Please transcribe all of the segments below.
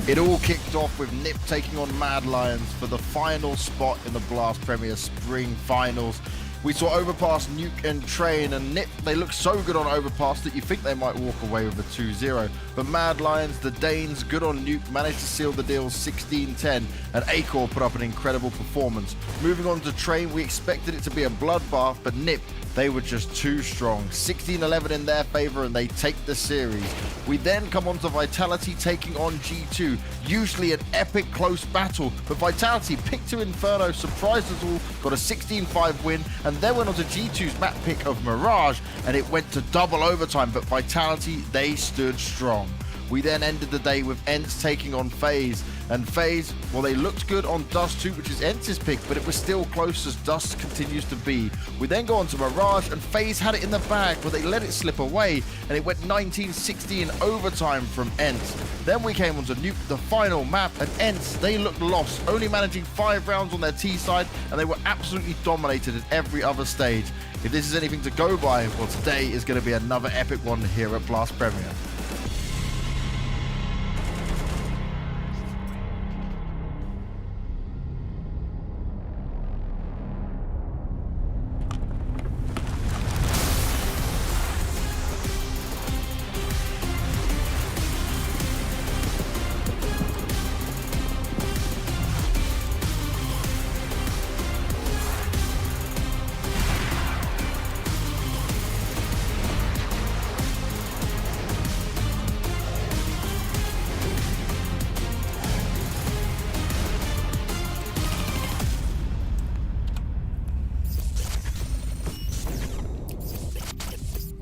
It all kicked off with NIP taking on Mad Lions for the final spot in the Blast Premier Spring Finals. We saw Overpass, Nuke and Train, and NIP, they look so good on Overpass that you think they might walk away with a 2-0. But Mad Lions, the Danes, good on Nuke, managed to seal the deal 16-10, and Acor put up an incredible performance. Moving on to Train, we expected it to be a bloodbath, but NIP, they were just too strong. 16-11 in their favor, and they take the series. We then come on to Vitality taking on G2. Usually an epic close battle, but Vitality picked to Inferno, surprised us all, got a 16-5 win, and then went on to G2's map pick of Mirage, and it went to double overtime, but Vitality, they stood strong. We then ended the day with ENCE taking on FaZe. And FaZe, well, they looked good on Dust 2, which is ENCE's pick, but it was still close as Dust continues to be. We then go on to Mirage, and FaZe had it in the bag, but they let it slip away, and it went 19-16 in overtime from ENCE. Then we came on to Nuke, the final map, and ENCE, they looked lost, only managing 5 rounds on their T side, and they were absolutely dominated at every other stage. If this is anything to go by, well, today is going to be another epic one here at Blast Premier.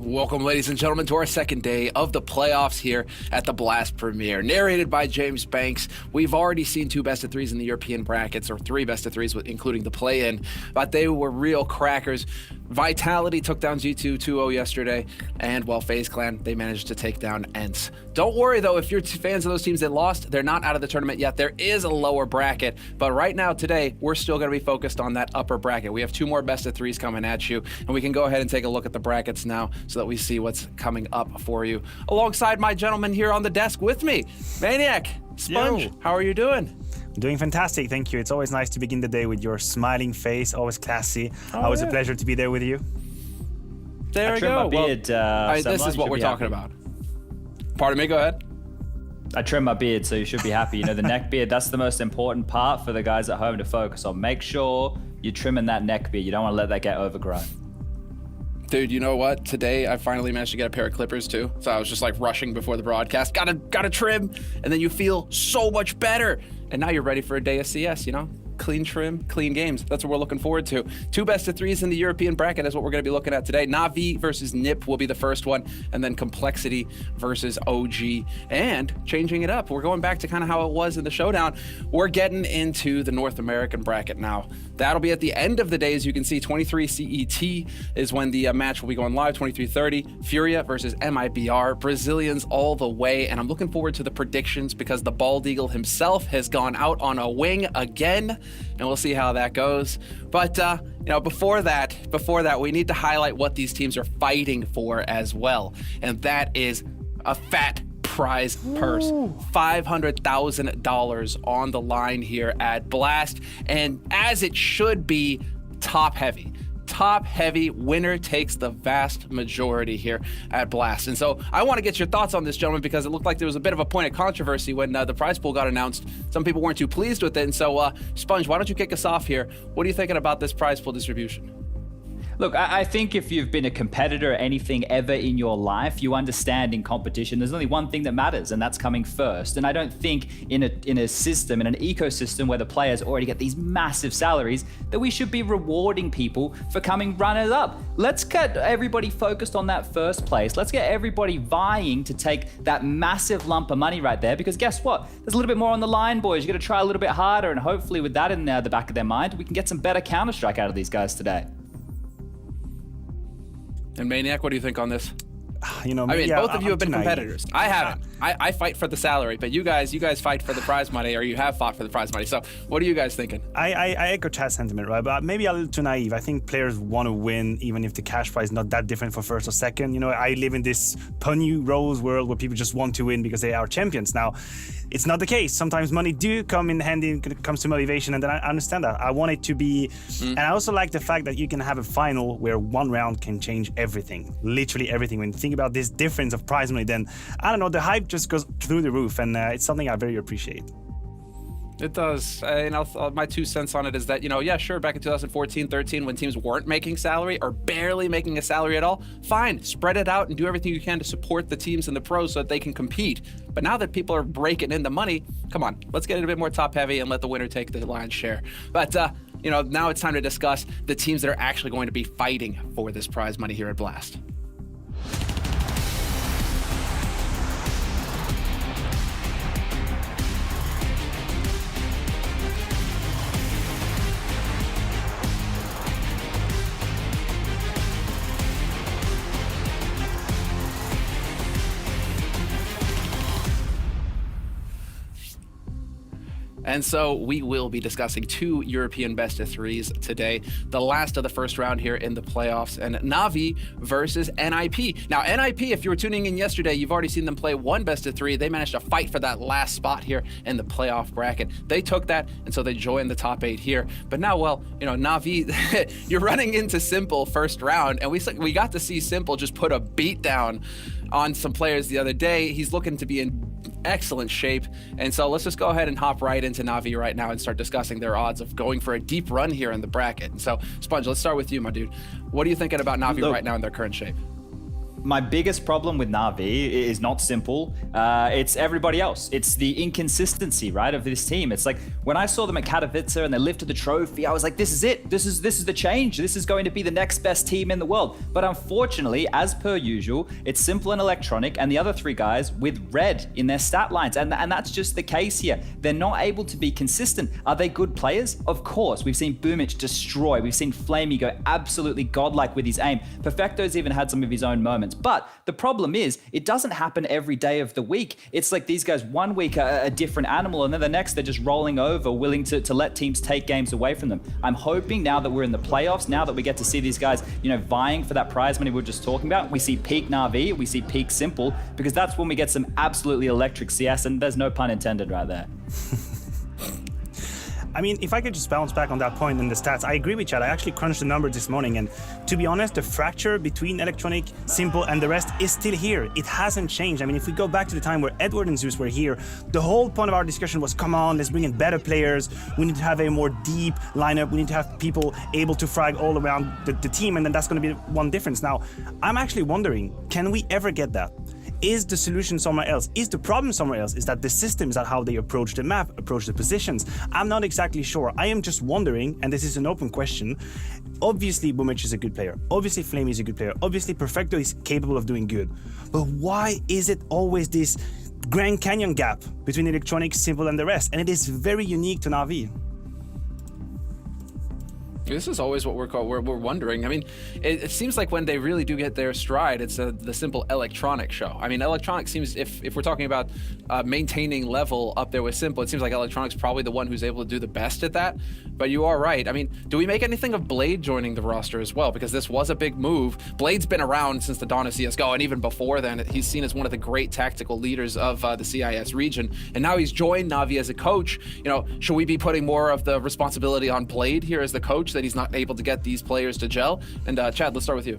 Welcome, ladies and gentlemen, to our second day of the playoffs here at the Blast Premier. Narrated by James Banks. We've already seen 2 best-of-3s in the European brackets, or 3 best-of-3s, including the play-in, but they were real crackers. Vitality took down G2 2-0 yesterday, and while FaZe Clan, they managed to take down ENCE. Don't worry, though, if you're fans of those teams that lost, they're not out of the tournament yet. There is a lower bracket, but right now, today, we're still going to be focused on that upper bracket. We have 2 more best-of-3s coming at you, and we can go ahead and take a look at the brackets now so that we see what's coming up for you. Alongside my gentleman here on the desk with me, Maniac, Sponge, how are you doing? Doing fantastic, thank you. It's always nice to begin the day with your smiling face, always classy. Always a pleasure to be there with you. There we go. Beard, this is what we're talking about. Pardon me, go ahead. I trimmed my beard, so you should be happy. You know, the neck beard, that's the most important part for the guys at home to focus on. Make sure you're trimming that neck beard. You don't want to let that get overgrown. Dude, you know what? Today, I finally managed to get a pair of clippers, too. So I was just like rushing before the broadcast. Gotta trim. And then you feel so much better. And now you're ready for a day of CS, you know? Clean trim, clean games. That's what we're looking forward to. 2 best-of-3s in the European bracket is what we're going to be looking at today. Navi versus NIP will be the first one, and then Complexity versus OG. And changing it up, we're going back to kind of how it was in the showdown. We're getting into the North American bracket now. That'll be at the end of the day. As you can see, 23 CET is when the match will be going live, 23:30. Furia versus MIBR. Brazilians all the way, and I'm looking forward to the predictions because the Bald Eagle himself has gone out on a wing again, and we'll see how that goes. But you know, before that, we need to highlight what these teams are fighting for as well, and that is a fat prize purse. $500,000 on the line here at Blast, and as it should be, top heavy. Top heavy, winner takes the vast majority here at Blast. And so I want to get your thoughts on this, gentlemen, because it looked like there was a bit of a point of controversy when the prize pool got announced. Some people weren't too pleased with it. And so, Sponge, why don't you kick us off here? What are you thinking about this prize pool distribution? Look, I think if you've been a competitor or anything ever in your life, you understand in competition, there's only one thing that matters, and that's coming first. And I don't think in a system, in an ecosystem where the players already get these massive salaries, that we should be rewarding people for coming runners up. Let's get everybody focused on that first place. Let's get everybody vying to take that massive lump of money right there, because guess what? There's a little bit more on the line, boys. You got to try a little bit harder, and hopefully with that in the back of their mind, we can get some better Counter-Strike out of these guys today. And Maniac, what do you think on this? You know, I mean, both of you have been naive. competitors. I haven't. I fight for the salary, but you guys fight for the prize money, or you have fought for the prize money. So what are you guys thinking? I echo Chad's sentiment, right? But maybe a little too naive. I think players want to win, even if the cash prize is not that different for first or second. You know, I live in this punny rose world where people just want to win because they are champions. Now, it's not the case. Sometimes money do come in handy when it comes to motivation, and then I understand that. I want it to be, and I also like the fact that you can have a final where one round can change everything, literally everything. When you think about this difference of prize money, then I don't know, the hype just goes through the roof, and it's something I very appreciate. It does. And my 2 cents on it is that, yeah, sure, back in 2014, 13, when teams weren't making salary or barely making a salary at all, fine, spread it out and do everything you can to support the teams and the pros so that they can compete. But now that people are breaking in the money, come on, let's get it a bit more top heavy and let the winner take the lion's share. But, now it's time to discuss the teams that are actually going to be fighting for this prize money here at Blast. And so we will be discussing 2 European best of 3s today, the last of the first round here in the playoffs, and Navi versus NIP. Now, NIP, if you were tuning in yesterday, you've already seen them play 1 best of 3. They managed to fight for that last spot here in the playoff bracket. They took that, and so they joined the top 8 here. But now, Navi, you're running into Simple first round, and we got to see Simple just put a beat down on some players the other day. He's looking to be in excellent shape, and so let's just go ahead and hop right into Navi right now and start discussing their odds of going for a deep run here in the bracket. And so, Sponge, let's start with you, my dude. What are you thinking about Navi right now in their current shape? My biggest problem with Navi is not Simple. It's everybody else. It's the inconsistency, right, of this team. It's like when I saw them at Katowice and they lifted the trophy, I was like, this is it. This is the change. This is going to be the next best team in the world. But unfortunately, as per usual, it's Simple and Electronic and the other 3 guys with red in their stat lines. And that's just the case here. They're not able to be consistent. Are they good players? Of course. We've seen Boomich destroy. We've seen Flamey go absolutely godlike with his aim. Perfecto's even had some of his own moments. But the problem is, it doesn't happen every day of the week. It's like these guys one week are a different animal, and then the next they're just rolling over, willing to let teams take games away from them. I'm hoping now that we're in the playoffs, now that we get to see these guys, vying for that prize money we were just talking about, we see peak Navi, we see peak Simple, because that's when we get some absolutely electric CS, and there's no pun intended right there. I mean, if I could just bounce back on that point in the stats, I agree with Chad. I actually crunched the numbers this morning, and to be honest, the fracture between Electronic, Simple, and the rest is still here. It hasn't changed. I mean, if we go back to the time where Edward and Zeus were here, the whole point of our discussion was, come on, let's bring in better players. We need to have a more deep lineup. We need to have people able to frag all around the team, and then that's going to be one difference. Now, I'm actually wondering, can we ever get that? Is the solution somewhere else? Is the problem somewhere else? Is that the system, is that how they approach the map, approach the positions? I'm not exactly sure. I am just wondering, and this is an open question. Obviously, Boomich is a good player. Obviously, Flamey is a good player. Obviously, Perfecto is capable of doing good. But why is it always this Grand Canyon gap between Electronic, Simple, and the rest? And it is very unique to Navi. This is always what we're wondering. I mean, it seems like when they really do get their stride, it's the Simple Electronic show. I mean, Electronic seems, if we're talking about maintaining level up there with Simple, it seems like Electronic's probably the one who's able to do the best at that. But you are right. I mean, do we make anything of Blade joining the roster as well? Because this was a big move. Blade's been around since the dawn of CSGO, and even before then, he's seen as one of the great tactical leaders of the CIS region. And now he's joined Navi as a coach. Should we be putting more of the responsibility on Blade here as the coach, that he's not able to get these players to gel? And Chad, let's start with you.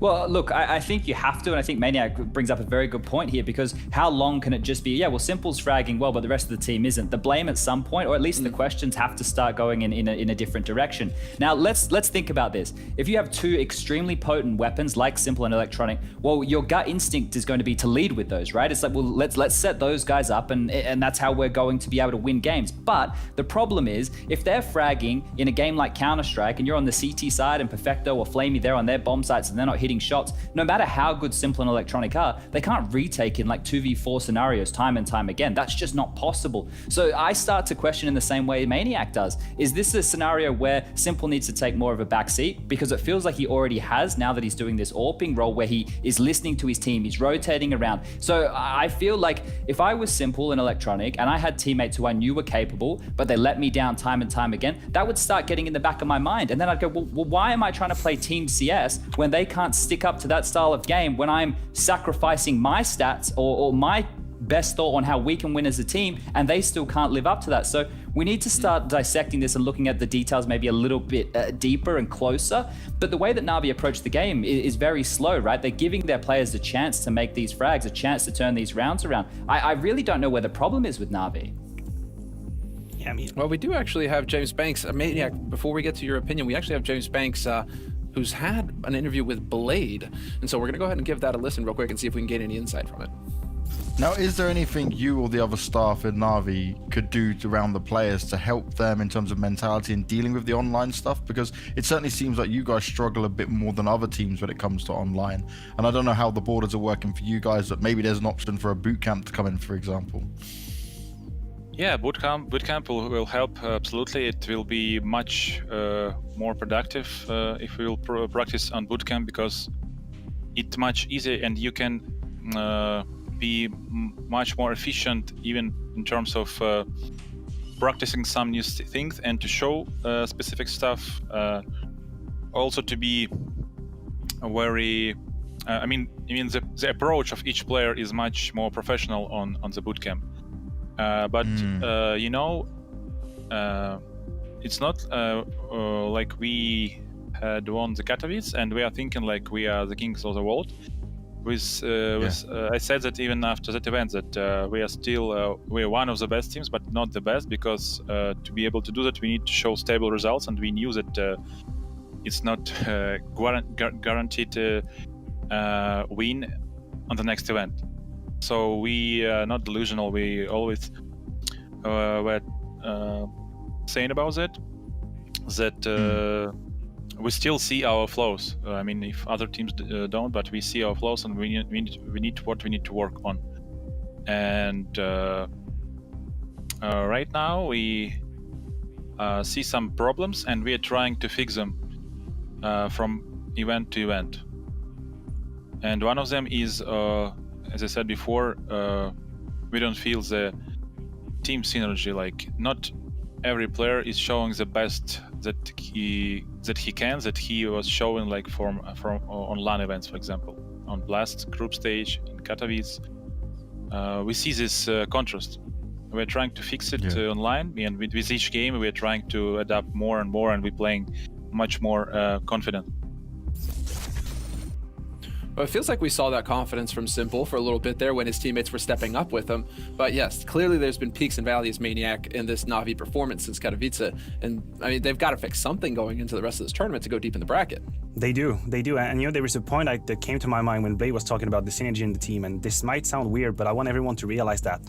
Well, look, I think you have to, and I think Maniac brings up a very good point here, because how long can it just be, yeah, well, Simple's fragging well, but the rest of the team isn't? The blame at some point, or at least the questions have to start going in a different direction. Now, let's think about this. If you have 2 extremely potent weapons like Simple and Electronic, well, your gut instinct is going to be to lead with those, right? It's like, well, let's set those guys up, and that's how we're going to be able to win games. But the problem is, if they're fragging in a game like Counter-Strike, and you're on the CT side and Perfecto or Flamey, they're on their bomb sites, and they're not hitting shots, no matter how good Simple and Electronic are, they can't retake in like 2v4 scenarios time and time again. That's just not possible. So I start to question in the same way Maniac does. Is this a scenario where Simple needs to take more of a backseat? Because it feels like he already has, now that he's doing this AWPing role where he is listening to his team, he's rotating around. So I feel like if I was Simple and Electronic and I had teammates who I knew were capable, but they let me down time and time again, that would start getting in the back of my mind. And then I'd go, well, why am I trying to play Team CS when they can't stick up to that style of game, when I'm sacrificing my stats or my best thought on how we can win as a team, and they still can't live up to that. So we need to start dissecting this and looking at the details maybe a little bit deeper and closer. But the way that Navi approach the game is very slow, right? They're giving their players a chance to make these frags, a chance to turn these rounds around. I really don't know where the problem is with Navi. Yeah, I mean, Well, we do actually have James Banks, a Maniac. Before we get to your opinion, we actually have James Banks, who's had an interview with Blade. And so we're going to go ahead and give that a listen real quick and see if we can get any insight from it. Now, is there anything you or the other staff in Navi could do around the players to help them in terms of mentality and dealing with the online stuff? Because it certainly seems like you guys struggle a bit more than other teams when it comes to online. And I don't know how the borders are working for you guys, but maybe there's an option for a boot camp to come in, for example. Yeah, bootcamp will help, absolutely. It will be much more productive if we will practice on bootcamp, because it's much easier and you can be much more efficient even in terms of practicing some new things and to show specific stuff. Also to be very, the approach of each player is much more professional on the bootcamp. It's not like we had won the Katowice and we are thinking like we are the kings of the world. I said that even after that event that we are still we are one of the best teams, but not the best, because to be able to do that we need to show stable results, and we knew that it's not guaranteed to win on the next event. So we are not delusional. We always were saying about that we still see our flaws. I mean, if other teams don't, but we see our flaws, and we need to work on. And right now we see some problems, and we are trying to fix them from event to event. And one of them is, as I said before, we don't feel the team synergy. Like, not every player is showing the best that he was showing, like from on LAN events, for example, on Blast group stage in Katowice. We see this contrast. We're trying to fix it online, and with each game we're trying to adapt more and more, and we're playing much more confident. Well, it feels like we saw that confidence from Simple for a little bit there when his teammates were stepping up with him. But yes, clearly there's been peaks and valleys, Maniac, in this Navi performance since Katowice. And I mean, they've got to fix something going into the rest of this tournament to go deep in the bracket. They do. And there was a point that came to my mind when Blade was talking about the synergy in the team, and this might sound weird, but I want everyone to realize that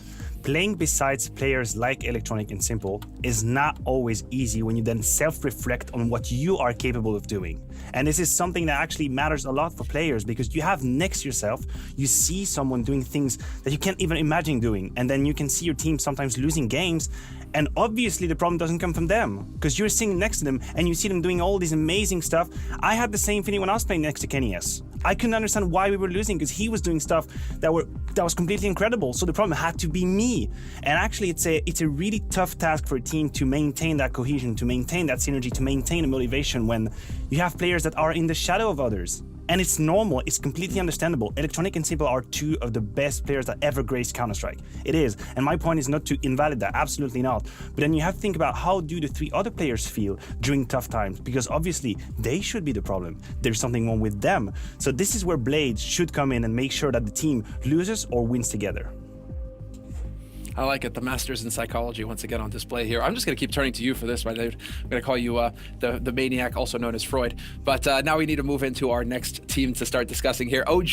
playing besides players like Electronic and Simple is not always easy when you then self-reflect on what you are capable of doing. And this is something that actually matters a lot for players, because you have next to yourself, you see someone doing things that you can't even imagine doing, and then you can see your team sometimes losing games, and obviously the problem doesn't come from them, because you're sitting next to them and you see them doing all this amazing stuff. I had the same feeling when I was playing next to Kenny's. I couldn't understand why we were losing, because he was doing stuff that was completely incredible. So the problem had to be me. And actually, it's a really tough task for a team to maintain that cohesion, to maintain that synergy, to maintain the motivation when you have players that are in the shadow of others. And it's normal, it's completely understandable. Electronic and Simple are two of the best players that ever graced Counter-Strike. It is. And my point is not to invalidate that, absolutely not. But then you have to think about, how do the three other players feel during tough times? Because obviously they should be the problem. There's something wrong with them. So this is where Blade should come in and make sure that the team loses or wins together. I like it. The masters in psychology once again on display here. I'm just going to keep turning to you for this, right? I'm going to call you the Maniac, also known as Freud. But now we need to move into our next team to start discussing here. OG,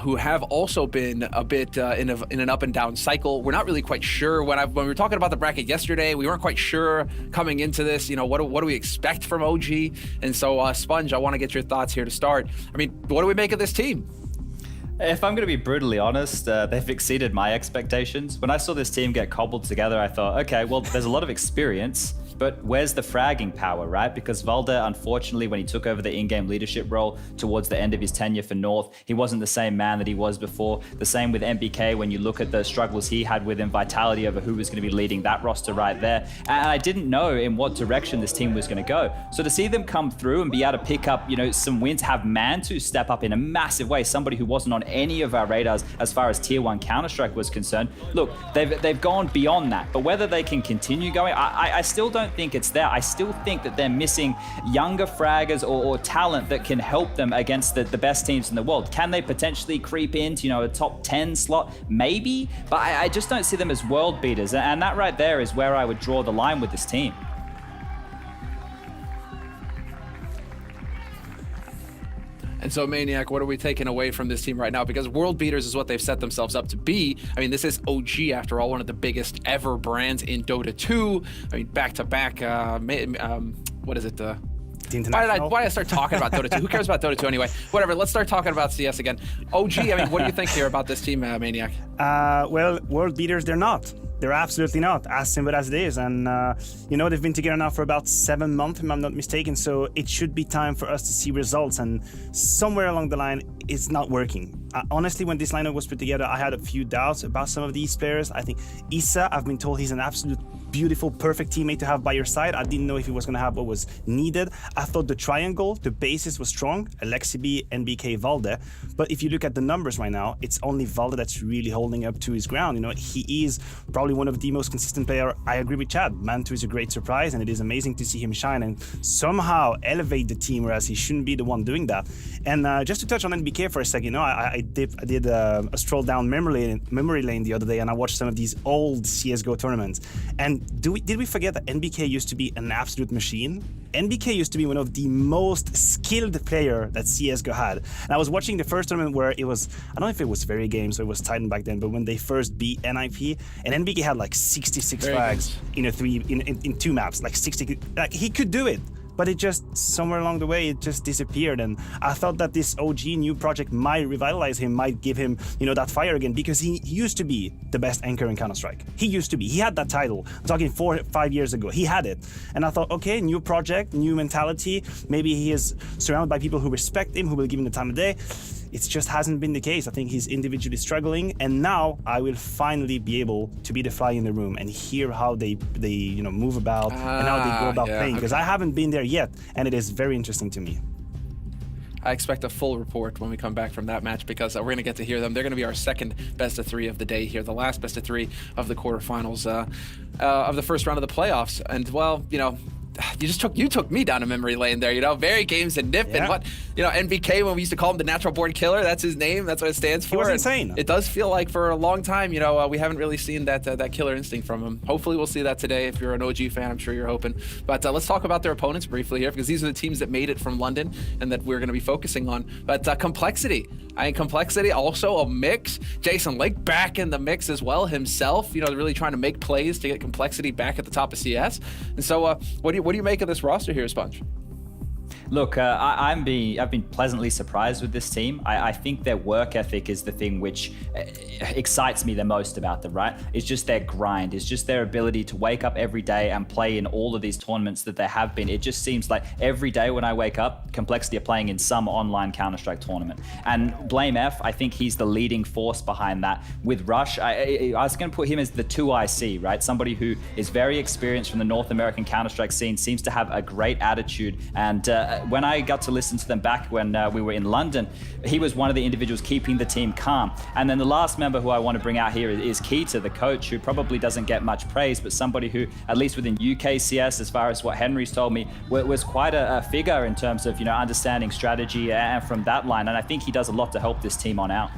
who have also been a bit in an up and down cycle. We're not really quite sure. When we were talking about the bracket yesterday, we weren't quite sure coming into this, what do we expect from OG? And so, Sponge, I want to get your thoughts here to start. I mean, what do we make of this team? If I'm going to be brutally honest, they've exceeded my expectations. When I saw this team get cobbled together, I thought, okay, well, there's a lot of experience, but where's the fragging power, right? Because Valde, unfortunately, when he took over the in-game leadership role towards the end of his tenure for North, he wasn't the same man that he was before. The same with MBK when you look at the struggles he had with Vitality over who was going to be leading that roster right there. And I didn't know in what direction this team was going to go. So to see them come through and be able to pick up, some wins, have Mantu step up in a massive way, somebody who wasn't on any of our radars as far as Tier 1 Counter-Strike was concerned. Look, they've gone beyond that, but whether they can continue going, I still don't think it's there. I still think that they're missing younger fraggers or talent that can help them against the best teams in the world. Can they potentially creep into, a top 10 slot? Maybe, but I just don't see them as world beaters. And that right there is where I would draw the line with this team. And so, Maniac, what are we taking away from this team right now? Because world beaters is what they've set themselves up to be. I mean, this is OG, after all, one of the biggest ever brands in Dota 2. I mean, back-to-back, what is it? Why did I start talking about Dota 2? Who cares about Dota 2 anyway? Whatever, let's start talking about CS again. OG, I mean, what do you think here about this team, Maniac? Well, world beaters, they're not. They're absolutely not, as simple as it is. And, they've been together now for about 7 months, if I'm not mistaken. So it should be time for us to see results. And somewhere along the line, it's not working. Honestly, when this lineup was put together, I had a few doubts about some of these players. I think Issa, I've been told he's an absolute beautiful, perfect teammate to have by your side. I didn't know if he was going to have what was needed. I thought the triangle, the basis was strong. Alexibi, NBK, Valde. But if you look at the numbers right now, it's only Valde that's really holding up to his ground. He is probably one of the most consistent player. I agree with Chad. Mantu is a great surprise, and it is amazing to see him shine and somehow elevate the team, whereas he shouldn't be the one doing that. And just to touch on NBK for a second, I did a stroll down memory lane the other day, and I watched some of these old CSGO tournaments. And did we forget that NBK used to be an absolute machine? NBK used to be one of the most skilled player that CSGO had. And I was watching the first tournament where it was, I don't know if it was Furia games or it was Titan back then, but when they first beat NIP, and NBK had like 66 frags in 2 maps, like 60, like he could do it. But it just, somewhere along the way, it just disappeared. And I thought that this OG new project might revitalize him, might give him, that fire again, because he used to be the best anchor in Counter-Strike. He used to be. He had that title. I'm talking 4 or 5 years ago. He had it. And I thought, okay, new project, new mentality. Maybe he is surrounded by people who respect him, who will give him the time of day. It just hasn't been the case. I think he's individually struggling, and now I will finally be able to be the fly in the room and hear how they move about and how they go about playing, because I haven't been there yet, and it is very interesting to me. I expect a full report when we come back from that match, because we're going to get to hear them. They're going to be our second best of 3 of the day here, the last best of 3 of the quarterfinals of the first round of the playoffs. And, well, you took me down a memory lane there, very games and NIP and what, NBK, when we used to call him the natural born killer, that's his name, that's what it stands for. He was insane. It does feel like for a long time, we haven't really seen that killer instinct from him. Hopefully we'll see that today. If you're an OG fan, I'm sure you're hoping. But let's talk about their opponents briefly here, because these are the teams that made it from London and that we're going to be focusing on. But Complexity. Complexity also a mix. Jason Lake back in the mix as well himself, really trying to make plays to get Complexity back at the top of CS. And so what do you make of this roster here, Sponge? Look, I've been pleasantly surprised with this team. I think their work ethic is the thing which excites me the most about them, right? It's just their grind. It's just their ability to wake up every day and play in all of these tournaments that there have been. It just seems like every day when I wake up, Complexity are playing in some online Counter-Strike tournament. And Blame F, I think he's the leading force behind that. With Rush, I was going to put him as the 2IC, right? Somebody who is very experienced from the North American Counter-Strike scene, seems to have a great attitude. And when I got to listen to them back when we were in London, he was one of the individuals keeping the team calm. And then the last member who I want to bring out here is Keita, the coach, who probably doesn't get much praise, but somebody who, at least within UK CS, as far as what Henry's told me, was quite a figure in terms of understanding strategy and from that line. And I think he does a lot to help this team on out.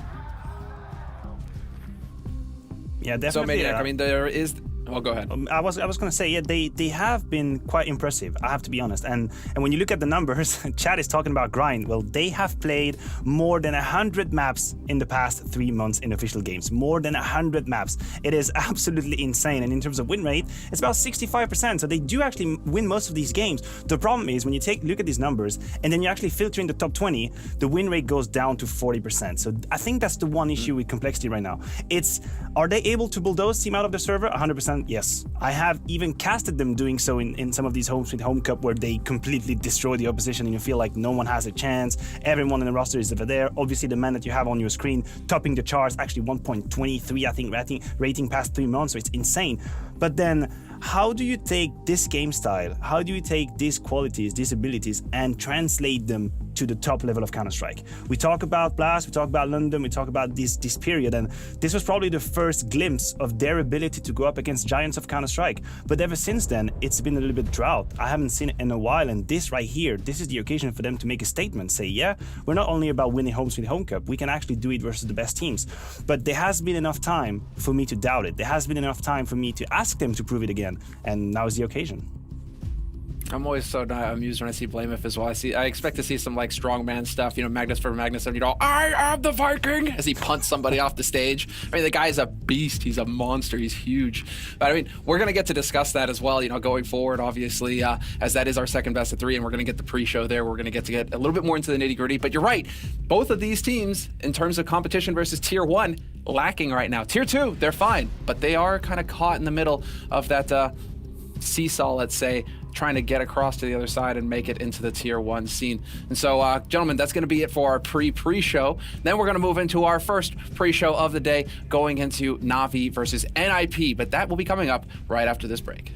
Yeah, definitely. So, Maniac, there is... Well, go ahead. I was going to say, yeah, they have been quite impressive, I have to be honest. And when you look at the numbers, Chad is talking about grind. Well, they have played more than 100 maps in the past 3 months in official games. More than 100 maps. It is absolutely insane. And in terms of win rate, it's about 65%. So they do actually win most of these games. The problem is when you look at these numbers and then you actually filter in the top 20, the win rate goes down to 40%. So I think that's the one issue with Complexity right now. Are they able to bulldoze team out of the server? 100% Valorant? Yes. I have even casted them doing so in some of these Home Sweet Home Cup where they completely destroy the opposition and you feel like no one has a chance. Everyone in the roster is over there. Obviously, the man that you have on your screen topping the charts, actually 1.23, I think, rating past 3 months, so it's insane. But then, how do you take this game style, how do you take these qualities, these abilities, and translate them to the top level of Counter-Strike? We talk about Blast, we talk about London, we talk about this period, and this was probably the first glimpse of their ability to go up against giants of Counter-Strike. But ever since then, it's been a little bit drought. I haven't seen it in a while, and this right here, this is the occasion for them to make a statement, say, yeah, we're not only about winning Home Sweet Home Cup, we can actually do it versus the best teams. But there has been enough time for me to doubt it. There has been enough time for me to ask them to prove it again, and now is the occasion. I'm always so amused when I see Blameth as well. I expect to see some like strongman stuff, you know, Magnus for Magnus, and you know, I am the Viking as he punts somebody off the stage. I mean, the guy's a beast. He's a monster. He's huge. But I mean, we're gonna get to discuss that as well, you know, going forward, obviously, as that is our second best of 3, and we're gonna get the pre-show there. We're gonna get a little bit more into the nitty-gritty. But you're right, both of these teams, in terms of competition versus Tier 1, lacking right now. Tier 2, they're fine, but they are kind of caught in the middle of that seesaw, let's say, trying to get across to the other side and make it into the Tier 1 scene. And so, gentlemen, that's going to be it for our pre-show. Then we're going to move into our first pre-show of the day, going into Navi versus NIP, but that will be coming up right after this break.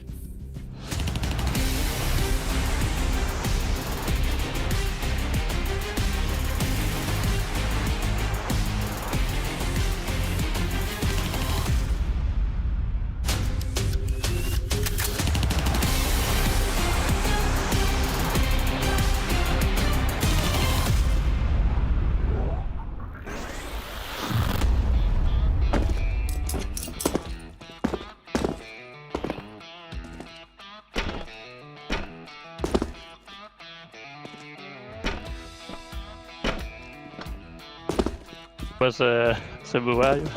Was Simbu, where are you?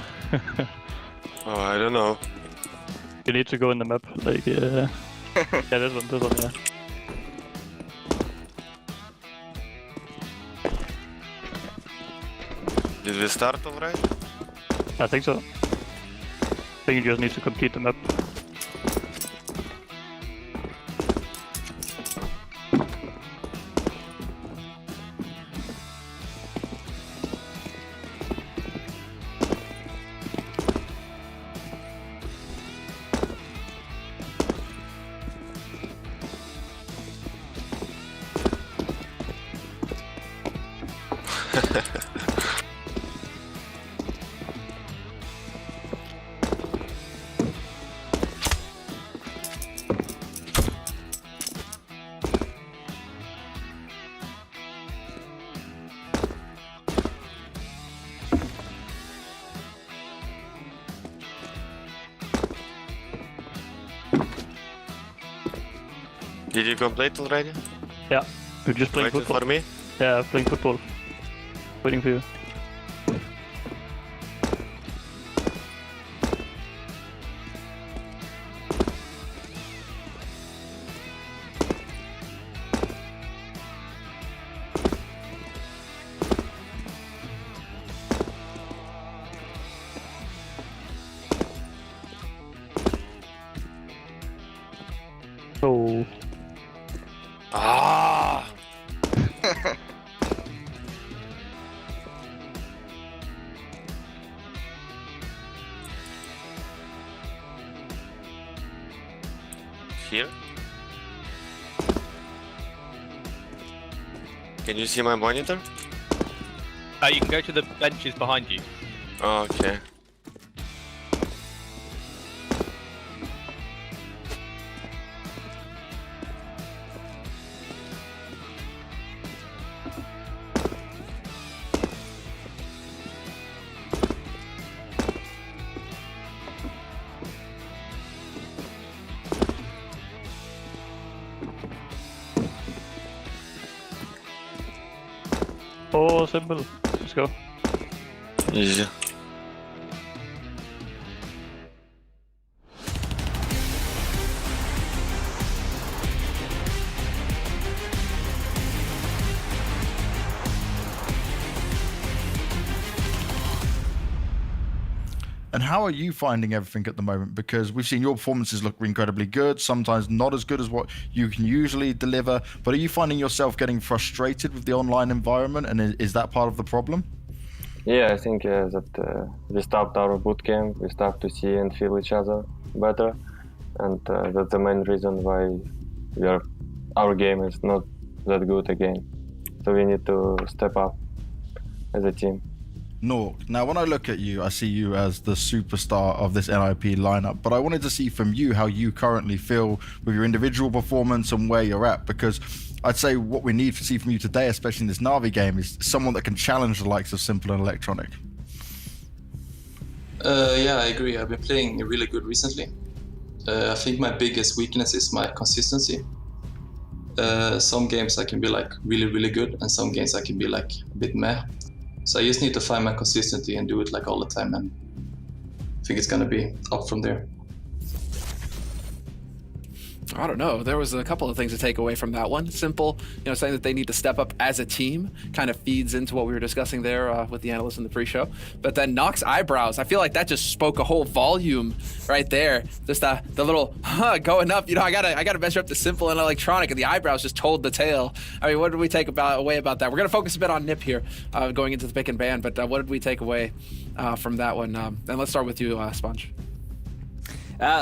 Oh, I don't know. You need to go in the map, like, yeah, this one, yeah. Did we start already? I think so. I think you just need to complete the map. Did you complete already? Yeah, you're just playing Waiting football. for me? Yeah, playing football. Waiting for you. Oh. Ah! Here? Can you see my monitor? You can go to the benches behind you. Oh, okay. Oh, Simbu. Let's go. Easy. And how are you finding everything at the moment? Because we've seen your performances look incredibly good, sometimes not as good as what you can usually deliver. But are you finding yourself getting frustrated with the online environment, and is that part of the problem? Yeah, I think that we stopped our bootcamp, we start to see and feel each other better, and that's the main reason why our game is not that good again. So we need to step up as a team. Nork, now when I look at you, I see you as the superstar of this NIP lineup, but I wanted to see from you how you currently feel with your individual performance and where you're at, because I'd say what we need to see from you today, especially in this Navi game, is someone that can challenge the likes of Simple and Electronic. Yeah, I agree. I've been playing really good recently. I think my biggest weakness is my consistency. Some games I can be like really good, and some games I can be like a bit meh. So I just need to find my consistency and do it like all the time, and I think it's gonna be up from there. I don't know. There was a couple of things to take away from that one. Simple, saying that they need to step up as a team kind of feeds into what we were discussing there with the analysts in the pre-show. But then Nock's eyebrows, I feel like that just spoke a whole volume right there. Just the little going up. I gotta measure up to Simple and Electronic, and the eyebrows just told the tale. I mean, what did we take away about that? We're gonna focus a bit on NIP here, going into the pick and ban. But what did we take away from that one? And let's start with you, Sponge.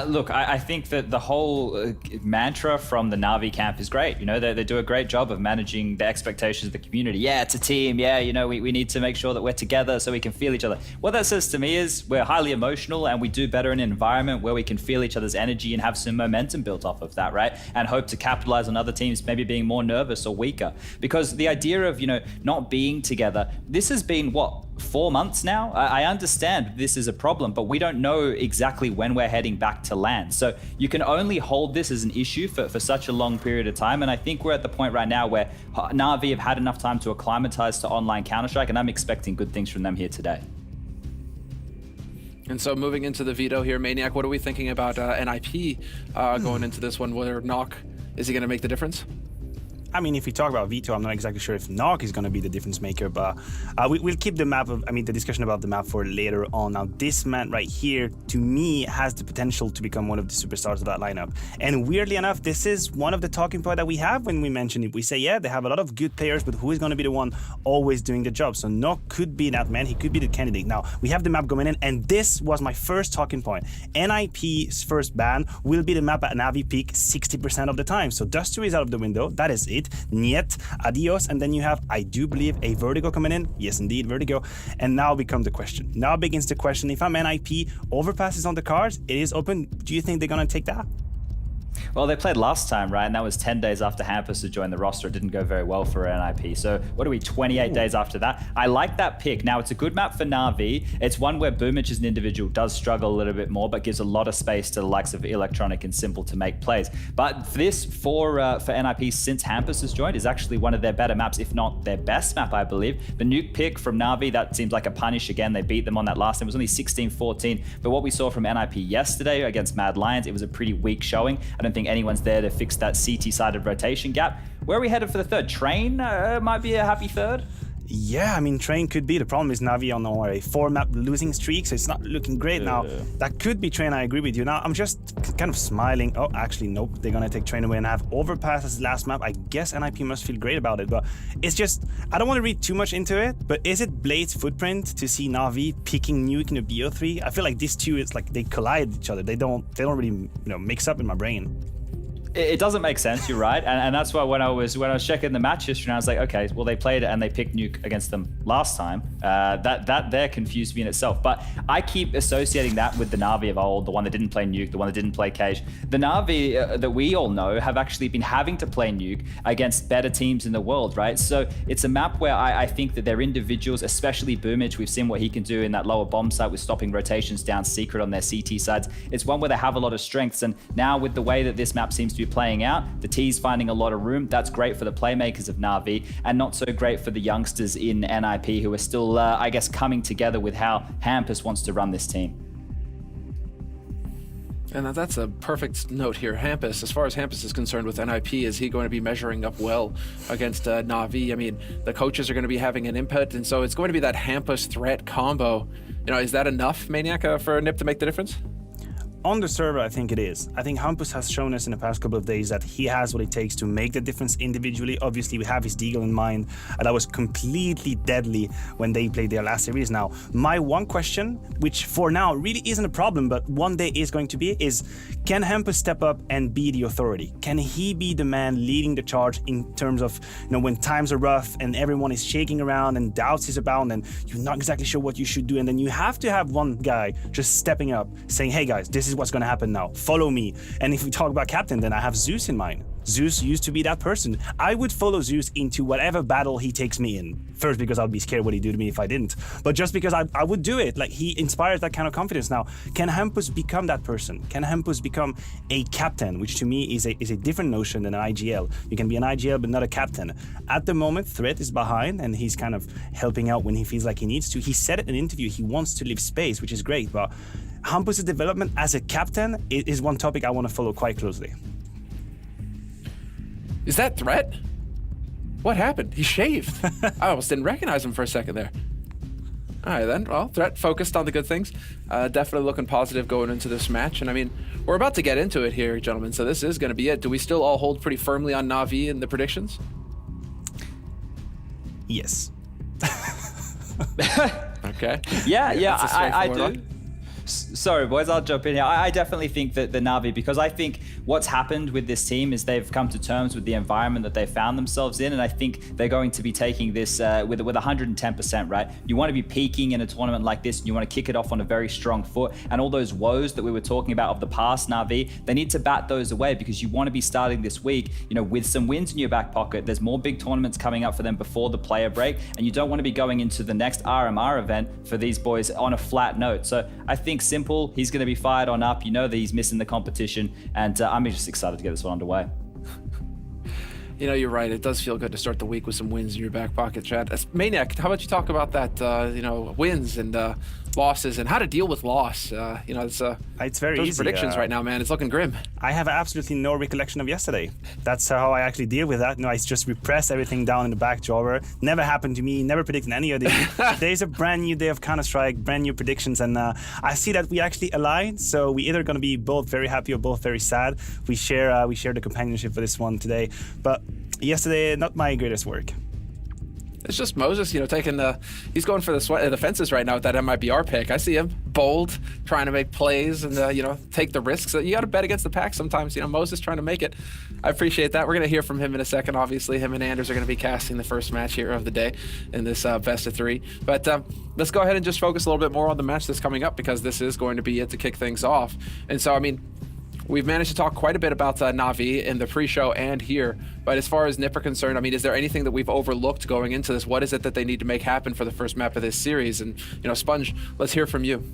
Look, I think that the whole mantra from the Navi camp is great. They do a great job of managing the expectations of the community. Yeah, it's a team. Yeah, we need to make sure that we're together so we can feel each other. What that says to me is we're highly emotional, and we do better in an environment where we can feel each other's energy and have some momentum built off of that, right? And hope to capitalize on other teams maybe being more nervous or weaker. Because the idea of, not being together, this has been 4 months now? I understand this is a problem, but we don't know exactly when we're heading back to land. So you can only hold this as an issue for such a long period of time. And I think we're at the point right now where Navi have had enough time to acclimatize to online Counter-Strike, and I'm expecting good things from them here today. And so moving into the veto here, Maniac, what are we thinking about NIP going into this one? Whether Nock, is he going to make the difference? I mean, if we talk about veto, I'm not exactly sure if Nock is going to be the difference maker, but we'll keep the discussion about the map for later on. Now, this man right here, to me, has the potential to become one of the superstars of that lineup. And weirdly enough, this is one of the talking points that we have when we mention it. We say, yeah, they have a lot of good players, but who is going to be the one always doing the job? So Nock could be that man. He could be the candidate. Now, we have the map going in, and this was my first talking point. NIP's first ban will be the map at Navi peak 60% of the time. So Dust2 is out of the window. That is it. Niet, adios, and then you have, I do believe, a Vertigo coming in. Yes, indeed, Vertigo. And now becomes the question. Now begins the question, if I'm NIP, Overpass is on the cards, it is open. Do you think they're going to take that? Well, they played last time, right? And that was 10 days after Hampus had joined the roster. It didn't go very well for NIP. So what are we, 28 days after that? I like that pick. Now, it's a good map for Navi. It's one where Boomich as an individual does struggle a little bit more, but gives a lot of space to the likes of Electronic and Simple to make plays. But this, for NIP, since Hampus has joined, is actually one of their better maps, if not their best map, I believe. The nuke pick from Navi, that seems like a punish again. They beat them on that last time. It was only 16-14. But what we saw from NIP yesterday against Mad Lions, it was a pretty weak showing. I don't think anyone's there to fix that CT-sided rotation gap. Where are we headed for the third? Train might be a happy third. Yeah, I mean, Train could be. The problem is Navi on a 4-map losing streak, so it's not looking great now. That could be Train, I agree with you. Now, I'm just kind of smiling. Oh, actually, nope. They're going to take Train away and have Overpass as the last map. I guess NIP must feel great about it, but it's just, I don't want to read too much into it, but is it Blade's footprint to see Navi picking Nuke in a Bo3? I feel like these two, it's like they collide each other. They don't really, mix up in my brain. It doesn't make sense, you're right, and that's why when I was checking the match history, I was like, okay, well, they played it and they picked Nuke against them last time. That there confused me in itself, but I keep associating that with the Navi of old, the one that didn't play Nuke, the one that didn't play Cage. The Navi that we all know have actually been having to play Nuke against better teams in the world, right? So it's a map where I think that their individuals, especially Boomich, we've seen what he can do in that lower bomb site with stopping rotations down secret on their CT sides. It's one where they have a lot of strengths, and now with the way that this map seems to be playing out, the T's finding a lot of room. That's great for the playmakers of Navi, and not so great for the youngsters in NIP who are still, I guess, coming together with how Hampus wants to run this team. And that's a perfect note here. Hampus, as far as Hampus is concerned with NIP, is he going to be measuring up well against Navi? I mean, the coaches are going to be having an input, and so it's going to be that Hampus threat combo You know, is that enough, Maniac, for NIP to make the difference? On the server, I think it is. I think Hampus has shown us in the past couple of days that he has what it takes to make the difference individually. Obviously, we have his deagle in mind, and that was completely deadly when they played their last series. Now, my one question, which for now really isn't a problem, but one day is going to be, is can Hampus step up and be the authority? Can he be the man leading the charge in terms of, you know, when times are rough and everyone is shaking around and doubts is abound and you're not exactly sure what you should do, and then you have to have one guy just stepping up, saying, hey guys, this is what's going to happen now, follow me. And if we talk about captain, then I have Zeus in mind. Zeus used to be that person. I would follow Zeus into whatever battle he takes me in. First, because I'd be scared what he'd do to me if I didn't, but just because I would do it. Like, he inspires that kind of confidence. Now, can Hampus become that person? Can Hampus become a captain, which to me is a different notion than an IGL. You can be an IGL but not a captain. At the moment, Threat is behind and he's kind of helping out when he feels like he needs to. He said it in an interview, he wants to leave space, which is great, but Hampus' development as a captain is one topic I want to follow quite closely. Is that Threat? What happened? He shaved. I almost didn't recognize him for a second there. All right, then. Well, Threat focused on the good things. Definitely looking positive going into this match. And I mean, we're about to get into it here, gentlemen, so this is going to be it. Do we still all hold pretty firmly on Navi in the predictions? Yes. Okay. Yeah, I straightforward do. one. Sorry, boys, I'll jump in here. I definitely think that the Navi, because I think what's happened with this team is they've come to terms with the environment that they found themselves in, and I think they're going to be taking this with 110%, right? You want to be peaking in a tournament like this, and you want to kick it off on a very strong foot, and all those woes that we were talking about of the past Navi, they need to bat those away, because you want to be starting this week, you know, with some wins in your back pocket. There's more big tournaments coming up for them before the player break, and you don't want to be going into the next RMR event for these boys on a flat note. So I think simple, he's going to be fired on up. You know that he's missing the competition, and I'm just excited to get this one underway. You know, you're right. It does feel good to start the week with some wins in your back pocket, Chad. Maniac, how about you talk about that, you know, wins and losses and how to deal with loss? You know, it's very those easy. predictions right now, man. It's looking grim. I have absolutely no recollection of yesterday. That's how I actually deal with that. No, I just repress everything down in the back drawer. Never happened to me. Never predicted any of these. Today's a brand new day of Counter-Strike, brand new predictions, and I see that we actually aligned. So we either going to be both very happy or both very sad. We share the companionship for this one today. But yesterday, not my greatest work. It's just Moses, you know, taking he's going for the fences right now with that MIBR pick. I see him bold, trying to make plays and, you know, take the risks. You got to bet against the pack sometimes. You know, Moses trying to make it. I appreciate that. We're going to hear from him in a second. Obviously, him and Anders are going to be casting the first match here of the day in this best of 3. But let's go ahead and just focus a little bit more on the match that's coming up, because this is going to be it to kick things off. And so, I mean, we've managed to talk quite a bit about Navi in the pre-show and here, but as far as NIP are concerned, I mean, is there anything that we've overlooked going into this? What is it that they need to make happen for the first map of this series? And, you know, Sponge, let's hear from you.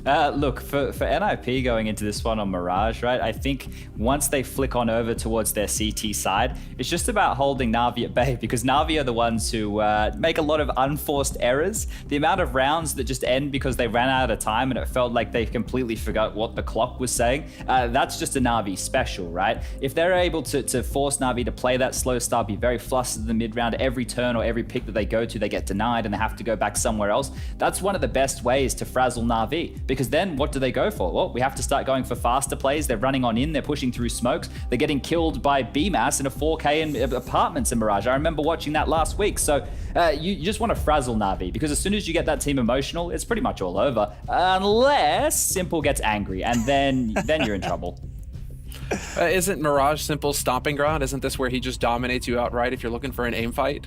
Look, for NIP going into this one on Mirage, right, I think once they flick on over towards their CT side, it's just about holding Navi at bay, because Navi are the ones who make a lot of unforced errors. The amount of rounds that just end because they ran out of time and it felt like they completely forgot what the clock was saying, that's just a Navi special, right? If they're able to force Navi to play that slow start, be very flustered in the mid-round, every turn or every pick that they go to, they get denied and they have to go back somewhere else, that's one of the best ways to frazzle Navi. Because then what do they go for? Well, we have to start going for faster plays. They're running on in, they're pushing through smokes, they're getting killed by BMAS in a 4K in apartments in Mirage. I remember watching that last week. So you just want to frazzle Navi, because as soon as you get that team emotional, it's pretty much all over. Unless Simple gets angry, and then you're in trouble. Isn't Mirage Simple's stomping ground? Isn't this where he just dominates you outright if you're looking for an aim fight?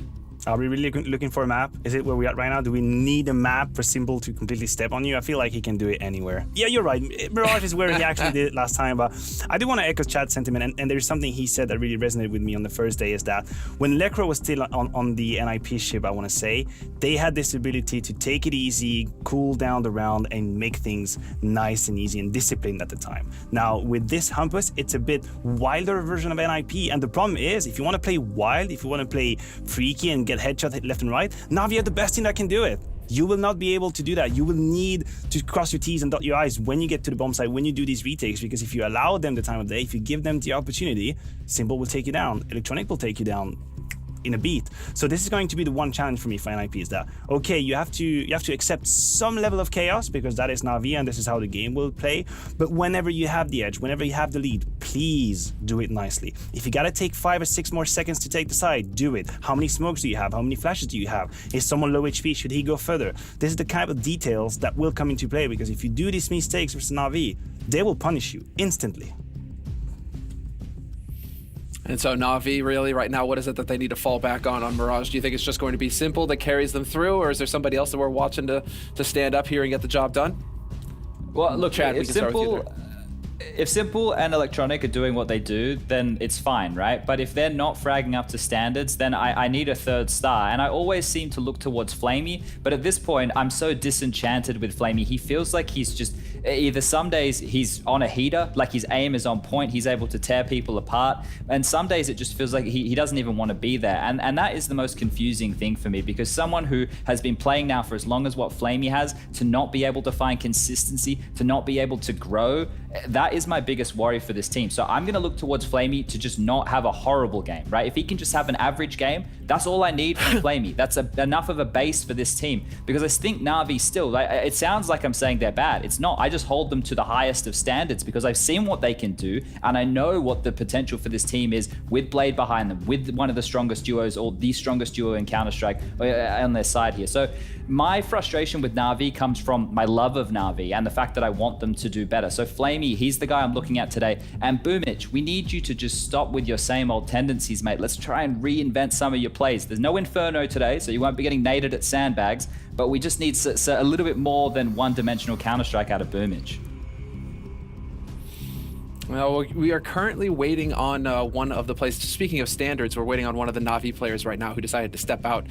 Are we really looking for a map? Is it where we're at right now? Do we need a map for Simple to completely step on you? I feel like he can do it anywhere. Yeah, you're right. Mirage is where he actually did it last time, but I do want to echo Chad's sentiment, and there's something he said that really resonated with me on the first day, is that when Lekro was still on the NIP ship, I want to say, they had this ability to take it easy, cool down the round, and make things nice and easy and disciplined at the time. Now, with this Hampus, it's a bit wilder version of NIP, and the problem is, if you want to play wild, if you want to play freaky and get headshot left and right, Navi are the best team that can do it. You will not be able to do that. You will need to cross your T's and dot your I's when you get to the bomb site, when you do these retakes, because if you allow them the time of day, if you give them the opportunity, Simple will take you down, Electronic will take you down. in a beat. So this is going to be the one challenge for me for NIP, is that, okay, you have to accept some level of chaos, because that is Navi and this is how the game will play. But whenever you have the edge, whenever you have the lead, please do it nicely. If you gotta take 5 or 6 more seconds to take the side, do it. How many smokes do you have? How many flashes do you have? Is someone low HP? Should he go further? This is the kind of details that will come into play, because if you do these mistakes with Navi, they will punish you instantly. And so Navi, really, right now, what is it that they need to fall back on Mirage? Do you think it's just going to be Simple that carries them through, or is there somebody else that we're watching to stand up here and get the job done? Well, look, Chad, if Simple and Electronic are doing what they do, then it's fine, right? But if they're not fragging up to standards, then I need a third star. And I always seem to look towards Flamey, but at this point, I'm so disenchanted with Flamey. He feels like he's just, either some days he's on a heater, like his aim is on point, he's able to tear people apart, and some days it just feels like he doesn't even want to be there. And that is the most confusing thing for me, because someone who has been playing now for as long as what Flamey has, to not be able to find consistency, to not be able to grow, that is my biggest worry for this team. So I'm going to look towards Flamey to just not have a horrible game, right? If he can just have an average game, that's all I need from Flamey. That's enough of a base for this team, because I think Navi still, like, it sounds like I'm saying they're bad. It's not. I just hold them to the highest of standards, because I've seen what they can do, and I know what the potential for this team is with Blade behind them, with one of the strongest duos, or the strongest duo in Counter-Strike on their side here. So my frustration with Navi comes from my love of Navi and the fact that I want them to do better. So Flamey, he's the guy I'm looking at today. And Boomich, we need you to just stop with your same old tendencies, mate. Let's try and reinvent some of your plays. There's no Inferno today, so you won't be getting naded at sandbags, but we just need a little bit more than one-dimensional Counter-Strike out of Boomich. Well, we are currently waiting on one of the players. Speaking of standards, we're waiting on one of the Navi players right now who decided to step out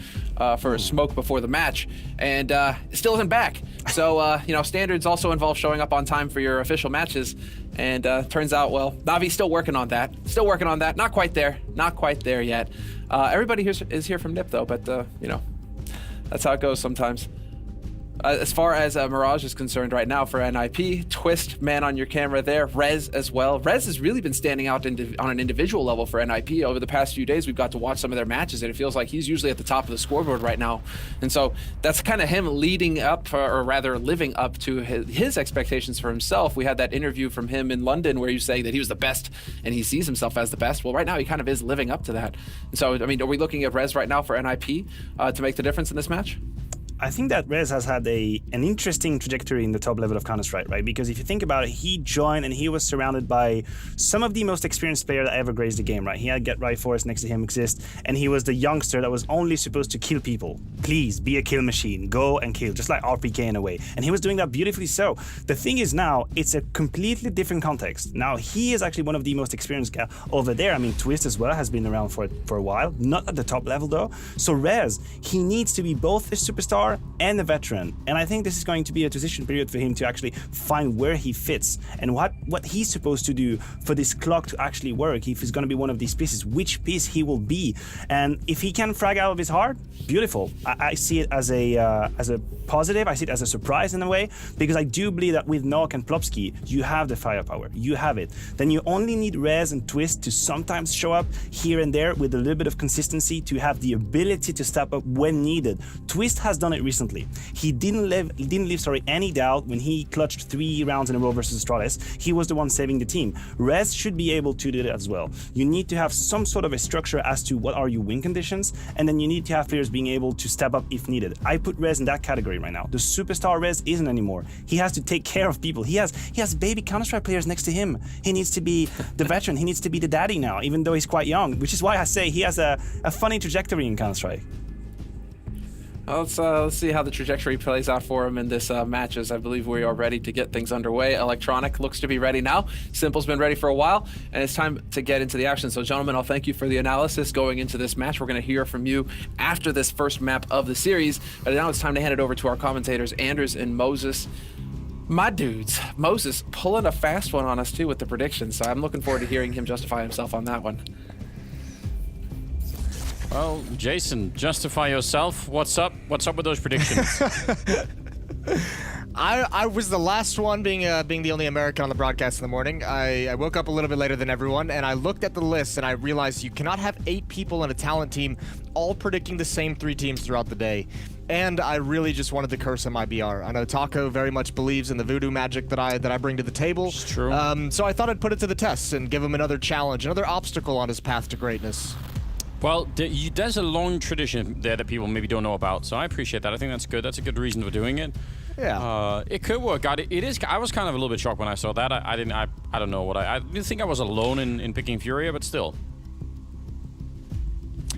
for a smoke before the match, and still isn't back. So, standards also involve showing up on time for your official matches, and turns out, well, Navi's still working on that. Not quite there yet. Everybody is here from NIP, though, but, that's how it goes sometimes. As far as Mirage is concerned right now for NIP, Twist, man on your camera there, Rez as well. Rez has really been standing out on an individual level for NIP. Over the past few days, we've got to watch some of their matches, and it feels like he's usually at the top of the scoreboard right now. And so that's kind of him leading up, or rather living up to his expectations for himself. We had that interview from him in London where he was saying that he was the best, and he sees himself as the best. Well, right now he kind of is living up to that. And so, I mean, are we looking at Rez right now for NIP to make the difference in this match? I think that Rez has had an interesting trajectory in the top level of Counter-Strike, right? Because if you think about it, he joined and he was surrounded by some of the most experienced players that ever graced the game, right? He had Get Right Force next to him, Exist, and he was the youngster that was only supposed to kill people. Please, be a kill machine. Go and kill, just like RPK in a way. And he was doing that beautifully so. The thing is now, it's a completely different context. Now, he is actually one of the most experienced guys over there. I mean, Twist as well has been around for a while, not at the top level though. So Rez, he needs to be both a superstar and a veteran, and I think this is going to be a transition period for him to actually find where he fits and what he's supposed to do for this clock to actually work. If he's going to be one of these pieces, which piece he will be, and if he can frag out of his heart, beautiful. I see it as a positive. I see it as a surprise in a way, because I do believe that with Nok and Plopsky, you have the firepower, you have it. Then you only need Rez and Twist to sometimes show up here and there with a little bit of consistency to have the ability to step up when needed. Twist has done it recently. He didn't leave any doubt when he clutched 3 rounds in a row versus Astralis. He was the one saving the team. Rez should be able to do that as well. You need to have some sort of a structure as to what are your win conditions, and then you need to have players being able to step up if needed. I put Rez in that category right now. The superstar Rez isn't anymore. He has to take care of people. He has baby Counter-Strike players next to him. He needs to be the veteran. He needs to be the daddy now, even though he's quite young, which is why I say he has a funny trajectory in Counter-Strike. Well, let's see how the trajectory plays out for him in this match, as I believe we are ready to get things underway. Electronic looks to be ready now. Simple's been ready for a while, and it's time to get into the action. So, gentlemen, I'll thank you for the analysis going into this match. We're going to hear from you after this first map of the series, but now it's time to hand it over to our commentators, Anders and Moses. My dudes, Moses pulling a fast one on us, too, with the predictions, so I'm looking forward to hearing him justify himself on that one. Well, Jason, justify yourself. What's up? What's up with those predictions? I was the last one, being the only American on the broadcast in the morning. I woke up a little bit later than everyone, and I looked at the list, and I realized you cannot have 8 people in a talent team all predicting the same 3 teams throughout the day. And I really just wanted to curse MIBR. I know Taco very much believes in the voodoo magic that I bring to the table. It's true. So I thought I'd put it to the test and give him another challenge, another obstacle on his path to greatness. Well, there's a long tradition there that people maybe don't know about, so I appreciate that. I think that's good. That's a good reason for doing it. Yeah. It could work out. It is. I was kind of a little bit shocked when I saw that. I don't know what I didn't think I was alone in picking Furia, but still.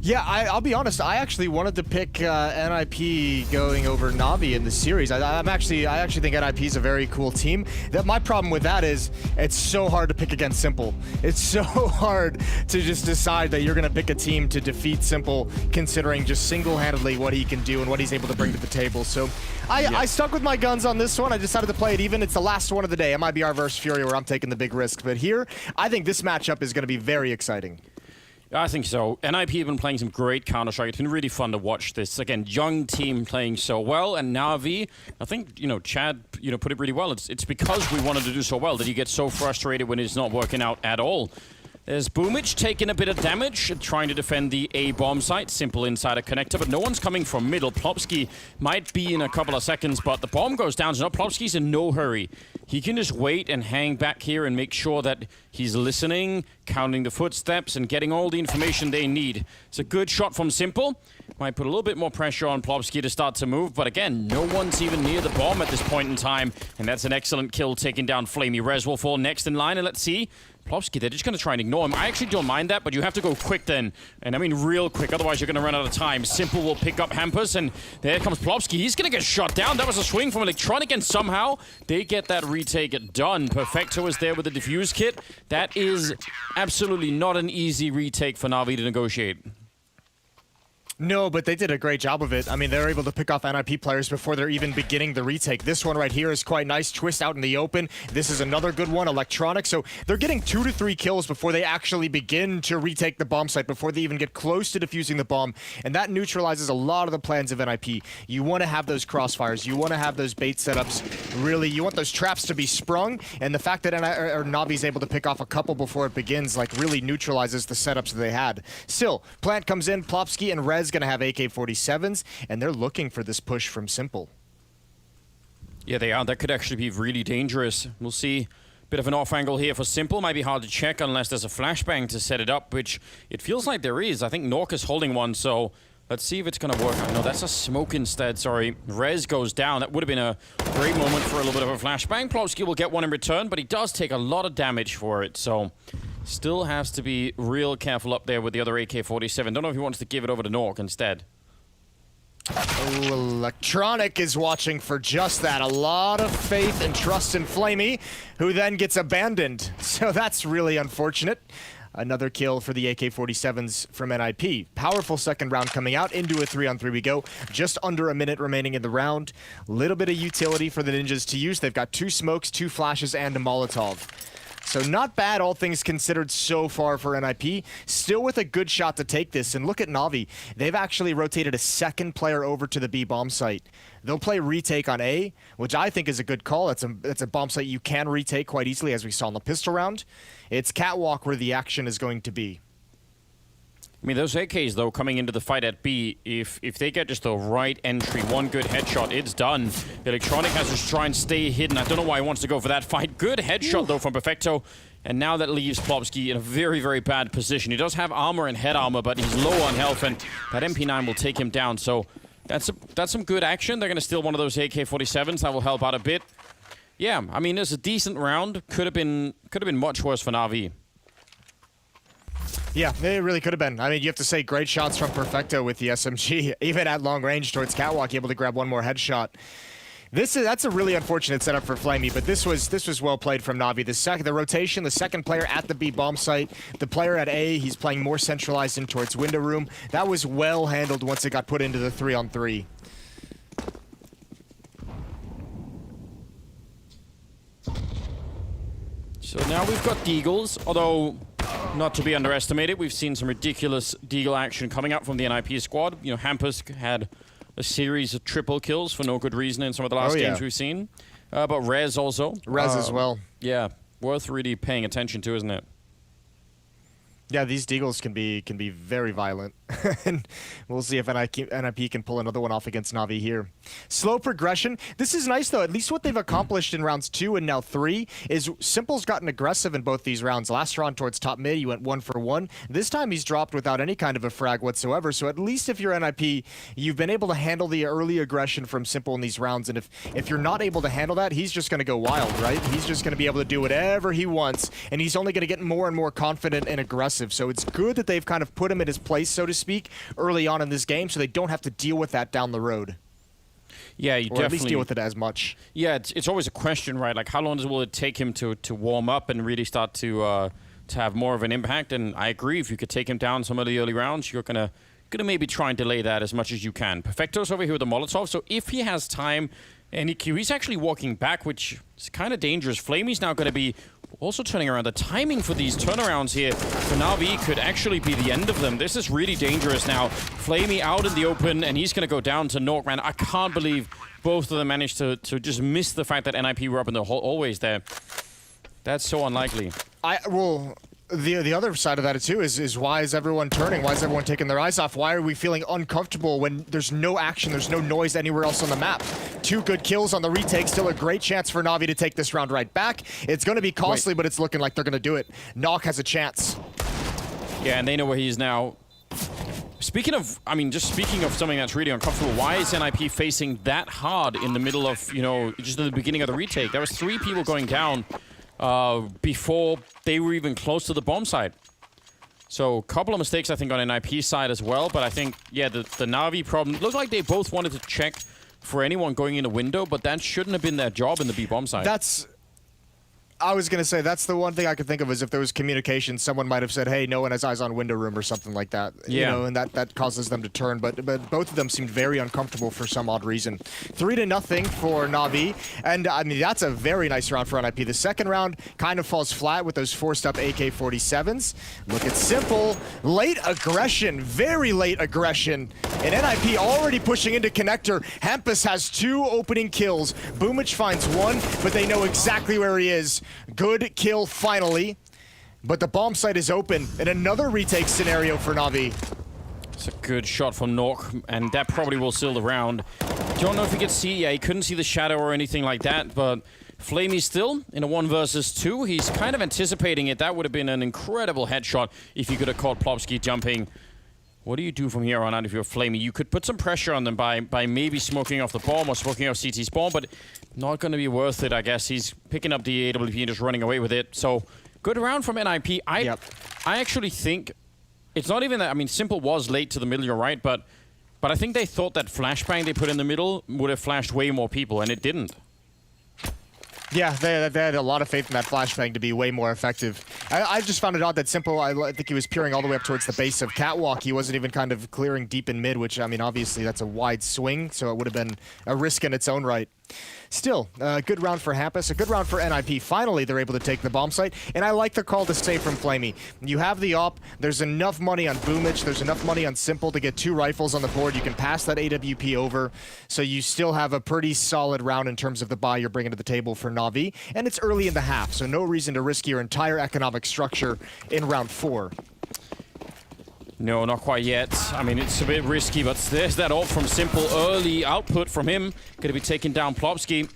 Yeah, I'll be honest. I actually wanted to pick NIP going over Navi in the series. I actually think NIP is a very cool team. My problem with that is it's so hard to pick against Simple. It's so hard to just decide that you're going to pick a team to defeat Simple, considering just single-handedly what he can do and what he's able to bring to the table. So I stuck with my guns on this one. I decided to play it even. It's the last one of the day, MIBR versus Furia, where I'm taking the big risk. But here, I think this matchup is going to be very exciting. I think so. NIP have been playing some great Counter-Strike. It's been really fun to watch this. Again, young team playing so well. And Navi, I think, Chad, put it really well. It's because we wanted to do so well that you get so frustrated when it's not working out at all. There's Boomich taking a bit of damage, trying to defend the A bomb site. Simple inside a connector, but no one's coming from middle. Plopsky might be in a couple of seconds, but the bomb goes down. So now Plopsky's in no hurry. He can just wait and hang back here and make sure that he's listening, counting the footsteps, and getting all the information they need. It's a good shot from Simple. Might put a little bit more pressure on Plopsky to start to move, but again, no one's even near the bomb at this point in time. And that's an excellent kill, taking down Flamey. Rez will fall next in line, and let's see. Plopsky, they're just going to try and ignore him. I actually don't mind that, but you have to go quick then. And I mean real quick, otherwise you're going to run out of time. Simple will pick up Hampus, and there comes Plopsky. He's going to get shot down. That was a swing from Electronic, and somehow they get that retake done. Perfecto is there with the defuse kit. That is absolutely not an easy retake for Navi to negotiate. No, but they did a great job of it. I mean, they're able to pick off NIP players before they're even beginning the retake. This one right here is quite nice. Twist out in the open. This is another good one, Electronic. So they're getting 2 to 3 kills before they actually begin to retake the bomb site, before they even get close to defusing the bomb. And that neutralizes a lot of the plans of NIP. You want to have those crossfires. You want to have those bait setups. Really, you want those traps to be sprung. And the fact that Navi's able to pick off a couple before it begins, like, really neutralizes the setups that they had. Still, Plant comes in, Plopsky and Rez going to have AK-47s, and they're looking for this push from Simple. Yeah, they are. That could actually be really dangerous. We'll see. Bit of an off angle here for Simple. Might be hard to check unless there's a flashbang to set it up, which it feels like there is. I think Nork is holding one, so let's see if it's going to work. No, that's a smoke instead, sorry. Rez goes down. That would have been a great moment for a little bit of a flashbang. Plopsky will get one in return, but he does take a lot of damage for it, so still has to be real careful up there with the other AK-47. Don't know if he wants to give it over to Nork instead. Electronic is watching for just that. A lot of faith and trust in Flamey, who then gets abandoned. So that's really unfortunate. Another kill for the AK-47s from NIP. Powerful second round coming out. Into a 3-on-3 we go. Just under a minute remaining in the round. Little bit of utility for the Ninjas to use. They've got 2 smokes, 2 flashes, and a Molotov. So not bad, all things considered, so far for NIP. Still with a good shot to take this. And look at Navi. They've actually rotated a second player over to the B bomb site. They'll play retake on A, which I think is a good call. It's a bomb site you can retake quite easily, as we saw in the pistol round. It's Catwalk where the action is going to be. I mean, those AKs, though, coming into the fight at B, if they get just the right entry, one good headshot, it's done. Electronic has to try and stay hidden. I don't know why he wants to go for that fight. Good headshot, though, from Perfecto. And now that leaves Plopsky in a very, very bad position. He does have armor and head armor, but he's low on health, and that MP9 will take him down. So that's some good action. They're going to steal one of those AK-47s. That will help out a bit. Yeah, I mean, it's a decent round. Could have been much worse for Navi. Yeah, it really could have been. I mean, you have to say great shots from Perfecto with the SMG. Even at long range towards Catwalk, able to grab one more headshot. That's a really unfortunate setup for Flamey, but this was well played from Navi. The rotation, the second player at the B bomb site, the player at A, he's playing more centralized in towards window room. That was well handled once it got put into the 3-on-3. So now we've got Deagles, although not to be underestimated. We've seen some ridiculous Deagle action coming out from the NIP squad. You know, Hampus had a series of triple kills for no good reason in some of the last games we've seen. But Rez also. Rez as well. Yeah, worth really paying attention to, isn't it? Yeah, these Deagles can be very violent. And we'll see if NIP can pull another one off against Navi here. Slow progression. This is nice, though. At least what they've accomplished in rounds 2 and now 3 is Simple's gotten aggressive in both these rounds. Last round towards top mid, he went 1 for 1. This time he's dropped without any kind of a frag whatsoever. So at least if you're NIP, you've been able to handle the early aggression from Simple in these rounds. And if you're not able to handle that, he's just going to go wild, right? He's just going to be able to do whatever he wants. And he's only going to get more and more confident and aggressive. So it's good that they've kind of put him in his place, so to speak, early on in this game, so they don't have to deal with that down the road. Yeah, you or definitely at least deal with it as much. Yeah, it's always a question, right? Like, how long will it take him to warm up and really start to have more of an impact? And I agree, if you could take him down some of the early rounds, you're gonna maybe try and delay that as much as you can. Perfecto's over here with the Molotov, so if he has time, and he's actually walking back, which is kind of dangerous. Flamey's now going to be also turning around. The timing for these turnarounds here for Navi could actually be the end of them. This is really dangerous now. Flamey out in the open, and he's going to go down to Nork, man. I can't believe both of them managed to just miss the fact that NIP were up in the always there. That's so unlikely. The other side of that too is why is everyone turning? Why is everyone taking their eyes off? Why are we feeling uncomfortable when there's no action, there's no noise anywhere else on the map? 2 good kills on the retake, still a great chance for Navi to take this round right back. It's going to be costly, but it's looking like they're going to do it. Nok has a chance. Yeah, and they know where he is now. Speaking of something that's really uncomfortable, why is NIP facing that hard in the middle of, just in the beginning of the retake? There was 3 people going down before they were even close to the bomb site. So a couple of mistakes, I think, on NIP's side as well. But I think, yeah, the Navi problem, looked like they both wanted to check for anyone going in a window, but that shouldn't have been their job in the B bomb site. I was going to say, that's the one thing I could think of is if there was communication, someone might have said, hey, no one has eyes on window room or something like that. Yeah. And that causes them to turn. But both of them seemed very uncomfortable for some odd reason. 3-0 for Navi. And, I mean, that's a very nice round for NIP. The second round kind of falls flat with those forced-up AK-47s. Look at Simple. Late aggression. Very late aggression. And NIP already pushing into connector. Hampus has 2 opening kills. Boomich finds 1, but they know exactly where he is. Good kill finally, but the bomb site is open in another retake scenario for Navi. It's a good shot from Nork, and that probably will seal the round. Don't know if he could see, he couldn't see the shadow or anything like that, but Flamey still in a 1 versus 2. He's kind of anticipating it. That would have been an incredible headshot if he could have caught Plopsky jumping. What do you do from here on out if you're Flamey? You could put some pressure on them by maybe smoking off the bomb or smoking off CT's bomb, but not going to be worth it, I guess. He's picking up the AWP and just running away with it. So, good round from NIP. I actually think it's not even that. I mean, Simple was late to the middle, you're right, but I think they thought that flashbang they put in the middle would have flashed way more people, and it didn't. Yeah, they had a lot of faith in that flashbang to be way more effective. I just found it odd that Simple, I think he was peering all the way up towards the base of Catwalk. He wasn't even kind of clearing deep in mid, which, I mean, obviously that's a wide swing, so it would have been a risk in its own right. Still, a good round for Hampus, a good round for NIP. Finally, they're able to take the bomb site, and I like the call to stay from Flamey. You have the op, there's enough money on Boomich, there's enough money on Simple to get 2 rifles on the board. You can pass that AWP over, so you still have a pretty solid round in terms of the buy you're bringing to the table for Navi, and it's early in the half, so no reason to risk your entire economic structure in round 4. No, not quite yet. I mean, it's a bit risky, but there's that ult from Simple. Early output from him. Going to be taking down Plopsky.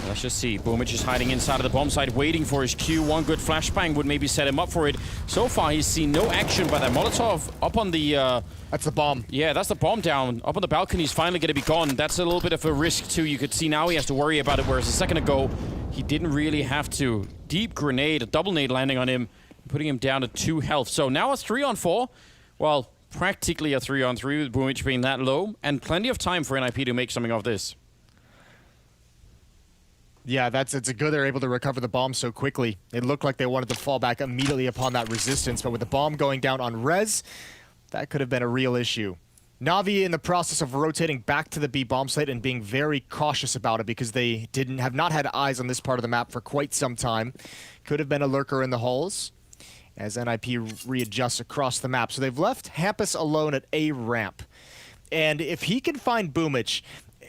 Let's just see. Boomich is hiding inside of the bomb site, waiting for his cue. One good flashbang would maybe set him up for it. So far, he's seen no action by that Molotov up on the... That's the bomb. Yeah, that's the bomb down. Up on the balcony, he's finally going to be gone. That's a little bit of a risk, too. You could see now he has to worry about it, whereas a second ago, he didn't really have to. Deep grenade, a double nade landing on him, putting him down to 2 health. So now a 3-on-4. Well, practically a 3-on-3 with Boomich being that low, and plenty of time for NIP to make something of this. Yeah, it's good they're able to recover the bomb so quickly. It looked like they wanted to fall back immediately upon that resistance, but with the bomb going down on Rez, that could have been a real issue. Navi in the process of rotating back to the B bomb site and being very cautious about it because they have not had eyes on this part of the map for quite some time. Could have been a lurker in the halls as NIP readjusts across the map. So they've left Hampus alone at A ramp. And if he can find Boomich,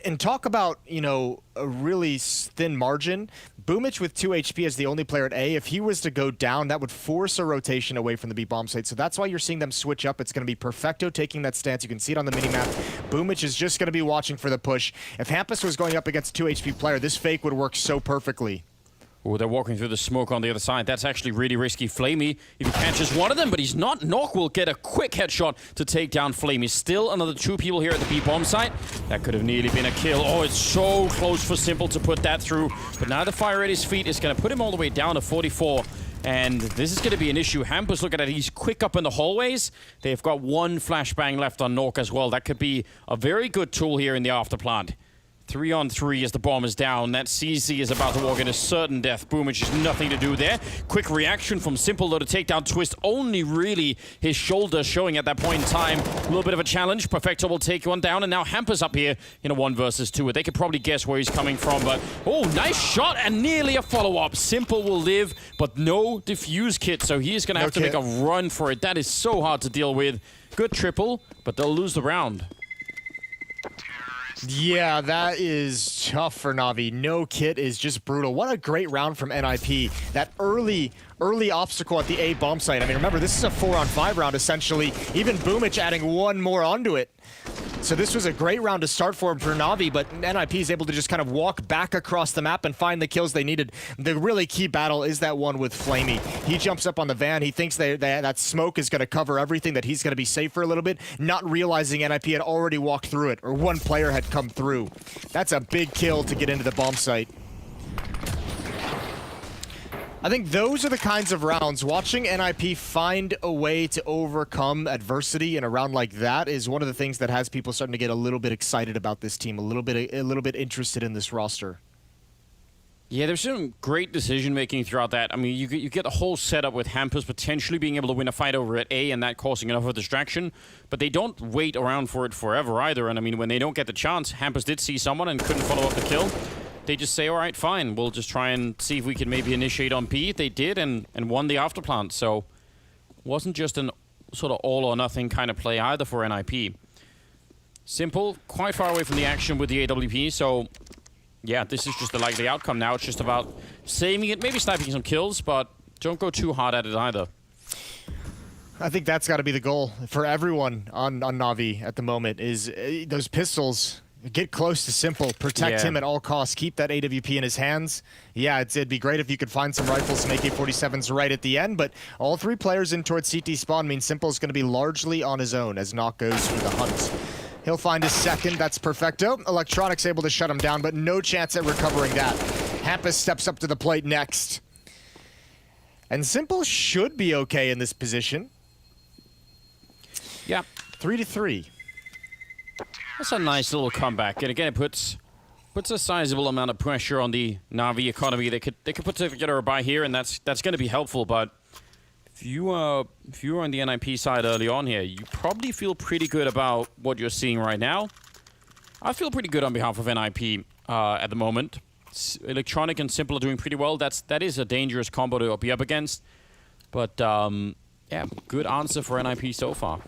and talk about, you know, a really thin margin, Boomich with 2 HP as the only player at A, if he was to go down, that would force a rotation away from the B bomb site. So that's why you're seeing them switch up. It's going to be Perfecto taking that stance. You can see it on the minimap. Boomich is just going to be watching for the push. If Hampus was going up against a 2 HP player, this fake would work so perfectly. Oh, they're walking through the smoke on the other side. That's actually really risky. Flamey, if he catches one of them, but he's not. Nok will get a quick headshot to take down Flamey. Still another 2 people here at the B bomb site. That could have nearly been a kill. Oh, it's so close for Simple to put that through. But now the fire at his feet is going to put him all the way down to 44. And this is going to be an issue. Hampus, look at that. He's quick up in the hallways. They've got 1 flashbang left on Nok as well. That could be a very good tool here in the afterplant. 3-on-3 as the bomb is down. That CZ is about to walk into certain death. Boomich has nothing to do there. Quick reaction from Simple, though, to take down Twist. Only really his shoulder showing at that point in time. A little bit of a challenge. Perfecto will take one down, and now Hampus up here in a 1 versus 2. They could probably guess where he's coming from, but oh, nice shot and nearly a follow-up. Simple will live, but no defuse kit, so he is going to have to make a run for it. That is so hard to deal with. Good triple, but they'll lose the round. Yeah, that is tough for Navi. No kit is just brutal. What a great round from NIP. That early obstacle at the A bomb site. I mean, remember, this is a 4-on-5 round, essentially. Even Boomich adding 1 more onto it. So this was a great round to start for Navi, but NIP is able to just kind of walk back across the map and find the kills they needed. The really key battle is that one with Flamey. He jumps up on the van. He thinks that smoke is going to cover everything, that he's going to be safe for a little bit, not realizing NIP had already walked through it, or 1 player had come through. That's a big kill to get into the bomb site. I think those are the kinds of rounds. Watching NIP find a way to overcome adversity in a round like that is one of the things that has people starting to get a little bit excited about this team, a little bit interested in this roster. Yeah, there's some great decision-making throughout that. I mean, you get the whole setup with Hampus potentially being able to win a fight over at A and that causing enough of a distraction, but they don't wait around for it forever either. And I mean, when they don't get the chance, Hampus did see someone and couldn't follow up the kill. They just say, all right, fine, we'll just try and see if we can maybe initiate on B. They did and won the afterplant, so it wasn't just an sort of all-or-nothing kind of play either for NIP. Simple, quite far away from the action with the AWP, so yeah, this is just the likely outcome now. It's just about saving it, maybe sniping some kills, but don't go too hard at it either. I think that's got to be the goal for everyone on Navi at the moment, is those pistols. Get close to Simple, protect him at all costs, keep that AWP in his hands. Yeah, it'd be great if you could find some rifles, some AK-47s right at the end, but all 3 players in towards CT spawn means Simple's going to be largely on his own as Nok goes through the hunt. He'll find his second, that's Perfecto. Electronics able to shut him down, but no chance at recovering that. Hampus steps up to the plate next. And Simple should be okay in this position. Yeah. 3-3. That's a nice little comeback, and again, it puts a sizable amount of pressure on the Navi economy. They could put together a buy here, and that's going to be helpful. But if you are on the NIP side early on here, you probably feel pretty good about what you're seeing right now. I feel pretty good on behalf of NIP at the moment. Electronic and Simple are doing pretty well. That is a dangerous combo to be up against, but yeah, good answer for NIP so far.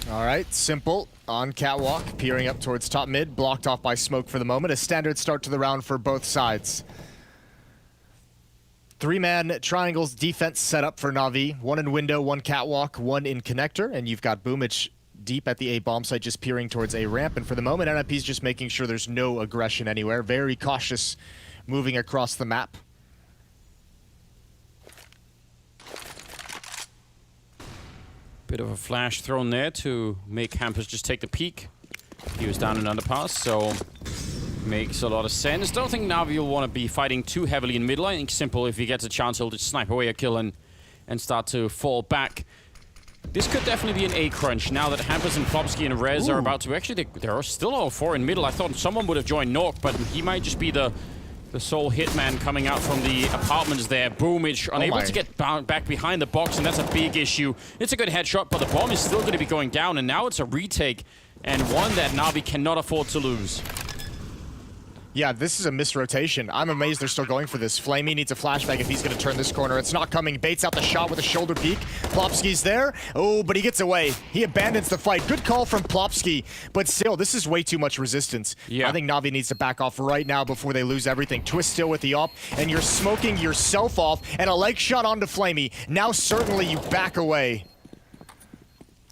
All right, Simple on catwalk, peering up towards top mid, blocked off by smoke for the moment. A standard start to the round for both sides. 3-man triangles defense set up for Navi. 1 in window, 1 catwalk, 1 in connector, and you've got Boomich deep at the A bomb site, just peering towards A ramp. And for the moment, NIP's just making sure there's no aggression anywhere. Very cautious, moving across the map. Bit of a flash thrown there to make Hampus just take the peek. He was down in underpass, so makes a lot of sense. Don't think Navi will want to be fighting too heavily in middle. I think Simple, if he gets a chance, he'll just snipe away a kill and start to fall back. This could definitely be an A crunch now that Hampus and Flopsky and Rez are about to. Actually, there are still all 4 in middle. I thought someone would have joined Nok, but he might just be the sole hitman coming out from the apartments there. Boomich unable to get back behind the box, and that's a big issue. It's a good headshot, but the bomb is still going to be going down, and now it's a retake, and one that Navi cannot afford to lose. Yeah, this is a misrotation. I'm amazed they're still going for this. Flamey needs a flashback if he's going to turn this corner. It's not coming. Baits out the shot with a shoulder peek. Plopsky's there. Oh, but he gets away. He abandons the fight. Good call from Plopsky. But still, this is way too much resistance. Yeah. I think Navi needs to back off right now before they lose everything. Twist still with the op, and you're smoking yourself off, and a leg shot onto Flamey. Now certainly you back away.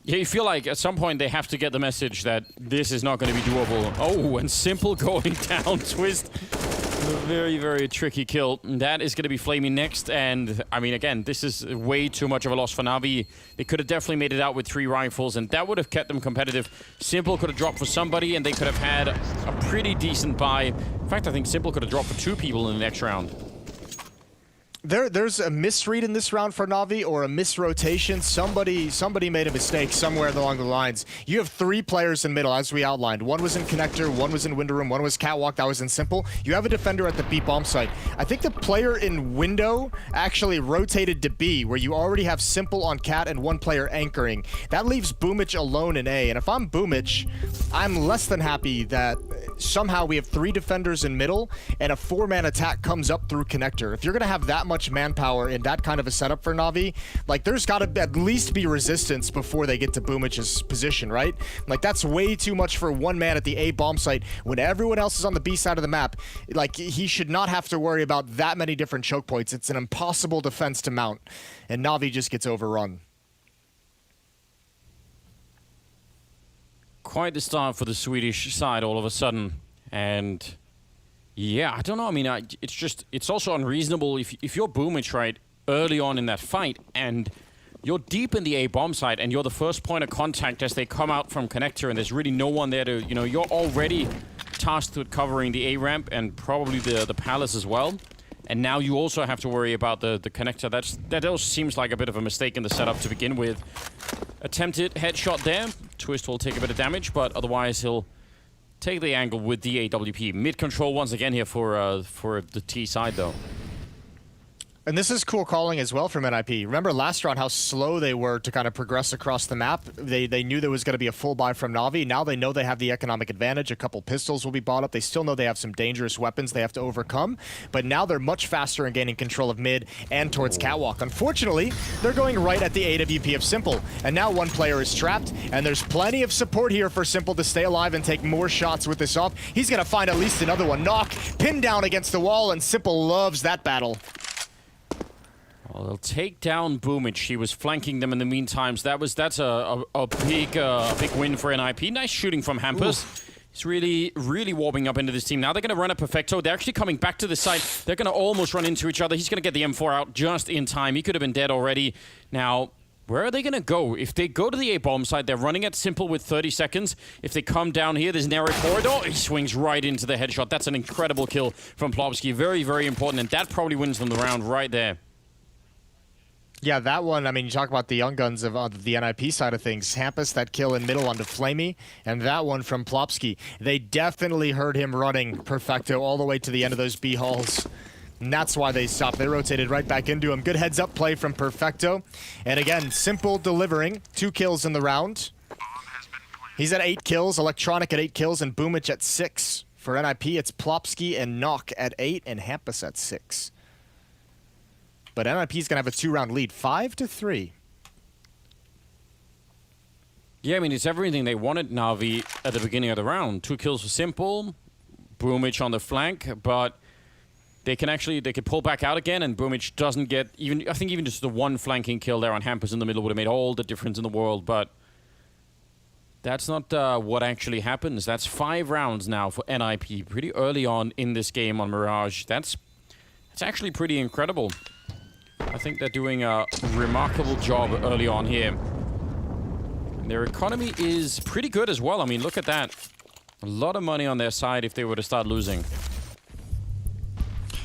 Yeah, you feel like at some point they have to get the message that this is not going to be doable. Oh, and Simple going down. Twist. A very, very tricky kill. That is going to be Flamey next. And, I mean, again, this is way too much of a loss for Navi. They could have definitely made it out with 3 rifles, and that would have kept them competitive. Simple could have dropped for somebody, and they could have had a pretty decent buy. In fact, I think Simple could have dropped for 2 people in the next round. There's a misread in this round for Navi, or a misrotation. Somebody made a mistake somewhere along the lines. You have 3 players in middle, as we outlined. One was in connector, one was in window room, one was catwalk, that was in simple. You have a defender at the B bomb site. I think the player in window actually rotated to B, where you already have simple on cat and 1 player anchoring. That leaves Boomich alone in A, and if I'm Boomich, I'm less than happy that somehow we have 3 defenders in middle and a 4-man attack comes up through connector. If you're gonna have that much manpower in that kind of a setup for Navi, like, there's gotta at least be resistance before they get to Boomich's position, right? Like, that's way too much for 1 man at the A bomb site when everyone else is on the B side of the map. Like, he should not have to worry about that many different choke points. It's an impossible defense to mount, and Navi just gets overrun. Quite the start for the Swedish side all of a sudden. And yeah, I don't know. I mean, it's also unreasonable if you're Boomich, right, early on in that fight, and you're deep in the A bomb site, and you're the first point of contact as they come out from connector, and there's really no one there to, you know, you're already tasked with covering the A ramp and probably the palace as well. And now you also have to worry about the connector. That also seems like a bit of a mistake in the setup to begin with. Attempted headshot there. Twist will take a bit of damage, but otherwise he'll take the angle with the AWP. Mid control once again here for the T side though. And this is cool calling as well from NIP. Remember last round how slow they were to kind of progress across the map? They knew there was going to be a full buy from Navi. Now they know they have the economic advantage. A couple pistols will be bought up. They still know they have some dangerous weapons they have to overcome. But now they're much faster in gaining control of mid and towards catwalk. Unfortunately, they're going right at the AWP of Simple. And now 1 player is trapped. And there's plenty of support here for Simple to stay alive and take more shots with this off. He's going to find at least another one. Knock, pinned down against the wall, and Simple loves that battle. Well, they'll take down Boomich. He was flanking them in the meantime. So that's a big win for NIP. Nice shooting from Hampus. He's really warming up into this team. Now they're going to run a Perfecto. They're actually coming back to the site. They're going to almost run into each other. He's going to get the M4 out just in time. He could have been dead already. Now, where are they going to go? If they go to the A-bomb side, they're running at simple with 30 seconds. If they come down here, there's narrow corridor. He swings right into the headshot. That's an incredible kill from Plopsky. Very, very important, and that probably wins them the round right there. Yeah, that one, I mean, you talk about the young guns of the NIP side of things. Hampus, that kill in middle onto Flamey, and that one from Plopsky. They definitely heard him running Perfecto all the way to the end of those B halls. And that's why they stopped. They rotated right back into him. Good heads-up play from Perfecto. And again, Simple delivering 2 kills in the round. He's at 8 kills, Electronic at 8 kills, and Boomich at 6. For NIP, it's Plopsky and Knock at 8, and Hampus at 6. But NIP's going to have a 2-round lead, 5-3. Yeah, I mean, it's everything they wanted, Navi, at the beginning of the round. 2 kills for Simple, Boomich on the flank, but they could pull back out again, and Boomich doesn't get even, I think even just the 1 flanking kill there on Hampus in the middle would have made all the difference in the world, but that's not what actually happens. That's 5 rounds now for NIP, pretty early on in this game on Mirage. That's actually pretty incredible. I think they're doing a remarkable job early on here. And their economy is pretty good as well. I mean, look at that. A lot of money on their side if they were to start losing.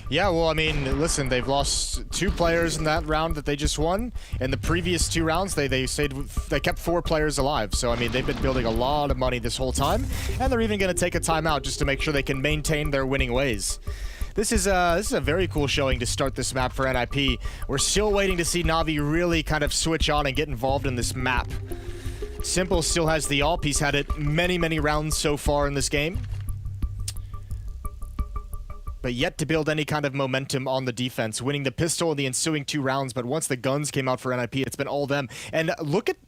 Yeah, well, I mean, listen, they've lost 2 players in that round that they just won. In the previous 2 rounds, they kept 4 players alive. So, I mean, they've been building a lot of money this whole time. And they're even going to take a timeout just to make sure they can maintain their winning ways. This is a very cool showing to start this map for NIP. We're still waiting to see Navi really kind of switch on and get involved in this map. Simple still has the AWP. He's had it many rounds so far in this game. but yet to build any kind of momentum on the defense, winning the pistol in the ensuing 2 rounds. But once the guns came out for NIP, it's been all them. And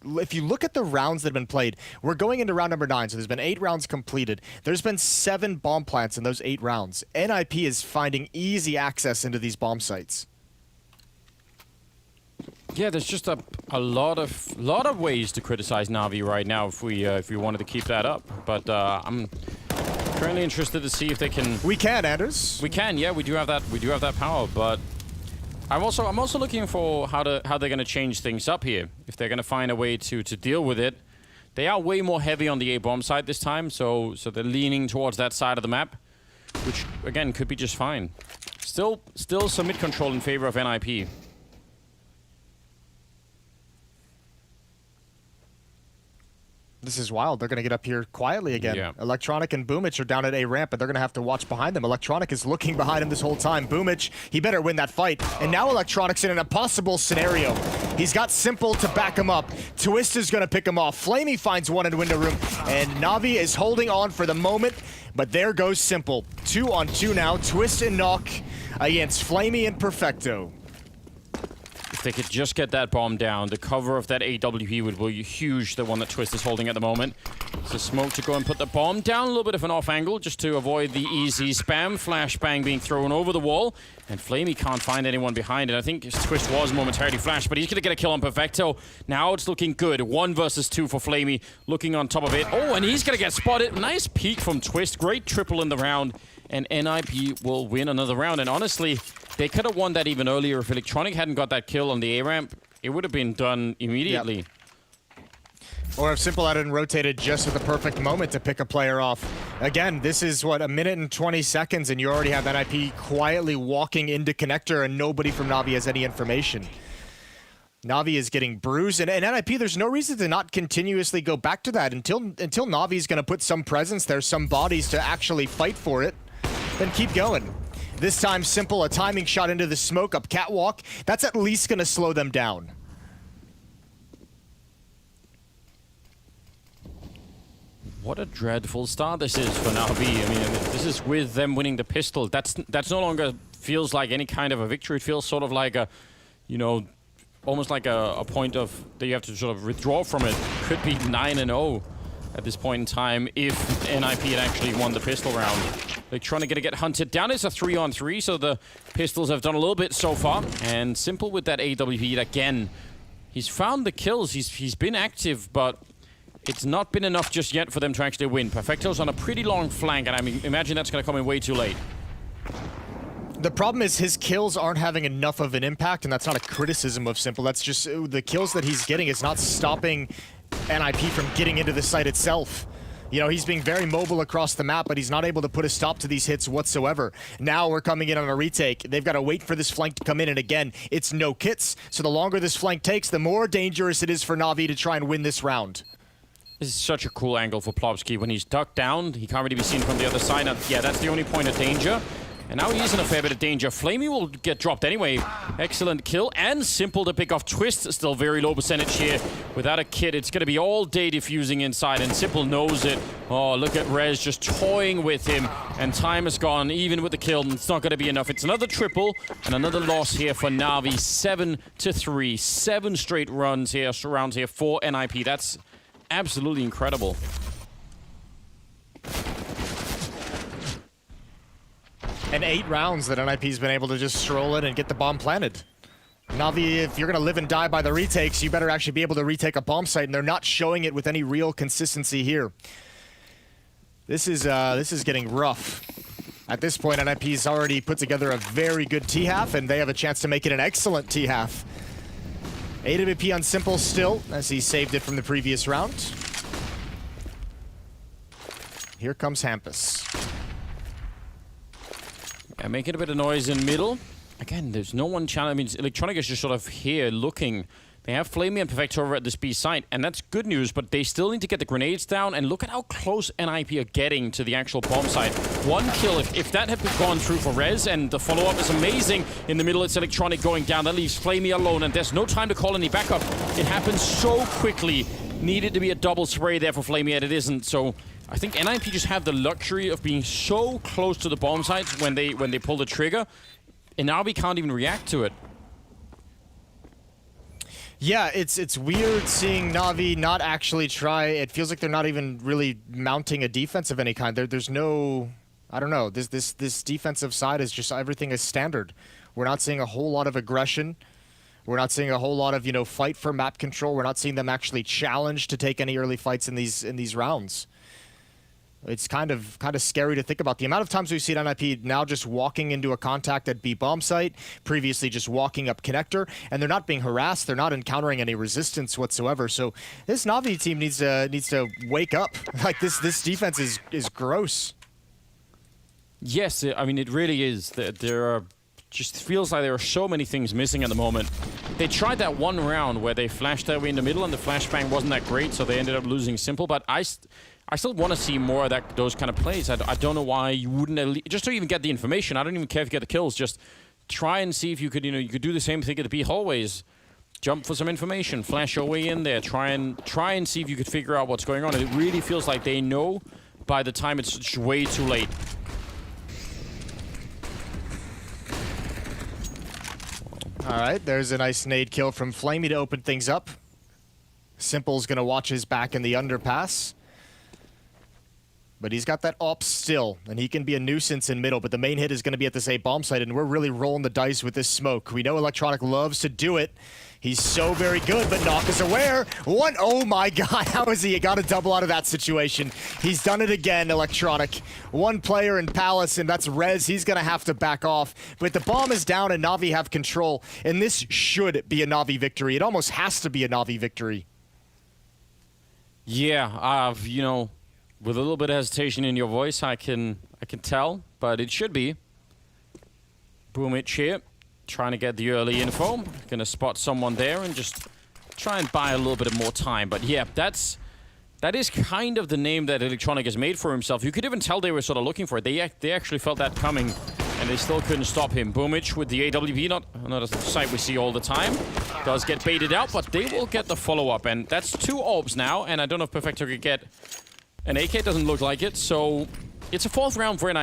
if you look at the rounds that have been played, we're going into round number 9, so there's been 8 rounds completed. There's been 7 bomb plants in those 8 rounds. NIP is finding easy access into these bomb sites. Yeah, there's just a lot of ways to criticize Navi right now if we wanted to keep that up. But I'm currently interested to see if they can. We can, Anders. We can. Yeah, we do have that. We do have that power. But I'm also looking for how they're going to change things up here. If they're going to find a way to deal with it. They are way more heavy on the A bomb side this time, so they're leaning towards that side of the map, which again could be just fine. Still some mid control in favor of NIP. This is wild. They're going to get up here quietly again. Yeah. Electronic and Boomich are down at A ramp, but they're going to have to watch behind them. Electronic is looking behind him this whole time. Boomich, he better win that fight. And now Electronic's in an impossible scenario. He's got Simple to back him up. Twist is going to pick him off. Flamey finds one in window room, and Navi is holding on for the moment, but there goes Simple. 2 on 2 now. Twist and Knock against Flamey and Perfecto. If they could just get that bomb down, the cover of that AWP would be huge, the one that Twist is holding at the moment. So Smoke to go and put the bomb down, a little bit of an off angle, just to avoid the easy spam. Flashbang being thrown over the wall, and Flamey can't find anyone behind it. I think Twist was momentarily flashed, but he's going to get a kill on Perfecto. Now it's looking good. 1 versus 2 for Flamey, looking on top of it. Oh, and he's going to get spotted. Nice peek from Twist. Great triple in the round, and NIP will win another round. And honestly, they could have won that even earlier. If Electronic hadn't got that kill on the A ramp, it would have been done immediately. Yep. Or if Simple hadn't rotated just at the perfect moment to pick a player off. Again, this is, what, 1 minute and 20 seconds, and you already have NIP quietly walking into connector, and nobody from Navi has any information. Navi is getting bruised, and NIP, there's no reason to not continuously go back to that until Navi is going to put some presence there, some bodies to actually fight for it. Then keep going. This time, Simple, a timing shot into the smoke up catwalk. That's at least going to slow them down. What a dreadful start this is for Navi. I mean, this is with them winning the pistol. That's no longer feels like any kind of a victory. It feels sort of like a, you know, almost like a point of that you have to sort of withdraw from it. Could be 9-0 at this point in time if NIP had actually won the pistol round. Electronic gonna get hunted down. It's a 3-on-3, so the pistols have done a little bit so far. And Simple with that AWP again. He's found the kills. He's been active, but it's not been enough just yet for them to actually win. Perfecto's on a pretty long flank, and I mean, imagine that's going to come in way too late. The problem is his kills aren't having enough of an impact, and that's not a criticism of Simple. That's just the kills that he's getting is not stopping NIP from getting into the site itself. You know, he's being very mobile across the map, but he's not able to put a stop to these hits whatsoever. Now we're coming in on a retake. They've got to wait for this flank to come in, and again, it's no kits. So the longer this flank takes, the more dangerous it is for Navi to try and win this round. This is such a cool angle for Plopsky. When he's ducked down, he can't really be seen from the other side. Yeah, that's the only point of danger. And now he's in a fair bit of danger. Flamey will get dropped anyway. Excellent kill, and Simple to pick off Twist. Still very low percentage here. Without a kit, it's going to be all day diffusing inside, and Simple knows it. Oh, look at Rez just toying with him, and time is gone, even with the kill. It's not going to be enough. It's another triple, and another loss here for Navi. 7-3. 7 straight rounds here for NIP. That's absolutely incredible. And 8 rounds that NIP's been able to just stroll in and get the bomb planted. Navi, if you're going to live and die by the retakes, you better actually be able to retake a bomb site, and they're not showing it with any real consistency here. This is getting rough. At this point, NIP's already put together a very good T-half, and they have a chance to make it an excellent T-half. AWP on Simple still, as he saved it from the previous round. Here comes Hampus. Yeah, making a bit of noise in middle. Again, there's no one challenge. I mean, Electronic is just sort of here looking. They have Flamey and Perfecto over at this B site, and that's good news, but they still need to get the grenades down, and look at how close NIP are getting to the actual bomb site. 1 kill, if that had gone through for Rez, and the follow-up is amazing. In the middle, it's Electronic going down. That leaves Flamey alone, and there's no time to call any backup. It happens so quickly. Needed to be a double spray there for Flamey, and it isn't, so I think NIP just have the luxury of being so close to the bomb sites when they pull the trigger, and Navi can't even react to it. Yeah, it's weird seeing Navi not actually try. It feels like they're not even really mounting a defense of any kind. There's no, I don't know. This defensive side is just everything is standard. We're not seeing a whole lot of aggression. We're not seeing a whole lot of, you know, fight for map control. We're not seeing them actually challenge to take any early fights in these rounds. It's kind of scary to think about the amount of times we've seen NIP now just walking into a contact at B bomb site, previously just walking up connector, and they're not being harassed. They're not encountering any resistance whatsoever. So this Navi team needs to wake up. Like this defense is gross. Yes, I mean it really is. There are just feels like there are so many things missing at the moment. They tried that one round where they flashed their way in the middle, and the flashbang wasn't that great, so they ended up losing simple. But I still want to see more of those kind of plays. I don't know why you wouldn't, just to even get the information. I don't even care if you get the kills. Just try and see if you could, you could do the same thing at the B hallways. Jump for some information, flash your way in there. Try and see if you could figure out what's going on. And it really feels like they know by the time it's just way too late. All right, there's a nice nade kill from Flamey to open things up. Simple's gonna watch his back in the underpass. But he's got that op still, and he can be a nuisance in middle, but the main hit is going to be at this A bomb site, and we're really rolling the dice with this smoke. We know Electronic loves to do it. He's so very good, but Knock is aware. Oh my god, how is he? He got a double out of that situation. He's done it again, Electronic. One player in Palace, and that's Rez. He's going to have to back off. But the bomb is down, and Navi have control, and this should be a Navi victory. It almost has to be a Navi victory. Yeah, you know, with a little bit of hesitation in your voice, I can tell, but it should be. Boomich here, trying to get the early info. Gonna spot someone there and just try and buy a little bit of more time. But yeah, that is kind of the name that Electronic has made for himself. You could even tell they were sort of looking for it. They actually felt that coming, and they still couldn't stop him. Boomich with the AWP, not a sight we see all the time. Does get baited out, but they will get the follow-up, and that's 2 orbs now, and I don't know if Perfecto could get an AK. Doesn't look like it, so it's a 4th round for for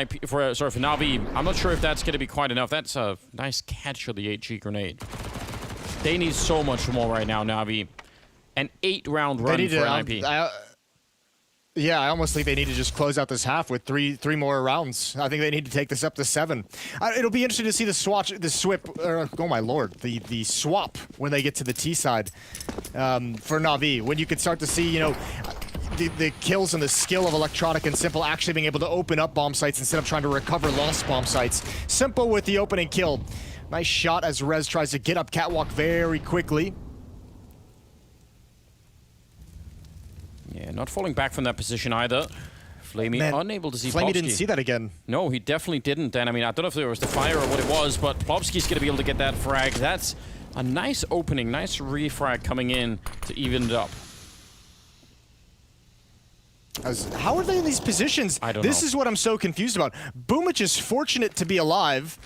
Navi. I'm not sure if that's going to be quite enough. That's a nice catch of the 8G grenade. They need so much more right now, Navi. An 8-round run for NIP. Yeah, I almost think they need to just close out this half with three more rounds. I think they need to take this up to 7. It'll be interesting to see the swap when they get to the T side for Navi. When you could start to see, you know, the kills and the skill of Electronic and Simple actually being able to open up bomb sites instead of trying to recover lost bomb sites. Simple with the opening kill. Nice shot as Rez tries to get up catwalk very quickly. Yeah, not falling back from that position either. Flamey unable to see Flamey Plopsky. didn't see that again. No, he definitely didn't. And I mean, I don't know if there was the fire or what it was, but Plopsky's going to be able to get that frag. That's a nice opening, nice refrag coming in to even it up. How are they in these positions? I don't know. This is what I'm so confused about. Boomich is fortunate to be alive.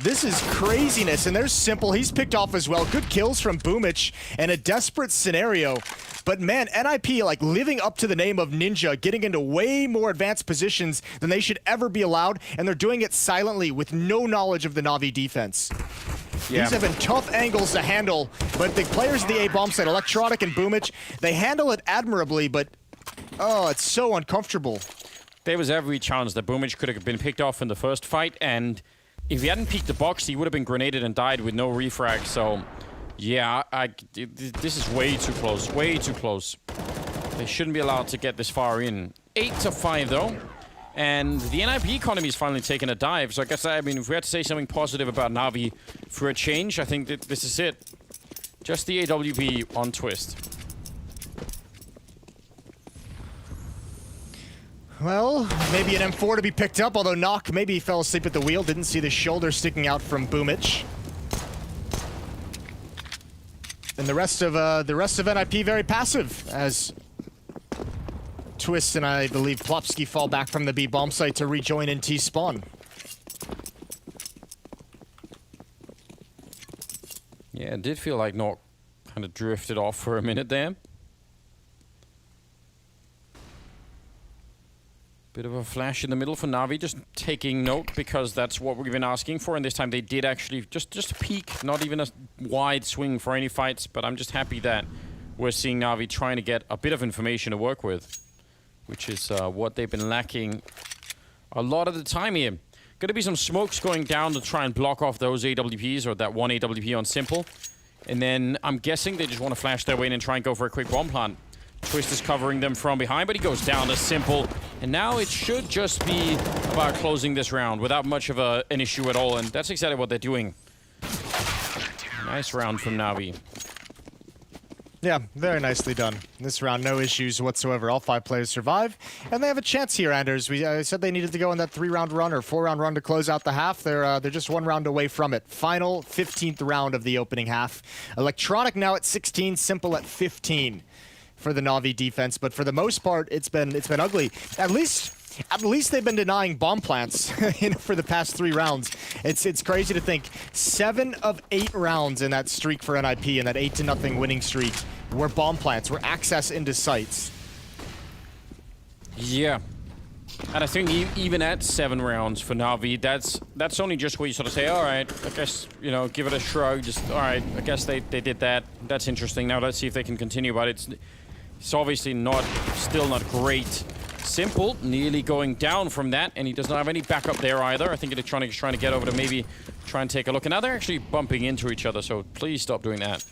This is craziness, and there's Simple. He's picked off as well. Good kills from Boomich in a desperate scenario. But man, NIP, like, living up to the name of Ninja, getting into way more advanced positions than they should ever be allowed, and they're doing it silently with no knowledge of the Navi defense. Yeah. These have been tough angles to handle, but the players of the A bomb site, Electronic and Boomich, they handle it admirably, but oh, it's so uncomfortable. There was every chance that Boomich could have been picked off in the first fight, and if he hadn't peeked the box, he would have been grenaded and died with no refrag. So, yeah, this is way too close. Way too close. They shouldn't be allowed to get this far in. 8-5, though. And the NIP economy is finally taking a dive. So I guess, I mean, if we had to say something positive about Navi for a change, I think that this is it. Just the AWP on twist. Well, maybe an M4 to be picked up, although Knock maybe fell asleep at the wheel, didn't see the shoulder sticking out from Boomich. And the rest of NIP very passive, as Twist and I believe Plopsky fall back from the B bomb site to rejoin in T spawn. Yeah, it did feel like Knock kind of drifted off for a minute there. Bit of a flash in the middle for Navi, just taking note because that's what we've been asking for. And this time they did actually just a peek, not even a wide swing for any fights. But I'm just happy that we're seeing Navi trying to get a bit of information to work with, which is what they've been lacking a lot of the time here. Going to be some smokes going down to try and block off those AWPs, or that one AWP on Simple. And then I'm guessing they just want to flash their way in and try and go for a quick bomb plant. Twist is covering them from behind, but he goes down to Simple. And now it should just be about closing this round without much of an issue at all. And that's exactly what they're doing. Nice round from Navi. Yeah, very nicely done. This round, no issues whatsoever. All 5 players survive, and they have a chance here, Anders. We said they needed to go on that 3-round run or 4-round run to close out the half. They're just 1 round away from it. Final 15th round of the opening half. Electronic now at 16, Simple at 15 for the Navi defense. But for the most part, it's been ugly. At least they've been denying bomb plants for the past 3 rounds. It's crazy to think 7 of 8 rounds in that streak for NIP, and that 8-0 winning streak, were bomb plants, were access into sites. Yeah. And I think even at 7 rounds for Navi, that's only just where you sort of say, all right, I guess, you know, give it a shrug. Just, all right, I guess they did that. That's interesting. Now let's see if they can continue. But it's obviously still not great. Simple, nearly going down from that, and he does not have any backup there either. I think Electronic is trying to get over to maybe try and take a look. And now they're actually bumping into each other, so please stop doing that.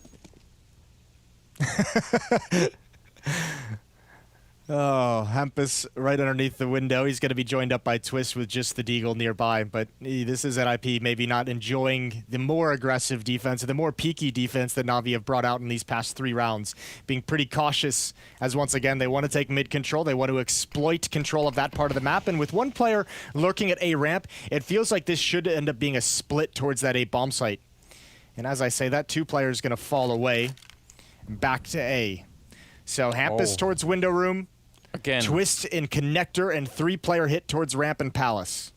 Oh, Hampus right underneath the window. He's going to be joined up by Twist with just the Deagle nearby. But this is NIP maybe not enjoying the more aggressive defense, the more peaky defense that Navi have brought out in these past 3 rounds. Being pretty cautious, as once again, they want to take mid control. They want to exploit control of that part of the map. And with 1 player lurking at A ramp, it feels like this should end up being a split towards that A bomb site. And as I say, that 2 player is going to fall away back to A. So Hampus towards window room. Again. Twist in connector, and 3-player hit towards ramp and palace.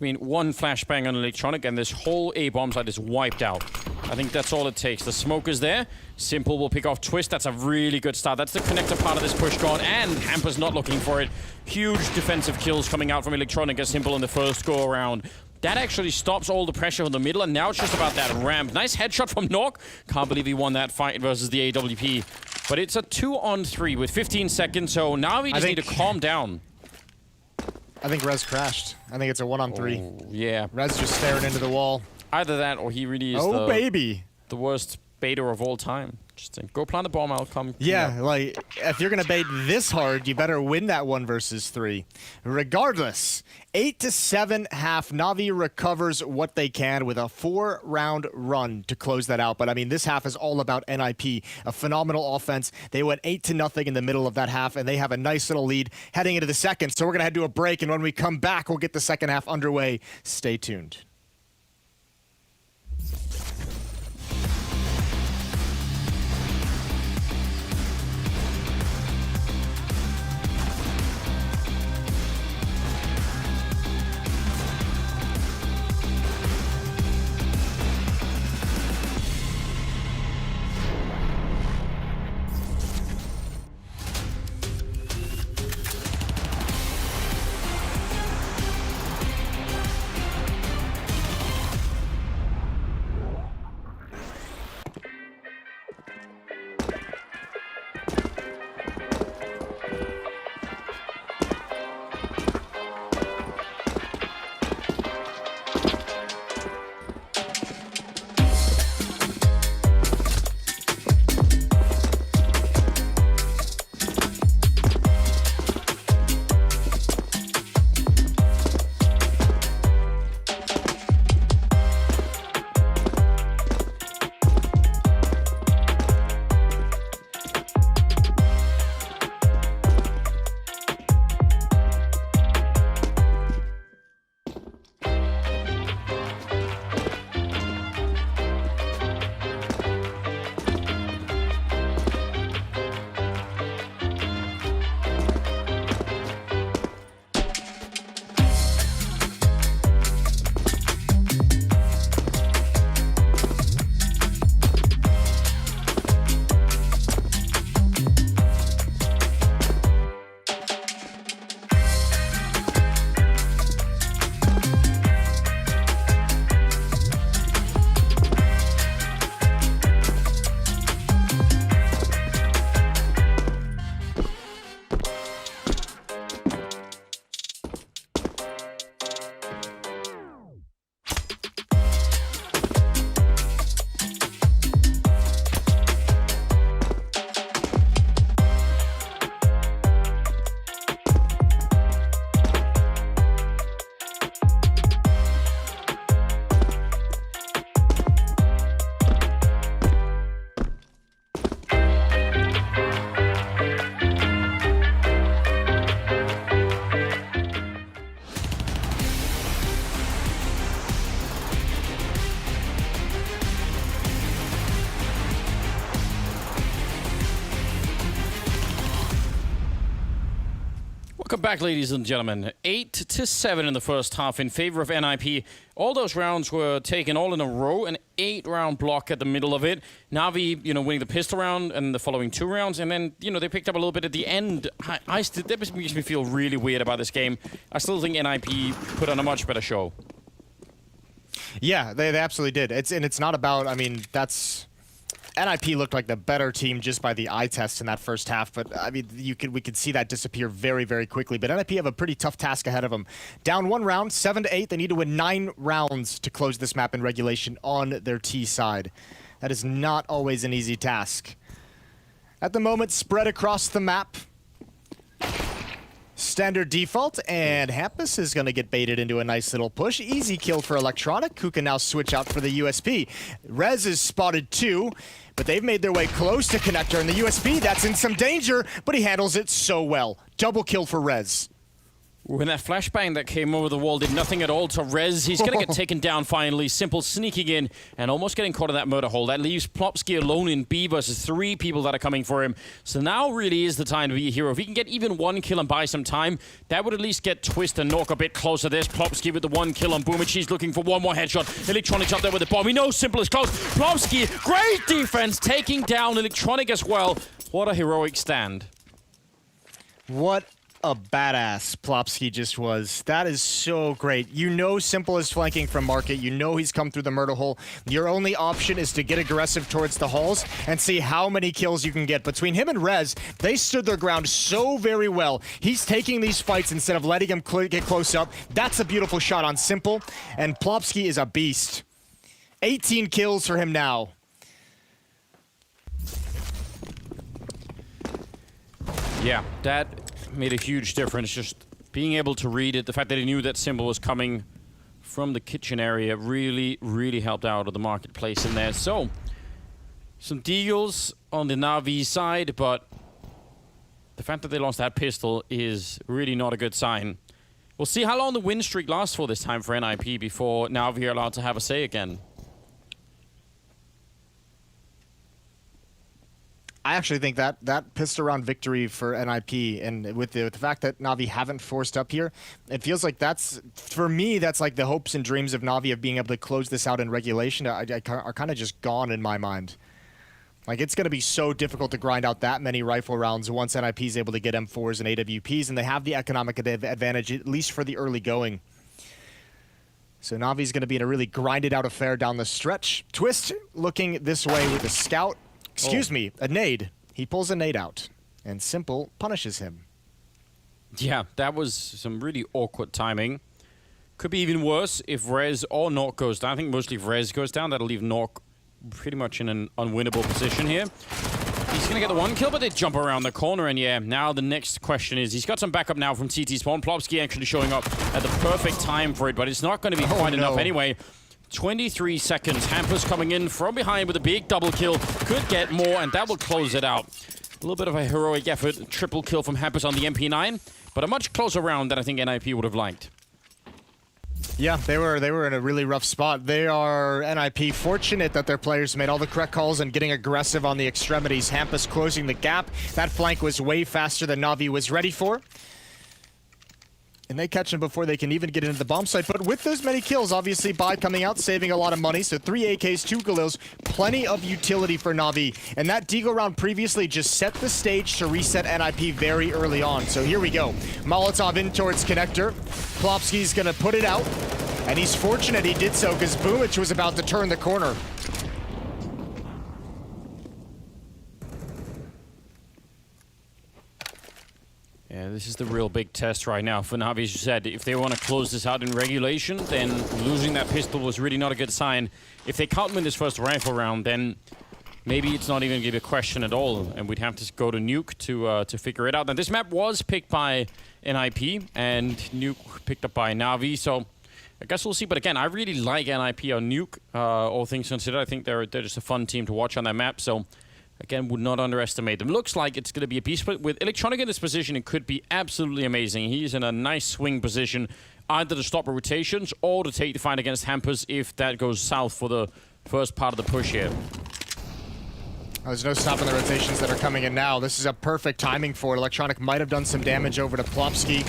I mean, 1 flashbang on Electronic and this whole A bomb site is wiped out. I think that's all it takes. The smoke is there. Simple will pick off Twist. That's a really good start. That's the connector part of this push gone, and Hampus not looking for it. Huge defensive kills coming out from Electronic as Simple in the first go around. That actually stops all the pressure in the middle, and now it's just about that ramp. Nice headshot from Nok. Can't believe he won that fight versus the AWP. But it's a 2-on-3 with 15 seconds, so now we just need to calm down. I think Rez crashed. I think it's a 1-on-3. Oh, yeah. Rez just staring into the wall. Either that, or he really is the worst baiter of all time. Just think, go plant the bomb, I'll come. Yeah, like, if you're going to bait this hard, you better win that 1 versus 3. Regardless, 8-7 half. Navi recovers what they can with a 4-round run to close that out. But, I mean, this half is all about NIP. A phenomenal offense. They went 8-0 in the middle of that half, and they have a nice little lead heading into the second. So we're going to head to a break, and when we come back, we'll get the second half underway. Stay tuned. Welcome back, ladies and gentlemen. 8-7 in the first half in favor of NIP. All those rounds were taken all in a row, an 8-round block at the middle of it. Navi, winning the pistol round and the following 2 rounds, and then, they picked up a little bit at the end. That makes me feel really weird about this game. I still think NIP put on a much better show. Yeah, they absolutely did. It's not about, NIP looked like the better team just by the eye test in that first half, but we could see that disappear very, very quickly. But NIP have a pretty tough task ahead of them. Down 1 round, 7-8. They need to win 9 rounds to close this map in regulation on their T side. That is not always an easy task. At the moment, spread across the map. Standard default, and Hampus is going to get baited into a nice little push. Easy kill for Electronic, who can now switch out for the USP. Rez is spotted too, but they've made their way close to Connector, and the USP, that's in some danger, but he handles it so well. Double kill for Rez. When that flashbang that came over the wall did nothing at all to Rez, he's going to get taken down finally. Simple sneaking in and almost getting caught in that murder hole. That leaves Plopsky alone in B versus 3 people that are coming for him. So now really is the time to be a hero. If he can get even 1 kill and buy some time, that would at least get Twist and Nork a bit closer. There's Plopsky with the 1 kill on Boomich. He's looking for 1 more headshot. Electronic's up there with the bomb. He knows Simple is close. Plopsky, great defense, taking down Electronic as well. What a heroic stand. What a badass Plopsky just was. That is so great. Simple is flanking from Market. He's come through the murder hole. Your only option is to get aggressive towards the halls and see how many kills you can get. Between him and Rez, they stood their ground so very well. He's taking these fights instead of letting him get close up. That's a beautiful shot on Simple, and Plopsky is a beast. 18 kills for him now. Yeah, that made a huge difference, just being able to read it. The fact that he knew that Simple was coming from the kitchen area really, really helped out of the marketplace in there. So, some deals on the Navi side, but the fact that they lost that pistol is really not a good sign. We'll see how long the win streak lasts for this time for NIP before Navi are allowed to have a say again. I actually think that pistol round victory for NIP, and with the fact that Navi haven't forced up here, it feels like for me, that's like the hopes and dreams of Navi of being able to close this out in regulation are kind of just gone in my mind. Like, it's going to be so difficult to grind out that many rifle rounds once NIP is able to get M4s and AWPs, and they have the economic advantage, at least for the early going. So Navi's going to be in a really grinded out affair down the stretch. Twist looking this way with a scout. A nade. He pulls a nade out, and Simple punishes him. Yeah, that was some really awkward timing. Could be even worse if Rez or Nork goes down. I think mostly if Rez goes down, that'll leave Nork pretty much in an unwinnable position here. He's going to get the 1 kill, but they jump around the corner, and yeah, now the next question is, he's got some backup now from CT spawn. Plopsky actually showing up at the perfect time for it, but it's not going to be quite enough anyway. 23 seconds. Hampus coming in from behind with a big double kill. Could get more, and that will close it out. A little bit of a heroic effort. Triple kill from Hampus on the MP9, but a much closer round than I think NIP would have liked. Yeah, they were in a really rough spot. They are, NIP, fortunate that their players made all the correct calls and getting aggressive on the extremities. Hampus closing the gap. That flank was way faster than Navi was ready for. And they catch him before they can even get into the bomb site. But with those many kills, obviously, Bai coming out, saving a lot of money. So 3 AKs, 2 Galils, plenty of utility for Navi. And that Deagle round previously just set the stage to reset NIP very early on. So here we go. Molotov in towards Connector. Plopsky's going to put it out. And he's fortunate he did so because Boomich was about to turn the corner. Yeah, this is the real big test right now for Navi. As you said, if they want to close this out in regulation, then losing that pistol was really not a good sign. If they can't win this first rifle round, then maybe it's not even going to be a question at all, and we'd have to go to Nuke to figure it out. Now, this map was picked by NIP, and Nuke picked up by Navi, so I guess we'll see. But again, I really like NIP on Nuke, all things considered. I think they're just a fun team to watch on that map, so again, would not underestimate them. Looks like it's going to be a beast, but with Electronic in this position, it could be absolutely amazing. He's in a nice swing position, either to stop rotations or to take the fight against Hampus if that goes south for the first part of the push here. Oh, there's no stopping the rotations that are coming in now. This is a perfect timing for it. Electronic might have done some damage over to Plopsky,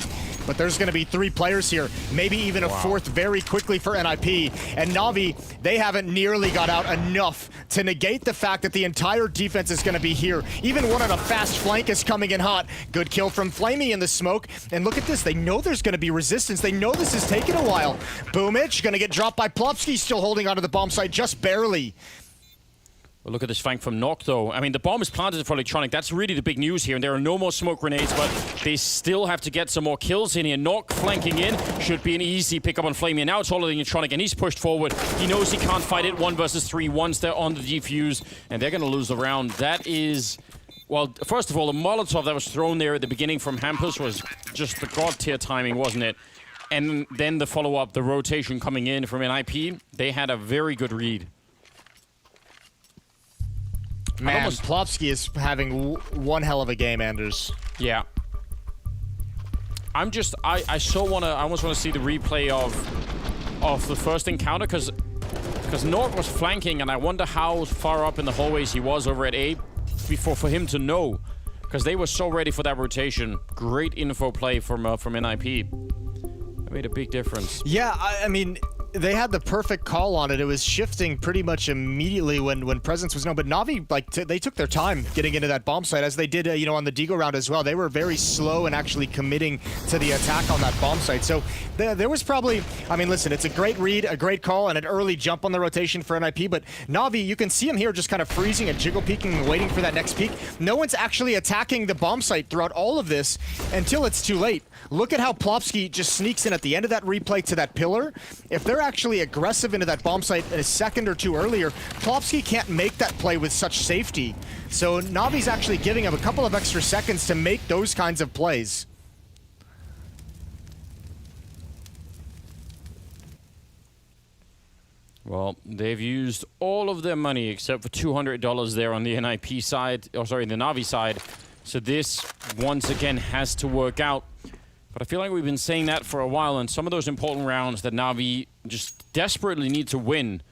but there's going to be 3 players here, maybe even a 4th very quickly for NIP. And Navi, they haven't nearly got out enough to negate the fact that the entire defense is going to be here. Even one on a fast flank is coming in hot. Good kill from Flamey in the smoke. And look at this, they know there's going to be resistance. They know this is taking a while. Boomich going to get dropped by Plopsky, still holding onto the bomb site just barely. Well, look at this flank from Nok, though. I mean, the bomb is planted for Electronic. That's really the big news here. And there are no more smoke grenades, but they still have to get some more kills in here. Nok flanking in should be an easy pickup on Flamey. And now it's all Electronic, and he's pushed forward. He knows he can't fight it 1 versus 3 once they're on the defuse, and they're going to lose the round. That is... Well, first of all, the Molotov that was thrown there at the beginning from Hampus was just the god-tier timing, wasn't it? And then the follow-up, the rotation coming in from NIP, they had a very good read. Man, Plopsky is having one hell of a game, Anders. Yeah. I'm just, I almost want to see the replay of the first encounter, because Nord was flanking, and I wonder how far up in the hallways he was over at A for him to know, because they were so ready for that rotation. Great info play from NIP. That made a big difference. Yeah, I mean, they had the perfect call on it. It was shifting pretty much immediately when presence was known. But Navi, like, they took their time getting into that bomb site, as they did, you know, on the Deagle round as well. They were very slow in actually committing to the attack on that bomb site. So there was probably, I mean, listen, it's a great read, a great call, and an early jump on the rotation for NIP. But Navi, you can see him here just kind of freezing and jiggle peeking and waiting for that next peek. No one's actually attacking the bomb site throughout all of this until it's too late. Look at how Plopsky just sneaks in at the end of that replay to that pillar. If they're actually aggressive into that bomb site a second or two earlier, Plopsky can't make that play with such safety. So Navi's actually giving him a couple of extra seconds to make those kinds of plays. Well, they've used all of their money except for $200 there on the NIP side, or sorry, the Navi side. So this, once again, has to work out. But I feel like we've been saying that for a while, and some of those important rounds that Navi just desperately need to win,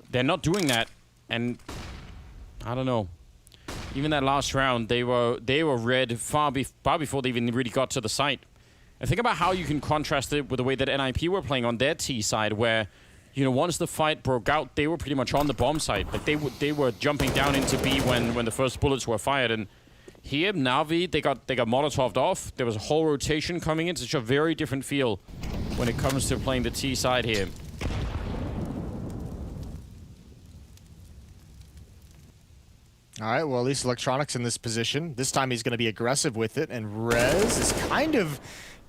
they're not doing that. And I don't know. Even that last round, they were red far before they even really got to the site. And think about how you can contrast it with the way that NIP were playing on their T side, where, you know, once the fight broke out, they were pretty much on the bomb site. Like they were jumping down into B when the first bullets were fired. And here, Navi, they got Molotoved off. There was a whole rotation coming in. It's such a very different feel when it comes to playing the T side here. All right, well, at least Electronic's in this position. This time he's going to be aggressive with it, and Rez is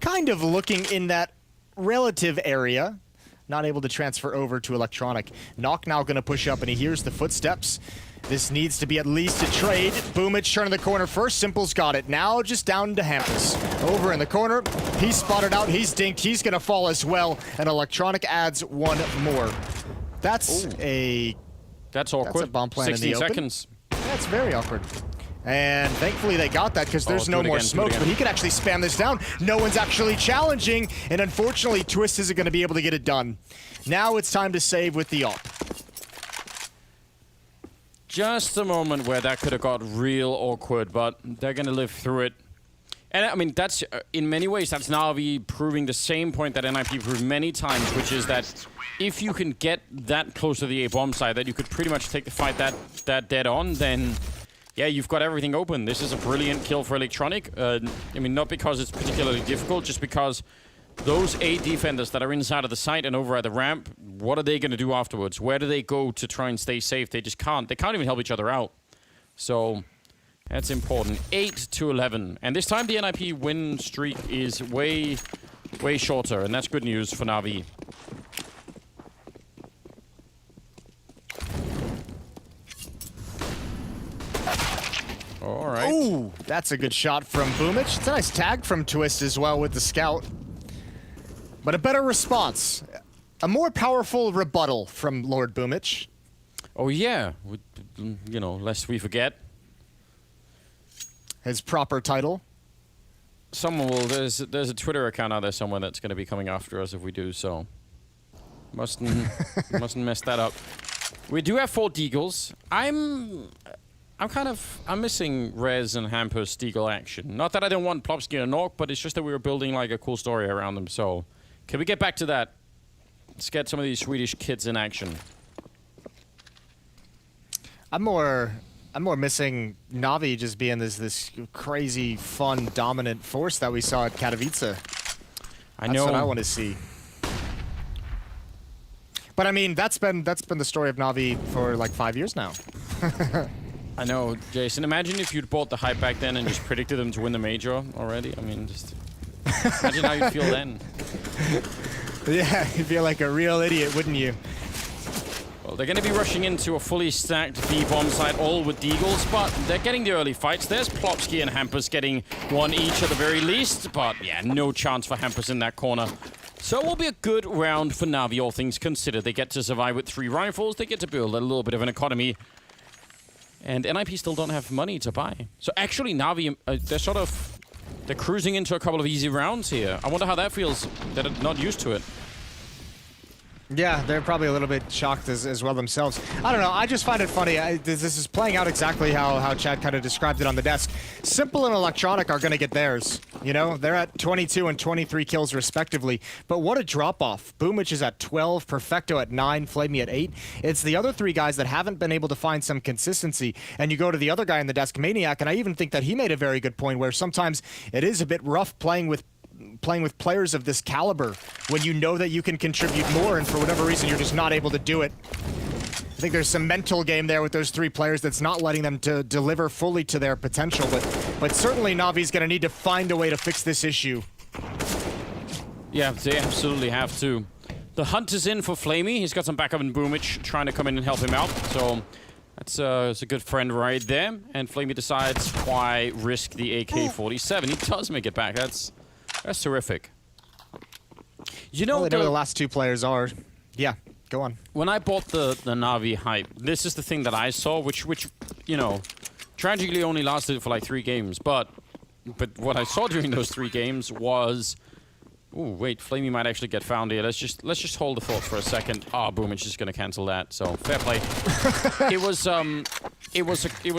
kind of looking in that relative area. Not able to transfer over to Electronic. Nok now going to push up, and he hears the footsteps. This needs to be at least a trade. Boomich turning the corner first. Simple's got it. Now just down to Hampus. Over in the corner. He's spotted out. He's dinked. He's going to fall as well. And Electronic adds one more. That's awkward. That's a bomb plan in the open. 16 seconds. That's very awkward. And thankfully they got that because there's no more smoke, but he could actually spam this down. No one's actually challenging, and unfortunately Twist isn't going to be able to get it done. Now it's time to save with the op. Just a moment where that could have got real awkward, but they're going to live through it. And I mean, that's, in many ways, that's Navi proving the same point that NIP proved many times, which is that if you can get that close to the A bomb side, that you could pretty much take the fight that dead on, then yeah, you've got everything open. This is a brilliant kill for Electronic. I mean, not because it's particularly difficult, just because those 8 defenders that are inside of the site and over at the ramp, what are they going to do afterwards? Where do they go to try and stay safe? They just can't. They can't even help each other out. So that's important. 8-11. And this time the NIP win streak is way shorter, and that's good news for Navi. All right. Ooh, that's a good shot from Boomich. It's a nice tag from Twist as well with the scout. But a better response. A more powerful rebuttal from Lord Boomich. Oh, yeah. You know, lest we forget. His proper title. Someone will... There's a Twitter account out there somewhere that's going to be coming after us if we do, so... Mustn't mess that up. We do have 4 Deagles. I'm missing Rez and Hampus Deagle action. Not that I don't want Plopsky and Nork, but it's just that we were building like a cool story around them. So, can we get back to that? Let's get some of these Swedish kids in action. I'm more missing Navi just being this crazy, fun, dominant force that we saw at Katowice. I know. That's what I want to see. But I mean, that's been the story of Navi for like 5 years now. I know, Jason. Imagine if you'd bought the hype back then and just predicted them to win the major already. I mean, just imagine how you'd feel then. Yeah, you'd feel like a real idiot, wouldn't you? Well, they're going to be rushing into a fully stacked B-bomb site, all with Deagles, but they're getting the early fights. There's Plopsky and Hampus getting one each at the very least, but yeah, no chance for Hampus in that corner. So it will be a good round for Navi, all things considered. They get to survive with 3 rifles, they get to build a little bit of an economy, and NIP still don't have money to buy. So actually, Navi, they're cruising into a couple of easy rounds here. I wonder how that feels. They're not used to it. Yeah, they're probably a little bit shocked as well themselves. I don't know, I just find it funny. This is playing out exactly how Chad kind of described it on the desk. Simple and Electronic are going to get theirs. You know, they're at 22 and 23 kills respectively. But what a drop-off. Boomich is at 12, Perfecto at 9, Flamey at 8. It's the other 3 guys that haven't been able to find some consistency. And you go to the other guy in the desk, Maniac, and I even think that he made a very good point where sometimes it is a bit rough playing with players of this caliber when you know that you can contribute more and for whatever reason you're just not able to do it. I think there's some mental game there with those 3 players that's not letting them to deliver fully to their potential, but certainly Navi's going to need to find a way to fix this issue. Yeah, they absolutely have to. The hunt is in for Flamey. He's got some backup in Boomich trying to come in and help him out, so that's a good friend right there. And Flamey decides why risk the AK-47. He does make it back. That's terrific. You know, well, they know the last 2 players are. Yeah, go on. When I bought the Navi hype, this is the thing that I saw, which you know, tragically only lasted for like 3 games. But what I saw during those 3 games was, ooh, wait, Flamey might actually get found here. Let's just hold the thought for a second. Ah, boom, it's just gonna cancel that. So fair play. It was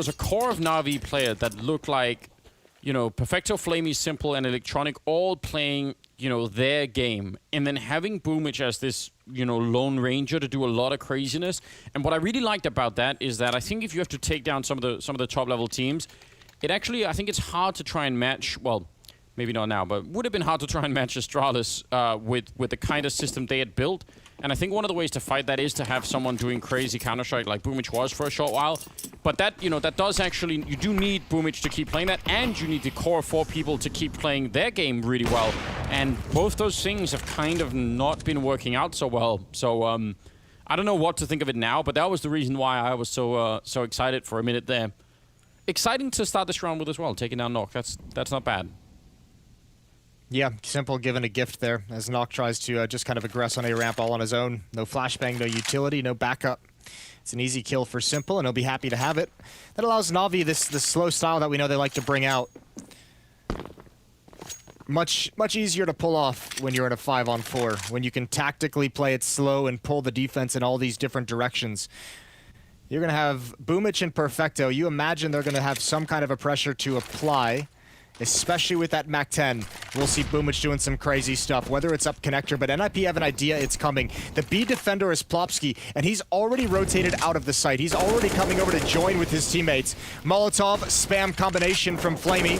a core of Navi player that looked like, you know, Perfecto, Flamey, Simple, and Electronic all playing, you know, their game. And then having Boomich as this, you know, lone ranger to do a lot of craziness. And what I really liked about that is that I think if you have to take down some of the top level teams, it actually, I think it's hard to try and match, well, maybe not now, but would have been hard to try and match Astralis with the kind of system they had built. And I think one of the ways to fight that is to have someone doing crazy Counter-Strike like Boomich was for a short while. But that, you know, that does actually, you do need Boomich to keep playing that, and you need the core 4 people to keep playing their game really well. And both those things have kind of not been working out so well. So, I don't know what to think of it now, but that was the reason why I was so excited for a minute there. Exciting to start this round with as well, taking down Nock. That's not bad. Yeah, Simple given a gift there as Nock tries to just kind of aggress on A ramp all on his own. No flashbang, no utility, no backup. It's an easy kill for Simple, and he'll be happy to have it. That allows Navi this slow style that we know they like to bring out. Much easier to pull off when you're in a 5-on-4, when you can tactically play it slow and pull the defense in all these different directions. You're going to have Boomich and Perfecto. You imagine they're going to have some kind of a pressure to apply, especially with that MAC-10. We'll see Boomich doing some crazy stuff, whether it's up connector, but NIP have an idea it's coming. The B defender is Plopsky, and he's already rotated out of the site. He's already coming over to join with his teammates. Molotov, spam combination from Flamey.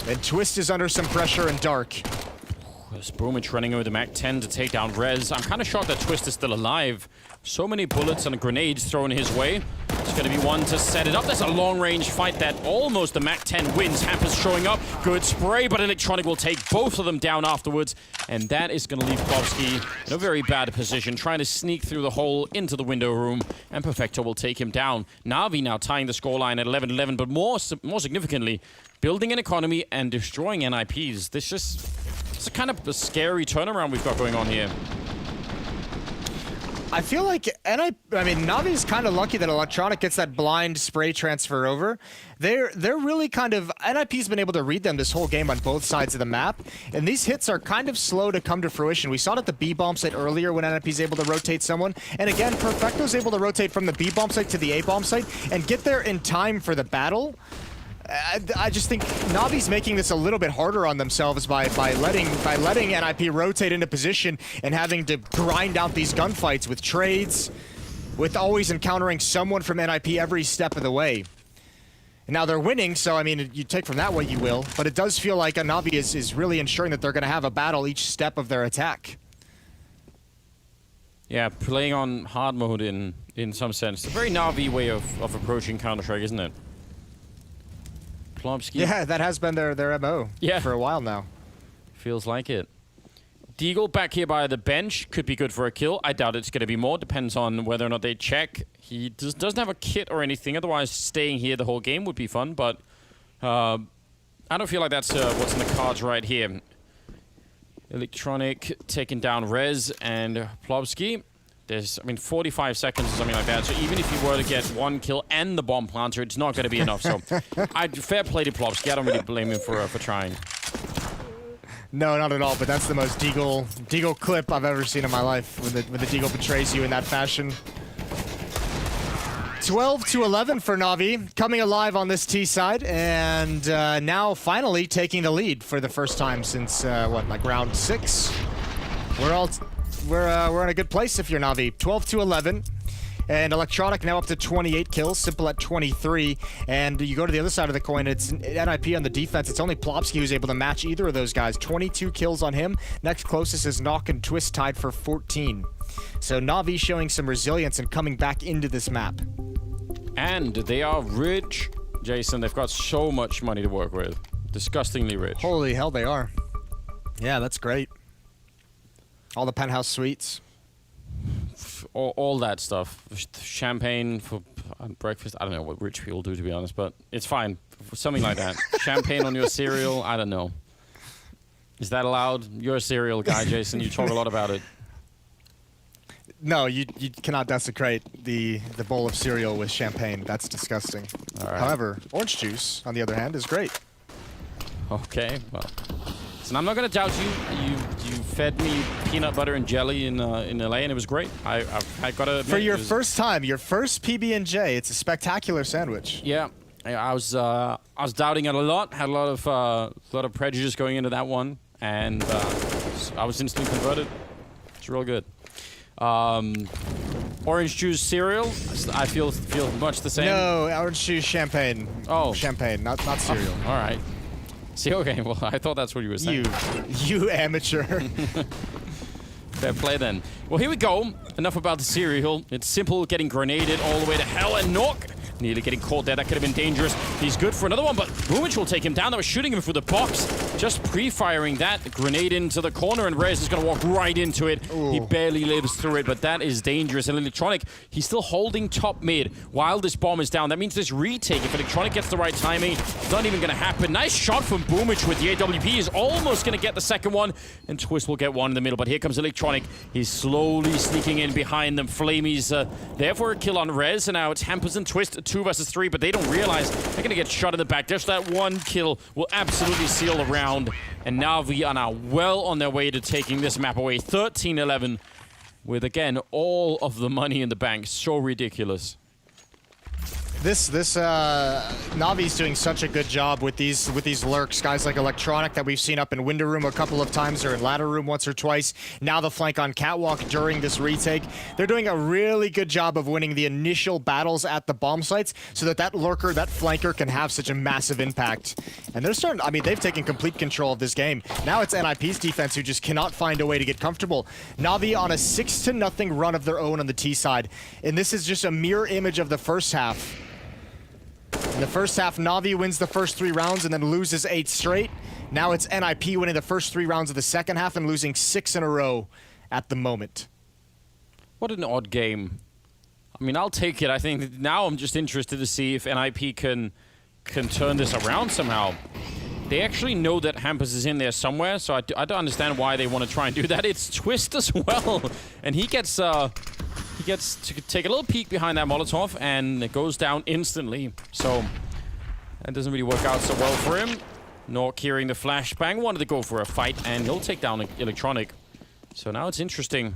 And Twist is under some pressure in Dark. There's Boomich running over the MAC-10 to take down Rez. I'm kind of shocked that Twist is still alive. So many bullets and grenades thrown his way. It's going to be one to set it up. There's a long-range fight that almost the MAC-10 wins. Hampus showing up. Good spray, but Electronic will take both of them down afterwards. And that is going to leave Plopsky in a very bad position, trying to sneak through the hole into the window room. And Perfecto will take him down. Navi now tying the scoreline at 11-11, but more significantly, building an economy and destroying NIPs. It's a kind of a scary turnaround we've got going on here. I feel like Navi's kind of lucky that Electronic gets that blind spray transfer over. They're really kind of, NIP's been able to read them this whole game on both sides of the map, and these hits are kind of slow to come to fruition. We saw it at the B bomb site earlier when NIP's able to rotate someone, and again, Perfecto's able to rotate from the B bomb site to the A bomb site and get there in time for the battle. I just think Navi's making this a little bit harder on themselves by letting NIP rotate into position and having to grind out these gunfights with trades, with always encountering someone from NIP every step of the way. And now they're winning, so I mean, you take from that what you will, but it does feel like Navi is really ensuring that they're going to have a battle each step of their attack. Yeah, playing on hard mode in some sense. A very Navi way of approaching Counter-Strike, isn't it? Plomsky. Yeah, that has been their MO for a while now. Feels like it. Deagle back here by the bench could be good for a kill. I doubt it's going to be more. Depends on whether or not they check. He doesn't have a kit or anything. Otherwise, staying here the whole game would be fun. But I don't feel like that's what's in the cards right here. Electronic taking down Rez and Plomsky. There's, 45 seconds or something like that. So even if you were to get one kill and the bomb planter, it's not going to be enough. So fair play to Plomsky. I don't really blame him for trying. No, not at all. But that's the most Deagle clip I've ever seen in my life. When the Deagle betrays you in that fashion. 12-11 for Navi, coming alive on this T side, and now finally taking the lead for the first time since like round 6. We're in a good place if you're Navi. 12-11, and Electronic now up to 28 kills, Simple at 23, and you go to the other side of the coin, it's NIP on the defense. It's only Plomsky who's able to match either of those guys. 22 kills on him. Next closest is Knock and Twist, tied for 14. So Navi showing some resilience and coming back into this map. And they are rich, Jason. They've got so much money to work with. Disgustingly rich. Holy hell, they are. Yeah, that's great. All the penthouse suites. All that stuff. Champagne for breakfast. I don't know what rich people do, to be honest, but it's fine. Something like that. Champagne on your cereal. I don't know. Is that allowed? You're a cereal guy, Jason. You talk a lot about it. No, you cannot desecrate the bowl of cereal with champagne. That's disgusting. All right. However, orange juice, on the other hand, is great. Okay, well. And I'm not going to doubt you. You fed me peanut butter and jelly in LA, and it was great. I got to admit, for your first time, your first PB&J, it's a spectacular sandwich. Yeah, I was doubting it a lot. Had a lot of prejudice going into that one, and I was instantly converted. It's real good. Orange juice cereal. I feel much the same. No, orange juice champagne. Oh, champagne, not cereal. All right. See, okay, well, I thought that's what you were saying. You amateur. Fair play then. Well, here we go. Enough about the cereal. It's Simple getting grenaded all the way to hell, and Knock nearly getting caught there. That could have been dangerous. He's good for another one, but Boomich will take him down. That was shooting him through the box. Just pre-firing that grenade into the corner, and Reyes is going to walk right into it. Ooh. He barely lives through it, but that is dangerous. And Electronic, he's still holding top mid while this bomb is down. That means this retake, if Electronic gets the right timing, it's not even going to happen. Nice shot from Boomich with the AWP. He's almost going to get the second one, and Twist will get one in the middle. But here comes Electronic. He's slowly sneaking in behind them. Flamey's there for a kill on Rez, and now it's Hampers and Twist, 2 versus 3, but they don't realize they're going to get shot in the back. Just that one kill will absolutely seal the round, and Navi are now well on their way to taking this map away. 13-11 with, again, all of the money in the bank. So ridiculous. This Navi's doing such a good job with these lurks, guys like Electronic that we've seen up in window room a couple of times, or in ladder room once or twice. Now the flank on catwalk during this retake. They're doing a really good job of winning the initial battles at the bomb sites, so that lurker, that flanker, can have such a massive impact. And they're starting. I mean, they've taken complete control of this game. Now it's NIP's defense who just cannot find a way to get comfortable. Navi on a 6-0 run of their own on the T side, and this is just a mirror image of the first half. In the first half, Navi wins the first 3 rounds and then loses 8 straight. Now it's NIP winning the first 3 rounds of the second half and losing 6 in a row at the moment. What an odd game. I mean, I'll take it. I think now I'm just interested to see if NIP can turn this around somehow. They actually know that Hampers is in there somewhere, so I don't understand why they want to try and do that. It's Twist as well, and he gets He gets to take a little peek behind that Molotov, and it goes down instantly. So that doesn't really work out so well for him. Nork hearing the flashbang, wanted to go for a fight, and he'll take down Electronic. So now it's interesting.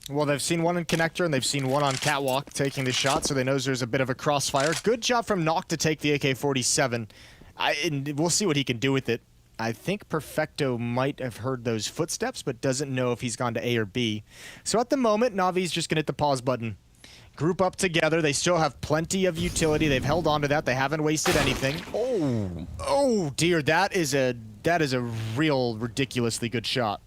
Well, they've seen one in Connector, and they've seen one on Catwalk taking the shot, so they know there's a bit of a crossfire. Good job from Nock to take the AK-47. And we'll see what he can do with it. I think Perfecto might have heard those footsteps, but doesn't know if he's gone to A or B. So at the moment, Navi's just going to hit the pause button. Group up together. They still have plenty of utility. They've held on to that. They haven't wasted anything. Oh dear, that is a real ridiculously good shot.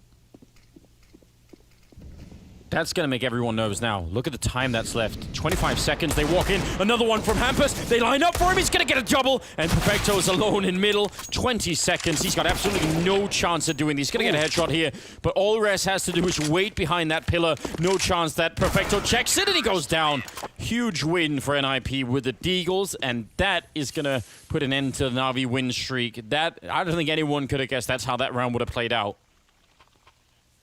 That's going to make everyone nervous now. Look at the time that's left. 25 seconds. They walk in. Another one from Hampus. They line up for him. He's going to get a double. And Perfecto is alone in middle. 20 seconds. He's got absolutely no chance of doing this. He's going to get a headshot here. But all Res has to do is wait behind that pillar. No chance that Perfecto checks it, and he goes down. Huge win for NIP with the Deagles. And that is going to put an end to the Na'Vi win streak. That, I don't think anyone could have guessed that's how that round would have played out.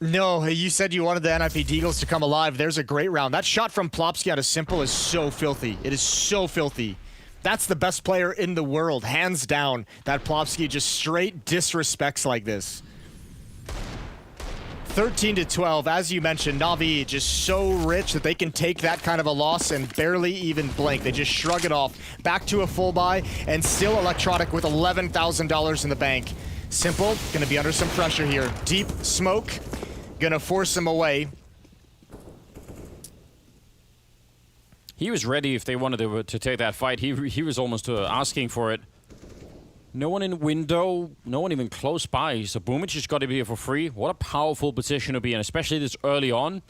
No, you said you wanted the NIP Deagles to come alive. There's a great round. That shot from Plopsky out of Simple is so filthy. It is so filthy. That's the best player in the world, hands down. That Plopsky just straight disrespects like this. 13-12, as you mentioned, Na'Vi just so rich that they can take that kind of a loss and barely even blink. They just shrug it off. Back to a full buy, and still Electronic with $11,000 in the bank. Simple, gonna be under some pressure here. Deep smoke. Gonna force him away. He was ready if they wanted to take that fight. He was almost asking for it. No one in window, no one even close by. So Boomich has got to be here for free. What a powerful position to be in, especially this early on.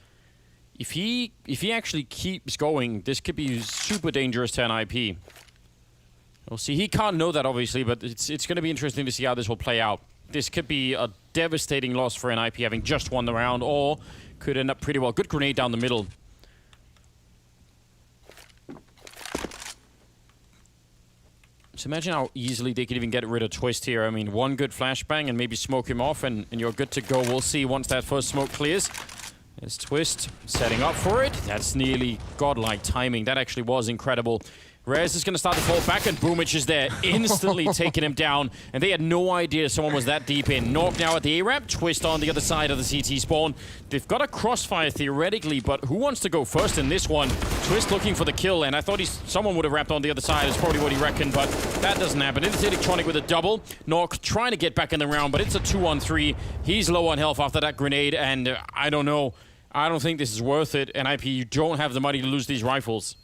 If he actually keeps going, this could be super dangerous to NIP. We'll see. He can't know that, obviously, but it's going to be interesting to see how this will play out. This could be a devastating loss for NIP having just won the round, or could end up pretty well. Good grenade down the middle. So imagine how easily they could even get rid of Twist here. I mean, one good flashbang and maybe smoke him off, and you're good to go. We'll see once that first smoke clears. There's Twist setting up for it. That's nearly godlike timing. That actually was incredible. Rez is going to start to fall back, and Boomich is there, instantly taking him down. And they had no idea someone was that deep in. Nork now at the A-ramp, Twist on the other side of the CT spawn. They've got a crossfire theoretically, but who wants to go first in this one? Twist looking for the kill, and I thought someone would have wrapped on the other side. Is probably what he reckoned, but that doesn't happen. It's Electronic with a double. Nork trying to get back in the round, but it's a 2-on-3. He's low on health after that grenade, and I don't know. I don't think this is worth it. NIP, you don't have the money to lose these rifles.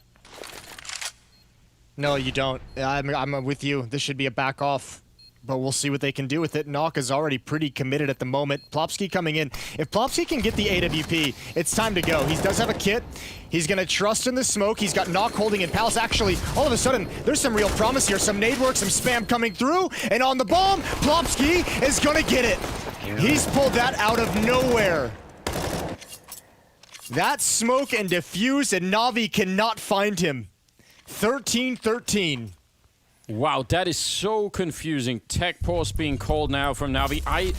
No, you don't. I'm with you. This should be a back off, but we'll see what they can do with it. Nock is already pretty committed at the moment. Plopsky coming in. If Plopsky can get the AWP, it's time to go. He does have a kit. He's going to trust in the smoke. He's got Nock holding in Pals. Actually, all of a sudden, there's some real promise here. Some nade work, some spam coming through, and on the bomb, Plopsky is going to get it. He's pulled that out of nowhere. That smoke and defuse, and Na'Vi cannot find him. 13-13. Wow, that is so confusing. Tech pause being called now from Na'Vi.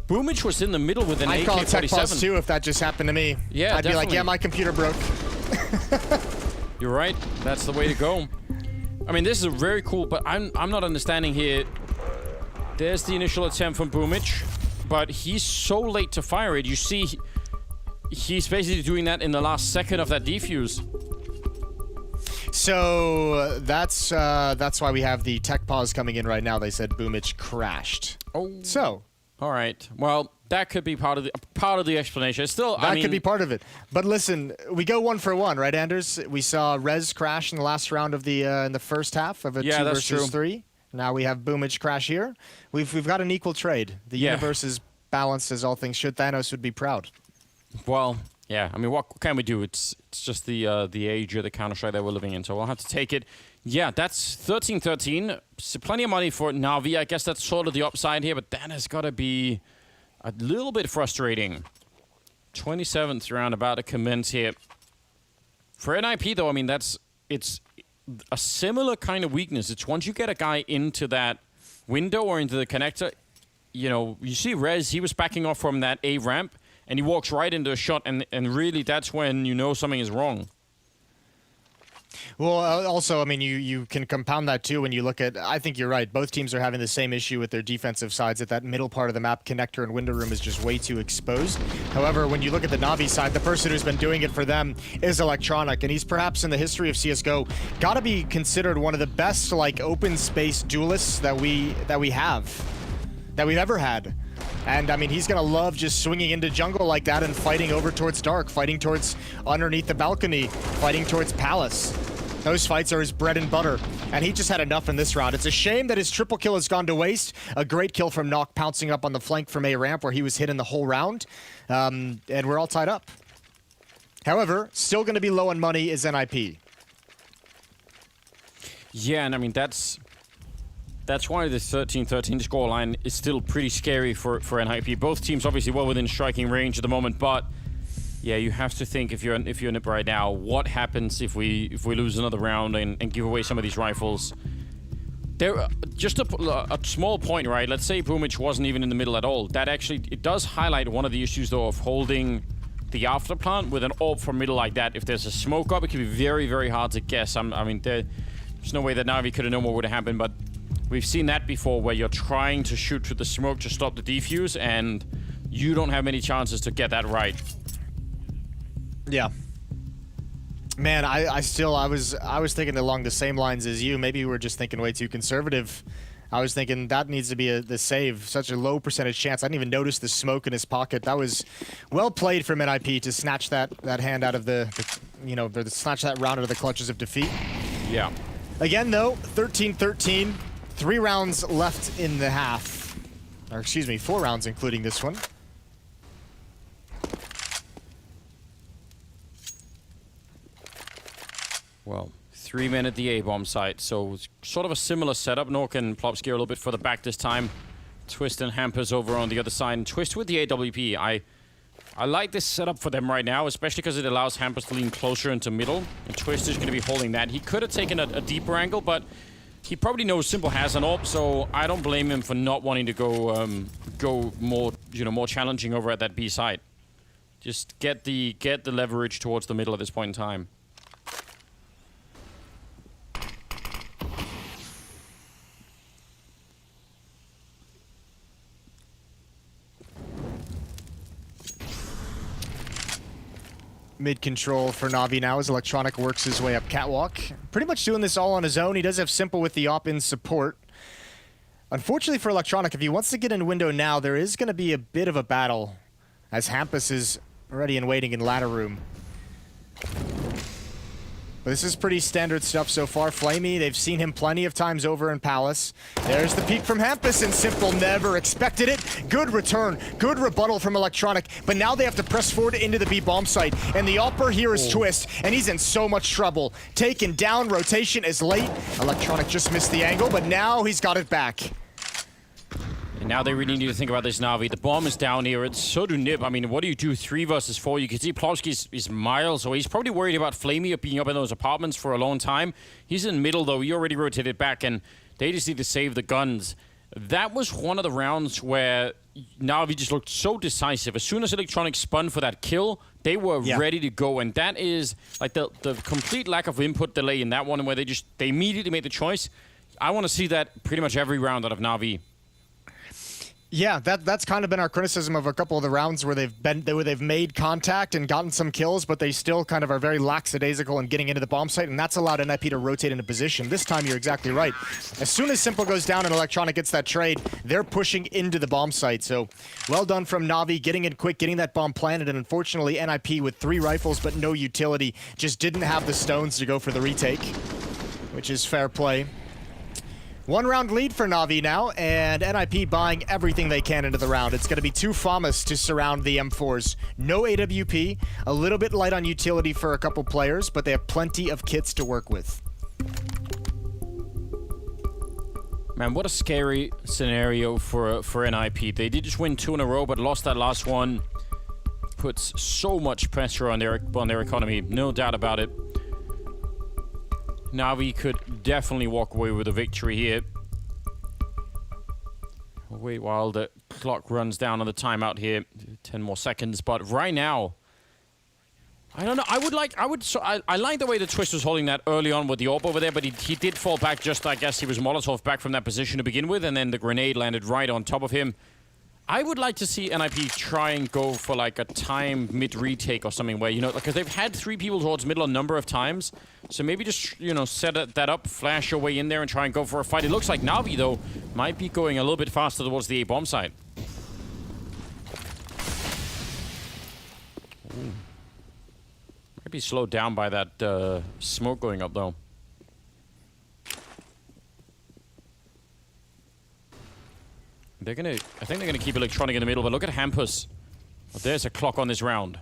Boomich was in the middle with an AK-47. I'd call it tech pause too if that just happened to me. Yeah, I'd be like, yeah, my computer broke. You're right. That's the way to go. I mean, this is a very cool, but I'm not understanding here. There's the initial attempt from Boomich, but he's so late to fire it. You see, he's basically doing that in the last second of that defuse. So that's why we have the tech pause coming in right now. They said Boomich crashed. Oh, so all right. Well, that could be part of the explanation. Still, that could be part of it. But listen, we go 1 for 1, right, Anders? We saw Rez crash in the last round of the in the first half of a 2 versus 3. Now we have Boomich crash here. We've got an equal trade. The universe is balanced as all things should. Thanos would be proud. Well. Yeah, I mean, what can we do? It's just the age of the Counter-Strike that we're living in, so we'll have to take it. Yeah, that's 13-13. So plenty of money for Na'Vi. I guess that's sort of the upside here, but that has got to be a little bit frustrating. 27th round about to commence here. For NIP, though, I mean, it's a similar kind of weakness. It's once you get a guy into that window or into the connector, you know, you see Rez, he was backing off from that A-ramp. and he walks right into a shot, and really that's when you know something is wrong. Well, also, I mean, you can compound that too when you look at, I think you're right, both teams are having the same issue with their defensive sides, that middle part of the map, connector and window room, is just way too exposed. However, when you look at the Navi side, the person who's been doing it for them is Electronic, and he's perhaps in the history of CSGO got to be considered one of the best like open space duelists that we've ever had. And I mean, he's gonna love just swinging into jungle like that and fighting over towards Dark, fighting towards underneath the balcony, fighting towards Palace. Those fights are his bread and butter, and he just had enough in this round. It's a shame that his triple kill has gone to waste. A great kill from Nock pouncing up on the flank from A ramp where he was hitting the whole round, and we're all tied up. However, still gonna be low on money is NIP. Yeah, and I mean, that's why the 13-13 scoreline is still pretty scary for NIP. Both teams obviously well within striking range at the moment, but yeah, you have to think if you're NIP right now, what happens if we lose another round and give away some of these rifles? There, just a small point, right? Let's say Boomich wasn't even in the middle at all. That actually, it does highlight one of the issues though of holding the after plant with an AWP from middle like that. If there's a smoke up, it can be very, very hard to guess. I mean, there's no way that Navi could have known what would have happened, but we've seen that before where you're trying to shoot through the smoke to stop the defuse and you don't have many chances to get that right. Yeah. Man, I was thinking along the same lines as you. Maybe we were just thinking way too conservative. I was thinking that needs to be the save. Such a low percentage chance. I didn't even notice the smoke in his pocket. That was well played from NIP to snatch that hand out of snatch that round out of the clutches of defeat. Yeah. Again, though, 13-13. 3 rounds left in the half. Or excuse me, 4 rounds including this one. Well, 3 men at the A-bomb site, so sort of a similar setup. Nork and Plopsky are a little bit further back this time. Twist and Hampers over on the other side. And Twist with the AWP. I like this setup for them right now, especially because it allows Hampers to lean closer into middle. And Twist is going to be holding that. He could have taken a deeper angle, but he probably knows Simple has an AWP, so I don't blame him for not wanting to go more, more challenging over at that B side. Just get the leverage towards the middle at this point in time. Mid control for Navi now as Electronic works his way up catwalk. Pretty much doing this all on his own. He does have Simple with the op in support. Unfortunately for Electronic, if he wants to get in window now, there is going to be a bit of a battle as Hampus is ready and waiting in ladder room. But this is pretty standard stuff so far. Flamey, they've seen him plenty of times over in Palace. There's the peek from Hampus, and Simple never expected it. Good return, good rebuttal from Electronic, but now they have to press forward into the B bomb site. And the AWPer here is Twist, and he's in so much trouble. Taken down, rotation is late. Electronic just missed the angle, but now he's got it back. And now they really need to think about this Navi. The bomb is down here, and so do NIP. I mean, what do you do 3 versus 4? You can see Plowski is miles away. He's probably worried about Flamey being up in those apartments for a long time. He's in middle, though. He already rotated back, and they just need to save the guns. That was one of the rounds where Navi just looked so decisive. As soon as Electronic spun for that kill, they were ready to go. And that is like the complete lack of input delay in that one, where they immediately made the choice. I want to see that pretty much every round out of Navi. Yeah, that's kind of been our criticism of a couple of the rounds where they've made contact and gotten some kills, but they still kind of are very lackadaisical in getting into the bomb site, and that's allowed NIP to rotate into position. This time, you're exactly right. As soon as Simple goes down and Electronic gets that trade, they're pushing into the bomb site. So, well done from Navi, getting in quick, getting that bomb planted, and unfortunately, NIP with 3 rifles but no utility just didn't have the stones to go for the retake, which is fair play. 1 round lead for Navi now, and NIP buying everything they can into the round. It's going to be 2 FAMAs to surround the M4s. No AWP, a little bit light on utility for a couple players, but they have plenty of kits to work with. Man, what a scary scenario for NIP. They did just win 2 in a row, but lost that last one. Puts so much pressure on their economy, no doubt about it. Navi could definitely walk away with a victory here. wait while the clock runs down on the timeout here. 10 more seconds, but right now, I don't know. I like the way the Twist was holding that early on with the AWP over there, but he did fall back just, I guess he was Molotov back from that position to begin with, and then the grenade landed right on top of him. I would like to see NIP try and go for like a time mid-retake or something where, you know, because they've had 3 people towards middle a number of times. So maybe just, you know, set that up, flash your way in there and try and go for a fight. It looks like Navi, though, might be going a little bit faster towards the A-bomb side. Ooh. Might be slowed down by that smoke going up, though. I think they're gonna keep Electronic in the middle, but look at Hampus. Oh, there's a clock on this round.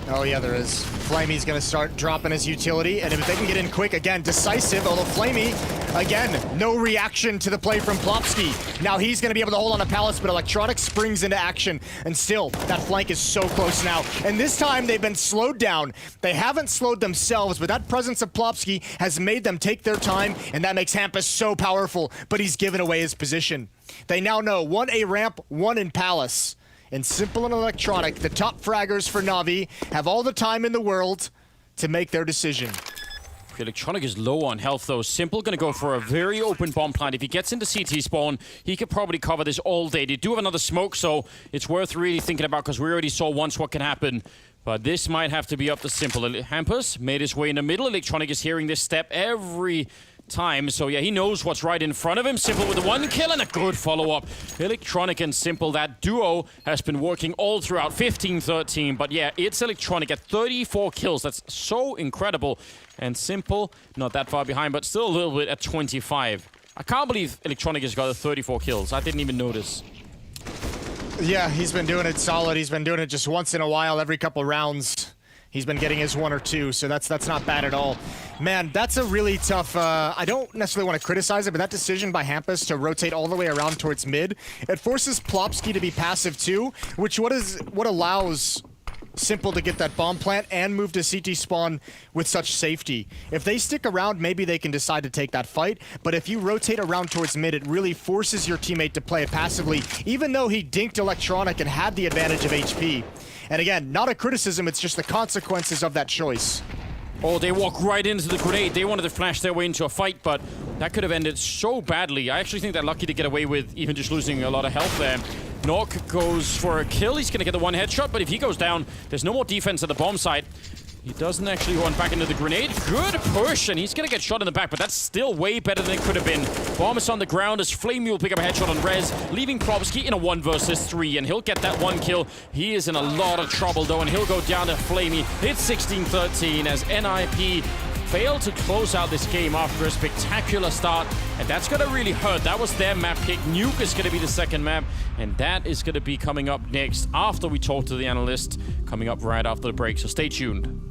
Oh yeah, there is. Flamey's gonna start dropping his utility, and if they can get in quick, again, decisive, although Flamey, again, no reaction to the play from Plopsky. Now he's gonna be able to hold on to Palace, but Electronic springs into action, and still, that flank is so close now. And this time, they've been slowed down. They haven't slowed themselves, but that presence of Plopsky has made them take their time, and that makes Hampus so powerful, but he's given away his position. They now know 1 A ramp, 1 in Palace. And Simple and Electronic, the top fraggers for Navi, have all the time in the world to make their decision. Electronic is low on health, though. Simple gonna go for a very open bomb plant. If he gets into CT spawn, he could probably cover this all day. They do have another smoke, so it's worth really thinking about, because we already saw once what can happen. But this might have to be up to Simple. Hampus made his way in the middle. Electronic is hearing this step every time, so yeah, he knows what's right in front of him. Simple with the 1 kill and a good follow-up. Electronic and Simple, that duo has been working all throughout. 15-13, but yeah, it's Electronic at 34 kills. That's so incredible. And Simple, not that far behind, but still a little bit at 25. I can't believe Electronic has got 34 kills. I didn't even notice. Yeah, he's been doing it solid. He's been doing it just once in a while, every couple rounds. He's been getting his 1 or 2, so that's not bad at all. Man, that's a really tough, I don't necessarily want to criticize it, but that decision by Hampus to rotate all the way around towards mid, it forces Plopsky to be passive too, which what allows Simple to get that bomb plant and move to CT spawn with such safety. If they stick around, maybe they can decide to take that fight, but if you rotate around towards mid, it really forces your teammate to play it passively, even though he dinked Electronic and had the advantage of HP. And again, not a criticism, it's just the consequences of that choice. Oh, they walk right into the grenade. They wanted to flash their way into a fight, but that could have ended so badly. I actually think they're lucky to get away with even just losing a lot of health there. Nok goes for a kill. He's going to get the 1 headshot, but if he goes down, there's no more defense at the bomb site. He doesn't actually run back into the grenade. Good push, and he's going to get shot in the back, but that's still way better than it could have been. Bomb is on the ground as Flamey will pick up a headshot on Rez, leaving Plopsky in a 1 versus 3, and he'll get that 1 kill. He is in a lot of trouble, though, and he'll go down to Flamey. It's 16-13 as NIP failed to close out this game after a spectacular start, and that's going to really hurt. That was their map pick. Nuke is going to be the second map, and that is going to be coming up next after we talk to the analyst, coming up right after the break, so stay tuned.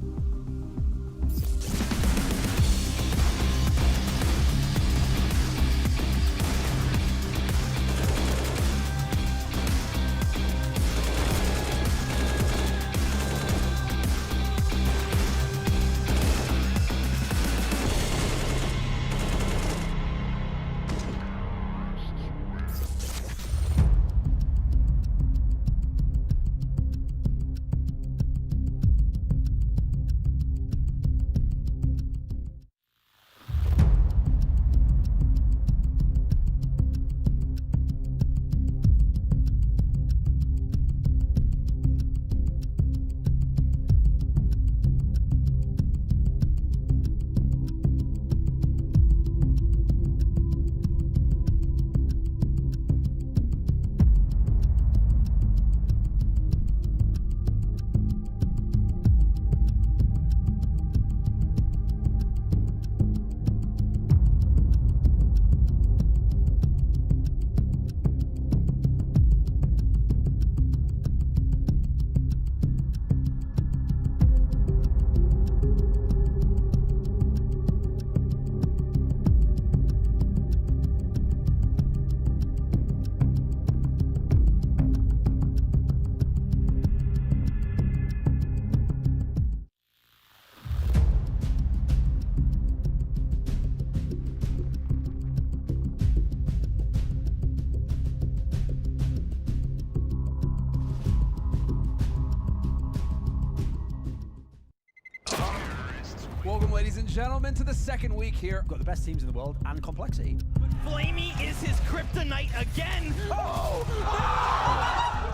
ladies and gentlemen, to the second week here. Got the best teams in the world and Complexity. But Flamey is his kryptonite again. Oh!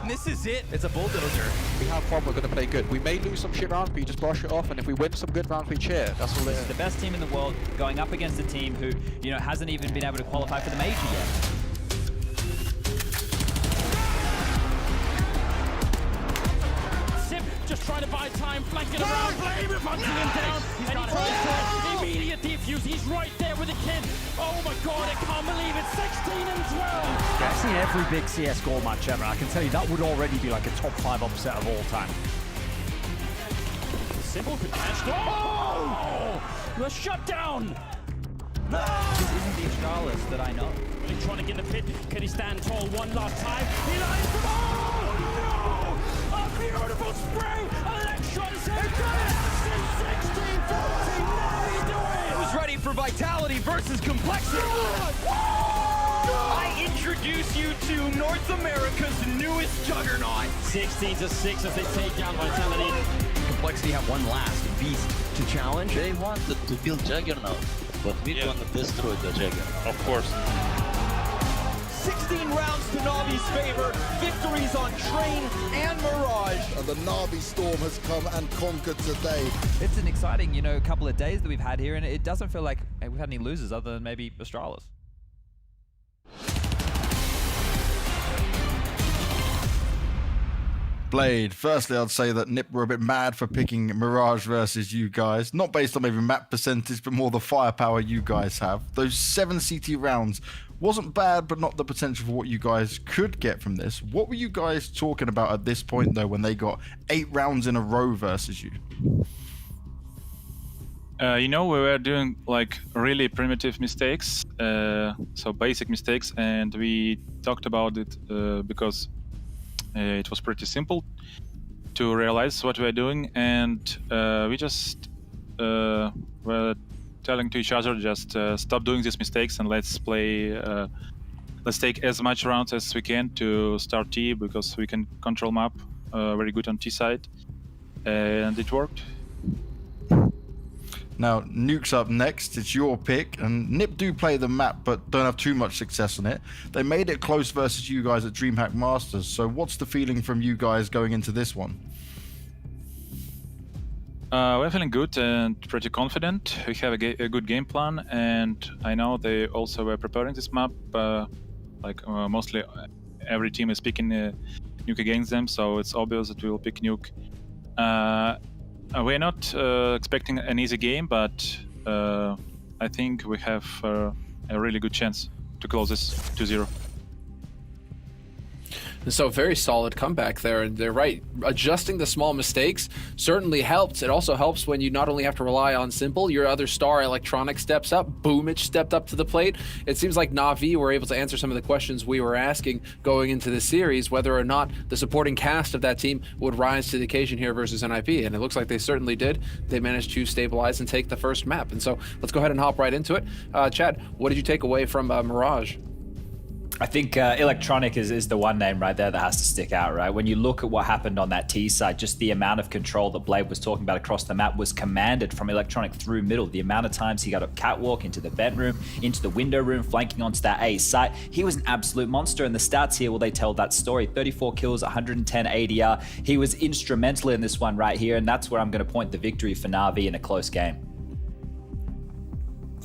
This is it. It's a bulldozer. We have fun, we're going to play good. We may lose some shit rounds, but you just brush it off, and if we win some good rounds, we cheer. That's all it is. The best team in the world going up against a team who, you know, hasn't even been able to qualify for the major yet. Just trying to buy time, flanking around, Flame punching him down, and he tries to immediate defuse. He's right there with the kid. Oh my god, I can't believe it. 16 and 12. Yeah, I've seen every big CSGO match ever. I can tell you that would already be like a top 5 upset of all time. Simple could catch. Oh! The shutdown. This isn't the Astralis that I know. Really trying to get the pit. Can he stand tall one last time? He lies. Oh no! A beautiful spray! Electrons have got it! 16-14, Navi do it! Who's ready for Vitality versus Complexity? I introduce you to North America's newest juggernaut. 16-6 as they take down Vitality. Complexity have one last beast to challenge. They wanted to kill Juggernaut, but we're gonna destroy the Juggernaut. Of course. 16 rounds to Navi's favor, victories on Train and Mirage. And the Navi storm has come and conquered today. It's an exciting, you know, couple of days that we've had here, and it doesn't feel like we've had any losers other than maybe Astralis. Blade, firstly, I'd say that NIP were a bit mad for picking Mirage versus you guys. Not based on maybe map percentage, but more the firepower you guys have. Those 7 CT rounds wasn't bad, but not the potential for what you guys could get from this. What were you guys talking about at this point, though, when they got 8 rounds in a row versus you? You know, we were doing like really primitive mistakes, so basic mistakes, and we talked about it because it was pretty simple to realize what we were doing, and we just were telling to each other, just stop doing these mistakes and let's play, let's take as much rounds as we can to start T, because we can control map very good on T side, and it worked. Now, Nuke's up next. It's your pick, and NIP do play the map, but don't have too much success on it. They made it close versus you guys at DreamHack Masters, so what's the feeling from you guys going into this one? We're feeling good and pretty confident. We have a good game plan, and I know they also were preparing this map. Mostly every team is picking Nuke against them, so it's obvious that we will pick Nuke. We're not expecting an easy game, but I think we have a really good chance to close this 2-0. So very solid comeback there, and they're right. Adjusting the small mistakes certainly helps. It also helps when you not only have to rely on Simple, your other star Electronic steps up, Boomich stepped up to the plate. It seems like Navi were able to answer some of the questions we were asking going into the series, whether or not the supporting cast of that team would rise to the occasion here versus NIP, and it looks like they certainly did. They managed to stabilize and take the first map, and so let's go ahead and hop right into it. Chad, what did you take away from Mirage? I think Electronic is the one name right there that has to stick out, right? When you look at what happened on that T side, just the amount of control that Blade was talking about across the map was commanded from Electronic through middle. The amount of times he got a catwalk into the vent room, into the window room, flanking onto that A site. He was an absolute monster, and the stats here, well, they tell that story. 34 kills, 110 ADR. He was instrumental in this one right here, and that's where I'm going to point the victory for Navi in a close game.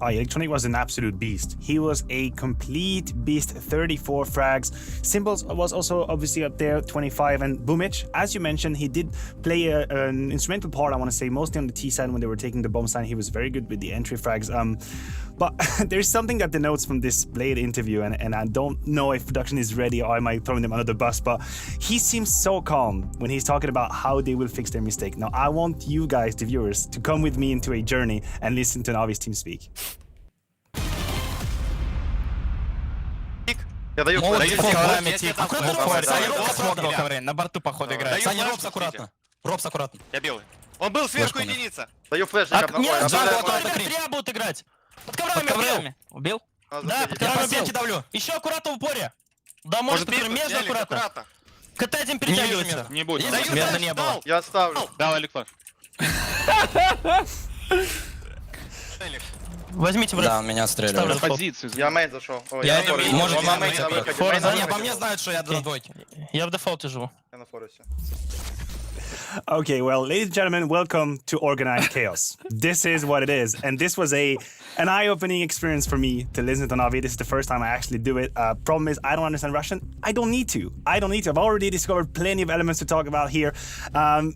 Oh, Electronic was an absolute beast. He was a complete beast, 34 frags. Symbols was also obviously up there, 25, and Boomich, as you mentioned, he did play an instrumental part, I want to say, mostly on the T side when they were taking the bomb side. He was very good with the entry frags. But there's something that denotes from this Blade interview, and I don't know if production is ready or I might throw them under the bus, but he seems so calm when he's talking about how they will fix their mistake. Now, I want you guys, the viewers, to come with me into a journey and listen to Navi's team speak. Я даю на борту, походу, играет. Саня, Робс аккуратно. Робс аккуратно. Я белый. Он был сверху единица. Даю флеш. Нет, Фрия будут играть. Под коврами. Убил? Да, под коврами пенти давлю. Еще аккуратно в упоре. Да, может, между аккуратно. КТ один перетягивается. Не будет. Смерно не было. Я отставлю. Давай, Ликфлеш. Возьмите, брат. Да, он меня стреляет. Позицию. Я мейн зашел. Ой, Я я на форусе. Можете Он на мейн, выйти на обратно. выходе. Мейн на Не, по выходе. мне знают, что я на двойке. Я в дефолте живу. Я на форусе. Okay, well, ladies and gentlemen, welcome to Organized Chaos. This is what it is, and this was an eye-opening experience for me to listen to Navi. This is the first time I actually do it. Problem is, I don't understand Russian. I don't need to. I've already discovered plenty of elements to talk about here.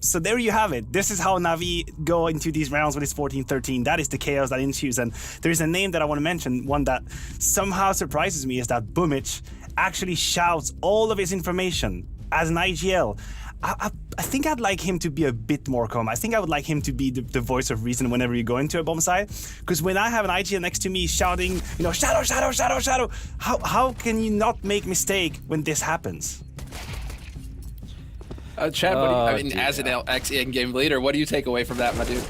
So there you have it. This is how Navi go into these rounds when it's 14-13. That is the chaos that ensues. And there is a name that I want to mention, one that somehow surprises me, is that Boomich actually shouts all of his information as an IGL. I think I'd like him to be a bit more calm. I think I would like him to be the voice of reason whenever you go into a bomb site. Because when I have an IGL next to me shouting, you know, shadow, shadow, shadow, shadow, how can you not make mistake when this happens? Chad, as an ex-in-game leader, what do you take away from that, my dude?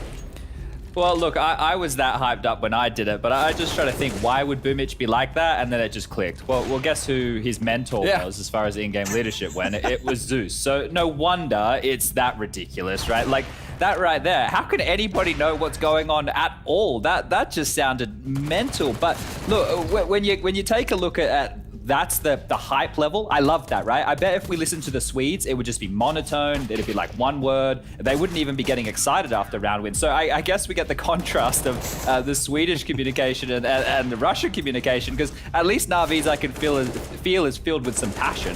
Well, look, I was that hyped up when I did it, but I just try to think, why would Boomich be like that? And then it just clicked. Well, guess who his mentor was as far as in-game leadership went? It was Zeus. So no wonder it's that ridiculous, right? Like, that right there. How can anybody know what's going on at all? That just sounded mental. But look, when you take a look at that's the hype level. I love that, right? I bet if we listened to the Swedes, it would just be monotone. It'd be like one word. They wouldn't even be getting excited after round win. So I guess we get the contrast of the Swedish communication and the Russian communication, because at least Navi's I can feel is filled with some passion.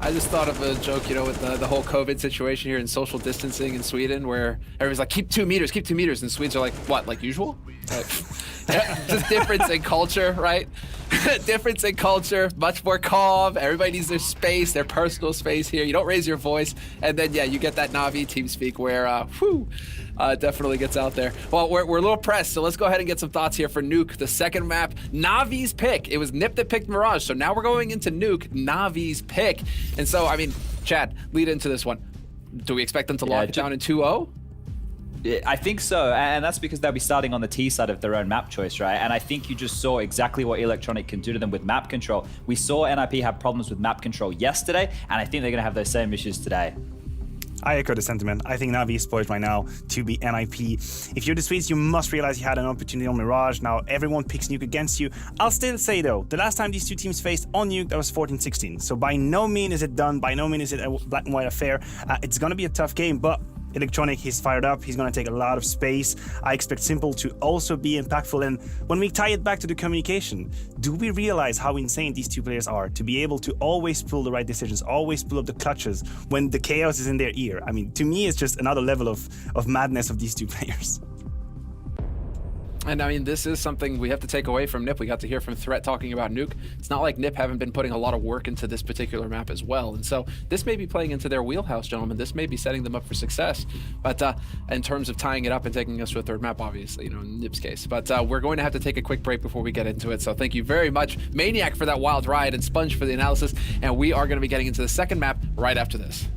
I just thought of a joke, you know, with the whole COVID situation here and social distancing in Sweden, where everybody's like, keep 2 meters, and Swedes are like, what, like usual? Just difference in culture, right? Difference in culture, much more calm. Everybody needs their space, their personal space here. You don't raise your voice, and then you get that Navi team speak where, definitely gets out there. Well, we're a little pressed, so let's go ahead and get some thoughts here for Nuke, the second map. Navi's pick. It was NIP that picked Mirage, so now we're going into Nuke, Navi's pick. And so, I mean, Chad, lead into this one. Do we expect them to lock it down in 2-0? I think so, and that's because they'll be starting on the T side of their own map choice, right? And I think you just saw exactly what Electronic can do to them with map control. We saw NIP have problems with map control yesterday, and I think they're going to have those same issues today. I echo the sentiment. I think Navi is poised right now to be NIP. If you're the Swedes, you must realize you had an opportunity on Mirage. Now everyone picks Nuke against you. I'll still say though, the last time these two teams faced on Nuke, that was 14-16. So by no means is it done. By no means is it a black and white affair. It's going to be a tough game, but Electronic, he's fired up. He's going to take a lot of space. I expect Simple to also be impactful. And when we tie it back to the communication, do we realize how insane these two players are to be able to always pull the right decisions, always pull up the clutches when the chaos is in their ear? I mean, to me, it's just another level of madness of these two players. And I mean, this is something we have to take away from NIP. We got to hear from Threat talking about Nuke. It's not like NIP haven't been putting a lot of work into this particular map as well. And so this may be playing into their wheelhouse, gentlemen. This may be setting them up for success. But in terms of tying it up and taking us to a third map, obviously, you know, in NIP's case. But we're going to have to take a quick break before we get into it. So thank you very much, Maniac, for that wild ride, and Sponge for the analysis. And we are going to be getting into the second map right after this.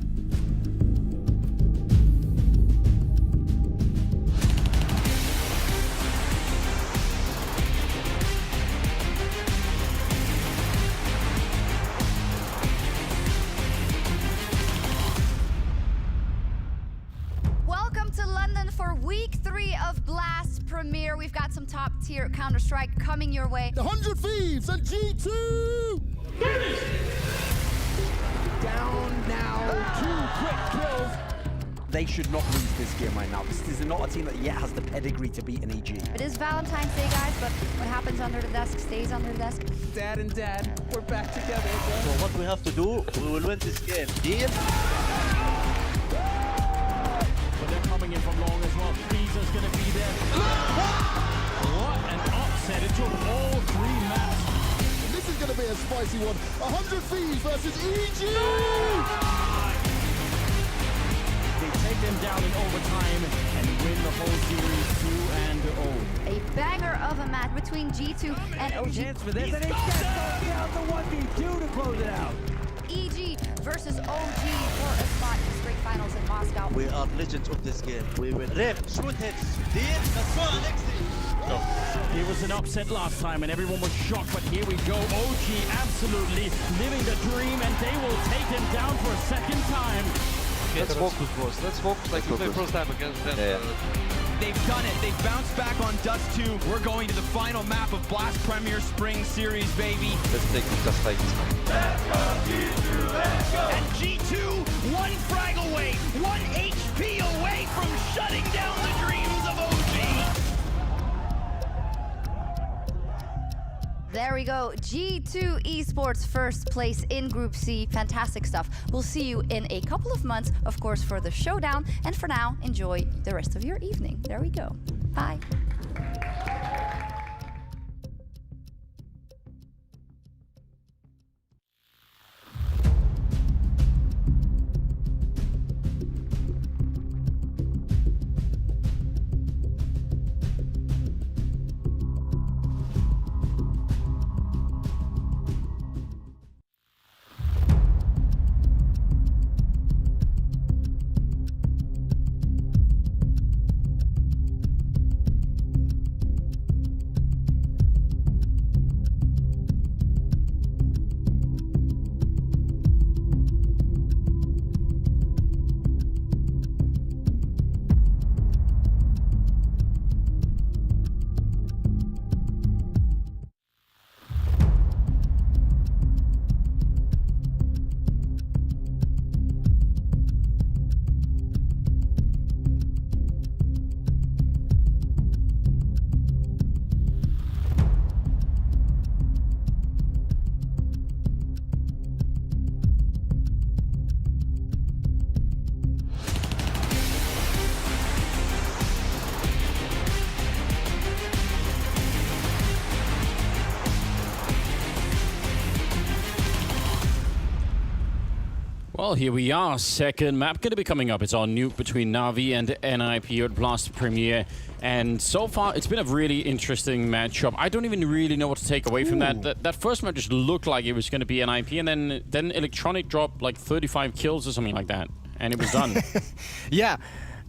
For week 3 of Blast Premier, we've got some top tier Counter-Strike coming your way. The 100 Thieves and G2! Finish! Down now, 2 quick kills. They should not lose this game right now. This is not a team that yet has the pedigree to beat an EG. It is Valentine's Day, guys, but what happens under the desk stays under the desk. Dad and Dad, we're back together. So what we have to do, we will win this game. Deal? Coming in from long as well. Visa's gonna be there. What an upset. It took all 3 maps. And this is gonna be a spicy one. 100 Thieves versus EG! They take them down in overtime and win the whole series 2-0. A banger of a match between G2 and OG. Chance for this, and they just goes down the 1v2 to close it out. EG versus OG for a spot in the straight finals in Moscow. We are legends of this game. We will rip, shoot hits, deal, that's all, next thing. It was an upset last time and everyone was shocked, but here we go. OG absolutely living the dream, and they will take him down for a second time. Let's focus, boys. Let's focus like we played first time against them. they've done it. They've bounced back on Dust 2. We're going to the final map of Blast Premier Spring Series, baby. Let's take it just like this. And G2, one frag away, 1 HP away from shutting down the dreams of OG. There we go. G2 Esports first place in Group C. Fantastic stuff. We'll see you in a couple of months, of course, for the showdown. And for now, enjoy the rest of your evening. There we go. Bye. Well, here we are. Second map going to be coming up. It's our nuke between Navi and NIP at Blast Premier. And so far, it's been a really interesting matchup. I don't even really know what to take away from that. That first match just looked like it was going to be NIP, and then Electronic dropped like 35 kills or something like that. And it was done. Yeah.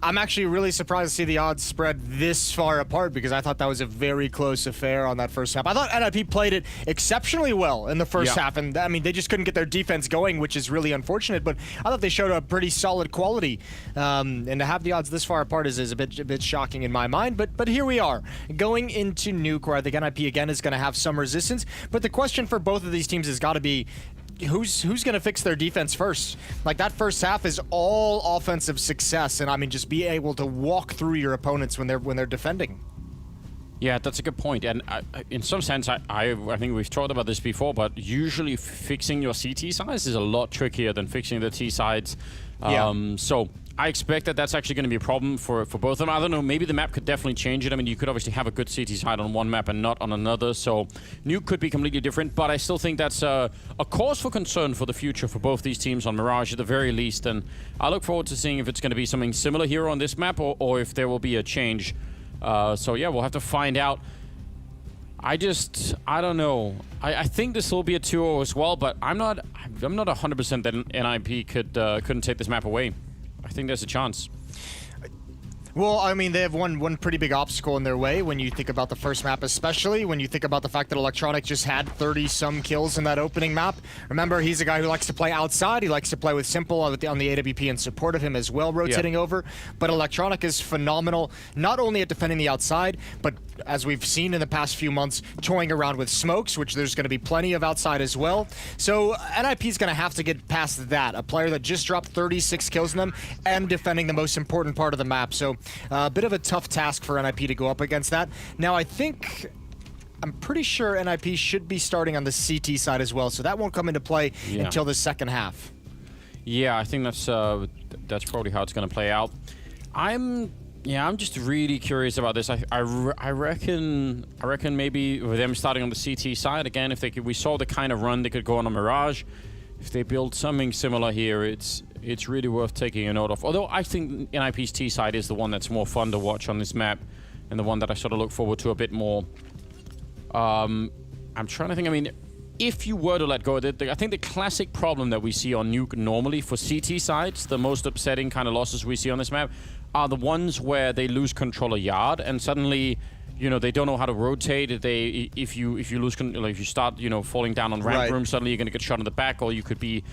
I'm actually really surprised to see the odds spread this far apart because I thought that was a very close affair on that first half. I thought NIP played it exceptionally well in the first half, and I mean, they just couldn't get their defense going, which is really unfortunate, but I thought they showed a pretty solid quality. And to have the odds this far apart is a bit shocking in my mind, but here we are, going into Nuke, where I think NIP again is going to have some resistance, but the question for both of these teams has got to be, who's going to fix their defense first? Like, that first half is all offensive success, and I mean, just be able to walk through your opponents when they're defending. Yeah, that's a good point. And in some sense, I think we've talked about this before, but usually fixing your CT sides is a lot trickier than fixing the T sides. So I expect that that's actually going to be a problem for both of them. I don't know, maybe the map could definitely change it. I mean, you could obviously have a good CT side on one map and not on another, so Nuke could be completely different, but I still think that's a cause for concern for the future for both these teams on Mirage at the very least, and I look forward to seeing if it's going to be something similar here on this map or if there will be a change. So yeah, we'll have to find out. I don't know. I think this will be a 2-0 as well, but I'm not 100% that NIP couldn't take this map away. I think there's a chance. Well, I mean, they have one pretty big obstacle in their way when you think about the first map, especially when you think about the fact that Electronic just had 30-some kills in that opening map. Remember, he's a guy who likes to play outside. He likes to play with Simple on the AWP in support of him as well, rotating over. But Electronic is phenomenal, not only at defending the outside, but as we've seen in the past few months, toying around with smokes, which there's going to be plenty of outside as well. So NIP is going to have to get past that, a player that just dropped 36 kills in them and defending the most important part of the map. So a bit of a tough task for NIP to go up against that. Now, I'm pretty sure NIP should be starting on the CT side as well, so that won't come into play until the second half. Yeah, I think that's probably how it's going to play out. I'm just really curious about this. I reckon maybe with them starting on the CT side again, if we saw the kind of run they could go on a Mirage. If they build something similar here, it's really worth taking a note of. Although I think NIP's T side is the one that's more fun to watch on this map, and the one that I sort of look forward to a bit more. I'm trying to think. I mean, if you were to let go of it, I think the classic problem that we see on Nuke normally for CT sides, the most upsetting kind of losses we see on this map, are the ones where they lose control of Yard, and suddenly you know, they don't know how to rotate. If you lose, if you start, you know, falling down on ramp room, suddenly you're gonna get shot in the back, or you could be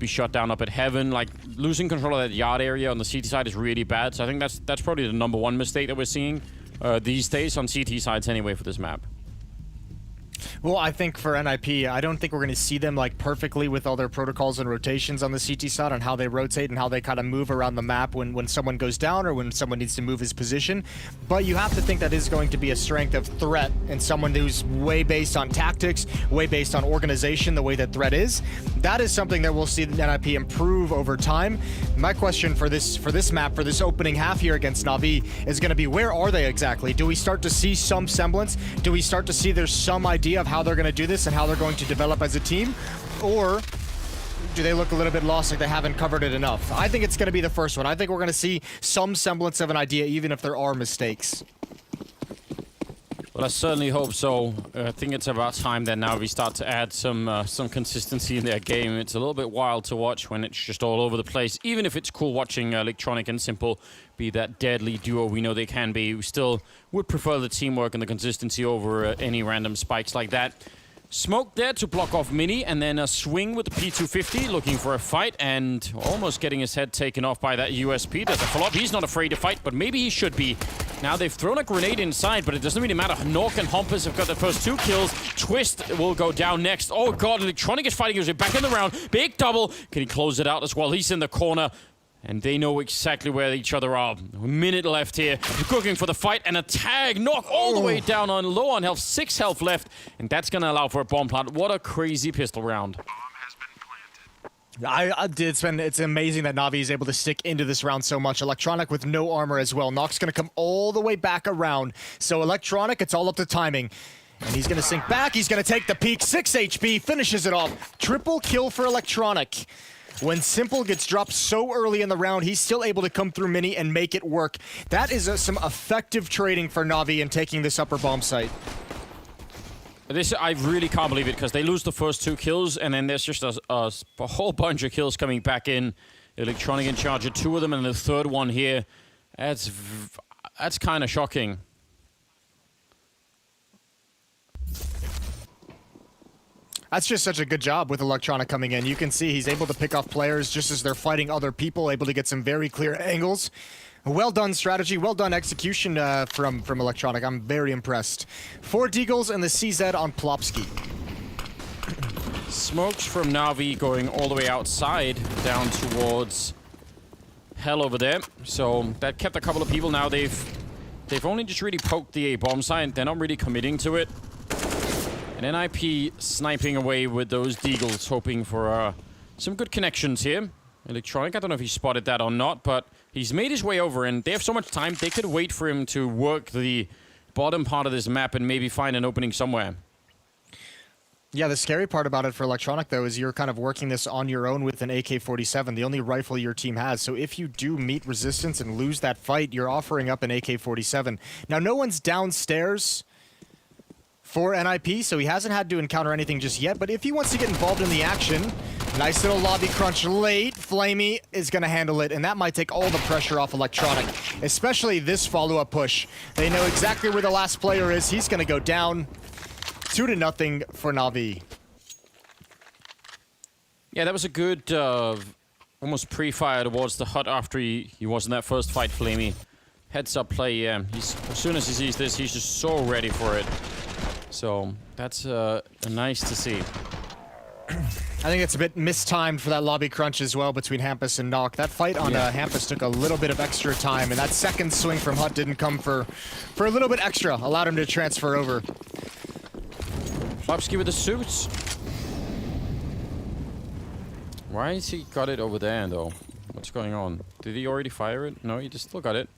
shot down up at heaven. Like losing control of that yard area on the CT side is really bad. So I think that's probably the #1 mistake that we're seeing these days on CT sides anyway for this map. Well, I think for NIP, I don't think we're going to see them like perfectly with all their protocols and rotations on the CT side on how they rotate and how they kind of move around the map when someone goes down or when someone needs to move his position. But you have to think that is going to be a strength of threat and someone who's way based on tactics, way based on organization, the way that threat is. That is something that we'll see NIP improve over time. My question for this map, for this opening half here against Navi, is going to be, where are they exactly? Do we start to see some semblance? Do we start to see there's some idea of how they're going to do this and how they're going to develop as a team? Or do they look a little bit lost, like they haven't covered it enough? I think it's going to be the first one. I think we're going to see some semblance of an idea, even if there are mistakes. Well, I certainly hope so. I think it's about time that now we start to add some consistency in their game. It's a little bit wild to watch when it's just all over the place. Even if it's cool watching Electronic and Simple be that deadly duo we know they can be, we still would prefer the teamwork and the consistency over any random spikes like that. Smoke there to block off Mini, and then a swing with the P250, looking for a fight, and almost getting his head taken off by that USP. There's a follow-up. He's not afraid to fight, but maybe he should be. Now they've thrown a grenade inside, but it doesn't really matter. Nork and Hompers have got the first 2 kills. Twist will go down next. Oh god, Electronic is fighting his way back in the round. Big double. Can he close it out as well? He's in the corner. And they know exactly where each other are. A minute left here. Cooking for the fight, and a tag. Knock all the way down on low on health. 6 health left. And that's going to allow for a bomb plant. What a crazy pistol round. It's amazing that Navi is able to stick into this round so much. Electronic with no armor as well. Nock's going to come all the way back around. So Electronic, it's all up to timing. And he's going to sink back. He's going to take the peek. 6 HP. Finishes it off. Triple kill for Electronic. When Simple gets dropped so early in the round, he's still able to come through Mini and make it work. That is some effective trading for Navi in taking this upper bomb site. I really can't believe it, because they lose the first 2 kills, and then there's just a whole bunch of kills coming back in. Electronic in charge of 2 of them, and the third one here. That's kind of shocking. That's just such a good job with Electronic coming in. You can see he's able to pick off players just as they're fighting other people, able to get some very clear angles. Well done strategy, well done execution from Electronic. I'm very impressed. 4 Deagles and the CZ on Plopsky. Smokes from Navi going all the way outside down towards Hell over there. So that kept a couple of people. Now they've only just really poked the A bomb site. They're not really committing to it. And NIP sniping away with those Deagles, hoping for some good connections here. Electronic, I don't know if he spotted that or not, but he's made his way over, and they have so much time, they could wait for him to work the bottom part of this map and maybe find an opening somewhere. Yeah, the scary part about it for Electronic, though, is you're kind of working this on your own with an AK-47, the only rifle your team has. So if you do meet resistance and lose that fight, you're offering up an AK-47. Now, no one's downstairs for NIP, so he hasn't had to encounter anything just yet, but if he wants to get involved in the action, nice little lobby crunch late, Flamey is going to handle it, and that might take all the pressure off Electronic, especially this follow-up push. They know exactly where the last player is. He's going to go down 2-0 for Navi. Yeah, that was a good almost pre-fire towards the hut after he was in that first fight, Flamey. Heads up play, yeah. As soon as he sees this, he's just so ready for it. So that's nice to see. I think it's a bit mistimed for that lobby crunch as well between Hampus and Nock. That fight on Hampus took a little bit of extra time, and that second swing from Hut didn't come for a little bit extra. Allowed him to transfer over. Plopsky with the suits. Why has he got it over there, though? What's going on? Did he already fire it? No, he just still got it.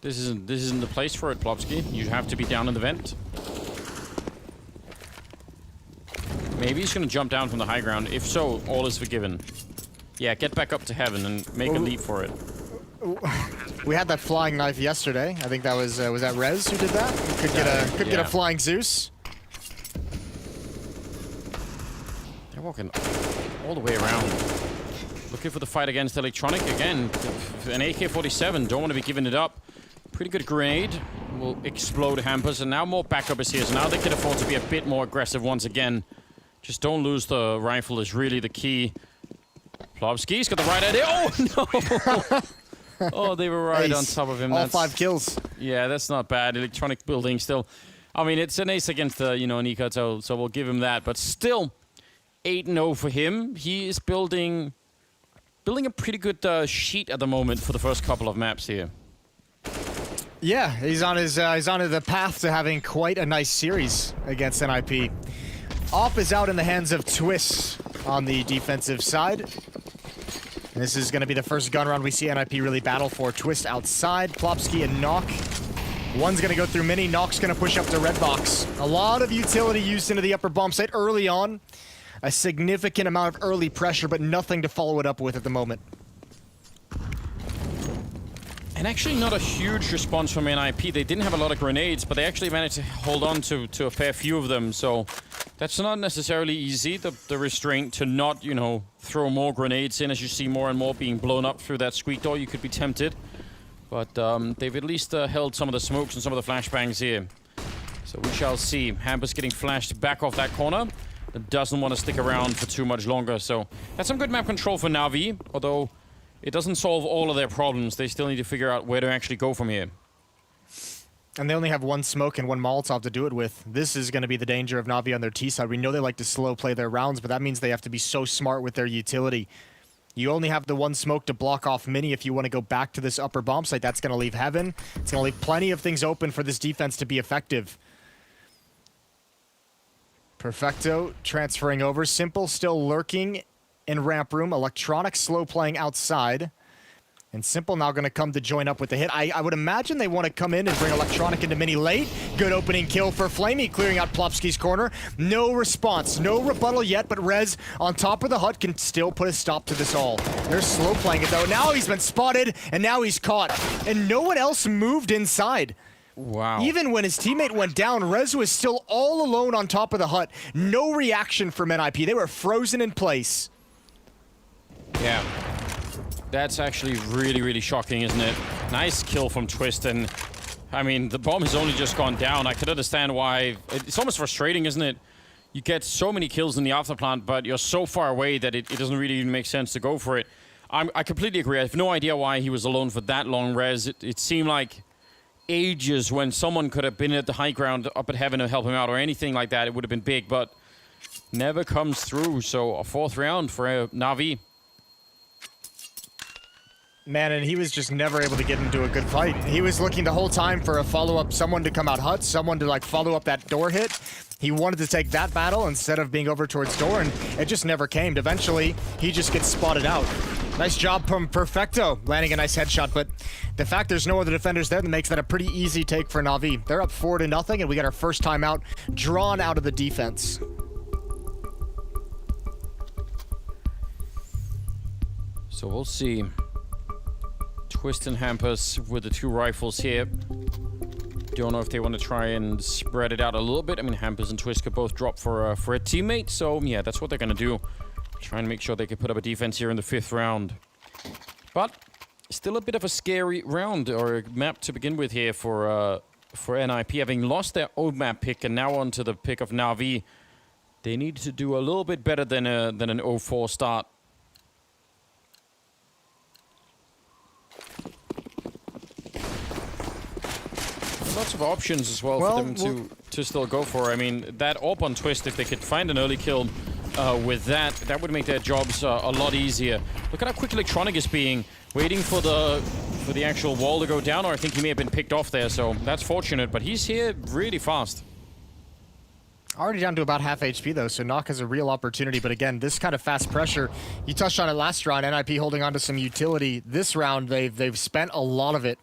This isn't the place for it, Plopsky. You have to be down in the vent. Maybe he's gonna jump down from the high ground. If so, all is forgiven. Yeah, get back up to heaven and make a leap for it. We had that flying knife yesterday. I think that was that Rez who did that? Could get a flying Zeus. They're walking all the way around. Looking for the fight against Electronic again. An AK-47, don't want to be giving it up. Pretty good grenade. Will explode Hampus, and now more backup is here. So now they can afford to be a bit more aggressive once again. Just don't lose the rifle is really the key. Plopski's got the right idea. Oh, no! Oh, they were right on top of him. All 5 kills. Yeah, that's not bad. Electronic building still. I mean, it's an ace against the, Nico, so we'll give him that. But still, 8-0 for him. He is building a pretty good sheet at the moment for the first couple of maps here. Yeah, he's on the path to having quite a nice series against NIP. Op is out in the hands of Twist on the defensive side. And this is going to be the first gun round we see NIP really battle for. Twist outside, Plopski and Knock. One's going to go through mini, Knock's going to push up to red box. A lot of utility used into the upper bomb site early on. A significant amount of early pressure, but nothing to follow it up with at the moment. And actually not a huge response from NIP. They didn't have a lot of grenades, but they actually managed to hold on to a fair few of them. So that's not necessarily easy, the restraint to not, throw more grenades in as you see more and more being blown up through that squeak door. You could be tempted. But they've at least held some of the smokes and some of the flashbangs here. So we shall see. Hampus getting flashed back off that corner. That doesn't want to stick around for too much longer. So that's some good map control for Navi, although it doesn't solve all of their problems. They still need to figure out where to actually go from here. And they only have 1 smoke and 1 Molotov to do it with. This is going to be the danger of Navi on their T side. We know they like to slow play their rounds, but that means they have to be so smart with their utility. You only have the 1 smoke to block off mini if you want to go back to this upper bomb site. That's going to leave Heaven. It's going to leave plenty of things open for this defense to be effective. Perfecto transferring over. Simple still lurking in ramp room. Electronic slow playing outside. And Simple now going to come to join up with the hit. I would imagine they want to come in and bring Electronic into mini late. Good opening kill for Flamey, clearing out Plopski's corner. No response, no rebuttal yet, but Rez on top of the hut can still put a stop to this all. They're slow playing it though. Now he's been spotted, and now he's caught. And no one else moved inside. Wow. Even when his teammate went down, Rez was still all alone on top of the hut. No reaction from NIP. They were frozen in place. Yeah. That's actually really, really shocking, isn't it? Nice kill from Twist, and I mean, the bomb has only just gone down. I could understand why. It's almost frustrating, isn't it? You get so many kills in the afterplant, but you're so far away that it doesn't really even make sense to go for it. I completely agree. I have no idea why he was alone for that long, Rez. It seemed like ages when someone could have been at the high ground up at Heaven to help him out or anything like that. It would have been big, but never comes through. So a 4th round for Navi. Man, and he was just never able to get into a good fight. He was looking the whole time for a follow-up, someone to come out hut, someone to like follow up that door hit. He wanted to take that battle instead of being over towards door, and it just never came. Eventually, he just gets spotted out. Nice job from Perfecto, landing a nice headshot, but the fact there's no other defenders there that makes that a pretty easy take for Navi. They're up 4-0, and we got our first timeout drawn out of the defense. So we'll see. Twist and Hampus with the 2 rifles here. Don't know if they want to try and spread it out a little bit. I mean, Hampus and Twist could both drop for a teammate, so yeah, that's what they're going to do. Try and make sure they can put up a defense here in the 5th round. But still a bit of a scary round, or a map to begin with here for NIP. Having lost their own map pick and now onto the pick of Navi, they need to do a little bit better than an 0-4 start. Lots of options as well for them to still go for. I mean, that AWP on Twist, if they could find an early kill with that would make their jobs a lot easier. Look at how quick Electronic is being, waiting for the actual wall to go down, or I think he may have been picked off there, so that's fortunate, but he's here really fast. Already down to about half HP though, so Knock has a real opportunity, but again, this kind of fast pressure, you touched on it last round, NIP holding on to some utility. This round, they've spent a lot of it.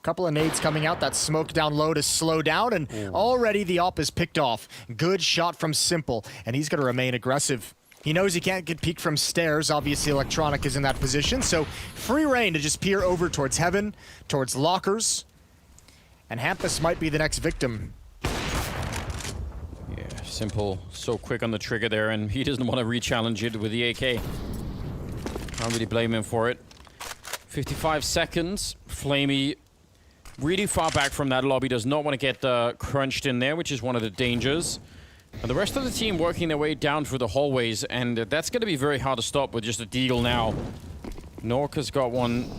Couple of nades coming out, that smoke down low to slow down, and already the op is picked off. Good shot from Simple, and he's going to remain aggressive. He knows he can't get peeked from stairs. Obviously, Electronic is in that position, so free reign to just peer over towards Heaven, towards lockers, and Hampus might be the next victim. Yeah, Simple, so quick on the trigger there, and he doesn't want to re-challenge it with the AK. Can't really blame him for it. 55 seconds. Flamey really far back from that lobby, does not want to get crunched in there, which is one of the dangers. And the rest of the team working their way down through the hallways, and that's going to be very hard to stop with just a deagle now. Nork has got one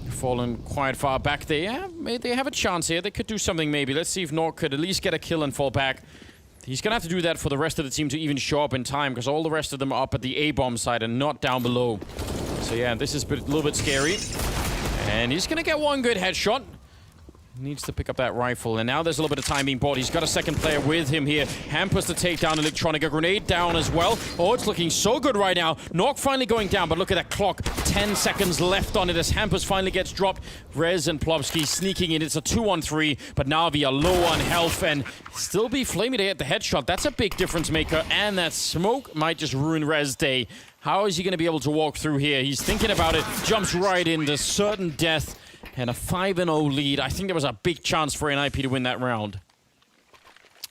fallen quite far back there. Yeah, they have a chance here. They could do something maybe. Let's see if Nork could at least get a kill and fall back. He's going to have to do that for the rest of the team to even show up in time, because all the rest of them are up at the A-bomb side and not down below. So yeah, this is a little bit scary. And he's going to get one good headshot. Needs to pick up that rifle, and now there's a little bit of time being bought. He's got a second player with him here. Hampus to take down Electronic. A grenade down as well. Oh, it's looking so good right now. Nork finally going down, but look at that clock. 10 seconds left on it as Hampus finally gets dropped. Rez and Plobsky sneaking in. It's a 2-on-3, but Navi are low on health and still be Flamey to get the headshot. That's a big difference maker, and that smoke might just ruin Rez day. How is he going to be able to walk through here? He's thinking about it. Jumps right into certain death. And a 5-0 lead. I think there was a big chance for NIP to win that round.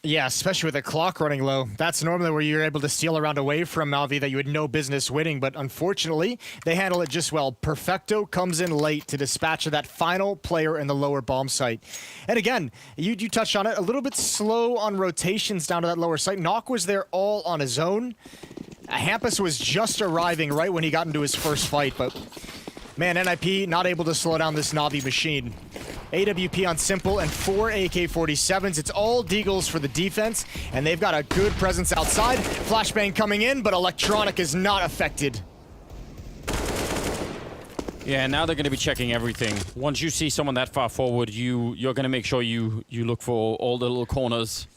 Yeah, especially with the clock running low. That's normally where you're able to steal a round away from Navi that you had no business winning, but unfortunately, they handle it just well. Perfecto comes in late to dispatch of that final player in the lower bomb site. And again, you touched on it, a little bit slow on rotations down to that lower site. Nock was there all on his own. Hampus was just arriving right when he got into his first fight, but man, NIP not able to slow down this Navi machine. AWP on Simple and 4 AK-47s. It's all deagles for the defense, and they've got a good presence outside. Flashbang coming in, but Electronic is not affected. Yeah, now they're going to be checking everything. Once you see someone that far forward, you're going to make sure you look for all the little corners.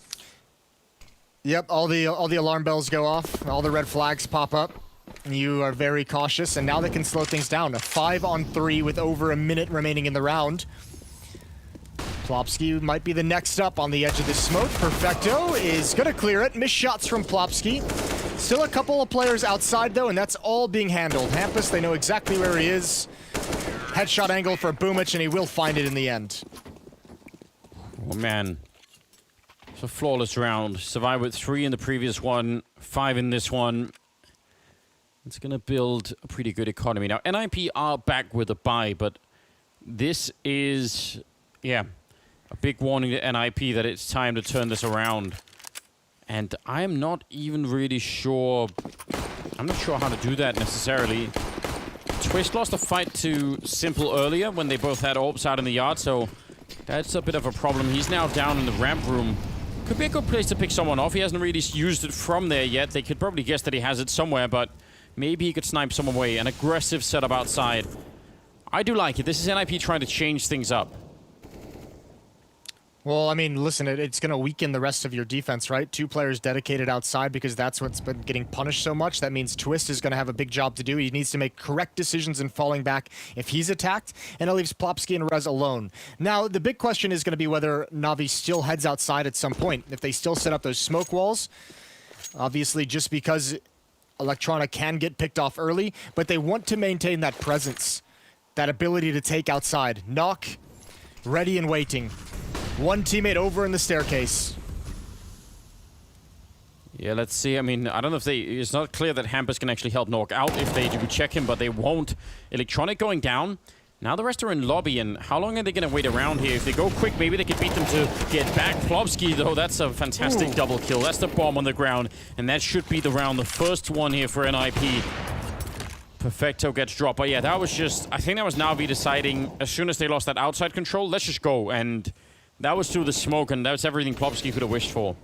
Yep, all the alarm bells go off, all the red flags pop up. You are very cautious, and now they can slow things down. A 5-on-3 with over a minute remaining in the round. Plopsky might be the next up on the edge of the smoke. Perfecto is going to clear it. Missed shots from Plopsky. Still a couple of players outside, though, and that's all being handled. Hampus, they know exactly where he is. Headshot angle for Boomich, and he will find it in the end. Oh, man. It's a flawless round. Survived with 3 in the previous one, 5 in this one. It's going to build a pretty good economy. Now, NIP are back with a buy, but this is, yeah, a big warning to NIP that it's time to turn this around. And I am not even really sure, I'm not sure how to do that necessarily. Twist lost a fight to Simple earlier when they both had orbs out in the yard, so that's a bit of a problem. He's now down in the ramp room. Could be a good place to pick someone off. He hasn't really used it from there yet. They could probably guess that he has it somewhere, but maybe he could snipe someone away. An aggressive setup outside. I do like it. This is NIP trying to change things up. Well, I mean, listen, it's going to weaken the rest of your defense, right? 2 players dedicated outside because that's what's been getting punished so much. That means Twist is going to have a big job to do. He needs to make correct decisions in falling back if he's attacked, and it leaves Plopsky and Rez alone. Now, the big question is going to be whether Navi still heads outside at some point. If they still set up those smoke walls, obviously just because Electronic can get picked off early, but they want to maintain that presence, that ability to take outside. Knock, ready and waiting. One teammate over in the staircase. Yeah, let's see. I mean, I don't know if it's not clear that Hampus can actually help Nork out if they do check him, but they won't. Electronic going down. Now the rest are in lobby, and how long are they going to wait around here? If they go quick, maybe they could beat them to get back. Plobsky, though, that's a fantastic double kill. That's the bomb on the ground, and that should be the round. The first one here for NIP. Perfecto gets dropped. But yeah, that was just, I think that was Navi deciding as soon as they lost that outside control, let's just go. And that was through the smoke, and that's everything Plopsky could have wished for.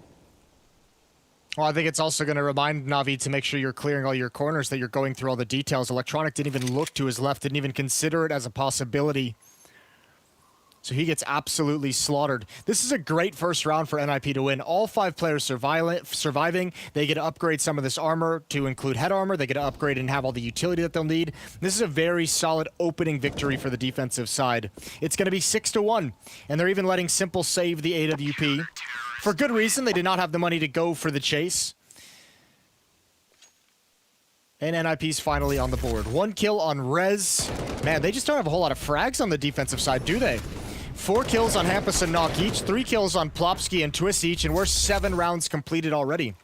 Well, I think it's also going to remind Navi to make sure you're clearing all your corners, that you're going through all the details. Electronic didn't even look to his left, didn't even consider it as a possibility. So he gets absolutely slaughtered. This is a great first round for NIP to win. All 5 players surviving. They get to upgrade some of this armor to include head armor. They get to upgrade and have all the utility that they'll need. This is a very solid opening victory for the defensive side. It's going to be 6-1, and they're even letting Simple save the AWP. For good reason, they did not have the money to go for the chase. And NIP's finally on the board. 1 kill on Rez. Man, they just don't have a whole lot of frags on the defensive side, do they? 4 kills on Hampus and Knock each, 3 kills on Plopsky and Twist each, and we're 7 rounds completed already.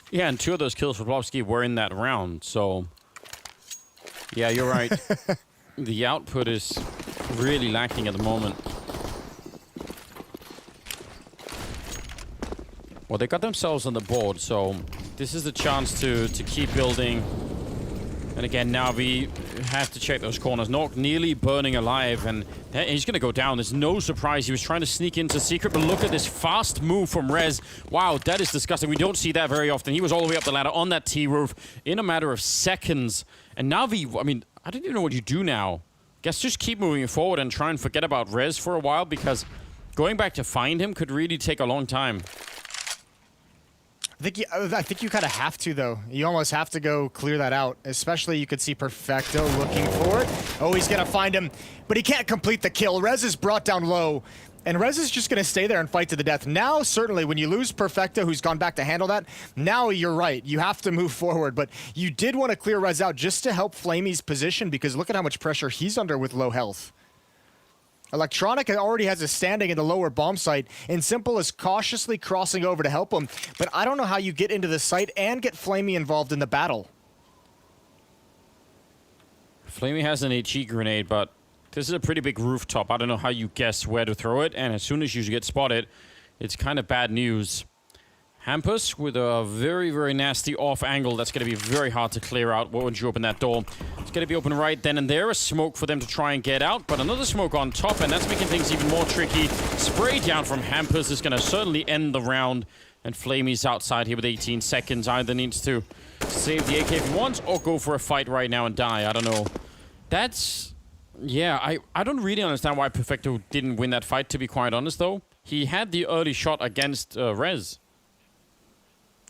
Yeah, and 2 of those kills for Plopsky were in that round, so yeah, you're right. The output is really lacking at the moment. Well, they got themselves on the board, so this is the chance to keep building. And again, Navi have to check those corners. Nork nearly burning alive, and he's going to go down. There's no surprise. He was trying to sneak into secret, but look at this fast move from Rez. Wow, that is disgusting. We don't see that very often. He was all the way up the ladder on that T-roof in a matter of seconds. And Navi, I mean, I don't even know what you do now. Guess just keep moving forward and try and forget about Rez for a while, because going back to find him could really take a long time. I think you kind of have to, though. You almost have to go clear that out. Especially, you could see Perfecto looking for it. Oh, he's going to find him, but he can't complete the kill. Rez is brought down low, and Rez is just going to stay there and fight to the death. Now, certainly, when you lose Perfecto, who's gone back to handle that, now you're right. You have to move forward, but you did want to clear Rez out just to help Flamey's position, because look at how much pressure he's under with low health. Electronic already has a standing in the lower bomb site, and Simple is cautiously crossing over to help him, but I don't know how you get into the site and get Flamey involved in the battle. Flamey has an HE grenade, but this is a pretty big rooftop. I don't know how you guess where to throw it, and as soon as you get spotted, it's kind of bad news. Hampus with a very, very nasty off angle. That's going to be very hard to clear out once you open that door. It's going to be open right then and there. A smoke for them to try and get out, but another smoke on top, and that's making things even more tricky. Spray down from Hampus is going to certainly end the round, and Flamey's outside here with 18 seconds. Either needs to save the AK if he wants, or go for a fight right now and die. I don't know. That's... yeah, I don't really understand why Perfecto didn't win that fight, to be quite honest, though. He had the early shot against Rez.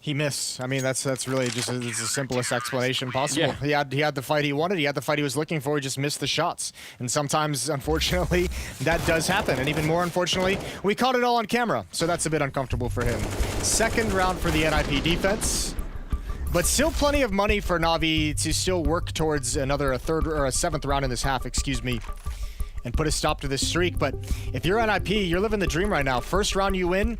He missed. I mean, that's really just it's the simplest explanation possible. Yeah. He had the fight he wanted. He had the fight he was looking for. He just missed the shots. And sometimes, unfortunately, that does happen. And even more unfortunately, we caught it all on camera. So that's a bit uncomfortable for him. Second round for the NIP defense. But still plenty of money for Navi to still work towards a third or a seventh round in this half, excuse me, and put a stop to this streak. But if you're NIP, you're living the dream right now. First round you win,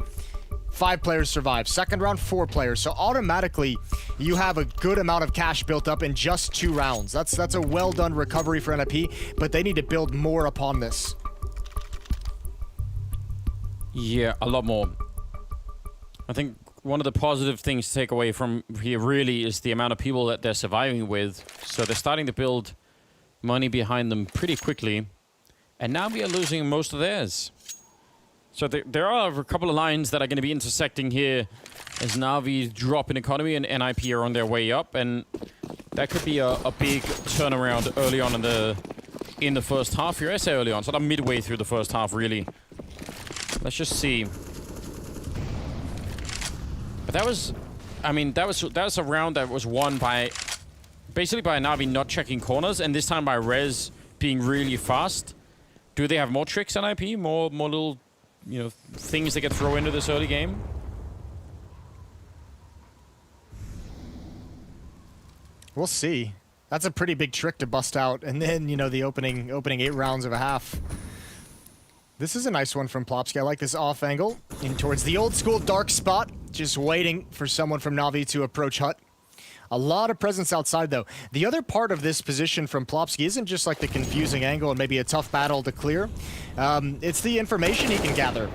5 players survive. Second round, 4 players. So automatically, you have a good amount of cash built up in just 2 rounds. That's a well-done recovery for NIP, but they need to build more upon this. Yeah, a lot more. I think one of the positive things to take away from here really is the amount of people that they're surviving with. So they're starting to build money behind them pretty quickly, and now we are losing most of theirs. So there are a couple of lines that are going to be intersecting here as Navi drop in economy and NIP are on their way up, and that could be a big turnaround early on in the first half here. I say early on, sort of midway through the first half, really. Let's just see. But that was, I mean, that was a round that was won by basically by Navi not checking corners, and this time by Rez being really fast. Do they have more tricks on NIP? More little, you know, things they could throw into this early game? We'll see. That's a pretty big trick to bust out, and then, you know, the opening 8 rounds of a half. This is a nice one from Plopsky. I like this off angle in towards the old school dark spot, just waiting for someone from Navi to approach hut. A lot of presence outside, though. The other part of this position from Plopsky isn't just like the confusing angle and maybe a tough battle to clear. It's the information he can gather.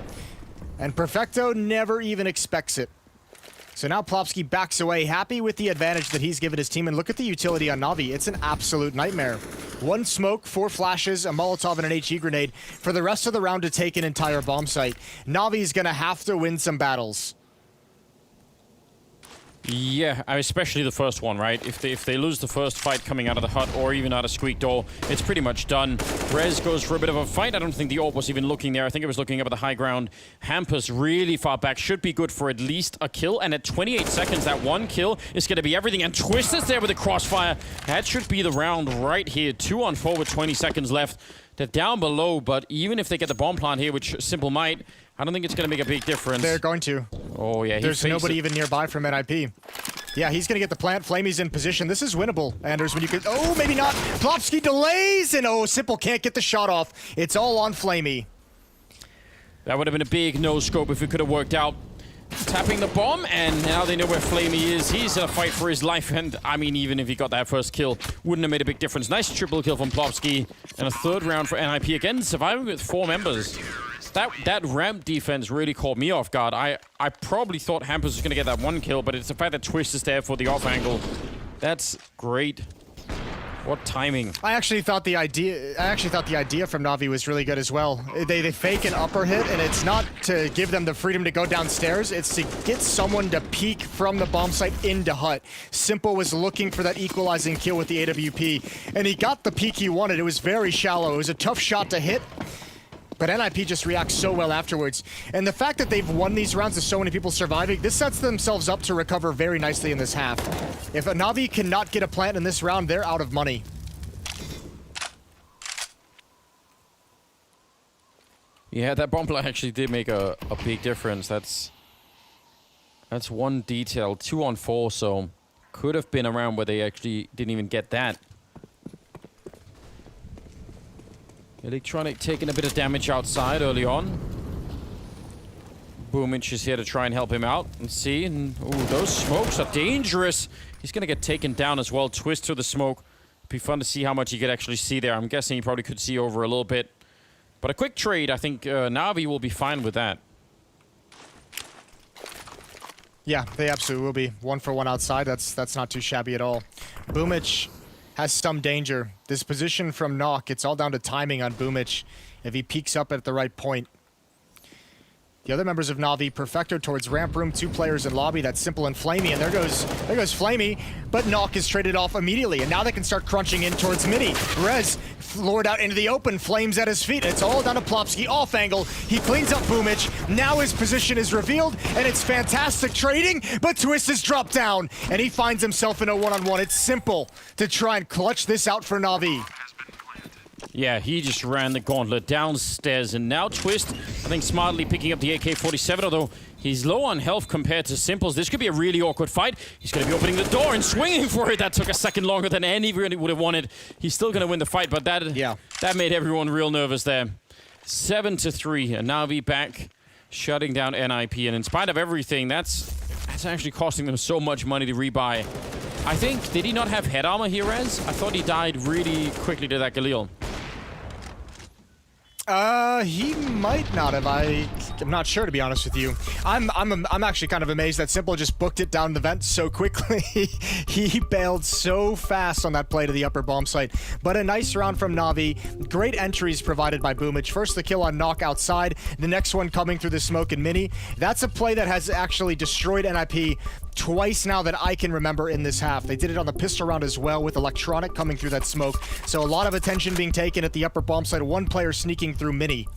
And Perfecto never even expects it. So now Plopsky backs away, happy with the advantage that he's given his team. And look at the utility on Navi. It's an absolute nightmare. 1 smoke, 4 flashes, a Molotov, and an HE grenade for the rest of the round to take an entire bomb site. Navi's gonna have to win some battles. Yeah, especially the first one, right? If they lose the first fight coming out of the hut or even out of Squeak Door, it's pretty much done. Rez goes for a bit of a fight. I don't think the AWP was even looking there. I think it was looking up at the high ground. Hampus really far back. Should be good for at least a kill. And at 28 seconds, that 1 kill is going to be everything. And Twist is there with a crossfire. That should be the round right here. 2 on 4 with 20 seconds left. They're down below, but even if they get the bomb plant here, which Simple might, I don't think it's going to make a big difference. They're going to. Oh, yeah. There's nobody even nearby from NIP. Yeah, he's going to get the plant. Flamey's in position. This is winnable, Anders, when you could... Oh, maybe not. Plopsky delays, and oh, Simple can't get the shot off. It's all on Flamey. That would have been a big no-scope if it could have worked out. tapping the bomb, and now they know where Flamey is. He's in a fight for his life, and I mean, even if he got that first kill, wouldn't have made a big difference. Nice triple kill from Plopsky, and a third round for NIP. Again, surviving with 4 members. That ramp defense really caught me off guard. I probably thought Hampus was going to get that 1 kill, but it's the fact that Twist is there for the off angle. That's great. What timing? I actually thought the idea from Navi was really good as well. They fake an upper hit, and it's not to give them the freedom to go downstairs. It's to get someone to peek from the bomb site into hut. Simple was looking for that equalizing kill with the AWP, and he got the peek he wanted. It was very shallow. It was a tough shot to hit. But NIP just reacts so well afterwards. And the fact that they've won these rounds with so many people surviving, this sets themselves up to recover very nicely in this half. If a Navi cannot get a plant in this round, they're out of money. Yeah, that bomb plant actually did make a big difference. That's one detail. 2 on 4, so could have been around where they actually didn't even get that. Electronic taking a bit of damage outside early on. Boomich is here to try and help him out and see. And, ooh, those smokes are dangerous. He's going to get taken down as well. Twist through the smoke. Be fun to see how much he could actually see there. I'm guessing he probably could see over a little bit. But a quick trade, I think Navi will be fine with that. Yeah, they absolutely will be. 1 for 1 outside. That's not too shabby at all. Boomich has some danger. This position from Knock, it's all down to timing on Boomich. If he peeks up at the right point. The other members of Navi, Perfecto towards ramp room, 2 players in lobby, that's Simple and Flamey, and there goes Flamey, but Knock is traded off immediately, and now they can start crunching in towards Mini. Rez lured out into the open, Flames at his feet, it's all down to Plopsky, off angle, he cleans up Boomich, now his position is revealed, and it's fantastic trading, but Twist is dropped down, and he finds himself in a one-on-one. It's Simple to try and clutch this out for Navi. Yeah, he just ran the gauntlet downstairs, and now Twist, I think, smartly picking up the AK-47, although he's low on health compared to Simples. This could be a really awkward fight. He's going to be opening the door and swinging for it. That took a second longer than anybody would have wanted. He's still going to win the fight, but that made everyone real nervous there. 7-3, and Navi back, shutting down NIP, and in spite of everything, that's actually costing them so much money to rebuy. I think, did he not have head armor here, Rez? I thought he died really quickly to that Galil. He might not have. I'm not sure, to be honest with you. I'm actually kind of amazed that Simple just booked it down the vent so quickly. He bailed so fast on that play to the upper bomb site. But a nice round from Navi. Great entries provided by Boomich. First the kill on Knock outside. The next one coming through the smoke and Mini. That's a play that has actually destroyed NIP twice now that I can remember in this half. They did it on the pistol round as well with Electronic coming through that smoke. So a lot of attention being taken at the upper bomb site. 1 player sneaking through Mini.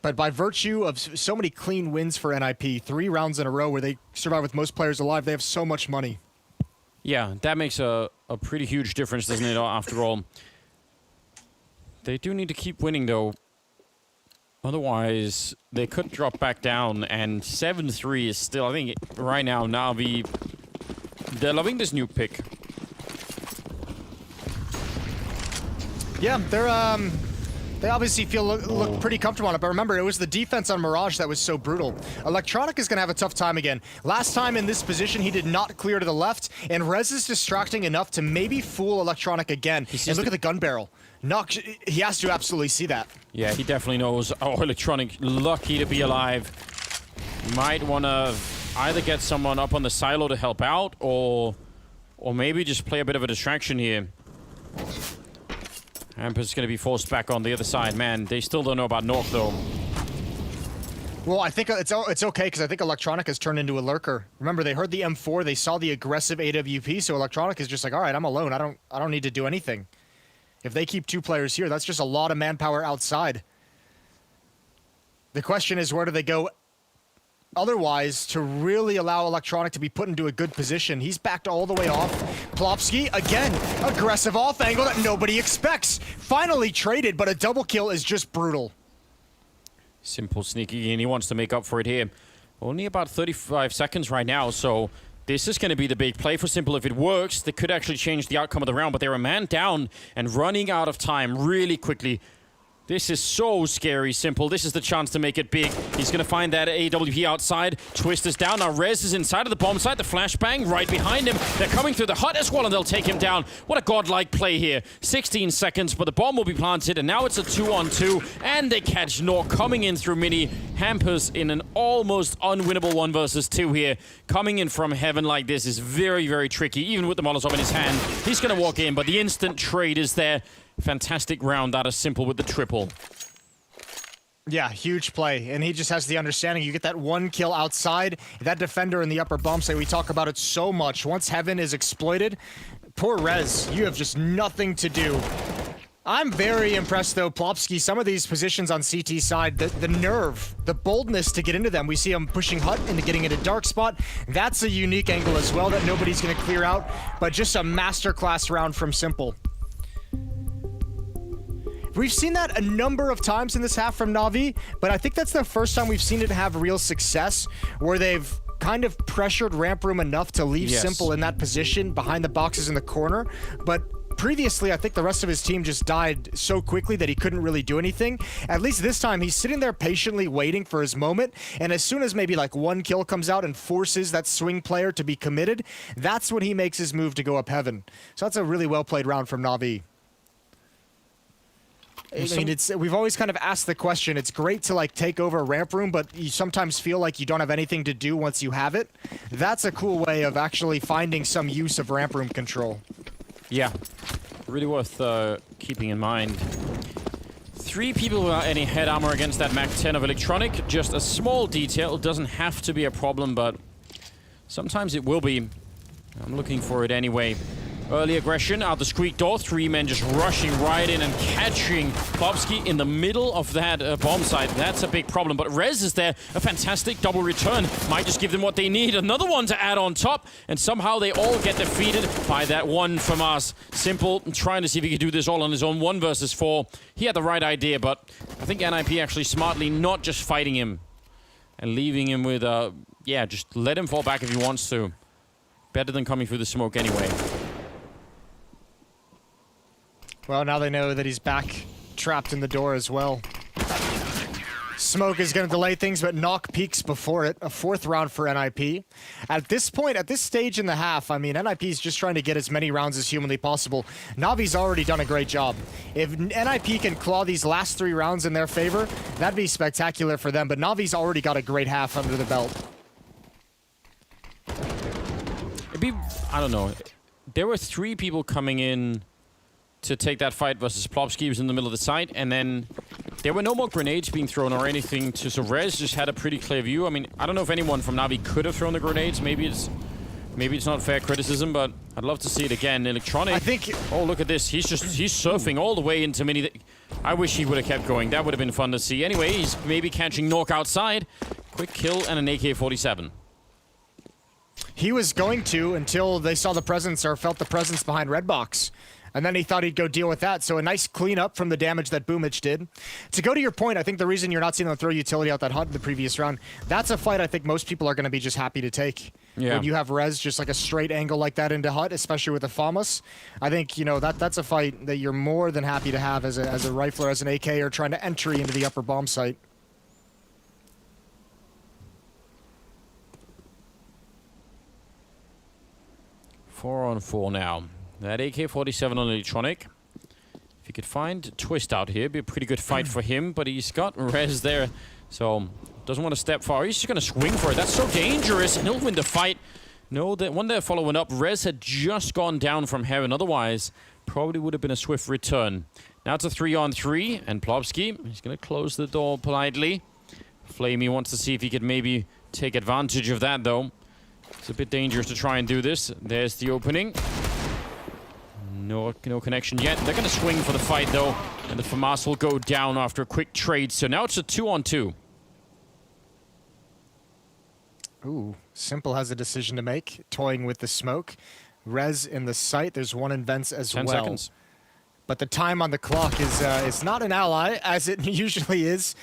But by virtue of so many clean wins for NIP, 3 rounds in a row where they survive with most players alive, they have so much money. Yeah, that makes a pretty huge difference, doesn't it, after all? They do need to keep winning, though. Otherwise, they could drop back down, and 7-3 is still, I think, right now, Navi, they're loving this new pick. Yeah, they obviously look pretty comfortable on it, but remember, it was the defense on Mirage that was so brutal. Electronic is going to have a tough time again. Last time in this position, he did not clear to the left, and Rez is distracting enough to maybe fool Electronic again. And look at the gun barrel. Knock, he has to absolutely see that. Yeah, he definitely knows. Oh, Electronic, lucky to be alive. Might want to either get someone up on the silo to help out, or maybe just play a bit of a distraction here. Hampus going to be forced back on the other side. Man, they still don't know about North, though. Well, I think it's okay, because I think Electronic has turned into a lurker. Remember, they heard the M4, they saw the aggressive AWP, so Electronic is just like, all right, I'm alone. I don't need to do anything. If they keep 2 players here, that's just a lot of manpower outside. The question is, where do they go otherwise to really allow Electronic to be put into a good position? He's backed all the way off. Plopsky, again, aggressive off angle that nobody expects. Finally traded, but a double kill is just brutal. Simple sneaky, and he wants to make up for it here. Only about 35 seconds right now, so this is going to be the big play for Simple. If it works, they could actually change the outcome of the round, but they're a man down and running out of time really quickly. This is so scary, Simple. This is the chance to make it big. He's going to find that AWP outside. Twist is down. Now Rez is inside of the bomb site. The flashbang right behind him. They're coming through the hut as well, and they'll take him down. What a godlike play here. 16 seconds, but the bomb will be planted, and now it's a 2-on-2. And they catch Nor coming in through mini. Hampers in an almost unwinnable 1 versus 2 here. Coming in from heaven like this is very, very tricky, even with the Molotov in his hand. He's going to walk in, but the instant trade is there. Fantastic round out of Simple with the triple. Yeah, huge play. And he just has the understanding. You get that 1 kill outside. That defender in the upper bomb site, we talk about it so much. Once heaven is exploited, poor Rez, you have just nothing to do. I'm very impressed, though, Plopsky. Some of these positions on CT side, the nerve, the boldness to get into them. We see him pushing Hut into getting into dark spot. That's a unique angle as well that nobody's going to clear out. But just a masterclass round from Simple. We've seen that a number of times in this half from Navi, but I think that's the first time we've seen it have real success, where they've kind of pressured Ramp Room enough to leave Simple in that position behind the boxes in the corner. But previously, I think the rest of his team just died so quickly that he couldn't really do anything. At least this time, he's sitting there patiently waiting for his moment, and as soon as maybe like 1 kill comes out and forces that swing player to be committed, that's when he makes his move to go up heaven. So that's a really well-played round from Navi. I mean, we've always kind of asked the question, it's great to like take over a Ramp Room, but you sometimes feel like you don't have anything to do once you have it. That's a cool way of actually finding some use of Ramp Room control. Yeah, really worth keeping in mind. 3 people without any head armor against that Mac 10 of Electronic. Just a small detail. It doesn't have to be a problem, but sometimes it will be. I'm looking for it anyway. Early aggression out the squeak door. 3 men just rushing right in and catching Plopsky in the middle of that bomb site. That's a big problem. But Rez is there. A fantastic double return. Might just give them what they need. Another one to add on top. And somehow they all get defeated by that one from us. Simple trying to see if he could do this all on his own. 1 versus 4. He had the right idea, but I think NIP actually smartly not just fighting him and leaving him with, yeah, just let him fall back if he wants to. Better than coming through the smoke anyway. Well, now they know that he's back trapped in the door as well. Smoke is going to delay things, but Knock peaks before it. A 4th round for NIP. At this point, at this stage in the half, I mean, NIP is just trying to get as many rounds as humanly possible. Navi's already done a great job. If NIP can claw these last 3 rounds in their favor, that'd be spectacular for them, but Navi's already got a great half under the belt. It'd be, I don't know. There were 3 people coming in to take that fight versus Plopsky. Was in the middle of the site, and then there were no more grenades being thrown or anything. So Rez just had a pretty clear view. I mean, I don't know if anyone from Navi could have thrown the grenades. Maybe it's not fair criticism, but I'd love to see it again. Electronic. I think. Oh, look at this. He's surfing all the way into mini. I wish he would have kept going. That would have been fun to see. Anyway, he's maybe catching Nork outside. Quick kill and an AK-47. He was going to until they saw the presence or felt the presence behind Redbox. And then he thought he'd go deal with that. So a nice cleanup from the damage that Boomich did. To go to your point, I think the reason you're not seeing them throw utility out that hut in the previous round, that's a fight I think most people are going to be just happy to take. Yeah. When you have Rez just like a straight angle like that into hut, especially with the FAMAS, I think, you know, that's a fight that you're more than happy to have as a rifler, as an AK, or trying to entry into the upper bomb site. Four on 4 now. That AK-47 on Electronic. If you could find Twist out here, it'd be a pretty good fight for him, but he's got Rez there, so doesn't want to step far. He's just going to swing for it. That's so dangerous, and he'll win the fight. No, that one there following up. Rez had just gone down from heaven. Otherwise, probably would have been a swift return. Now it's a 3-on-3, and Plopsky, he's going to close the door politely. Flamey wants to see if he could maybe take advantage of that, though. It's a bit dangerous to try and do this. There's the opening. No connection yet. They're going to swing for the fight, though. And the FAMAS will go down after a quick trade. So now it's a 2-on-2. Ooh, Simple has a decision to make. Toying with the smoke. Rez in the site. There's one in vents as 10 well. seconds. But the time on the clock is not an ally, as it usually is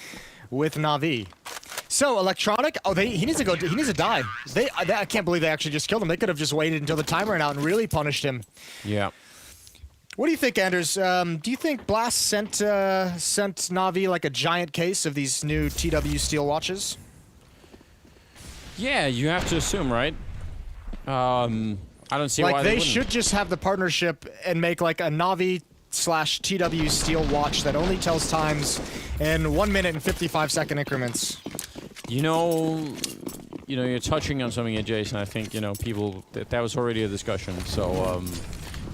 with Navi. So Electronic, he needs to go. He needs to die. I can't believe they actually just killed him. They could have just waited until the timer ran out and really punished him. Yeah. What do you think, Anders? Do you think Blast sent Navi like a giant case of these new TW Steel watches? Yeah, you have to assume, right? I don't see why they wouldn't. should just have the partnership and make like a Navi/TW Steel watch that only tells times in 1 minute and 55-second increments. You know, you're touching on something here, Jason. I think people that was already a discussion. So,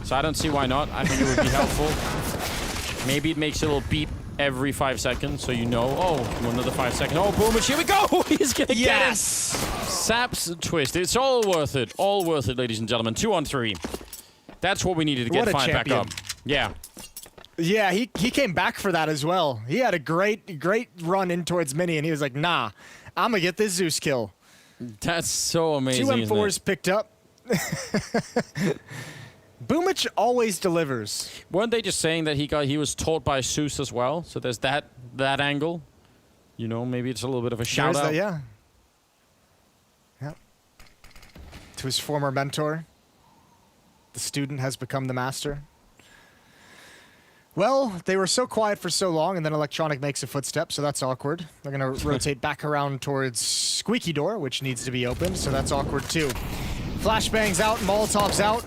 so I don't see why not. I think it would be helpful. Maybe it makes a little beep every 5 seconds, so oh, another 5 seconds. Oh, boom, here we go! He's gonna get it! Saps Twist. It's all worth it. All worth it, ladies and gentlemen. 2 on 3. That's what we needed to get 5 back up. Yeah. Yeah, he came back for that as well. He had a great run in towards Mini, and he was like, nah, I'm gonna get this Zeus kill. That's so amazing. 2 M4s picked up. Boomich always delivers. Weren't they just saying that he was taught by Zeus as well? So there's that angle. Maybe it's a little bit of a shout out. Yeah. To his former mentor. The student has become the master. Well, they were so quiet for so long, and then Electronic makes a footstep, so that's awkward. They're going to rotate back around towards Squeaky Door, which needs to be opened, so that's awkward too. Flashbangs out, Molotovs out.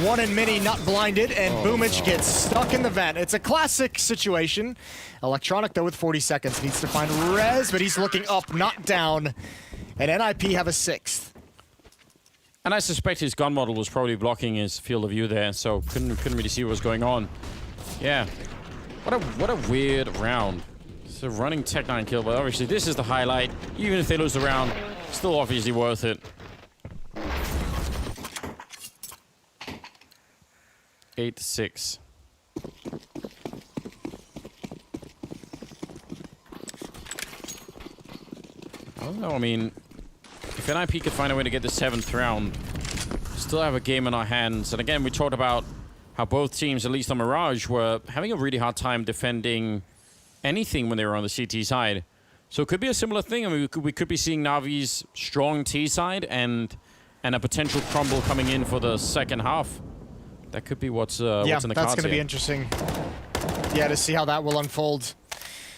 1 and Mini not blinded, and Boomich gets stuck in the vent. It's a classic situation. Electronic, though, with 40 seconds, needs to find Rez, but he's looking up, not down. And NIP have a 6th. And I suspect his gun model was probably blocking his field of view there, so couldn't really see what was going on. Yeah. What a weird round. It's a running Tech-9 kill, but obviously this is the highlight. Even if they lose the round, still obviously worth it. 8-6. I don't know, I mean, if NIP could find a way to get the 7th round, still have a game in our hands. And again, we talked about how both teams, at least on Mirage, were having a really hard time defending anything when they were on the CT side. So it could be a similar thing. I mean, we could be seeing Navi's strong T side and a potential crumble coming in for the second half. That could be what's in the cards. Yeah, that's going to be interesting. Yeah, to see how that will unfold.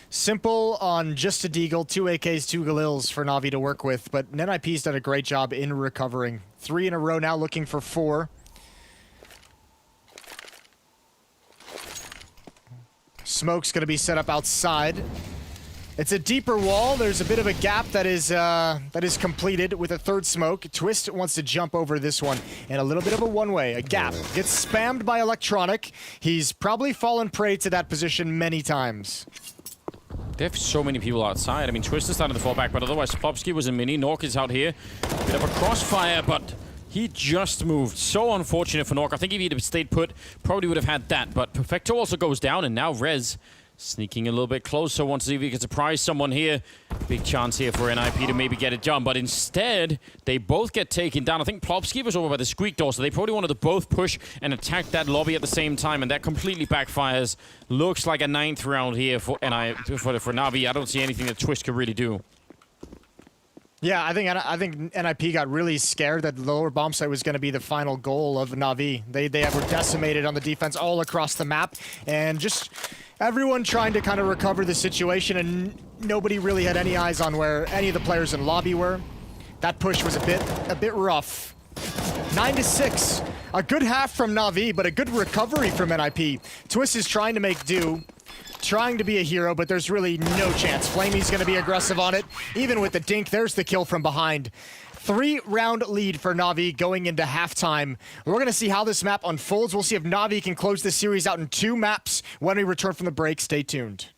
Simple on just a Deagle, 2 AKs, 2 Galils for Navi to work with, but NIP's done a great job in recovering. 3 in a row now, looking for 4. Smoke's going to be set up outside. It's a deeper wall. There's a bit of a gap that is completed with a 3rd smoke. Twist wants to jump over this one. And a little bit of a one-way, a gap. Gets spammed by Electronic. He's probably fallen prey to that position many times. They have so many people outside. I mean, Twist is starting to fall back, but otherwise Plopsky was a Mini. Nork is out here. Bit of a crossfire, but he just moved. So unfortunate for Nork. I think if he'd have stayed put, probably would have had that. But Perfecto also goes down, and now Rez sneaking a little bit closer. Wants to see if he can surprise someone here. Big chance here for NIP to maybe get it done. But instead, they both get taken down. I think Plopsky was over by the Squeak Door, so they probably wanted to both push and attack that lobby at the same time, and that completely backfires. Looks like a 9th round here for Navi. I don't see anything that Twist could really do. Yeah, I think NIP got really scared that the lower bomb site was going to be the final goal of Navi. They were decimated on the defense all across the map, and just everyone trying to kind of recover the situation, and nobody really had any eyes on where any of the players in lobby were. That push was a bit rough. 9-6. A good half from Navi, but a good recovery from NIP. Twist is trying to make do. Trying to be a hero, but there's really no chance. Flamey's gonna be aggressive on it. Even with the dink, there's the kill from behind. 3-round lead for Navi going into halftime. We're gonna see how this map unfolds. We'll see if Navi can close this series out in 2 maps when we return from the break. Stay tuned.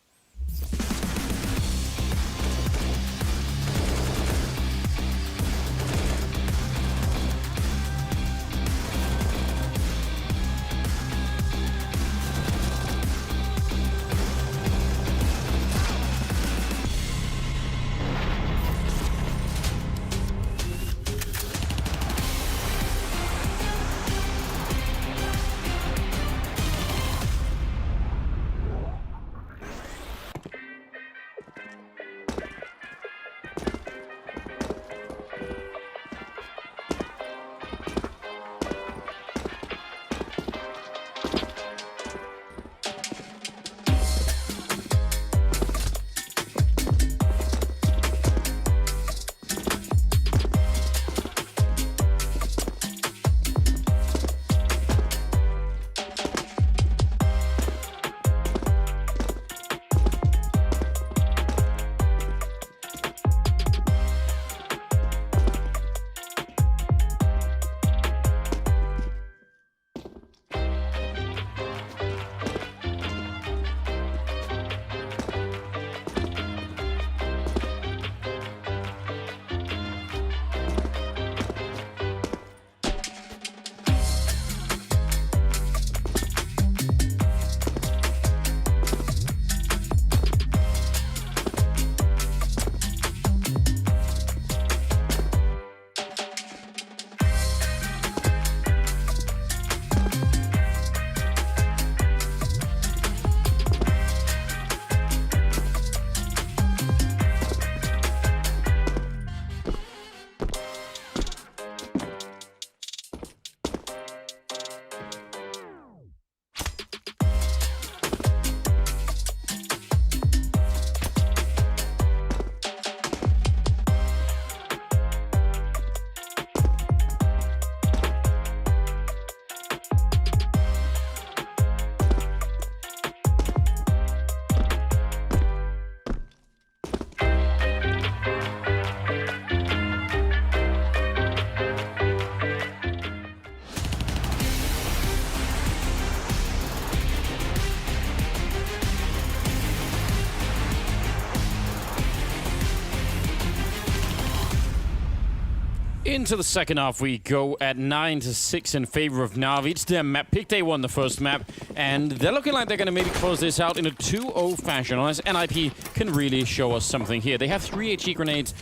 Into the second half we go at 9-6 in favor of Navi. It's their map pick. They won the first map, and they're looking like they're going to maybe close this out in a 2-0 fashion, unless NIP can really show us something here. They have 3 HE grenades.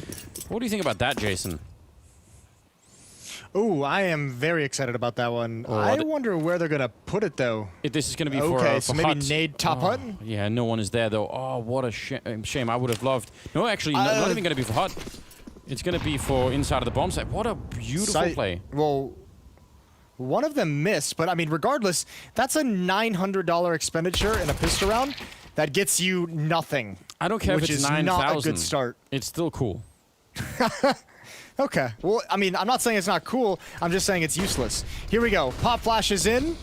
What do you think about that, Jason? Ooh, I am very excited about that one. I wonder where they're going to put it, though. This is going to be for so maybe hut. nade top hut? Yeah, no one is there, though. Oh, what a shame. I would have loved... No, actually, not even going to be for hut. It's going to be for inside of the bomb site. What a beautiful play. Well, one of them missed, but I mean, regardless, that's a $900 expenditure in a pistol round that gets you nothing. I don't care if it's 9,000. Which is not a good start. It's still cool. Okay. Well, I mean, I'm not saying it's not cool. I'm just saying it's useless. Here we go. Pop flash is in.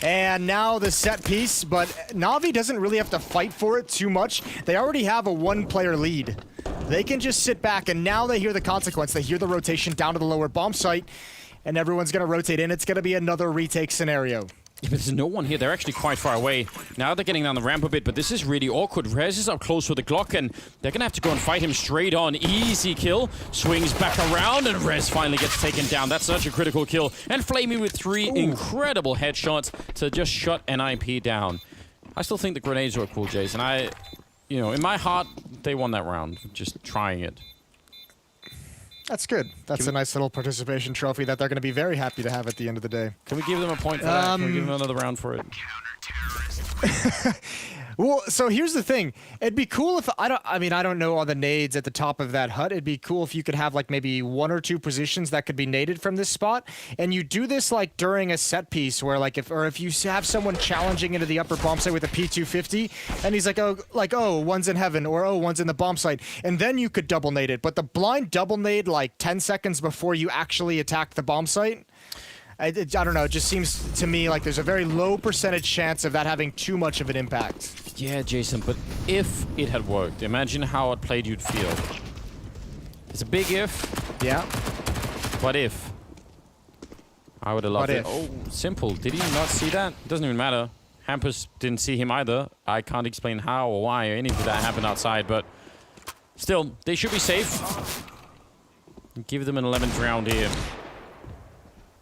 And now the set piece, but Navi doesn't really have to fight for it too much. They already have a 1-player lead. They can just sit back, and now they hear the consequence. They hear the rotation down to the lower bomb site, and everyone's going to rotate in. It's going to be another retake scenario. Yeah, but there's no one here. They're actually quite far away. Now they're getting down the ramp a bit, but this is really awkward. Rez is up close with the Glock, and they're going to have to go and fight him straight on. Easy kill. Swings back around, and Rez finally gets taken down. That's such a critical kill. And Flamey with 3 incredible headshots to just shut NIP down. I still think the grenades were cool, Jason. You know, in my heart, they won that round. Just trying it. That's good. That's a nice little participation trophy that they're going to be very happy to have at the end of the day. Can we give them a point for that? Can we give them another round for it? Well, so here's the thing. It'd be cool if I don't know all the nades at the top of that hut. It'd be cool if you could have like maybe 1 or 2 positions that could be naded from this spot, and you do this like during a set piece where like if you have someone challenging into the upper bomb site with a P250, and he's like oh one's in heaven, or oh one's in the bomb site, and then you could double nade it. But the blind double nade like 10 seconds before you actually attack the bomb site. I don't know, it just seems to me like there's a very low percentage chance of that having too much of an impact. Yeah, Jason, but if it had worked, imagine how it played you'd feel. It's a big if. Yeah. What if? I would have loved it. If? Oh, simple. Did he not see that? It doesn't even matter. Hampus didn't see him either. I can't explain how or why or any of that happened outside, but still, they should be safe. Give them an 11th round here.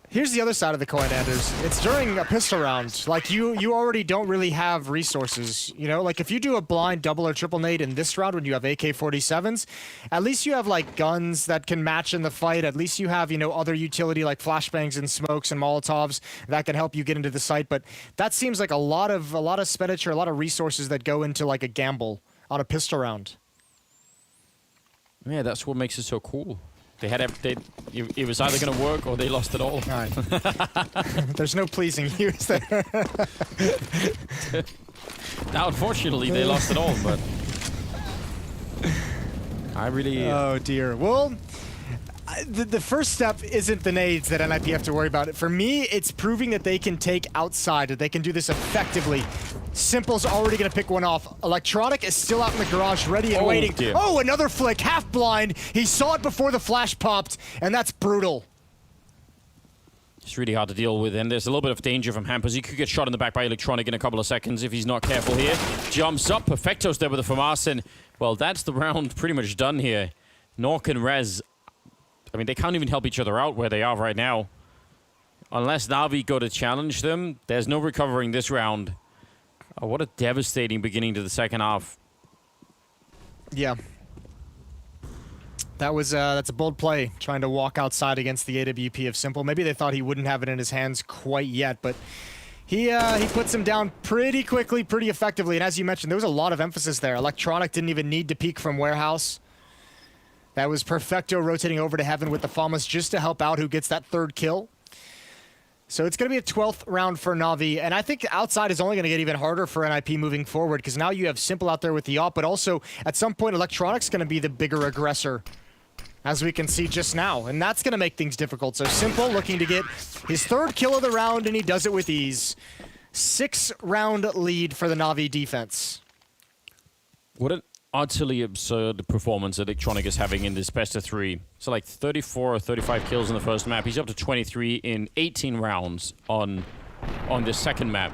Here's the other side of the coin, Anders. It's during a pistol round. Like, you already don't really have resources, you know? Like, if you do a blind double or triple nade in this round when you have AK-47s, at least you have, like, guns that can match in the fight. At least you have, you know, other utility like flashbangs and smokes and Molotovs that can help you get into the site. But that seems like a lot of expenditure, a lot of resources that go into, like, a gamble on a pistol round. Yeah, that's what makes it so cool. They had it was either going to work or they lost it all. All right. There's no pleasing you, is there? Now, unfortunately, they lost it all, but I really... Oh, dear. Well, the first step isn't the nades that NIP have to worry about. For me, it's proving that they can take outside, that they can do this effectively. Simple's already going to pick one off. Electronic is still out in the garage, ready and waiting. Dear. Oh, another flick, half blind. He saw it before the flash popped, and that's brutal. It's really hard to deal with, and there's a little bit of danger from Hampus. He could get shot in the back by Electronic in a couple of seconds if he's not careful here. Jumps up, Perfecto's there with the FAMAS, and, well, that's the round pretty much done here. Nork and Rez, I mean, they can't even help each other out where they are right now. Unless Navi go to challenge them, there's no recovering this round. Oh, what a devastating beginning to the second half. Yeah. That's a bold play, trying to walk outside against the AWP of Simple. Maybe they thought he wouldn't have it in his hands quite yet, but he puts him down pretty quickly, pretty effectively. And as you mentioned, there was a lot of emphasis there. Electronic didn't even need to peek from warehouse. That was Perfecto rotating over to Heaven with the FAMAS just to help out who gets that 3rd kill. So it's going to be a 12th round for Navi, and I think outside is only going to get even harder for NIP moving forward, because now you have Simple out there with the AWP, but also at some point Electronic's going to be the bigger aggressor, as we can see just now, and that's going to make things difficult. So Simple looking to get his 3rd kill of the round, and he does it with ease. 6-round lead for the Navi defense. What an utterly absurd performance Electronic is having in this best of 3. So like 34 or 35 kills in the first map. He's up to 23 in 18 rounds on this second map.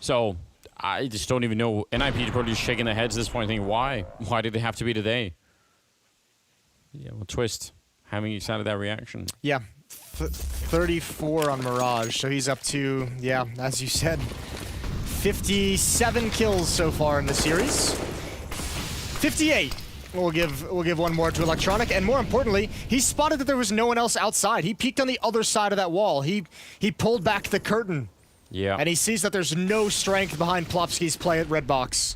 So I just don't even know. NIP is probably just shaking their heads at this point thinking, why? Why did it have to be today? Yeah, well, Twist. having you out of that reaction. Yeah, 34 on Mirage, so he's up to, yeah, as you said, 57 kills so far in the series. 58. We'll give one more to Electronic, and more importantly, he spotted that there was no one else outside. He peeked on the other side of that wall. He pulled back the curtain. Yeah. And he sees that there's no strength behind Plopsky's play at Red Box.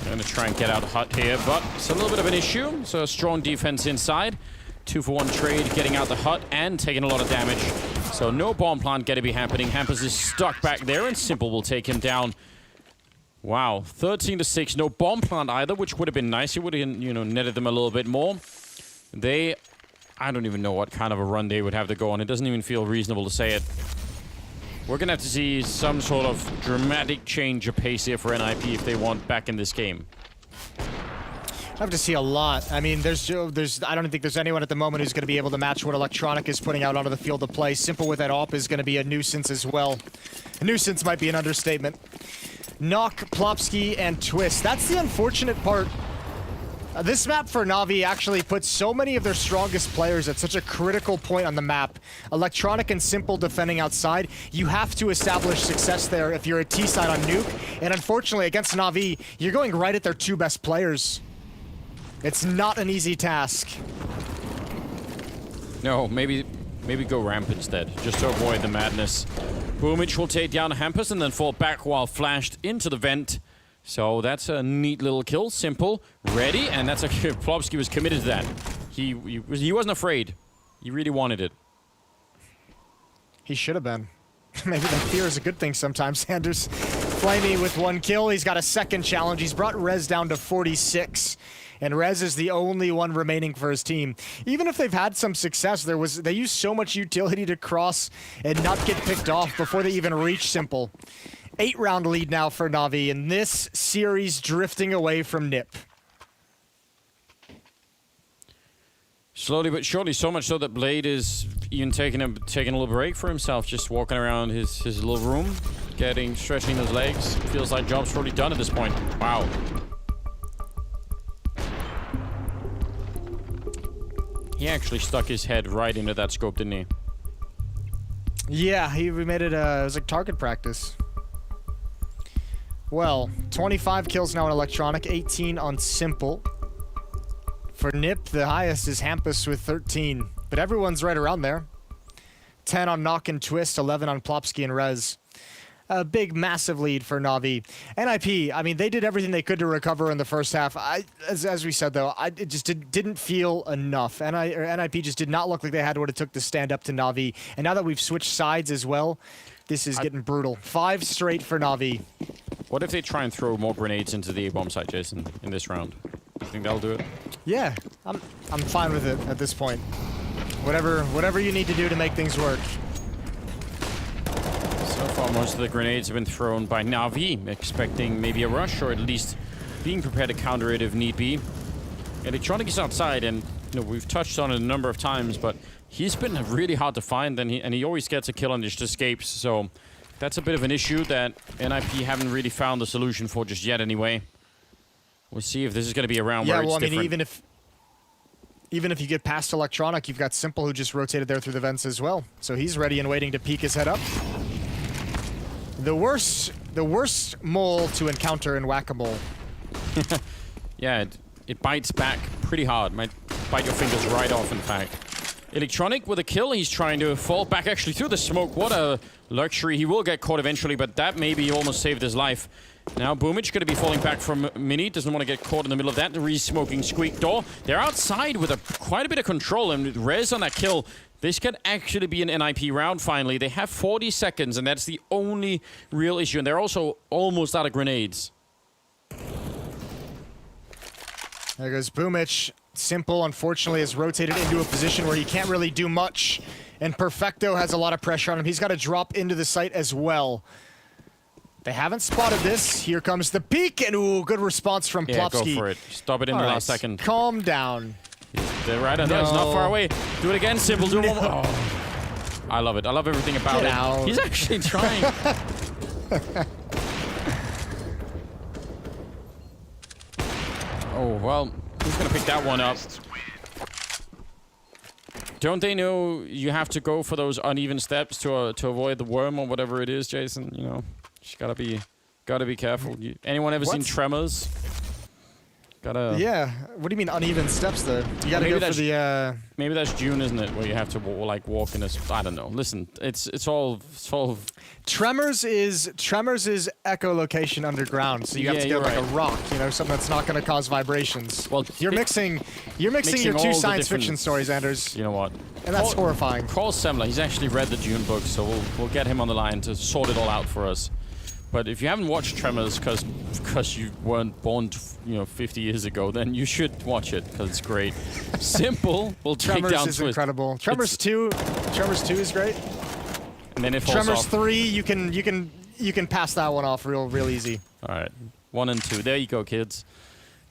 Going to try and get out hut here, but it's a little bit of an issue. So a strong defense inside. 2-for-1 trade, getting out the hut and taking a lot of damage. So no bomb plant going to be happening. Hampus is stuck back there, and Simple will take him down. Wow, 13-6. No bomb plant either, which would have been nice. It would have, you know, netted them a little bit more. I don't even know what kind of a run they would have to go on. It doesn't even feel reasonable to say it. We're going to have to see some sort of dramatic change of pace here for NIP if they want back in this game. I have to see a lot. I mean, I don't think there's anyone at the moment who's going to be able to match what Electronic is putting out onto the field of play. Simple with that AWP is going to be a nuisance as well. A nuisance might be an understatement. Knock, Plopsky, and Twist. That's the unfortunate part. This map for Navi actually puts so many of their strongest players at such a critical point on the map. Electronic and Simple defending outside. You have to establish success there if you're a T-side on Nuke. And unfortunately, against Navi, you're going right at their two best players. It's not an easy task. No, maybe go ramp instead, just to avoid the madness. Boomich will take down Hampus and then fall back while flashed into the vent. So that's a neat little kill. Simple, ready, and that's a Plopsky was committed to that. He wasn't afraid. He really wanted it. He should have been. Maybe that fear is a good thing sometimes. Sanders Flamey with one kill. He's got a second challenge. He's brought Rez down to 46. And Rez is the only one remaining for his team. Even if they've had some success, they used so much utility to cross and not get picked off before they even reach Simple. 8-round lead now for Navi, and this series drifting away from NIP. Slowly but surely, so much so that Blade is even taking a little break for himself, just walking around his little room, stretching his legs. Feels like job's probably done at this point. Wow. He actually stuck his head right into that scope, didn't he? Yeah, we made it, it was like target practice. Well, 25 kills now on Electronic, 18 on Simple. For NIP, the highest is Hampus with 13, but everyone's right around there. 10 on Knock and Twist, 11 on Plopsky and Rez. A big, massive lead for Navi. NIP, I mean, they did everything they could to recover in the first half. As we said, though, it just didn't feel enough. NIP just did not look like they had what it took to stand up to Navi. And now that we've switched sides as well, this is getting brutal. 5 straight for Navi. What if they try and throw more grenades into the A-bomb site, Jason, in this round? Do you think that'll do it? Yeah, I'm fine with it at this point. Whatever you need to do to make things work. So far, most of the grenades have been thrown by Navi, expecting maybe a rush, or at least being prepared to counter it if need be. Electronic is outside, and you know, we've touched on it a number of times, but he's been really hard to find, and he always gets a kill and just escapes, so that's a bit of an issue that NIP haven't really found the solution for just yet anyway. We'll see if this is going to be a round where it's different. Even if you get past Electronic, you've got Simple who just rotated there through the vents as well. So he's ready and waiting to peek his head up. The worst mole to encounter in Whack-A-Mole. Yeah, it bites back pretty hard. Might bite your fingers right off, in fact. Electronic with a kill. He's trying to fall back actually through the smoke. What a luxury. He will get caught eventually, but that maybe almost saved his life. Now Boomich going to be falling back from Mini. Doesn't want to get caught in the middle of that. The re-smoking Squeak door. They're outside with quite a bit of control, and Rez on that kill. This could actually be an NIP round finally. They have 40 seconds, and that's the only real issue. And they're also almost out of grenades. There goes Boomich. Simple, unfortunately, has rotated into a position where he can't really do much. And Perfecto has a lot of pressure on him. He's got to drop into the site as well. They haven't spotted this. Here comes the peek, and ooh, good response from Plopsky. Go for it. Stop it in the last second. Calm down. They're right on. No. It's not far away. Do it again, Simple. Do it one more. Oh. I love it. I love everything about it. Out. He's actually trying. Oh, well, who's going to pick that one up? Don't they know you have to go for those uneven steps to avoid the worm or whatever it is, Jason? You know, just gotta be careful. Anyone ever seen Tremors? Yeah. What do you mean uneven steps though? You gotta go for the. Maybe that's June, isn't it? Where you have to like walk in a. I don't know. Listen, it's all. Tremors is echolocation underground, so you have to get like a rock, you know, something that's not going to cause vibrations. Well, you're mixing your two science fiction stories, Anders. You know what? And that's horrifying. Call Semler. He's actually read the Dune books, so we'll get him on the line to sort it all out for us. But if you haven't watched Tremors because you weren't born, 50 years ago, then you should watch it because it's great. Simple. We'll take down Tremors is incredible. Tremors 2 is great. And then it falls Tremors off. 3, you can pass that one off real easy. All right, 1 and 2. There you go, kids.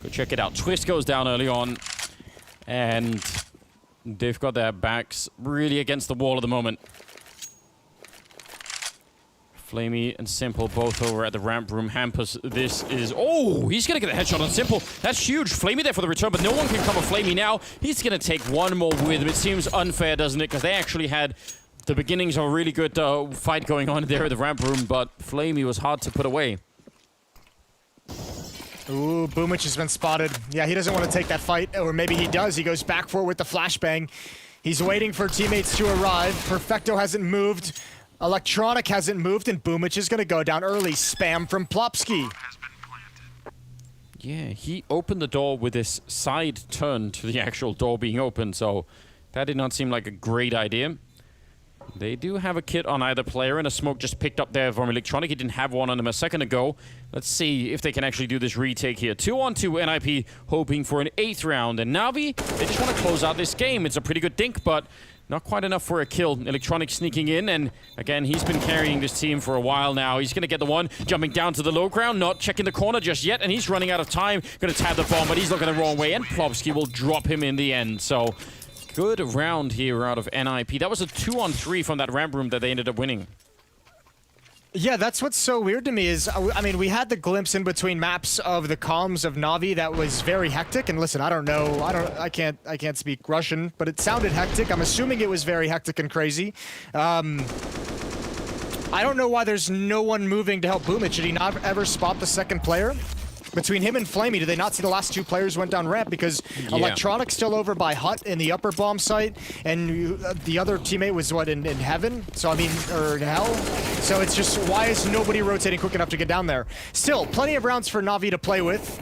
Go check it out. Twist goes down early on, and they've got their backs really against the wall at the moment. Flamey and Simple both over at the ramp room. Hampus, this is... Oh, he's going to get a headshot on Simple. That's huge. Flamey there for the return, but no one can cover Flamey now. He's going to take one more with him. It seems unfair, doesn't it? Because they actually had the beginnings of a really good fight going on there at the ramp room, but Flamey was hard to put away. Ooh, Boomich has been spotted. Yeah, he doesn't want to take that fight, or maybe he does. He goes back for it with the flashbang. He's waiting for teammates to arrive. Perfecto hasn't moved. Electronic hasn't moved, and Boomich is going to go down early. Spam from Plopsky. Yeah, he opened the door with this side turn to the actual door being open, so that did not seem like a great idea. They do have a kit on either player, and a smoke just picked up there from Electronic. He didn't have one on him a second ago. Let's see if they can actually do this retake here. 2-on-2 NIP hoping for an 8th round, and Navi, they just want to close out this game. It's a pretty good dink, but not quite enough for a kill. Electronic sneaking in, and again, he's been carrying this team for a while now. He's going to get the one, jumping down to the low ground, not checking the corner just yet, and he's running out of time. Going to tab the bomb, but he's looking the wrong way, and Plopsky will drop him in the end. So, good round here out of NIP. That was a 2-on-3 from that ramp room that they ended up winning. Yeah, that's what's so weird to me is, I mean, we had the glimpse in between maps of the comms of Navi that was very hectic. And listen, I don't know, I can't speak Russian, but it sounded hectic. I'm assuming it was very hectic and crazy. I don't know why there's no one moving to help Boomich. Did he not ever spot the second player? Between him and Flamey, did they not see the last two players went down ramp? Because Electronic's still over by Hut in the upper bomb site, and the other teammate was, what, in heaven? So, I mean, or in hell? So it's just, why is nobody rotating quick enough to get down there? Still, plenty of rounds for Navi to play with.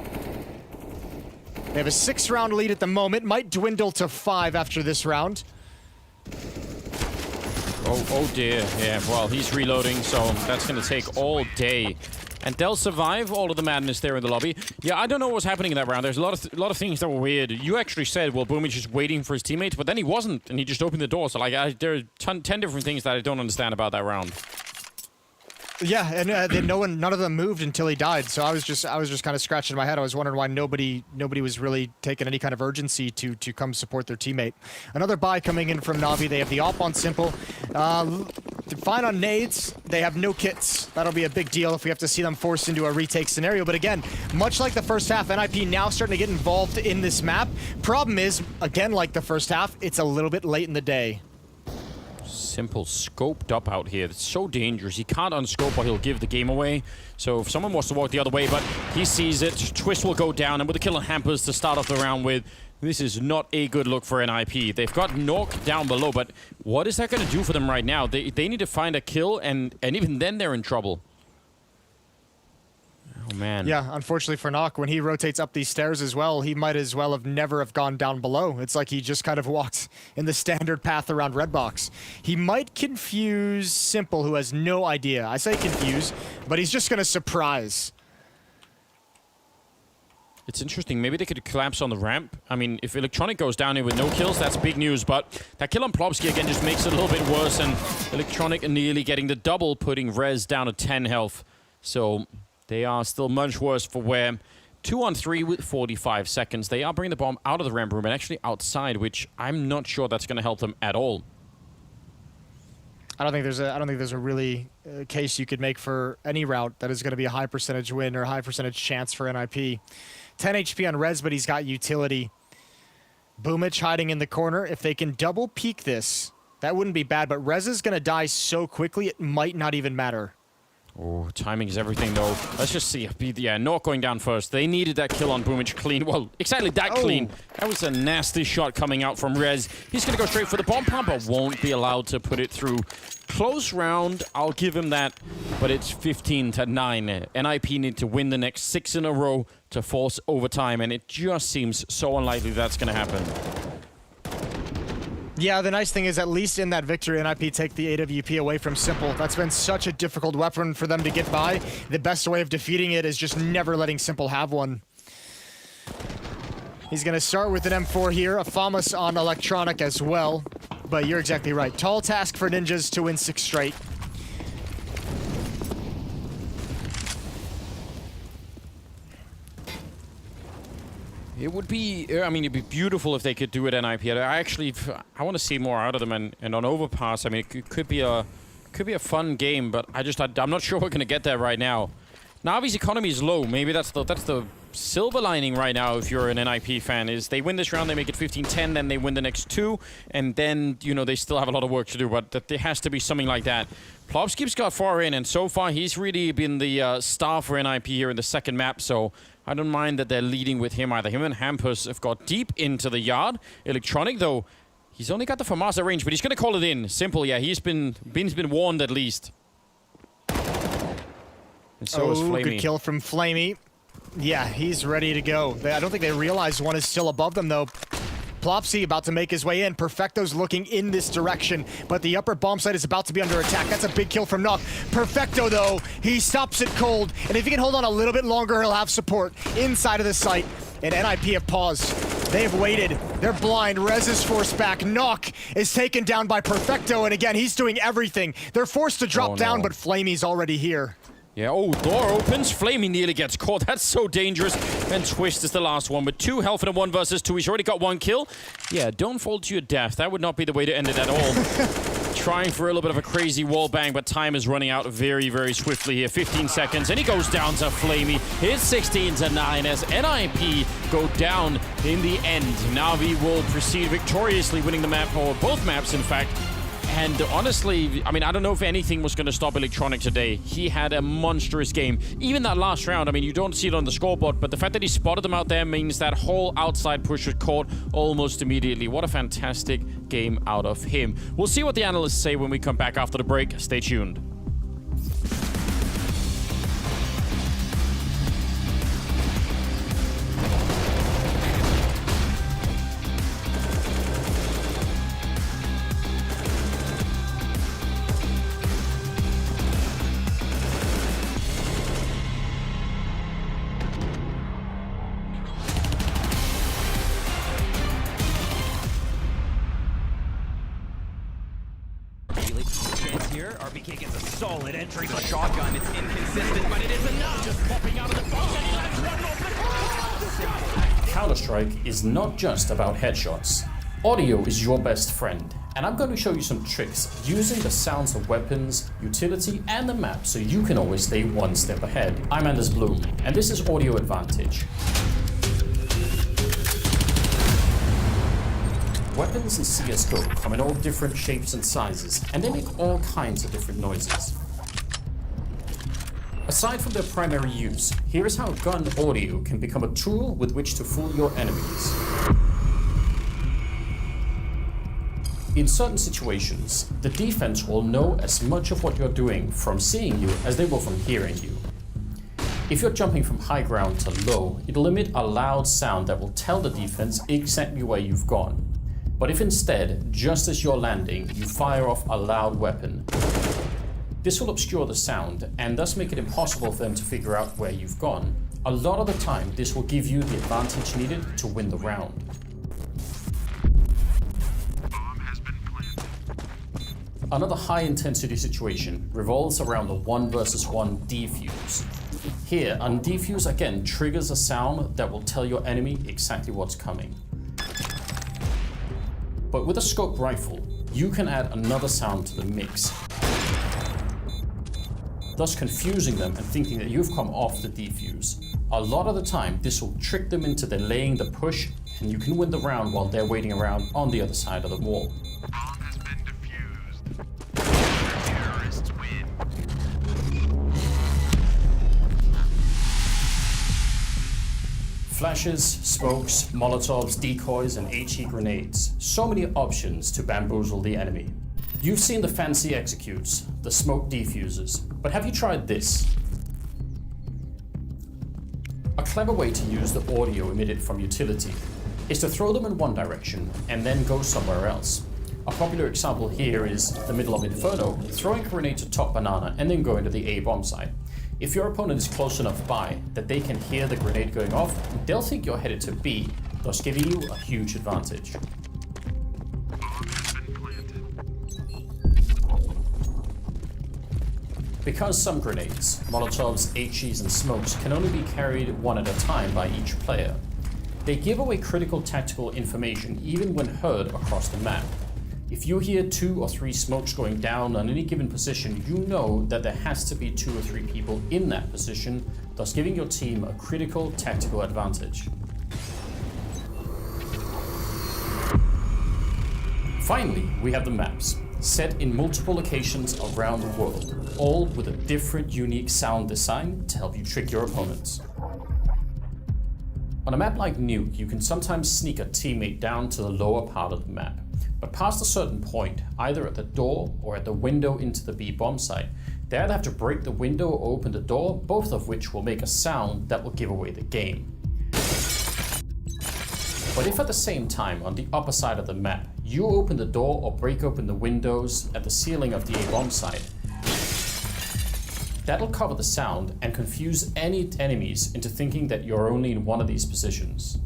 They have a 6-round lead at the moment. Might dwindle to 5 after this round. Oh dear. Yeah, well, he's reloading, so that's going to take all day. And they'll survive all of the madness there in the lobby. Yeah, I don't know what was happening in that round. There's a lot of things that were weird. You actually said, well, Boomich is waiting for his teammates, but then he wasn't, and he just opened the door. So, like, there are 10 different things that I don't understand about that round. Yeah, and then none of them moved until he died. So I was just kind of scratching my head. I was wondering why nobody was really taking any kind of urgency to come support their teammate. Another buy coming in from Navi. They have the op on Simple. Fine on nades. They have no kits. That'll be a big deal if we have to see them forced into a retake scenario. But again, much like the first half, NIP now starting to get involved in this map. Problem is, again, like the first half, it's a little bit late in the day. Simple scoped up out here. It's so dangerous. He can't unscope or he'll give the game away. So if someone wants to walk the other way, but he sees it, Twist will go down, and with a kill on Hampers to start off the round with, this is not a good look for NIP. They've got Nork down below, but what is that going to do for them right now? They need to find a kill, and even then they're in trouble. Oh, man. Yeah, unfortunately for Nock, when he rotates up these stairs as well, he might as well have never have gone down below. It's like he just kind of walked in the standard path around Red Box. He might confuse Simple, who has no idea. I say confuse, but he's just going to surprise. It's interesting. Maybe they could collapse on the ramp. I mean, if Electronic goes down here with no kills, that's big news. But that kill on Plopsky, again, just makes it a little bit worse. And Electronic nearly getting the double, putting Rez down to 10 health. So they are still much worse for wear. 2-on-3 with 45 seconds. They are bringing the bomb out of the ramp room and actually outside, which I'm not sure that's going to help them at all. I don't think there's a really case you could make for any route that is going to be a high percentage win or a high percentage chance for NIP. 10 HP on Rez, but he's got utility. Boomich hiding in the corner. If they can double peek this, that wouldn't be bad, but Rez is going to die so quickly, it might not even matter. Oh, timing is everything, though. Let's just see. Yeah, not going down first. They needed that kill on Boomich clean. Well, exactly that clean. That was a nasty shot coming out from Rez. He's going to go straight for the bomb plant, but won't be allowed to put it through. Close round, I'll give him that, but it's 15-9. NIP need to win the next 6 in a row to force overtime, and it just seems so unlikely that's going to happen. Yeah, the nice thing is at least in that victory, NIP take the AWP away from Simple. That's been such a difficult weapon for them to get by. The best way of defeating it is just never letting Simple have one. He's going to start with an M4 here, a FAMAS on Electronic as well. But you're exactly right. Tall task for Ninjas to win 6 straight. It would be, I mean, it'd be beautiful if they could do it NIP. I want to see more out of them, and on Overpass, I mean, it could be a fun game, but I'm not sure we're gonna get there right now. Navi's economy is low. Maybe that's the silver lining right now if you're an NIP fan, is they win this round, they make it 15-10, then they win the next 2, and then, you know, they still have a lot of work to do, but there has to be something like that. Plobskip's got far in, and so far he's really been the star for NIP here in the second map, so I don't mind that they're leading with him either. Him and Hampus have got deep into the yard. Electronic, though, he's only got the FAMAS range, but he's going to call it in. Simple, yeah, he's been warned at least. And so is Flamey. Good kill from Flamey. Yeah, he's ready to go. I don't think they realize one is still above them, though. Plopsy about to make his way in. Perfecto's looking in this direction, but the upper bomb site is about to be under attack. That's a big kill from Nock. Perfecto, though, he stops it cold, and if he can hold on a little bit longer, he'll have support inside of the site. And NIP have paused. They've waited. They're blind. Rez is forced back. Nock is taken down by Perfecto, and again, he's doing everything. They're forced to drop down, but Flamey's already here. Yeah, oh, door opens. Flamey nearly gets caught. That's so dangerous. And Twist is the last one with 2 health and a 1 versus 2. He's already got 1 kill. Yeah, don't fall to your death. That would not be the way to end it at all. Trying for a little bit of a crazy wall bang, but time is running out very, very swiftly here. 15 seconds, and he goes down to Flamey. It's 16-9 as NIP go down in the end. Navi will proceed victoriously, winning the map, or both maps, in fact. And honestly, I mean, I don't know if anything was going to stop Electronic today. He had a monstrous game. Even that last round, I mean, you don't see it on the scoreboard, but the fact that he spotted them out there means that whole outside push was caught almost immediately. What a fantastic game out of him. We'll see what the analysts say when we come back after the break. Stay tuned. RBK gets a solid entry, but shotgun, it's inconsistent, but it is enough. Just popping out of the box, and he lands one more. Counter-Strike is not just about headshots. Audio is your best friend, and I'm going to show you some tricks using the sounds of weapons, utility, and the map so you can always stay one step ahead. I'm Anders Bloom, and this is Audio Advantage. Weapons in CSGO come in all different shapes and sizes, and they make all kinds of different noises. Aside from their primary use, here is how gun audio can become a tool with which to fool your enemies. In certain situations, the defense will know as much of what you're doing from seeing you as they will from hearing you. If you're jumping from high ground to low, it'll emit a loud sound that will tell the defense exactly where you've gone. But if instead, just as you're landing, you fire off a loud weapon, this will obscure the sound and thus make it impossible for them to figure out where you've gone. A lot of the time, this will give you the advantage needed to win the round. Another high-intensity situation revolves around the 1 versus 1 defuse. Here, a defuse again triggers a sound that will tell your enemy exactly what's coming. But with a scoped rifle, you can add another sound to the mix. thus confusing them and thinking that you've come off the defuse. A lot of the time, this will trick them into delaying the push, and you can win the round while they're waiting around on the other side of the wall. Bomb has been defused. Terrorists win. Flashes, smokes, molotovs, decoys, and HE grenades. So many options to bamboozle the enemy. You've seen the fancy executes, the smoke defusers, but have you tried this? A clever way to use the audio emitted from utility is to throw them in one direction and then go somewhere else. A popular example here is the middle of Inferno, throwing a grenade to top banana and then going to the A bomb site. If your opponent is close enough by that they can hear the grenade going off, they'll think you're headed to B, thus giving you a huge advantage. Because some grenades, molotovs, HEs and smokes can only be carried one at a time by each player, they give away critical tactical information even when heard across the map. If you hear 2 or 3 smokes going down on any given position, you know that there has to be 2 or 3 people in that position, thus giving your team a critical tactical advantage. Finally, we have the maps, set in multiple locations around the world, all with a different unique sound design to help you trick your opponents. On a map like Nuke, you can sometimes sneak a teammate down to the lower part of the map, but past a certain point, either at the door or at the window into the B bomb site, they either have to break the window or open the door, both of which will make a sound that will give away the game. But if at the same time, on the upper side of the map, you open the door or break open the windows at the ceiling of the A bomb site, that'll cover the sound and confuse any enemies into thinking that you're only in one of these positions.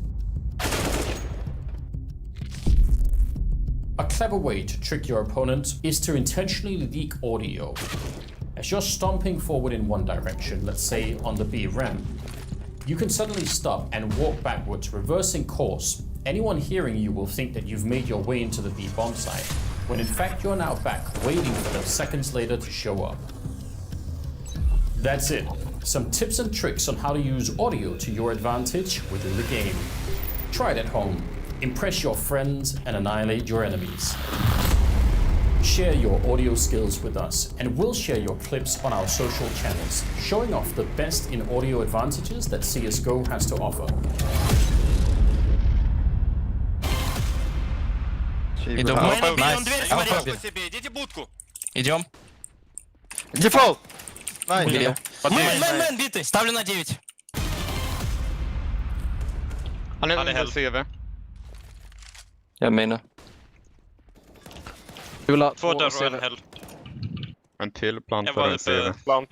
A clever way to trick your opponent is to intentionally leak audio. As you're stomping forward in one direction, let's say on the B ramp, you can suddenly stop and walk backwards, reversing course. Anyone hearing you will think that you've made your way into the B bomb site, when in fact you're now back waiting for them seconds later to show up. That's it. Some tips and tricks on how to use audio to your advantage within the game. Try it at home. Impress your friends and annihilate your enemies. Share your audio skills with us, and we'll share your clips on our social channels, showing off the best in audio advantages that CSGO has to offer. Иду. Идите будку. Идем. Дефолт. Мэн, битый. Ставлю на 9. Han är under CV. Jag menar. Du vill ha 2 dörrar och en hell. En till plant för en CV. Plant.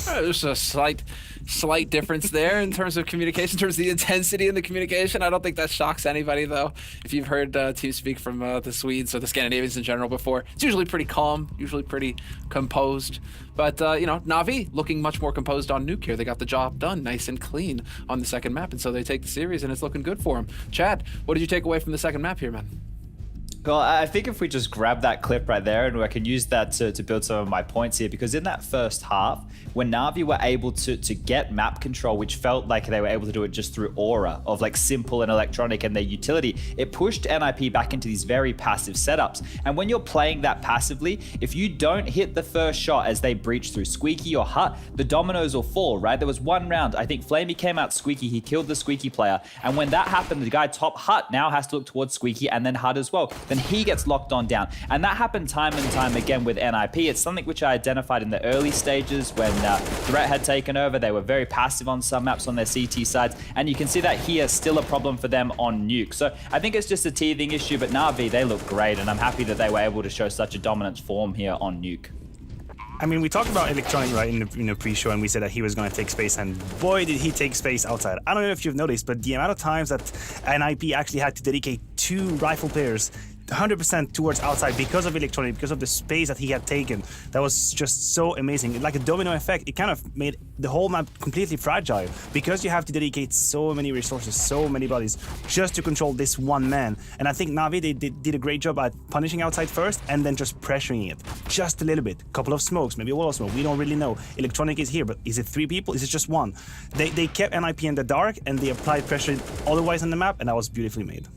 There's a slight difference there in terms of communication, in terms of the intensity in the communication. I don't think that shocks anybody, though. If you've heard teams speak from the Swedes or the Scandinavians in general before, it's usually pretty calm, usually pretty composed. But, you know, Navi looking much more composed on Nuke here. They got the job done nice and clean on the second map, and so they take the series, and it's looking good for them. Chad, what did you take away from the second map here, man? Well, I think if we just grab that clip right there, and I can use that to build some of my points here, because in that first half, when Navi were able to get map control, which felt like they were able to do it just through aura of like simple and electronic and their utility, it pushed NIP back into these very passive setups. And when you're playing that passively, if you don't hit the first shot as they breach through Squeaky or Hut, the dominoes will fall, right? There was one round, I think Flamey came out Squeaky, he killed the Squeaky player, and when that happened, the guy top Hut now has to look towards Squeaky and then Hut as well. Then he gets locked on down. And that happened time and time again with NIP. It's something which I identified in the early stages when Threat had taken over. They were very passive on some maps on their CT sides, and you can see that here, still a problem for them on Nuke. So I think it's just a teething issue, but Navi, they look great, and I'm happy that they were able to show such a dominant form here on Nuke. I mean, we talked about Electronic right in the pre-show, and we said that he was going to take space, and boy, did he take space outside. I don't know if you've noticed, but the amount of times that NIP actually had to dedicate 2 rifle players 100% towards outside because of Electronic, because of the space that he had taken. That was just so amazing. Like a domino effect, it kind of made the whole map completely fragile because you have to dedicate so many resources, so many bodies just to control this one man. And I think Navi, they did a great job at punishing outside first and then just pressuring it just a little bit. Couple of smokes, maybe a wall of smoke, we don't really know. Electronic is here, but is it 3 people? Is it just 1? They kept NIP in the dark and they applied pressure otherwise on the map, and that was beautifully made.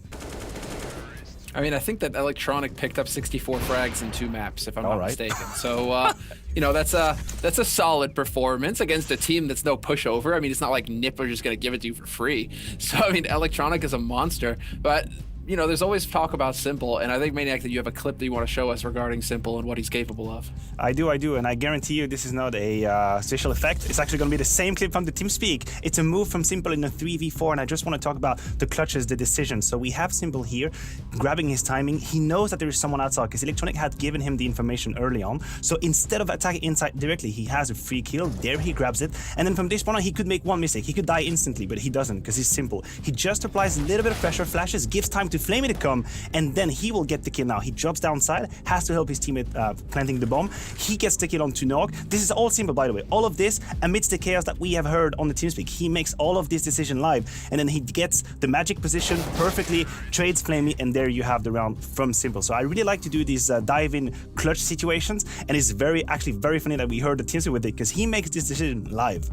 I mean, I think that Electronic picked up 64 frags in 2 maps, if I'm not mistaken. So, you know, that's a solid performance against a team that's no pushover. I mean, it's not like NIP are just going to give it to you for free. So, I mean, Electronic is a monster. But, you know, there's always talk about Simple, and I think, Maniac, that you have a clip that you want to show us regarding Simple and what he's capable of. I do, and I guarantee you this is not a special effect. It's actually going to be the same clip from the TeamSpeak. It's a move from Simple in a 3v4, and I just want to talk about the clutches, the decision. So we have Simple here, grabbing his timing. He knows that there is someone outside, because Electronic had given him the information early on. So instead of attacking inside directly, he has a free kill. There he grabs it, and then from this point on, he could make one mistake. He could die instantly, but he doesn't, because he's Simple. He just applies a little bit of pressure, flashes, gives time to Flamey to come, and then he will get the kill now. He drops downside, has to help his teammate planting the bomb. He gets the kill on Tunok. This is all Simple, by the way. All of this amidst the chaos that we have heard on the TeamSpeak. He makes all of this decision live, and then he gets the magic position perfectly, trades Flamey, and there you have the round from Simple. So I really like to do these dive-in clutch situations, and it's actually very funny that we heard the TeamSpeak with it, because he makes this decision live.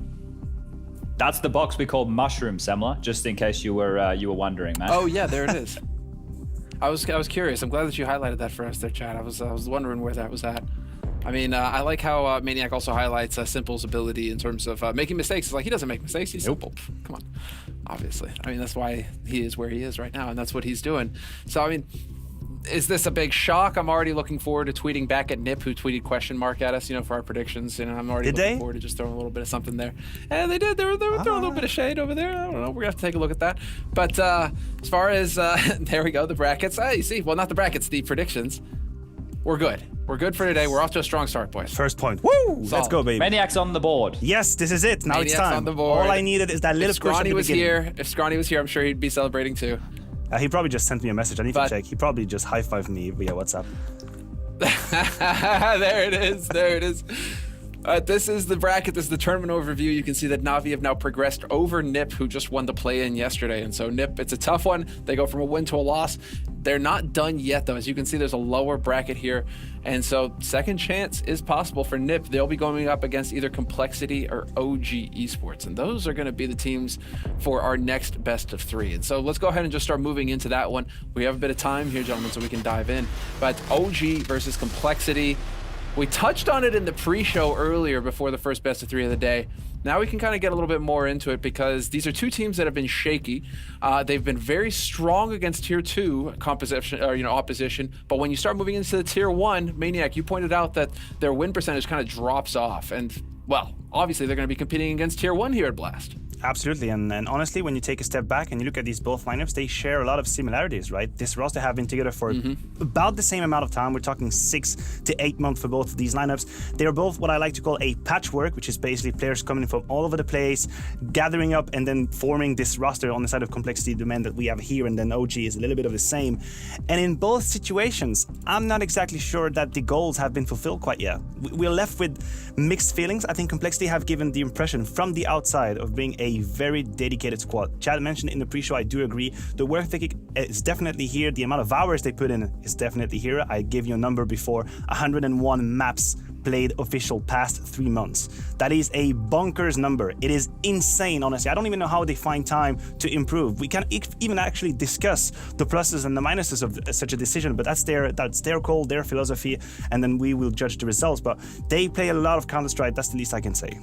That's the box we call Mushroom, Semler, just in case you were wondering, man. Oh yeah, there it is. I was curious. I'm glad that you highlighted that for us there, Chad. I was wondering where that was at. I mean, I like how Maniac also highlights Simple's ability in terms of making mistakes. It's like, he doesn't make mistakes. He's Simple. Come on. Obviously. I mean, that's why he is where he is right now, and that's what he's doing. So, I mean, is this a big shock? I'm already looking forward to tweeting back at NIP, who tweeted question mark at us, you know, for our predictions. And I'm already looking forward to just throwing a little bit of something there. And they did. They were throwing a little bit of shade over there. I don't know. We're going to have to take a look at that. But as far as, there we go, the brackets. You see, well, not the brackets, the predictions. We're good. We're good for today. We're off to a strong start, boys. First point. Woo! Solid. Let's go, baby. Maniac's on the board. Yes, this is it. Now Maniac's it's time. on the board. All I needed is that little push at the beginning. If Scrawny was here, I'm sure he'd be celebrating too. He probably just sent me a message. I need to check. He probably just high-fived me via WhatsApp. There it is. There it is. This is the bracket. This is the tournament overview. You can see that Navi have now progressed over NIP, who just won the play-in yesterday. And so NIP, it's a tough one. They go from a win to a loss. They're not done yet, though. As you can see, there's a lower bracket here. And so second chance is possible for NIP. They'll be going up against either Complexity or OG Esports. And those are going to be the teams for our next best of 3. And so let's go ahead and just start moving into that one. We have a bit of time here, gentlemen, so we can dive in. But OG versus Complexity. We touched on it in the pre-show earlier before the first best of 3 of the day. Now we can kind of get a little bit more into it, because these are 2 teams that have been shaky. They've been very strong against tier 2 composition, or, you know, opposition. But when you start moving into the tier 1, Maniac, you pointed out that their win percentage kind of drops off. And, well, obviously they're going to be competing against tier 1 here at Blast. Absolutely, and honestly, when you take a step back and you look at these both lineups, they share a lot of similarities, right? This roster have been together for about the same amount of time. We're talking 6 to 8 months for both of these lineups. They're both what I like to call a patchwork, which is basically players coming from all over the place, gathering up and then forming this roster on the side of Complexity Domain that we have here, and then OG is a little bit of the same. And in both situations, I'm not exactly sure that the goals have been fulfilled quite yet. We're left with mixed feelings. I think Complexity have given the impression from the outside of being a very dedicated squad. Chad mentioned in the pre-show, I do agree. The work ethic is definitely here. The amount of hours they put in is definitely here. I gave you a number before, 101 maps played official past 3 months. That is a bonkers number. It is insane, honestly. I don't even know how they find time to improve. We can't even actually discuss the pluses and the minuses of such a decision, but that's their call, their philosophy, and then we will judge the results. But they play a lot of Counter-Strike. That's the least I can say.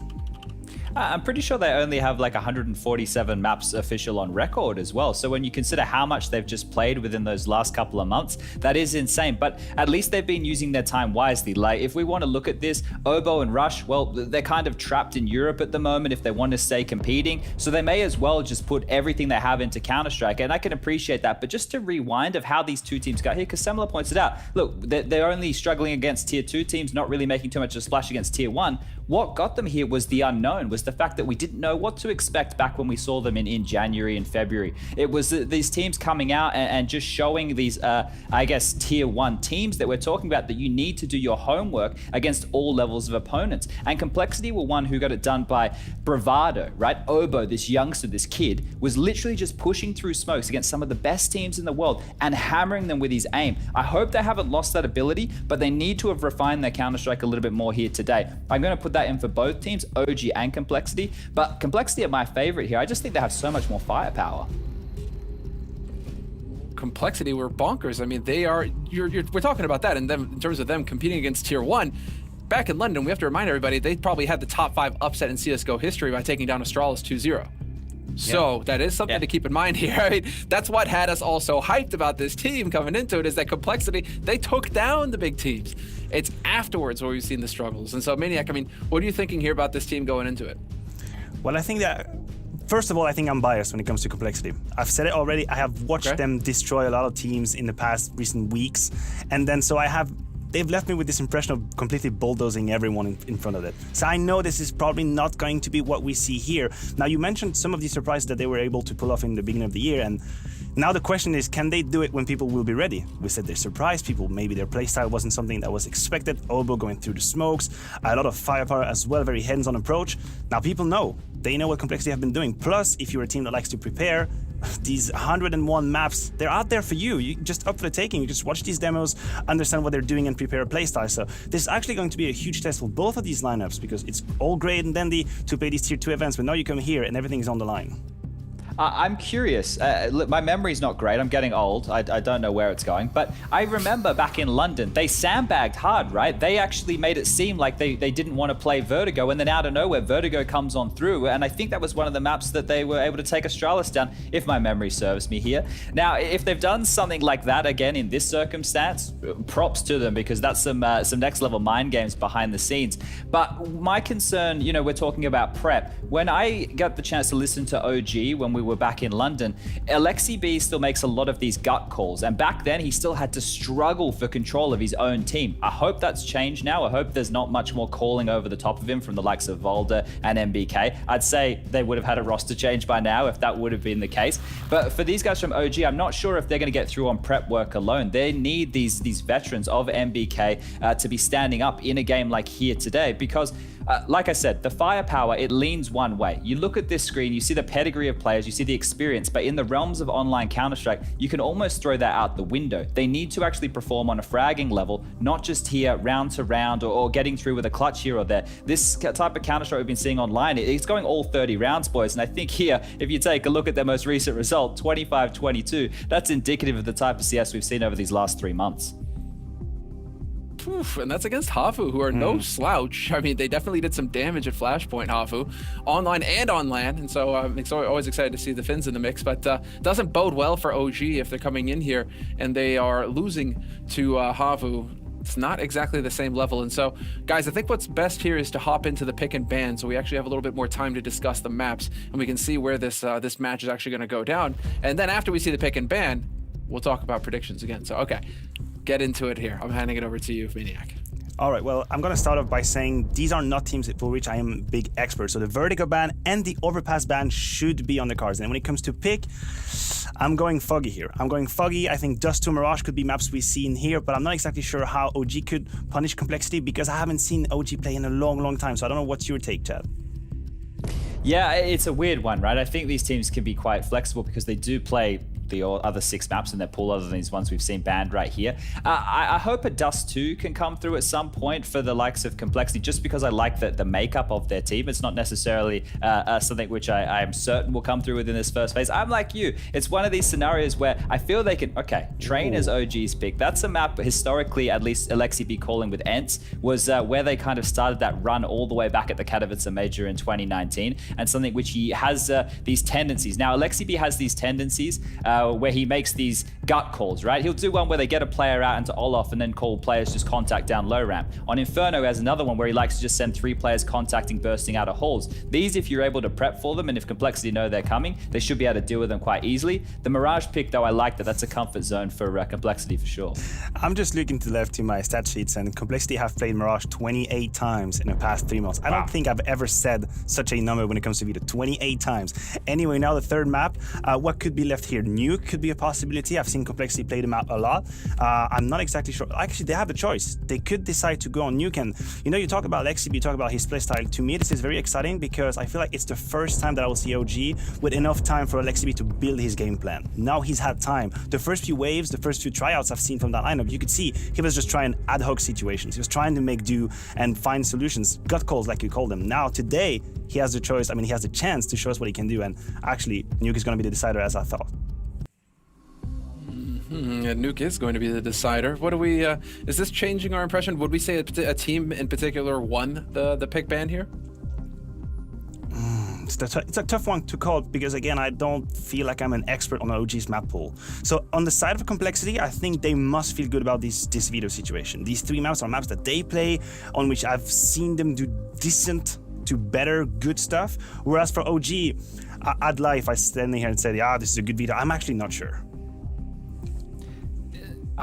I'm pretty sure they only have like 147 maps official on record as well. So when you consider how much they've just played within those last couple of months, that is insane. But at least they've been using their time wisely. Like, if we want to look at this, Obo and Rush, well, they're kind of trapped in Europe at the moment if they want to stay competing. So they may as well just put everything they have into Counter-Strike. And I can appreciate that. But just to rewind of how these 2 teams got here, because Semler points it out, look, they're only struggling against tier 2 teams, not really making too much of a splash against tier 1. What got them here was the unknown, was was the fact that we didn't know what to expect back when we saw them in January and February. It was these teams coming out and just showing these, I guess, tier 1 teams that we're talking about, that you need to do your homework against all levels of opponents. And Complexity were one who got it done by bravado, right? Obo, this youngster, this kid, was literally just pushing through smokes against some of the best teams in the world and hammering them with his aim. I hope they haven't lost that ability, but they need to have refined their Counter-Strike a little bit more here today. I'm going to put that in for both teams, OG and Complexity, but Complexity are my favorite here. I just think they have so much more firepower. Complexity were bonkers. I mean, they are, we're talking about that, and them in terms of them competing against tier 1. Back in London, we have to remind everybody, they probably had the top 5 upset in CSGO history by taking down Astralis 2-0. So that is something to keep in mind here. I mean, that's what had us all so hyped about this team coming into it, is that Complexity, they took down the big teams. It's afterwards where we've seen the struggles. And so Maniac, I mean, what are you thinking here about this team going into it? Well, I think that, first of all, I think I'm biased when it comes to Complexity. I've said it already, I have watched them destroy a lot of teams in the past recent weeks. And then so they've left me with this impression of completely bulldozing everyone in front of it. So I know this is probably not going to be what we see here. Now, you mentioned some of the surprises that they were able to pull off in the beginning of the year, and now the question is, can they do it when people will be ready? We said they surprised people, maybe their playstyle wasn't something that was expected. Obo going through the smokes, a lot of firepower as well, very hands-on approach. Now people know, they know what Complexity have been doing. Plus, if you're a team that likes to prepare, these 101 maps, they're out there for you. You just up for the taking. You just watch these demos, understand what they're doing, and prepare a playstyle. So this is actually going to be a huge test for both of these lineups, because it's all great and dandy to play these tier 2 events, but now you come here and everything is on the line. I'm curious. Look, my memory's not great. I'm getting old. I don't know where it's going. But I remember back in London, they sandbagged hard, right? They actually made it seem like they didn't want to play Vertigo, and then out of nowhere, Vertigo comes on through. And I think that was one of the maps that they were able to take Astralis down, if my memory serves me here. Now, if they've done something like that again in this circumstance, props to them, because that's some next level mind games behind the scenes. But my concern, you know, we're talking about prep. When I got the chance to listen to OG when we were back in London, Alexi B still makes a lot of these gut calls, and back then he still had to struggle for control of his own team. I hope that's changed now. I hope there's not much more calling over the top of him from the likes of Volder and MBK. I'd say they would have had a roster change by now if that would have been the case. But for these guys from OG, I'm not sure if they're going to get through on prep work alone. They need these veterans of MBK to be standing up in a game like here today, because like I said, the firepower, it leans one way. You look at this screen, you see the pedigree of players, you see the experience, but in the realms of online Counter-Strike, you can almost throw that out the window. They need to actually perform on a fragging level, not just here round to round or getting through with a clutch here or there. This type of Counter-Strike we've been seeing online, it's going all 30 rounds, boys. And I think here, if you take a look at their most recent result, 25-22, that's indicative of the type of CS we've seen over these last 3 months. Oof, and that's against Hafu, who are no slouch. I mean, they definitely did some damage at Flashpoint, Hafu, online and on land. And so I'm always excited to see the Finns in the mix, but doesn't bode well for OG if they're coming in here and they are losing to Hafu. It's not exactly the same level. And so, guys, I think what's best here is to hop into the pick and ban, so we actually have a little bit more time to discuss the maps, and we can see where this match is actually going to go down. And then after we see the pick and ban, we'll talk about predictions again. So, okay. Get into it here. I'm handing it over to you, Maniac. All right, well, I'm going to start off by saying these are not teams for which I am a big expert. So the Vertigo ban and the Overpass ban should be on the cards. And when it comes to pick, I'm going Foggy here. I'm going Foggy. I think Dust to Mirage could be maps we've seen here, but I'm not exactly sure how OG could punish Complexity, because I haven't seen OG play in a long, long time. So I don't know what's your take, Chad. Yeah, it's a weird one, right? I think these teams can be quite flexible because they do play the other 6 maps in their pool other than these ones we've seen banned right here. I hope a Dust 2 can come through at some point for the likes of Complexity, just because I like the makeup of their team. It's not necessarily something which I am certain will come through within this first phase. I'm like you. It's one of these scenarios where I feel they can, okay, Train as OG's pick. That's a map historically, at least Alexi B calling with Ents, was where they kind of started that run all the way back at the Katowice Major in 2019, and something which he has these tendencies. Now, Alexi B has these tendencies where he makes these gut calls, right? He'll do one where they get a player out into Olaf and then call players just contact down low ramp. On Inferno, he has another one where he likes to just send 3 players contacting, bursting out of halls. These, if you're able to prep for them and if Complexity know they're coming, they should be able to deal with them quite easily. The Mirage pick, though, I like that. That's a comfort zone for Complexity for sure. I'm just looking to the left to my stat sheets, and Complexity have played Mirage 28 times in the past 3 months. I don't think I've ever said such a number when it comes to Vito. 28 times. Anyway, now the third map. What could be left here? Nuke could be a possibility. I've seen Complexity play the map a lot. I'm not exactly sure. Actually, they have the choice. They could decide to go on Nuke, and you talk about Lexi, you talk about his playstyle. To me, this is very exciting because I feel like it's the first time that I will see OG with enough time for Lexi to build his game plan. Now he's had time. The first few waves, the first few tryouts I've seen from that lineup, you could see he was just trying ad hoc situations. He was trying to make do and find solutions, gut calls like you call them. Now today, he has the choice, he has the chance to show us what he can do, and actually, Nuke is going to be the decider as I thought. Yeah, Nuke is going to be the decider. What do we, is this changing our impression? Would we say a team in particular won the pick ban here? It's a tough one to call because, again, I don't feel like I'm an expert on OG's map pool. So on the side of Complexity, I think they must feel good about this Vito situation. These 3 maps are maps that they play, on which I've seen them do decent to better, good stuff. Whereas for OG, I'd lie if I stand here and say, this is a good Vito. I'm actually not sure.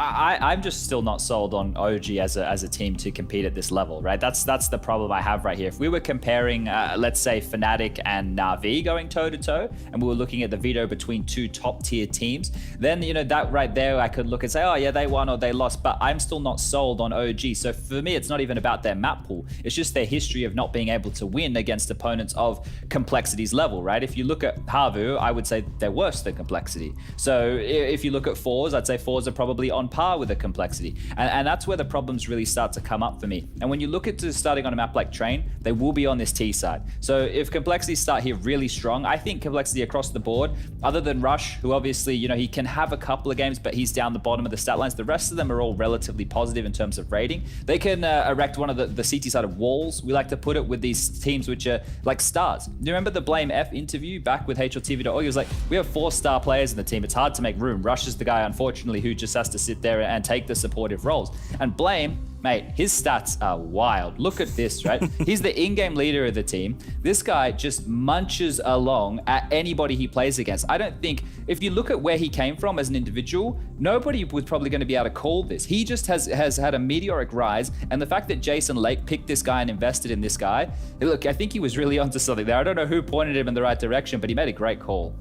I'm just still not sold on OG as a team to compete at this level, right? That's the problem I have right here. If we were comparing, let's say, Fnatic and Na'Vi going toe-to-toe, and we were looking at the veto between 2 top-tier teams, then, that right there, I could look and say, oh, yeah, they won or they lost, but I'm still not sold on OG. So for me, it's not even about their map pool. It's just their history of not being able to win against opponents of Complexity's level, right? If you look at Havu, I would say they're worse than Complexity. So if you look at Fours, I'd say Fours are probably on par with a Complexity, and that's where the problems really start to come up for me. And when you look at starting on a map like Train, they will be on this T side. So if Complexity start here really strong, I think Complexity across the board, other than Rush, who obviously he can have a couple of games, but he's down the bottom of the stat lines, the rest of them are all relatively positive in terms of rating. They can erect one of the CT side of walls, we like to put it, with these teams which are like stars. Do you remember the Blame F interview back with HLTV.org? He was like, we have 4 star players in the team, it's hard to make room. Rush is the guy, unfortunately, who just has to sit there and take the supportive roles. And Blame, mate, his stats are wild. Look at this, right? He's the in-game leader of the team. This guy just munches along at anybody he plays against. I don't think, if you look at where he came from as an individual, nobody was probably going to be able to call this. He just has had a meteoric rise, and the fact that Jason Lake picked this guy and invested in this guy, look, I think he was really onto something there. I don't know who pointed him in the right direction, but he made a great call.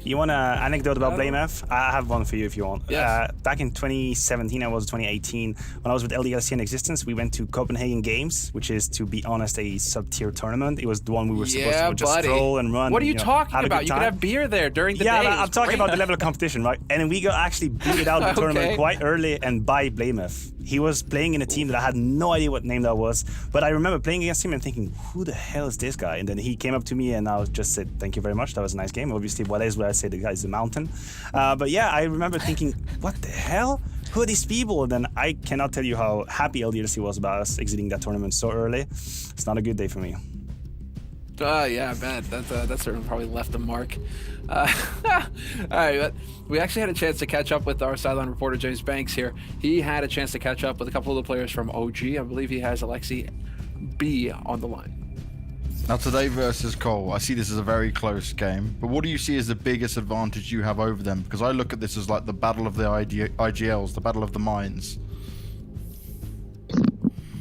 You want an anecdote about Blame F? I have one for you if you want. Yes. Back in 2017, I was 2018, when I was with LDLC in Existence, we went to Copenhagen Games, which is, to be honest, a sub-tier tournament. It was the one we were supposed to just stroll and run. What are you talking about? You could have beer there during the day. Yeah, I'm talking about the level of competition, right? And we got actually beat out the tournament quite early and by Blame F. He was playing in a team that I had no idea what name that was, but I remember playing against him and thinking, who the hell is this guy? And then he came up to me and I just said, thank you very much, that was a nice game. Obviously, what is what I say, the guy is a mountain. But yeah, I remember thinking, what the hell? Who are these people? And then I cannot tell you how happy LDLC was about us exiting that tournament so early. It's not a good day for me. Yeah, I bet. That certainly probably left a mark. All right, but we actually had a chance to catch up with our sideline reporter, James Banks here. He had a chance to catch up with a couple of the players from OG. I believe he has Alexi B on the line. Now today versus Cole, I see this as a very close game, but what do you see as the biggest advantage you have over them? Because I look at this as like the battle of the IGLs, the battle of the minds.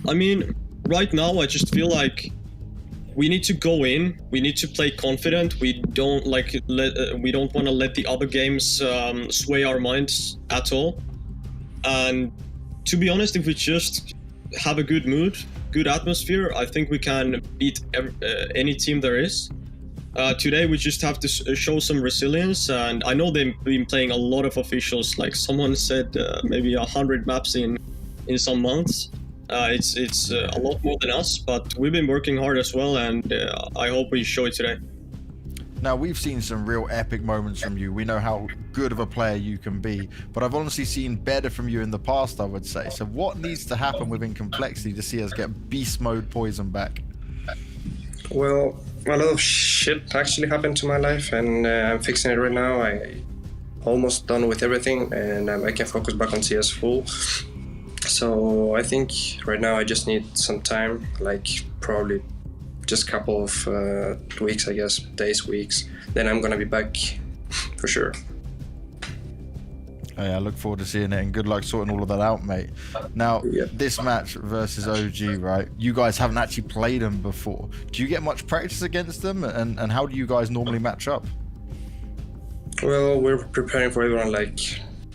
I mean, right now I just feel like we need to go in. We need to play confident. We don't want to let the other games sway our minds at all. And to be honest, if we just have a good mood, good atmosphere, I think we can beat any team there is. Today we just have to show some resilience, and I know they've been playing a lot of officials. Like someone said, maybe 100 maps in some months. It's a lot more than us, but we've been working hard as well, and I hope we show it today. Now, we've seen some real epic moments from you. We know how good of a player you can be, but I've honestly seen better from you in the past, I would say. So what needs to happen within Complexity to see us get beast mode Poison back? Well, a lot of shit actually happened to my life, and I'm fixing it right now. I almost done with everything, and I can focus back on CS full. So I think right now I just need some time, like probably just a couple of weeks, I guess, days, weeks. Then I'm gonna be back for sure. Oh, yeah, I look forward to seeing it, and good luck sorting all of that out, mate. Now, this match versus OG, right? You guys haven't actually played them before. Do you get much practice against them, and how do you guys normally match up? Well, we're preparing for everyone like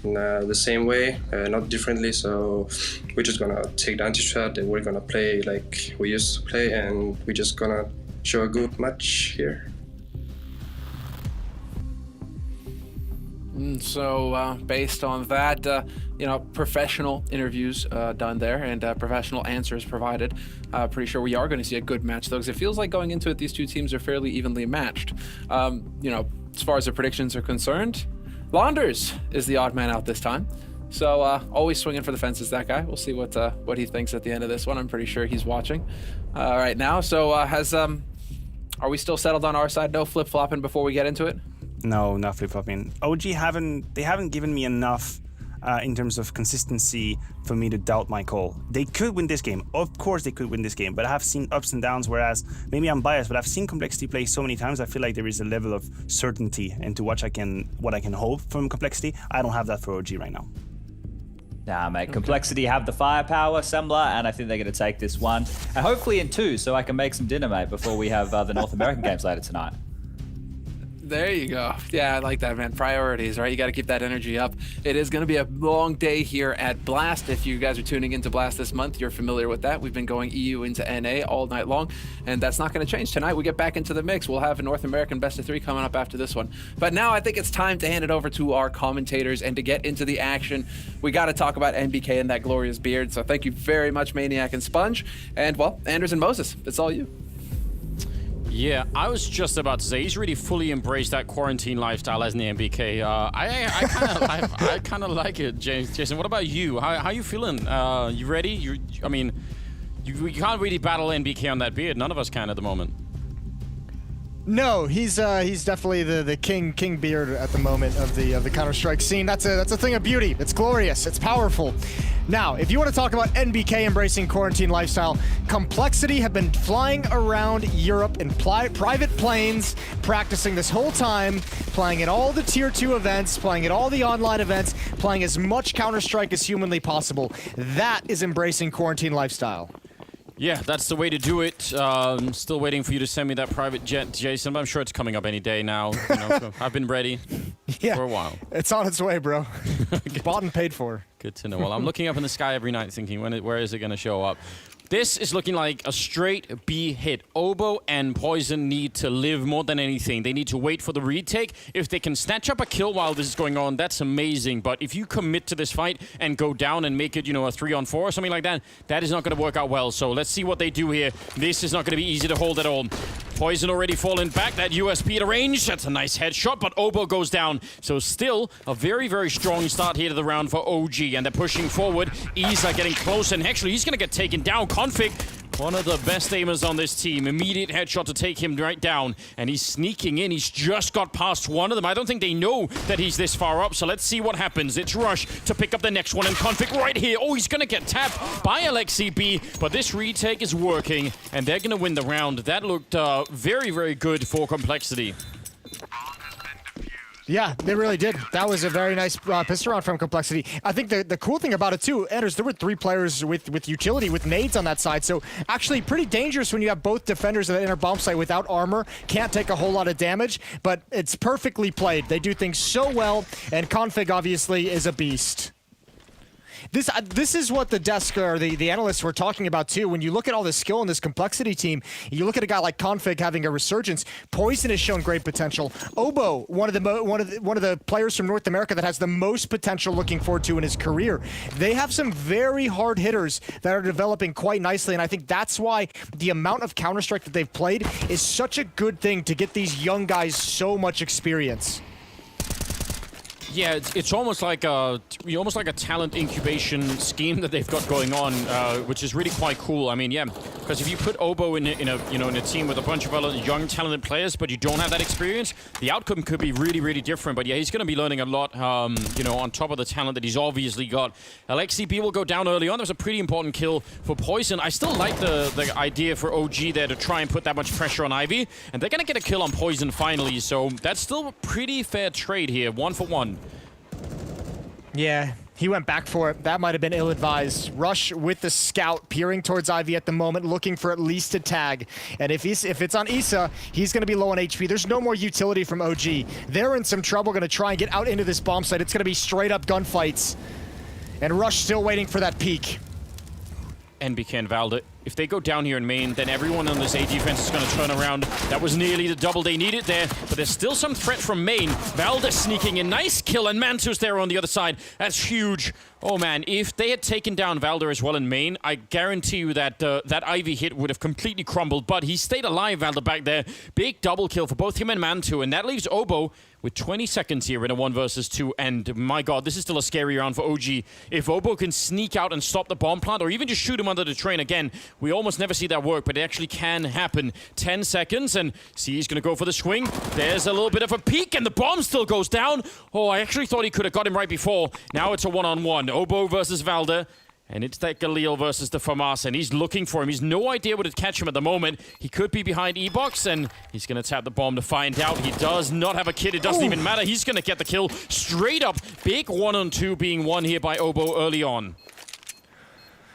the same way, not differently. So we're just gonna take the anti-strat, and we're gonna play like we used to play, and we're just gonna show a good match here. So based on that, you know, professional interviews done there and professional answers provided, pretty sure we are going to see a good match though, because it feels like going into it, these two teams are fairly evenly matched. You know, as far as the predictions are concerned, Launders is the odd man out this time. So always swinging for the fences, that guy. We'll see what he thinks at the end of this one. I'm pretty sure he's watching right now. So are we still settled on our side? No flip-flopping before we get into it? No, not flip-flopping. OG haven't given me enough in terms of consistency for me to doubt my call. They could win this game. Of course they could win this game, but I have seen ups and downs, whereas maybe I'm biased, but I've seen Complexity play so many times, I feel like there is a level of certainty into what I can hope from Complexity. I don't have that for OG right now. Nah, mate. Complexity have the firepower, Sembler, and I think they're going to take this one. And hopefully in 2, so I can make some dinner, mate, before we have the North American games later tonight. There you go. Yeah, I like that, man. Priorities, right? You got to keep that energy up. It is going to be a long day here at Blast. If you guys are tuning into Blast this month, you're familiar with that. We've been going EU into NA all night long, and that's not going to change tonight. We get back into the mix. We'll have a North American best of 3 coming up after this one. But now I think it's time to hand it over to our commentators and to get into the action. We got to talk about NBK and that glorious beard. So thank you very much, Maniac and Sponge. And, well, Anders and Moses, it's all you. Yeah, I was just about to say, he's really fully embraced that quarantine lifestyle as an MBK. I kind of like it, Jason. What about you? How you feeling? You ready? We can't really battle NBK on that beard. None of us can at the moment. No, he's definitely the king beard at the moment of the Counter-Strike scene. That's a thing of beauty. It's glorious. It's powerful. Now, if you want to talk about NBK embracing quarantine lifestyle, Complexity have been flying around Europe in private planes, practicing this whole time, playing at all the Tier 2 events, playing at all the online events, playing as much Counter-Strike as humanly possible. That is embracing quarantine lifestyle. Yeah, that's the way to do it. I'm still waiting for you to send me that private jet, Jason, but I'm sure it's coming up any day now. You know, so I've been ready for a while. It's on its way, bro. Bought and paid for. Good to know. Well, I'm looking up in the sky every night thinking, where is it going to show up? This is looking like a straight B hit. Obo and Poison need to live more than anything. They need to wait for the retake. If they can snatch up a kill while this is going on, that's amazing. But if you commit to this fight and go down and make it, you know, a 3-on-4 or something like that, that is not going to work out well. So let's see what they do here. This is not going to be easy to hold at all. Poison already falling back. That USP at range. That's a nice headshot, but Obo goes down. So still a very, very strong start here to the round for OG. And they're pushing forward. Isa getting close, and actually he's going to get taken down. Config, one of the best aimers on this team. Immediate headshot to take him right down. And he's sneaking in. He's just got past one of them. I don't think they know that he's this far up. So let's see what happens. It's Rush to pick up the next one. And Config right here. Oh, he's going to get tapped by LXCB. But this retake is working. And they're going to win the round. That looked very, very good for Complexity. Yeah, they really did. That was a very nice pistol round from Complexity. I think the cool thing about it too, Anders, there were 3 players with utility, with nades on that side. So actually pretty dangerous when you have both defenders at the inner bomb site without armor. Can't take a whole lot of damage, but it's perfectly played. They do things so well, and Config obviously is a beast. This is what the desk or the analysts were talking about too. When you look at all the skill in this Complexity team, you look at a guy like Config having a resurgence. Poison has shown great potential. Obo, one of the players from North America that has the most potential looking forward to in his career. They have some very hard hitters that are developing quite nicely, and I think that's why the amount of Counter-Strike that they've played is such a good thing to get these young guys so much experience. Yeah, it's almost like a talent incubation scheme that they've got going on, which is really quite cool. I mean, yeah, Because if you put Obo in a team with a bunch of other young, talented players, but you don't have that experience, the outcome could be really, really different. But yeah, he's going to be learning a lot, on top of the talent that he's obviously got. LXCB will go down early on. That was a pretty important kill for Poison. I still like the idea for OG there to try and put that much pressure on Ivy, and they're going to get a kill on Poison finally. So that's still a pretty fair trade here, 1 for 1. Yeah, he went back for it. That might have been ill-advised. Rush with the scout, peering towards Ivy at the moment, looking for at least a tag. And if it's on Issa, he's going to be low on HP. There's no more utility from OG. They're in some trouble, going to try and get out into this bomb site. It's going to be straight-up gunfights. And Rush still waiting for that peak. NBK and Valda, if they go down here in main, then everyone on this A defense is going to turn around. That was nearly the double they needed there, but there's still some threat from main. Valda sneaking in, nice kill, and Mantu's there on the other side. That's huge. Oh man, if they had taken down Valda as well in main, I guarantee you that that Ivy hit would have completely crumbled, but he stayed alive, Valda back there. Big double kill for both him and Mantu, and that leaves Obo with 20 seconds here in a 1 versus 2, and my god, this is still a scary round for OG. If Obo can sneak out and stop the bomb plant, or even just shoot him under the train again, we almost never see that work, but it actually can happen. 10 seconds, and see, he's gonna go for the swing. There's a little bit of a peek, and the bomb still goes down. Oh, I actually thought he could have got him right before. Now it's a one-on-one. Obo versus Valda. And it's that Galil versus the FAMAS, and he's looking for him. He's no idea where to catch him at the moment. He could be behind E-Box, and he's going to tap the bomb to find out. He does not have a kid. It doesn't even matter. He's going to get the kill straight up. Big 1-on-2 being won here by Obo early on.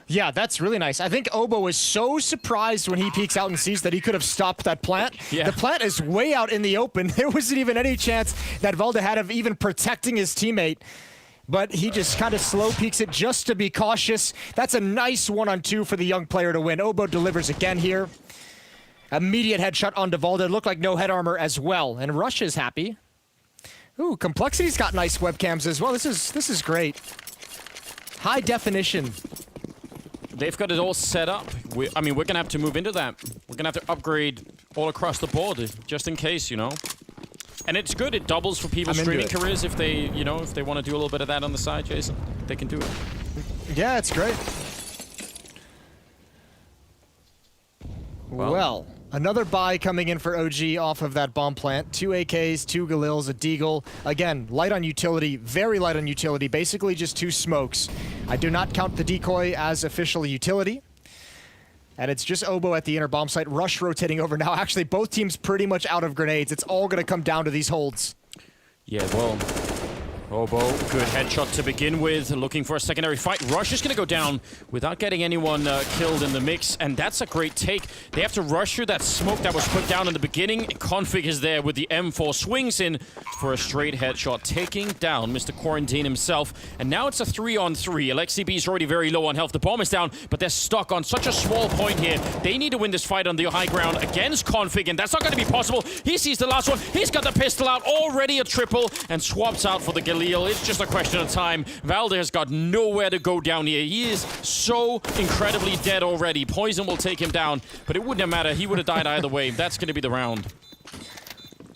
Yeah, that's really nice. I think Obo was so surprised when he peeks out and sees that he could have stopped that plant. Yeah. The plant is way out in the open. There wasn't even any chance that Valda had of even protecting his teammate. But he just kind of slow peeks it just to be cautious. That's a nice 1-on-2 for the young player to win. Obo delivers again here. Immediate headshot onto Valda. Looked like no head armor as well. And Rush is happy. Ooh, Complexity's got nice webcams as well. This is great. High definition. They've got it all set up. I mean, we're going to have to move into that. We're going to have to upgrade all across the board, just in case, you know. And it's good. It doubles for people's streaming careers if they, if they want to do a little bit of that on the side, Jason. They can do it. Yeah, it's great. Well, another buy coming in for OG off of that bomb plant. 2 AKs, 2 Galils, a Deagle. Again, light on utility, very light on utility. Basically just 2 smokes. I do not count the decoy as official utility. And it's just Obo at the inner bomb site. Rush rotating over now. Actually, both teams pretty much out of grenades. It's all going to come down to these holds. Yeah, well, Obo, good headshot to begin with. Looking for a secondary fight. Rush is going to go down without getting anyone killed in the mix. And that's a great take. They have to rush through that smoke that was put down in the beginning. Config is there with the M4. Swings in for a straight headshot, taking down Mr. Quarantine himself. And now it's a 3-on-3. LXCB is already very low on health. The bomb is down, but they're stuck on such a small point here. They need to win this fight on the high ground against Config, and that's not going to be possible. He sees the last one. He's got the pistol out. Already a triple, and swaps out for the Galil. It's just a question of time. Valda has got nowhere to go down here. He is so incredibly dead already. Poison will take him down, but it wouldn't have mattered. He would have died either way. That's going to be the round.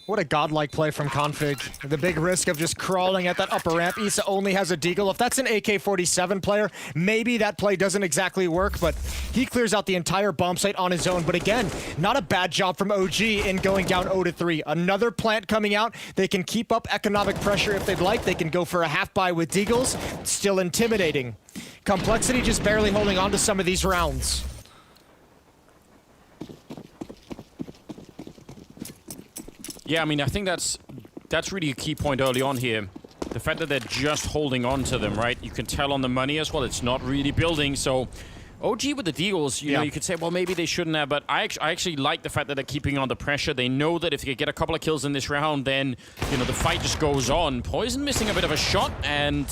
What a godlike play from Config. The big risk of just crawling at that upper ramp. Issa only has a deagle. If that's an AK-47 player, maybe that play doesn't exactly work, but he clears out the entire bomb site on his own. But again, not a bad job from OG in going down 0-3. Another plant coming out. They can keep up economic pressure if they'd like. They can go for a half buy with deagles. Still intimidating. Complexity just barely holding on to some of these rounds. Yeah, I mean, I think that's really a key point early on here. The fact that they're just holding on to them, right? You can tell on the money as well, it's not really building. So OG with the deals, you know, you could say, well, maybe they shouldn't have, but I actually like the fact that they're keeping on the pressure. They know that if they get a couple of kills in this round, then, the fight just goes on. Poison missing a bit of a shot, and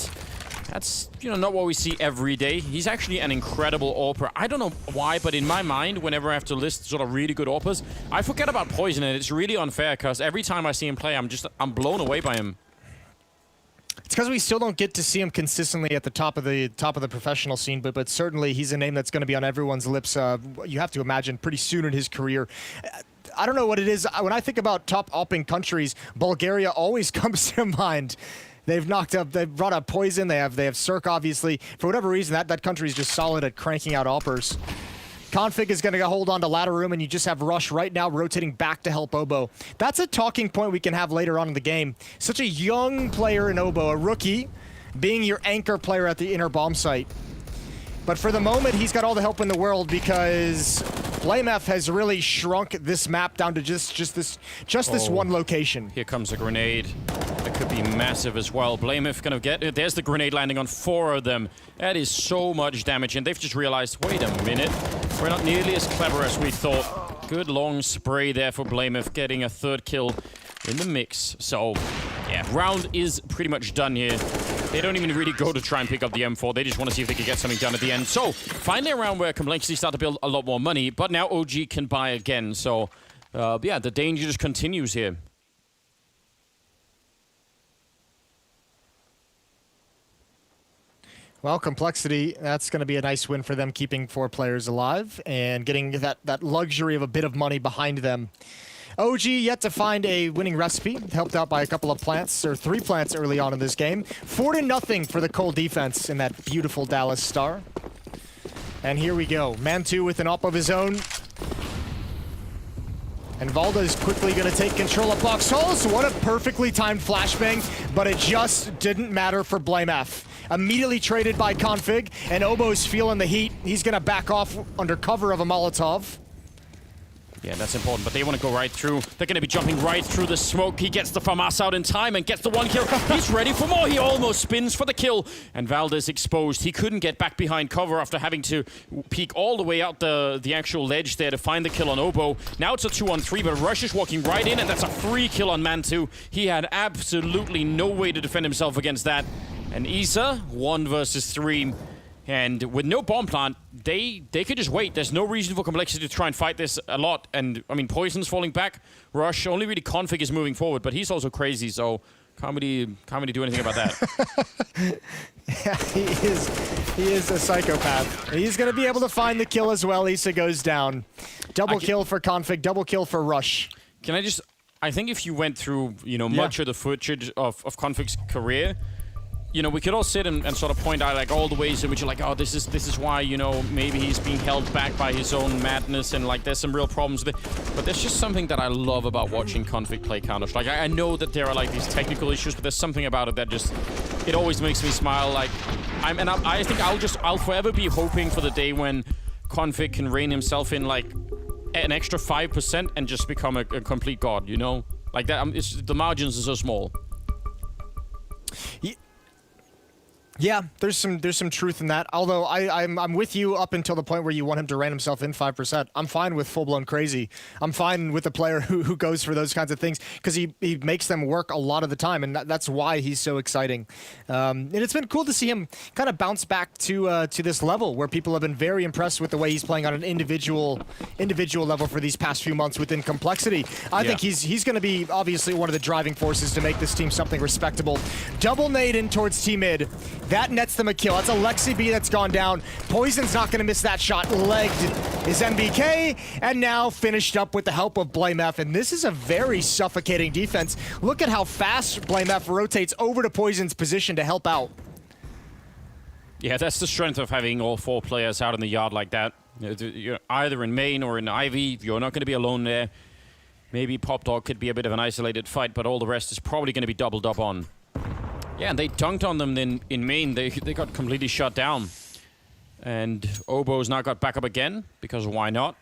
that's, not what we see every day. He's actually an incredible AWPer. I don't know why, but in my mind, whenever I have to list sort of really good AWPers, I forget about Poison, and it's really unfair because every time I see him play, I'm blown away by him. It's because we still don't get to see him consistently at the top of the professional scene, but certainly he's a name that's going to be on everyone's lips. You have to imagine pretty soon in his career. I don't know what it is. When I think about top AWPing countries, Bulgaria always comes to mind. They've brought up Poison. They have Cirque, obviously. For whatever reason, that country's just solid at cranking out AWPers. Config is going to hold on to ladder room, and you just have Rush right now rotating back to help Obo. That's a talking point we can have later on in the game. Such a young player in Obo, a rookie, being your anchor player at the inner bomb site. But for the moment, he's got all the help in the world because BlameF has really shrunk this map down to just this one location. Here comes a grenade. That could be massive as well. BlameF gonna get it. There's the grenade landing on 4 of them. That is so much damage, and they've just realized, wait a minute, we're not nearly as clever as we thought. Good long spray there for BlameF, getting a 3rd kill in the mix. So, yeah, round is pretty much done here. They don't even really go to try and pick up the M4. They just want to see if they can get something done at the end. So, finally a round where Complexity start to build a lot more money, but now OG can buy again. So, yeah, the danger just continues here. Well, Complexity, that's going to be a nice win for them, keeping 4 players alive and getting that luxury of a bit of money behind them. OG yet to find a winning recipe, helped out by a couple of plants, or 3 plants early on in this game. 4-0 for the Cole defense in that beautiful Dallas Star. And here we go. Man2 with an op of his own. And Valda is quickly going to take control of Box Halls. What a perfectly timed flashbang, but it just didn't matter for BlameF. Immediately traded by Config, and Obo's feeling the heat. He's going to back off under cover of a Molotov. Yeah, that's important, but they want to go right through. They're going to be jumping right through the smoke. He gets the FAMAS out in time and gets the 1 kill. He's ready for more. He almost spins for the kill. And Valdez exposed. He couldn't get back behind cover after having to peek all the way out the actual ledge there to find the kill on Obo. Now it's a 2-on-3, but Rush is walking right in, and that's a free kill on Man2. He had absolutely no way to defend himself against that. And Isa, 1 versus 3. And with no bomb plant, they could just wait. There's no reason for Complexity to try and fight this a lot. And, I mean, Poison's falling back. Rush, only really Config is moving forward, but he's also crazy, so can't really do anything about that. Yeah, he is a psychopath. He's going to be able to find the kill as well. Isa goes down. Double kill for Config, double kill for Rush. Can I just... I think if you went through, you know, much of the footage of Config's career... You know, we could all sit and sort of point out like all the ways in which you're like, oh, this is why, you know, maybe he's being held back by his own madness and like there's some real problems with it. But there's just something that I love about watching Config play Counter-Strike. I know that there are like these technical issues, but there's something about it that just, it always makes me smile. Like, I think I'll forever be hoping for the day when Config can rein himself in like an extra 5% and just become a complete god, you know? Like that, the margins are so small. Yeah, there's some truth in that. Although I'm with you up until the point where you want him to rein himself in 5%. I'm fine with full-blown crazy. I'm fine with a player who goes for those kinds of things because he makes them work a lot of the time, and that's why he's so exciting. And it's been cool to see him kind of bounce back to this level where people have been very impressed with the way he's playing on an individual level for these past few months within Complexity. I think he's going to be obviously one of the driving forces to make this team something respectable. Double nade in towards T-mid. That nets them a kill. That's a Lexi B that's gone down. Poison's not going to miss that shot. Legged is NBK, and now finished up with the help of BlameF. And this is a very suffocating defense. Look at how fast BlameF rotates over to Poison's position to help out. Yeah, that's the strength of having all 4 players out in the yard like that. You're either in main or in Ivy. You're not going to be alone there. Maybe Pop Dog could be a bit of an isolated fight, but all the rest is probably going to be doubled up on. Yeah, and they dunked on them then in main. They got completely shut down. And Obo's now got back up again, because why not?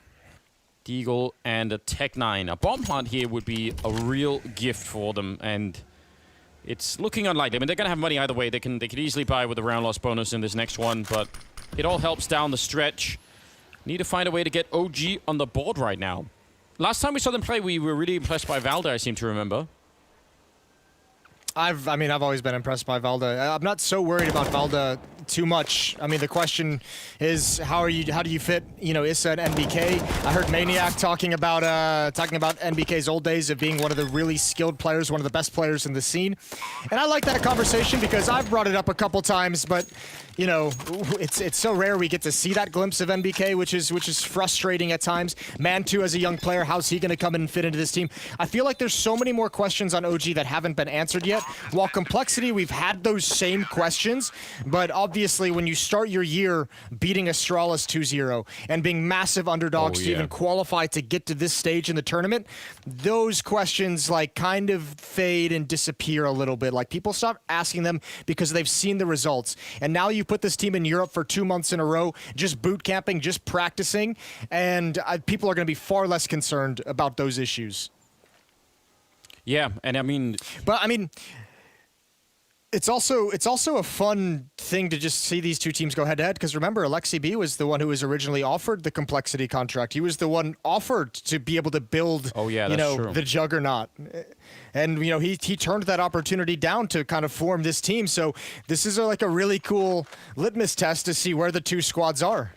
Deagle and a Tech-9. A bomb plant here would be a real gift for them, and it's looking unlikely. I mean, they're going to have money either way. They could easily buy with a round loss bonus in this next one, but it all helps down the stretch. Need to find a way to get OG on the board right now. Last time we saw them play, we were really impressed by Valda, I seem to remember. I've always been impressed by Valda. I'm not so worried about Valda too much. I mean, the question is, how do you fit, you know, Issa and NBK? I heard Maniac talking about NBK's old days of being one of the really skilled players, one of the best players in the scene. And I like that conversation because I've brought it up a couple times, but you know, it's so rare we get to see that glimpse of NBK, which is frustrating at times. Man2 as a young player, how's he going to come in and fit into this team? I feel like there's so many more questions on OG that haven't been answered yet. While Complexity, we've had those same questions, but obviously when you start your year beating Astralis 2-0 and being massive underdogs to even qualify to get to this stage in the tournament, those questions like kind of fade and disappear a little bit. Like people stop asking them because they've seen the results. And now you put this team in Europe for 2 months in a row, just boot camping, just practicing, and people are going to be far less concerned about those issues. Yeah, and I mean... But I mean... It's also a fun thing to just see these two teams go head-to-head, because remember, Alexi B was the one who was originally offered the Complexity contract. He was the one offered to be able to build, the Juggernaut. And, he turned that opportunity down to kind of form this team. So this is like a really cool litmus test to see where the two squads are.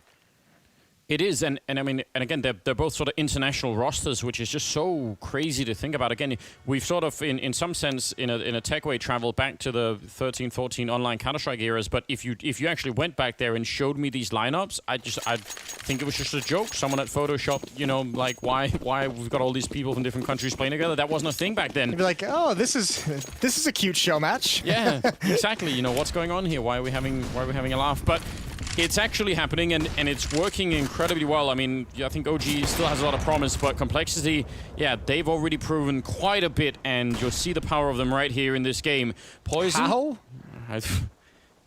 It is, and I mean, and again, they're both sort of international rosters, which is just so crazy to think about. Again, we've sort of, in some sense, in a tech way, traveled back to the 13, 14 online Counter-Strike eras. But if you actually went back there and showed me these lineups, I think it was just a joke. Someone had photoshopped, like why we've got all these people from different countries playing together. That wasn't a thing back then. You'd be like, oh, this is a cute show match. Yeah, exactly. What's going on here? Why are we having a laugh? But it's actually happening, and it's working incredibly well. I mean, I think OG still has a lot of promise, but Complexity, yeah, they've already proven quite a bit, and you'll see the power of them right here in this game. Poison? How?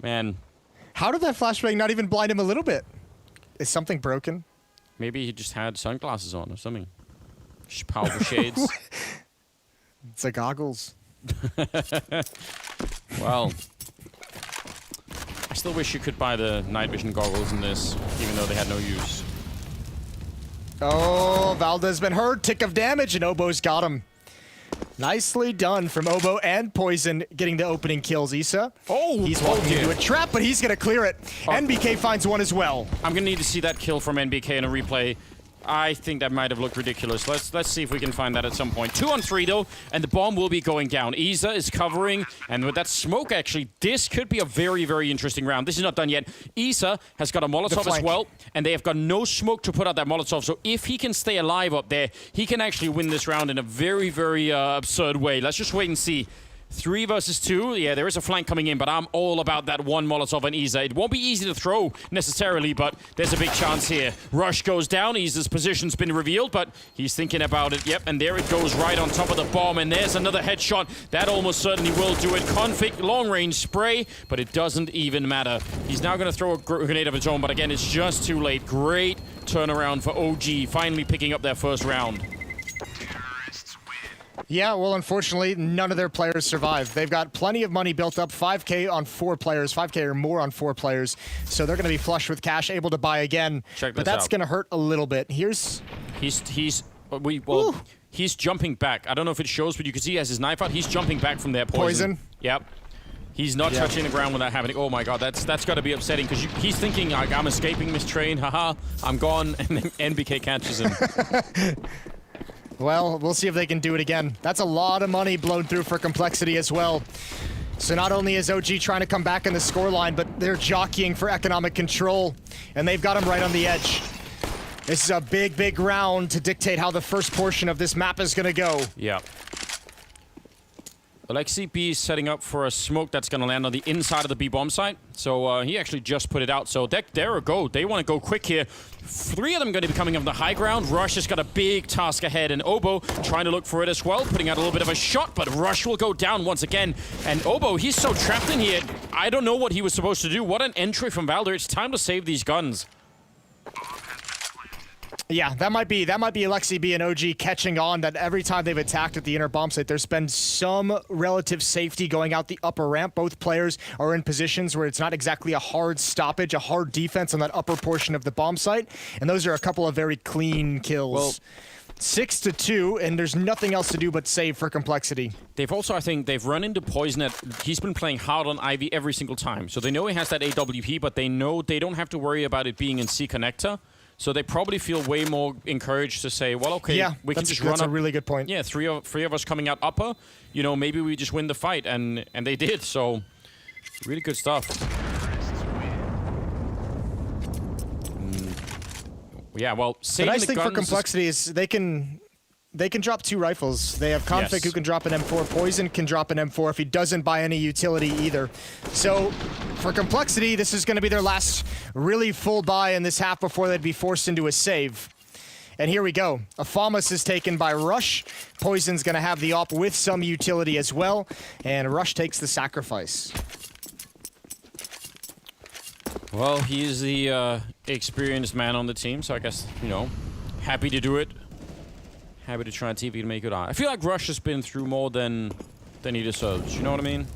Man. How did that flashbang not even blind him a little bit? Is something broken? Maybe he just had sunglasses on or something. Powerful shades. It's the goggles. Well... I still wish you could buy the night vision goggles in this, even though they had no use. Oh, Valda's been hurt. Tick of damage, and Obo's got him. Nicely done from Obo and Poison getting the opening kills. Issa. Oh, he's walking into a trap, but he's going to clear it. NBK finds one as well. I'm going to need to see that kill from NBK in a replay. I think that might have looked ridiculous. Let's see if we can find that at some point. 2 on 3 though, and the bomb will be going down. Iza is covering, and with that smoke, actually, this could be a very, very interesting round. This is not done yet. Iza has got a Molotov as well, and they have got no smoke to put out that Molotov. So if he can stay alive up there, he can actually win this round in a very, very absurd way. Let's just wait and see. 3 versus 2. Yeah, there is a flank coming in, but I'm all about that one Molotov on Iza. It won't be easy to throw necessarily, but there's a big chance here. Rush goes down. Iza's position's been revealed, but he's thinking about it. Yep, and there it goes right on top of the bomb, and there's another headshot. That almost certainly will do it. Config, long-range spray, but it doesn't even matter. He's now going to throw a grenade of his own, but again, it's just too late. Great turnaround for OG, finally picking up their first round. Yeah, well, unfortunately, none of their players survived. They've got plenty of money built up, 5K on 4 players, 5K or more on 4 players. So they're going to be flush with cash, able to buy again. Check this but that's out. going to hurt a little bit. He's jumping back. I don't know if it shows, but you can see he has his knife out. He's jumping back from there. Poison. Yep. He's not touching the ground without happening. Oh my god, that's got to be upsetting, because he's thinking, like, I'm escaping this train, haha, I'm gone, and then NBK catches him. Well, we'll see if they can do it again. That's a lot of money blown through for Complexity as well. So not only is OG trying to come back in the scoreline, but they're jockeying for economic control, and they've got him right on the edge. This is a big, big round to dictate how the first portion of this map is going to go. Yeah. Alexi B is setting up for a smoke that's going to land on the inside of the B bomb site. So he actually just put it out. So there we go. They want to go quick here. 3 of them going to be coming up the high ground. Rush has got a big task ahead, and Obo trying to look for it as well, putting out a little bit of a shot, but Rush will go down once again. And Obo, he's so trapped in here. I don't know what he was supposed to do. What an entry from Valder. It's time to save these guns. Yeah, that might be Alexi B and OG catching on that every time they've attacked at the inner bomb site, there's been some relative safety going out the upper ramp. Both players are in positions where it's not exactly a hard stoppage, a hard defense on that upper portion of the bomb site, and those are a couple of very clean kills. Well, 6-2, and there's nothing else to do but save for Complexity. They've also, I think, they've run into Poison. He's been playing hard on Ivy every single time, so they know he has that AWP, but they know they don't have to worry about it being in C connector. So they probably feel way more encouraged to say, well, okay, yeah, we can just run up. That's a really good point. Yeah, three of us coming out upper. You know, maybe we just win the fight, and they did. So really good stuff. Yeah, well, the nice thing for guns Complexity is they can drop 2 rifles. They have Config Yes. who can drop an M4. Poison can drop an M4 if he doesn't buy any utility either. So for Complexity, this is going to be their last really full buy in this half before they'd be forced into a save. And here we go. Afamas is taken by Rush. Poison's going to have the op with some utility as well. And Rush takes the sacrifice. Well, he's the experienced man on the team, so I guess, you know, happy to do it. Happy to try and see if he can make it out. I feel like Rush has been through more than he deserves. You know what I mean?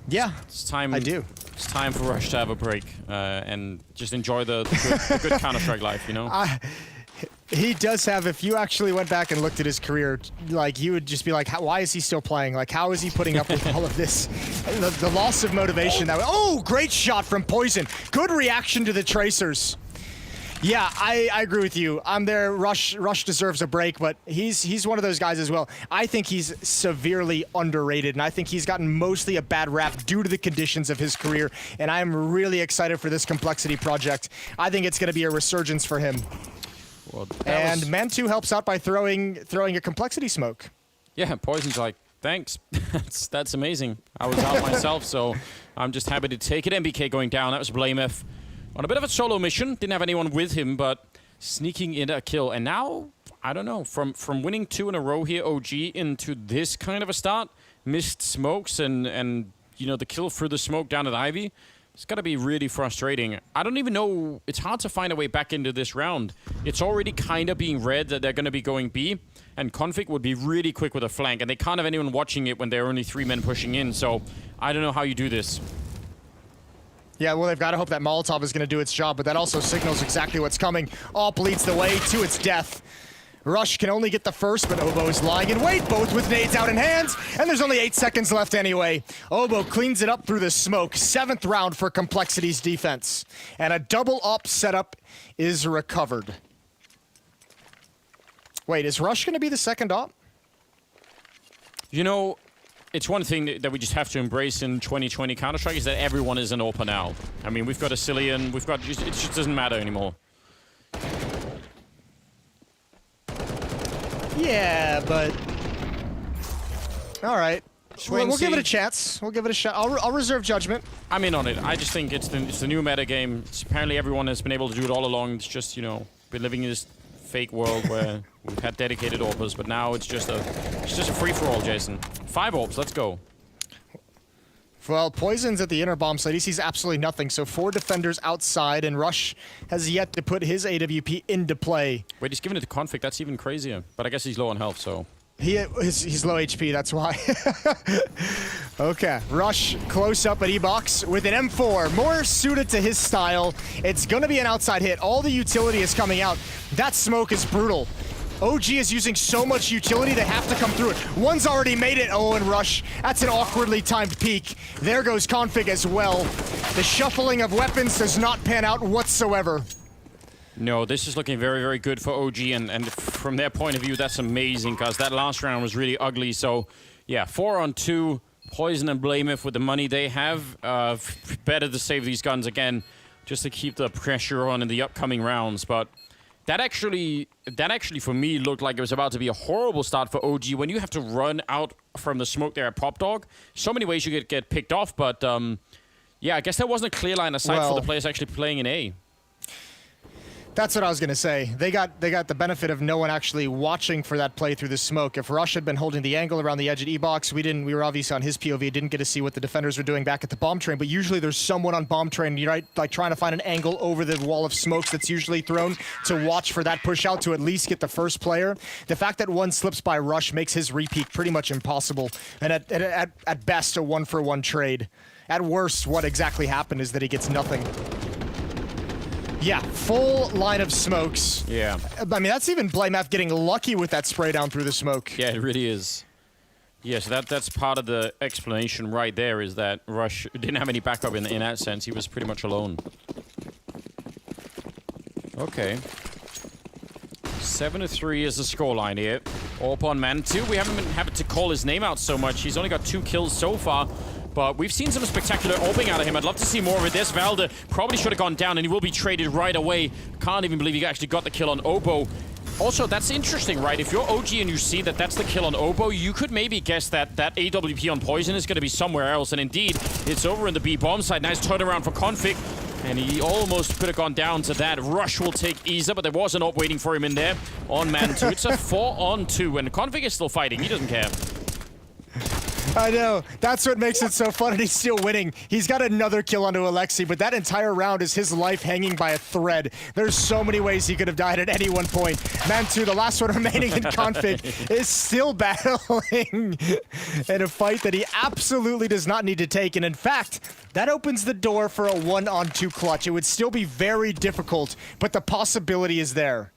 Yeah, it's time. I do. It's time for Rush to have a break and just enjoy the good Counter-Strike life, you know? He does have, if you actually went back and looked at his career, like, you would just be like, why is he still playing? Like, how is he putting up with all of this? The loss of motivation. Oh, great shot from Poison. Good reaction to the Tracers. Yeah, I agree with you. I'm there. Rush deserves a break, but he's one of those guys as well. I think he's severely underrated, and I think he's gotten mostly a bad rap due to the conditions of his career, and I'm really excited for this Complexity project. I think it's going to be a resurgence for him. Well, and Man2 helps out by throwing a Complexity smoke. Yeah, Poison's like, thanks. that's amazing. I was out myself, so I'm just happy to take it. MBK going down. That was BlameF. On a bit of a solo mission, didn't have anyone with him, but sneaking in a kill. And now, I don't know, from winning 2 in a row here, OG, into this kind of a start, missed smokes and you know, the kill through the smoke down at Ivy, it's got to be really frustrating. I don't even know, it's hard to find a way back into this round. It's already kind of being read that they're going to be going B, and Config would be really quick with a flank, and they can't have anyone watching it when there are only 3 men pushing in, so I don't know how you do this. Yeah, well, they've got to hope that Molotov is going to do its job, but that also signals exactly what's coming. Op leads the way to its death. Rush can only get the first, but Obo is lying in wait, both with nades out in hands, and there's only 8 seconds left anyway. Obo cleans it up through the smoke. 7th round for Complexity's defense. And a double op setup is recovered. Wait, is Rush going to be the second op? You know, it's one thing that we just have to embrace in 2020 Counter-Strike is that everyone is an AWP now. I mean, we've got a Cillian, we've got... It just doesn't matter anymore. Yeah, but... All right. We'll give it a chance. We'll give it a shot. I'll reserve judgment. I'm in on it. I just think it's the new meta game. Apparently everyone has been able to do it all along. It's just, you know, been living in this fake world where we've had dedicated AWPers, but now it's just a free-for-all, Jason. 5 AWPs, let's go. Well, Poison's at the inner bomb site. He sees absolutely nothing, so 4 defenders outside, and Rush has yet to put his AWP into play. Wait, he's giving it to Config. That's even crazier. But I guess he's low on health, so... He's low HP, that's why. Okay, Rush close up at E-Box with an M4, more suited to his style. It's gonna be an outside hit. All the utility is coming out. That smoke is brutal. OG is using so much utility, they have to come through it. One's already made it, and Rush. That's an awkwardly timed peek. There goes Config as well. The shuffling of weapons does not pan out whatsoever. No, this is looking very, very good for OG, and from their point of view, that's amazing, because that last round was really ugly. So, yeah, 4 on 2, Poison and BlameF with the money they have. Better to save these guns again, just to keep the pressure on in the upcoming rounds. But that actually, for me, looked like it was about to be a horrible start for OG. When you have to run out from the smoke there at Pop Dog, so many ways you could get picked off. But, yeah, I guess there wasn't a clear line of sight for the players actually playing in A. That's what I was going to say. They got the benefit of no one actually watching for that play through the smoke. If Rush had been holding the angle around the edge at E-Box, we were obviously on his POV, didn't get to see what the defenders were doing back at the bomb train, but usually there's someone on bomb train, right, like trying to find an angle over the wall of smokes that's usually thrown to watch for that push out to at least get the first player. The fact that one slips by Rush makes his repeat pretty much impossible, and at best a 1-for-1 trade. At worst, what exactly happened is that he gets nothing. Yeah, full line of smokes. Yeah. I mean, that's even BlameF getting lucky with that spray down through the smoke. Yeah, it really is. Yeah, so that's part of the explanation right there, is that Rush didn't have any backup in that sense. He was pretty much alone. Okay. 7-3 is the scoreline here. AWP on Man2. We haven't been having to call his name out so much. He's only got 2 kills so far. But we've seen some spectacular opening out of him. I'd love to see more of it. This Valde probably should have gone down, and he will be traded right away. Can't even believe he actually got the kill on Obo. Also, that's interesting, right? If you're OG and you see that that's the kill on Obo, you could maybe guess that that AWP on Poison is going to be somewhere else. And indeed, it's over in the B bomb side. Nice turnaround for Config. And he almost could have gone down to that. Rush will take Isa, but there was an AWP waiting for him in there on man 2. It's a 4-on-2, and Config is still fighting. He doesn't care. I know. That's what makes it so fun, and he's still winning. He's got another kill onto Alexi, but that entire round is his life hanging by a thread. There's so many ways he could have died at any one point. Man2, the last one remaining in Config, is still battling in a fight that he absolutely does not need to take. And in fact, that opens the door for a 1-on-2 clutch. It would still be very difficult, but the possibility is there.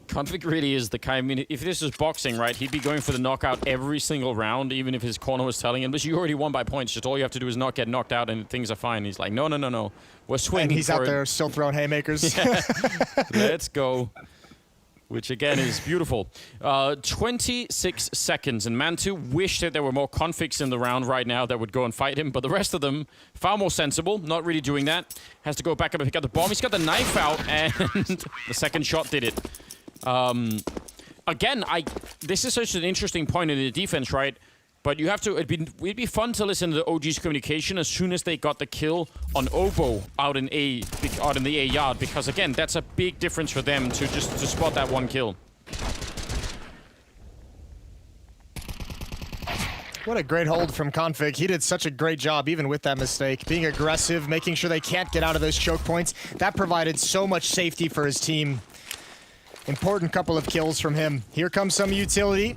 Config really is the kind, I mean, if this was boxing, right, he'd be going for the knockout every single round, even if his corner was telling him, but you already won by points, just all you have to do is not get knocked out and things are fine. He's like, no, no, no, no, we're swinging. And he's out there still throwing haymakers. Yeah. Let's go. Which again is beautiful. 26 seconds, and Man2 wished that there were more configs in the round right now that would go and fight him, but the rest of them, far more sensible, not really doing that. Has to go back up and pick up the bomb. He's got the knife out, and the second shot did it. Again, this is such an interesting point in the defense, right? But you have to, it'd be fun to listen to the OG's communication as soon as they got the kill on Obo out in the A yard, because again, that's a big difference for them to spot that one kill. What a great hold from Config. He did such a great job even with that mistake. Being aggressive, making sure they can't get out of those choke points. That provided so much safety for his team. Important couple of kills from him. Here comes some utility.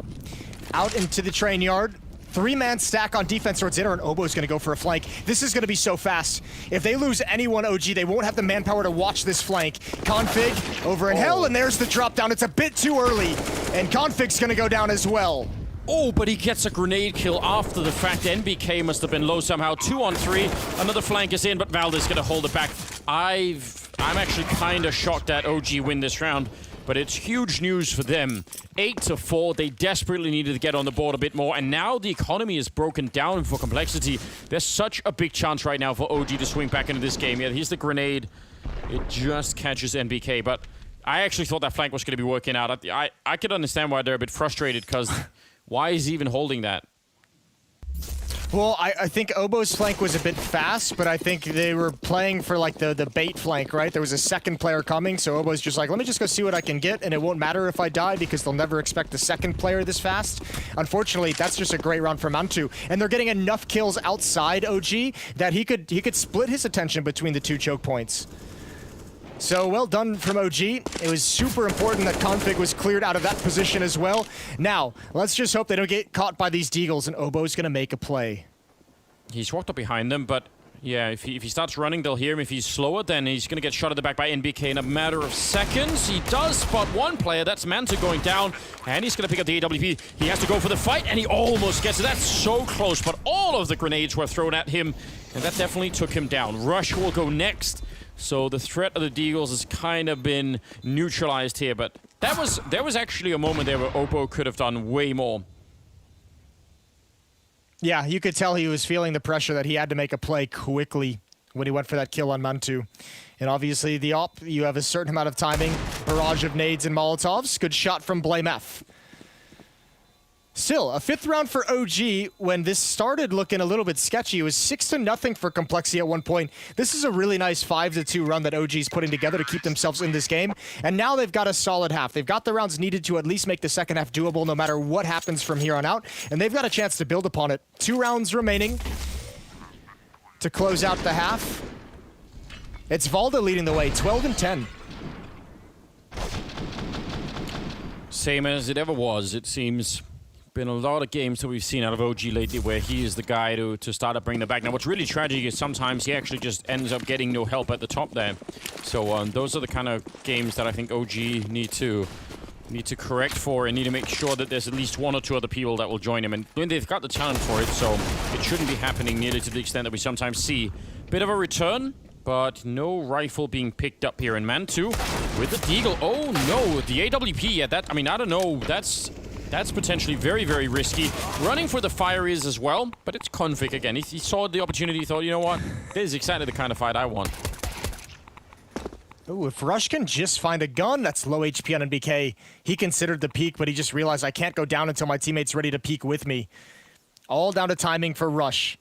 Out into the train yard. 3-man stack on defense towards Inner, and Obo's gonna go for a flank. This is gonna be so fast. If they lose anyone, OG, they won't have the manpower to watch this flank. Config over in hell, and there's the drop down. It's a bit too early, and Config's gonna go down as well. Oh, but he gets a grenade kill after the fact. NBK must have been low somehow. 2-on-3. Another flank is in, but Valde's gonna hold it back. I'm actually kind of shocked that OG win this round. But it's huge news for them. 8-4, they desperately needed to get on the board a bit more, and now the economy is broken down for Complexity. There's such a big chance right now for OG to swing back into this game. Yeah, here's the grenade. It just catches NBK, but I actually thought that flank was going to be working out. I could understand why they're a bit frustrated, because why is he even holding that? Well, I think Obo's flank was a bit fast, but I think they were playing for like the bait flank, right? There was a second player coming, so Obo's just like, let me just go see what I can get, and it won't matter if I die because they'll never expect the second player this fast. Unfortunately, that's just a great round for Man2, and they're getting enough kills outside OG that he could split his attention between the 2 choke points. So well done from OG. It was super important that Config was cleared out of that position as well. Now, let's just hope they don't get caught by these deagles, and Obo's gonna make a play. He's walked up behind them, but yeah, if he starts running, they'll hear him. If he's slower, then he's gonna get shot at the back by NBK in a matter of seconds. He does spot one player, that's Man2 going down, and he's gonna pick up the AWP. He has to go for the fight, and he almost gets it. That's so close, but all of the grenades were thrown at him, and that definitely took him down. Rush will go next. So the threat of the deagles has kind of been neutralized here, but there was actually a moment there where Obo could have done way more. Yeah, you could tell he was feeling the pressure that he had to make a play quickly when he went for that kill on Man2. And obviously the op, you have a certain amount of timing, barrage of nades and Molotovs. Good shot from Blame F. Still, a 5th round for OG. When this started looking a little bit sketchy, it was 6-0 for Complexity at one point. This is a really nice 5-2 run that OG's putting together to keep themselves in this game. And now they've got a solid half. They've got the rounds needed to at least make the second half doable no matter what happens from here on out. And they've got a chance to build upon it. 2 rounds remaining to close out the half. It's Valde leading the way, 12-10. Same as it ever was, it seems. Been a lot of games that we've seen out of OG lately where he is the guy to start to bring them back. Now, what's really tragic is sometimes he actually just ends up getting no help at the top there. So those are the kind of games that I think OG need to correct for and need to make sure that there's at least 1 or 2 other people that will join him. And they've got the talent for it, so it shouldn't be happening nearly to the extent that we sometimes see. Bit of a return, but no rifle being picked up here in Man2 with the deagle. Oh no, the AWP, yeah, that, I mean, I don't know, that's That's potentially very, very risky. Running for the fire is as well, but it's Config again. He saw the opportunity, he thought, you know what? This is exactly the kind of fight I want. Ooh, if Rush can just find a gun that's low HP on NBK, he considered the peek, but he just realized I can't go down until my teammate's ready to peek with me. All down to timing for Rush.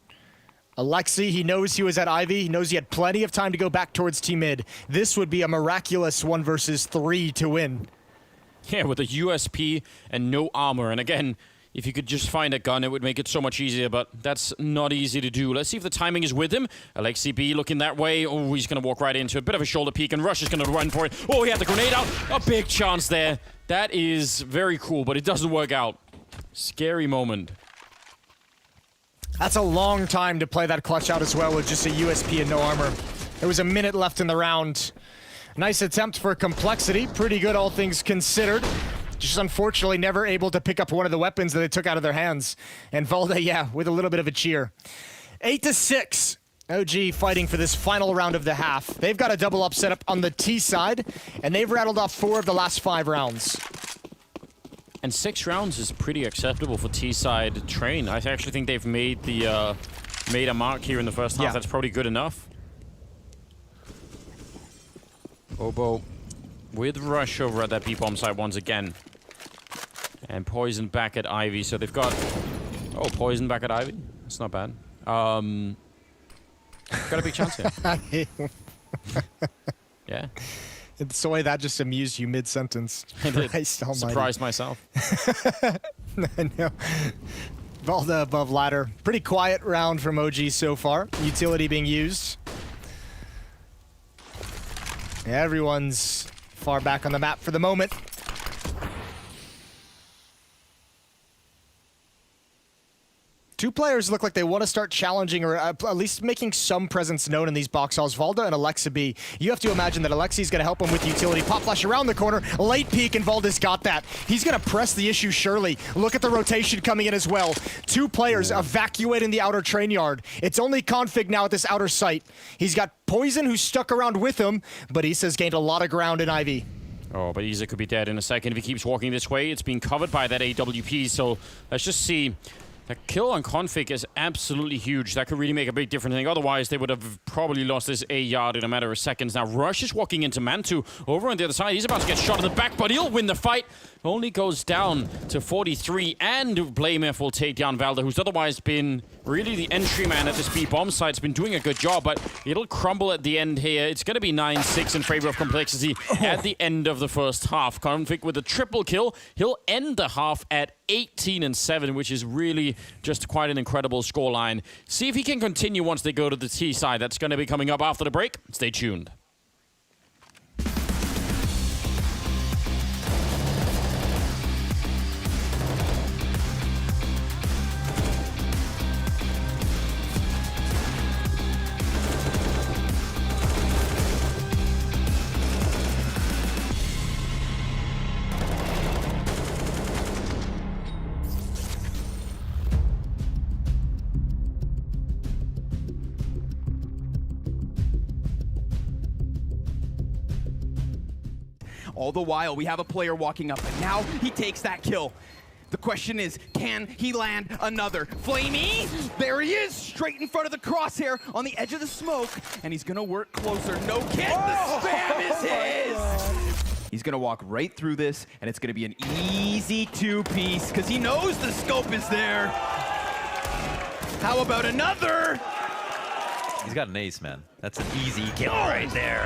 Alexi, he knows he was at Ivy. He knows he had plenty of time to go back towards Team Mid. This would be a miraculous 1 versus 3 to win. Yeah, with a USP and no armor. And again, if you could just find a gun, it would make it so much easier, but that's not easy to do. Let's see if the timing is with him. Alexi B looking that way. Oh, he's going to walk right into a bit of a shoulder peek, and Rush is going to run for it. Oh, he had the grenade out. A big chance there. That is very cool, but it doesn't work out. Scary moment. That's a long time to play that clutch out as well with just a USP and no armor. There was a minute left in the round. Nice attempt for Complexity. Pretty good, all things considered. Just unfortunately never able to pick up one of the weapons that they took out of their hands. And Valde, yeah, with a little bit of a cheer. 8-6. OG fighting for this final round of the half. They've got a double up set up on the T side, and they've rattled off 4 of the last 5 rounds. And 6 rounds is pretty acceptable for T-side Train. I actually think they've made the made a mark here in the first half. Yeah. That's probably good enough. Obo with Rush over at that B-bomb side once again. And Poison back at Ivy. So they've got... Oh, Poison back at Ivy? That's not bad. Got a big chance here. Yeah. It's the way that just amused you mid-sentence. Christ almighty. Surprised myself. I know. Valde above ladder. Pretty quiet round from OG so far. Utility being used. Everyone's far back on the map for the moment. Two players look like they want to start challenging or at least making some presence known in these box halls. Valde and Alexa B. You have to imagine that Alexi's going to help him with utility. Pop flash around the corner. Late peek, and Valde's got that. He's going to press the issue surely. Look at the rotation coming in as well. 2 players evacuating the outer train yard. It's only Config now at this outer site. He's got Poison, who's stuck around with him, but Issa's gained a lot of ground in Ivy. Oh, but Issa could be dead in a second if he keeps walking this way. It's being covered by that AWP, so let's just see. That kill on Config is absolutely huge. That could really make a big difference. I think otherwise, they would have probably lost this A yard in a matter of seconds. Now, Rush is walking into Mantu over on the other side. He's about to get shot in the back, but he'll win the fight. Only goes down to 43, and Blamef will take down Valde, who's otherwise been really the entry man at this B-bomb site. Has been doing a good job, but it'll crumble at the end here. It's going to be 9-6 in favor of Complexity at the end of the first half. Config with a triple kill. He'll end the half at 18-7, which is really just quite an incredible scoreline. See if he can continue once they go to the T side. That's going to be coming up after the break. Stay tuned. All the while, we have a player walking up, and now he takes that kill. The question is, can he land another? Flamey, there he is, straight in front of the crosshair on the edge of the smoke, and he's gonna work closer. No kid, the spam is his! He's gonna walk right through this, and it's gonna be an easy 2-piece, because he knows the scope is there. How about another? He's got an ace, man. That's an easy kill right there.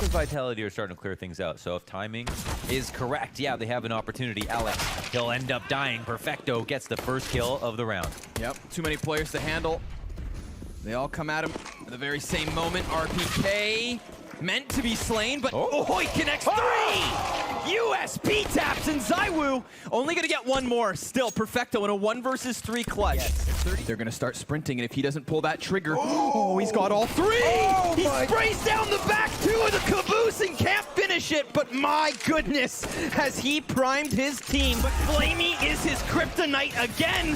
The Vitality are starting to clear things out, so if timing is correct, yeah, they have an opportunity. Alex, he'll end up dying. Perfecto gets the first kill of the round. Yep, too many players to handle. They all come at him at the very same moment. RPK meant to be slain, but he connects 3! USP taps, and Zywoo only gonna get one more. Still, Perfecto in a 1 versus 3 clutch. Yes. They're gonna start sprinting, and if he doesn't pull that trigger, he's got all 3! He sprays down the back 2 of the caboose and can't finish it, but my goodness, has he primed his team. But Flamey is his kryptonite again.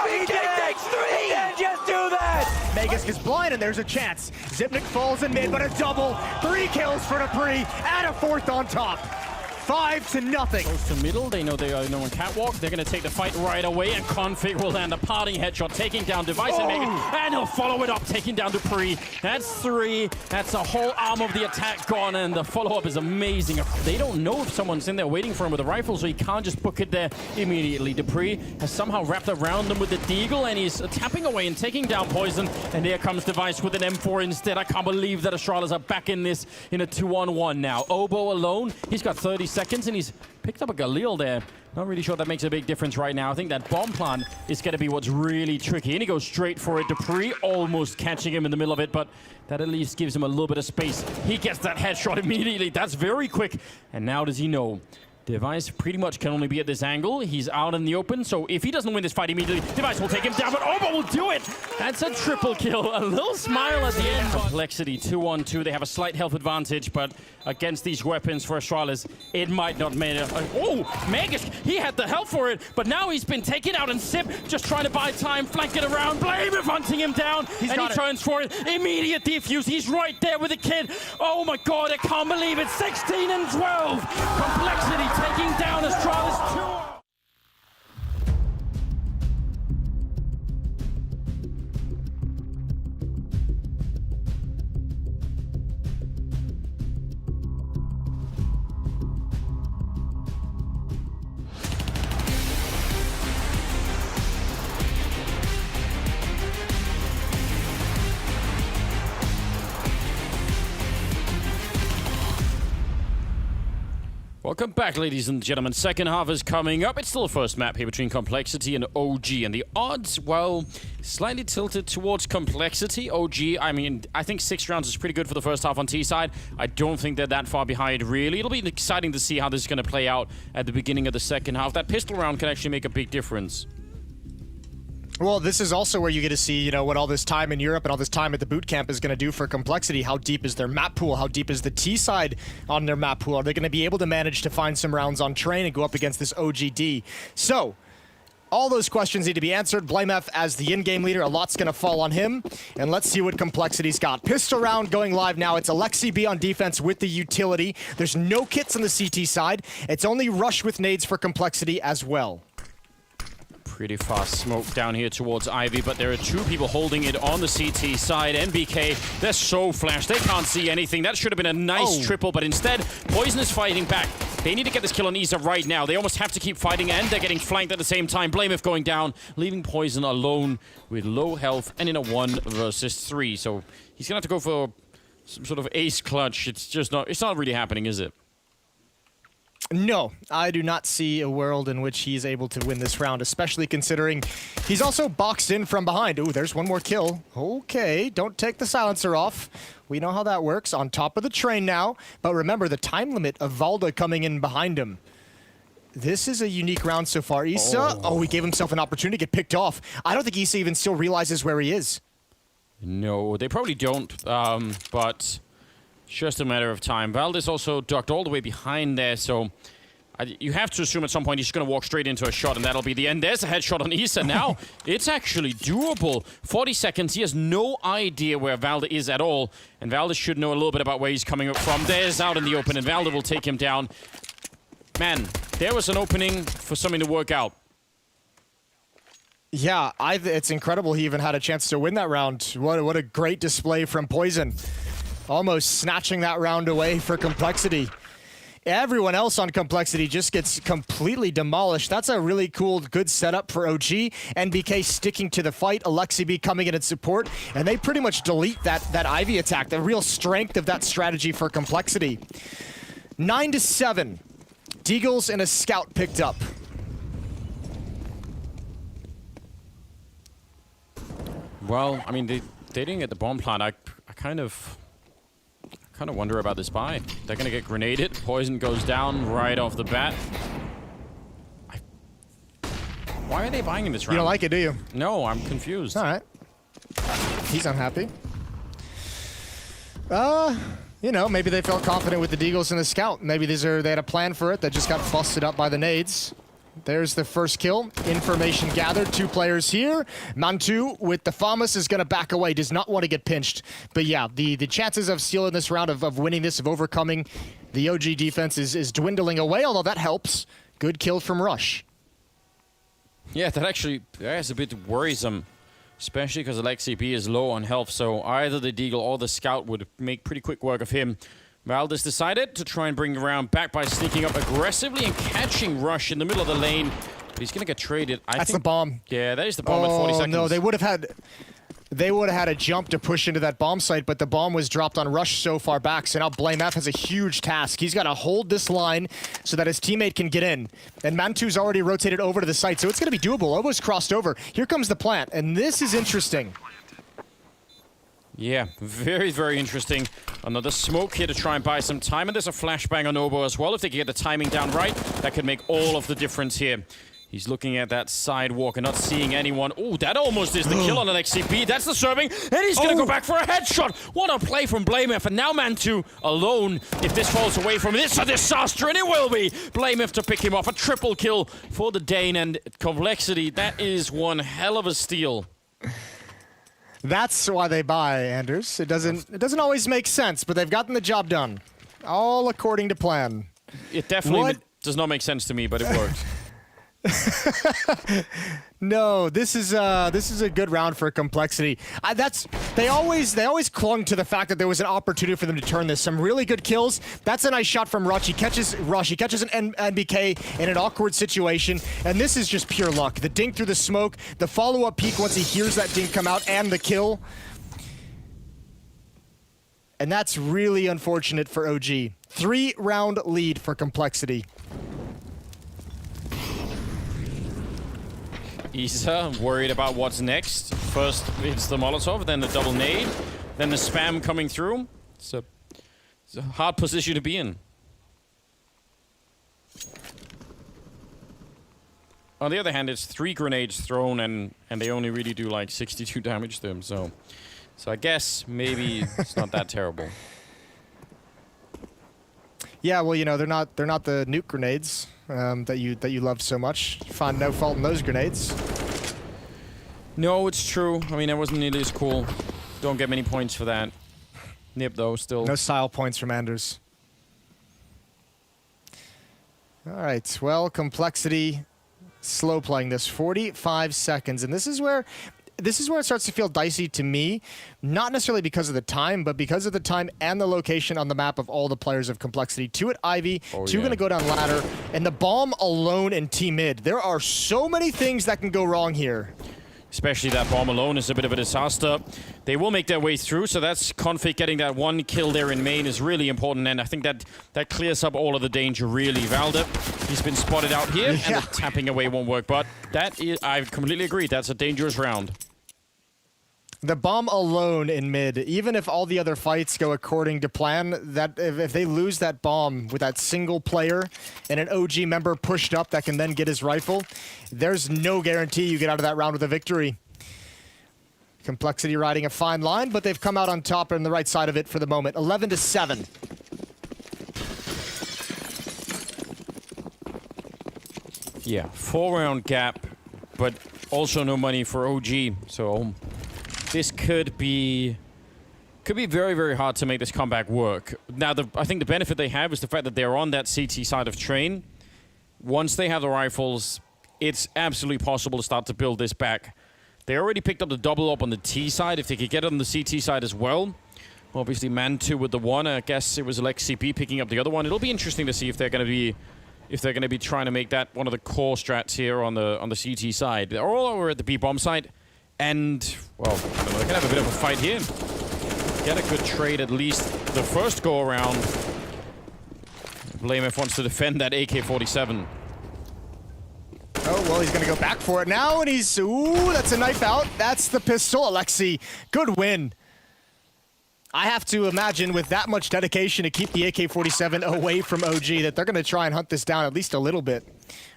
RPK takes 3! He didn't just do that! Megas is blind, and there's a chance. Zipnik falls in mid, but a double. 3 kills for Dupree, and a 4th on top. 5-0. Close to middle, they know they are on catwalk. They're going to take the fight right away, and Config will land a parting headshot, taking down Device and Megan, and he'll follow it up, taking down Dupree. That's 3. That's a whole arm of the attack gone, and the follow-up is amazing. They don't know if someone's in there waiting for him with a rifle, so he can't just book it there immediately. Dupree has somehow wrapped around him with the Deagle, and he's tapping away and taking down Poison, and there comes Device with an M4 instead. I can't believe that Astralis are back in this in a 2-on-1 now. Obo alone, he's got 30 seconds, and he's picked up a Galil there. Not really sure that makes a big difference right now. I think that bomb plant is going to be what's really tricky. And he goes straight for it. Dupree almost catching him in the middle of it, but that at least gives him a little bit of space. He gets that headshot immediately. That's very quick. And now does he know? Device pretty much can only be at this angle. He's out in the open, so if he doesn't win this fight immediately, Device will take him down, but Obo will do it! That's a triple kill. A little smile at the end. Complexity 2-on-2. They have a slight health advantage, but against these weapons for Astralis, it might not matter. Oh, Magish, he had the health for it, but now he's been taken out, and Sip just trying to buy time, flank it around. Blame if hunting him down, and he turns for it. Immediate defuse. He's right there with the kid. Oh my god, I can't believe it. 16 and 12. Complexity taking down Astralis 2. Welcome back, ladies and gentlemen. Second half is coming up. It's still a first map here between Complexity and OG. And the odds, well, slightly tilted towards Complexity. OG, I mean, I think 6 rounds is pretty good for the first half on T side. I don't think they're that far behind, really. It'll be exciting to see how this is going to play out at the beginning of the second half. That pistol round can actually make a big difference. Well, this is also where you get to see, you know, what all this time in Europe and all this time at the boot camp is going to do for Complexity. How deep is their map pool? How deep is the T side on their map pool? Are they going to be able to manage to find some rounds on train and go up against this OGD? So, all those questions need to be answered. BlameF as the in-game leader, a lot's going to fall on him. And let's see what Complexity's got. Pistol round going live now. It's Alexi B on defense with the utility. There's no kits on the CT side. It's only rush with nades for Complexity as well. Pretty fast smoke down here towards Ivy, but there are 2 people holding it on the CT side. NBK, they're so flashed. They can't see anything. That should have been a nice triple, but instead, Poison is fighting back. They need to get this kill on Isa right now. They almost have to keep fighting, and they're getting flanked at the same time. BlameF going down, leaving Poison alone with low health and in a 1 versus 3. So he's going to have to go for some sort of ace clutch. It's not really happening, is it? No, I do not see a world in which he's able to win this round, especially considering he's also boxed in from behind. Ooh, there's one more kill. Okay, don't take the silencer off. We know how that works. On top of the train now. But remember, the time limit of Valda coming in behind him. This is a unique round so far. Issa, he gave himself an opportunity to get picked off. I don't think Issa even still realizes where he is. No, they probably don't, but... just a matter of time. Valdez also ducked all the way behind there, so you have to assume at some point he's going to walk straight into a shot, and that'll be the end. There's a headshot on Issa. Now it's actually doable. 40 seconds. He has no idea where Valde is at all, and Valde should know a little bit about where he's coming up from. There's out in the open, and Valde will take him down. Man, there was an opening for something to work out. Yeah, it's incredible he even had a chance to win that round. What a great display from Poison. Almost snatching that round away for Complexity. Everyone else on Complexity just gets completely demolished. That's a really cool, good setup for OG. NBK sticking to the fight. Alexi B coming in support. And they pretty much delete that Ivy attack. The real strength of that strategy for Complexity. 9-7. Deagles and a scout picked up. Well, I mean, they didn't get the bomb plant. I kind of wonder about this buy. They're going to get grenaded. Poison goes down right off the bat. Why are they buying in this round? You don't like it, do you? No, I'm confused. All right. He's unhappy. You know, maybe they felt confident with the Deagles and the Scout. Maybe they had a plan for it that just got busted up by the nades. There's the first kill. Information gathered. 2 players here. Mantu with the Famas is going to back away. Does not want to get pinched. But yeah, the chances of stealing this round, of winning this, of overcoming The OG defense is dwindling away, although that helps. Good kill from Rush. Yeah, that is a bit worrisome, especially because Alexi B is low on health, so either the Deagle or the Scout would make pretty quick work of him. Valdez decided to try and bring the round back by sneaking up aggressively and catching Rush in the middle of the lane. But he's going to get traded. That's the bomb. Yeah, that is the bomb at 40 seconds. No, they would have had a jump to push into that bomb site, but the bomb was dropped on Rush so far back, so now BlameF has a huge task. He's got to hold this line so that his teammate can get in. And Mantu's already rotated over to the site, so it's going to be doable. Obo's crossed over. Here comes the plant, and this is interesting. Yeah, very, very interesting. Another smoke here to try and buy some time, and there's a flashbang on Obo as well. If they can get the timing down right, that could make all of the difference here. He's looking at that sidewalk and not seeing anyone. Oh, that almost is the kill on LXCP. That's the serving, and he's going to go back for a headshot. What a play from BlameF, and now Mantu alone. If this falls away from him, it's a disaster, and it will be. BlameF to pick him off. A triple kill for the Dane, and Complexity, that is one hell of a steal. That's why they buy, Anders. It doesn't always make sense, but they've gotten the job done. All according to plan. It definitely does not make sense to me, but it worked. No, this is a good round for Complexity. They always clung to the fact that there was an opportunity for them to turn this. Some really good kills. That's a nice shot from Rush. He catches an NBK in an awkward situation, and this is just pure luck. The dink through the smoke, the follow-up peek once he hears that dink come out, and the kill. And that's really unfortunate for OG. 3-round lead for Complexity. Isa worried about what's next. First hits the Molotov, then the double nade, then the spam coming through. It's a hard position to be in. On the other hand, it's 3 grenades thrown, and they only really do like 62 damage to them. So I guess maybe it's not that terrible. Yeah, well, you know, they're not the nuke grenades that you love so much. Find no fault in those grenades. No, it's true. I mean, that wasn't nearly as cool. Don't get many points for that. NIP though, still. No style points from Anders. All right, well, Complexity slow playing this 45 seconds, and this is where it starts to feel dicey to me, not necessarily because of the time, but because of the time and the location on the map of all the players of Complexity. 2 at Ivy, 2 going to go down ladder, and the bomb alone in T-mid. There are so many things that can go wrong here. Especially that bomb alone is a bit of a disaster. They will make their way through, so that's Config getting that 1 kill there in main is really important, and I think that clears up all of the danger, really. Valda, he's been spotted out here, and the tapping away won't work, but that is, I completely agree, that's a dangerous round. The bomb alone in mid, even if all the other fights go according to plan, that if they lose that bomb with that single player and an OG member pushed up that can then get his rifle, there's no guarantee you get out of that round with a victory. Complexity riding a fine line, but they've come out on top on the right side of it for the moment. 11-7. Yeah, 4-round gap, but also no money for OG, so this could be very, very hard to make this comeback work. Now, I think the benefit they have is the fact that they're on that CT side of train. Once they have the rifles, it's absolutely possible to start to build this back. They already picked up the double up on the T side. If they could get it on the CT side as well, obviously Man2 with the 1. I guess it was LXCP picking up the other one. It'll be interesting to see if they're going to be trying to make that one of the core strats here on the CT side. They're all over at the B bomb side. And, well, they can have a bit of a fight here. Get a good trade at least the first go-around. BlameF wants to defend that AK-47. Oh, well, he's going to go back for it now, and he's... Ooh, that's a knife out. That's the pistol, Alexi. Good win. I have to imagine with that much dedication to keep the AK-47 away from OG that they're going to try and hunt this down at least a little bit.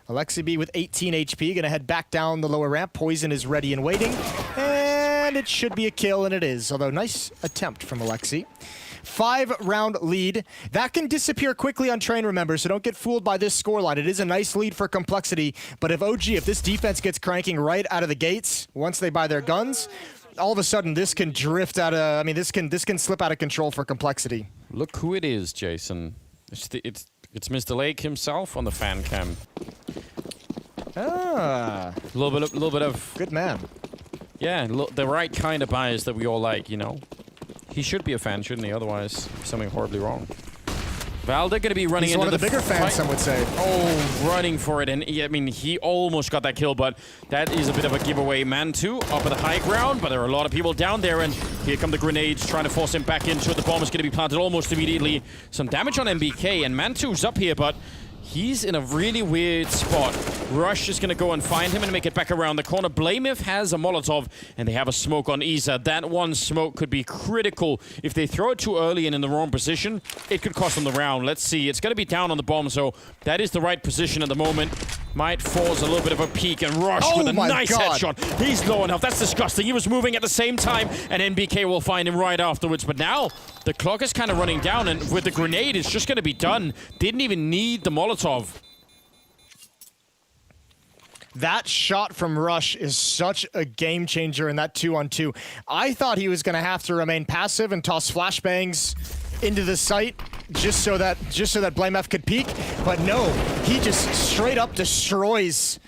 Alexi B with 18 HP, going to head back down the lower ramp. Poison is ready and waiting. And it should be a kill, and it is. Although, nice attempt from Alexi. 5-round lead. That can disappear quickly on train, remember, so don't get fooled by this scoreline. It is a nice lead for Complexity, but if this defense gets cranking right out of the gates, once they buy their guns, all of a sudden this can drift out of, I mean, this can slip out of control for Complexity. Look who it is, Jason. It's Mr. Lake himself on the fan cam. Ah, a little bit of good man. Yeah, the right kind of bias that we all like, you know. He should be a fan, shouldn't he? Otherwise, something horribly wrong. Val, they're going to be running into one of the bigger fans, some would say. Oh, running for it. And I mean, he almost got that kill, but that is a bit of a giveaway. Man2 up at the high ground, but there are a lot of people down there. And here come the grenades trying to force him back into it. The bomb is going to be planted almost immediately. Some damage on MBK, and Man2's up here, but he's in a really weird spot. Rush is going to go and find him and make it back around the corner. Blameth has a Molotov, and they have a smoke on Isa. That one smoke could be critical. If they throw it too early and in the wrong position, it could cost them the round. Let's see. It's going to be down on the bomb, so that is the right position at the moment. Might force a little bit of a peek, and Rush with a nice headshot. He's low enough. That's disgusting. He was moving at the same time, and NBK will find him right afterwards. But now, the clock is kind of running down, and with the grenade, it's just going to be done. Didn't even need the Molotov. That shot from Rush is such a game changer in that 2-on-2. I thought he was going to have to remain passive and toss flashbangs into the site just so that Blameth could peek, but no, he just straight up destroys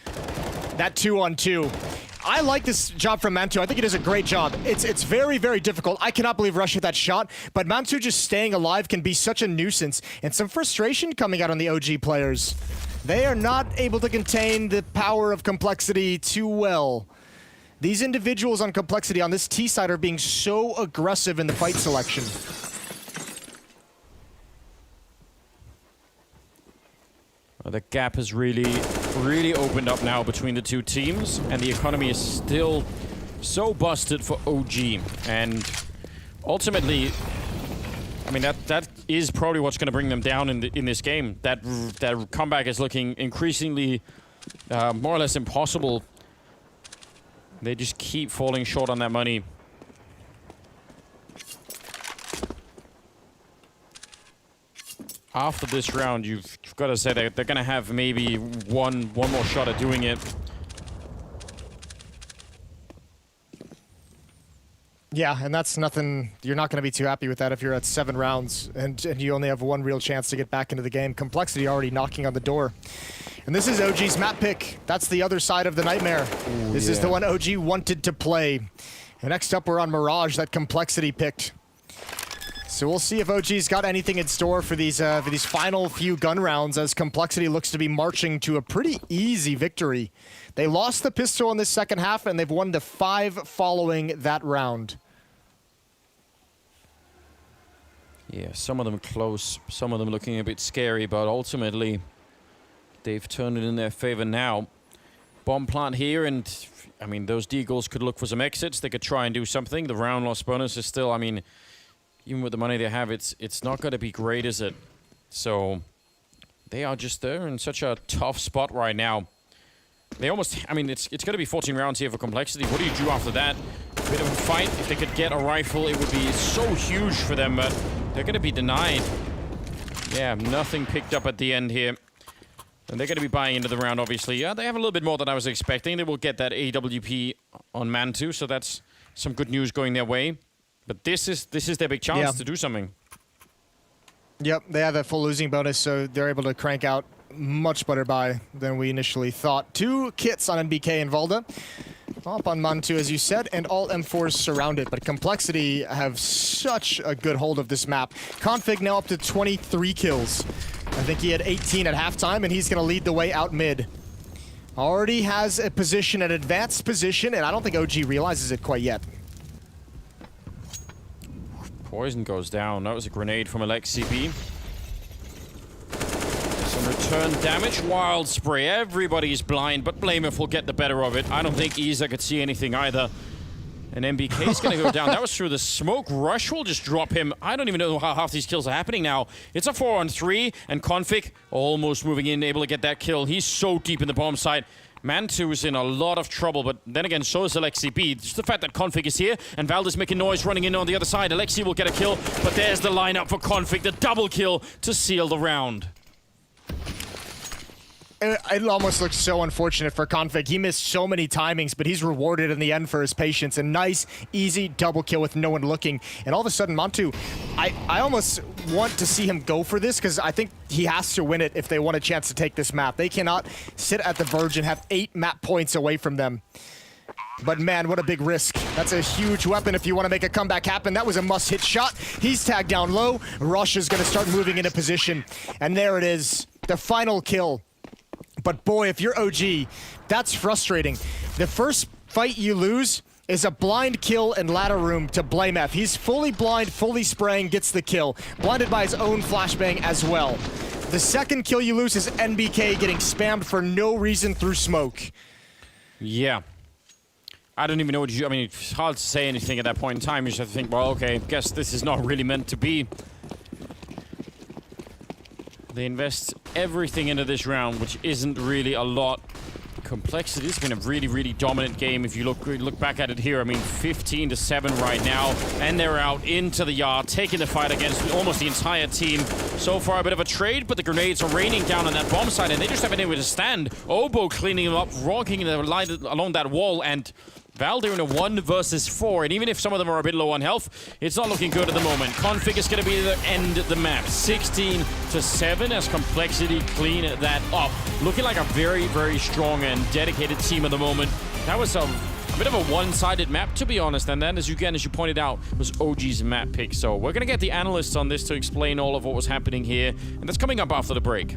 that 2-on-2. I like this job from Man2. I think he does a great job. It's very, very difficult. I cannot believe Rush hit that shot, but Man2 just staying alive can be such a nuisance, and some frustration coming out on the OG players. They are not able to contain the power of Complexity too well. These individuals on Complexity on this T side are being so aggressive in the fight selection. Well, the gap has really opened up now between the two teams, and the economy is still so busted for OG. And ultimately, I mean, that is probably what's going to bring them down in this game. That comeback is looking increasingly more or less impossible. They just keep falling short on that money. After this round, you've got to say that they're going to have maybe one more shot at doing it. Yeah, and that's nothing. You're not going to be too happy with that if you're at 7 rounds and you only have one real chance to get back into the game. Complexity already knocking on the door. And this is OG's map pick. That's the other side of the nightmare. Ooh, this is the one OG wanted to play. And next up, we're on Mirage, that Complexity picked. So we'll see if OG's got anything in store for these final few gun rounds, as Complexity looks to be marching to a pretty easy victory. They lost the pistol in this second half, and they've won the 5 following that round. Yeah, some of them close, some of them looking a bit scary, but ultimately they've turned it in their favor now. Bomb plant here, and I mean, those Deagles could look for some exits. They could try and do something. The round loss bonus is still, I mean, even with the money they have, it's not going to be great, is it? So they are just there in such a tough spot right now. They almost, I mean, it's going to be 14 rounds here for Complexity. What do you do after that? A bit of a fight. If they could get a rifle, it would be so huge for them, but they're going to be denied. Yeah, nothing picked up at the end here. And they're going to be buying into the round, obviously. Yeah, they have a little bit more than I was expecting. They will get that AWP on Man2, so that's some good news going their way. But this is their big chance to do something. Yep, they have a full losing bonus, so they're able to crank out much better buy than we initially thought. 2 kits on NBK and Valda. Up on Man2, as you said, and all M4s surround it. But Complexity have such a good hold of this map. Config now up to 23 kills. I think he had 18 at halftime, and he's going to lead the way out mid. Already has a position, an advanced position, and I don't think OG realizes it quite yet. Poison goes down. That was a grenade from AlexCB. Some return damage. Wild spray. Everybody's blind, but Blameth will get the better of it. I don't think Isa could see anything either. And MBK's going to go down. That was through the smoke. Rush will just drop him. I don't even know how half these kills are happening now. It's a 4-on-3, and Config almost moving in, able to get that kill. He's so deep in the bomb site. Man2 is in a lot of trouble, but then again, so is AlexCB. Just the fact that Config is here, and Valda's making noise running in on the other side. Alexi will get a kill, but there's the lineup for Config, the double kill to seal the round. It almost looks so unfortunate for Config. He missed so many timings, but he's rewarded in the end for his patience. A nice, easy double kill with no one looking. And all of a sudden, Mantu, I almost want to see him go for this because I think he has to win it if they want a chance to take this map. They cannot sit at the verge and have 8 map points away from them. But man, what a big risk. That's a huge weapon if you want to make a comeback happen. That was a must-hit shot. He's tagged down low. Rush is going to start moving into position. And there it is, the final kill. But boy, if you're OG, that's frustrating. The first fight you lose is a blind kill in ladder room to BlameF. He's fully blind, fully spraying, gets the kill. Blinded by his own flashbang as well. The second kill you lose is NBK getting spammed for no reason through smoke. Yeah. I don't even know what I mean, it's hard to say anything at that point in time. You just have to think, well, okay, guess this is not really meant to be. They invest everything into this round, which isn't really a lot. Complexity has been a really, really dominant game. If you look back at it here, I mean, 15-7 right now, and they're out into the yard, taking the fight against almost the entire team. So far, a bit of a trade, but the grenades are raining down on that bomb site, and they just haven't been able to stand. Obo cleaning them up, rocking the line along that wall, and Val, they're in a 1 versus 4, and even if some of them are a bit low on health, it's not looking good at the moment. Config is going to be the end of the map. 16-7 as Complexity clean that up. Looking like a very, very strong and dedicated team at the moment. That was a bit of a one-sided map, to be honest, and then, as you pointed out, was OG's map pick. So we're going to get the analysts on this to explain all of what was happening here, and that's coming up after the break.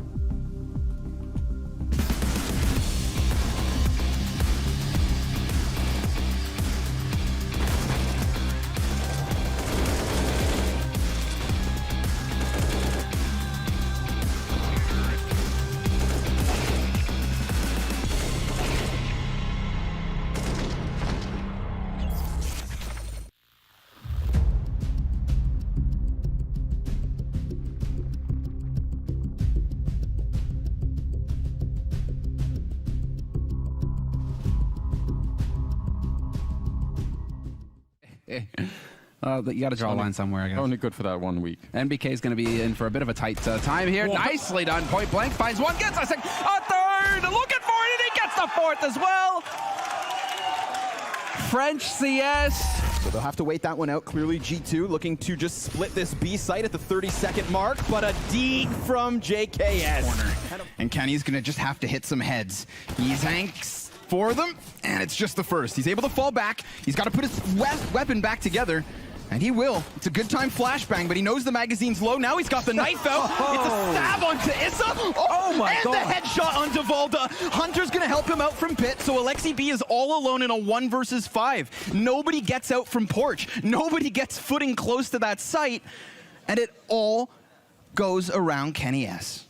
But you got to draw a line somewhere, I guess. Only good for that 1 week. NBK is going to be in for a bit of a tight time here. Whoa. Nicely done. Point blank finds one, gets a second, a third, looking for it, and he gets the fourth as well. French CS. So they'll have to wait that one out. Clearly G2 looking to just split this B site at the 30-second mark, but a dig from JKS. Corner. And Kenny's going to just have to hit some heads. He's hanks for them, and it's just the first. He's able to fall back. He's got to put his weapon back together. And he will. It's a good time flashbang, but he knows the magazine's low. Now he's got the knife out. It's a stab onto Issa. Oh my God. And the headshot on Devalda. Hunter's going to help him out from pit, so Alexi B is all alone in a 1 versus 5. Nobody gets out from porch. Nobody gets footing close to that site. And it all goes around Kenny S.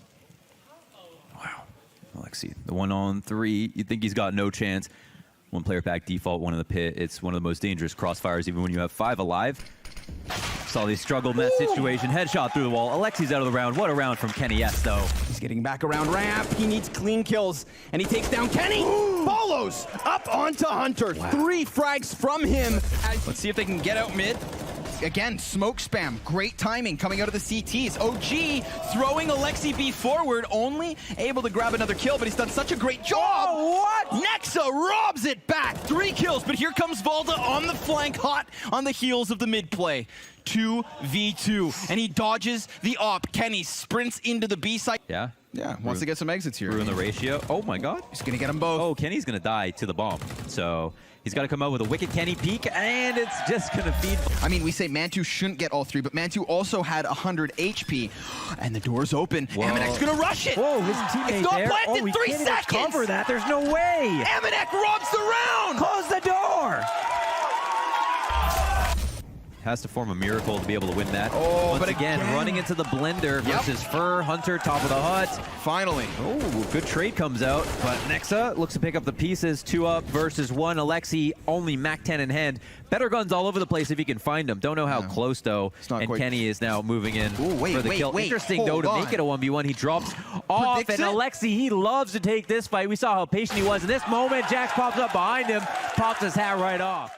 Wow. Alexi, the 1-on-3, you'd think he's got no chance. 1 player back default, 1 in the pit. It's one of the most dangerous crossfires, even when you have 5 alive. Saw he struggled in that situation. Headshot through the wall. Alexi's out of the round. What a round from Kenny S, though. He's getting back around ramp. He needs clean kills, and he takes down Kenny. Follows up onto Hunter. Wow. 3 frags from him. Let's see if they can get out mid. Again, smoke spam. Great timing coming out of the CTs. OG throwing Alexi B forward, only able to grab another kill, but he's done such a great job. Oh, what? Nexa robs it back. 3 kills, but here comes Valda on the flank, hot on the heels of the mid play. 2v2, and he dodges the op. Kenny sprints into the B site. Yeah. Yeah, wants to get some exits here. Ruin the ratio. Oh my God. He's gonna get them both. Oh, Kenny's gonna die to the bomb. So he's got to come out with a wicked Kenny peek, and it's just gonna feed. I mean, we say Mantu shouldn't get all 3, but Mantu also had 100 HP, and the door's open. Amanek gonna rush it. Whoa, his teammate it's not there. planted. Oh, 3 seconds. Cover that. There's no way. Amanek robs the round. Close the door. Has to form a miracle to be able to win that. Oh, Once but again, running into the blender versus Fur, Hunter, top of the hut. Finally. Oh, good trade comes out, but Nexa looks to pick up the pieces. 2 up versus 1. Alexi only Mac 10 in hand. Better guns all over the place if he can find them. Don't know how close, though. And quite... Kenny is now moving in for the kill. Interesting, though, to make it a 1v1. He drops off, and Alexi, he loves to take this fight. We saw how patient he was in this moment. Jax pops up behind him, pops his hat right off.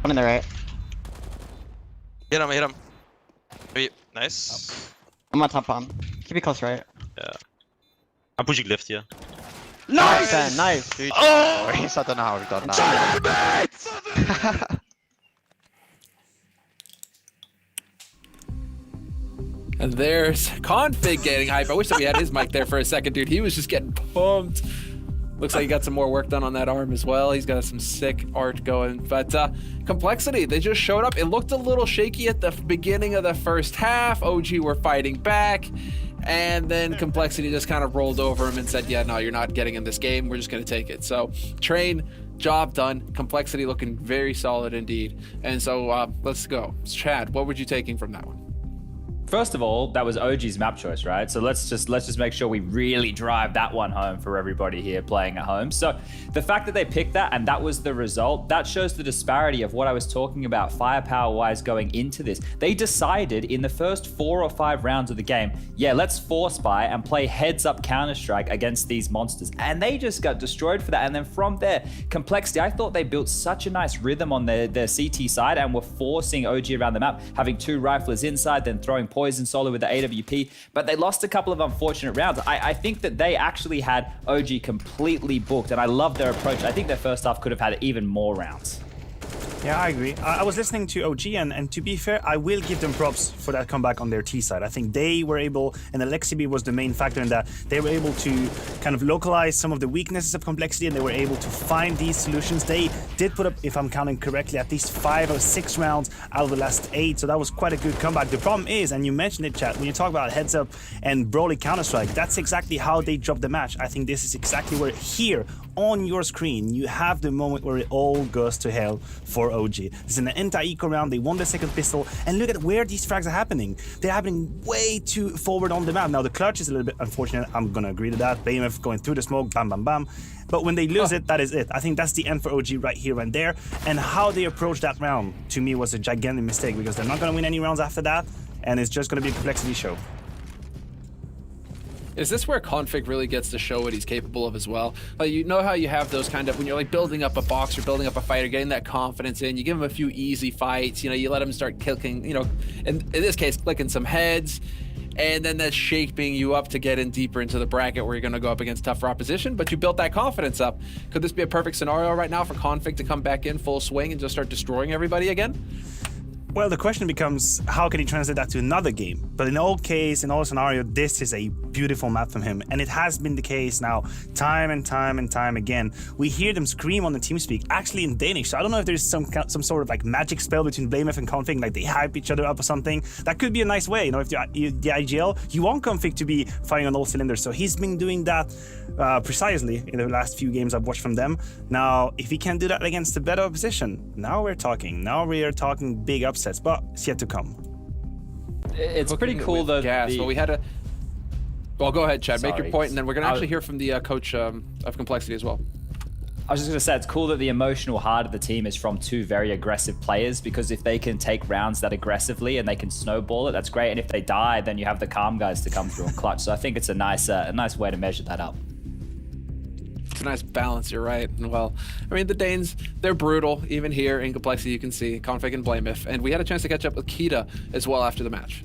One in the right. Hit him. Maybe. Nice. I'm on top bomb. Keep it close, right? Yeah. I'm pushing left here. Nice! Nice! Oh! He's not done how we've done that. And there's Config getting hype. I wish that we had his mic there for a second, dude. He was just getting pumped. Looks like he got some more work done on that arm as well. He's got some sick art going. But Complexity, they just showed up. It looked a little shaky at the beginning of the first half. OG were fighting back. And then Complexity just kind of rolled over him and said, yeah, no, you're not getting in this game. We're just going to take it. So Train, job done. Complexity looking very solid indeed. And so let's go. Chad, what were you taking from that one? First of all, that was OG's map choice, right? So let's just make sure we really drive that one home for everybody here playing at home. So the fact that they picked that and that was the result, that shows the disparity of what I was talking about firepower-wise going into this. They decided in the first 4 or 5 rounds of the game, yeah, let's force buy and play heads-up Counter-Strike against these monsters. And they just got destroyed for that. And then from there, Complexity, I thought they built such a nice rhythm on their CT side and were forcing OG around the map, having 2 riflers inside, then throwing poison solo with the AWP, but they lost a couple of unfortunate rounds. I think that they actually had OG completely booked, and I love their approach. I think their first half could have had even more rounds. Yeah, I agree. I was listening to OG, and to be fair, I will give them props for that comeback on their T side. I think they were able, and Alexibi was the main factor in that, they were able to kind of localize some of the weaknesses of Complexity, and they were able to find these solutions. They did put up, if I'm counting correctly, at least 5 or 6 rounds out of the last 8, so that was quite a good comeback. The problem is, and you mentioned it, chat, when you talk about heads up and Broly Counter-Strike, that's exactly how they dropped the match. I think this is exactly where here on your screen, you have the moment where it all goes to hell for OG. It's an anti-eco round, they won the second pistol, and look at where these frags are happening. They're happening way too forward on the map. Now the clutch is a little bit unfortunate, I'm gonna agree to that. BMF going through the smoke, bam, bam, bam. But when they lose it, that is it. I think that's the end for OG right here and there. And how they approached that round, to me, was a gigantic mistake, because they're not gonna win any rounds after that, and it's just gonna be a Complexity show. Is this where Config really gets to show what he's capable of as well? Like, you know how you have those kind of, when you're like building up a boxer, building up a fighter, getting that confidence in, you give him a few easy fights, you know, you let him start kicking, you know, in this case, clicking some heads, and then that's shaping you up to get in deeper into the bracket where you're going to go up against tougher opposition, but you built that confidence up. Could this be a perfect scenario right now for Config to come back in full swing and just start destroying everybody again? Well, the question becomes, how can he translate that to another game? But in all case, in all scenario, this is a beautiful map from him. And it has been the case now time and time and time again. We hear them scream on the TeamSpeak, actually in Danish. So I don't know if there's some sort of like magic spell between BlameF and Config, like they hype each other up or something. That could be a nice way. You know, if the IGL, you want Config to be firing on all cylinders. So he's been doing that precisely in the last few games I've watched from them. Now, if he can do that against a better opposition, now we're talking. Now we are talking big upsets. But it's yet to come. It's pretty cool though. Gas, but we had a. Well, go ahead, Chad. Sorry. Make your point, and then we're gonna actually hear from the coach of Complexity as well. I was just gonna say, it's cool that the emotional heart of the team is from 2 very aggressive players, because if they can take rounds that aggressively and they can snowball it, that's great. And if they die, then you have the calm guys to come through and clutch. So I think it's a nice way to measure that up. It's a nice balance, you're right. And well, I mean, the Danes, they're brutal. Even here in Complexity, you can see Config and BlameF. And we had a chance to catch up with Kita as well after the match.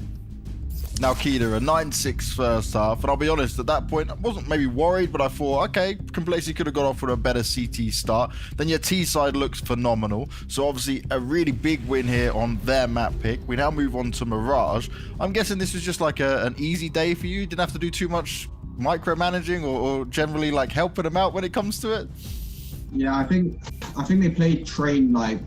Now Kita, a 9-6 first half, and I'll be honest, at that point, I wasn't maybe worried, but I thought, okay, Complexity could have got off with a better CT start. Then your T side looks phenomenal, so obviously a really big win here on their map pick. We now move on to Mirage. I'm guessing this was just like an easy day for you, didn't have to do too much micromanaging or generally like helping them out when it comes to it? Yeah, I think they played Train like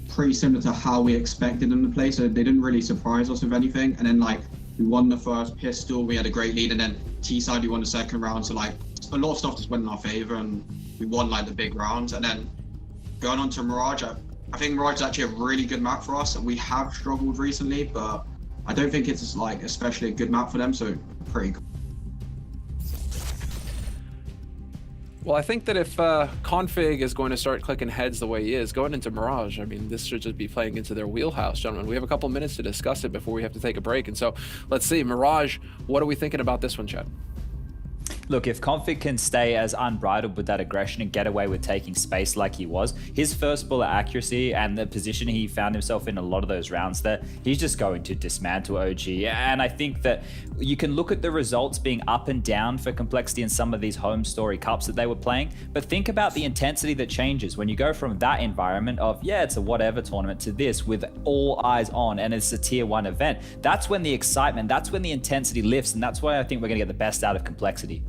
pretty similar to how we expected them to play, so they didn't really surprise us with anything. And then like we won the first pistol, we had a great lead, and then T side we won the second round, so like a lot of stuff just went in our favor and we won like the big rounds. And then going on to Mirage, I think Mirage is actually a really good map for us, and we have struggled recently, but I don't think it's like especially a good map for them, so pretty cool. Well, I think that if Config is going to start clicking heads the way he is, going into Mirage, I mean, this should just be playing into their wheelhouse, gentlemen. We have a couple minutes to discuss it before we have to take a break. And so let's see, Mirage, what are we thinking about this one, Chad? Look, if Config can stay as unbridled with that aggression and get away with taking space like he was, his first bullet accuracy and the position he found himself in a lot of those rounds there, he's just going to dismantle OG. And I think that you can look at the results being up and down for Complexity in some of these home story cups that they were playing, but think about the intensity that changes when you go from that environment of, yeah, it's a whatever tournament, to this with all eyes on and it's a tier 1 event. That's when the excitement, that's when the intensity lifts, and that's why I think we're going to get the best out of Complexity.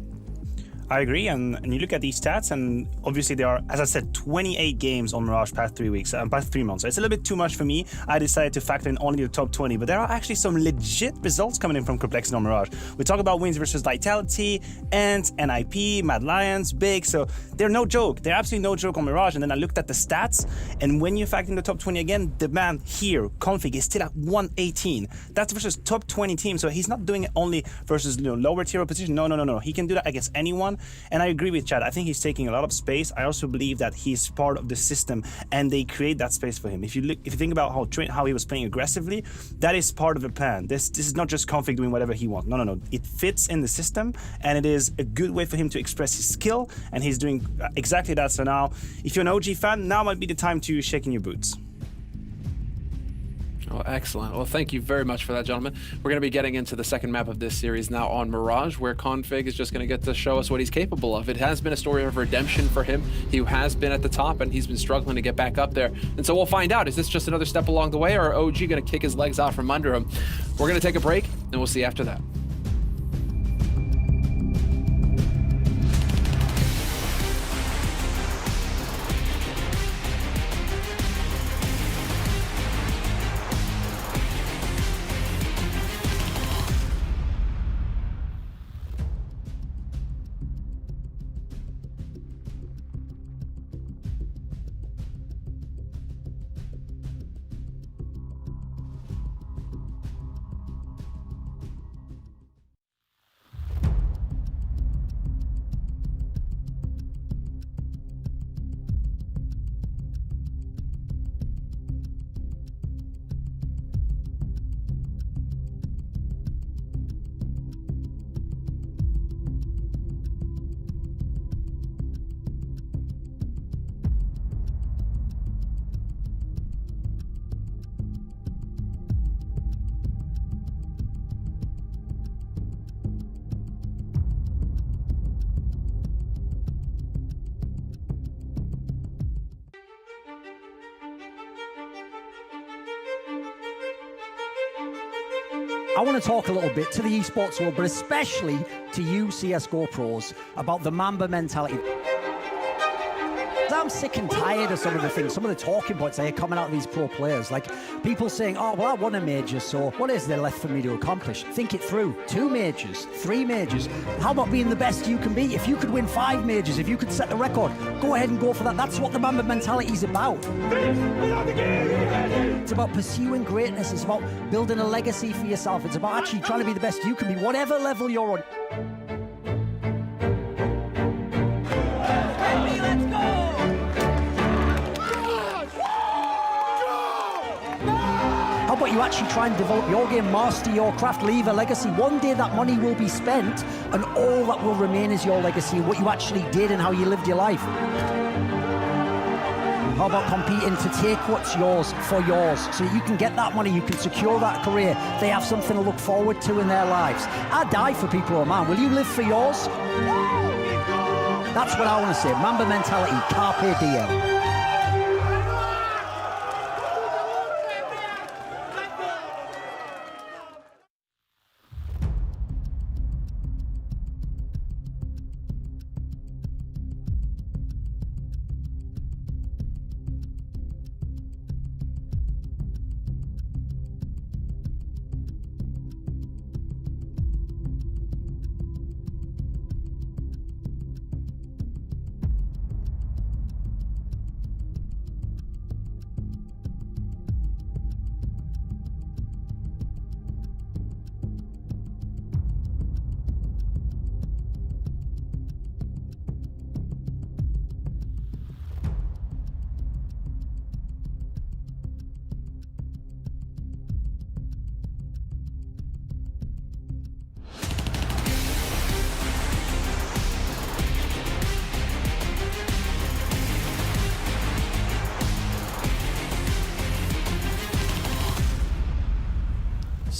I agree, and you look at these stats, and obviously there are, as I said, 28 games on Mirage past 3 weeks, past 3 months. So it's a little bit too much for me. I decided to factor in only the top 20, but there are actually some legit results coming in from Complexity on Mirage. We talk about wins versus Vitality, Ant, NIP, Mad Lions, Big, so they're no joke. They're absolutely no joke on Mirage, and then I looked at the stats, and when you factor in the top 20 again, the man here, Config, is still at 118. That's versus top 20 teams, so he's not doing it only versus lower tier opposition. No. He can do that against anyone. And I agree with Chad. I think he's taking a lot of space. I also believe that he's part of the system and they create that space for him. If you think about how he was playing aggressively, that is part of the plan. This is not just Config doing whatever he wants. No. It fits in the system and it is a good way for him to express his skill, and he's doing exactly that. So now, if you're an OG fan, now might be the time to shake in your boots. Oh, excellent. Well, thank you very much for that, gentlemen. We're going to be getting into the second map of this series now on Mirage, where Config is just going to get to show us what he's capable of. It has been a story of redemption for him. He has been at the top, and he's been struggling to get back up there. And so we'll find out, is this just another step along the way, or are OG going to kick his legs out from under him? We're going to take a break, and we'll see you after that. I want to talk a little bit to the esports world, but especially to you CSGO pros, about the Mamba mentality. I'm sick and tired of some of the things, some of the talking points that are coming out of these pro players. Like people saying, oh, well, I won a major, so what is there left for me to accomplish? Think it through. 2 majors, 3 majors. How about being the best you can be? If you could win 5 majors, if you could set the record, go ahead and go for that. That's what the Mamba mentality is about. It's about pursuing greatness. It's about building a legacy for yourself. It's about actually trying to be the best you can be, whatever level you're on. How about you actually try and develop your game, master your craft, leave a legacy? One day that money will be spent and all that will remain is your legacy, what you actually did and how you lived your life. How about competing to take what's yours for yours so that you can get that money, you can secure that career, they have something to look forward to in their lives. I die for people, oh man, will you live for yours? That's what I want to say, Mamba mentality, carpe diem.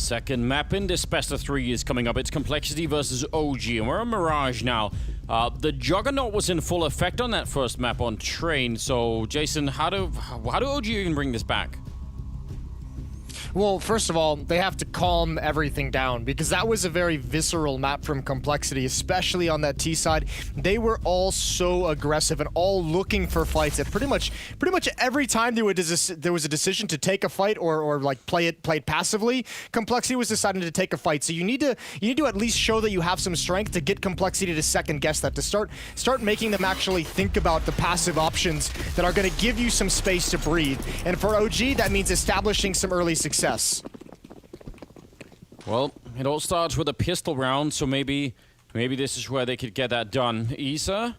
Second map in this best of 3 is coming up. It's Complexity versus OG, and we're on Mirage now. The Juggernaut was in full effect on that first map on Train. So, Jason, how do OG even bring this back? Well, first of all, they have to calm everything down because that was a very visceral map from Complexity, especially on that T side. They were all so aggressive and all looking for fights. At pretty much every time there was a decision to take a fight or like play it passively, Complexity was deciding to take a fight. So you need to at least show that you have some strength to get Complexity to second guess that, to start making them actually think about the passive options that are going to give you some space to breathe. And for OG, that means establishing some early success. Well, it all starts with a pistol round, so maybe this is where they could get that done. Isa,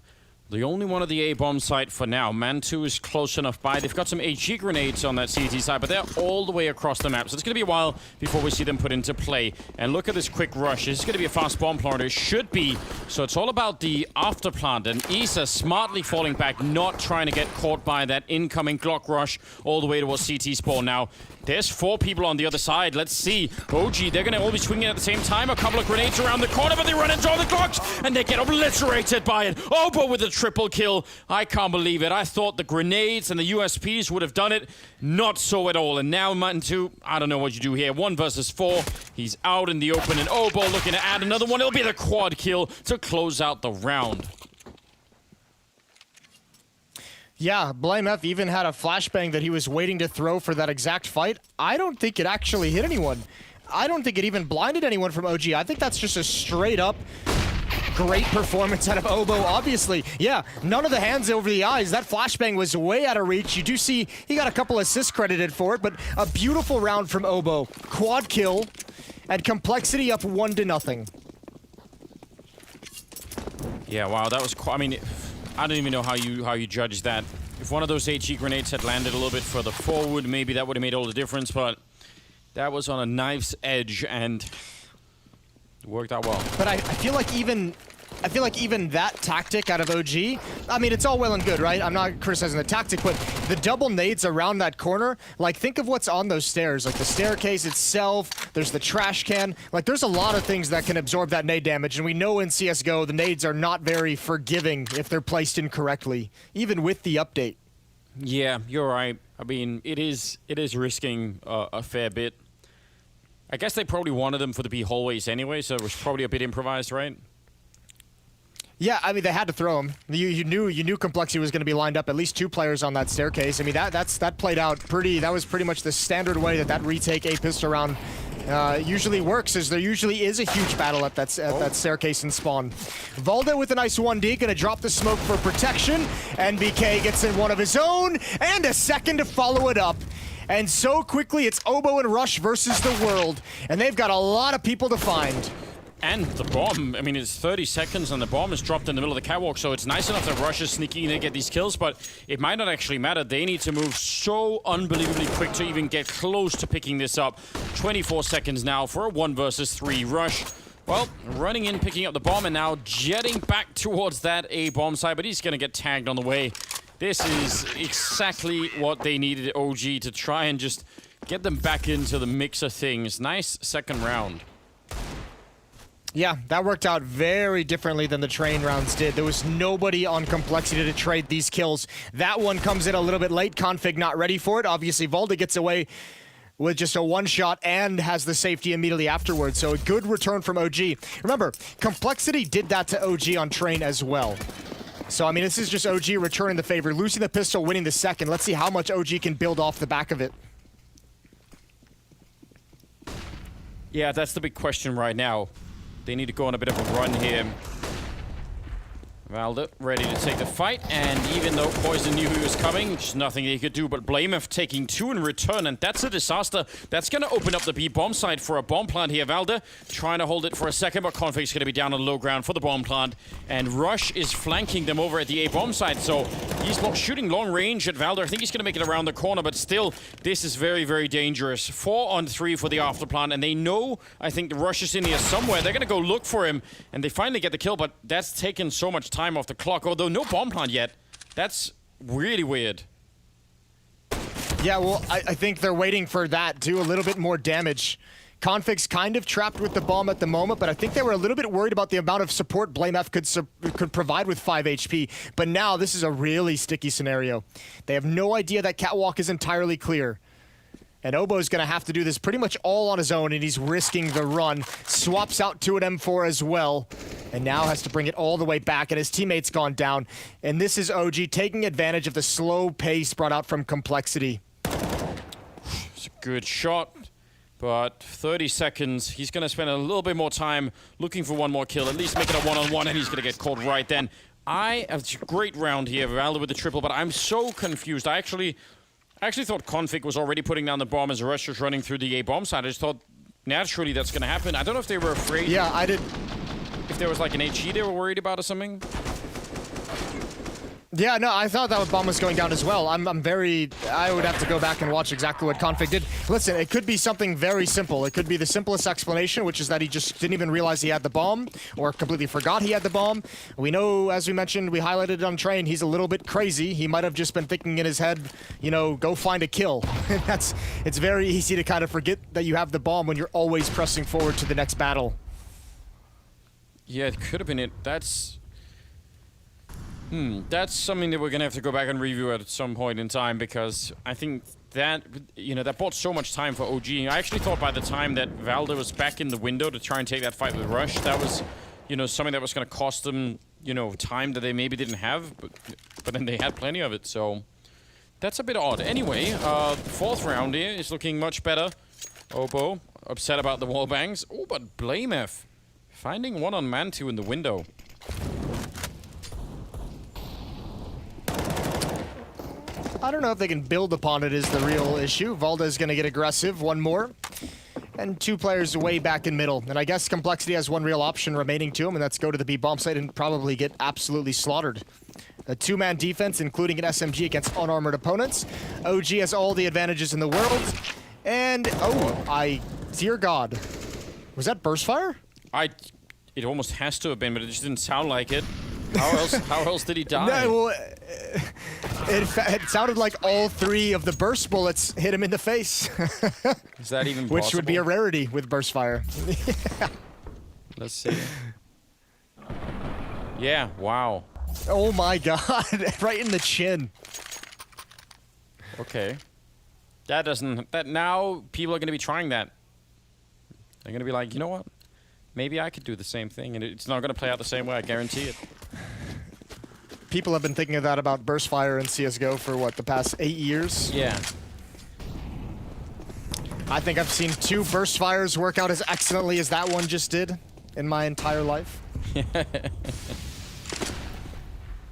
the only one of the A-bomb site for now. Man2 is close enough by. They've got some HE grenades on that CT side, but they're all the way across the map. So it's going to be a while before we see them put into play. And look at this quick rush. This is going to be a fast bomb planter. It should be. So it's all about the after plant. And Isa smartly falling back, not trying to get caught by that incoming Glock rush all the way towards CT spawn. Now, there's 4 people on the other side. Let's see. OG, they're going to all be swinging at the same time. A couple of grenades around the corner, but they run into all the Glocks, and they get obliterated by it. Obo with a triple kill. I can't believe it. I thought the grenades and the USPs would have done it. Not so at all. And now Man2, I don't know what you do here. 1 versus 4. He's out in the open, and Obo looking to add another one. It'll be the quad kill to close out the round. Yeah, BlameF even had a flashbang that he was waiting to throw for that exact fight. I don't think it actually hit anyone. I don't think it even blinded anyone from OG. I think that's just a straight up great performance out of Obo, obviously. Yeah, none of the hands over the eyes. That flashbang was way out of reach. You do see he got a couple assists credited for it, but a beautiful round from Obo. Quad kill, and Complexity up 1-0. Yeah, wow, that was quite... I mean... I don't even know how you judge that. If one of those HE grenades had landed a little bit further forward, maybe that would have made all the difference, but that was on a knife's edge and it worked out well. But I feel like even that tactic out of OG, I mean, it's all well and good, right? I'm not criticizing the tactic, but the double nades around that corner, like, think of what's on those stairs. Like, the staircase itself, there's the trash can. Like, there's a lot of things that can absorb that nade damage, and we know in CSGO the nades are not very forgiving if they're placed incorrectly, even with the update. Yeah, you're right. I mean, it is risking a fair bit. I guess they probably wanted them for the B hallways anyway, so it was probably a bit improvised, right? Yeah, I mean, they had to throw him. You knew Complexity was going to be lined up, at least 2 players on that staircase. I mean, that played out that was pretty much the standard way that retake A pistol round usually works, as there usually is a huge battle at that staircase and spawn. Valda with a nice 1D, gonna drop the smoke for protection. NBK gets in one of his own, and a second to follow it up. And so quickly, it's Obo and Rush versus the world, and they've got a lot of people to find. And the bomb, I mean, it's 30 seconds and the bomb is dropped in the middle of the catwalk, so it's nice enough that Rush is sneaking in and get these kills, but it might not actually matter. They need to move so unbelievably quick to even get close to picking this up. 24 seconds now for a 1 versus 3 Rush. Well, running in, picking up the bomb, and now jetting back towards that A-bomb side, but he's going to get tagged on the way. This is exactly what they needed OG to try and just get them back into the mix of things. Nice second round. Yeah, that worked out very differently than the train rounds did. There was nobody on Complexity to trade these kills. That one comes in a little bit late. Config not ready for it. Obviously, Valda gets away with just a 1-shot and has the safety immediately afterwards. So a good return from OG. Remember, Complexity did that to OG on train as well. So, I mean, this is just OG returning the favor. Losing the pistol, winning the second. Let's see how much OG can build off the back of it. Yeah, that's the big question right now. They need to go on a bit of a run here. Valda ready to take the fight, and even though Poison knew he was coming, there's nothing he could do but BlameF taking 2 in return, and that's a disaster. That's going to open up the B-bomb side for a bomb plant here. Valda trying to hold it for a second, but Config's going to be down on low ground for the bomb plant, and Rush is flanking them over at the A-bomb side, so he's shooting long range at Valda. I think he's going to make it around the corner, but still, this is very, very dangerous. 4 on 3 for the after plant, and they know, I think, the Rush is in here somewhere. They're going to go look for him, and they finally get the kill, but that's taken so much time off the clock, although no bomb plant yet. That's really weird. Yeah, well, I think they're waiting for that, do a little bit more damage. Config's kind of trapped with the bomb at the moment, but I think they were a little bit worried about the amount of support BlameF could provide with 5 HP. But now this is a really sticky scenario. They have no idea that Catwalk is entirely clear. And Obo's going to have to do this pretty much all on his own, and he's risking the run. Swaps out to an M4 as well, and now has to bring it all the way back, and his teammate's gone down. And this is OG taking advantage of the slow pace brought out from Complexity. It's a good shot, but 30 seconds. He's going to spend a little bit more time looking for one more kill, at least make it a one-on-one, and he's going to get caught right then. It's a great round here, Valda with the triple, but I'm so confused. I actually thought Config was already putting down the bomb as Rush was running through the A bomb side. I just thought naturally that's going to happen. I don't know if they were afraid. Yeah, I did. If there was like an HE they were worried about or something. Yeah, no, I thought that bomb was going down as well. I would have to go back and watch exactly what Config did. Listen, it could be something very simple. It could be the simplest explanation, which is that he just didn't even realize he had the bomb, or completely forgot he had the bomb. We know, as we mentioned, we highlighted it on Train, he's a little bit crazy. He might have just been thinking in his head, you know, go find a kill. It's very easy to kind of forget that you have the bomb when you're always pressing forward to the next battle. Yeah, it could have been it. That's something that we're gonna have to go back and review at some point in time, because I think that, you know, that bought so much time for OG. I actually thought by the time that Valda was back in the window to try and take that fight with Rush, that was, you know, something that was gonna cost them, you know, time that they maybe didn't have, but then they had plenty of it, so that's a bit odd. Anyway, the fourth round here is looking much better. Obo, upset about the wall bangs. Oh, but BlameF finding one on Mantu in the window. I don't know if they can build upon it is the real issue. Valda's going to get aggressive, one more. And 2 players way back in middle. And I guess Complexity has one real option remaining to him, and that's go to the B bomb site and probably get absolutely slaughtered. A 2-man defense, including an SMG against unarmored opponents. OG has all the advantages in the world. And, dear God. Was that burst fire? It almost has to have been, but it just didn't sound like it. How else did he die? No, well, it sounded like all 3 of the burst bullets hit him in the face. Is that even possible? Which would be a rarity with burst fire. Yeah. Let's see. Yeah, wow. Oh my God, right in the chin. Okay. Now people are going to be trying that. They're going to be like, you know what? Maybe I could do the same thing, and it's not going to play out the same way, I guarantee it. People have been thinking of that about burst fire in CSGO for, what, the past 8 years? Yeah. I think I've seen 2 burst fires work out as excellently as that one just did in my entire life.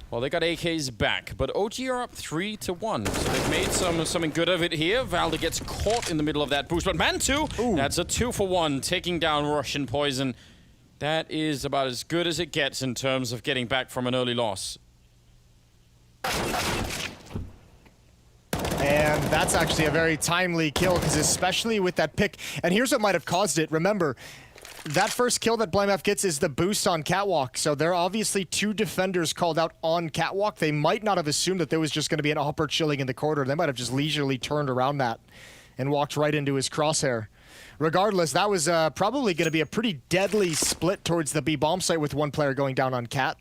Well, they got AKs back, but OG are up 3-1, so they've made something good of it here. Valda gets caught in the middle of that boost, but Mantu, that's a 2-for-1, taking down Russian Poison. That is about as good as it gets in terms of getting back from an early loss. And that's actually a very timely kill, because especially with that pick, and here's what might have caused it. Remember, that first kill that BlameF gets is the boost on Catwalk, so there are obviously 2 defenders called out on Catwalk. They might not have assumed that there was just going to be an upper chilling in the corridor. They might have just leisurely turned around that and walked right into his crosshair. Regardless, that was probably going to be a pretty deadly split towards the B bomb site with 1 player going down on Cat.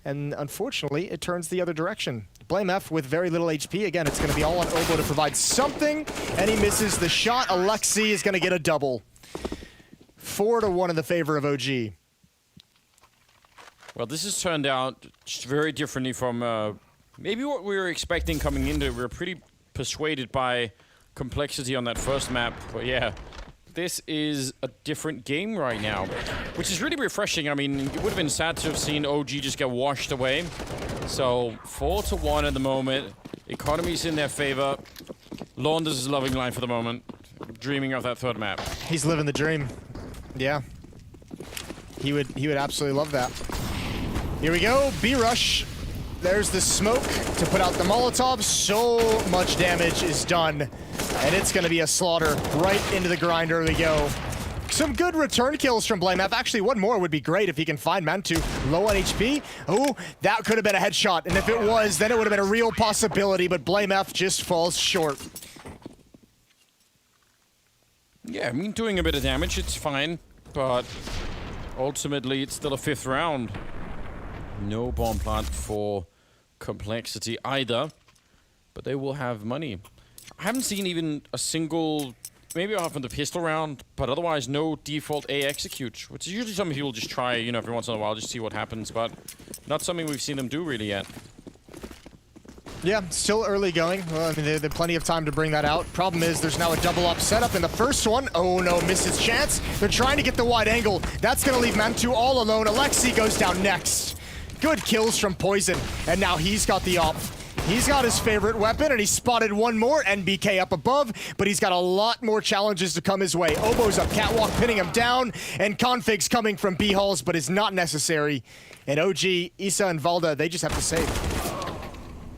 And unfortunately, it turns the other direction. BlameF with very little HP. Again, it's going to be all on Obo to provide something, and he misses the shot. Alexi is going to get a double. 4-1 in the favor of OG. Well, this has turned out just very differently from maybe what we were expecting coming into it. We were pretty persuaded by Complexity on that first map, but yeah, this is a different game right now, which is really refreshing. I mean, it would have been sad to have seen OG just get washed away. So 4-1 at the moment. Economy's in their favor. Launders is loving life for the moment, dreaming of that 3rd map. He's living the dream. Yeah. He would absolutely love that. Here we go, B-Rush. There's the smoke to put out the Molotov. So much damage is done. And it's going to be a slaughter right into the grinder. We go. Some good return kills from BlameF. Actually, one more would be great if he can find Mantu. Low on HP. Oh, that could have been a headshot. And if it was, then it would have been a real possibility. But BlameF just falls short. Yeah, I mean, doing a bit of damage, it's fine. But ultimately, it's still a 5th round. No bomb plant for Complexity either. But they will have money. I haven't seen even a single... Maybe off in the pistol round, but otherwise no default A execute, which is usually something people just try, you know, every once in a while, just see what happens, but not something we've seen them do really yet. Yeah, still early going. Well, I mean, they have plenty of time to bring that out. Problem is, there's now a double up setup in the first one. Oh no, misses chance. They're trying to get the wide angle. That's gonna leave Mantu all alone. Alexi goes down next. Good kills from Poison, and now he's got the op. He's got his favorite weapon, and he spotted one more. NBK up above, but he's got a lot more challenges to come his way. Obo's up catwalk, pinning him down, and Config's coming from B-halls, but is not necessary. And OG, Issa, and Valda, they just have to save.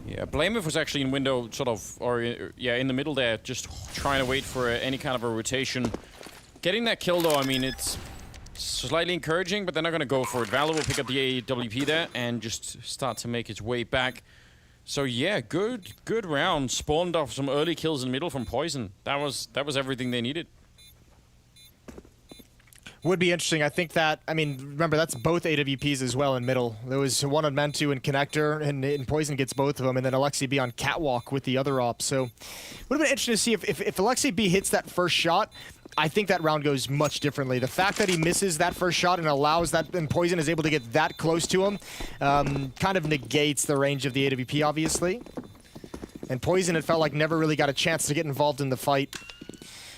Yeah, Blameth was actually in window, sort of, or yeah, in the middle there, just trying to wait for any kind of a rotation. Getting that kill, though, I mean, it's slightly encouraging, but they're not going to go for it. Valor will pick up the AWP there and just start to make its way back. So yeah, good round. Spawned off some early kills in the middle from Poison. That was everything they needed. Would be interesting. I think that, I mean, remember, that's both AWPs as well in middle. There was one on Mantu and Connector, and Poison gets both of them, and then Alexi B on Catwalk with the other op. So would have been interesting to see if Alexi B hits that first shot. I think that round goes much differently. The fact that he misses that first shot and allows that, and Poison is able to get that close to him, kind of negates the range of the AWP, obviously. And Poison, it felt like, never really got a chance to get involved in the fight.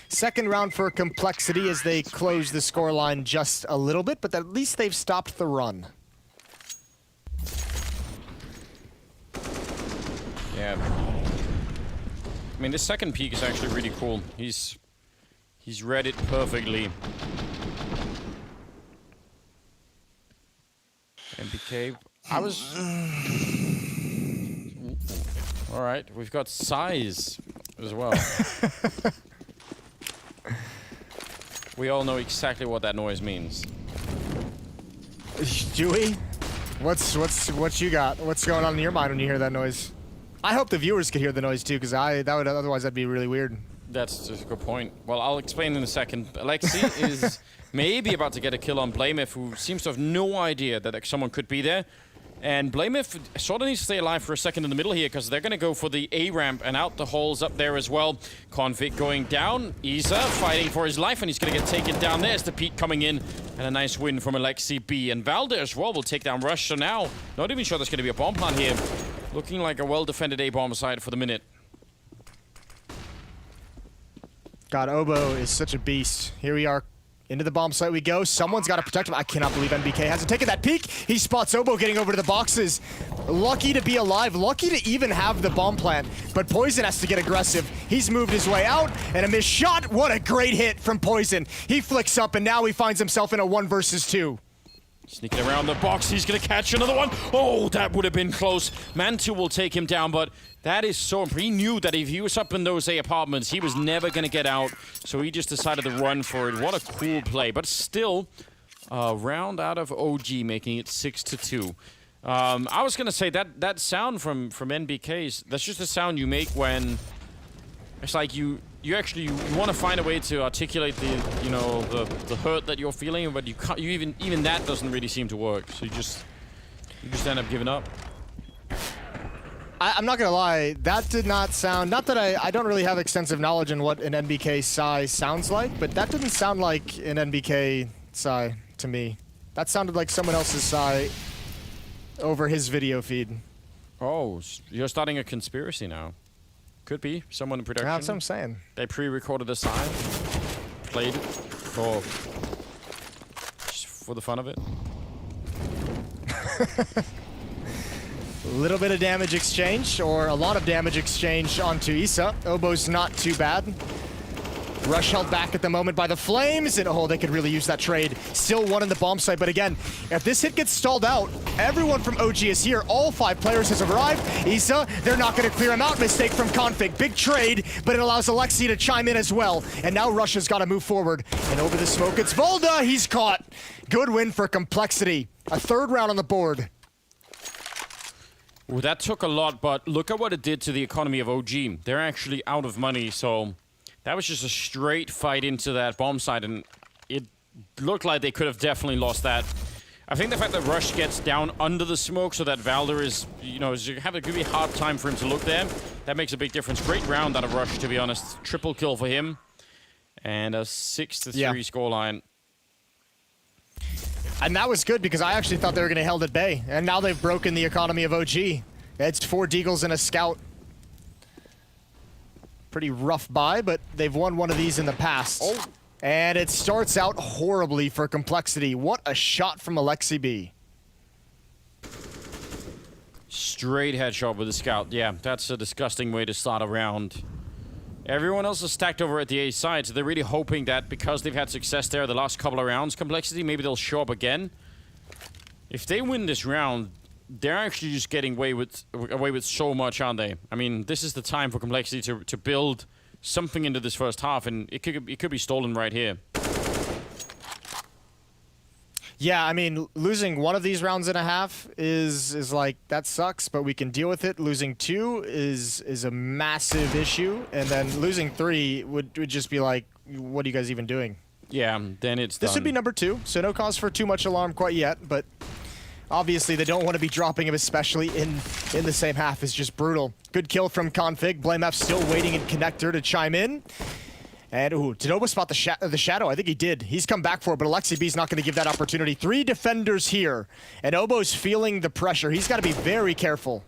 Second round for Complexity as they close the scoreline just a little bit, but at least they've stopped the run. Yeah. I mean, this second peek is actually really cool. He's read it perfectly. MBK. All right, we've got size as well. We all know exactly what that noise means. Dewey, what you got? What's going on in your mind when you hear that noise? I hope the viewers could hear the noise too, because otherwise that'd be really weird. That's a good point. Well, I'll explain in a second. Alexi is maybe about to get a kill on Blameth, who seems to have no idea that someone could be there. And Blameth sort of needs to stay alive for a second in the middle here, because they're going to go for the A ramp and out the holes up there as well. Config going down. Isa fighting for his life, and he's going to get taken down. There's the peak coming in, and a nice win from Alexi B. And Valda as well will take down Rush. So now, not even sure there's going to be a bomb plant here. Looking like a well-defended A-bomb side for the minute. God, Obo is such a beast. Here we are. Into the bomb site we go. Someone's got to protect him. I cannot believe NBK hasn't taken that peek. He spots Obo getting over to the boxes. Lucky to be alive. Lucky to even have the bomb plant. But Poison has to get aggressive. He's moved his way out. And a missed shot. What a great hit from Poison. He flicks up, and now he finds himself in a 1 versus 2. Sneaking around the box. He's going to catch another one. Oh, that would have been close. Mantu will take him down, but that is so... He knew that if he was up in those A apartments, he was never going to get out. So he just decided to run for it. What a cool play. But still, a round out of OG, making it 6-2. I was going to say that sound from NBK's, that's just a sound you make when... It's like you want to find a way to articulate the hurt that you're feeling, but you can't. Even that doesn't really seem to work. So you just end up giving up. I'm not gonna lie, that did not sound. Not that I don't really have extensive knowledge in what an NBK Psy sounds like, but that didn't sound like an NBK Psy to me. That sounded like someone else's Psy over his video feed. Oh, you're starting a conspiracy now. Could be someone in production. That's what I'm saying. They pre-recorded a sign, played it for the fun of it. A little bit of damage exchange, or a lot of damage exchange onto Issa. Obo's not too bad. Rush held back at the moment by the flames, and oh, they could really use that trade. Still one in the bomb site, but again, if this hit gets stalled out, everyone from OG is here. All 5 players has arrived. Issa, they're not going to clear him out. Mistake from Config. Big trade, but it allows Alexi to chime in as well. And now Rush has got to move forward. And over the smoke, it's Valda. He's caught. Good win for Complexity. A 3rd round on the board. Well, that took a lot, but look at what it did to the economy of OG. They're actually out of money, so That was just a straight fight into that bomb site, and it looked like they could have definitely lost that. I think the fact that Rush gets down under the smoke so that Valder is, you know, have a really hard time for him to look there, that makes a big difference. Great round out of Rush, to be honest. Triple kill for him. And a 6-3 scoreline. And that was good because I actually thought they were going to held at bay. And now they've broken the economy of OG. It's 4 Deagles and a Scout. Pretty rough buy, but they've won one of these in the past. Oh. And it starts out horribly for Complexity. What a shot from Alexi B. Straight headshot with the Scout. Yeah, that's a disgusting way to start a round. Everyone else is stacked over at the A side, so they're really hoping that because they've had success there the last couple of rounds, Complexity, maybe they'll show up again. If they win this round, they're actually just getting away with so much, aren't they? I mean, this is the time for Complexity to build something into this first half, and it could be stolen right here. Yeah, I mean, losing one of these rounds and a half is like, that sucks, but we can deal with it. Losing 2 is a massive issue, and then losing 3 would just be like, what are you guys even doing? Yeah, then it's This done. would be number 2, so no cause for too much alarm quite yet, but obviously they don't want to be dropping him, especially in the same half. It's just brutal. Good kill from Config. BlameF still waiting in connector to chime in. And, ooh, did Obo spot the shadow? I think he did. He's come back for it, but Alexi B's not going to give that opportunity. 3 defenders here, and Obo's feeling the pressure. He's got to be very careful.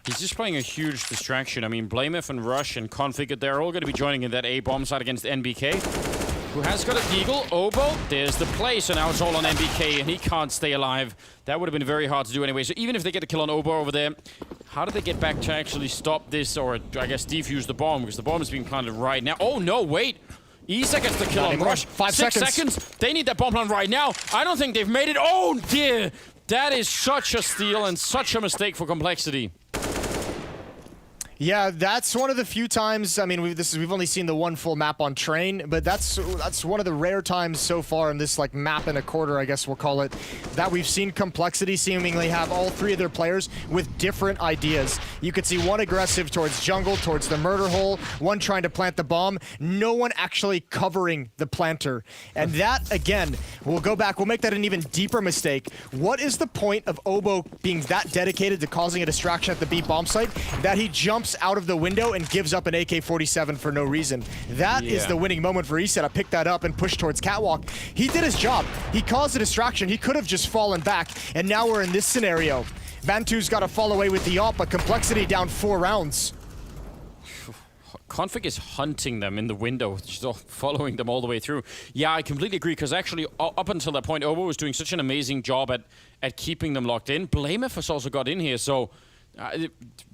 He's just playing a huge distraction. I mean, BlameF and Rush and Config, they're all going to be joining in that A bomb side against NBK, who has got a Deagle. Obo, there's the play, so now it's all on NBK, and he can't stay alive. That would have been very hard to do anyway. So even if they get a kill on Obo over there, how do they get back to actually stop this, or I guess defuse the bomb, because the bomb is being planted right now. Oh, no, wait. Isa gets the kill on Rush. 5 6 seconds. They need that bomb plant right now. I don't think they've made it. Oh, dear. That is such a steal and such a mistake for Complexity. Yeah, that's one of the few times. I mean, we've only seen the one full map on Train, but that's one of the rare times so far in this like map and a quarter, I guess we'll call it, that we've seen Complexity seemingly have all 3 of their players with different ideas. You could see one aggressive towards jungle, towards the murder hole, one trying to plant the bomb, no one actually covering the planter. And that, again, we'll go back, we'll make that an even deeper mistake. What is the point of Obo being that dedicated to causing a distraction at the B bomb site that he jumps out of the window and gives up an AK-47 for no reason? That is the winning moment for ESET. I picked that up and pushed towards Catwalk. He did his job. He caused a distraction. He could have just fallen back, and now we're in this scenario. Bantu's got to fall away with the AWP, but Complexity down 4 rounds. Config is hunting them in the window, just following them all the way through. Yeah, I completely agree, because actually, up until that point, Obo was doing such an amazing job at keeping them locked in. BlameF has also got in here, so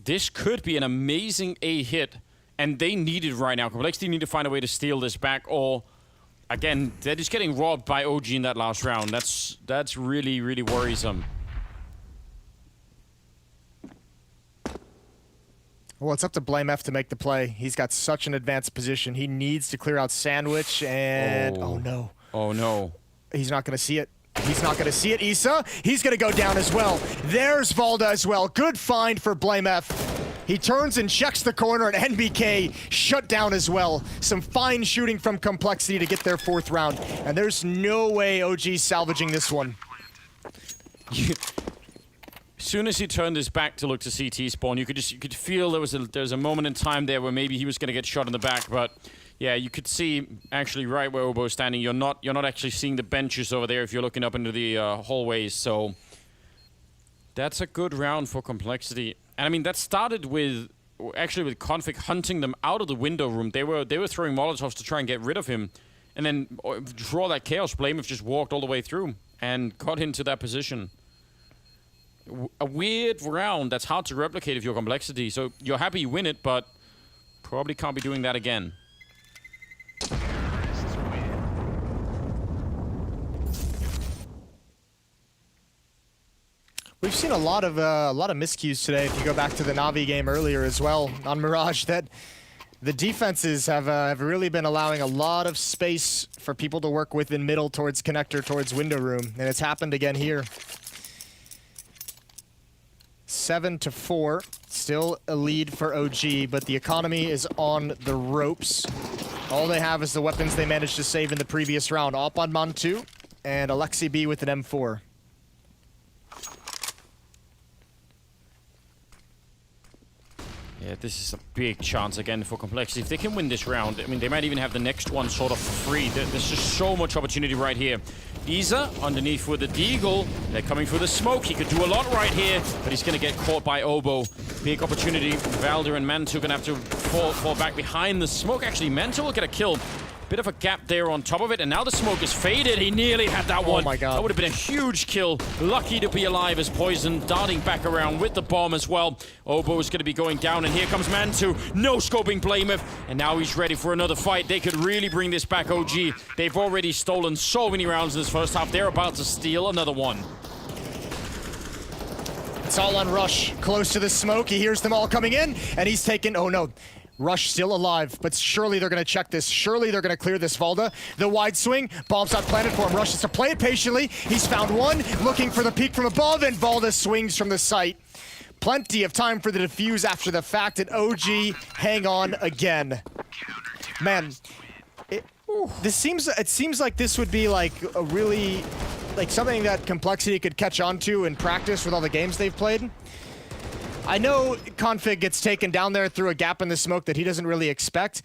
this could be an amazing A hit, and they need it right now. Complexity need to find a way to steal this back, or again, they're just getting robbed by OG in that last round. That's really, really worrisome. Well, it's up to BlameF to make the play. He's got such an advanced position. He needs to clear out Sandwich, and oh no. Oh no. He's not going to see it. He's not going to see it, Isa. He's going to go down as well. There's Valda as well. Good find for BlameF. He turns and checks the corner, and NBK shut down as well. Some fine shooting from Complexity to get their 4th round. And there's no way OG's salvaging this one. As soon as he turned his back to look to CT spawn, you could feel there was a moment in time there where maybe he was going to get shot in the back, but yeah, you could see actually right where Obo's standing. You're not actually seeing the benches over there if you're looking up into the hallways. So that's a good round for Complexity. And I mean, that started with Config hunting them out of the window room. They were throwing Molotovs to try and get rid of him, and then draw that chaos. BlameF just walked all the way through and got into that position. A weird round that's hard to replicate if you're Complexity. So you're happy you win it, but probably can't be doing that again. We've seen a lot of miscues today. If you go back to the Navi game earlier as well on Mirage, that the defenses have really been allowing a lot of space for people to work with in middle towards connector, towards window room, and it's happened again here. 7-4. Still a lead for OG, but the economy is on the ropes. All they have is the weapons they managed to save in the previous round. Op on Mantu and Alexi B with an M4. Yeah, this is a big chance again for Complexity. If they can win this round, I mean, they might even have the next one sort of for free. There's just so much opportunity right here. Isa underneath with the Deagle. They're coming through the smoke. He could do a lot right here, but he's going to get caught by Obo. Big opportunity. Valder and Mantu going to have to fall back behind the smoke. Actually, Mantu will get a kill. Bit of a gap there on top of it, and now the smoke is faded. He nearly had that one. Oh my god. That would have been a huge kill. Lucky to be alive as Poison darting back around with the bomb as well. Obo is going to be going down, and here comes Mantu. No scoping Blameif, and now he's ready for another fight. They could really bring this back, OG. They've already stolen so many rounds in this first half. They're about to steal another one. It's all on Rush. Close to the smoke. He hears them all coming in, and he's taken... Oh no. Rush still alive, but surely they're going to check this. Surely they're going to clear this Valda. The wide swing, bomb's not planted for him. Rush has to play it patiently. He's found one, looking for the peek from above, and Valda swings from the site. Plenty of time for the defuse after the fact, and OG hang on again. Man, it seems like this would be like a really, like something that Complexity could catch on to in practice with all the games they've played. I know Config gets taken down there through a gap in the smoke that he doesn't really expect,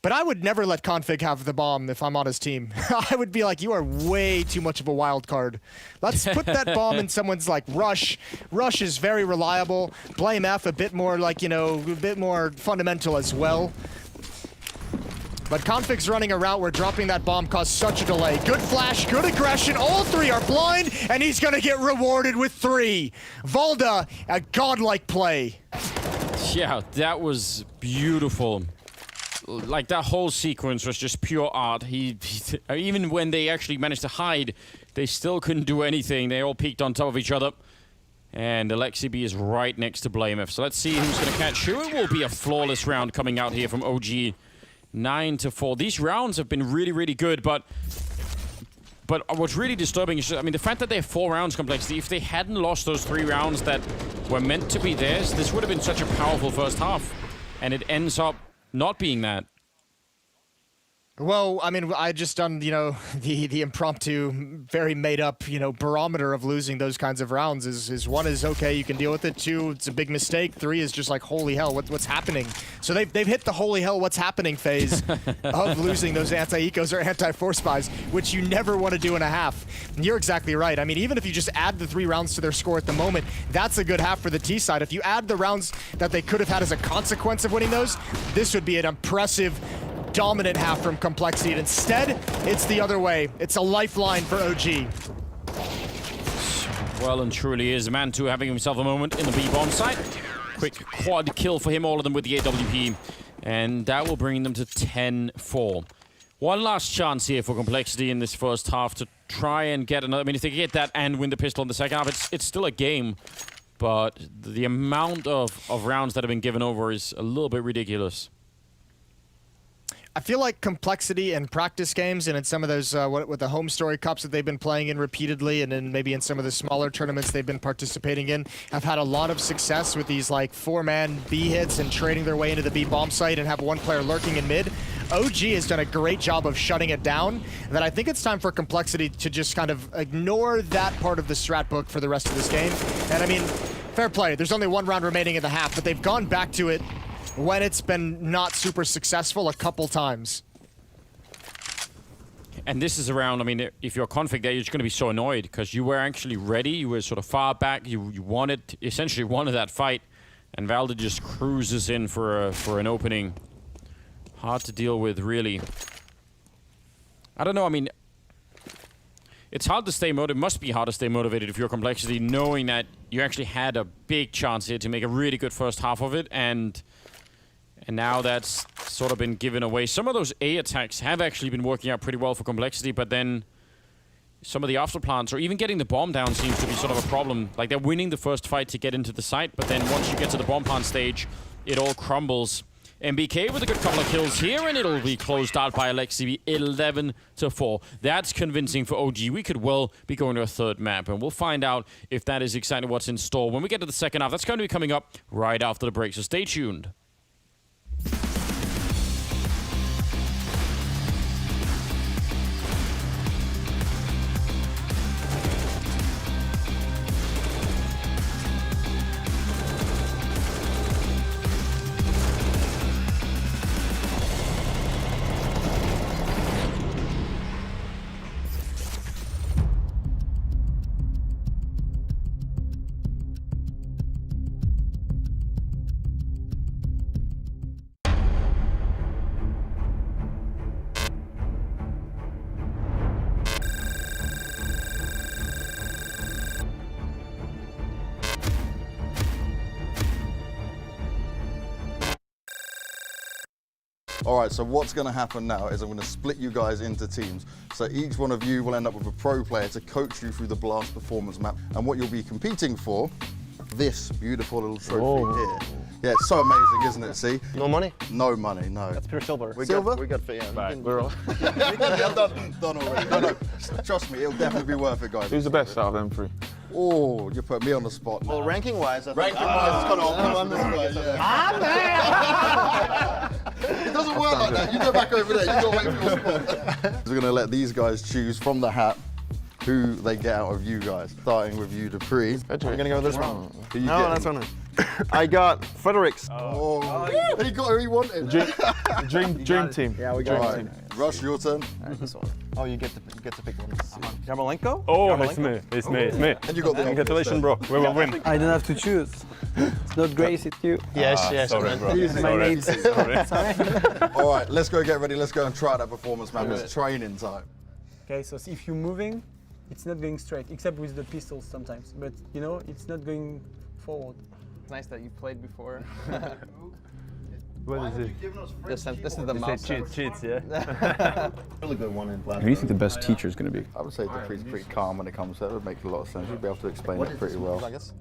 but I would never let Config have the bomb if I'm on his team. I would be like, you are way too much of a wild card. Let's put that bomb in someone's like Rush. Rush is very reliable. Blameif a bit more like, you know, a bit more fundamental as well. But Config's running a route where dropping that bomb caused such a delay. Good flash, good aggression. All three are blind, and he's going to get rewarded with 3. Valda, a godlike play. Yeah, that was beautiful. Like, that whole sequence was just pure art. Even when they actually managed to hide, they still couldn't do anything. They all peeked on top of each other. And Alexi B is right next to Blameif. So let's see who's going to catch who. It will be a flawless round coming out here from OG. 9-4. These rounds have been really, really good, but what's really disturbing is, I mean, the fact that they have 4 rounds Complexity. If they hadn't lost those 3 rounds that were meant to be theirs, this would have been such a powerful first half, and it ends up not being that. Well, I mean, I just done, you know, the impromptu, very made up, you know, barometer of losing those kinds of rounds is 1 is okay, you can deal with it. 2, it's a big mistake. 3 is just like, holy hell, what's happening? So they've hit the holy hell, what's happening phase of losing those anti-ecos or anti-force buys, which you never want to do in a half. And you're exactly right. I mean, even if you just add the 3 rounds to their score at the moment, that's a good half for the T side. If you add the rounds that they could have had as a consequence of winning those, this would be an impressive, dominant half from Complexity. And instead, it's the other way. It's a lifeline for OG. Well and truly is Mantu having himself a moment in the B-bomb site. Quick quad kill for him, all of them with the AWP. And that will bring them to 10-4. One last chance here for Complexity in this first half to try and get another. I mean, if they get that and win the pistol in the second half, it's still a game. But the amount of rounds that have been given over is a little bit ridiculous. I feel like Complexity in practice games and in some of those with the home story cups that they've been playing in repeatedly, and then maybe in some of the smaller tournaments they've been participating in, have had a lot of success with these like 4-man B hits and trading their way into the B bomb site and have one player lurking in mid. OG has done a great job of shutting it down. That I think it's time for Complexity to just kind of ignore that part of the strat book for the rest of this game. And I mean, fair play. There's only 1 round remaining in the half, but they've gone back to it when it's been not super successful a couple times. And this is around, I mean, if you're Config there, you're just going to be so annoyed because you were actually ready. You were sort of far back. You essentially wanted that fight. And Valda just cruises in for an opening. Hard to deal with, really. I don't know, I mean, it's hard to stay motivated. It must be hard to stay motivated if you're Complexity, knowing that you actually had a big chance here to make a really good first half of it. And now that's sort of been given away. Some of those A attacks have actually been working out pretty well for Complexity, but then some of the afterplants, or even getting the bomb down, seems to be sort of a problem. Like, they're winning the first fight to get into the site, but then once you get to the bomb plant stage, it all crumbles. MBK with a good couple of kills here, and it'll be closed out by Alexi 11-4. That's convincing for OG. We could well be going to a third map, and we'll find out if that is exactly what's in store when we get to the second half. That's going to be coming up right after the break, so stay tuned. All right, so what's going to happen now is I'm going to split you guys into teams. So each one of you will end up with a pro player to coach you through the Blast performance map. And what you'll be competing for, this beautiful little trophy here. Yeah, it's so amazing, isn't it? See? No money? No money, no. That's pure silver. Silver? We got for yeah. Right, we're all. Yeah, done already. No, trust me, it'll definitely be worth it, guys. Who's the best out of them three? Oh, you put me on the spot. Well, ranking-wise, I think. Ranking-wise, it's got to come on this way, yeah. It doesn't work like that. You go back over there. You got to wait for your spot. We're going to let these guys choose from the hat who they get out of you guys. Starting with you, Dupree. You're going to go with this one? Who you No, getting? that's one. I got Fredericks. Oh, he got who he wanted. Dream team. Yeah, we got Right. team. Rush, your turn. This one. Oh, you get to pick one. Yarmolenko? Oh, it's me. It's me. And you got the Congratulations, bro. We will win. I don't have to choose. It's not Grace, it's you. Yes. Sorry, bro. My name. All right, let's go get ready. Let's go and try that performance, man. It's training time. Okay, so if you're moving, it's not going straight, except with the pistols sometimes. But you know, it's not going forward. Nice that you played before. What is it? This is the mouse. Cheats, yeah? Really good one in Who do you think the best teacher is going to be? I would say Dupree's pretty calm when it comes to it. It would make a lot of sense. You'd be able to explain it pretty well. I guess.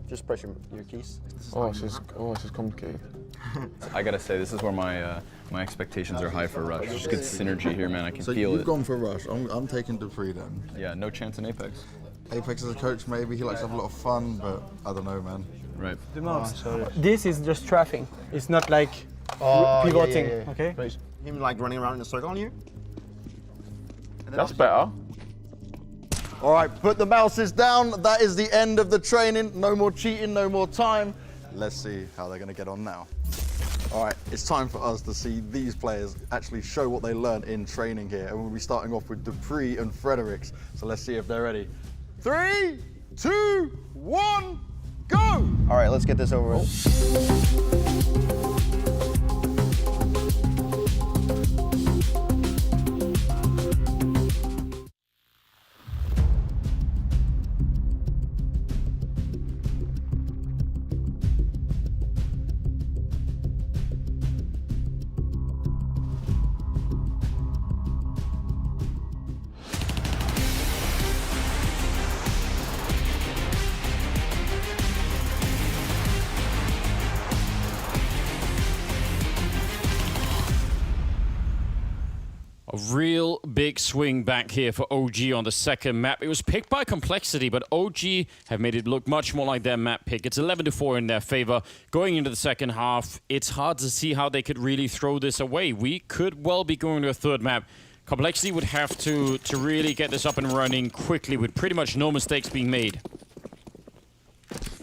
Just press your keys. Oh, it's just complicated. I gotta say, this is where my expectations are high for Rush. There's good synergy here, man. I can So feel you've it. gone for Rush. I'm taking Dupree then. Yeah, no chance in Apex. Apex as a coach, maybe. He likes to have a lot of fun, but I don't know, man. Right. The mouse. This is just traffic. It's not like pivoting. Yeah. Okay. Right. Him like running around in a circle on you. That's better. All right, put the mouses down. That is the end of the training. No more cheating, no more time. Let's see how they're going to get on now. All right, it's time for us to see these players actually show what they learned in training here. And we'll be starting off with Dupree and Fredericks. So let's see if they're ready. 3, 2, 1, go! All right, let's get this over with. A real big swing back here for OG on the second map. It was picked by Complexity, but OG have made it look much more like their map pick. It's 11-4 in their favor. Going into the second half, it's hard to see how they could really throw this away. We could well be going to a third map. Complexity would have to really get this up and running quickly with pretty much no mistakes being made.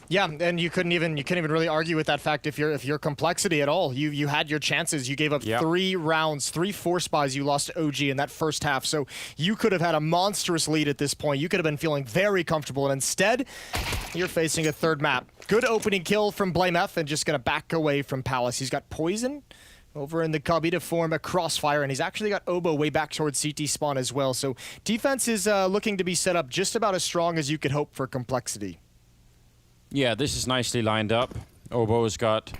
Yeah, and you couldn't even really argue with that fact if you're Complexity at all. You had your chances. You gave up 3 rounds, 3 force buys you lost to OG in that first half. So you could have had a monstrous lead at this point. You could have been feeling very comfortable, and instead, you're facing a third map. Good opening kill from BlameF, and just gonna back away from Palace. He's got Poison over in the cubby to form a crossfire, and he's actually got Obo way back towards CT spawn as well. So defense is looking to be set up just about as strong as you could hope for Complexity. Yeah, this is nicely lined up. Obo's got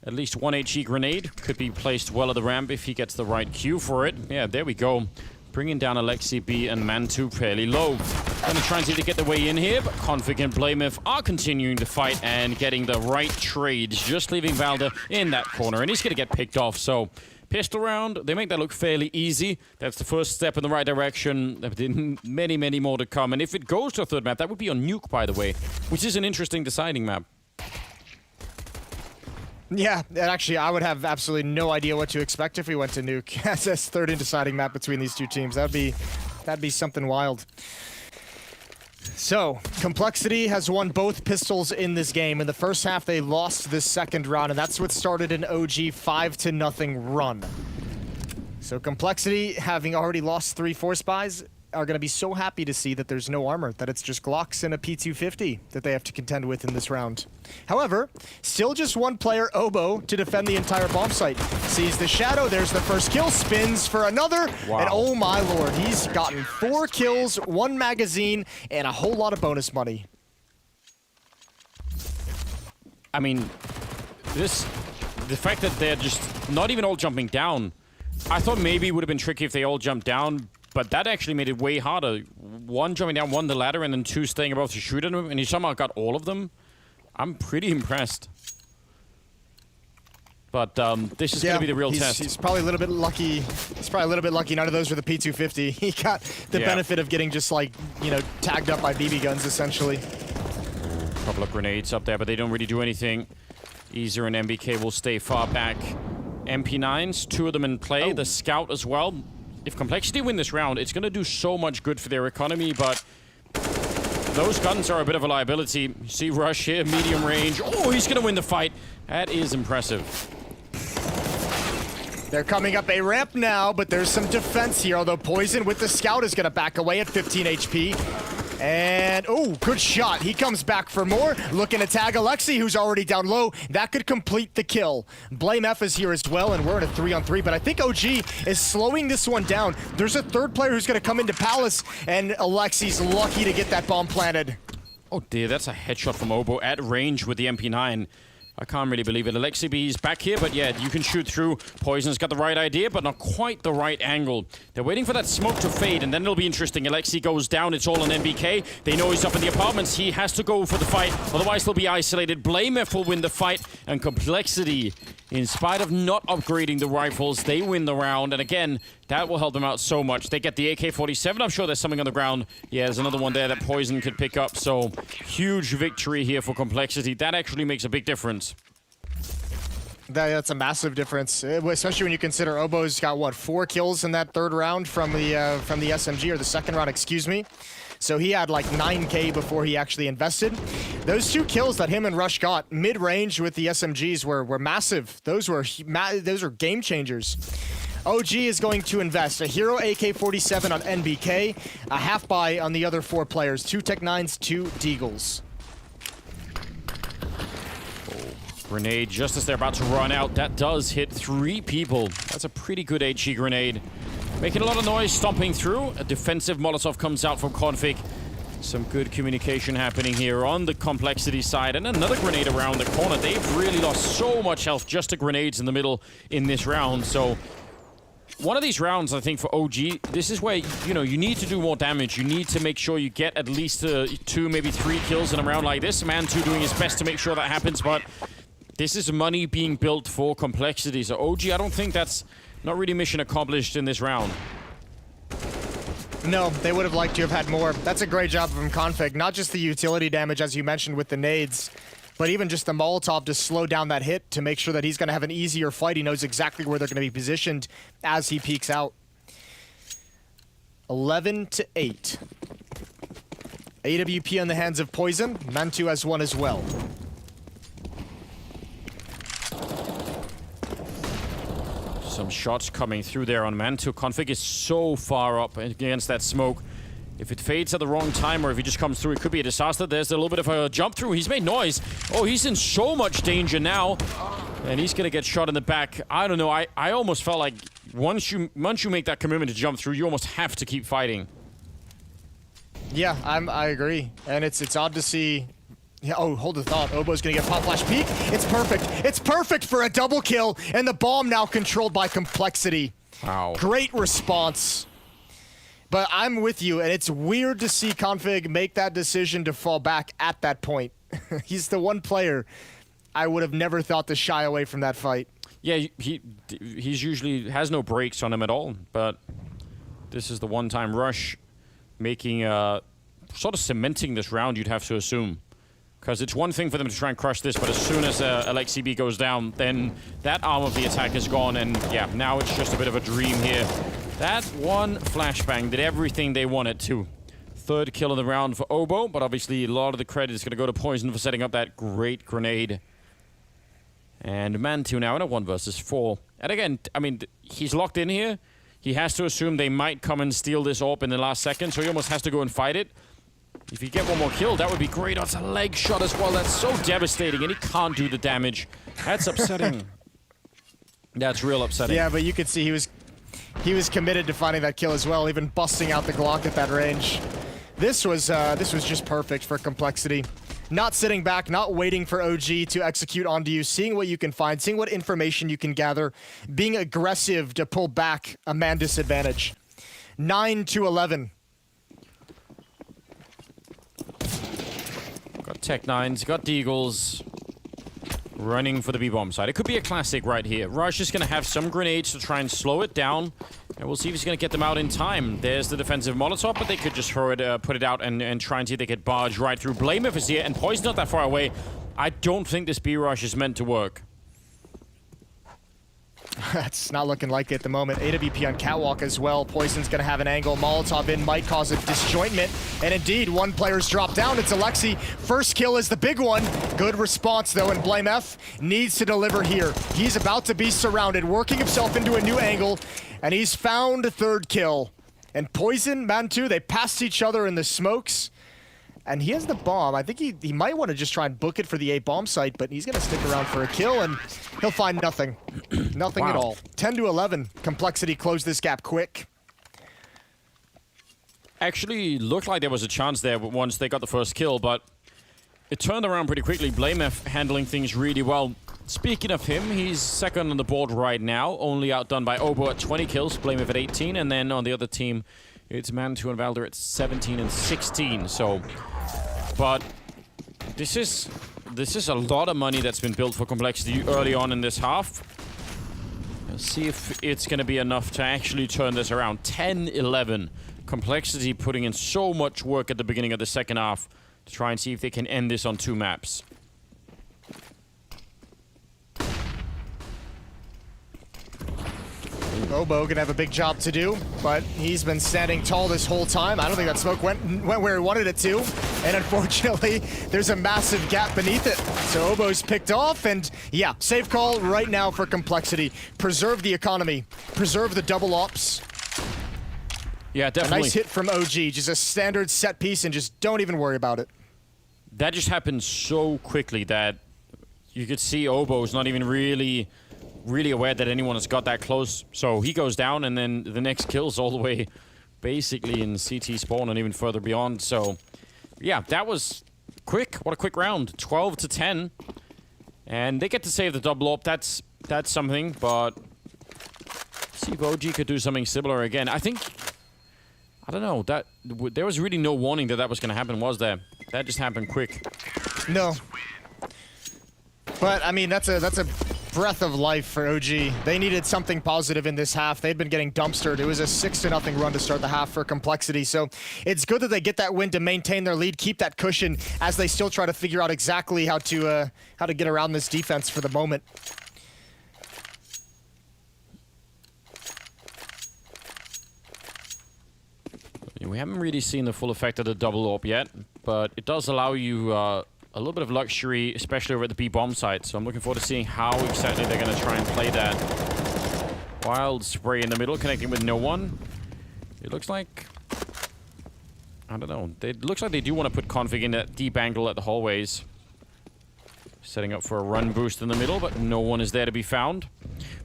at least 1 HE grenade. Could be placed well at the ramp if he gets the right cue for it. Yeah, there we go. Bringing down Alexi B and Mantu fairly low. Gonna try and see if they get the way in here, but Config and Blameth are continuing to fight and getting the right trades, just leaving Valda in that corner, and he's gonna get picked off, so pistol round, they make that look fairly easy. That's the first step in the right direction. There are many, many more to come, and if it goes to a third map, that would be on Nuke, by the way, which is an interesting deciding map. Yeah, and actually, I would have absolutely no idea what to expect if we went to Nuke as this third and deciding map between these two teams. That'd be something wild. So, Complexity has won both pistols in this game. In the first half, they lost this second round, and that's what started an OG 5-0 run. So, Complexity, having already lost 3 Force Buys, are going to be so happy to see that there's no armor, that it's just Glocks and a P250 that they have to contend with in this round. However, still just one player, Obo, to defend the entire bomb site. Sees the shadow, there's the first kill, spins for another, and oh my lord, he's gotten 4 kills, 1 magazine, and a whole lot of bonus money. I mean, the fact that they're just not even all jumping down, I thought maybe it would have been tricky if they all jumped down, but that actually made it way harder. 1 jumping down, 1 the ladder, and then 2 staying above to shoot at him, and he somehow got all of them. I'm pretty impressed. But this is going to be the real test. He's probably a little bit lucky. He's probably a little bit lucky none of those were the P250. He got the benefit of getting just like, you know, tagged up by BB guns, essentially. A couple of grenades up there, but they don't really do anything. Easer and MBK will stay far back. MP9s, 2 of them in play. The Scout as well. If Complexity win this round, it's going to do so much good for their economy, but those guns are a bit of a liability. You see Rush here, medium range. Oh, he's going to win the fight. That is impressive. They're coming up a ramp now, but there's some defense here, although Poison with the Scout is going to back away at 15 HP. And, oh, good shot. He comes back for more. Looking to tag Alexi, who's already down low. That could complete the kill. Blame F is here as well, and we're in a 3-on-3, but I think OG is slowing this one down. There's a third player who's going to come into Palace, and Alexi's lucky to get that bomb planted. Oh dear, that's a headshot from Obo at range with the MP9. I can't really believe it. Alexi B's back here, but yeah, you can shoot through. Poison's got the right idea, but not quite the right angle. They're waiting for that smoke to fade, and then it'll be interesting. Alexi goes down. It's all on MBK. They know he's up in the apartments. He has to go for the fight, otherwise they'll be isolated. Blamef will win the fight, and Complexity, in spite of not upgrading the rifles, they win the round, and again, that will help them out so much. They get the AK-47. I'm sure there's something on the ground. Yeah, there's another one there that Poison could pick up, so huge victory here for Complexity. That actually makes a big difference. That's a massive difference, especially when you consider Obo's got, what, 4 kills in that third round from the SMG, or the second round, excuse me. So he had like 9K before he actually invested. Those 2 kills that him and Rush got mid-range with the SMGs were massive. Those were game changers. OG is going to invest a Hero AK-47 on NBK, a half buy on the other 4 players, 2 Tech-9s, 2 Deagles. Grenade just as they're about to run out. That does hit 3 people. That's a pretty good HE grenade. Making a lot of noise, stomping through. A defensive Molotov comes out from Config. Some good communication happening here on the Complexity side. And another grenade around the corner. They've really lost so much health just to grenades in the middle in this round. So one of these rounds, I think, for OG, this is where, you know, you need to do more damage. You need to make sure you get at least 2, maybe 3 kills in a round like this. Man2 doing his best to make sure that happens, but this is money being built for Complexity. So OG, I don't think that's not really mission accomplished in this round. No, they would have liked to have had more. That's a great job from Config. Not just the utility damage, as you mentioned, with the nades, but even just the Molotov to slow down that hit to make sure that he's going to have an easier fight. He knows exactly where they're going to be positioned as he peeks out. 11-8. AWP on the hands of Poison. Man2 has 1 as well. Some shots coming through there on Man2. Config is so far up against that smoke. If it fades at the wrong time or if he just comes through, it could be a disaster. There's a little bit of a jump through. He's made noise. Oh, he's in so much danger now. And he's going to get shot in the back. I don't know. I almost felt like once you make that commitment to jump through, you almost have to keep fighting. Yeah, I agree. And it's odd to see. Yeah, oh, hold the thought. Obo's gonna get pop flash peek. It's perfect. It's perfect for a double kill, and the bomb now controlled by Complexity. Wow. Great response. But I'm with you, and it's weird to see Config make that decision to fall back at that point. He's the one player I would have never thought to shy away from that fight. Yeah, he's usually has no breaks on him at all, but this is the one-time rush, making sort of cementing this round, you'd have to assume. Because it's one thing for them to try and crush this, but as soon as LXCB goes down, then that arm of the attack is gone, and yeah, now it's just a bit of a dream here. That one flashbang did everything they wanted to. Third kill of the round for Obo, but obviously a lot of the credit is going to go to Poison for setting up that great grenade. And Man2 now in a 1 versus 4. And again, I mean, he's locked in here. He has to assume they might come and steal this AWP in the last second, so he almost has to go and fight it. If you get one more kill, that would be great. Oh, it's a leg shot as well. That's so devastating, and he can't do the damage. That's upsetting. That's real upsetting. Yeah, but you could see he was committed to finding that kill as well, even busting out the Glock at that range. This was just perfect for Complexity. Not sitting back, not waiting for OG to execute onto you, seeing what you can find, seeing what information you can gather, being aggressive to pull back a man disadvantage. 9-11. Got Tech-9s, got Deagles. Running for the B-bomb side. It could be a classic right here. Rush is going to have some grenades to try and slow it down. And we'll see if he's going to get them out in time. There's the defensive Molotov, but they could just throw it, put it out and try and see if they could barge right through. Blamef is here, and Poison's not that far away. I don't think this B-rush is meant to work. That's not looking like it at the moment. AWP on Catwalk as well. Poison's going to have an angle. Molotov in might cause a disjointment. And indeed, one player's dropped down. It's Alexi. First kill is the big one. Good response, though, and Blamef needs to deliver here. He's about to be surrounded, working himself into a new angle, and he's found a third kill. And Poison, Man2, they passed each other in the smokes. And he has the bomb. I think he might want to just try and book it for the A bomb site, but he's going to stick around for a kill, and he'll find nothing. Nothing at all. 10-11. Complexity closed this gap quick. Actually looked like there was a chance there once they got the first kill, but it turned around pretty quickly. Blamef handling things really well. Speaking of him, he's second on the board right now, only outdone by Obo at 20 kills, Blamef at 18, and then on the other team, it's Man2 and Valder at 17 and 16, so... But this is a lot of money that's been built for Complexity early on in this half. Let's see if it's going to be enough to actually turn this around. 10-11. Complexity putting in so much work at the beginning of the second half to try and see if they can end this on 2 maps. Obo gonna have a big job to do, but he's been standing tall this whole time. I don't think that smoke went where he wanted it to, and unfortunately, there's a massive gap beneath it. So Obo's picked off, and yeah, safe call right now for Complexity. Preserve the economy, preserve the double ops. Yeah, definitely. A nice hit from OG, just a standard set piece, and just don't even worry about it. That just happened so quickly that you could see Obo's not even really aware that anyone has got that close. So he goes down, and then the next kill's all the way basically in CT spawn and even further beyond. So yeah, that was quick. What a quick round. 12-10. And they get to save the double up. That's something, but see if OG could do something similar again. I don't know, that there was really no warning that was going to happen, was there? That just happened quick. No. But I mean, that's a breath of life for OG. They needed something positive in this half. They'd been getting dumpstered. It was a 6-0 run to start the half for Complexity. So it's good that they get that win to maintain their lead, keep that cushion as they still try to figure out exactly how to get around this defense for the moment. We haven't really seen the full effect of the double AWP yet, but it does allow you a little bit of luxury, especially over at the B-bomb site. So I'm looking forward to seeing how exactly they're going to try and play that. Wild spray in the middle, connecting with no one. It looks like... I don't know. It looks like they do want to put config in that deep angle at the hallways. Setting up for a run boost in the middle, but no one is there to be found.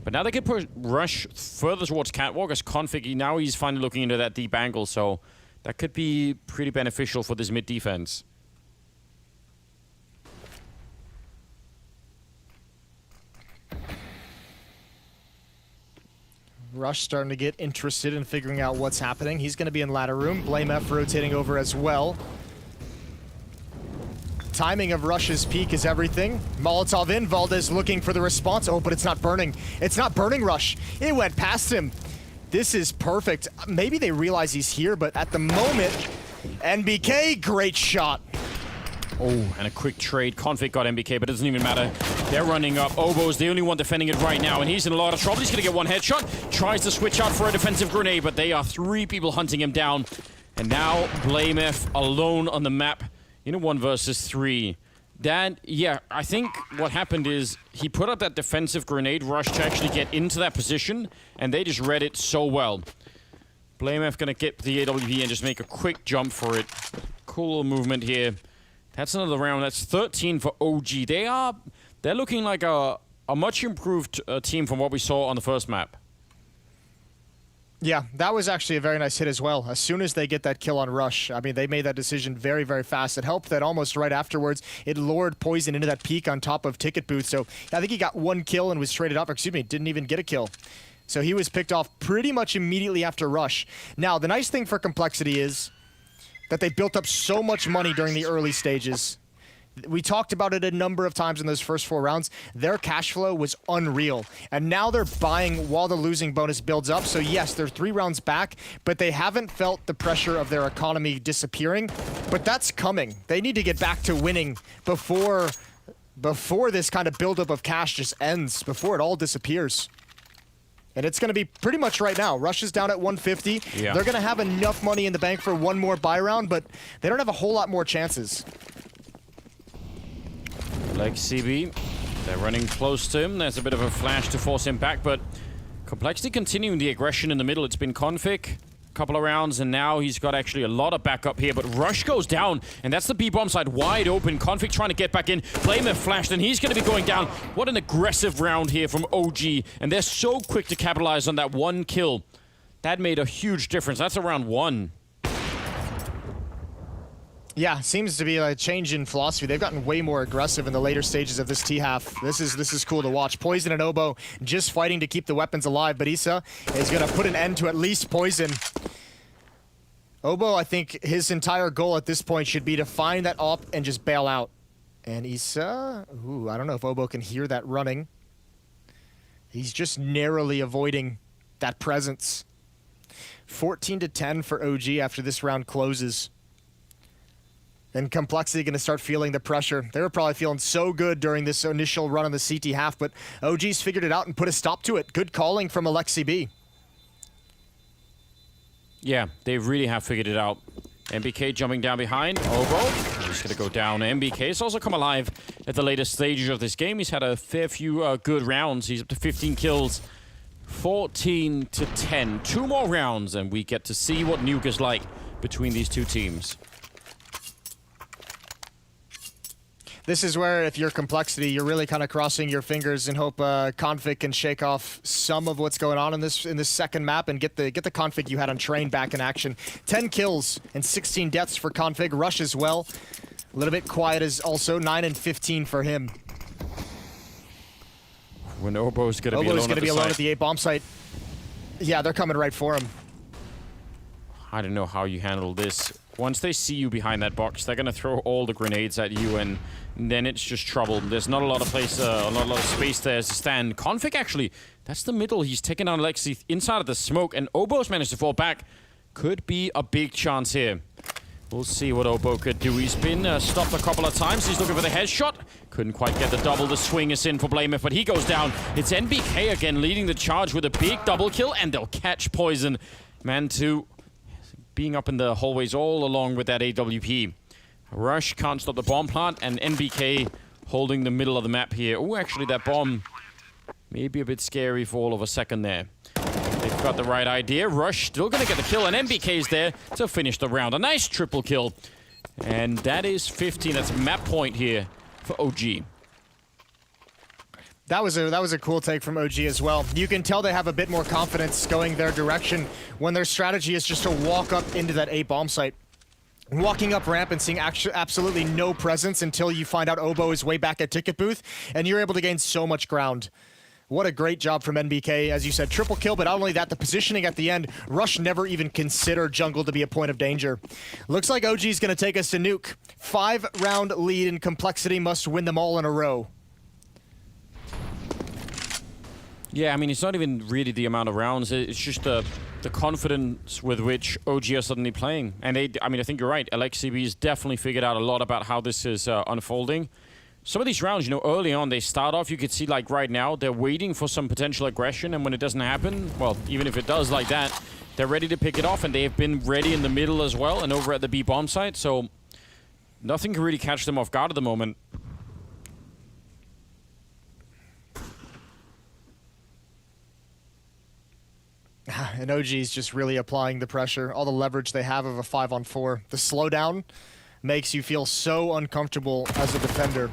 But now they can rush further towards Catwalk as config. Now he's finally looking into that deep angle, so that could be pretty beneficial for this mid defense. Rush starting to get interested in figuring out what's happening. He's going to be in ladder room. Blame F rotating over as well. Timing of Rush's peak is everything. Molotov in, Valdez looking for the response. Oh, but it's not burning. It's not burning Rush. It went past him. This is perfect. Maybe they realize he's here, but at the moment, NBK, great shot. Oh, and a quick trade. Config got MBK, but it doesn't even matter. They're running up. Obo's the only one defending it right now, and he's in a lot of trouble. He's going to get one headshot. Tries to switch out for a defensive grenade, but they are 3 people hunting him down. And now Blame F alone on the map in a 1 versus 3. Yeah, I think what happened is he put up that defensive grenade rush to actually get into that position, and they just read it so well. Blame F gonna get the AWP and just make a quick jump for it. Cool little movement here. That's another round. That's 13 for OG. They're looking like a much improved team from what we saw on the first map. Yeah, that was actually a very nice hit as well. As soon as they get that kill on Rush, I mean, they made that decision very, very fast. It helped that almost right afterwards, it lured Poison into that peak on top of Ticket Booth. So I think he got 1 kill and was traded up. Excuse me, didn't even get a kill. So he was picked off pretty much immediately after Rush. Now, the nice thing for Complexity is that they built up so much money during the early stages. We talked about it a number of times in those first 4 rounds. Their cash flow was unreal. And now they're buying while the losing bonus builds up. So yes, they're 3 rounds back, but they haven't felt the pressure of their economy disappearing. But that's coming. They need to get back to winning before this kind of buildup of cash just ends, before it all disappears. And it's going to be pretty much right now. Rush is down at 150. Yeah. They're going to have enough money in the bank for 1 more buy round, but they don't have a whole lot more chances. Like CB, they're running close to him. There's a bit of a flash to force him back, but Complexity continuing the aggression in the middle. It's been Config, a couple of rounds, and now he's got actually a lot of backup here, but Rush goes down, and that's the B-bomb side wide open. Config trying to get back in. Blame F flashed, and he's going to be going down. What an aggressive round here from OG, and they're so quick to capitalize on that 1 kill. That made a huge difference. That's around 1. Yeah, seems to be a change in philosophy. They've gotten way more aggressive in the later stages of this T-half. This is cool to watch. Poison and Obo just fighting to keep the weapons alive, but Issa is going to put an end to at least Poison. Obo, I think his entire goal at this point should be to find that op and just bail out. And Issa, ooh, I don't know if Obo can hear that running. He's just narrowly avoiding that presence. 14-10 for OG after this round closes. And Complexity going to start feeling the pressure. They were probably feeling so good during this initial run on the CT half, but OG's figured it out and put a stop to it. Good calling from Alexi B. Yeah, they really have figured it out. MBK jumping down behind. Obo, he's going to go down. MBK's also come alive at the latest stages of this game. He's had a fair few good rounds. He's up to 15 kills. 14-10. 2 more rounds, and we get to see what Nuke is like between these 2 teams. This is where, if you're Complexity, you're really kind of crossing your fingers and hope Config can shake off some of what's going on in this second map and get the Config you had on Train back in action. 10 kills and 16 deaths for Config. Rush as well. A little bit quiet as also 9 and 15 for him. When Obo's going to be alone at the A-bomb site. Yeah, they're coming right for him. I don't know how you handle this. Once they see you behind that box, they're going to throw all the grenades at you, and then it's just trouble. There's not a lot of space there to stand. Config, actually, that's the middle. He's taking on Alexi inside of the smoke, and Obo's managed to fall back. Could be a big chance here. We'll see what Obo could do. He's been stopped a couple of times. He's looking for the headshot. Couldn't quite get the double. The swing is in for Blame F, but he goes down. It's NBK again leading the charge with a big double kill, and they'll catch Poison. Man 2 being up in the hallways all along with that AWP. Rush can't stop the bomb plant, and NBK holding the middle of the map here. Oh, actually, that bomb may be a bit scary for all of a second there. They've got the right idea. Rush still going to get the kill, and NBK's there to finish the round. A nice triple kill. And that is 15. That's map point here for OG. That was a cool take from OG as well. You can tell they have a bit more confidence going their direction when their strategy is just to walk up into that A-bomb site. Walking up ramp and seeing absolutely no presence until you find out Obo is way back at Ticket Booth, and you're able to gain so much ground. What a great job from NBK. As you said, triple kill, but not only that, the positioning at the end. Rush never even considered jungle to be a point of danger. Looks like OG's going to take us to nuke. 5-round lead in Complexity, must win them all in a row. Yeah, I mean, it's not even really the amount of rounds. It's just the confidence with which OG are suddenly playing. And I mean, I think you're right. LXCB's definitely figured out a lot about how this is unfolding. Some of these rounds, you know, early on, they start off, you could see, like, right now, they're waiting for some potential aggression, and when it doesn't happen, well, even if it does like that, they're ready to pick it off, and they have been ready in the middle as well, and over at the B bomb site, so nothing can really catch them off guard at the moment. And OG's just really applying the pressure, all the leverage they have of a 5-on-4. The slowdown makes you feel so uncomfortable as a defender.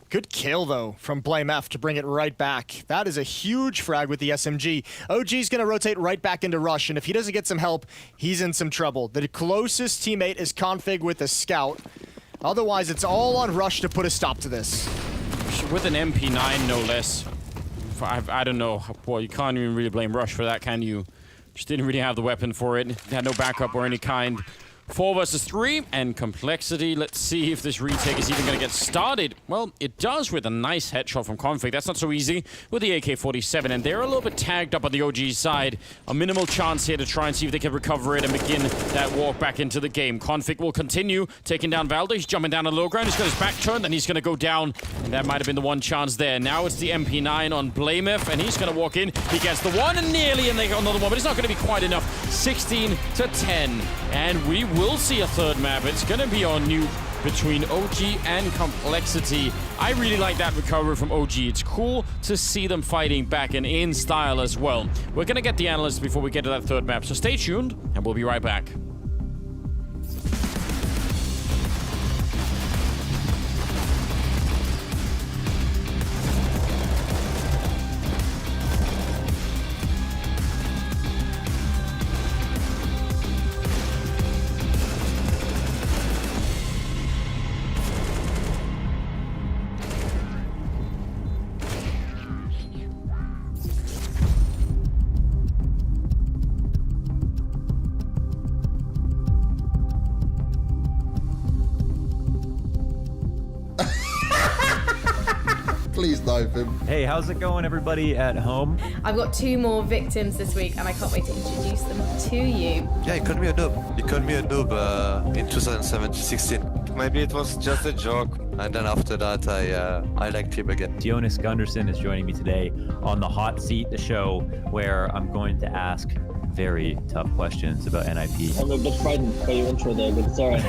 Good kill, though, from Blame F to bring it right back. That is a huge frag with the SMG. OG's going to rotate right back into Rush, and if he doesn't get some help, he's in some trouble. The closest teammate is Config with a scout. Otherwise, it's all on Rush to put a stop to this. With an MP9, no less. I don't know. Well, you can't even really blame Rush for that, can you? Just didn't really have the weapon for it. Had no backup or any kind. 4 versus 3 and Complexity. Let's see if this retake is even going to get started. Well, it does with a nice headshot from Config. That's not so easy with the AK-47, and they're a little bit tagged up on the OG side. A minimal chance here to try and see if they can recover it and begin that walk back into the game. Config will continue taking down Valdo. He's jumping down on low ground. He's got his back turned, and he's going to go down, and that might have been the one chance there. Now it's the MP9 on Blamef, and he's going to walk in. He gets the one, and nearly, and they got another one, but it's not going to be quite enough. 16-10, and we will see a third map. It's going to be on Nuke between OG and Complexity. I really like that recovery from OG. It's cool to see them fighting back and in style as well. We're going to get the analysts before we get to that third map, so stay tuned, and we'll be right back. Please knife him. Hey, how's it going, everybody at home? I've got 2 more victims this week, and I can't wait to introduce them to you. Yeah, you called me a noob. You called me a noob in 2016. Maybe it was just a joke. And then after that, I liked him again. Jonas Gunderson is joining me today on the Hot Seat, the show where I'm going to ask very tough questions about NIP. I'm a bit frightened by your intro there, but it's all right.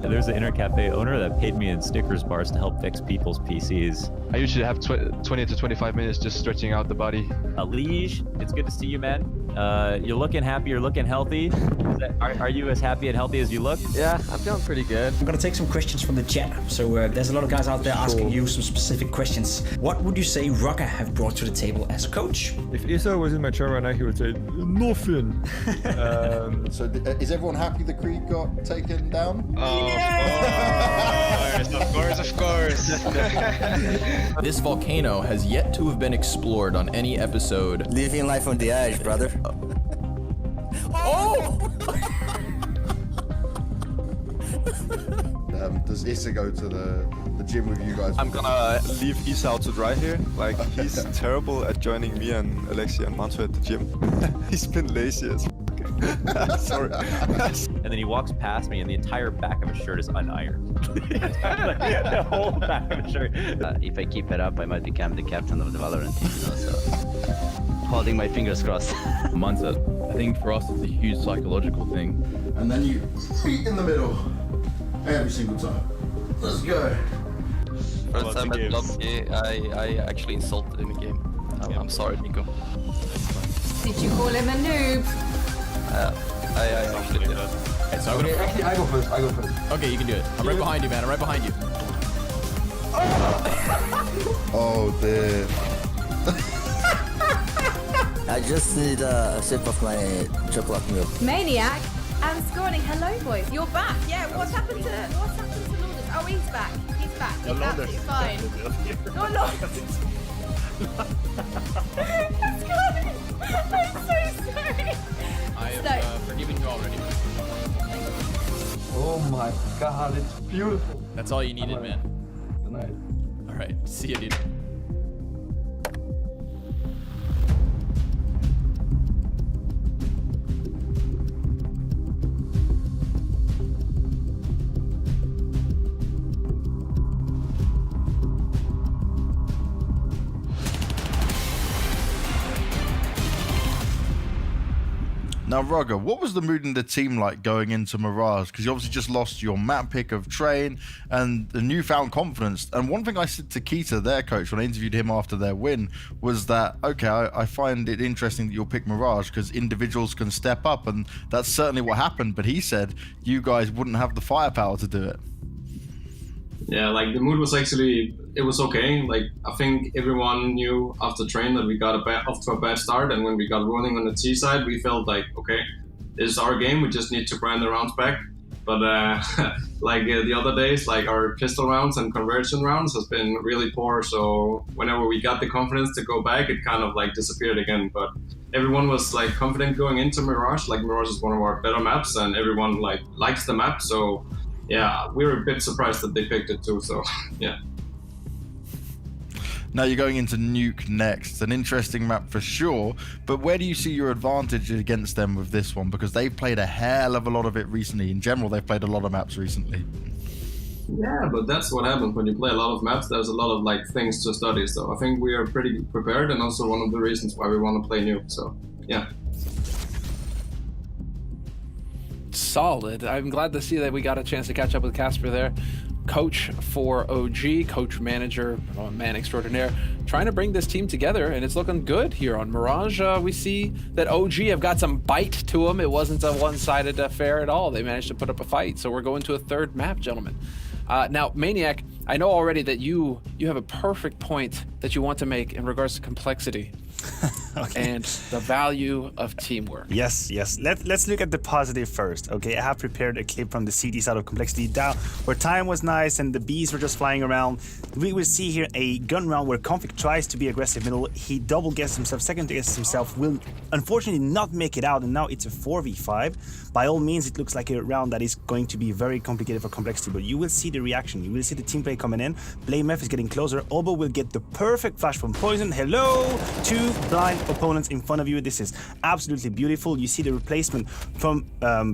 There's an internet cafe owner that paid me in Snickers bars to help fix people's PCs. I usually have 20 to 25 minutes just stretching out the body. Lige, it's good to see you, man. You're looking happy, you're looking healthy. Are you as happy and healthy as you look? Yeah, I'm feeling pretty good. I'm gonna take some questions from the chat. So there's a lot of guys out there asking you some specific questions. What would you say Rocker have brought to the table as a coach? If Issa was in my chair right now, he would say, nothing. So is everyone happy the Creed got taken down? Oh, of course. This volcano has yet to have been explored on any episode. Living life on the edge, brother. Oh! Does Issa go to the gym with you guys? I'm gonna leave Issa out to dry here. Like, he's terrible at joining me and Alexi and Manto at the gym. He's been lazy as sorry. And then he walks past me and the entire back of his shirt is unironed. The whole back of his shirt. If I keep it up, I might become the captain of the Valorant team, you know, so holding my fingers crossed. Mindset. I think for us it's a huge psychological thing. And then you feet in the middle every single time. Let's go. First time at Lobby, I actually insulted him in game. I'm sorry, Nico. Did you call him a noob? I actually did. Okay, so Actually, I go first. Okay, you can do it. I'm right behind you, man. I'm right behind you. Oh dear. I just need a sip of my chocolate milk. Maniac and Scorning. Hello, boys. You're back. Yeah. What's happened to Lourdes? Oh, he's back. He's back. He's absolutely fine. No, no. I'm so sorry. I have forgiven you already. Oh my god, it's beautiful. That's all you needed, man. Good night. All right, see you, dude. Now, Rugger, what was the mood in the team like going into Mirage? Because you obviously just lost your map pick of Train and the newfound confidence. And one thing I said to Keita, their coach, when I interviewed him after their win, was that, okay, I find it interesting that you'll pick Mirage because individuals can step up, and that's certainly what happened. But he said you guys wouldn't have the firepower to do it. Yeah, like the mood was actually, it was okay. Like I think everyone knew after Train that we got off to a bad start, and when we got running on the T side, we felt like, okay, this is our game. We just need to grind the rounds back. But the other days, like our pistol rounds and conversion rounds has been really poor. So whenever we got the confidence to go back, it kind of like disappeared again. But everyone was like confident going into Mirage. Like Mirage is one of our better maps, and everyone like likes the map. So yeah, we were a bit surprised that they picked it too, so yeah. Now you're going into Nuke next. An interesting map for sure, but where do you see your advantage against them with this one? Because they've played a hell of a lot of it recently. In general, they've played a lot of maps recently. Yeah, but that's what happens when you play a lot of maps. There's a lot of like things to study, so I think we are pretty prepared, and also one of the reasons why we want to play Nuke, so yeah. Solid. I'm glad to see that we got a chance to catch up with Casper there. Coach for OG, coach manager, man extraordinaire, trying to bring this team together, and it's looking good here on Mirage. We see that OG have got some bite to them. It wasn't a one-sided affair at all. They managed to put up a fight, so we're going to a third map, gentlemen. Now, Maniac, I know already that you have a perfect point that you want to make in regards to complexity. Okay. And the value of teamwork. Yes. Let's look at the positive first. Okay, I have prepared a clip from the CD side of Complexity down where time was nice and the bees were just flying around. We will see here a gun round where Config tries to be aggressive middle. He double guesses himself, second guesses himself, will unfortunately not make it out, and now it's a 4v5. By all means, it looks like a round that is going to be very complicated for Complexity, but you will see the reaction. You will see the team play coming in. Blame F is getting closer. Obo will get the perfect flash from Poison. Hello, two blind opponents in front of you. This is absolutely beautiful. You see the replacement from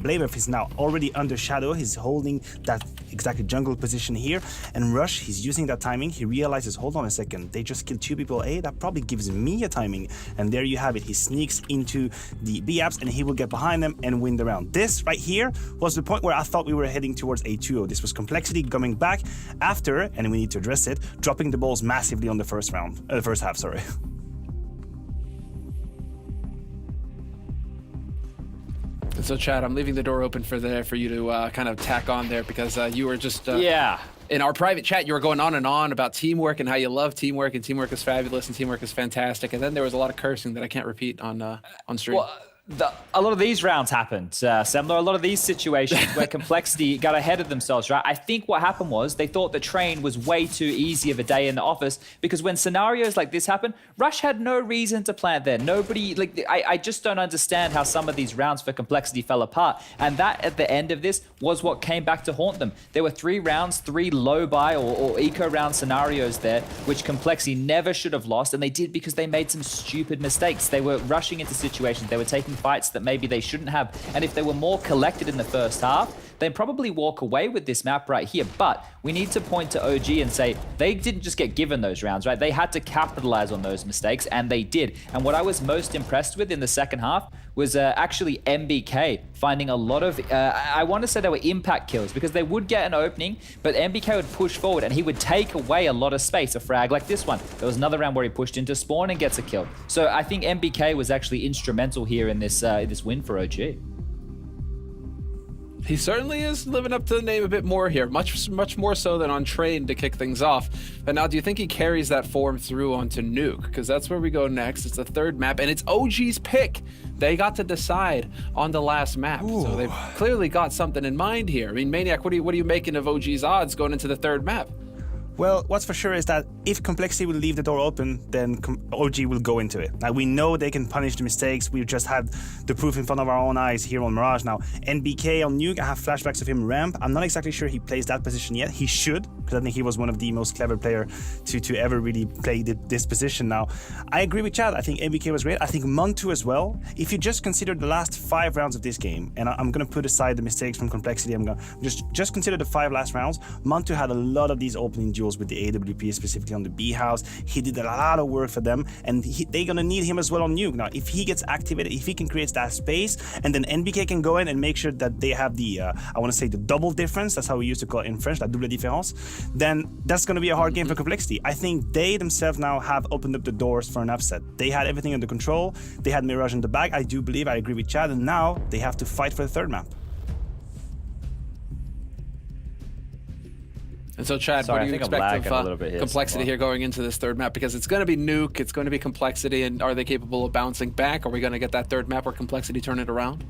Blame F is now already under Shadow. He's holding that exactly jungle position here. And Rush, he's using that timing. He realizes, hold on a second, they just killed two people A. That probably gives me a timing. And there you have it. He sneaks into the B apps and he will get behind them and win the round. This right here was the point where I thought we were heading towards a 2-0. This was Complexity coming back after, and we need to address it, dropping the balls massively on the first half, sorry. So Chad, I'm leaving the door open for you to kind of tack on there, because you were just yeah. In our private chat, you were going on and on about teamwork and how you love teamwork, and teamwork is fabulous and teamwork is fantastic. And then there was a lot of cursing that I can't repeat on stream. Well, a lot of these rounds happened, Semler. A lot of these situations where Complexity got ahead of themselves, right? I think what happened was they thought the Train was way too easy of a day in the office, because when scenarios like this happen, Rush had no reason to plant there. Nobody, like, I just don't understand how some of these rounds for Complexity fell apart. And that, at the end of this, was what came back to haunt them. There were 3 rounds, 3 low buy or eco round scenarios there, which Complexity never should have lost, and they did because they made some stupid mistakes. They were rushing into situations. They were taking fights that maybe they shouldn't have. And if they were more collected in the first half, they'd probably walk away with this map right here. But we need to point to OG and say they didn't just get given those rounds, right? They had to capitalize on those mistakes, and they did. And what I was most impressed with in the second half was actually MBK finding a lot of, I want to say they were impact kills, because they would get an opening, but MBK would push forward and he would take away a lot of space, a frag like this one. There was another round where he pushed into spawn and gets a kill. So I think MBK was actually instrumental here in this win for OG. He certainly is living up to the name a bit more here, much more so than on Train to kick things off. But now, do you think he carries that form through onto Nuke? Because that's where we go next. It's the third map, and it's OG's pick. They got to decide on the last map. Ooh. So they've clearly got something in mind here. I mean, Maniac, what are you making of OG's odds going into the third map? Well, what's for sure is that if Complexity will leave the door open, then OG will go into it. Now, we know they can punish the mistakes. We've just had the proof in front of our own eyes here on Mirage. Now, NBK on Nuke, I have flashbacks of him ramp. I'm not exactly sure he plays that position yet. He should, because I think he was one of the most clever player to ever really play this position. Now, I agree with Chad. I think NBK was great. I think Montu as well. If you just consider the last 5 rounds of this game, and I'm going to put aside the mistakes from Complexity, I'm going to just consider the 5 last rounds. Montu had a lot of these opening duels with the AWP, specifically on the B house. He did a lot of work for them, and they're gonna need him as well on Nuke. Now, if he gets activated, if he can create that space, and then NBK can go in and make sure that they have the, I want to say the double difference, that's how we used to call it in French, la double différence, then that's gonna be a hard game for Complexity. I think they themselves now have opened up the doors for an upset. They had everything under control, they had Mirage in the bag, I do believe, I agree with Chad, and now they have to fight for the third map. And so, Chad, what do you expect of Complexity here going into this third map? Because it's going to be Nuke, it's going to be Complexity, and are they capable of bouncing back? Are we going to get that third map where Complexity turn it around?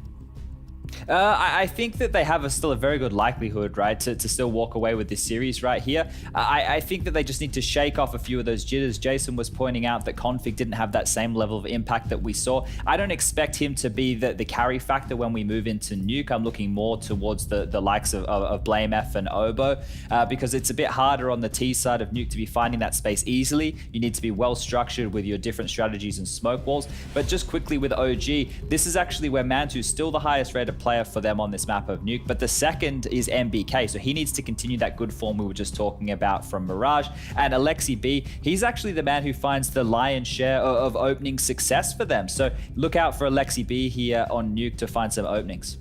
I think that they have still a very good likelihood, right, to still walk away with this series right here. I think that they just need to shake off a few of those jitters. Jason was pointing out that Config didn't have that same level of impact that we saw. I don't expect him to be the carry factor when we move into Nuke. I'm looking more towards the likes of Blame F and Obo, because it's a bit harder on the T side of Nuke to be finding that space easily. You need to be well structured with your different strategies and smoke walls. But just quickly with OG, this is actually where Mantu's still the highest rated player for them on this map of Nuke, but the second is MBK, so he needs to continue that good form we were just talking about from Mirage. And Alexi B, he's actually the man who finds the lion's share of opening success for them, so look out for Alexi B here on Nuke to find some openings.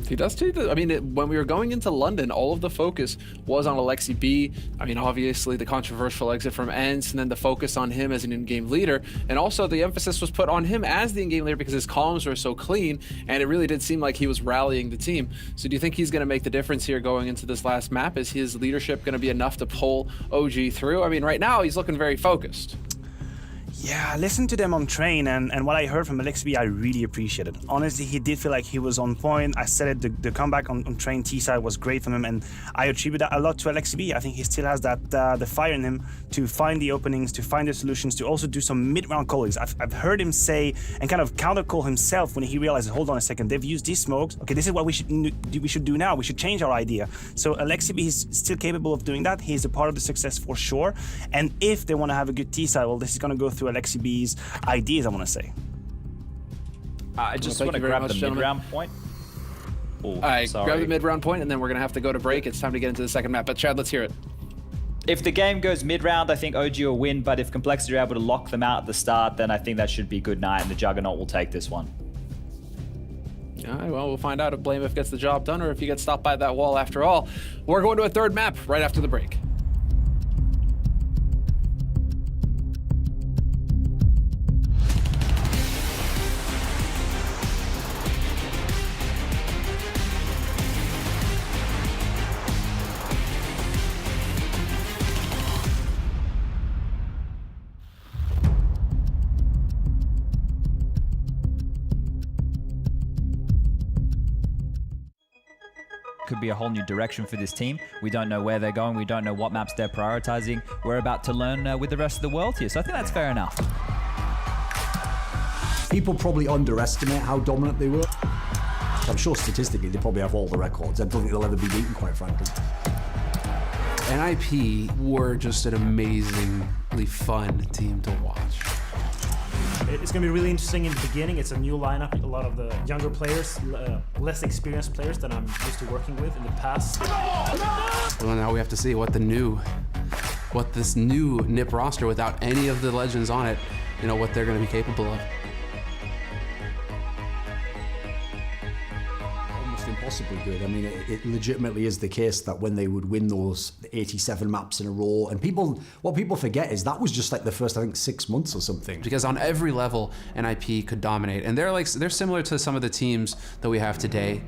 He does too. I mean, when we were going into London, all of the focus was on Alexi B. I mean, obviously the controversial exit from ENCE, and then the focus on him as an in-game leader. And also the emphasis was put on him as the in-game leader because his comms were so clean, and it really did seem like he was rallying the team. So do you think he's going to make the difference here going into this last map? Is his leadership going to be enough to pull OG through? I mean, right now he's looking very focused. Yeah, I listened to them on Train, and what I heard from Alexi B, I really appreciated. Honestly, he did feel like he was on point. I said it, the comeback on Train T-side was great from him, and I attribute that a lot to Alexi B. I think he still has that the fire in him to find the openings, to find the solutions, to also do some mid-round callings. I've heard him say and kind of counter-call himself when he realizes, hold on a second, they've used these smokes. Okay, this is what we should do now. We should change our idea. So Alexi B is still capable of doing that. He's a part of the success for sure. And if they want to have a good T-side, well, this is going to go through Alexi B's ideas, I want to say. I just want to grab the mid-round point. All right, grab the mid-round point, and then we're going to have to go to break. It's time to get into the second map. But Chad, let's hear it. If the game goes mid-round, I think OG will win, but if Complexity are able to lock them out at the start, then I think that should be good night, and the Juggernaut will take this one. All right, well, we'll find out if Blame If gets the job done or if he gets stopped by that wall after all. We're going to a third map right after the break. Could be a whole new direction for this team. We don't know where they're going. We don't know what maps they're prioritizing. We're about to learn with the rest of the world here, so I think that's fair enough. People probably underestimate how dominant they were. I'm sure statistically they probably have all the records. I don't think they'll ever be beaten, quite frankly. NIP were just an amazingly fun team to watch. It's going to be really interesting in the beginning. It's a new lineup. A lot of the younger players, less experienced players that I'm used to working with in the past. Well, now we have to see what this new NIP roster without any of the legends on it, you know, what they're going to be capable of. Impossibly good. I mean, it legitimately is the case that when they would win those 87 maps in a row, and what people forget is that was just like the first, I think, 6 months or something. Because on every level, NIP could dominate, and they're similar to some of the teams that we have today,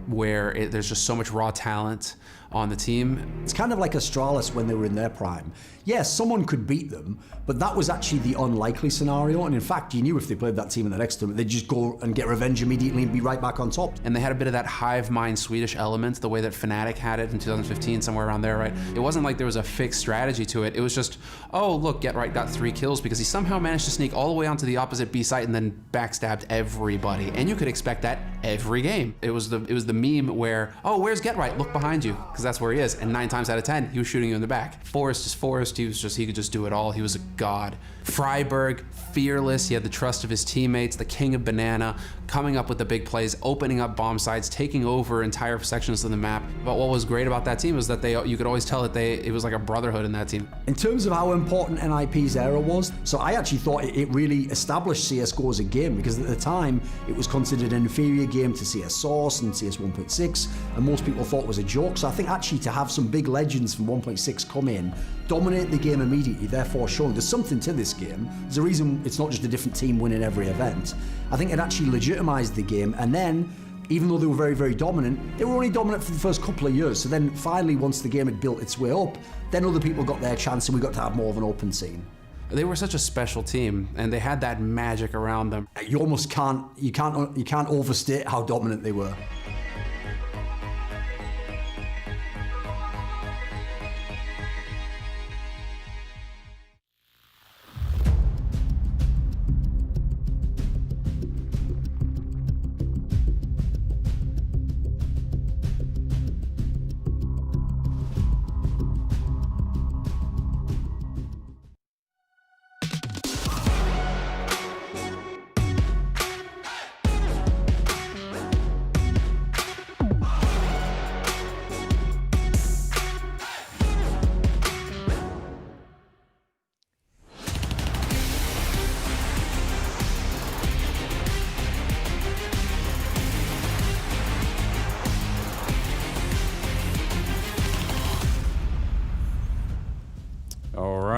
where there's just so much raw talent. on the team. It's kind of like Astralis when they were in their prime. Yes, someone could beat them, but that was actually the unlikely scenario. And in fact, you knew if they played that team in the next tournament, they'd just go and get revenge immediately and be right back on top. And they had a bit of that hive mind Swedish element, the way that Fnatic had it in 2015, somewhere around there, right? It wasn't like there was a fixed strategy to it. It was just, oh, look, GetRight got 3 kills because he somehow managed to sneak all the way onto the opposite B site and then backstabbed everybody. And you could expect that every game. It was the meme where, oh, where's GetRight? Look behind you, because that's where he is. And 9 times out of 10, he was shooting you in the back. Forrest is Forrest. He could just do it all. He was a god. Freiburg, fearless. He had the trust of his teammates, the king of banana, coming up with the big plays, opening up bomb sites, taking over entire sections of the map. But what was great about that team was that you could always tell that it was like a brotherhood in that team. In terms of how important NIP's era was, so I actually thought it really established CSGO as a game, because at the time it was considered an inferior game to CS Source and CS 1.6, and most people thought it was a joke. So I think actually to have some big legends from 1.6 come in, dominate the game immediately, therefore showing there's something to this game. There's a reason it's not just a different team winning every event. I think it actually legitimized the game, and then even though they were very, very dominant, they were only dominant for the first couple of years. So then finally, once the game had built its way up, then other people got their chance and we got to have more of an open scene. They were such a special team, and they had that magic around them. You almost can't overstate how dominant they were.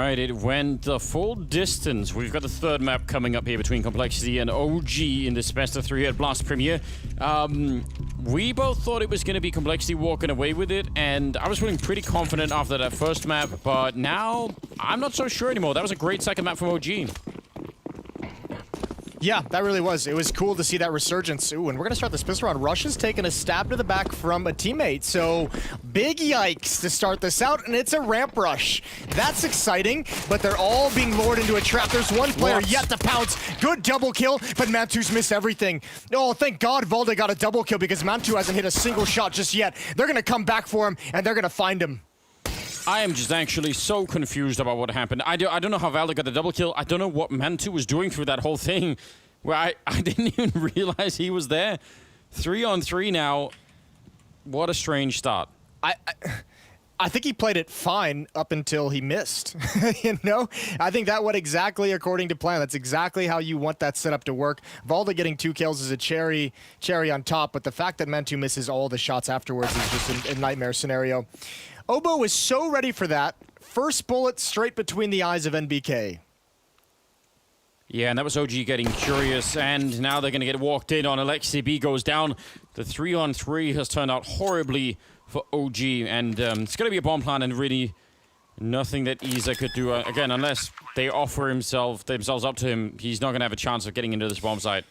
It went the full distance. We've got the third map coming up here between Complexity and OG in this best of 3 at Blast Premier. We both thought it was going to be Complexity walking away with it, and I was feeling pretty confident after that first map, but now I'm not so sure anymore. That was a great second map from OG. Yeah, that really was. It was cool to see that resurgence. Ooh, and we're going to start this pistol round. Rush is taking a stab to the back from a teammate. So, big yikes to start this out, and it's a ramp rush. That's exciting, but they're all being lured into a trap. There's one player yet to pounce. Good double kill, but Mantu's missed everything. Oh, thank God Valde got a double kill because Mantu hasn't hit a single shot just yet. They're going to come back for him, and they're going to find him. I am just actually so confused about what happened. I don't know how Valde got a double kill. I don't know what Mantu was doing through that whole thing, where I didn't even realize he was there. 3-on-3 now. What a strange start. I think he played it fine up until he missed. You know? I think that went exactly according to plan. That's exactly how you want that setup to work. Valde getting 2 kills is a cherry on top, but the fact that Mantu misses all the shots afterwards is just a nightmare scenario. Obo was so ready for that. First bullet straight between the eyes of NBK. Yeah, and that was OG getting curious, and now they're going to get walked in on. Alexi B goes down. The 3-on-3 has turned out horribly for OG, and it's going to be a bomb plan, and really nothing that Isa could do. Again, unless they offer themselves up to him, he's not going to have a chance of getting into this bomb site.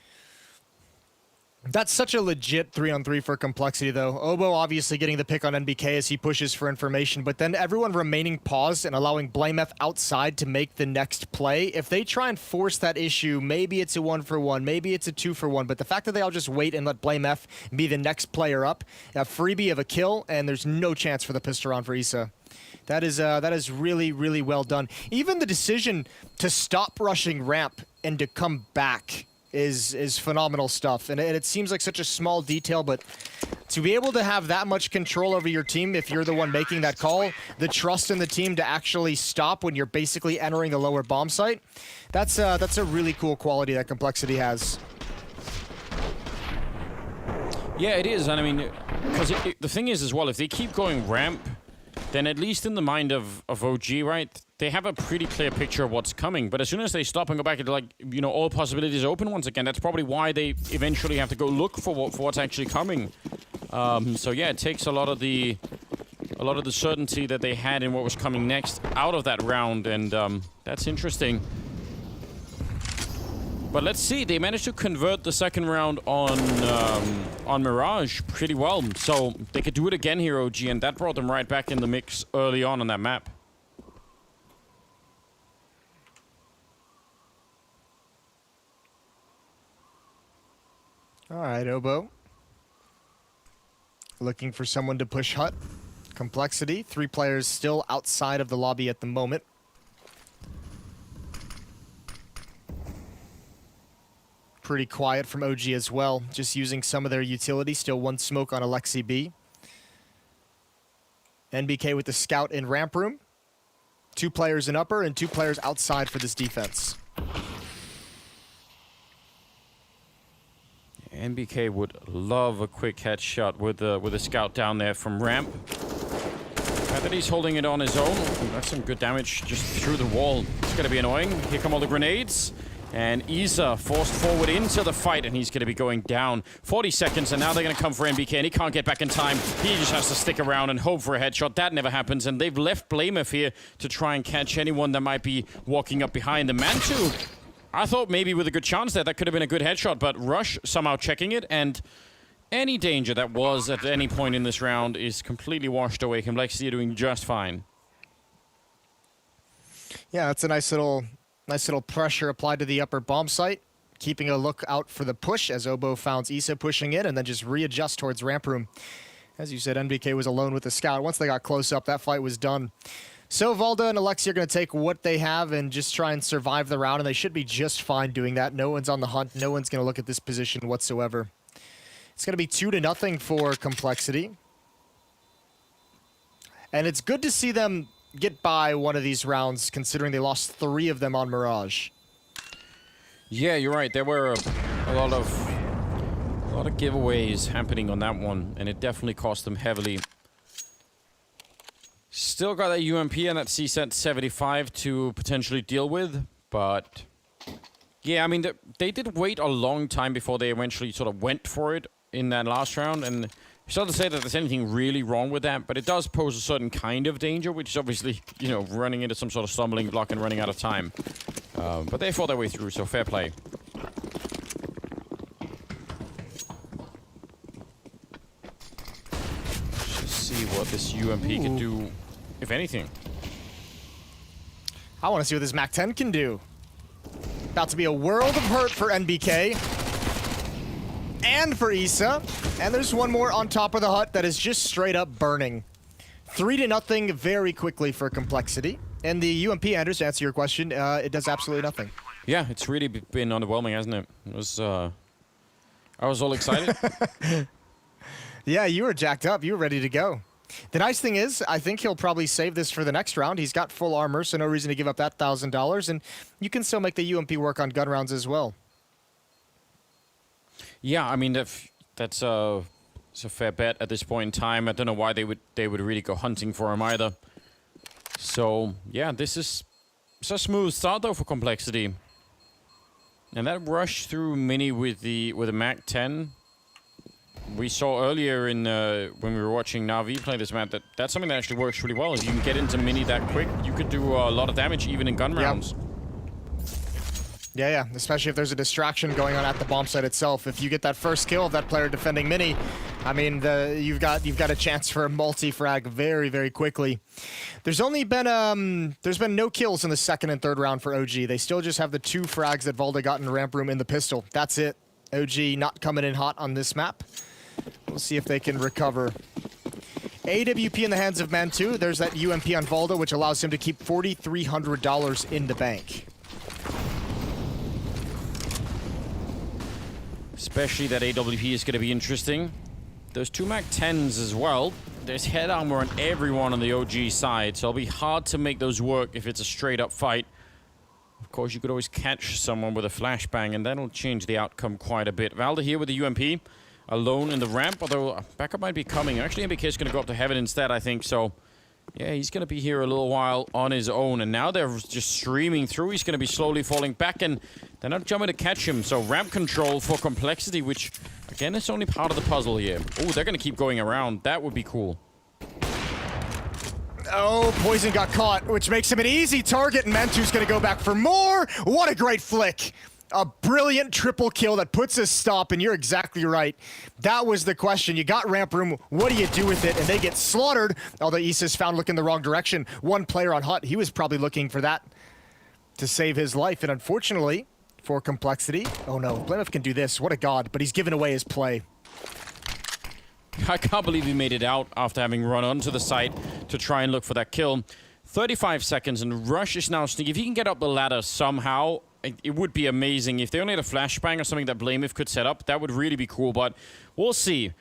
That's such a legit 3-on-3 for Complexity, though. Obo obviously getting the pick on NBK as he pushes for information, but then everyone remaining paused and allowing BlameF outside to make the next play. If they try and force that issue, maybe it's a 1-for-1, maybe it's a 2-for-1, but the fact that they all just wait and let BlameF be the next player up, a freebie of a kill, and there's no chance for the pistol round for Isa. That is really, really well done. Even the decision to stop rushing ramp and to come back is phenomenal stuff, and it seems like such a small detail, but to be able to have that much control over your team if you're the one making that call, the trust in the team to actually stop when you're basically entering the lower bomb site, that's a really cool quality that Complexity has. Yeah, it is, and I mean, because the thing is as well, if they keep going ramp, then at least in the mind of OG, right, they have a pretty clear picture of what's coming. But as soon as they stop and go back, it's like, you know, all possibilities open once again. That's probably why they eventually have to go look for what's actually coming. So yeah, it takes a lot of the a lot of the certainty that they had in what was coming next out of that round, and that's interesting. But let's see, they managed to convert the second round on Mirage pretty well, so they could do it again here, OG, and that brought them right back in the mix early on that map. All right, Obo. Looking for someone to push hut. Complexity, 3 players still outside of the lobby at the moment. Pretty quiet from OG as well, just using some of their utility. Still 1 smoke on Alexi B. NBK with the scout in ramp room. 2 players in upper and 2 players outside for this defense. NBK would love a quick headshot with a scout down there from ramp. Now that he's holding it on his own, that's some good damage just through the wall. It's going to be annoying. Here come all the grenades. And Isa forced forward into the fight, and he's going to be going down. 40 seconds, and now they're going to come for NBK, and he can't get back in time. He just has to stick around and hope for a headshot. That never happens, and they've left Blamef here to try and catch anyone that might be walking up behind the Mantu. I thought maybe with a good chance there, that could have been a good headshot, but Rush somehow checking it, and any danger that was at any point in this round is completely washed away. Complexity are doing just fine. Yeah, that's a nice little pressure applied to the upper bomb site, keeping a look out for the push as Obo found Isa pushing in, and then just readjust towards ramp room. As you said, NBK was alone with the scout. Once they got close up, that fight was done. So Valda and Alexi are going to take what they have and just try and survive the round, and they should be just fine doing that. No one's on the hunt. No one's going to look at this position whatsoever. It's going to be 2-0 for Complexity. And it's good to see them get by one of these rounds, considering they lost 3 of them on Mirage. Yeah, you're right. There were a lot of giveaways happening on that one, and it definitely cost them heavily. Still got that UMP and that CSET 75 to potentially deal with, but yeah, I mean, they did wait a long time before they eventually sort of went for it in that last round, and it's not to say that there's anything really wrong with that, but it does pose a certain kind of danger, which is obviously, you know, running into some sort of stumbling block and running out of time. But they fought their way through, so fair play. Let's just see what this UMP can do, if anything. I want to see what this MAC-10 can do. About to be a world of hurt for NBK. And for Isa. And there's one more on top of the hut that is just straight up burning. 3-0 very quickly for Complexity. And the UMP, Anders, to answer your question, it does absolutely nothing. Yeah, it's really been underwhelming, hasn't it? It was, I was all excited. Yeah, you were jacked up. You were ready to go. The nice thing is, I think he'll probably save this for the next round. He's got full armor, so no reason to give up that $1,000. And you can still make the UMP work on gun rounds as well. Yeah, I mean, that's a fair bet at this point in time. I don't know why they would really go hunting for him either. So, yeah, this is a smooth start, though, for Complexity. And that rush through Mini with the MAC-10, we saw earlier in when we were watching Navi play this map, that's something that actually works really well. If you can get into Mini that quick, you could do a lot of damage even in gun rounds. Yeah, especially if there's a distraction going on at the bomb site itself. If you get that first kill of that player defending Mini, I mean, you've got a chance for a multi-frag very, very quickly. There's been no kills in the second and third round for OG. They still just have the 2 frags that Valda got in ramp room in the pistol. That's it. OG not coming in hot on this map. We'll see if they can recover. AWP in the hands of Mantu. There's that UMP on Valda, which allows him to keep $4,300 in the bank. Especially that AWP is going to be interesting. Those 2 MAC-10s as well. There's head armor on everyone on the OG side, so it'll be hard to make those work if it's a straight-up fight. Of course, you could always catch someone with a flashbang, and that'll change the outcome quite a bit. Valda here with the UMP, alone in the ramp, although backup might be coming. Actually, MBK is going to go up to heaven instead, I think, so yeah, he's going to be here a little while on his own, and now they're just streaming through. He's going to be slowly falling back, and they're not jumping to catch him, so ramp control for Complexity, which, again, is only part of the puzzle here. Oh, they're going to keep going around. That would be cool. Oh, Poison got caught, which makes him an easy target, and Mantu's gonna go back for more. What a great flick. A brilliant triple kill that puts a stop, and you're exactly right. That was the question. You got ramp room, what do you do with it? And they get slaughtered, although Issa's found looking the wrong direction. One player on Hut, he was probably looking for that to save his life, and unfortunately, for Complexity, oh no, BlameF can do this, what a god, but he's given away his play. I can't believe he made it out after having run onto the site to try and look for that kill. 35 seconds, and Rush is now sneaky. If he can get up the ladder somehow, it would be amazing. If they only had a flashbang or something that BlameF could set up, that would really be cool, but we'll see.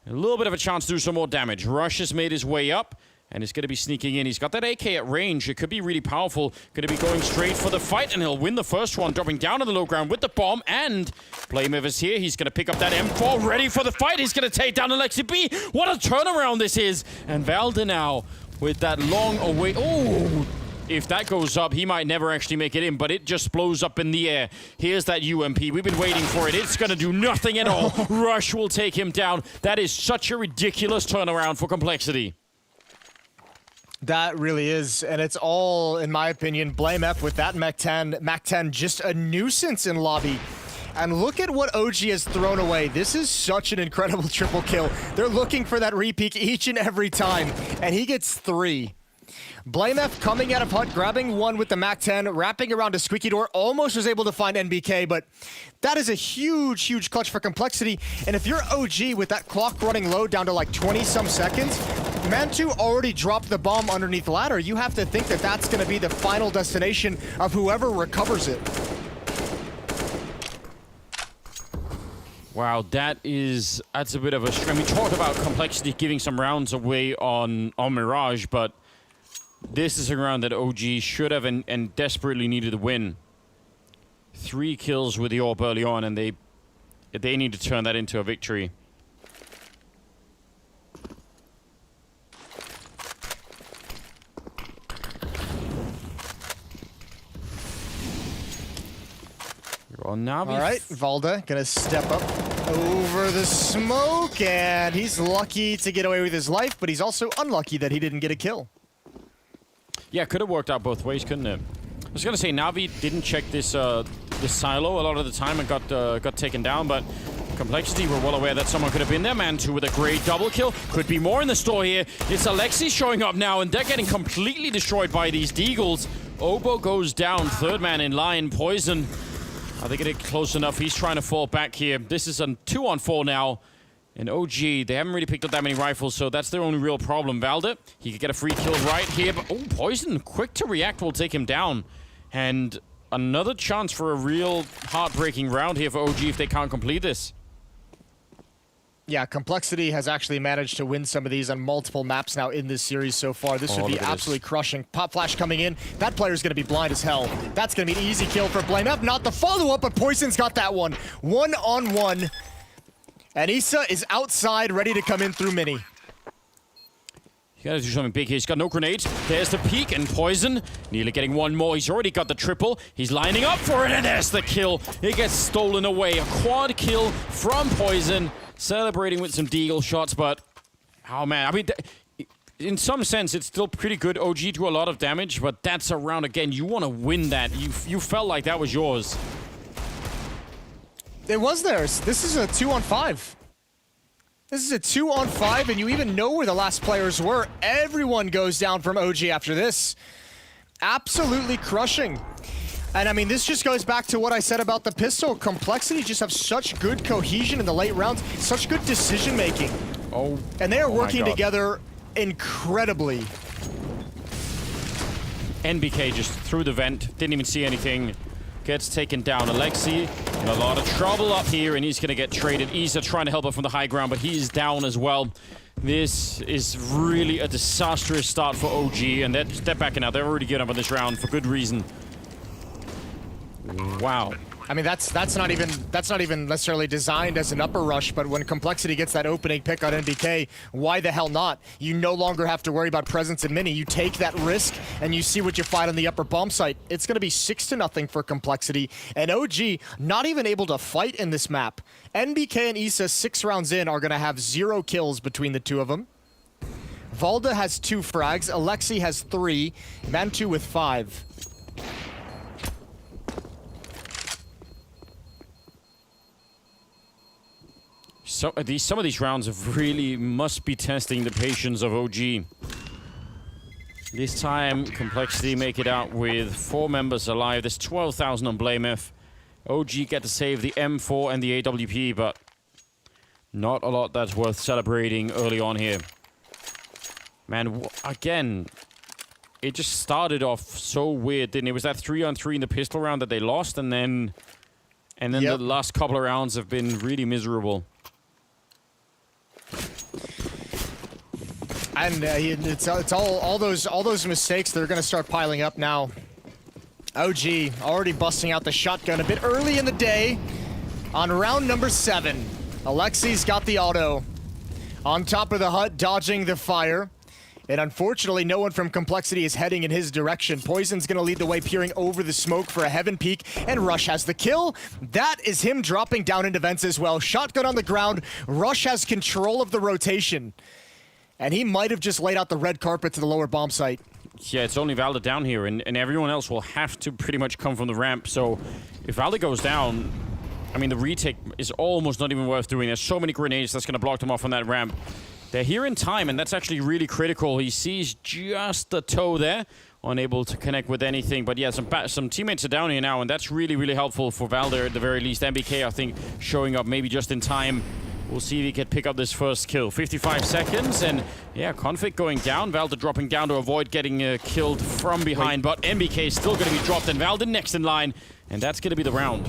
A little bit of a chance to do some more damage. Rush has made his way up, and he's going to be sneaking in. He's got that AK at range. It could be really powerful. Going to be going straight for the fight, and he'll win the first one, dropping down to the low ground with the bomb, and BlameF is here. He's going to pick up that M4, ready for the fight. He's going to take down Alexi B. What a turnaround this is. And Valde now with that long away. Oh, if that goes up, he might never actually make it in, but it just blows up in the air. Here's that UMP. We've been waiting for it. It's going to do nothing at all. Rush will take him down. That is such a ridiculous turnaround for Complexity. That really is, and it's all, in my opinion, BlameF with that MAC-10 just a nuisance in lobby. And look at what OG has thrown away. This is such an incredible triple kill. They're looking for that repeat each and every time, and he gets 3. BlameF coming out of Hut, grabbing one with the MAC-10, wrapping around a squeaky door, almost was able to find NBK, but that is a huge, huge clutch for Complexity. And if you're OG with that clock running low down to like 20-some seconds, Mantu already dropped the bomb underneath ladder. You have to think that that's going to be the final destination of whoever recovers it. Wow, that's a bit of a string. We talked about Complexity giving some rounds away on Mirage, but this is a round that OG should have and desperately needed to win. 3 kills with the AWP early on, and they need to turn that into a victory. Well, Navi. All right, Valde gonna step up over the smoke, and he's lucky to get away with his life, but he's also unlucky that he didn't get a kill. Yeah, could have worked out both ways, couldn't it? I was gonna say Navi didn't check this this silo a lot of the time and got taken down, but Complexity were well aware that someone could have been there. Mantu with a great double kill. Could be more in the store here. It's Alexi showing up now, and they're getting completely destroyed by these Deagles. Obo goes down, third man in line. Poison, are they getting close enough? He's trying to fall back here. This is a 2-on-4 now. And OG, they haven't really picked up that many rifles, so that's their only real problem. Valde, he could get a free kill right here, but oh, Poison, quick to react, will take him down. And another chance for a real heartbreaking round here for OG if they can't complete this. Yeah, Complexity has actually managed to win some of these on multiple maps now in this series so far. This would be absolutely crushing. Pop Flash coming in. That player's going to be blind as hell. That's going to be an easy kill for BlameF. Not the follow-up, but Poison's got that one. 1-on-1. And Issa is outside, ready to come in through Mini. You gotta do something big here. He's got no grenades. There's the peek, and Poison nearly getting one more. He's already got the triple. He's lining up for it, and there's the kill. It gets stolen away. A quad kill from Poison. Celebrating with some Deagle shots, but oh man, I mean, in some sense, it's still pretty good. OG do a lot of damage, but that's a round again. You want to win that. You felt like that was yours. It was theirs. This is a 2-on-5. This is a 2-on-5, and you even know where the last players were. Everyone goes down from OG after this. Absolutely crushing. And I mean, this just goes back to what I said about the pistol. Complexity just have such good cohesion in the late rounds, such good decision making. Oh, and they are working together incredibly. NBK just through the vent, didn't even see anything. Gets taken down. Alexi in a lot of trouble up here, and he's going to get traded. Isa trying to help up from the high ground, but he's down as well. This is really a disastrous start for OG, and they're backing out. They're already getting up on this round for good reason. Wow. I mean, that's not even necessarily designed as an upper rush, but when Complexity gets that opening pick on NBK, why the hell not? You no longer have to worry about presence in Mini. You take that risk and you see what you find on the upper bomb site. It's going to be 6-0 for Complexity, and OG not even able to fight in this map. NBK and Issa 6 rounds in are going to have 0 kills between the two of them. Valda has 2 frags. Alexi has 3. Mantu with 5. So some of these rounds of really must be testing the patience of OG. This time, Complexity make it out with 4 members alive. There's 12,000 on BlameF. OG get to save the M4 and the AWP, but not a lot that's worth celebrating early on here. Man, again, it just started off so weird, didn't it? It was that 3-on-3 in the pistol round that they lost, and then the last couple of rounds have been really miserable. And it's all those mistakes. They're going to start piling up now. OG already busting out the shotgun a bit early in the day on round number 7. Alexi's got the auto on top of the hut, dodging the fire. And unfortunately, no one from Complexity is heading in his direction. Poison's going to lead the way, peering over the smoke for a heaven peek, and Rush has the kill. That is him dropping down into vents as well. Shotgun on the ground. Rush has control of the rotation. And he might have just laid out the red carpet to the lower bomb site. Yeah, it's only Valda down here, and everyone else will have to pretty much come from the ramp. So if Valda goes down, I mean, the retake is almost not even worth doing. There's so many grenades that's going to block them off on that ramp. They're here in time, and that's actually really critical. He sees just the toe there, unable to connect with anything. But yeah, some teammates are down here now, and that's really, really helpful for Valda at the very least. MBK, I think, showing up maybe just in time. We'll see if he can pick up this first kill. 55 seconds, and yeah, Config going down. Valda dropping down to avoid getting killed from behind. But MBK is still going to be dropped, and Valda next in line, and that's going to be the round.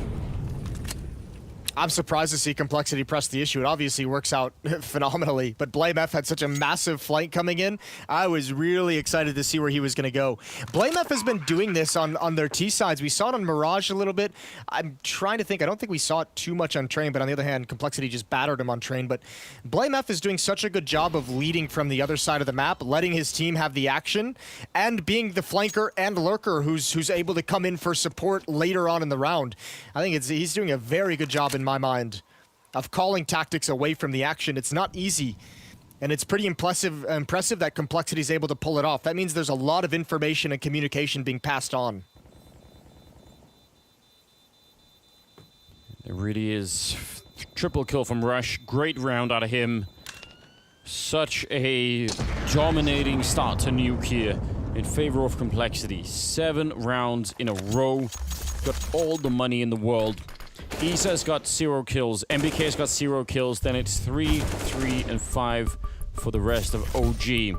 I'm surprised to see Complexity press the issue. It obviously works out phenomenally, but BlameF had such a massive flank coming in. I was really excited to see where he was going to go. BlameF has been doing this on their T sides. We saw it on Mirage a little bit. I'm trying to think. I don't think we saw it too much on Train, but on the other hand, Complexity just battered him on Train. But BlameF is doing such a good job of leading from the other side of the map, letting his team have the action, and being the flanker and lurker who's able to come in for support later on in the round. I think he's doing a very good job in my mind of calling tactics away from the action. It's not easy, and it's pretty impressive that Complexity is able to pull it off. That means there's a lot of information and communication being passed on. There really is. Triple kill from Rush. Great round out of him. Such a dominating start to Nuke here in favor of Complexity. 7 rounds in a row. Got all the money in the world. Isa's got 0 kills. MBK's got 0 kills. Then it's 3, 3, and 5 for the rest of OG.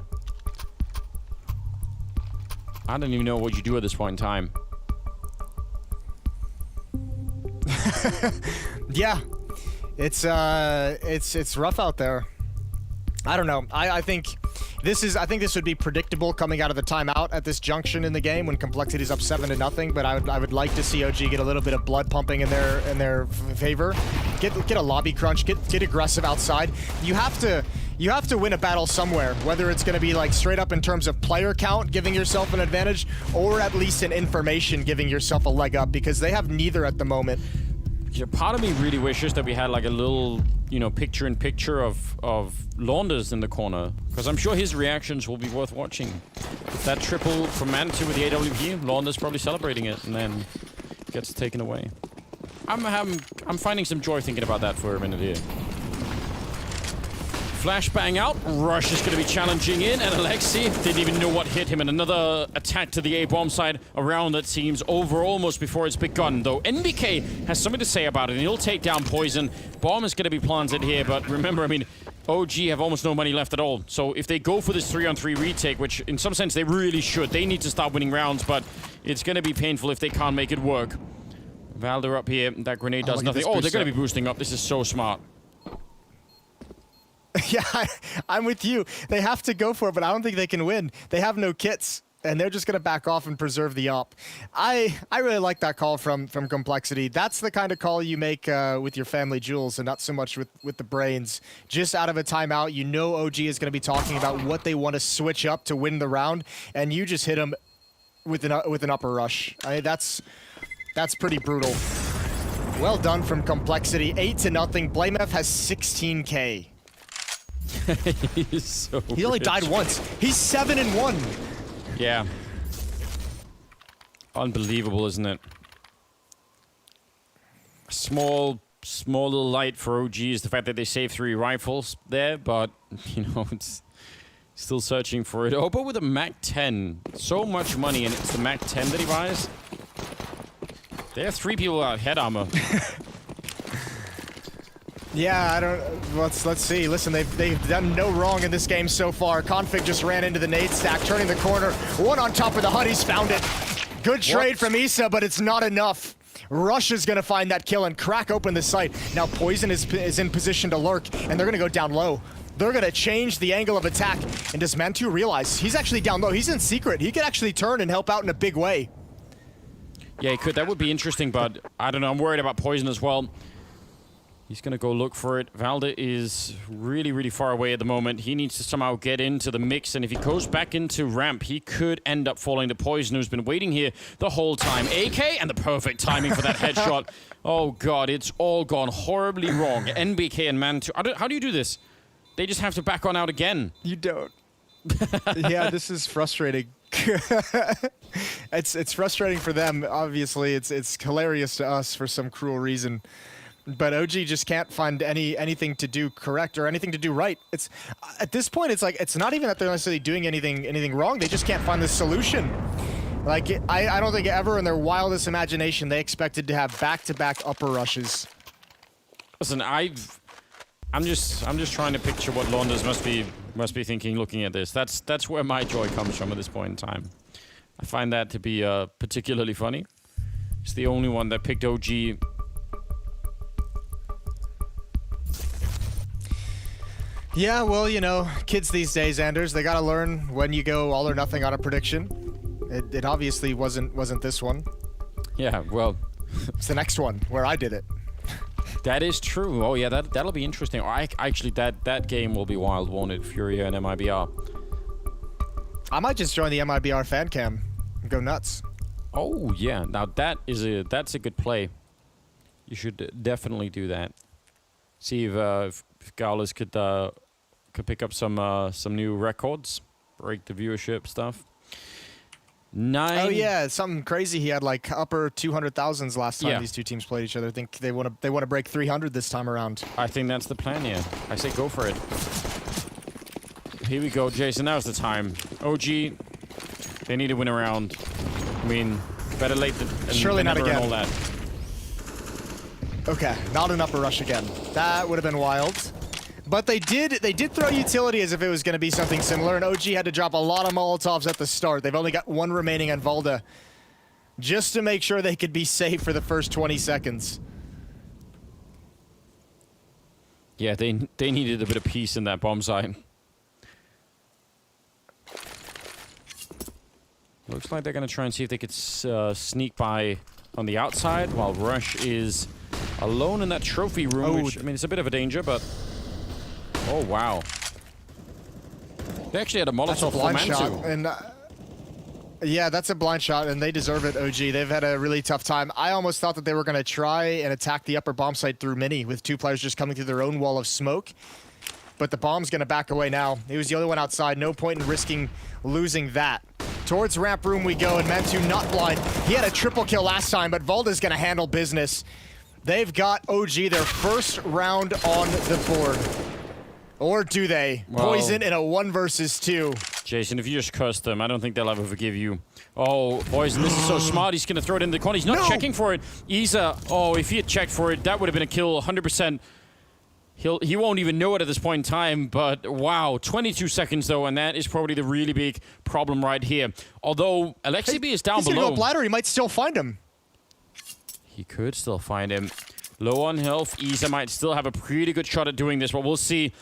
I don't even know what you do at this point in time. Yeah, it's rough out there. I don't know. I think this would be predictable coming out of the timeout at this junction in the game when Complexity's up 7-0. But I would like to see OG get a little bit of blood pumping in their favor. Get a lobby crunch. Get aggressive outside. You have to win a battle somewhere, whether it's going to be like straight up in terms of player count, giving yourself an advantage, or at least in information, giving yourself a leg up, because they have neither at the moment. Yeah, part of me really wishes that we had like a little, picture-in-picture of Launders in the corner, because I'm sure his reactions will be worth watching. That triple from Mantu with the AWP, Launders probably celebrating it, and then gets taken away. I'm finding some joy thinking about that for a minute here. Flashbang out. Rush is going to be challenging in, and Alexi didn't even know what hit him. And another attack to the A-bomb side around that seems over almost before it's begun, though. NBK has something to say about it, and he'll take down Poison. Bomb is going to be planted here, but remember, I mean, OG have almost no money left at all. So if they go for this 3-on-3 retake, which in some sense they really should, they need to start winning rounds, but it's going to be painful if they can't make it work. Valder up here. That grenade does nothing. Oh, they're going to be boosting up. This is so smart. Yeah, I'm with you. They have to go for it, but I don't think they can win. They have no kits, and they're just going to back off and preserve the op. I really like that call from Complexity. That's the kind of call you make with your family jewels, and not so much with the brains. Just out of a timeout, you know OG is going to be talking about what they want to switch up to win the round, and you just hit them with an upper rush. That's pretty brutal. Well done from Complexity. 8-0. BlameF has 16K. He's so He only died once. He's 7-1. Yeah. Unbelievable, isn't it? Small little light for OG is the fact that they saved 3 rifles there, but, you know, it's still searching for it. Oh, but with a MAC-10, so much money, and it's the MAC-10 that he buys. There are 3 people without head armor. Yeah, I don't. Let's see. Listen, they've done no wrong in this game so far. Config just ran into the nade stack, turning the corner. One on top of the hut. He's found it. Good trade from Issa, but it's not enough. Rush is going to find that kill and crack open the site. Now Poison is in position to lurk, and they're going to go down low. They're going to change the angle of attack. And does Mantu realize he's actually down low? He's in secret. He could actually turn and help out in a big way. Yeah, he could. That would be interesting, but I don't know. I'm worried about Poison as well. He's going to go look for it. Valde is really, really far away at the moment. He needs to somehow get into the mix, and if he goes back into ramp, he could end up falling to Poison, who's been waiting here the whole time. AK, and the perfect timing for that headshot. Oh, God, it's all gone horribly wrong. NBK and Mantu. How do you do this? They just have to back on out again. You don't. Yeah, this is frustrating. It's frustrating for them. Obviously, it's hilarious to us for some cruel reason. But OG just can't find anything to do correct or anything to do right. It's at this point, it's like it's not even that they're necessarily doing anything wrong. They just can't find the solution. Like I don't think ever in their wildest imagination they expected to have back-to-back upper rushes. Listen, I'm just trying to picture what Londres must be thinking looking at this. That's where my joy comes from at this point in time. I find that to be particularly funny. It's the only one that picked OG. Yeah, well, you know, kids these days, Anders, they gotta learn when you go all or nothing on a prediction. It obviously wasn't this one. Yeah, well, it's the next one where I did it. That is true. Oh yeah, that'll be interesting. Actually, that game will be wild, won't it? Furia and MIBR. I might just join the MIBR fan cam and go nuts. Oh yeah, now that's a good play. You should definitely do that. See if Gaules could pick up some new records, break the viewership stuff. 9. Oh yeah, something crazy. He had like upper 200,000s last time these two teams played each other. I think they want to break 300 this time around. I think that's the plan. Yeah, I say go for it. Here we go, Jason. Now's the time. OG, they need to win a round. I mean, better late than surely not never again. And all that. Okay, not an upper rush again. That would have been wild. But they did throw utility as if it was going to be something similar, and OG had to drop a lot of Molotovs at the start. They've only got one remaining on Valde, just to make sure they could be safe for the first 20 seconds. Yeah, they needed a bit of peace in that bomb site. Looks like they're going to try and see if they could sneak by on the outside, while Rush is alone in that trophy room, which, I mean, it's a bit of a danger, but... Oh, wow. They actually had a Molotov for Mantu. And yeah, that's a blind shot, and they deserve it, OG. They've had a really tough time. I almost thought that they were going to try and attack the upper bomb site through Mini, with 2 players just coming through their own wall of smoke. But the bomb's going to back away now. He was the only one outside. No point in risking losing that. Towards ramp room we go, and Mantu not blind. He had a triple kill last time, but Valde's going to handle business. They've got OG their first round on the board. Or do they? Well, Poison in a 1 versus 2. Jason, if you just curse them, I don't think they'll ever forgive you. Oh, Poison, this is so smart. He's going to throw it in the corner. He's not checking for it. Isa, oh, if he had checked for it, that would have been a kill 100%. He won't even know it at this point in time, but wow, 22 seconds though, and that is probably the really big problem right here. Although Alexi B is down below. He's gonna go bladder, he might still find him. He could still find him. Low on health, Isa might still have a pretty good shot at doing this, but we'll see.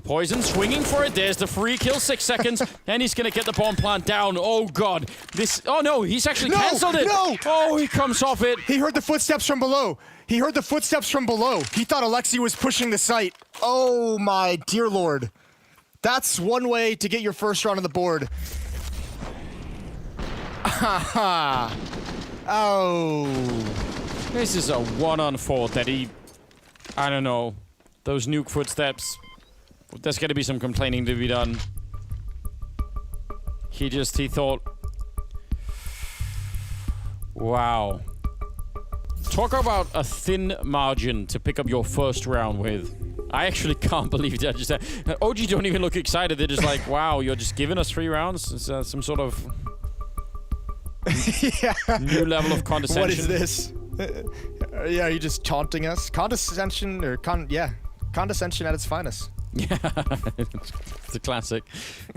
Poison swinging for it. There's the free kill, 6 seconds, and he's gonna get the bomb plant down. Oh god, this. Oh no, he's actually cancelled it. No! Oh, he comes off it. He heard the footsteps from below. He heard the footsteps from below. He thought Alexi was pushing the site. Oh my dear lord. That's one way to get your first round on the board. Haha. Oh. This is a 1-on-4 that he. I don't know. Those nuke footsteps. There's going to be some complaining to be done. He thought... Wow. Talk about a thin margin to pick up your first round with. I actually can't believe that. Just OG don't even look excited. They're just like, wow, you're just giving us 3 rounds? Is some sort of new level of condescension? What is this? Yeah, are you just taunting us? Condescension, or condescension at its finest. Yeah, it's a classic.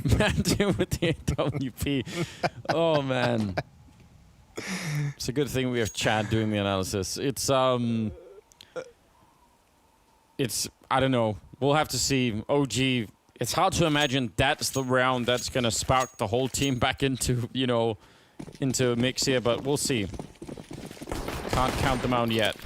Man with the AWP. Oh, man. It's a good thing we have Chad doing the analysis. It's I don't know. We'll have to see. OG, it's hard to imagine that's the round that's going to spark the whole team back into, you know, into a mix here, but we'll see. Can't count them out yet.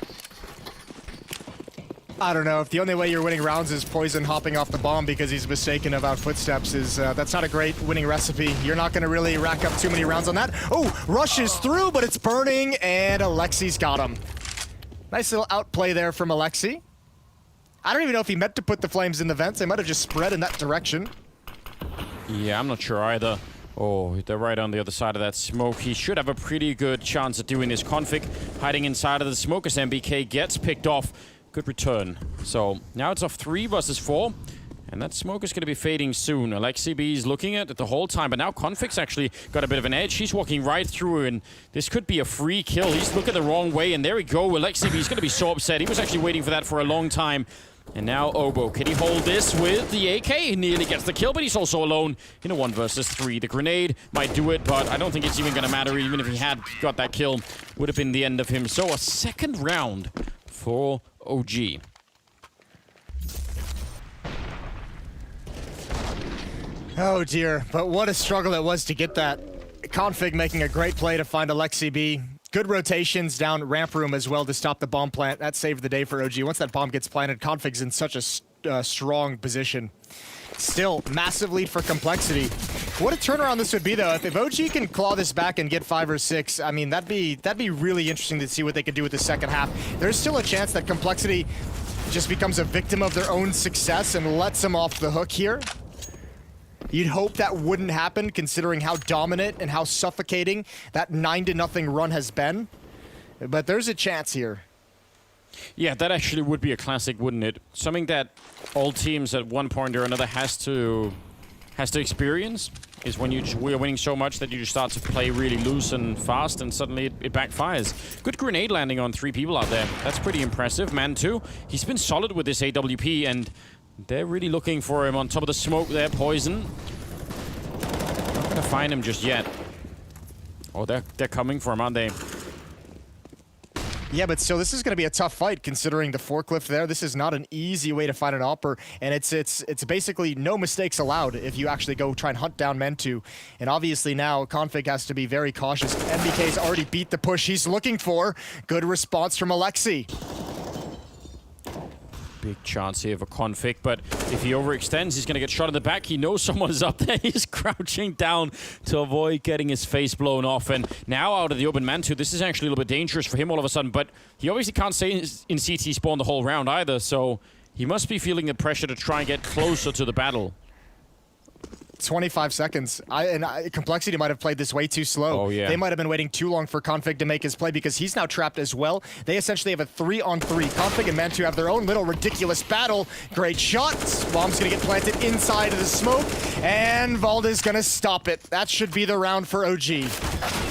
I don't know. If the only way you're winning rounds is Poison hopping off the bomb because he's mistaken about footsteps, that's not a great winning recipe. You're not going to really rack up too many rounds on that. Oh, rushes through, but it's burning, and Alexi's got him. Nice little outplay there from Alexi. I don't even know if he meant to put the flames in the vents. They might have just spread in that direction. Yeah, I'm not sure either. Oh, they're right on the other side of that smoke. He should have a pretty good chance at doing this config. Hiding inside of the smoke as MBK gets picked off. Good return. So now it's off 3 versus 4. And that smoke is going to be fading soon. Alexi B is looking at it the whole time. But now Config's actually got a bit of an edge. He's walking right through. And this could be a free kill. He's looking the wrong way. And there we go. Alexi B is going to be so upset. He was actually waiting for that for a long time. And now Obo. Can he hold this with the AK? He nearly gets the kill, but he's also alone in a 1 versus 3. The grenade might do it, but I don't think it's even going to matter. Even if he had got that kill, would have been the end of him. So a second round for OG. Oh dear, but what a struggle it was to get that. Config making a great play to find Alexi B. Good rotations down ramp room as well to stop the bomb plant. That saved the day for OG. Once that bomb gets planted, Config's in such a strong position. Still, massive lead for Complexity. What a turnaround this would be, though. If OG can claw this back and get 5 or 6, I mean, that'd be really interesting to see what they could do with the second half. There's still a chance that Complexity just becomes a victim of their own success and lets them off the hook here. You'd hope that wouldn't happen, considering how dominant and how suffocating that 9-0 run has been. But there's a chance here. Yeah, that actually would be a classic, wouldn't it? Something that all teams at one point or another has to experience is when we're winning so much that you just start to play really loose and fast, and suddenly it backfires. Good grenade landing on 3 people out there. That's pretty impressive. Man too, he's been solid with this AWP, and they're really looking for him on top of the smoke there. Poison. Not gonna find him just yet. Oh, they're coming for him, aren't they? Yeah, but still, this is going to be a tough fight considering the forklift there. This is not an easy way to find an upper, and it's basically no mistakes allowed if you actually go try and hunt down Mentu. And obviously now, Config has to be very cautious. MBK's already beat the push he's looking for. Good response from Alexi. Big chance here for Config, but if he overextends, he's going to get shot in the back. He knows someone is up there. He's crouching down to avoid getting his face blown off. And now out of the open Mantu, this is actually a little bit dangerous for him all of a sudden, but he obviously can't stay in CT spawn the whole round either, so he must be feeling the pressure to try and get closer to the battle. 25 seconds. Complexity might have played this way too slow. Oh, yeah. They might have been waiting too long for Config to make his play because he's now trapped as well. They essentially have a 3-on-3. Config and Mantu have their own little ridiculous battle. Great shot. Bomb's gonna get planted inside of the smoke, and Valda's gonna stop it. That should be the round for OG.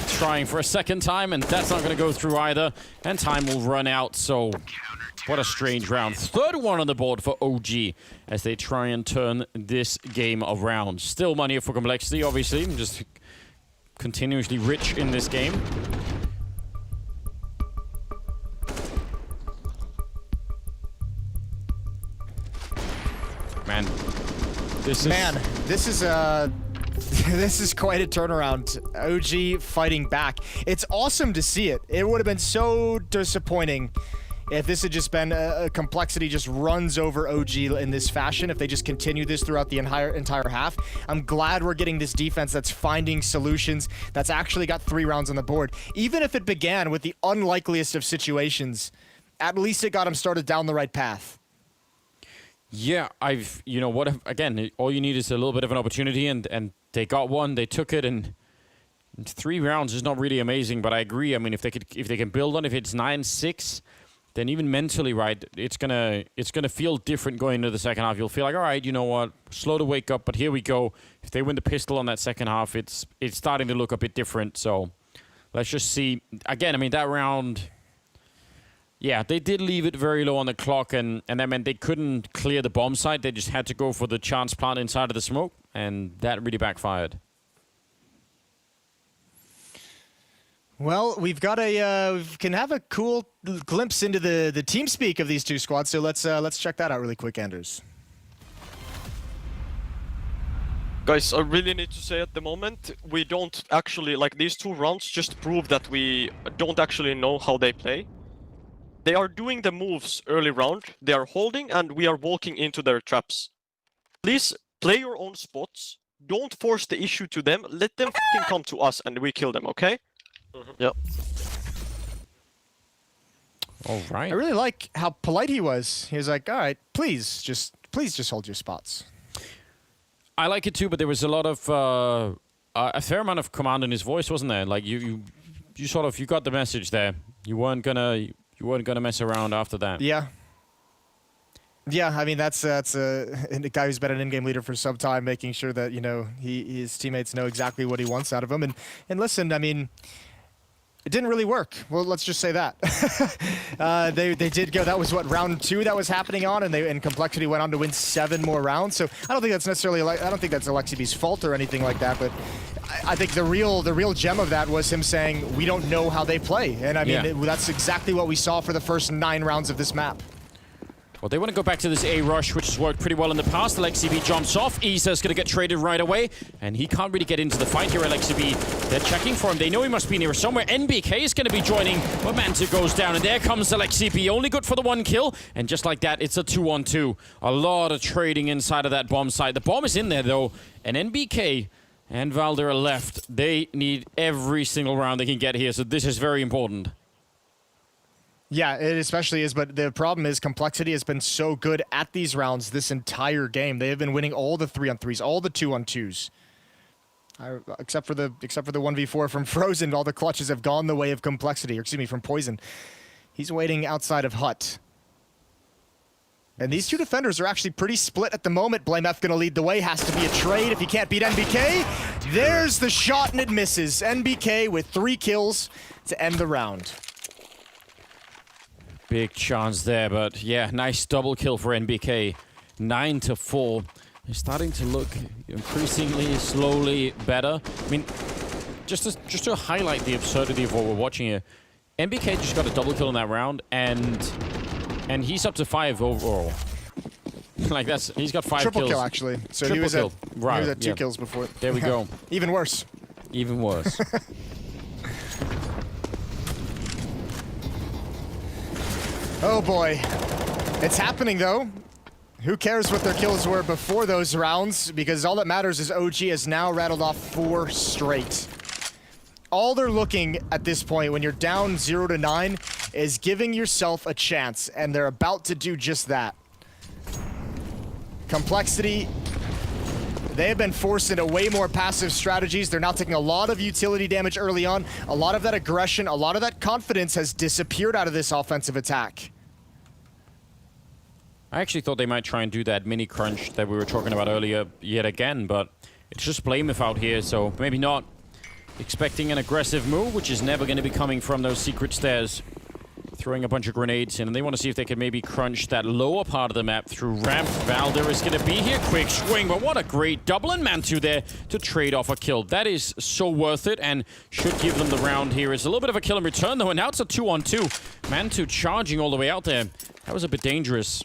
Trying for a second time, and that's not gonna go through either. And time will run out, so what a strange round. Third one on the board for OG as they try and turn this game around. Still money for Complexity, obviously. Just continuously rich in this game. Man, this is quite a turnaround. OG fighting back. It's awesome to see it. It would have been so disappointing if this had just been a Complexity just runs over OG in this fashion, if they just continue this throughout the entire half. I'm glad we're getting this defense that's finding solutions, that's actually got 3 rounds on the board. Even if it began with the unlikeliest of situations, at least it got them started down the right path. Yeah, you know what, again, all you need is a little bit of an opportunity, and they got one, they took it, and 3 rounds is not really amazing, but I agree. I mean, if they can build on, if it's 9-6, then even mentally, right, it's gonna feel different going into the second half. You'll feel like, all right, you know what, slow to wake up, but here we go. If they win the pistol on that second half, it's starting to look a bit different. So let's just see. Again, I mean, that round, yeah, they did leave it very low on the clock, and that meant they couldn't clear the bomb site. They just had to go for the chance plant inside of the smoke, and that really backfired. Well, we can have a cool glimpse into the team speak of these two squads. So let's check that out really quick, Anders. Guys, I really need to say at the moment, we don't actually, like, these 2 rounds just prove that we don't actually know how they play. They are doing the moves early round, they are holding, and we are walking into their traps. Please play your own spots, don't force the issue to them, let them fucking come to us and we kill them, okay? Yep. All right. I really like how polite he was. He was like, all right, please just hold your spots. I like it too, but there was a lot of a fair amount of command in his voice, wasn't there? Like you got the message there. You weren't gonna mess around after that. Yeah. Yeah, I mean that's a guy who's been an in-game leader for some time, making sure that, you know, his teammates know exactly what he wants out of him. And listen, I mean, it didn't really work. Well, let's just say that. They did go. That was what, round 2 that was happening on, and Complexity went on to win 7 more rounds. So I don't think that's necessarily I don't think that's Alexi's fault or anything like that. But I think the real gem of that was him saying we don't know how they play, and I mean that's exactly what we saw for the first 9 rounds of this map. Well, they want to go back to this A rush, which has worked pretty well in the past. LXCB jumps off. Isa's going to get traded right away, and he can't really get into the fight here. LXCB, they're checking for him. They know he must be near somewhere. NBK is going to be joining, but Manta goes down, and there comes LXCB. Only good for the 1 kill, and just like that, it's a 2-on-2. A lot of trading inside of that bomb site. The bomb is in there, though, and NBK and Valder are left. They need every single round they can get here, so this is very important. Yeah, it especially is, but the problem is Complexity has been so good at these rounds this entire game. They have been winning all the 3-on-3s, all the 2-on-2s. Except for the 1v4 from Frozen, all the clutches have gone the way of Complexity, or excuse me, from Poison. He's waiting outside of Hut. And these 2 defenders are actually pretty split at the moment. BlameF gonna lead the way, has to be a trade if he can't beat NBK. There's the shot and it misses. NBK with 3 kills to end the round. Big chance there, but yeah, nice double kill for NBK. 9-4. They're starting to look increasingly, slowly better. I mean, just to highlight the absurdity of what we're watching here, NBK just got a double kill in that round, and he's up to 5 overall. Like he's got 5 kills. Triple kill actually. So he was at 2 kills before. There we go. Even worse. Even worse. Oh boy. It's happening though. Who cares what their kills were before those rounds, because all that matters is OG has now rattled off 4 straight. All they're looking at this point when you're down 0-9 is giving yourself a chance, and they're about to do just that. Complexity, they have been forced into way more passive strategies. They're now taking a lot of utility damage early on. A lot of that aggression, a lot of that confidence has disappeared out of this offensive attack. I actually thought they might try and do that mini crunch that we were talking about earlier yet again, but it's just BlameF out here, so maybe not. Expecting an aggressive move, which is never going to be coming from those secret stairs. Throwing a bunch of grenades in, and they want to see if they can maybe crunch that lower part of the map through ramp. Valder is going to be here. Quick swing, but what a great double and Mantu there to trade off a kill. That is so worth it and should give them the round here. It's a little bit of a kill in return, though, and now it's a 2-on-2. Mantu charging all the way out there. That was a bit dangerous.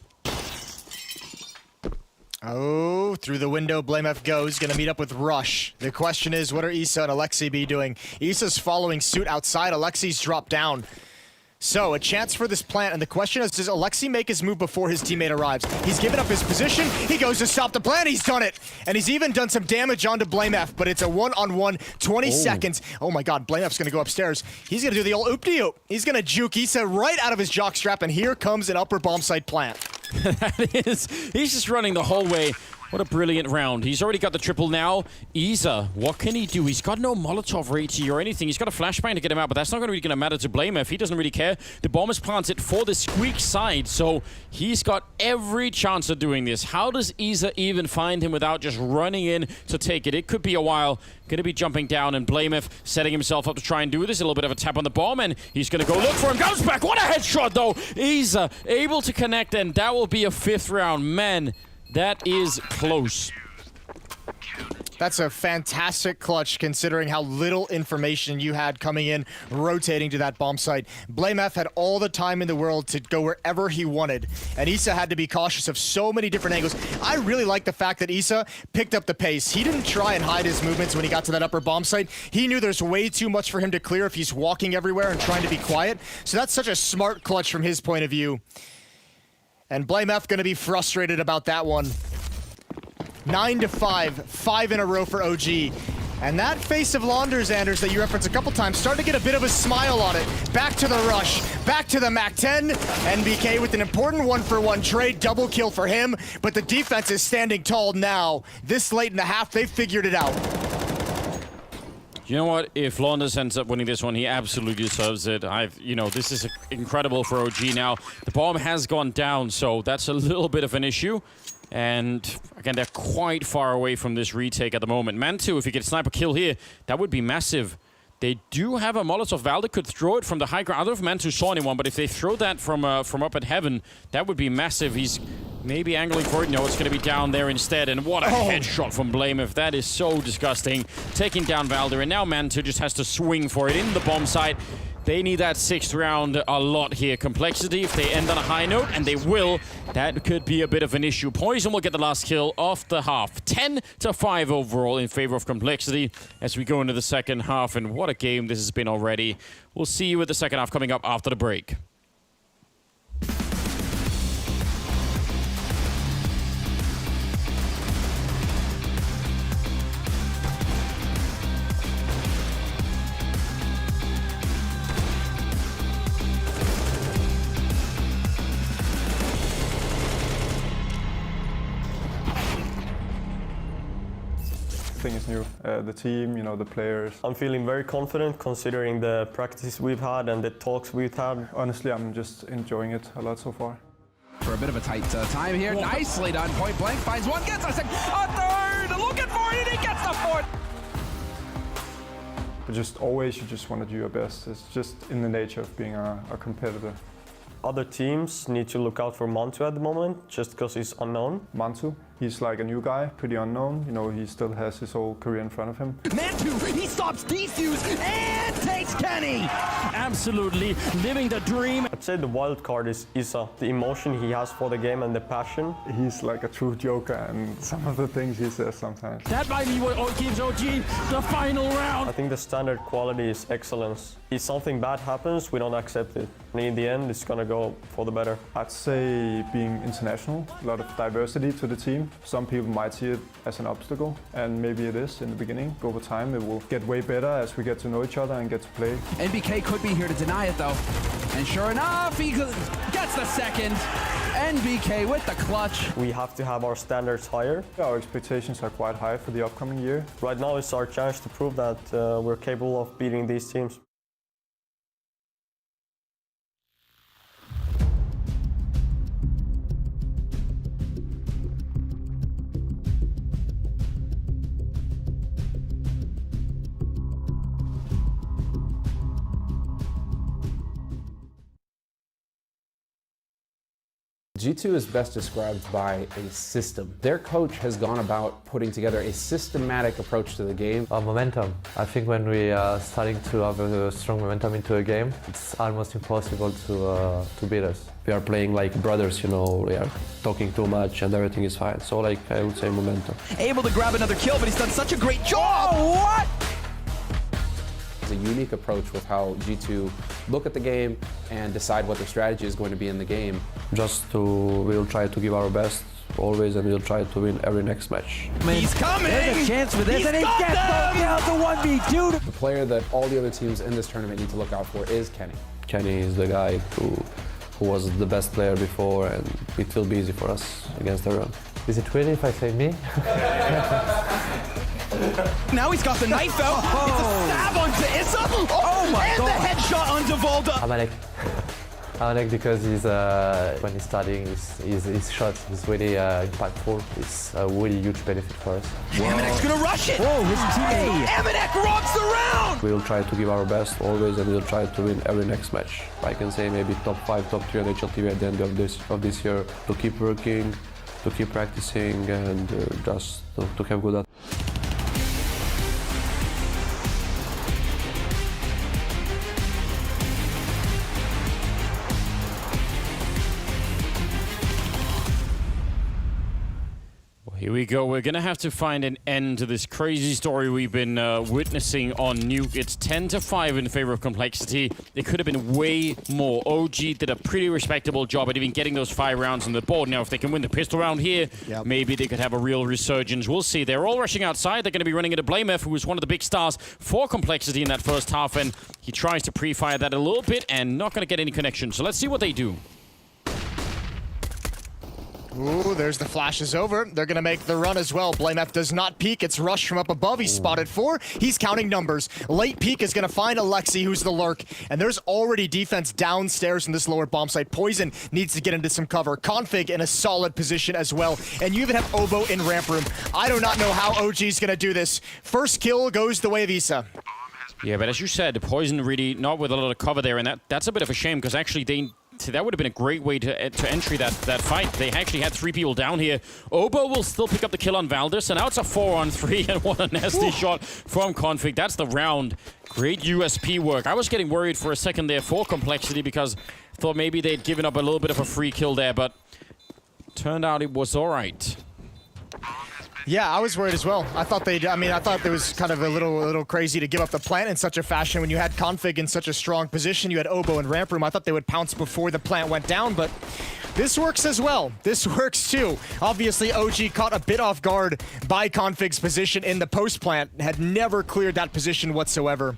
Oh, through the window, BlameF goes. Gonna meet up with Rush. The question is, what are Isa and Alexi doing? Isa's following suit outside. Alexi's dropped down. So, a chance for this plant, and the question is, does Alexi make his move before his teammate arrives? He's given up his position. He goes to stop the plant. He's done it. And he's even done some damage onto BlameF, but it's a 1-on-1, 20 seconds. Oh my god, BlameF's gonna go upstairs. He's gonna do the old oop-de-oop. He's gonna juke Isa right out of his jockstrap, and here comes an upper bomb site plant. He's just running the whole way. What a brilliant round. He's already got the triple now. Isa, what can he do? He's got no Molotov reachy or anything. He's got a flashbang to get him out, but that's not really going to matter to blameF. He doesn't really care. The bomb is planted for the Squeak side, so he's got every chance of doing this. How does Isa even find him without just running in to take it? It could be a while. Going to be jumping down, and blameF setting himself up to try and do this. A little bit of a tap on the bomb, and he's going to go look for him. Goes back. What a headshot, though. Isa able to connect, and that will be a 5th round. Man, that is close. That's a fantastic clutch considering how little information you had coming in, rotating to that bomb site. blameF had all the time in the world to go wherever he wanted, and Isa had to be cautious of so many different angles. I really like the fact that Isa picked up the pace. He didn't try and hide his movements when he got to that upper bomb site. He knew there's way too much for him to clear if he's walking everywhere and trying to be quiet. So that's such a smart clutch from his point of view. And blameF going to be frustrated about that one. 9-5, 5 in a row for OG. And that face of Launders, Anders, that you referenced a couple times, starting to get a bit of a smile on it. Back to the rush, back to the MAC-10. NBK with an important 1-for-1 trade, double kill for him. But the defense is standing tall now. This late in the half, they've figured it out. You know what? If Launders ends up winning this one, he absolutely deserves it. This is incredible for OG now. The bomb has gone down, so that's a little bit of an issue. And again, they're quite far away from this retake at the moment. Man2, if he gets a sniper kill here, that would be massive. They do have a Molotov. Valde could throw it from the high ground. I don't know if Man2 saw anyone, but if they throw that from up at heaven, that would be massive. He's maybe angling for it. No, it's going to be down there instead. And what a headshot from blameF. That is so disgusting. Taking down Valde, and now Man2 just has to swing for it in the bomb site. They need that 6th round a lot here. Complexity, if they end on a high note, and they will, that could be a bit of an issue. Poison will get the last kill off the half. 10-5 overall in favor of Complexity as we go into the second half. And what a game this has been already. We'll see you at the second half coming up after the break. Is new. The team, the players. I'm feeling very confident considering the practice we've had and the talks we've had. Honestly, I'm just enjoying it a lot so far. For a bit of a tight time here. Nicely done. Point blank finds one, gets a second, a third, looking for it, and he gets the 4th. But just always, you just want to do your best. It's just in the nature of being a competitor. Other teams need to look out for Mantu at the moment, just because he's unknown. Mantu, he's like a new guy, pretty unknown. He still has his whole career in front of him. Mantu, he stops Defuse and takes Kenny! Absolutely living the dream. I'd say the wild card is Isa. The emotion he has for the game and the passion. He's like a true joker, and some of the things he says sometimes. That might be what gives OG the final round. I think the standard quality is excellence. If something bad happens, we don't accept it. And in the end, it's gonna go for the better. I'd say being international, a lot of diversity to the team. Some people might see it as an obstacle, and maybe it is in the beginning. Over time, it will get way better as we get to know each other and get to play. NBK could be here to deny it, though. And sure enough, he gets the second. NBK with the clutch. We have to have our standards higher. Our expectations are quite high for the upcoming year. Right now, it's our chance to prove that we're capable of beating these teams. G2 is best described by a system. Their coach has gone about putting together a systematic approach to the game. Momentum. I think when we are starting to have a strong momentum into a game, it's almost impossible to beat us. We are playing like brothers, we are talking too much and everything is fine. So I would say momentum. Able to grab another kill, but he's done such a great job! Oh, what? It's a unique approach with how G2 look at the game and decide what their strategy is going to be in the game. We'll try to give our best always, and we'll try to win every next match. He's coming! There's a chance for this, and he gets down to 1v2. The player that all the other teams in this tournament need to look out for is Kenny. Kenny is the guy who was the best player before, and it will be easy for us against everyone. Is it really if I say me? Now he's got the knife out. It's a stab onto Issa. Oh my God. And the headshot onto Volda. Amanek because he's when he's studying, his shots is really impactful. It's a really huge benefit for us. Amanek's gonna rush it. Whoa, his teammate. Amanek robs the round. We will try to give our best always, and we'll try to win every next match. I can say maybe top 5, top 3 on HLTV at the end of this year. To keep working, to keep practicing, and just to have good at. Here we go. We're going to have to find an end to this crazy story we've been witnessing on Nuke. It's 10-5 in favor of Complexity. It could have been way more. OG did a pretty respectable job at even getting those 5 rounds on the board. Now, if they can win the pistol round here, maybe they could have a real resurgence. We'll see. They're all rushing outside. They're going to be running into BlameF, who was one of the big stars for Complexity in that first half, and he tries to pre-fire that a little bit and not going to get any connection. So let's see what they do. Ooh, there's the flashes over. They're going to make the run as well. BlameF does not peek. It's Rush from up above. He's spotted 4. He's counting numbers. Late peek is going to find Alexi, who's the lurk. And there's already defense downstairs in this lower bomb site. Poison needs to get into some cover. Config in a solid position as well. And you even have Obo in ramp room. I do not know how OG's going to do this. First kill goes the way of Issa. Yeah, but as you said, Poison really not with a lot of cover there. And that's a bit of a shame because actually that would have been a great way to entry that fight. They actually had 3 people down here. Obo will still pick up the kill on Valdez, and now it's a 4-on-3, and what a nasty shot from Config. That's the round. Great USP work. I was getting worried for a second there for Complexity because I thought maybe they'd given up a little bit of a free kill there, but turned out it was all right. Yeah, I was worried as well. I thought it was kind of a little crazy to give up the plant in such a fashion when you had Config in such a strong position. You had Obo in ramp room. I thought they would pounce before the plant went down, but this works as well. This works too. Obviously, OG caught a bit off guard by Config's position in the post plant. Had never cleared that position whatsoever.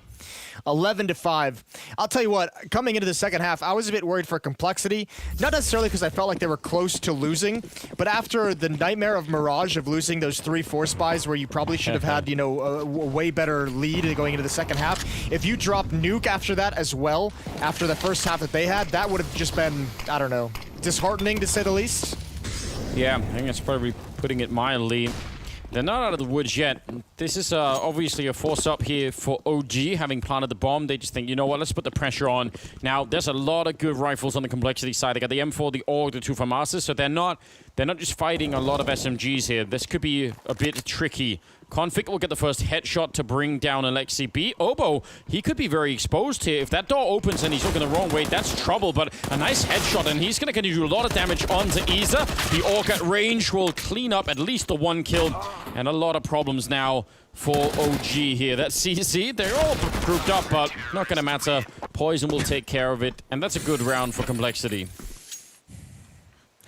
11-5. I'll tell you what, coming into the second half, I was a bit worried for Complexity. Not necessarily because I felt like they were close to losing, but after the nightmare of Mirage of losing those 3-4 spies where you probably should have had, a way better lead going into the second half. If you drop Nuke after that as well, after the first half that they had, that would have just been, I don't know, disheartening to say the least. Yeah, I think that's probably putting it mildly. They're not out of the woods yet. This is obviously a force up here for OG, having planted the bomb. They just think, you know what, let's put the pressure on. Now, there's a lot of good rifles on the Complexity side. They got the M4, the AUG, the 2 FAMASas, so they're not just fighting a lot of SMGs here. This could be a bit tricky. Config will get the first headshot to bring down Alexi B. Obo, he could be very exposed here. If that door opens and he's looking the wrong way, that's trouble, but a nice headshot, and he's going to continue a lot of damage onto Isa. The AUG at range will clean up at least the 1 kill, and a lot of problems now for OG here. That CC, they're all grouped up, but not going to matter. Poison will take care of it, and that's a good round for Complexity.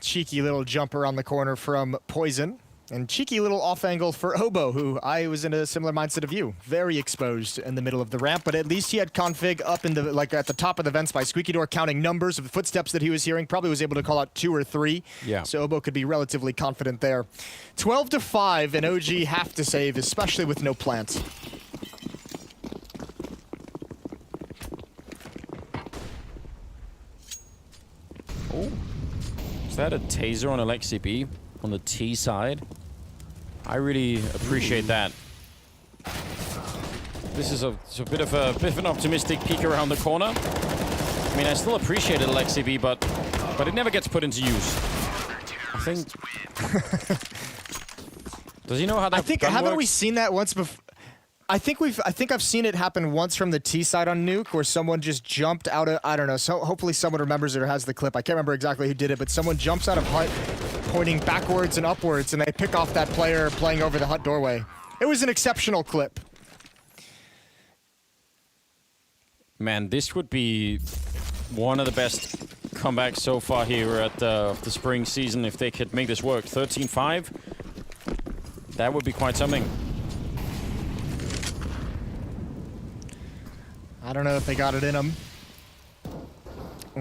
Cheeky little jump around the corner from Poison. And cheeky little off angle for Obo, who I was in a similar mindset of you. Very exposed in the middle of the ramp, but at least he had Config up in the, at the top of the vents by Squeaky Door, counting numbers of the footsteps that he was hearing. Probably was able to call out 2 or 3. Yeah. So Obo could be relatively confident there. 12-5, and OG have to save, especially with no plant. Oh, is that a taser on Alexi B on the T side? I really appreciate that. This is a bit of an optimistic peek around the corner. I mean, I still appreciate it, Alexi B, but it never gets put into use. I think. Does he know how that? Haven't we seen that once before? I think I've seen it happen once from the T side on Nuke, where someone just jumped out of, I don't know. So hopefully someone remembers it or has the clip. I can't remember exactly who did it, but someone jumps out of hut, pointing backwards and upwards, and they pick off that player playing over the hut doorway. It was an exceptional clip. Man, this would be one of the best comebacks so far here at the spring season if they could make this work. 13-5. That would be quite something. I don't know if they got it in them.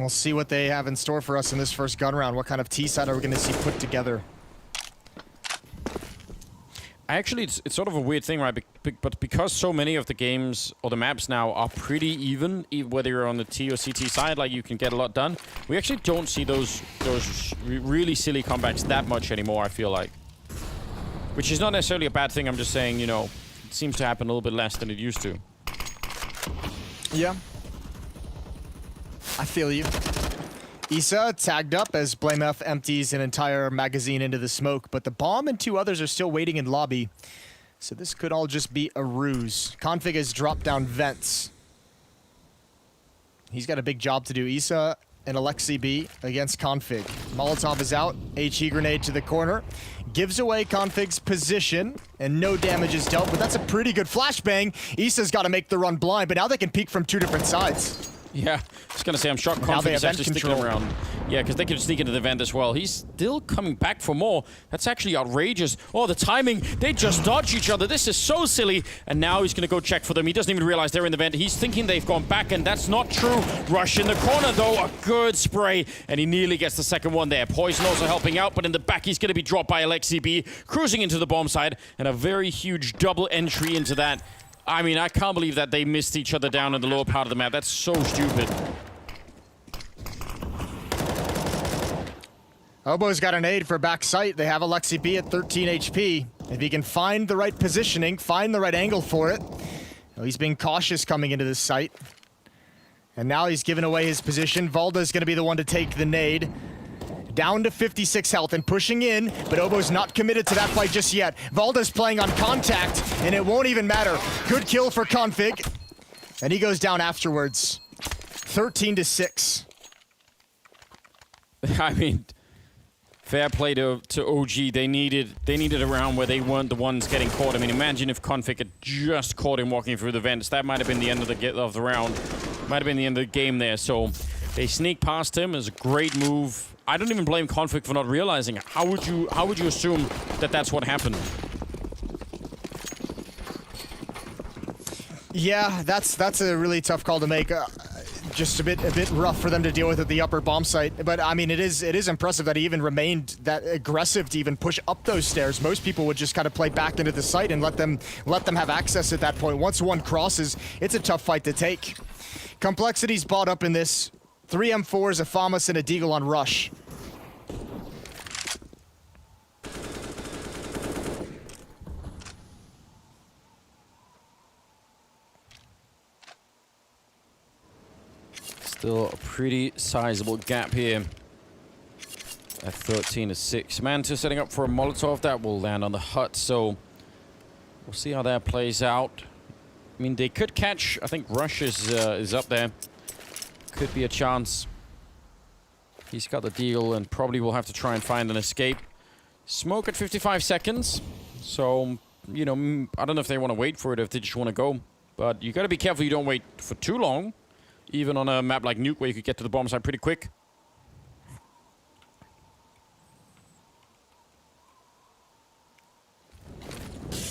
We'll see what they have in store for us in this first gun round. What kind of T-side are we going to see put together? Actually, it's sort of a weird thing, right? But because so many of the games or the maps now are pretty even, whether you're on the T or CT side, like you can get a lot done. We actually don't see those really silly comebacks that much anymore, I feel like. Which is not necessarily a bad thing, I'm just saying, you know, it seems to happen a little bit less than it used to. Yeah. I feel you. Issa tagged up as BlameF empties an entire magazine into the smoke, but the bomb and 2 others are still waiting in lobby. So this could all just be a ruse. Config has dropped down vents. He's got a big job to do. Issa and Alexi B against Config. Molotov is out. HE grenade to the corner. Gives away Config's position, and no damage is dealt, but that's a pretty good flashbang. Issa's got to make the run blind, but now they can peek from 2 different sides. Yeah, I was going to say, I'm shocked Config is actually sticking around. Yeah, because they could sneak into the vent as well. He's still coming back for more. That's actually outrageous. Oh, the timing. They just dodge each other. This is so silly. And now he's going to go check for them. He doesn't even realize they're in the vent. He's thinking they've gone back, and that's not true. Rush in the corner, though. A good spray. And he nearly gets the second one there. Poison also helping out, but in the back, he's going to be dropped by Alexi B. Cruising into the bomb side, and a very huge double entry into that. I mean, I can't believe that they missed each other down in the lower part of the map. That's so stupid. Obo's got an aid for back sight. They have Alexi B at 13 HP. If he can find the right positioning, find the right angle for it. Well, he's being cautious coming into this site. And now he's given away his position. Valda's going to be the one to take the nade. Down to 56 health and pushing in, but Obo's not committed to that fight just yet. Valda's playing on contact, and it won't even matter. Good kill for Config. And he goes down afterwards. 13-6. I mean, fair play to OG. They needed a round where they weren't the ones getting caught. I mean, imagine if Config had just caught him walking through the vents. That might have been the end of the round. Might have been the end of the game there. So they sneak past him. It's a great move. I don't even blame Config for not realizing it. How would you assume that that's what happened? Yeah, that's a really tough call to make. Just a bit rough for them to deal with at the upper bomb site. But I mean, it is impressive that he even remained that aggressive to even push up those stairs. Most people would just kind of play back into the site and let them have access at that point. Once one crosses, it's a tough fight to take. Complexity's bought up in this. 3 M4s, a FAMAS, and a Deagle on rush. Still a pretty sizable gap here at 13-6. Manta setting up for a Molotov that will land on the hut, so we'll see how that plays out. I mean, they could catch. I think Rush is up there. Could be a chance. He's got the deal and probably will have to try and find an escape. Smoke at 55 seconds. So, you know, I don't know if they want to wait for it, if they just want to go. But you got to be careful you don't wait for too long. Even on a map like Nuke where you could get to the bomb site pretty quick.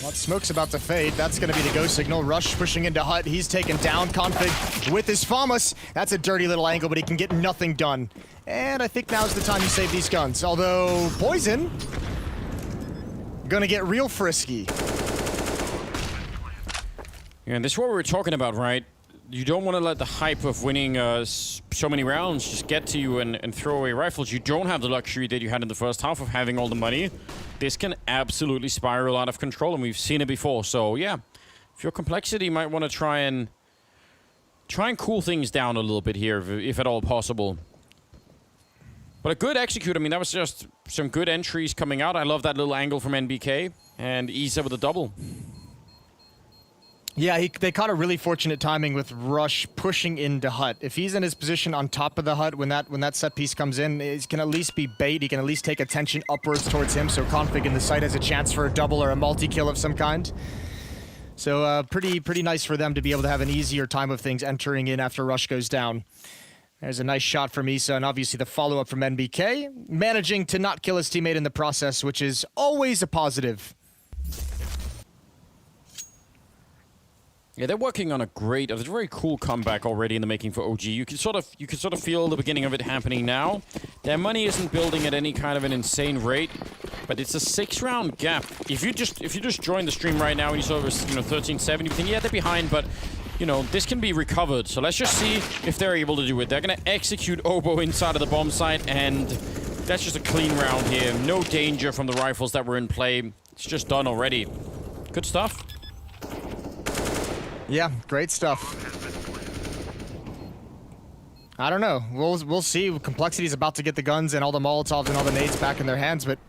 Well, smoke's about to fade. That's going to be the go signal. Rush pushing into hut. He's taken down. Config with his FAMAS. That's a dirty little angle, but he can get nothing done. And I think now's the time you save these guns. Although, Poison going to get real frisky. Yeah, and this is what we were talking about, right? You don't want to let the hype of winning so many rounds just get to you and throw away rifles. You don't have the luxury that you had in the first half of having all the money. This can absolutely spiral out of control, and we've seen it before. So, yeah, if your Complexity, you might want to try and cool things down a little bit here, if at all possible. But a good execute. I mean, that was just some good entries coming out. I love that little angle from NBK, and Issa with a double. Yeah, they caught a really fortunate timing with Rush pushing into hut. If he's in his position on top of the hut when that set piece comes in, he can at least be bait. He can at least take attention upwards towards him, so Config in the site has a chance for a double or a multi-kill of some kind. So pretty nice for them to be able to have an easier time of things entering in after Rush goes down. There's a nice shot from Issa, and obviously the follow-up from NBK, managing to not kill his teammate in the process, which is always a positive. Yeah, they're working on a very cool comeback already in the making for OG. You can sort of feel the beginning of it happening now. Their money isn't building at any kind of an insane rate, but it's a 6-round gap. If you just join the stream right now and you saw it was 13-7, you think yeah they're behind, but this can be recovered. So let's just see if they're able to do it. They're gonna execute Obo inside of the bomb site, and that's just a clean round here. No danger from the rifles that were in play. It's just done already. Good stuff. Yeah, great stuff. I don't know. We'll see. Complexity's about to get the guns and all the Molotovs and all the nades back in their hands, but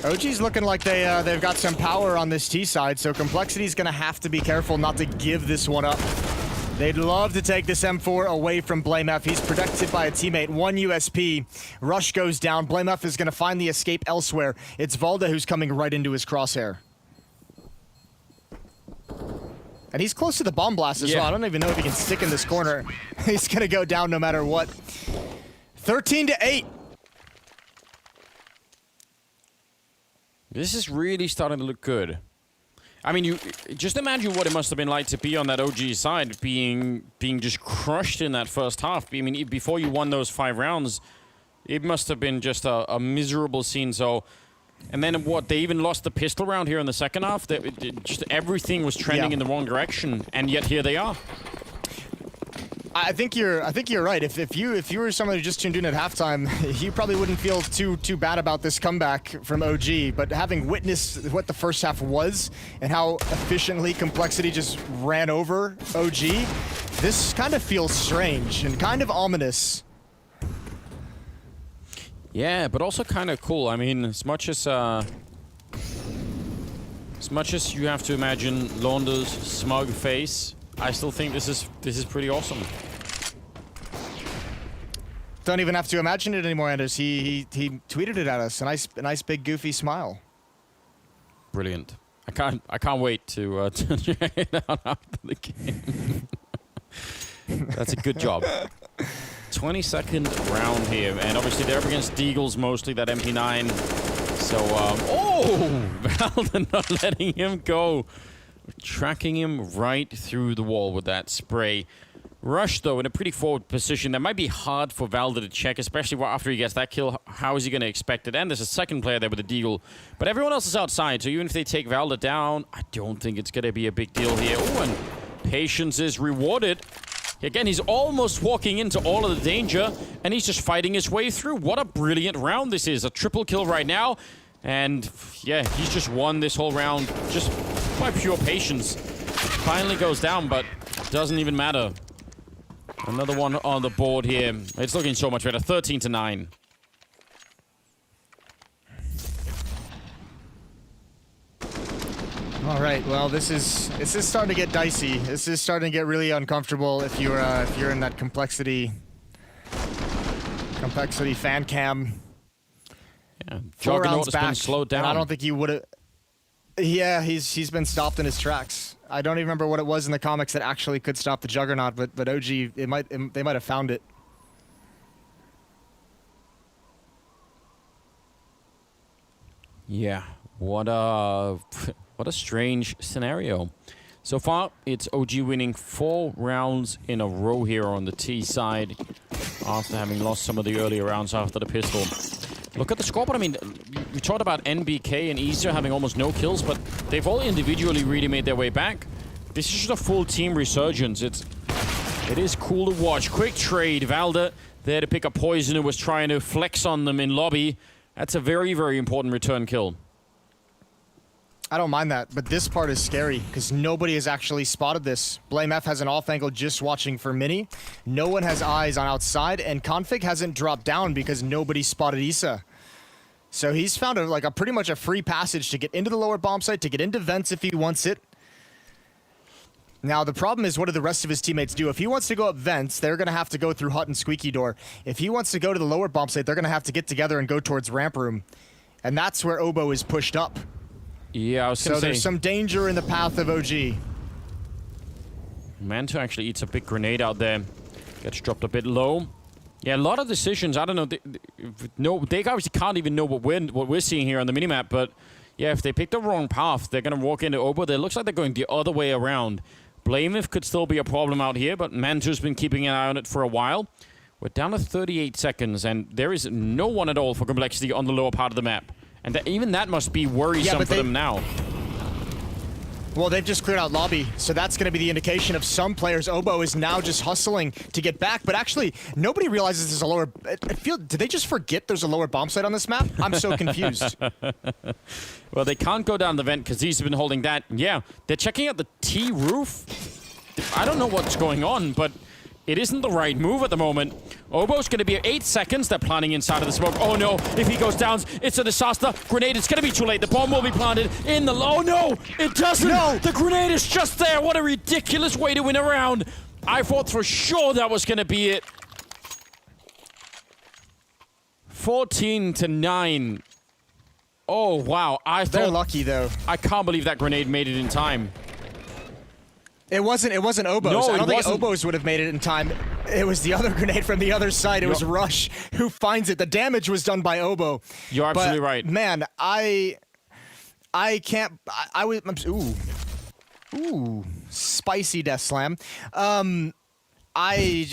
OG's looking like they've got some power on this T side, so Complexity's gonna have to be careful not to give this one up. They'd love to take this M4 away from BlameF. He's protected by a teammate. 1 USP. Rush goes down. BlameF is gonna find the escape elsewhere. It's Valda who's coming right into his crosshair. And he's close to the bomb blast as well. I don't even know if he can stick in this corner. He's gonna go down no matter what. 13-8. This is really starting to look good. I mean, you just imagine what it must have been like to be on that OG side, being just crushed in that first half. I mean, before you won those 5 rounds, it must have been just a miserable scene. So. And then what? They even lost the pistol round here in the second half. Just everything was trending in the wrong direction, and yet here they are. I think you're right. If you were someone who just tuned in at halftime, you probably wouldn't feel too bad about this comeback from OG. But having witnessed what the first half was and how efficiently Complexity just ran over OG, this kind of feels strange and kind of ominous. Yeah, but also kind of cool. I mean, as much as you have to imagine Launder's smug face, I still think this is pretty awesome. Don't even have to imagine it anymore, Anders. He tweeted it at us. A nice big goofy smile. Brilliant. I can't wait to check it out after the game. That's a good job. 22nd round here, and obviously they're up against Deagles mostly, that MP9. So, Valda not letting him go. Tracking him right through the wall with that spray. Rush, though, in a pretty forward position. That might be hard for Valda to check, especially after he gets that kill. How is he going to expect it? And there's a second player there with a Deagle. But everyone else is outside, so even if they take Valda down, I don't think it's going to be a big deal here. Oh, and patience is rewarded. Again, he's almost walking into all of the danger, and he's just fighting his way through. What a brilliant round this is. A triple kill right now. And, yeah, he's just won this whole round just by pure patience. Finally goes down, but doesn't even matter. Another one on the board here. It's looking so much better. 13-9. All right, well, this is starting to get dicey. This is starting to get really uncomfortable if you're in that complexity fan cam. Yeah, Juggernaut has been slowed down. I don't think you would have. Yeah, he's been stopped in his tracks. I don't even remember what it was in the comics that actually could stop the Juggernaut, but OG they might have found it. Yeah, what a strange scenario. So far, it's OG winning 4 rounds in a row here on the T side after having lost some of the earlier rounds after the pistol. Look at the score, but I mean, we talked about NBK and Easter having almost no kills, but they've all individually really made their way back. This is just a full team resurgence. It is cool to watch. Quick trade, Valda there to pick up Poison, who was trying to flex on them in lobby. That's a very, very important return kill. I don't mind that, but this part is scary because nobody has actually spotted this. BlameF has an off angle just watching for Mini. No one has eyes on outside, and Config hasn't dropped down because nobody spotted Issa. So he's found a pretty much a free passage to get into the lower bomb site, to get into vents if he wants it. Now, the problem is, what do the rest of his teammates do? If he wants to go up vents, they're going to have to go through Hut and Squeaky Door. If he wants to go to the lower bomb site, they're going to have to get together and go towards Ramp Room. And that's where Obo is pushed up. Yeah, I was going to say. So there's some danger in the path of OG. Manto actually eats a big grenade out there. Gets dropped a bit low. Yeah, a lot of decisions. I don't know. They obviously can't even know what we're seeing here on the minimap, but yeah, if they pick the wrong path, they're going to walk into Obo. It looks like they're going the other way around. Blameth could still be a problem out here, but Mantu's been keeping an eye on it for a while. We're down to 38 seconds, and there is no one at all for Complexity on the lower part of the map. And even that must be worrisome for them now. Well, they've just cleared out lobby, so that's going to be the indication of some players. Obo is now just hustling to get back, but actually, nobody realizes there's a lower... did they just forget there's a lower bomb site on this map? I'm so confused. Well, they can't go down the vent because he's been holding that. Yeah, they're checking out the T roof. I don't know what's going on, but it isn't the right move at the moment. Obo's going to be 8 seconds. They're planning inside of the smoke. Oh no, if he goes down, it's a disaster. Grenade, it's going to be too late. The bomb will be planted in the... Oh no, it doesn't. No, the grenade is just there. What a ridiculous way to win a round. I thought for sure that was going to be it. 14-9. Oh wow, They're lucky though. I can't believe that grenade made it in time. It wasn't Obo's. No, I don't think Obo's would have made it in time. It was the other grenade from the other side. It was Rush who finds it. The damage was done by Obo. You're absolutely right. Man, I can't... I was... Ooh. Spicy death slam. I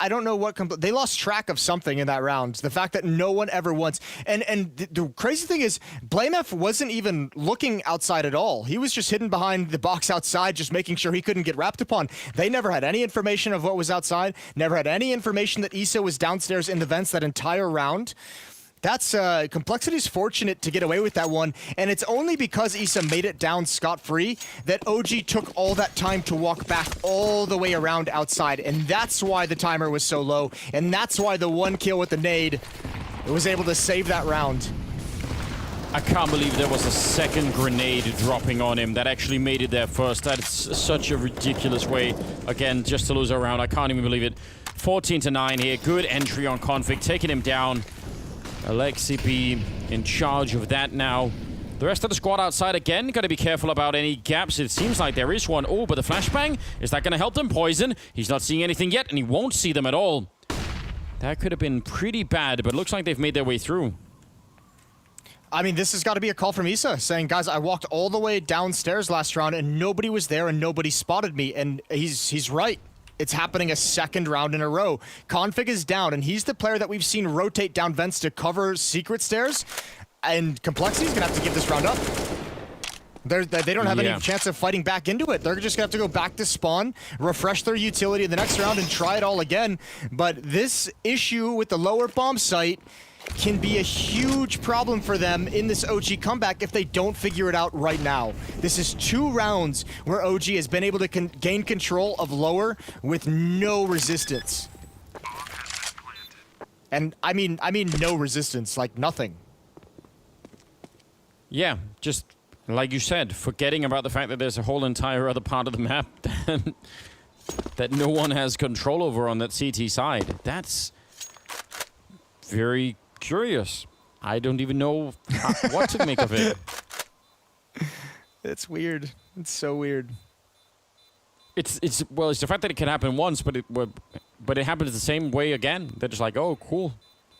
don't know what... They lost track of something in that round. The fact that no one ever once... And the crazy thing is, Blameth wasn't even looking outside at all. He was just hidden behind the box outside, just making sure he couldn't get wrapped upon. They never had any information of what was outside, never had any information that Issa was downstairs in the vents that entire round. That's Complexity's fortunate to get away with that one, and it's only because Issa made it down scot-free that OG took all that time to walk back all the way around outside, and that's why the timer was so low, and that's why the one kill with the nade was able to save that round. I can't believe there was a second grenade dropping on him that actually made it there first. That's such a ridiculous way, again, just to lose a round. I can't even believe it. 14-9 here. Good entry on Config, taking him down. Alexi B in charge of that now. The rest of the squad outside again. Got to be careful about any gaps. It seems like there is one. Oh, but the flashbang, is that going to help them? Poison. He's not seeing anything yet, and he won't see them at all. That could have been pretty bad, but looks like they've made their way through. I mean, this has got to be a call from Issa saying, guys, I walked all the way downstairs last round, and nobody was there, and nobody spotted me. And he's right. It's happening a second round in a row. Config is down, and he's the player that we've seen rotate down vents to cover secret stairs. And Complexity's going to have to give this round up. They don't have any chance of fighting back into it. They're just going to have to go back to spawn, refresh their utility in the next round, and try it all again. But this issue with the lower bomb site can be a huge problem for them in this OG comeback if they don't figure it out right now. This is 2 rounds where OG has been able to gain control of lower with no resistance. And I mean no resistance, like nothing. Yeah, just like you said, forgetting about the fact that there's a whole entire other part of the map that no one has control over on that CT side. That's very curious. I don't even know what to make of it. It's weird. It's so weird. It's the fact that it can happen once, but it happens the same way again. They're just like, oh, cool.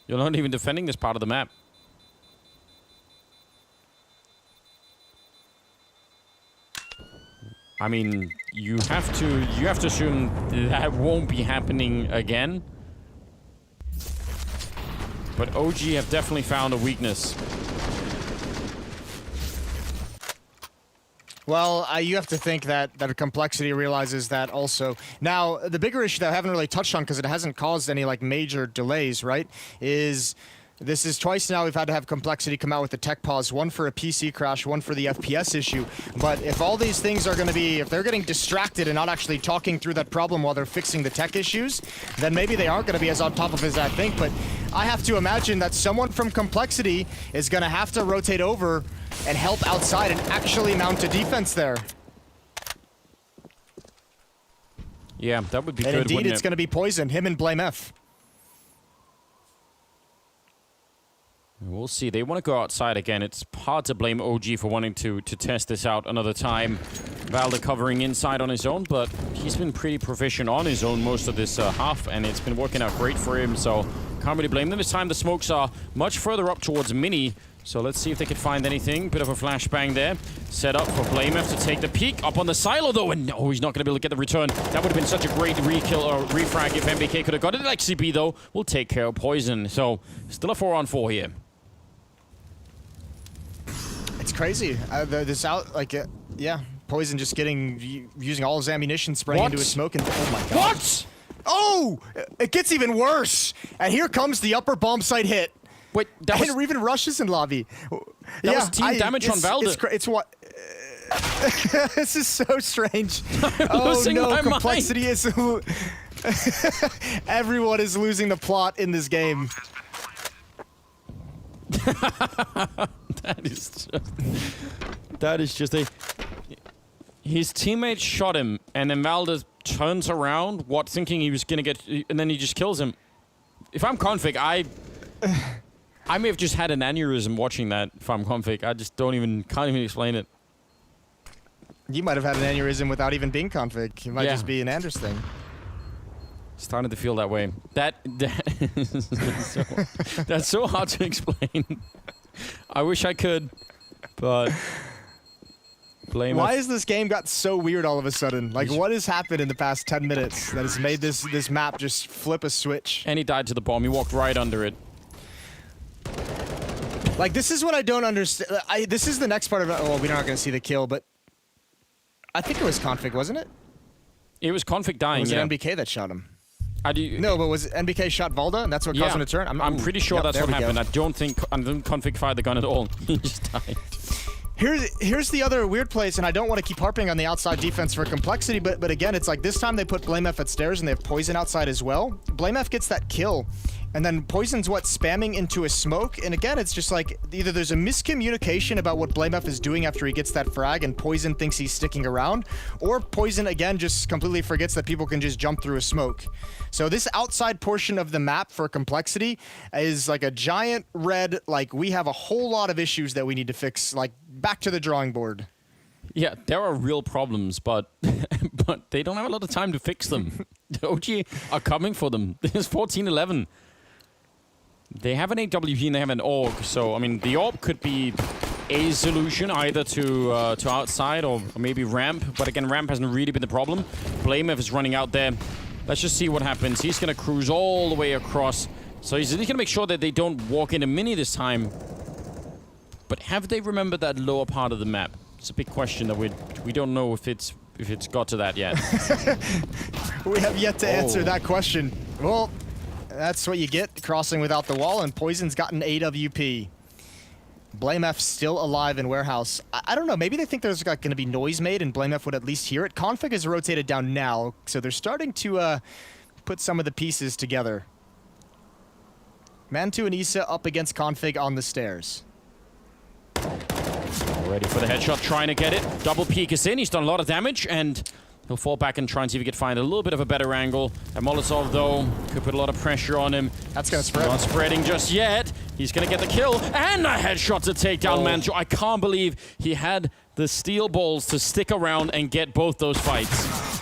You're not even defending this part of the map. I mean, you have to assume that won't be happening again. But OG have definitely found a weakness. Well, you have to think that Complexity realizes that also. Now, the bigger issue that I haven't really touched on because it hasn't caused any like major delays, right, is this is twice now we've had to have Complexity come out with a tech pause, one for a PC crash, one for the FPS issue. But if all these things are going to be, if they're getting distracted and not actually talking through that problem while they're fixing the tech issues, then maybe they aren't going to be as on top of it as I think. But I have to imagine that someone from Complexity is going to have to rotate over and help outside and actually mount a defense there. Yeah, that would be and good, indeed, wouldn't it's it? going to be Poison, him and Blameth. We'll see. They want to go outside again. It's hard to blame OG for wanting to test this out another time. Valda covering inside on his own, but he's been pretty proficient on his own most of this half, and it's been working out great for him, so Can't really blame them. This time the smokes are much further up towards Mini. So let's see if they can find anything. Bit of a flashbang there. Set up for BlameF to take the peek. Up on the silo though, and no, he's not going to be able to get the return. That would have been such a great re-kill or refrag if MBK could have got it. XCB though will take care of Poison. So still a 4-on-4 here. It's crazy. This out, like, yeah, Poison just using all his ammunition, spraying into his smoke, and oh my god. What? Oh, it gets even worse. And here comes the upper bomb site hit. Wait, that was... And even rushes in lobby. That was team damage on Valda. It's what... this is so strange. Oh no, Complexity is... Everyone is losing the plot in this game. That is just a... His teammate shot him, and then Valda turns around, thinking he was gonna get... And then he just kills him. If I'm Config, I may have just had an aneurysm watching that from Config. I just can't even explain it. You might have had an aneurysm without even being Config. It might just be an Anders thing. Starting to feel that way. That's so hard to explain. I wish I could, but Why has this game got so weird all of a sudden? Like, what has happened in the past 10 minutes that has made this map just flip a switch? And he died to the bomb. He walked right under it. Like, this is what I don't understand. This is the next part of it. Oh, we're not going to see the kill, but I think it was Config, wasn't it? It was Config dying, was it MBK that shot him? No, but was it MBK shot Valda, and that's what caused him to turn? I'm pretty sure that's what happened. I don't think Config fired the gun at all. He just died. Here's the other weird place, and I don't want to keep harping on the outside defense for Complexity, but again, it's like this time they put BlameF at stairs and they have Poison outside as well. BlameF gets that kill, and then Poison's spamming into a smoke, and again, it's just like either there's a miscommunication about what BlameF is doing after he gets that frag and Poison thinks he's sticking around, or Poison again just completely forgets that people can just jump through a smoke. So this outside portion of the map for Complexity is like a giant red, like we have a whole lot of issues that we need to fix, like back to the drawing board. Yeah, there are real problems, but they don't have a lot of time to fix them. The OG are coming for them. There's 14-11. They have an AWP and they have an AUG, so I mean the AUG could be a solution either to outside or maybe ramp, but again ramp hasn't really been the problem. BlameF is running out there. Let's just see what happens. He's gonna cruise all the way across, so he's gonna make sure that they don't walk into Mini this time. But have they remembered that lower part of the map? It's a big question that we don't know if it's got to that yet. We have yet to answer that question. Well, that's what you get crossing without the wall, and Poison's got an AWP. BlameF still alive in warehouse. I don't know, maybe they think there's going to be noise made and BlameF would at least hear it. Config is rotated down now, so they're starting to put some of the pieces together. Mantu and Issa up against Config on the stairs. Ready for the headshot, trying to get it. Double peek is in, he's done a lot of damage, and he'll fall back and try and see if he can find a little bit of a better angle. And Molotov, though, could put a lot of pressure on him. That's going to spread. Not spreading just yet. He's going to get the kill, and a headshot to take down Manchu. I can't believe he had the steel balls to stick around and get both those fights.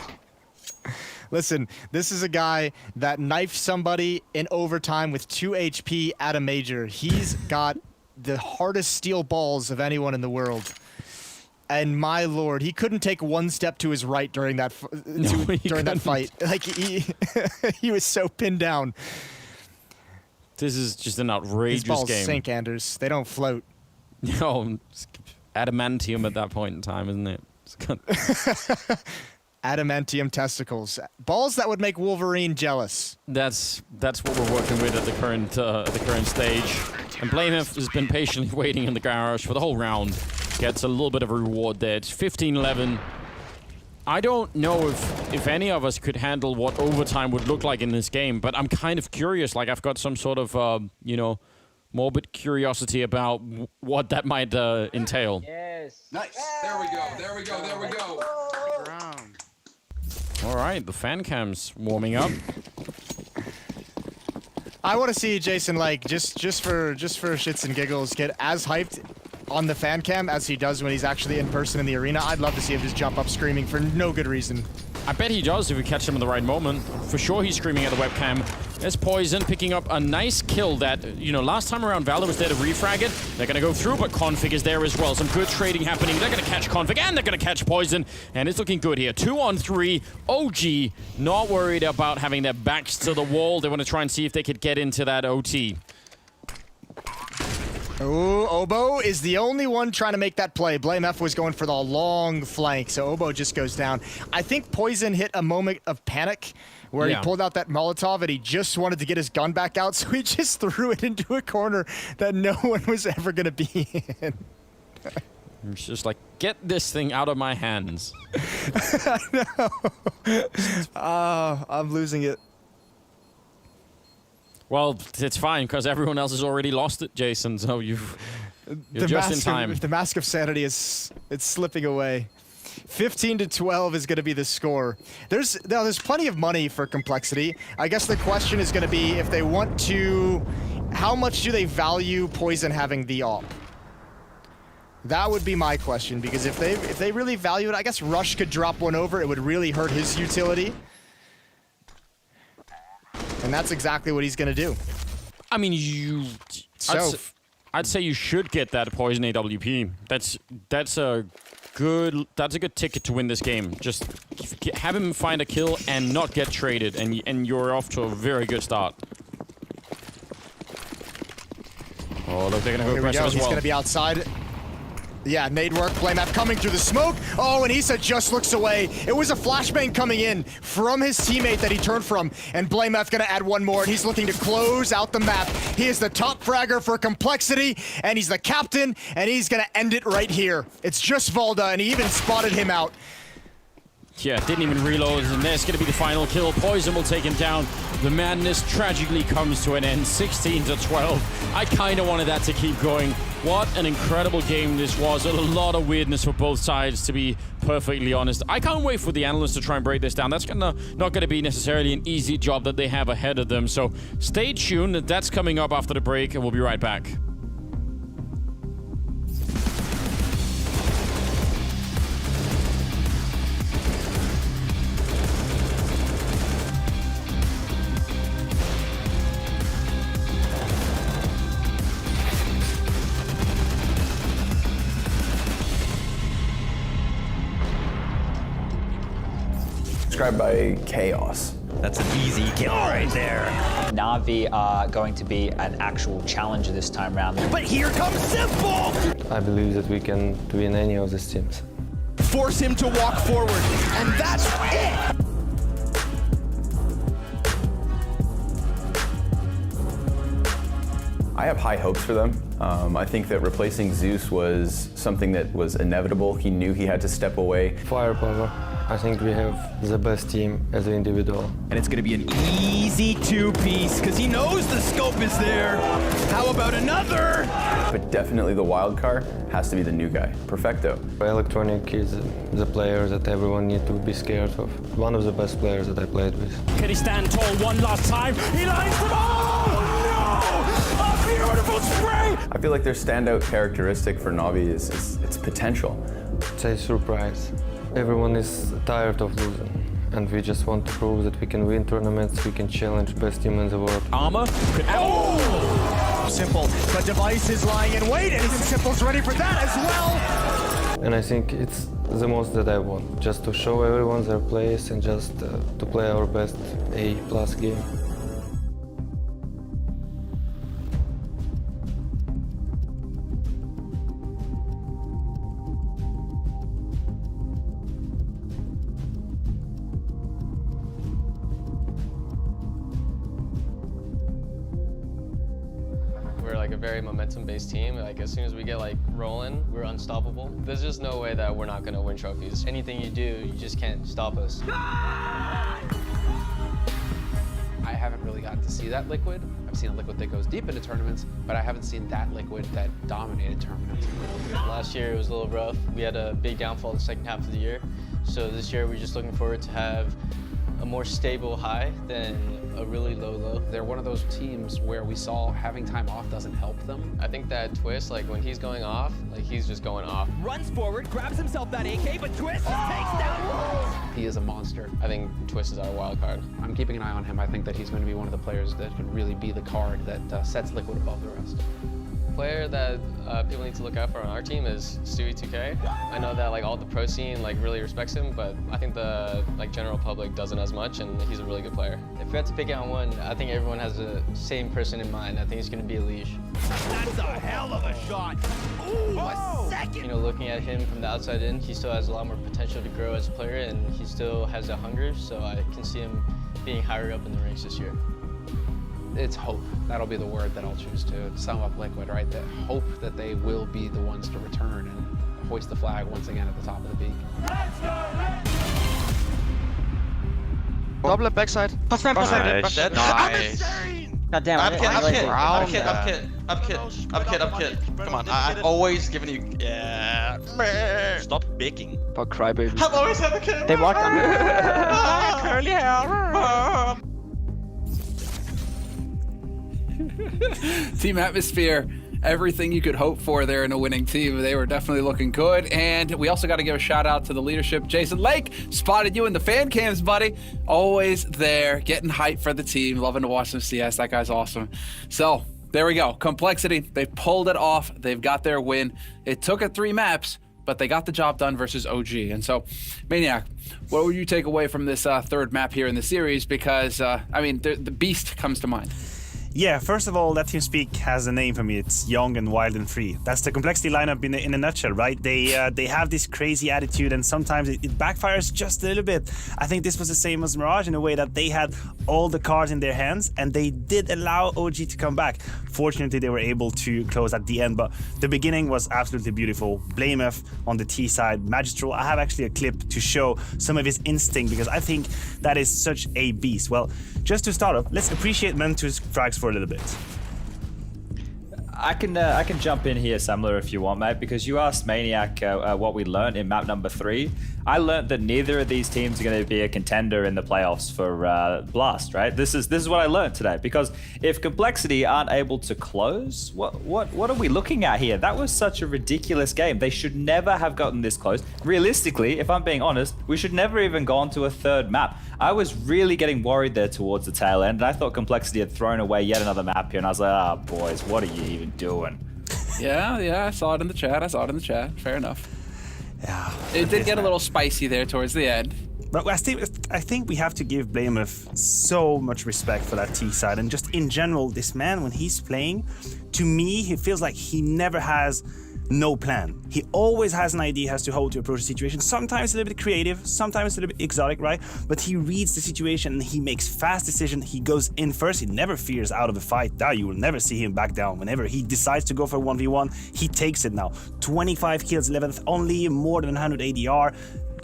Listen, this is a guy that knifed somebody in overtime with 2 HP at a major. He's got the hardest steel balls of anyone in the world. And my lord, he couldn't take one step to his right during that that fight. Like he was so pinned down. This is just an outrageous These balls game. sink, Anders. They don't float. No, it's adamantium at that point in time, isn't it? Adamantium testicles, balls that would make Wolverine jealous. That's what we're working with at the current stage. And BlameF has been patiently waiting in the garage for the whole round. Gets a little bit of a reward there. It's 15-11. I don't know if any of us could handle what overtime would look like in this game, but I'm kind of curious. Like, I've got some sort of, morbid curiosity about what that might entail. Yes. Nice. There we go. There we go. There we go. All right, the fan cam's warming up. I want to see Jason, like, just for shits and giggles, get as hyped on the fan cam as he does when he's actually in person in the arena. I'd love to see him just jump up screaming for no good reason. I bet he does if we catch him in the right moment. For sure he's screaming at the webcam. There's Poison picking up a nice kill that, you know, last time around Valor was there to refrag it. They're going to go through, but Config is there as well. Some good trading happening. They're going to catch Config, and they're going to catch Poison. And it's looking good here. 2-on-3. OG not worried about having their backs to the wall. They want to try and see if they could get into that OT. Ooh, Obo is the only one trying to make that play. BlameF was going for the long flank, so Obo just goes down. I think Poison hit a moment of panic where he pulled out that Molotov and he just wanted to get his gun back out, so he just threw it into a corner that no one was ever going to be in. It's just like, get this thing out of my hands. I know. I'm losing it. Well, it's fine, because everyone else has already lost it, Jason, so you're just in time. The Mask of Sanity it's slipping away. 15-12 is going to be the score. There's plenty of money for Complexity. I guess the question is going to be if they want to, how much do they value Poison having the AWP? That would be my question, because if they really value it, I guess Rush could drop one over. It would really hurt his utility. And that's exactly what he's going to do. I mean, I'd say you should get that Poison AWP. That's a good ticket to win this game. Just have him find a kill and not get traded, and you're off to a very good start. Oh, look, they're gonna go aggressive as well. He's gonna be outside. Yeah, nade work, BlameF coming through the smoke. Oh, and Issa just looks away. It was a flashbang coming in from his teammate that he turned from, and BlameF gonna add one more, and he's looking to close out the map. He is the top fragger for Complexity, and he's the captain, and he's gonna end it right here. It's just Valda, and he even spotted him out. Yeah, didn't even reload, and there's going to be the final kill. Poison will take him down. The madness tragically comes to an end, 16-12. I kind of wanted that to keep going. What an incredible game this was. A lot of weirdness for both sides, to be perfectly honest. I can't wait for the analysts to try and break this down. That's not going to be necessarily an easy job that they have ahead of them. So stay tuned. That's coming up after the break, and we'll be right back. Described by Chaos. That's an easy kill right there. Navi are going to be an actual challenger this time round. But here comes Simple! I believe that we can win any of these teams. Force him to walk forward, and that's it! I have high hopes for them. I think that replacing Zeus was something that was inevitable. He knew he had to step away. Firepower. I think we have the best team as an individual. And it's going to be an easy two-piece, because he knows the scope is there. How about another? But definitely the wild card has to be the new guy, Perfecto. Electronic is the player that everyone needs to be scared of. One of the best players that I played with. Can he stand tall one last time? He lines them all! No! A beautiful spray! I feel like their standout characteristic for Navi is its potential. It's a surprise. Everyone is tired of losing, and we just want to prove that we can win tournaments, we can challenge best team in the world. Armor. Oh! Simple. The device is lying in wait, and Simple's ready for that as well. And I think it's the most that I want, just to show everyone their place and just to play our best A+ game. We're like a very momentum-based team. Like as soon as we get like rolling, we're unstoppable. There's just no way that we're not gonna win trophies. Anything you do, you just can't stop us. I haven't really gotten to see that Liquid. I've seen a Liquid that goes deep into tournaments, but I haven't seen that Liquid that dominated tournaments. Last year it was a little rough. We had a big downfall the second half of the year. So this year we're just looking forward to have a more stable high than a really low low. They're one of those teams where we saw having time off doesn't help them. I think that Twist, like when he's going off, like he's just going off. Runs forward, grabs himself that AK, but Twist takes down. He is a monster. I think Twist is our wild card. I'm keeping an eye on him. I think that he's going to be one of the players that can really be the card that sets Liquid above the rest. Player that people need to look out for on our team is Stewie2K. I know that like all the pro scene like really respects him, but I think the like general public doesn't as much, and he's a really good player. If we had to pick out one, I think everyone has the same person in mind. I think he's going to be Leash. That's a hell of a shot. Ooh, a second. You know, looking at him from the outside in, he still has a lot more potential to grow as a player, and he still has a hunger, so I can see him being higher up in the ranks this year. It's hope. That'll be the word that I'll choose to sum up Liquid, right? The hope that they will be the ones to return and hoist the flag once again at the top of the peak. Double it backside. Nice. God damn it. Up kid. Come on, I've always given you. Yeah. Stop begging. Fuck crybaby. I've always had the kid. They walked under. Curly hair. Team atmosphere, everything you could hope for there in a winning team. They were definitely looking good. And we also got to give a shout out to the leadership. Jason Lake, spotted you in the fan cams, buddy. Always there, getting hype for the team. Loving to watch some CS. That guy's awesome. So there we go. Complexity, they pulled it off. They've got their win. It took it 3 maps, but they got the job done versus OG. And so, Maniac, what would you take away from this 3rd map here in the series? Because, I mean, the Beast comes to mind. Yeah, first of all, that TeamSpeak has a name for me. It's young and wild and free. That's the Complexity lineup in a nutshell, right? They have this crazy attitude, and sometimes it backfires just a little bit. I think this was the same as Mirage in a way that they had all the cards in their hands, and they did allow OG to come back. Fortunately, they were able to close at the end, but the beginning was absolutely beautiful. Blamef on the T side, Magistral. I have actually a clip to show some of his instinct, because I think that is such a beast. Well, just to start off, let's appreciate Mentu's frags for a little bit. I can jump in here, Samler, if you want, mate, because you asked Maniac what we learned in map number 3. I learned that neither of these teams are going to be a contender in the playoffs for Blast, right? This is what I learned today, because if Complexity aren't able to close, what are we looking at here? That was such a ridiculous game. They should never have gotten this close. Realistically, if I'm being honest, we should never even gone to a 3rd map. I was really getting worried there towards the tail end, and I thought Complexity had thrown away yet another map here, and I was like, oh, boys, what are you even doing? Yeah, I saw it in the chat. Fair enough. Yeah. It did get a little spicy there towards the end. But I think we have to give Blamef so much respect for that T side, and just in general, this man, when he's playing, to me, he feels like he never has no plan. He always has an idea as to how to approach the situation. Sometimes a little bit creative, sometimes a little bit exotic, right? But he reads the situation and he makes fast decisions. He goes in first. He never fears out of a fight. Now you will never see him back down. Whenever he decides to go for 1v1, he takes it now. 25 kills, 11th, only more than 100 ADR.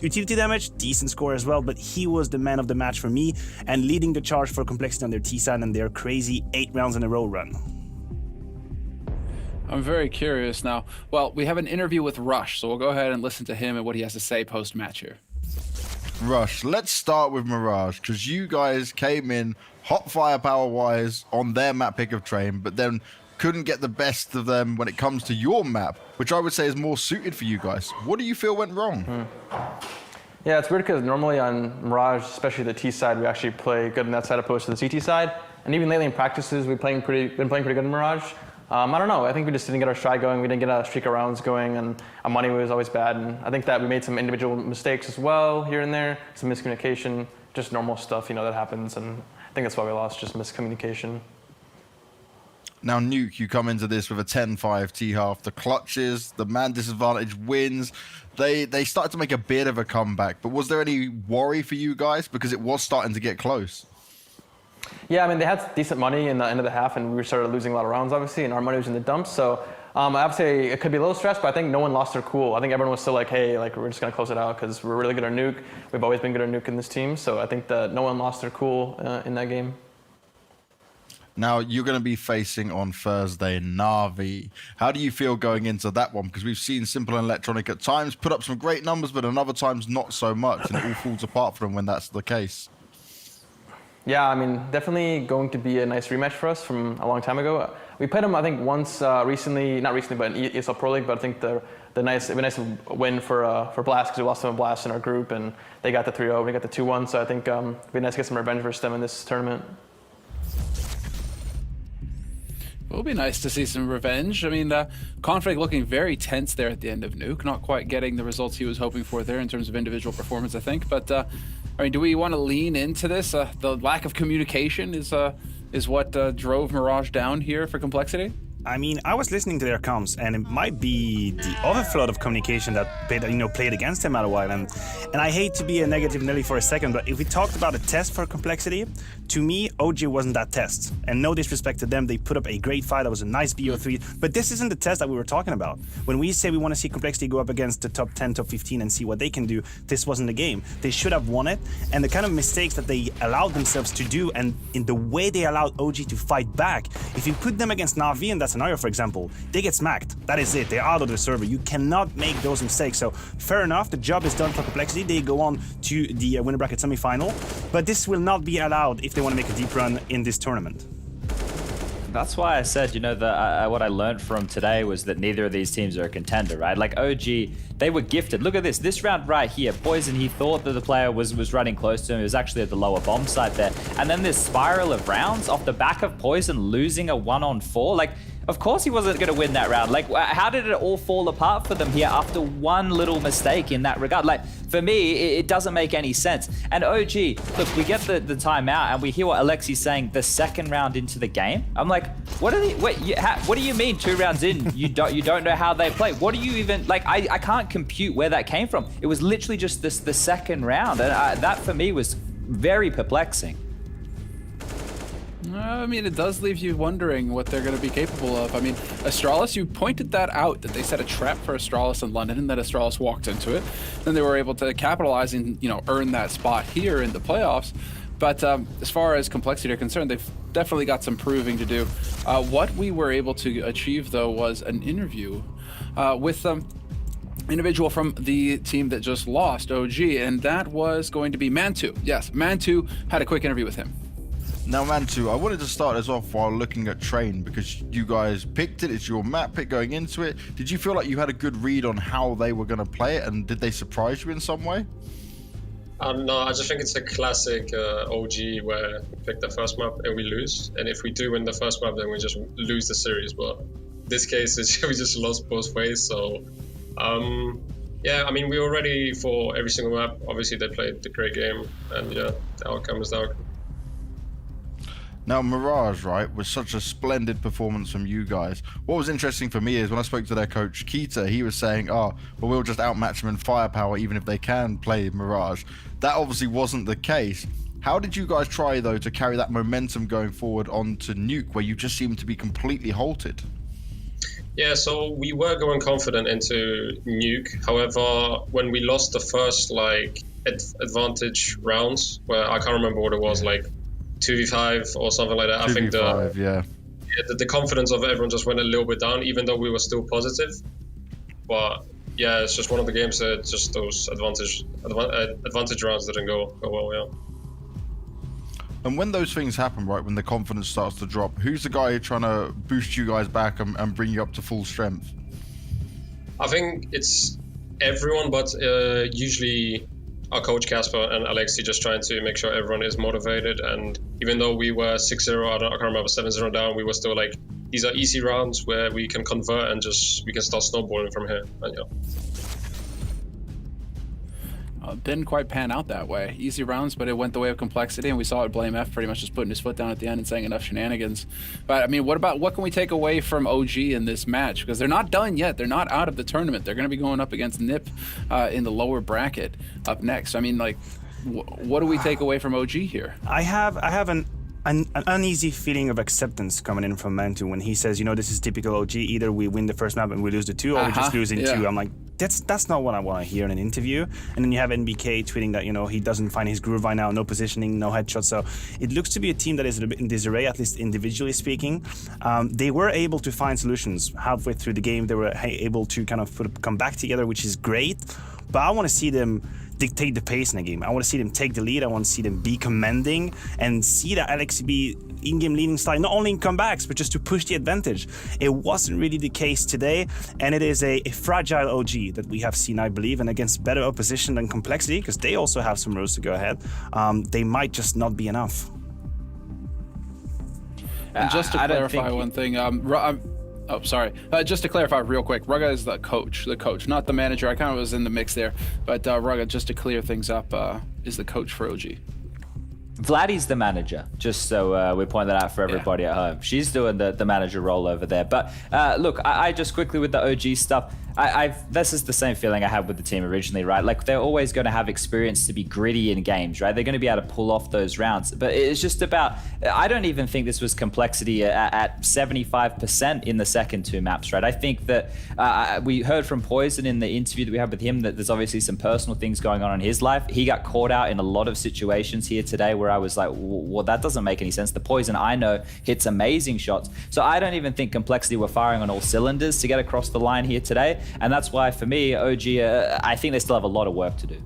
Utility damage, decent score as well, but he was the man of the match for me and leading the charge for Complexity on their T-side and their crazy 8 rounds in a row run. I'm very curious now. Well, we have an interview with Rush, so we'll go ahead and listen to him and what he has to say post-match here. Rush, let's start with Mirage, because you guys came in hot firepower-wise on their map pick of Train, but then couldn't get the best of them when it comes to your map, which I would say is more suited for you guys. What do you feel went wrong? Yeah, it's weird because normally on Mirage, especially the T side, we actually play good on that side opposed to the CT side. And even lately in practices, we've been playing pretty good in Mirage. I don't know, I think we just didn't get our stride going, we didn't get a streak of rounds going, and our money was always bad. And I think that we made some individual mistakes as well here and there, some miscommunication, just normal stuff, that happens. And I think that's why we lost, just miscommunication. Now, Nuke, you come into this with a 10-5 T-half. The clutches, the man disadvantage wins. They started to make a bit of a comeback, but was there any worry for you guys? Because it was starting to get close. Yeah, I mean, they had decent money in the end of the half, and we started losing a lot of rounds, obviously, and our money was in the dumps. So I would say it could be a little stressed, but I think no one lost their cool. I think everyone was still like, hey, we're just going to close it out because we're really good at Nuke. We've always been good at Nuke in this team. So I think that no one lost their cool in that game. Now, you're going to be facing on Thursday Navi. How do you feel going into that one? Because we've seen Simple and Electronic at times put up some great numbers, but at other times not so much, and it all falls apart for them when that's the case. Yeah, I mean, definitely going to be a nice rematch for us from a long time ago. We played them, I think, once recently, not recently, but in ESL Pro League. But I think it'd be nice win for Blast, because we lost them in Blast in our group, and they got the 3-0, we got the 2-1. So I think it'd be nice to get some revenge versus them in this tournament. It will be nice to see some revenge. I mean, Conflict looking very tense there at the end of Nuke, not quite getting the results he was hoping for there in terms of individual performance, I think. But I mean, do we want to lean into this? The lack of communication is what drove Mirage down here for Complexity? I mean, I was listening to their comms, and it might be the overflow of communication that played against them at a while. And I hate to be a negative Nelly for a second, but if we talked about a test for Complexity, to me, OG wasn't that test. And no disrespect to them, they put up a great fight. That was a nice Bo3. But this isn't the test that we were talking about. When we say we want to see Complexity go up against the top 10, top 15 and see what they can do, this wasn't the game. They should have won it. And the kind of mistakes that they allowed themselves to do, and in the way they allowed OG to fight back, if you put them against Navi in that scenario, for example, they get smacked. That is it. They're out of the server. You cannot make those mistakes. So fair enough, the job is done for Complexity. They go on to the winner bracket semi-final, but this will not be allowed if they want to make a deep run in this tournament. That's why I said, you know, what I learned from today was that neither of these teams are a contender, right? Like OG, they were gifted. Look at this round right here. Poison, he thought that the player was running close to him. It was actually at the lower bomb site there. And then this spiral of rounds off the back of Poison losing a 1-on-4. Like, of course he wasn't going to win that round. Like, how did it all fall apart for them here after one little mistake in that regard? Like, for me, it doesn't make any sense. And OG, look, we get the timeout and we hear what Alexi's saying the second round into the game. I'm like, what do you mean 2 rounds in? You don't know how they play. What do you even, like, I can't compute where that came from. It was literally just the second round. And that for me was very perplexing. I mean, it does leave you wondering what they're going to be capable of. I mean, Astralis, you pointed that out, that they set a trap for Astralis in London and that Astralis walked into it. Then they were able to capitalize and, you know, earn that spot here in the playoffs. But as far as Complexity are concerned, they've definitely got some proving to do. What we were able to achieve, though, was an interview with individual from the team that just lost, OG, and that was going to be Mantu. Yes, Mantu had a quick interview with him. Now, Mantu, I wanted to start us off while looking at Train, because you guys picked it. It's your map pick going into it. Did you feel like you had a good read on how they were going to play it, and did they surprise you in some way? No, I just think it's a classic OG where we pick the first map and we lose. And if we do win the first map, then we just lose the series. But this case, we just lost both ways. So, yeah, I mean, we were ready for every single map. Obviously, they played the great game, and yeah, the outcome is the outcome. Now, Mirage, right, was such a splendid performance from you guys. What was interesting for me is when I spoke to their coach, Keita, he was saying, oh, well, we'll just outmatch them in firepower even if they can play Mirage. That obviously wasn't the case. How did you guys try, though, to carry that momentum going forward onto Nuke, where you just seemed to be completely halted? Yeah, so we were going confident into Nuke. However, when we lost the first, like, advantage rounds, where I can't remember what it was, like, 2v5 or something like that. 2v5, I think the confidence of everyone just went a little bit down, even though we were still positive. But yeah, it's just one of the games that just those advantage rounds didn't go well. Yeah. And when those things happen, right, when the confidence starts to drop, who's the guy trying to boost you guys back and bring you up to full strength? I think it's everyone, but usually our coach Casper and Alexi just trying to make sure everyone is motivated. And even though we were 6-0, I can't remember, 7-0 down, we were still like, these are easy rounds where we can convert and just we can start snowballing from here. And, yeah. Didn't quite pan out that way. Easy rounds, but it went the way of Complexity, and we saw it Blame F pretty much just putting his foot down at the end and saying enough shenanigans. But I mean, what can we take away from OG in this match? Because they're not done yet. They're not out of the tournament. They're going to be going up against NIP in the lower bracket up next. I mean, like, what do we take away from OG here? I have an uneasy feeling of acceptance coming in from Mantu when he says, you know, this is typical OG. Either we win the first map and we lose the 2, or we just lose in 2. I'm like, that's not what I want to hear in an interview. And then you have NBK tweeting that, you know, he doesn't find his groove right now, no positioning, no headshots. So it looks to be a team that is a bit in disarray, at least individually speaking. They were able to find solutions halfway through the game. They were able to kind of come back together, which is great. But I want to see them dictate the pace in the game. I want to see them take the lead. I want to see them be commanding and see that LXB in-game leading style, not only in comebacks, but just to push the advantage. It wasn't really the case today, and it is a fragile OG that we have seen, I believe, and against better opposition than Complexity, because they also have some roads to go ahead, they might just not be enough. And just to clarify one thing, oh, sorry. Just to clarify real quick, Rugga is the coach, not the manager. I kind of was in the mix there, but Rugga, just to clear things up, is the coach for OG. Vladdy's the manager, just so we point that out for everybody at home. She's doing the manager role over there. But look, I just quickly with the OG stuff, this is the same feeling I had with the team originally, right? Like, they're always going to have experience to be gritty in games, right? They're going to be able to pull off those rounds. But it's just about, I don't even think this was Complexity at 75% in the second two maps, right? I think that we heard from Poison in the interview that we had with him that there's obviously some personal things going on in his life. He got caught out in a lot of situations here today where I was like, well, that doesn't make any sense. The Poison I know hits amazing shots. So I don't even think Complexity were firing on all cylinders to get across the line here today. And that's why, for me, OG, I think they still have a lot of work to do.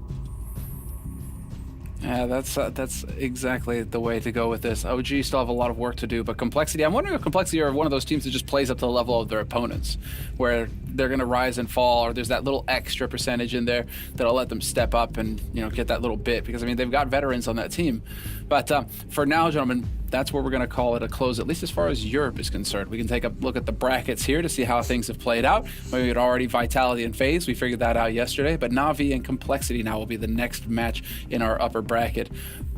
Yeah, that's exactly the way to go with this. OG still have a lot of work to do, but Complexity, I'm wondering if Complexity are one of those teams that just plays up to the level of their opponents, where they're going to rise and fall, or there's that little extra percentage in there that'll let them step up and, you know, get that little bit, because I mean, they've got veterans on that team. But for now, gentlemen, that's where we're going to call it a close, at least as far as Europe is concerned. We can take a look at the brackets here to see how things have played out. Maybe it already Vitality and FaZe. We figured that out yesterday, but Navi and Complexity now will be the next match in our upper bracket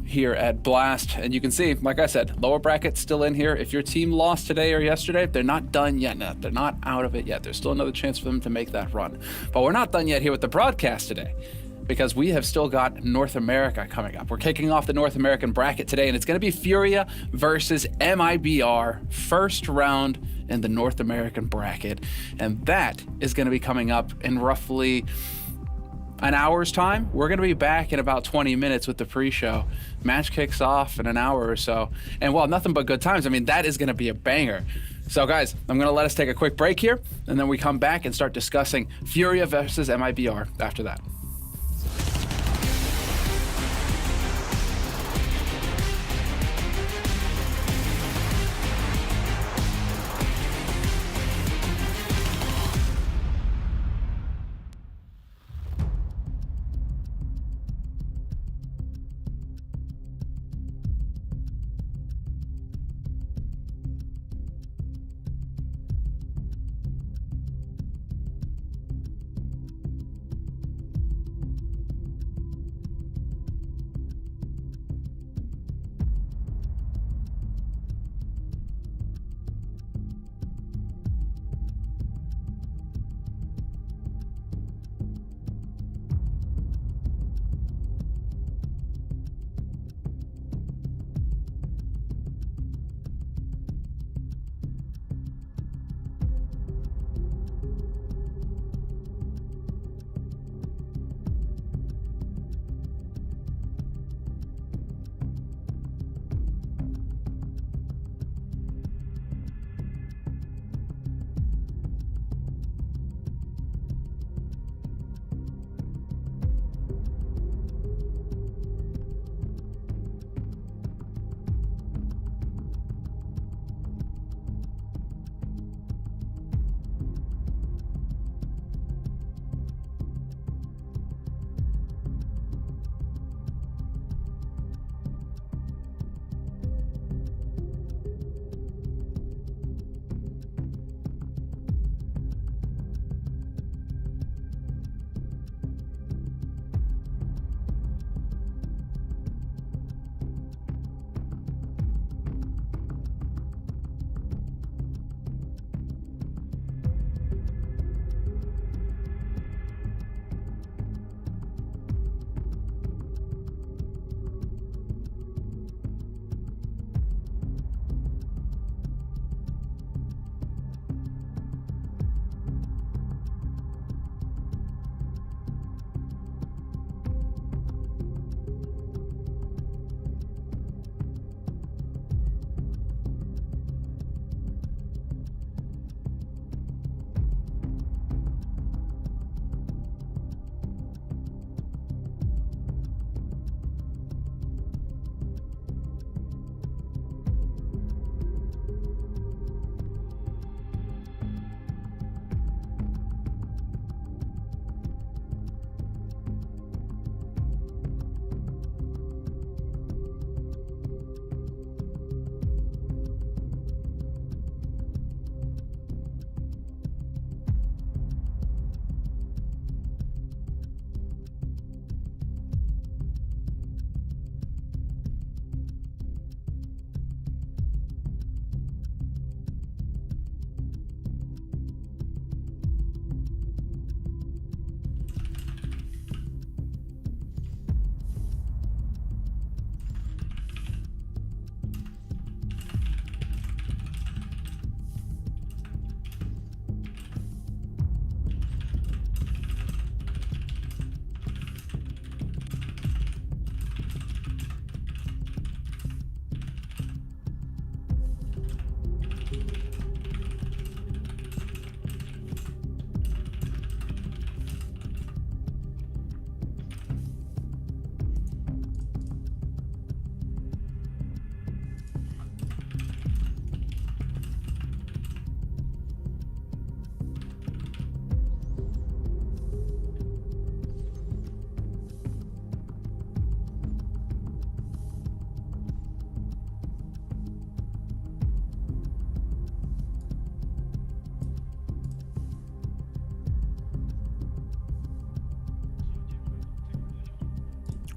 here at Blast. And you can see, like I said, lower bracket still in here. If your team lost today or yesterday, they're not done yet. No, they're not out of it yet. There's still another chance for them to make that run. But we're not done yet here with the broadcast today, because we have still got North America coming up. We're kicking off the North American bracket today, and it's going to be Furia versus MIBR, first round in the North American bracket. And that is going to be coming up in roughly an hour's time. We're going to be back in about 20 minutes with the pre-show. Match kicks off in an hour or so. And well, nothing but good times. I mean, that is going to be a banger. So guys, I'm going to let us take a quick break here, and then we come back and start discussing Furia versus MIBR after that.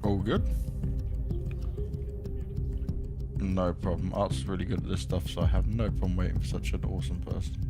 All good. No problem. Art's really good at this stuff, so I have no problem waiting for such an awesome person.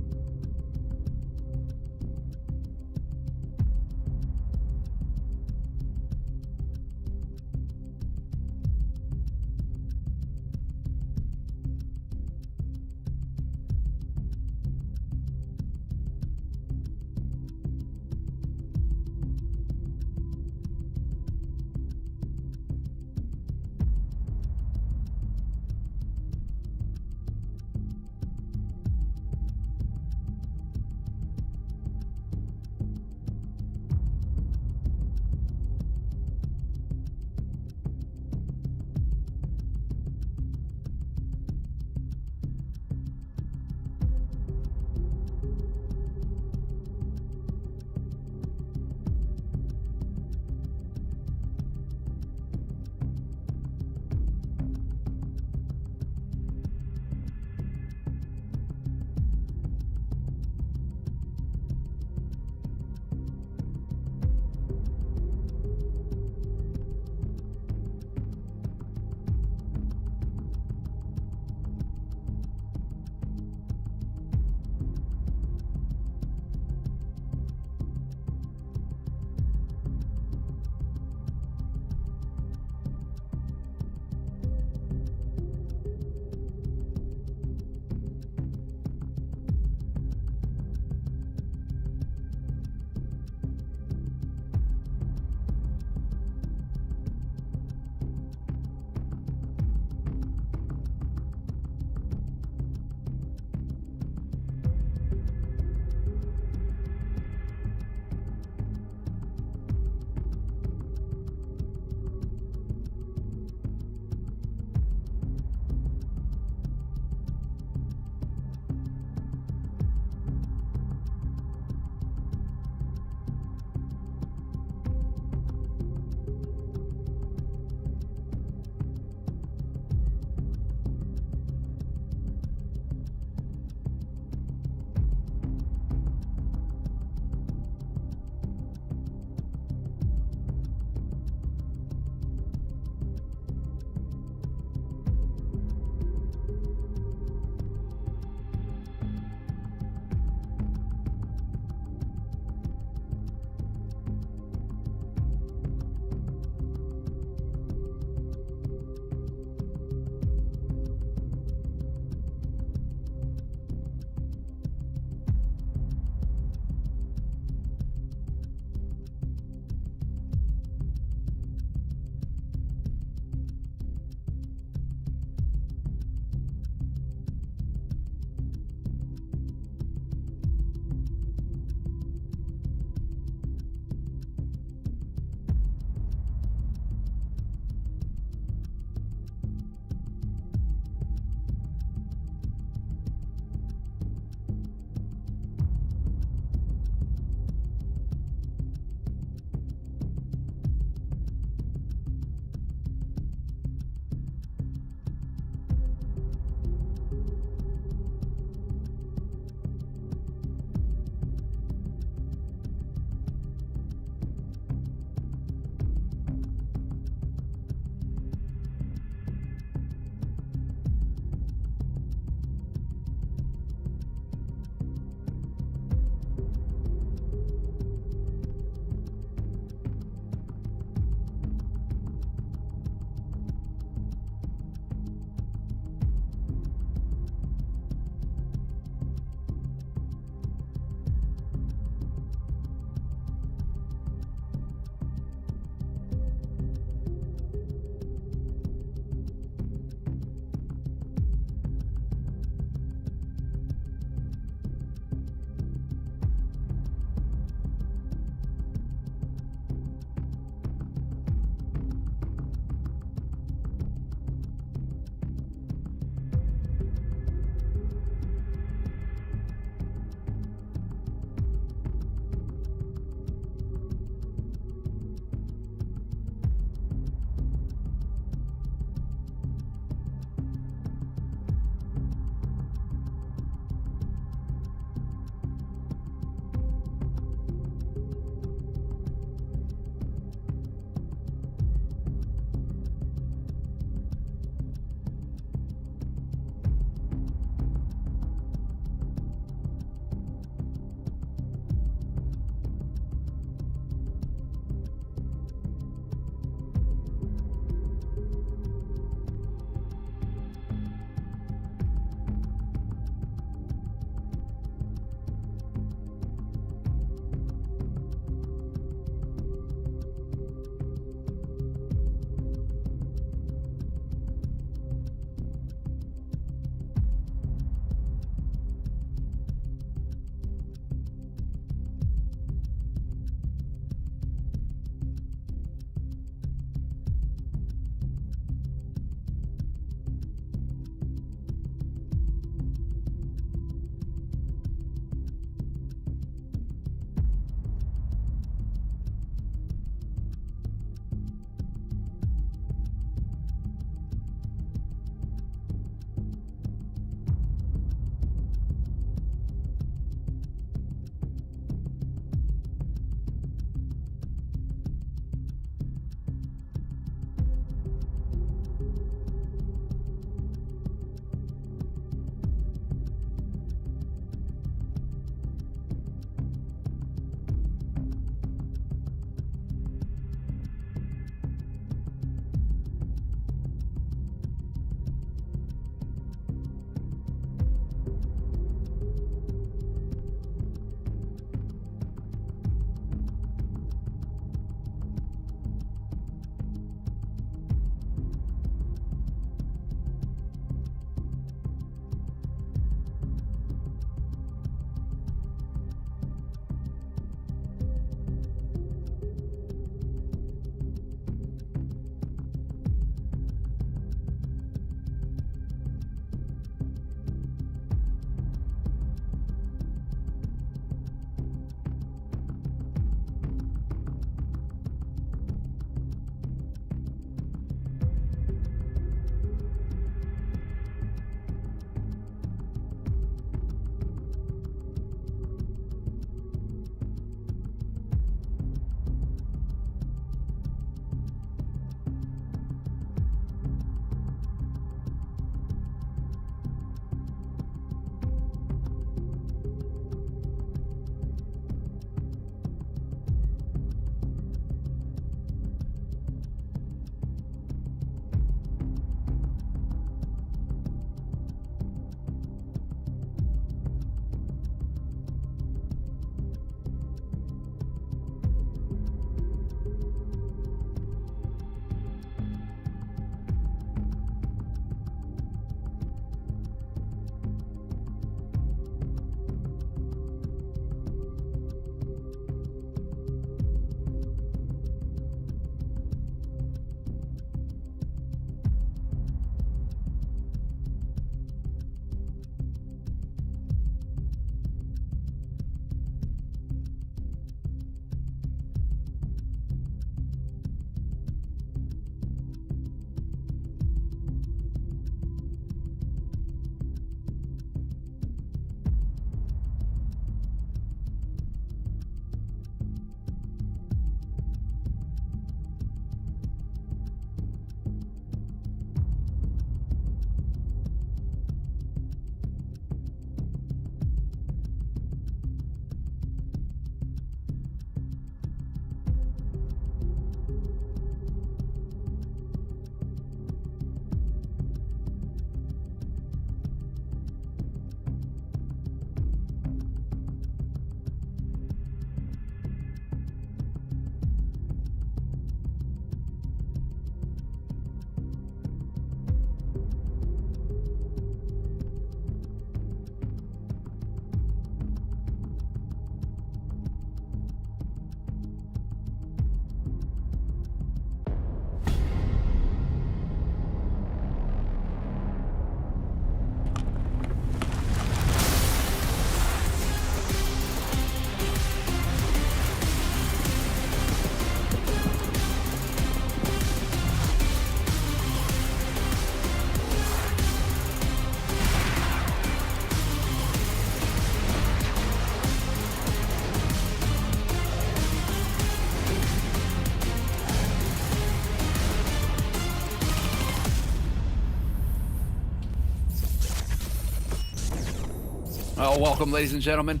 Well, welcome, ladies and gentlemen.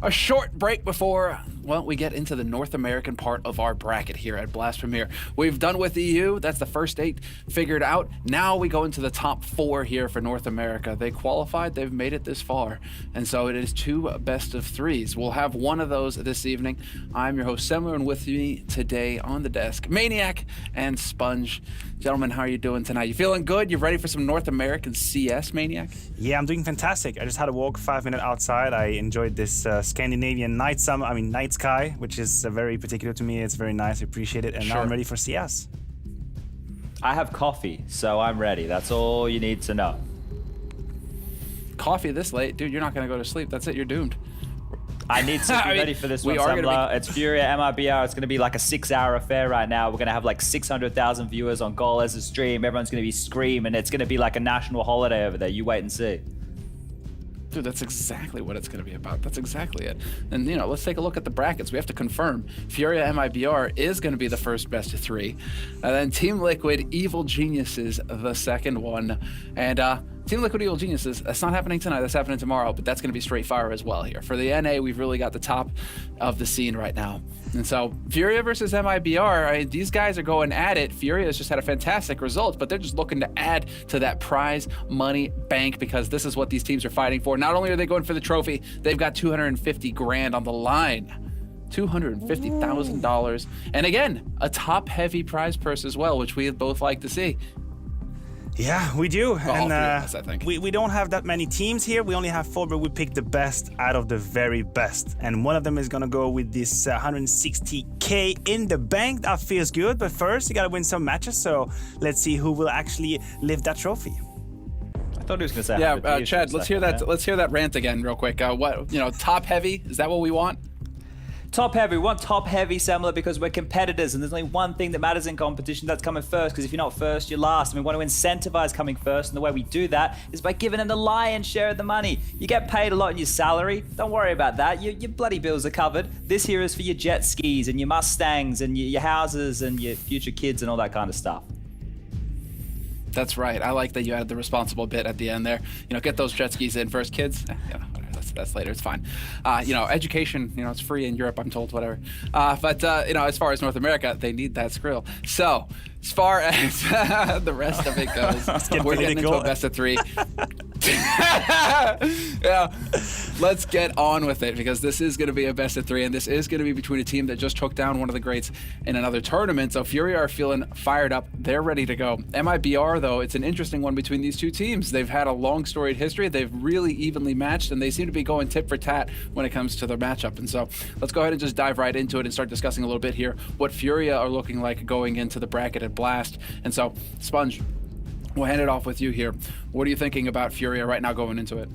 A short break before, well, we get into the North American part of our bracket here at Blast Premier. We've done with EU. That's the first 8 figured out. Now we go into the top 4 here for North America. They qualified. They've made it this far. And so it is 2 best of 3s. We'll have one of those this evening. I'm your host, Semler, and with me today on the desk, Maniac and Sponge. Gentlemen, how are you doing tonight? You feeling good? You ready for some North American CS, Maniac? Yeah, I'm doing fantastic. I just had a walk 5 minutes outside. I enjoyed this Scandinavian night sky, which is very particular to me. It's very nice. I appreciate it. And now I'm ready for CS. I have coffee, so I'm ready. That's all you need to know. Coffee this late? Dude, you're not going to go to sleep. That's it. You're doomed. I need to be ready for this one, Sembler. It's Furia, MIBR. It's going to be like a 6-hour affair right now. We're going to have like 600,000 viewers on Goal as a stream. Everyone's going to be screaming. It's going to be like a national holiday over there. You wait and see. Dude, that's exactly what it's going to be about. That's exactly it. And, you know, let's take a look at the brackets. We have to confirm. Furia MIBR is going to be the first best of 3. And then Team Liquid, Evil Geniuses, the second one. And Team Liquid, Evil Geniuses, that's not happening tonight. That's happening tomorrow. But that's going to be straight fire as well here. For the NA, we've really got the top of the scene right now. And so Furia versus MIBR, I mean, these guys are going at it. Furia has just had a fantastic result, but they're just looking to add to that prize money bank because this is what these teams are fighting for. Not only are they going for the trophy, they've got 250 grand on the line. $250,000. And again, a top-heavy prize purse as well, which we both like to see. Yeah, we do. Well, and us, I think. We don't have that many teams here. We only have 4, but we picked the best out of the very best. And one of them is going to go with this 160K in the bank. That feels good. But first, you got to win some matches. So let's see who will actually lift that trophy. I thought he was going to say. Yeah, Chad, let's hear that. Let's hear that rant again real quick. What, you know, top heavy? Is that what we want? Top heavy. We want top heavy, Semler, because we're competitors and there's only one thing that matters in competition, that's coming first, because if you're not first, you're last. And we want to incentivize coming first, and the way we do that is by giving them the lion's share of the money. You get paid a lot in your salary. Don't worry about that. Your bloody bills are covered. This here is for your jet skis and your Mustangs and your houses and your future kids and all that kind of stuff. That's right. I like that you added the responsible bit at the end there. You know, get those jet skis in first, kids. Yeah, that's later. It's fine. You know, education, you know, it's free in Europe, I'm told, whatever. But you know, as far as North America, they need that skrill. So, as far as the rest of it goes, we're getting into a best of 3. Yeah, let's get on with it because this is going to be a best of 3, and this is going to be between a team that just took down one of the greats in another tournament. So Furia are feeling fired up. They're ready to go. MIBR, though, it's an interesting one between these two teams. They've had a long storied history. They've really evenly matched, and they seem to be going tit for tat when it comes to their matchup. And so let's go ahead and just dive right into it and start discussing a little bit here what Furia are looking like going into the bracket at Blast. And so, Sponge, we'll hand it off with you here. What are you thinking about Furia right now going into it?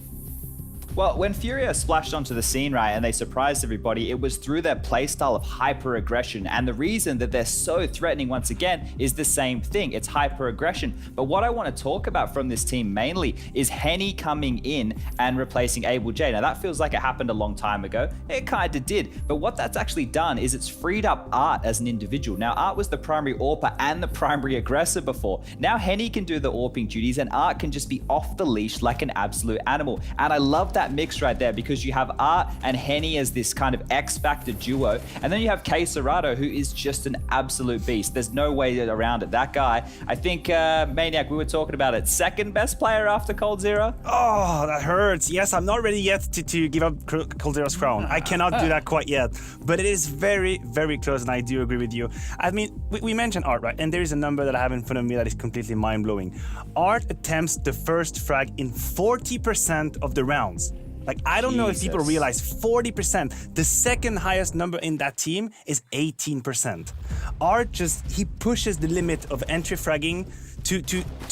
Well, when Furia splashed onto the scene, right, and they surprised everybody, it was through their playstyle of hyper-aggression. And the reason that they're so threatening once again is the same thing. It's hyper-aggression. But what I want to talk about from this team mainly is Henny coming in and replacing Able J. Now, that feels like it happened a long time ago. It kind of did. But what that's actually done is it's freed up Art as an individual. Now, Art was the primary AWPer and the primary aggressor before. Now, Henny can do the AWPing duties and Art can just be off the leash like an absolute animal. And I love that mix right there because you have Art and Henny as this kind of X-Factor duo, and then you have K Serato, who is just an absolute beast. There's no way around it. That guy, I think, Maniac, we were talking about it, second best player after Cold Zero. Oh, that hurts. Yes, I'm not ready yet to give up Cold Zero's crown. I cannot do that quite yet, but it is very, very close, and I do agree with you. I mean, we mentioned Art, right? And there is a number that I have in front of me that is completely mind-blowing. Art attempts the first frag in 40% of the rounds. Like, I don't know if people realize 40%. The second highest number in that team is 18%. Art he pushes the limit of entry fragging to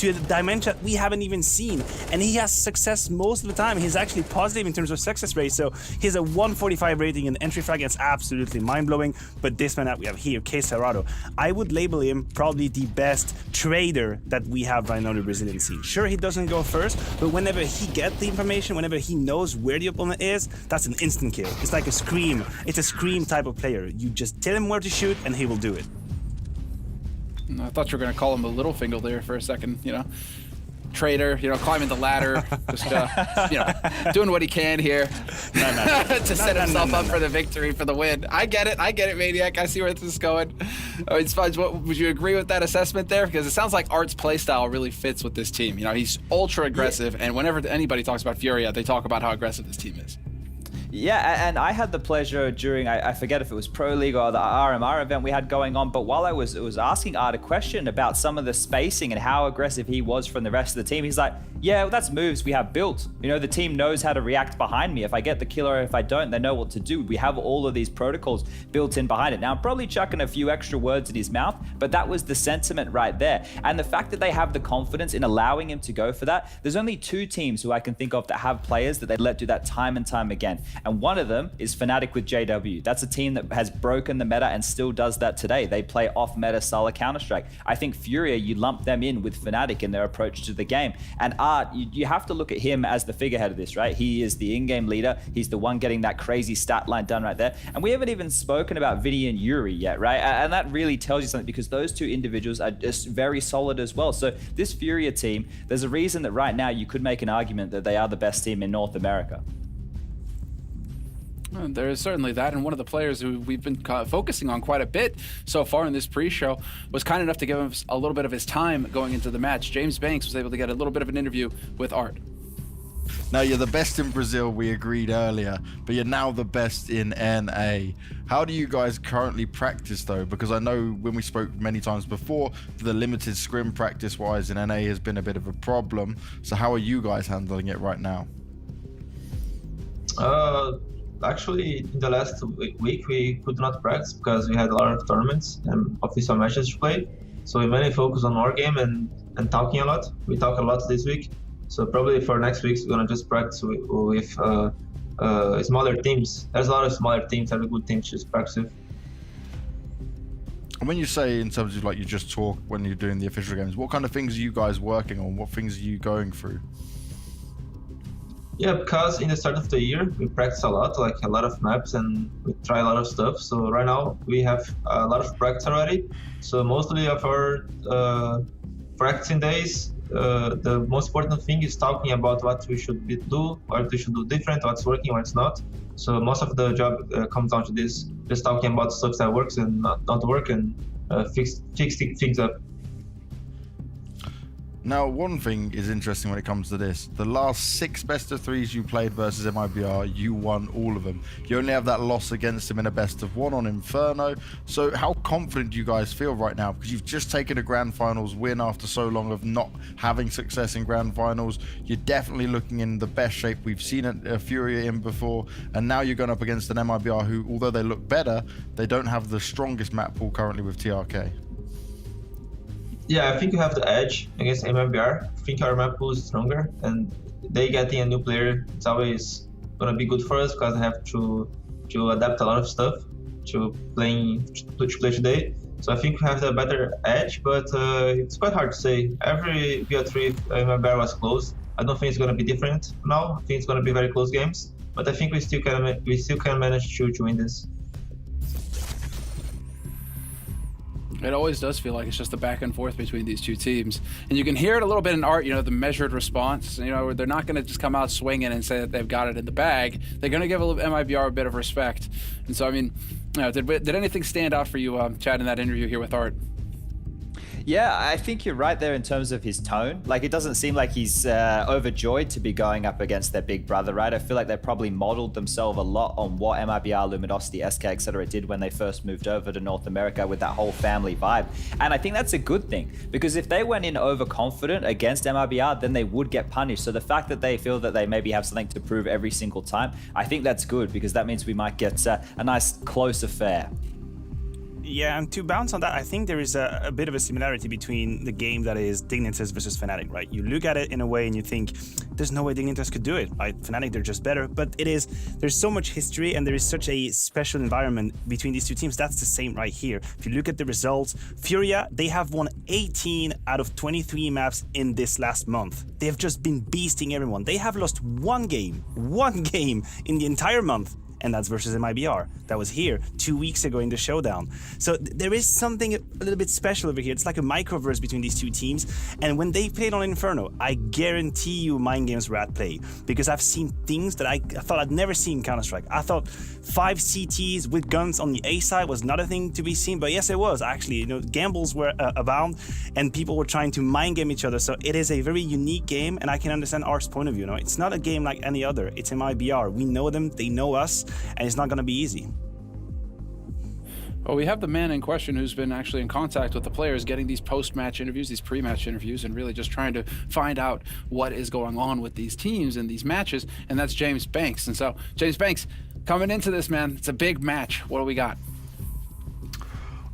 a dimension we haven't even seen. And he has success most of the time. He's actually positive in terms of success rate. So he has a 145 rating in entry frag. It's absolutely mind-blowing. But this man that we have here, K Serato, I would label him probably the best trader that we have right now in the Brazilian scene. Sure, he doesn't go first, but whenever he gets the information, whenever he knows where the opponent is, that's an instant kill. It's like a scream. It's a scream type of player. You just tell him where to shoot and he will do it. I thought you were going to call him a Littlefinger there for a second, you know. traitor, climbing the ladder, just doing what he can here to set himself up for the victory, for the win. I get it, Maniac. I see where this is going. Sponge, would you agree with that assessment there? Because it sounds like Art's playstyle really fits with this team. He's ultra aggressive, and whenever anybody talks about Furia, they talk about how aggressive this team is. Yeah, and I had the pleasure during, I forget if it was Pro League or the RMR event we had going on, but while I was asking Art a question about some of the spacing and how aggressive he was from the rest of the team, he's like, yeah, well, that's moves we have built. The team knows how to react behind me. If I get the kill or if I don't, they know what to do. We have all of these protocols built in behind it. Now, I'm probably chucking a few extra words in his mouth, but that was the sentiment right there. And the fact that they have the confidence in allowing him to go for that, there's only 2 teams who I can think of that have players that they let do that time and time again. And one of them is Fnatic with JW. That's a team that has broken the meta and still does that today. They play off-meta style of Counter-Strike. I think Furia, you lump them in with Fnatic in their approach to the game. And Art, you have to look at him as the figurehead of this, right? He is the in-game leader. He's the one getting that crazy stat line done right there. And we haven't even spoken about Vinny and Yuri yet, right? And that really tells you something, because those 2 individuals are just very solid as well. So this Furia team, there's a reason that right now you could make an argument that they are the best team in North America. There is certainly that, and one of the players who we've been focusing on quite a bit so far in this pre-show was kind enough to give us a little bit of his time going into the match. James Banks was able to get a little bit of an interview with Art. Now, you're the best in Brazil, we agreed earlier, but you're now the best in NA. How do you guys currently practice, though? Because I know when we spoke many times before, the limited scrim practice-wise in NA has been a bit of a problem. So how are you guys handling it right now? Actually, in the last week, we could not practice because we had a lot of tournaments and official matches to play. So we mainly focus on our game and talking a lot. We talk a lot this week. So probably for next week, we're gonna just practice with smaller teams. There's a lot of smaller teams that are good teams to just practice with. And when you say in terms of you just talk when you're doing the official games, what kind of things are you guys working on? What things are you going through? Yeah, because in the start of the year, we practice a lot of maps, and we try a lot of stuff. So right now, we have a lot of practice already. So mostly of our practicing days, the most important thing is talking about what we should do, what we should do different, what's working, what's not. So most of the job comes down to this, just talking about stuff that works and not work, and fixing things up. Now, one thing is interesting when it comes to this. The last 6 best-of-3s you played versus MIBR, you won all of them. You only have that loss against them in a best-of-1 on Inferno. So how confident do you guys feel right now? Because you've just taken a Grand Finals win after so long of not having success in Grand Finals. You're definitely looking in the best shape we've seen Furia in before. And now you're going up against an MIBR who, although they look better, they don't have the strongest map pool currently with TRK. Yeah, I think we have the edge against MIBR. I think our map pool is stronger, and they getting a new player, it's always gonna be good for us because they have to adapt a lot of stuff to play today. So I think we have the better edge, but it's quite hard to say. Every BO3 MIBR was close. I don't think it's gonna be different now. I think it's gonna be very close games, but I think we still can manage to win this. It always does feel like it's just a back and forth between these 2 teams. And you can hear it a little bit in Art, the measured response. They're not going to just come out swinging and say that they've got it in the bag. They're going to give MIBR a bit of respect. And so, I mean, did anything stand out for you, Chad, in that interview here with Art? Yeah, I think you're right there in terms of his tone. It doesn't seem like he's overjoyed to be going up against their big brother, right? I feel like they probably modeled themselves a lot on what MIBR, Luminosity, SK, etc. did when they first moved over to North America with that whole family vibe. And I think that's a good thing, because if they went in overconfident against MIBR, then they would get punished. So the fact that they feel that they maybe have something to prove every single time, I think that's good, because that means we might get a nice close affair. Yeah, and to bounce on that, I think there is a bit of a similarity between the game that is Dignitas versus Fnatic, right? You look at it in a way and you think, there's no way Dignitas could do it, right? Fnatic, they're just better, but there's so much history and there is such a special environment between these 2 teams. That's the same right here. If you look at the results, Furia, they have won 18 out of 23 maps in this last month. They've just been beasting everyone. They have lost one game in the entire month, and that's versus MIBR. That was here 2 weeks ago in the showdown. So there is something a little bit special over here. It's like a microverse between these two teams. And when they played on Inferno, I guarantee you mind games were at play, because I've seen things that I thought I'd never seen in Counter-Strike. I thought 5 CTs with guns on the A side was not a thing to be seen, but yes, it was actually. You know, gambles were abound, and people were trying to mind game each other. So it is a very unique game, and I can understand Ar's point of view. You know, it's not a game like any other. It's MIBR. We know them, they know us, and it's not going to be easy. Well, we have the man in question who's been actually in contact with the players, getting these post-match interviews, these pre-match interviews, and really just trying to find out what is going on with these teams and these matches, and that's James Banks. And so, James Banks, coming into this, man, it's a big match. What do we got?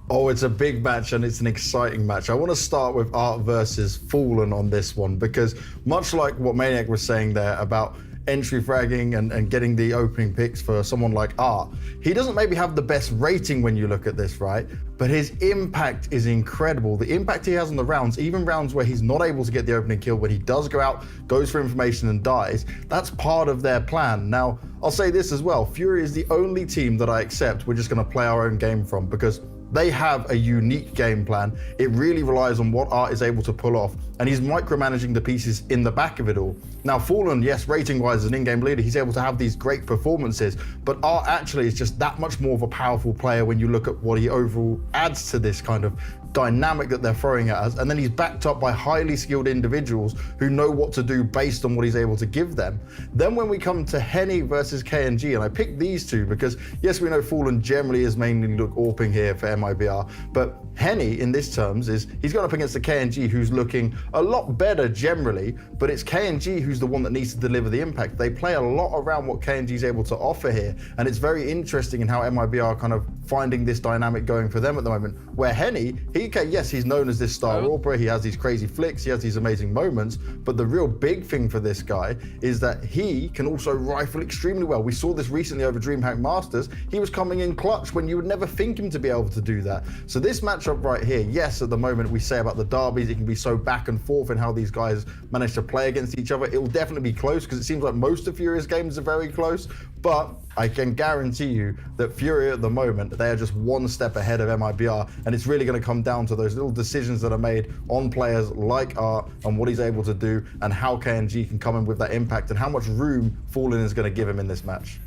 Oh, it's a big match and it's an exciting match. I want to start with Art versus Fallen on this one, because much like what Maniac was saying there about entry fragging and getting the opening picks for someone like Art, he doesn't maybe have the best rating when you look at this, right? But his impact is incredible. The impact he has on the rounds, even rounds where he's not able to get the opening kill, but he does go out, goes for information and dies, that's part of their plan. Now, I'll say this as well, Furia is the only team that I accept we're just going to play our own game from, because they have a unique game plan. It really relies on what Art is able to pull off, and he's micromanaging the pieces in the back of it all. Now, Fallen, yes, rating-wise, as an in-game leader, he's able to have these great performances, but Art actually is just that much more of a powerful player when you look at what he overall adds to this kind of dynamic that they're throwing at us. And then he's backed up by highly skilled individuals who know what to do based on what he's able to give them. Then when we come to Henny versus KNG, and I picked these two because, yes, we know Fallen generally is mainly look AWPing here for MIBR, but Henny in this terms is, he's going up against the KNG who's looking a lot better generally, but it's KNG who's the one that needs to deliver the impact. They play a lot around what KNG is able to offer here, and it's very interesting in how MIBR are kind of finding this dynamic going for them at the moment, where Henny, yes, he's known as this star AWPer, he has these crazy flicks, he has these amazing moments, but the real big thing for this guy is that he can also rifle extremely well. We saw this recently over DreamHack Masters. He was coming in clutch when you would never think him to be able to do that. So this matchup right here, yes, at the moment we say about the derbies, it can be so back and forth in how these guys manage to play against each other. It will definitely be close because it seems like most of Furia's games are very close, but I can guarantee you that Furia at the moment, they are just one step ahead of MIBR, and it's really going to come down to those little decisions that are made on players like Art and what he's able to do and how KNG can come in with that impact and how much room Fallen is going to give him in this match.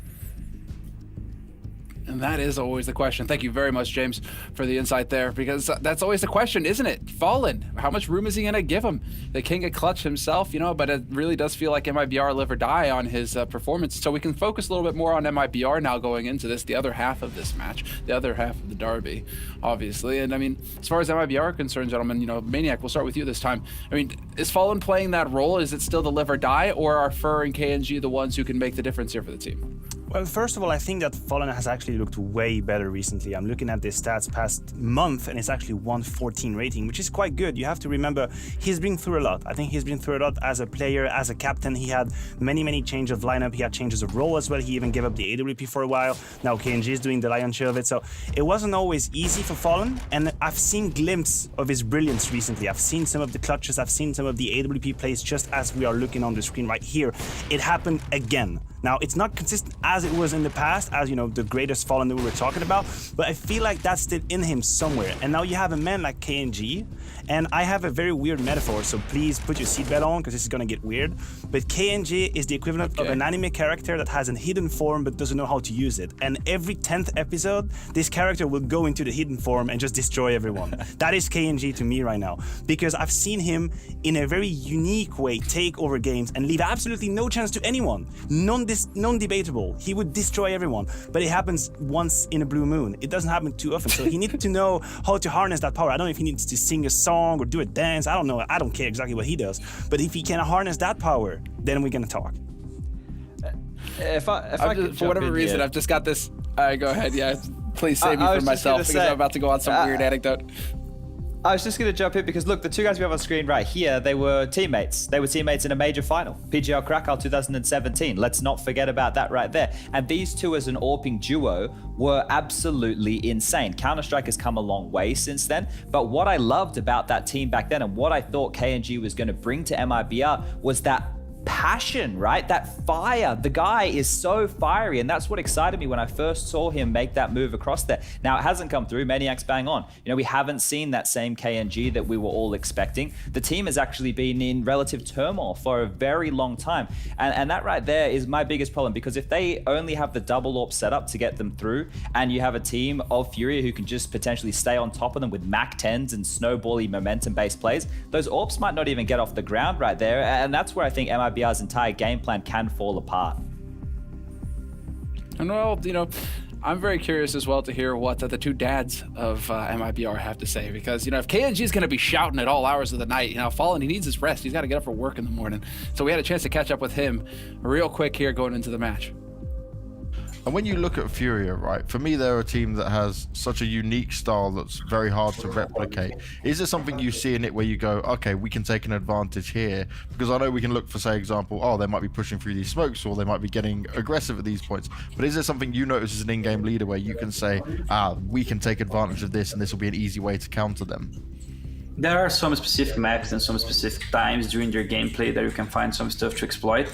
And that is always the question. Thank you very much, James, for the insight there, because that's always the question, isn't it? Fallen, how much room is he going to give him? The king of clutch himself, you know, but it really does feel like MIBR live or die on his performance. So we can focus a little bit more on MIBR now going into this, the other half of this match, the other half of the derby, obviously. And I mean, as far as MIBR are concerned, gentlemen, you know, Maniac, we'll start with you this time. I mean, is Fallen playing that role? Is it still the live or die, or are Fur and KNG the ones who can make the difference here for the team? Well, first of all, I think that Fallen has actually looked way better recently. I'm looking at the stats past month, and it's actually 114 rating, which is quite good. You have to remember, he's been through a lot. I think he's been through a lot as a player, as a captain. He had many changes of lineup. He had changes of role as well. He even gave up the AWP for a while. Now KNG is doing the lion's share of it. So it wasn't always easy for Fallen, and I've seen glimpses of his brilliance recently. I've seen some of the clutches. I've seen some of the AWP plays just as we are looking on the screen right here. It happened again. Now, it's not consistent as it was in the past, as, you know, the greatest Fallen that we were talking about, but I feel like that's still in him somewhere. And now you have a man like KNG, and I have a very weird metaphor, so please put your seatbelt on, because this is gonna get weird. But KNG is the equivalent of an anime character that has a hidden form but doesn't know how to use it. And every 10th episode, this character will go into the hidden form and just destroy everyone. That is KNG to me right now, because I've seen him in a very unique way take over games and leave absolutely no chance to anyone. Non-debatable. He would destroy everyone, but it happens once in a blue moon. It doesn't happen too often, so he needs to know how to harness that power. I don't know if he needs to sing a song or do a dance. I don't know. I don't care exactly what he does, but if he can harness that power, then we're gonna talk. If I could for whatever reason, here. I've just got this. Go ahead. Yeah, please save me from myself because I'm about to go on some weird anecdote. I was just going to jump in because, look, the two guys we have on screen right here, they were teammates. They were teammates in a major final, PGL Krakow 2017. Let's not forget about that right there. And these two as an AWPing duo were absolutely insane. Counter-Strike has come a long way since then, but what I loved about that team back then and what I thought KNG was going to bring to MIBR was that passion, right? That fire. The guy is so fiery, and that's what excited me when I first saw him make that move across there. Now, it hasn't come through. Maniac's bang on. You know, we haven't seen that same KNG that we were all expecting. The team has actually been in relative turmoil for a very long time, and that right there is my biggest problem, because if they only have the double AWP setup to get them through, and you have a team of Furia who can just potentially stay on top of them with Mac 10s and snowbally momentum-based plays, those AWPs might not even get off the ground right there, and that's where I think MIBR's entire game plan can fall apart. And well, you know, I'm very curious as well to hear what the two dads of MIBR have to say, because, you know, if KNG is going to be shouting at all hours of the night, you know, Fallen, he needs his rest. He's got to get up for work in the morning. So we had a chance to catch up with him real quick here going into the match. And when you look at Furia, right, for me, they're a team that has such a unique style that's very hard to replicate. Is there something you see in it where you go, okay, we can take an advantage here? Because I know we can look for, say, example, oh, they might be pushing through these smokes, or they might be getting aggressive at these points. But is there something you notice as an in-game leader where you can say, we can take advantage of this, and this will be an easy way to counter them? There are some specific maps and some specific times during their gameplay that you can find some stuff to exploit.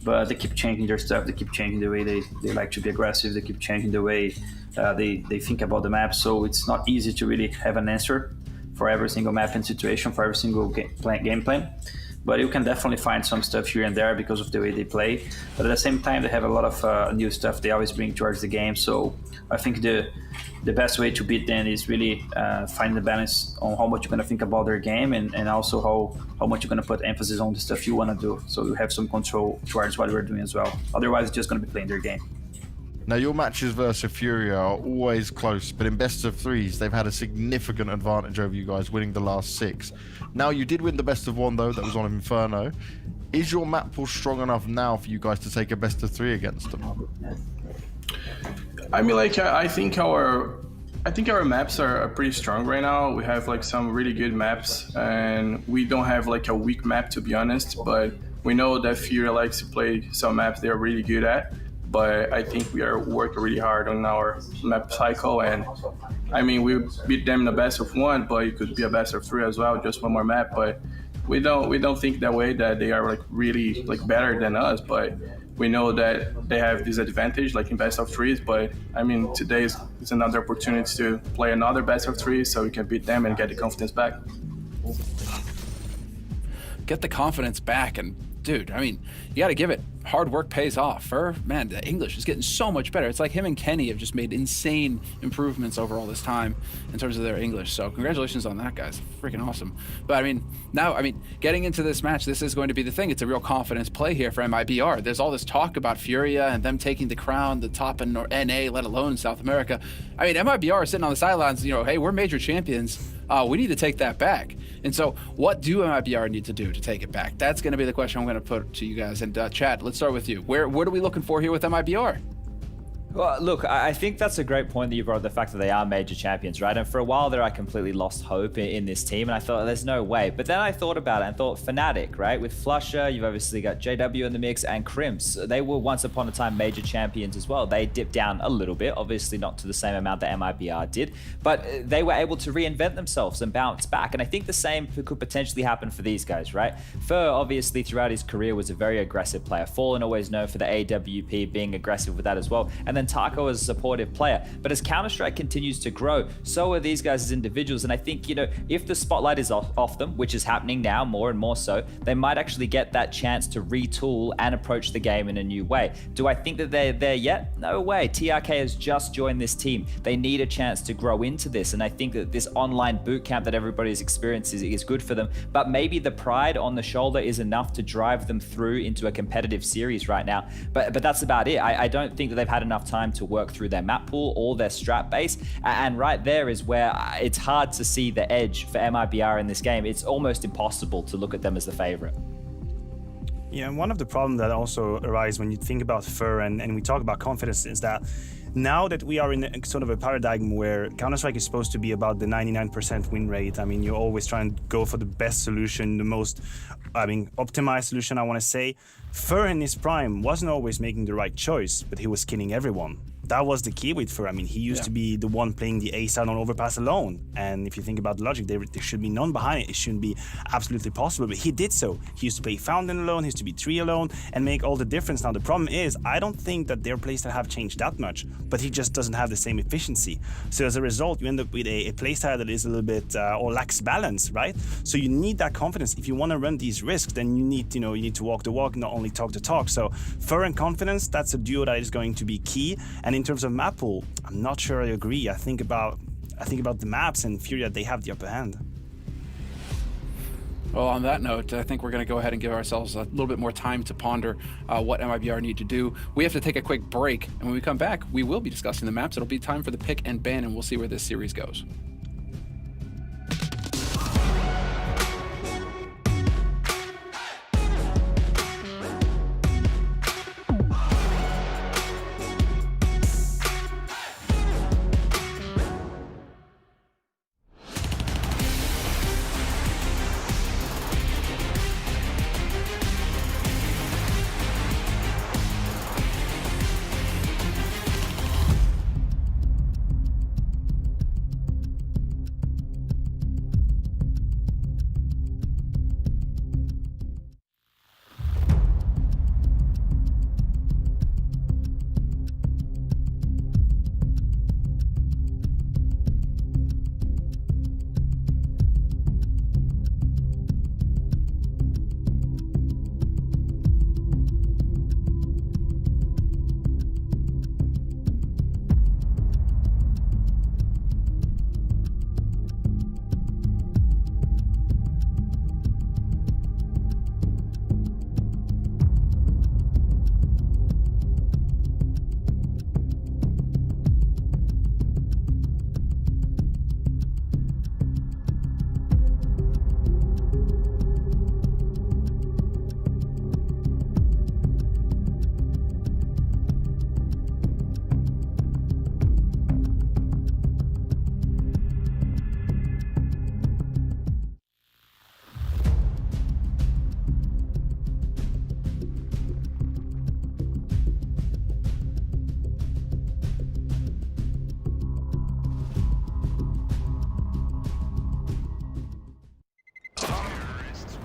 But they keep changing their stuff, they keep changing the way they like to be aggressive, they keep changing the way they think about the map, so it's not easy to really have an answer for every single map and situation, for every single game plan. But you can definitely find some stuff here and there because of the way they play. But at the same time, they have a lot of new stuff they always bring towards the game, so I think the best way to beat them is really find the balance on how much you're going to think about their game, and also how much you're going to put emphasis on the stuff you want to do, so you have some control towards what we're doing as well. Otherwise, it's just going to be playing their game. Now, your matches versus Furia are always close, but in best of threes, they've had a significant advantage over you guys, winning the last 6. Now, you did win the best of 1, though. That was on Inferno. Is your map pool strong enough now for you guys to take a best of 3 against them? I mean, like, I think our maps are pretty strong right now. We have like some really good maps, and we don't have like a weak map, to be honest. But we know that Furia likes to play some maps they are really good at. But I think we are working really hard on our map cycle, and I mean, we beat them in a best of 1, but it could be a best of 3 as well, just one more map. But we don't think that way, that they are like really like better than us. But we know that they have this advantage, like in best of 3s. But I mean, today is another opportunity to play another best of 3, so we can beat them and get the confidence back. Get the confidence back, and dude, I mean, you got to give it. Hard work pays off. Fur, man, the English is getting so much better. It's like him and Kenny have just made insane improvements over all this time in terms of their English. So congratulations on that, guys. Freaking awesome. But I mean, now, getting into this match, this is going to be the thing. It's a real confidence play here for MIBR. There's all this talk about Furia and them taking the crown, the top in NA, let alone in South America. I mean, MIBR is sitting on the sidelines, you know, hey, we're major champions. We need to take that back. And so what do MIBR need to do to take it back? That's going to be the question I'm going to put to you guys. And Chad, let's start with you. What are we looking for here with MIBR? Well, look, I think that's a great point that you brought up, the fact that they are major champions, right? And for a while there, I completely lost hope in this team, and I thought, there's no way. But then I thought about it and thought, Fnatic, right? With Flusher, you've obviously got JW in the mix, and Crimps. They were once upon a time major champions as well. They dipped down a little bit, obviously not to the same amount that MIBR did, but they were able to reinvent themselves and bounce back. And I think the same could potentially happen for these guys, right? Fur, obviously, throughout his career, was a very aggressive player. Fallen always known for the AWP, being aggressive with that as well. And then Taco is a supportive player. But as Counter-Strike continues to grow, so are these guys as individuals. And I think, you know, if the spotlight is off them, which is happening now more and more so, they might actually get that chance to retool and approach the game in a new way. Do I think that they're there yet? No way. TRK has just joined this team. They need a chance to grow into this. And I think that this online boot camp that everybody's experienced is good for them. But maybe the pride on the shoulder is enough to drive them through into a competitive series right now. But that's about it. I don't think that they've had enough time to work through their map pool or their strat base. And right there is where it's hard to see the edge for MIBR in this game. It's almost impossible to look at them as the favorite. Yeah, and one of the problems that also arises when you think about Fur and we talk about confidence is that now that we are in a sort of a paradigm where Counter-Strike is supposed to be about the 99% win rate, I mean, you're always trying to go for the best solution, the most, optimized solution, I want to say. Fur in his prime wasn't always making the right choice, but he was killing everyone. that was the key with Furia. I mean, he used to be the one playing the A side on overpass alone. And if you think about the logic, there should be none behind it. It shouldn't be absolutely possible, but he did so. He used to play Fountain alone, he used to be 3 alone, and make all the difference. Now, the problem is, I don't think that their playstyle have changed that much, but he just doesn't have the same efficiency. So as a result, you end up with a playstyle that is a little bit, or lacks balance, right? So you need that confidence. If you want to run these risks, then you need to walk the walk, not only talk the talk. So Furia and confidence, that's a duo that is going to be key. And in terms of map pool, I'm not sure I agree. I think about the maps, and Furia, they have the upper hand. Well, on that note, I think we're going to go ahead and give ourselves a little bit more time to ponder what MIBR need to do. We have to take a quick break, and when we come back, we will be discussing the maps. It'll be time for the pick and ban, and we'll see where this series goes.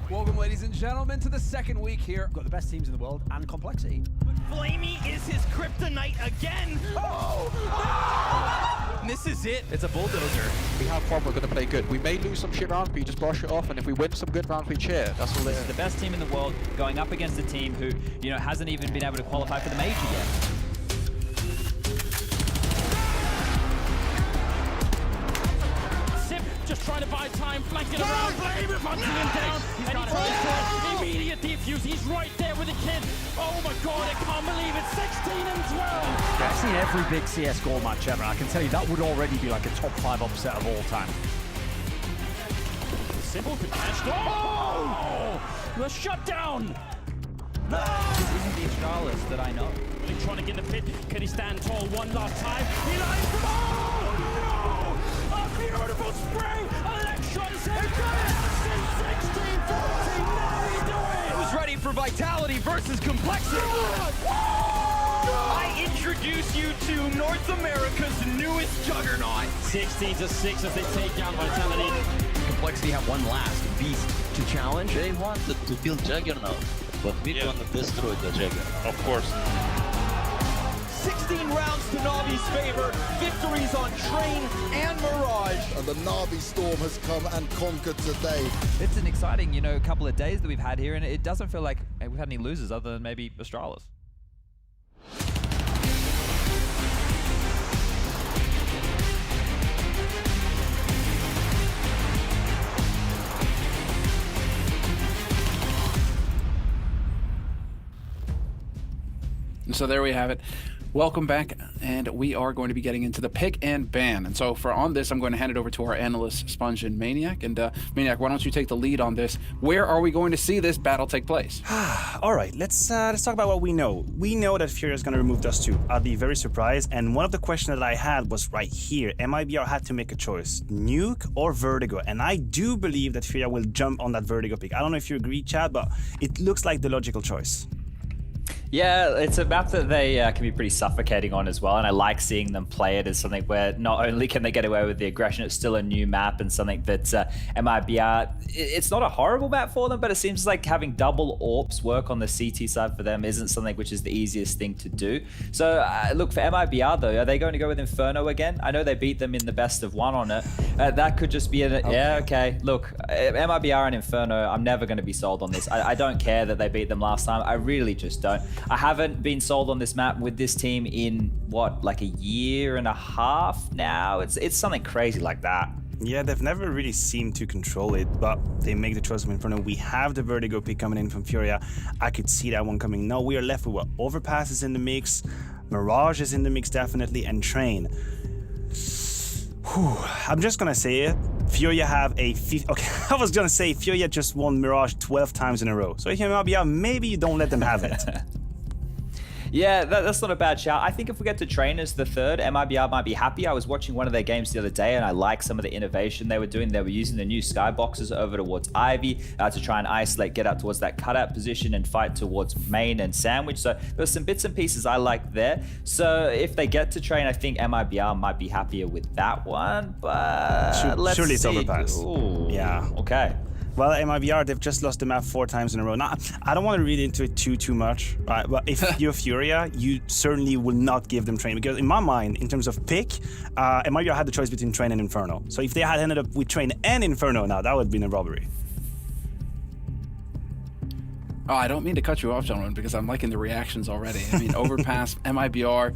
Welcome, ladies and gentlemen, to the second week here. We've got the best teams in the world and complexity. But Flamey is his kryptonite again. Oh! This is it. It's a bulldozer. We have fun, we're going to play good. We may lose some shit rounds, but you just brush it off, and if we win some good rounds, we cheer. That's all it This is. is the best team in the world going up against a team who, hasn't even been able to qualify for the major yet. Just trying to buy time, flanking around, Flame hunting him down, and he tries to immediate defuse. He's right there with the kid. Oh my god, I can't believe it. 16 and 12. I've seen every big CSGO match ever. I can tell you that would already be like a top 5 upset of all time. Simple could catch. Oh! The shutdown. This isn't the Astralis that I know. Really trying to get the pit. Can he stand tall one last time? He lines them all. A beautiful spray! Electrons have got it! 16-14, now we do it! Who's ready for Vitality versus Complexity? I introduce you to North America's newest juggernaut. 16-6 as they take down Vitality. Complexity have one last beast to challenge. They wanted to build Juggernaut, but we're gonna destroy the Juggernaut. Of course. 16 rounds to Navi's favor, victories on Train and Mirage. And the Navi storm has come and conquered today. It's an exciting, couple of days that we've had here, and it doesn't feel like we've had any losers other than maybe Astralis. So there we have it. Welcome back, and we are going to be getting into the pick and ban. And so on this, I'm going to hand it over to our analysts, Sponge and Maniac. And Maniac, why don't you take the lead on this? Where are we going to see this battle take place? All right, let's talk about what we know. We know that Furia is going to remove Dust 2. I'll be very surprised. And one of the questions that I had was right here. MIBR had to make a choice, Nuke or Vertigo. And I do believe that Furia will jump on that Vertigo pick. I don't know if you agree, Chad, but it looks like the logical choice. Yeah, it's a map that they can be pretty suffocating on as well, and I like seeing them play it as something where not only can they get away with the aggression, it's still a new map and something that MIBR, it's not a horrible map for them, but it seems like having double AWPs work on the CT side for them isn't something which is the easiest thing to do. So look, for MIBR though, are they going to go with Inferno again? I know they beat them in the best of one on it. That could just be yeah, okay. Look, MIBR and Inferno, I'm never going to be sold on this. I don't care that they beat them last time. I really just don't. I haven't been sold on this map with this team in what, like a year and a half now? It's something crazy like that. Yeah, they've never really seemed to control it, but they make the choice of Inferno. We have the Vertigo pick coming in from Furia. I could see that one coming. Now we are left with what? Overpass is in the mix, Mirage is in the mix definitely, and Train. Whew, I'm just gonna say it. Furia have a I was gonna say Furia just won Mirage 12 times in a row. So maybe you don't let them have it. Yeah, that's not a bad shout. I think if we get to Train as the third, MIBR might be happy. I was watching one of their games the other day and I like some of the innovation they were doing. They were using the new skyboxes over towards Ivy to try and isolate, get out towards that cutout position and fight towards Main and Sandwich. So there's some bits and pieces I like there. So if they get to Train, I think MIBR might be happier with that one, but let's surely it's see. Overpass. Ooh, yeah. Okay. Well, MIBR, they've just lost the map 4 times in a row. Now, I don't want to read into it too much, right? But if you're Furia, you certainly will not give them Train, because in my mind, in terms of pick, MIBR had the choice between Train and Inferno. So if they had ended up with Train and Inferno now, that would have been a robbery. Oh, I don't mean to cut you off, gentlemen, because I'm liking the reactions already. I mean, Overpass, MIBR.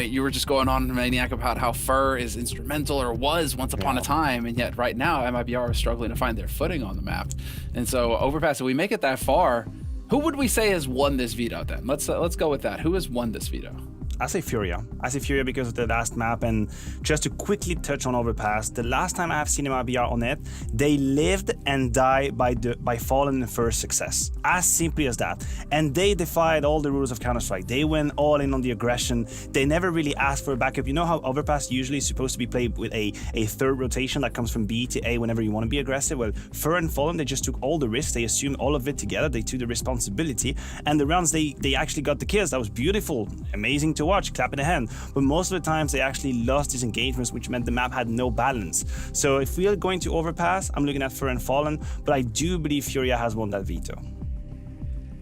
You were just going on, Maniac, about how Fur is instrumental, or was once upon a time, and yet right now MIBR is struggling to find their footing on the map. And so Overpass, if we make it that far, who would we say has won this veto then? Let's go with that. Who has won this veto? I say Furia. I say Furia because of the last map, and just to quickly touch on Overpass, the last time I have seen MIBR on it, they lived and died by Fallen in the first success. As simply as that. And they defied all the rules of Counter-Strike. They went all in on the aggression. They never really asked for a backup. You know how Overpass usually is supposed to be played with a third rotation that comes from B to A whenever you want to be aggressive? Well, Fur and Fallen, they just took all the risks. They assumed all of it together. They took the responsibility. And the rounds, they actually got the kills. That was beautiful. Amazing to watch, clap in the hand. But most of the times they actually lost these engagements, which meant the map had no balance. So if we are going to Overpass, I'm looking at Fur and Fallen, but I do believe Furia has won that veto.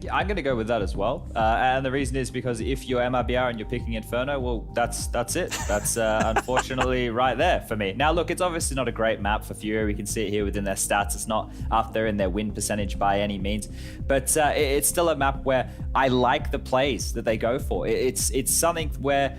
Yeah, I'm going to go with that as well. And the reason is because if you're MIBR and you're picking Inferno, well, that's it. That's unfortunately right there for me. Now, look, it's obviously not a great map for Furia. We can see it here within their stats. It's not up there in their win percentage by any means. But it's still a map where I like the plays that they go for. It's something where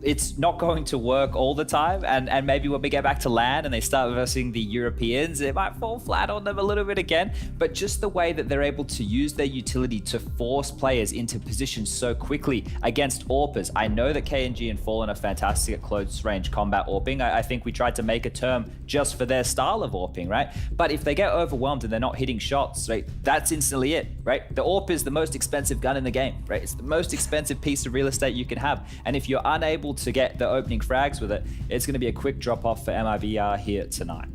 it's not going to work all the time, and maybe when we get back to LAN and they start versing the Europeans, it might fall flat on them a little bit again. But just the way that they're able to use their utility to force players into positions so quickly against AWPers. I know that KNG and Fallen are fantastic at close range combat AWPing. I think we tried to make a term just for their style of AWPing, right? But if they get overwhelmed and they're not hitting shots, right, that's instantly it, right? The AWP is the most expensive gun in the game, right? It's the most expensive piece of real estate you can have. And if you're unable to get the opening frags with it, it's going to be a quick drop off for MIBR here tonight.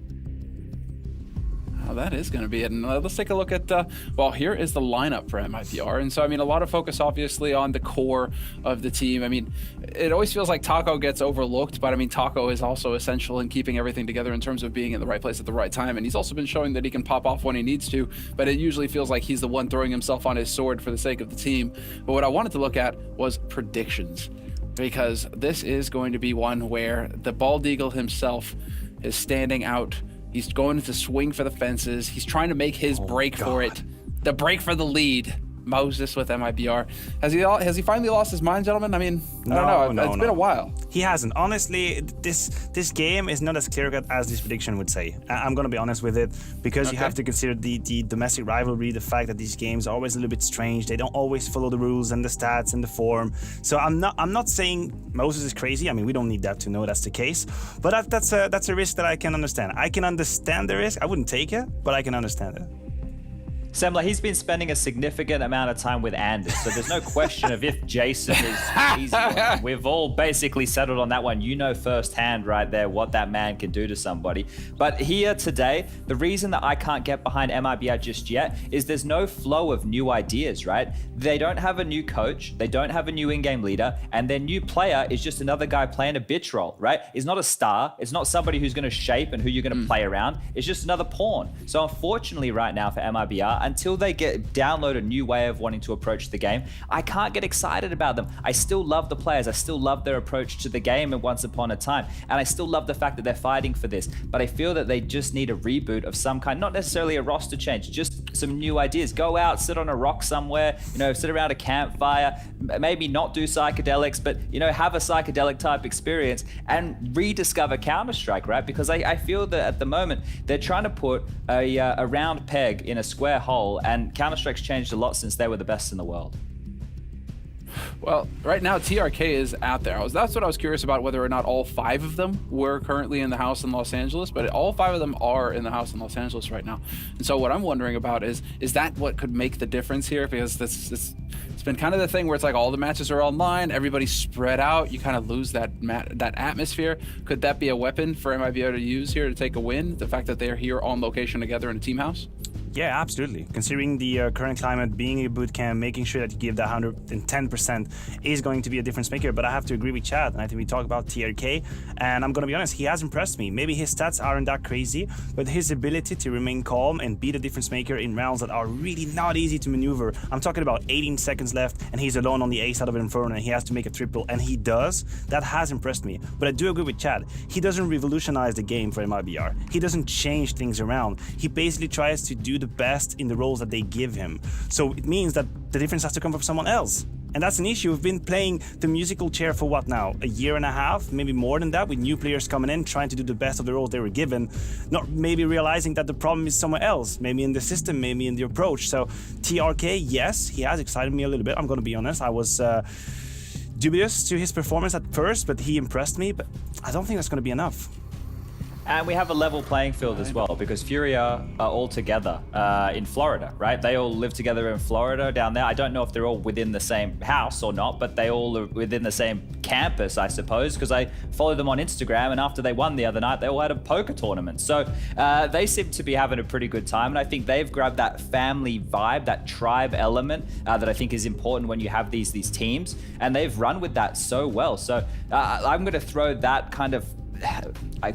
Oh, that is going to be it. And let's take a look at, well, here is the lineup for MIBR. And so, I mean, a lot of focus obviously on the core of the team. I mean, it always feels like Taco gets overlooked, but I mean, Taco is also essential in keeping everything together in terms of being in the right place at the right time. And he's also been showing that he can pop off when he needs to, but it usually feels like he's the one throwing himself on his sword for the sake of the team. But what I wanted to look at was predictions, because this is going to be one where the Bald Eagle himself is standing out. He's going to swing for the fences. He's trying to make his break for it. The break for the lead. Moses with MIBR. Has he finally lost his mind, gentlemen? I mean, I don't know. It's been a while. He hasn't. Honestly, this game is not as clear-cut as this prediction would say. I'm going to be honest with it, because you have to consider the domestic rivalry, the fact that these games are always a little bit strange. They don't always follow the rules and the stats and the form. So I'm not saying Moses is crazy. I mean, we don't need that to know that's the case. But that's a risk that I can understand. I can understand the risk. I wouldn't take it, but I can understand it. Semler, he's been spending a significant amount of time with Anders, so there's no question of if Jason is easy. We've all basically settled on that one. You know firsthand right there what that man can do to somebody. But here today, the reason that I can't get behind MIBR just yet is there's no flow of new ideas, right? They don't have a new coach, they don't have a new in-game leader, and their new player is just another guy playing a bitch role, right? It's not a star, it's not somebody who's going to shape and who you're going to play around, it's just another pawn. So unfortunately right now for MIBR, until they download a new way of wanting to approach the game, I can't get excited about them. I still love the players, I still love their approach to the game and Once Upon a Time, and I still love the fact that they're fighting for this, but I feel that they just need a reboot of some kind, not necessarily a roster change, just some new ideas. Go out, sit on a rock somewhere, you know, sit around a campfire, maybe not do psychedelics, but, you know, have a psychedelic type experience and rediscover Counter-Strike, right? Because I feel that at the moment, they're trying to put a round peg in a square hole, and Counter-Strike's changed a lot since they were the best in the world. Well, right now TRK is out there. That's what I was curious about, whether or not all 5 of them were currently in the house in Los Angeles, but all 5 of them are in the house in Los Angeles right now. And so what I'm wondering about is that what could make the difference here? Because it's been kind of the thing where it's like all the matches are online, everybody's spread out, you kind of lose that atmosphere. Could that be a weapon for MIBR to use here to take a win? The fact that they're here on location together in a team house? Yeah, absolutely. Considering the current climate, being a boot camp, making sure that you give that 110% is going to be a difference maker. But I have to agree with Chad, and I think we talk about TRK, and I'm going to be honest, he has impressed me. Maybe his stats aren't that crazy, but his ability to remain calm and be the difference maker in rounds that are really not easy to maneuver. I'm talking about 18 seconds left, and he's alone on the A side of Inferno, and he has to make a triple, and he does. That has impressed me. But I do agree with Chad. He doesn't revolutionize the game for MIBR. He doesn't change things around. He basically tries to do the best in the roles that they give him. So it means that the difference has to come from someone else. And that's an issue. We've been playing the musical chair for what now? A year and a half, maybe more than that, with new players coming in, trying to do the best of the roles they were given, not maybe realizing that the problem is somewhere else, maybe in the system, maybe in the approach. So TRK, yes, he has excited me a little bit. I'm going to be honest. I was dubious to his performance at first, but he impressed me. But I don't think that's going to be enough. And we have a level playing field as well, because Furia are all together in Florida, right? They all live together in Florida down there. I don't know if they're all within the same house or not, but they all are within the same campus, I suppose, because I followed them on Instagram, and after they won the other night, they all had a poker tournament. So they seem to be having a pretty good time, and I think they've grabbed that family vibe, that tribe element that I think is important when you have these teams, and they've run with that so well. So I'm going to throw that kind of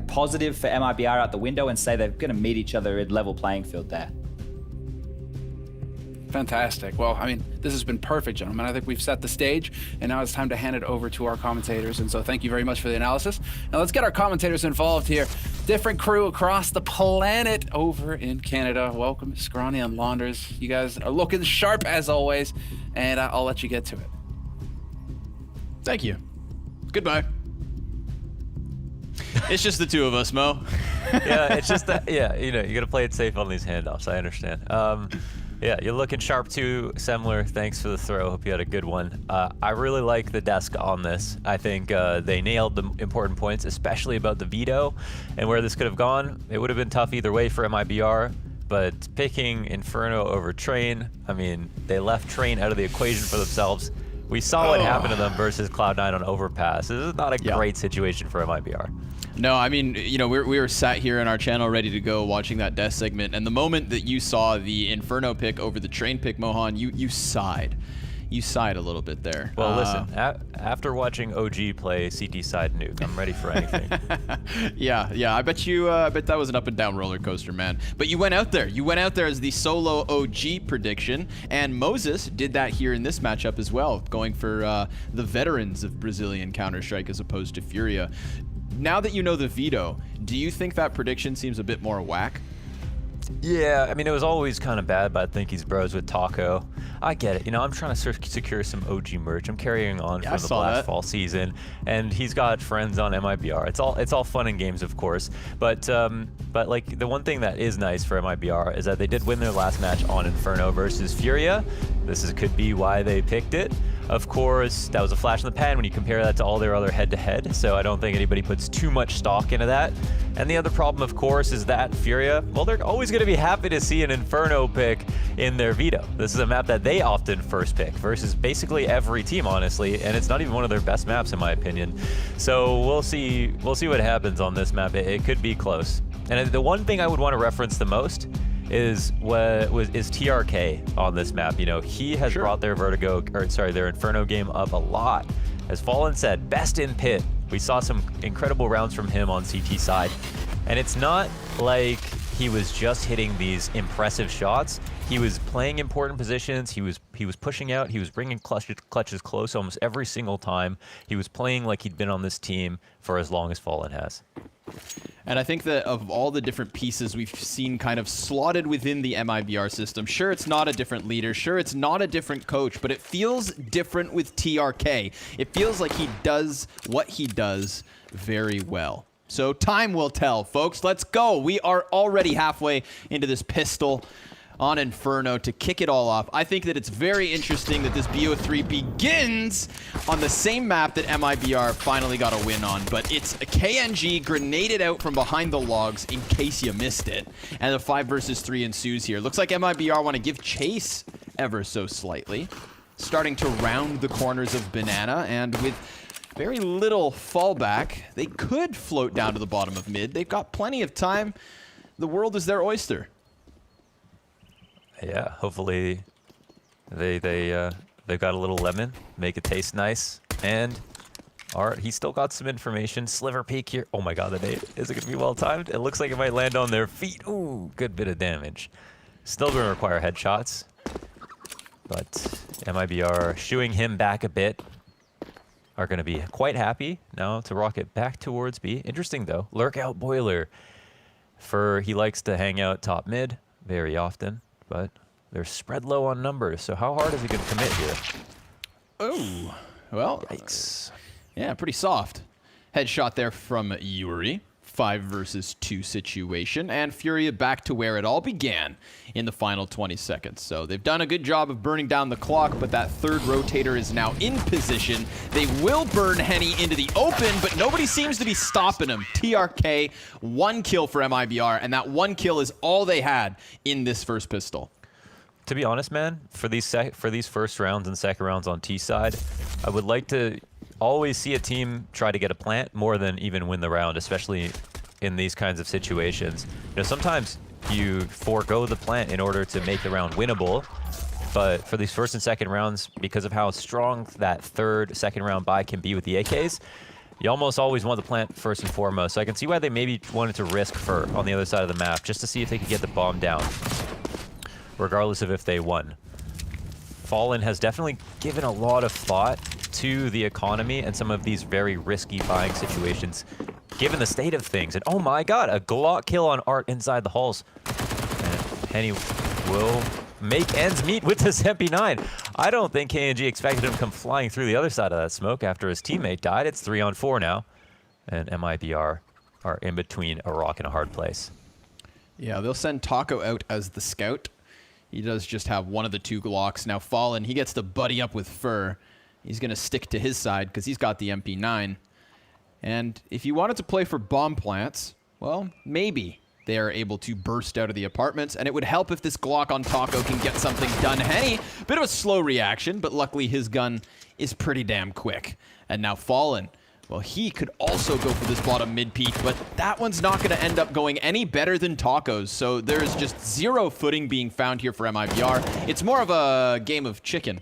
positive for MIBR out the window and say they're going to meet each other at level playing field there. Fantastic. Well, I mean, this has been perfect, gentlemen. I think we've set the stage, and now it's time to hand it over to our commentators. And so thank you very much for the analysis. Now let's get our commentators involved here. Different crew across the planet over in Canada. Welcome, Scrawny and Launders. You guys are looking sharp as always, and I'll let you get to it. Thank you. Goodbye. It's just the two of us, Mo. Yeah, it's just that, yeah, you know, you got to play it safe on these handoffs. I understand. Yeah, you're looking sharp too, Semler. Thanks for the throw. Hope you had a good one. I really like the desk on this. I think they nailed the important points, especially about the veto and where this could have gone. It would have been tough either way for MIBR, but picking Inferno over Train, I mean, they left Train out of the equation for themselves. We saw what happened to them versus Cloud9 on Overpass. This is not a great situation for MIBR. No, I mean, you know, we were sat here in our channel ready to go watching that death segment, and the moment that you saw the Inferno pick over the Train pick, Mohan, you sighed. You sighed a little bit there. Well, listen, after watching OG play CT side nuke, I'm ready for anything. Yeah, I bet that was an up and down roller coaster, man. But you went out there. You went out there as the solo OG prediction, and Moses did that here in this matchup as well, going for the veterans of Brazilian Counter-Strike as opposed to Furia. Now that you know the veto, do you think that prediction seems a bit more whack? Yeah, I mean, it was always kind of bad, but I think he's bros with Taco. I get it. You know, I'm trying to secure some OG merch. I'm carrying on for the last fall season, and he's got friends on MIBR. It's all fun and games, of course. But like the one thing that is nice for MIBR is that they did win their last match on Inferno versus Furia. This could be why they picked it. Of course, that was a flash in the pan when you compare that to all their other head-to-head, so I don't think anybody puts too much stock into that. And the other problem, of course, is that Furia, well, they're always going to be happy to see an Inferno pick in their veto. This is a map that they often first pick versus basically every team, honestly, and it's not even one of their best maps in my opinion. So we'll see what happens on this map. It could be close. And the one thing I would want to reference the most is TRK on this map. You know, he has brought their their Inferno game up a lot. As Fallen said, best in pit. We saw some incredible rounds from him on CT side. And it's not like he was just hitting these impressive shots. He was playing important positions. He was pushing out. He was bringing clutches close almost every single time. He was playing like he'd been on this team for as long as Fallen has. And I think that of all the different pieces we've seen kind of slotted within the MIBR system, sure, it's not a different leader, sure, it's not a different coach, but it feels different with TRK. It feels like he does what he does very well. So time will tell, folks. Let's go. We are already halfway into this pistol on Inferno to kick it all off. I think that it's very interesting that this Bo3 begins on the same map that MIBR finally got a win on, but it's a KNG grenaded out from behind the logs in case you missed it. And the 5 versus 3 ensues here. Looks like MIBR want to give chase ever so slightly. Starting to round the corners of Banana, and with very little fallback, they could float down to the bottom of mid. They've got plenty of time. The world is their oyster. Yeah, hopefully they've got a little lemon, make it taste nice. And Art, he's still got some information. Sliver peek here. Oh my god, the nade. Is it going to be well timed? It looks like it might land on their feet. Ooh, good bit of damage. Still going to require headshots. But MIBR shooing him back a bit. Are going to be quite happy now to rocket back towards B. Interesting though. Lurk out Boiler. He likes to hang out top mid very often. But they're spread low on numbers, so how hard is he going to commit here? Oh, well, yikes. Yeah, pretty soft. Headshot there from Yuri. 5 versus 2 situation, and Furia back to where it all began in the final 20 seconds. So they've done a good job of burning down the clock, but that third rotator is now in position. They will burn Henny into the open, but nobody seems to be stopping him. TRK, 1 kill for MIBR, and that 1 kill is all they had in this first pistol. To be honest, man, for these first rounds and second rounds on T side, I would like to always see a team try to get a plant more than even win the round, especially in these kinds of situations. You know, sometimes you forego the plant in order to make the round winnable, but for these first and second rounds, because of how strong that second round buy can be with the AKs, you almost always want the plant first and foremost. So I can see why they maybe wanted to risk Fur on the other side of the map, just to see if they could get the bomb down, regardless of if they won. Fallen has definitely given a lot of thought to the economy and some of these very risky buying situations, given the state of things. And oh my god, a Glock kill on Art inside the halls. And Henny will make ends meet with this MP9. I don't think KNG expected him to come flying through the other side of that smoke after his teammate died. It's 3-on-4 now. And MIBR are in between a rock and a hard place. Yeah, they'll send Taco out as the scout. He does just have one of the 2 Glocks. Now Fallen, he gets to buddy up with Fur. He's going to stick to his side because he's got the MP9. And if you wanted to play for bomb plants, well, maybe they are able to burst out of the apartments, and it would help if this Glock on Taco can get something done. Henny, bit of a slow reaction, but luckily his gun is pretty damn quick. And now Fallen, well, he could also go for this bottom mid peak, but that one's not going to end up going any better than Taco's, so there's just 0 footing being found here for MIBR. It's more of a game of chicken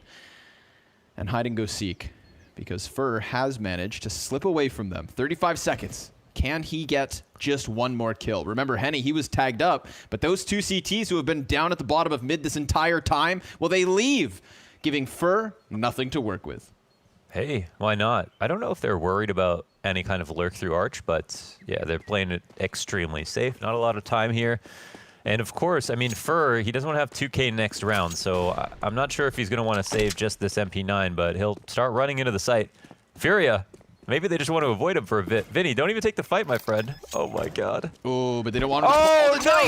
and hide and go seek, because Fur has managed to slip away from them. 35 seconds. Can he get just 1 more kill? Remember, Henny, he was tagged up, but those 2 CTs who have been down at the bottom of mid this entire time, well, they leave, giving Fur nothing to work with. Hey, why not? I don't know if they're worried about any kind of lurk through arch, but yeah, they're playing it extremely safe. Not a lot of time here. And of course, I mean, Fur, he doesn't want to have 2K next round, so I'm not sure if he's going to want to save just this MP9, but he'll start running into the site. Furia, maybe they just want to avoid him for a bit. Vinny, don't even take the fight, my friend. Oh my god. Oh, but they don't want to. Oh, no!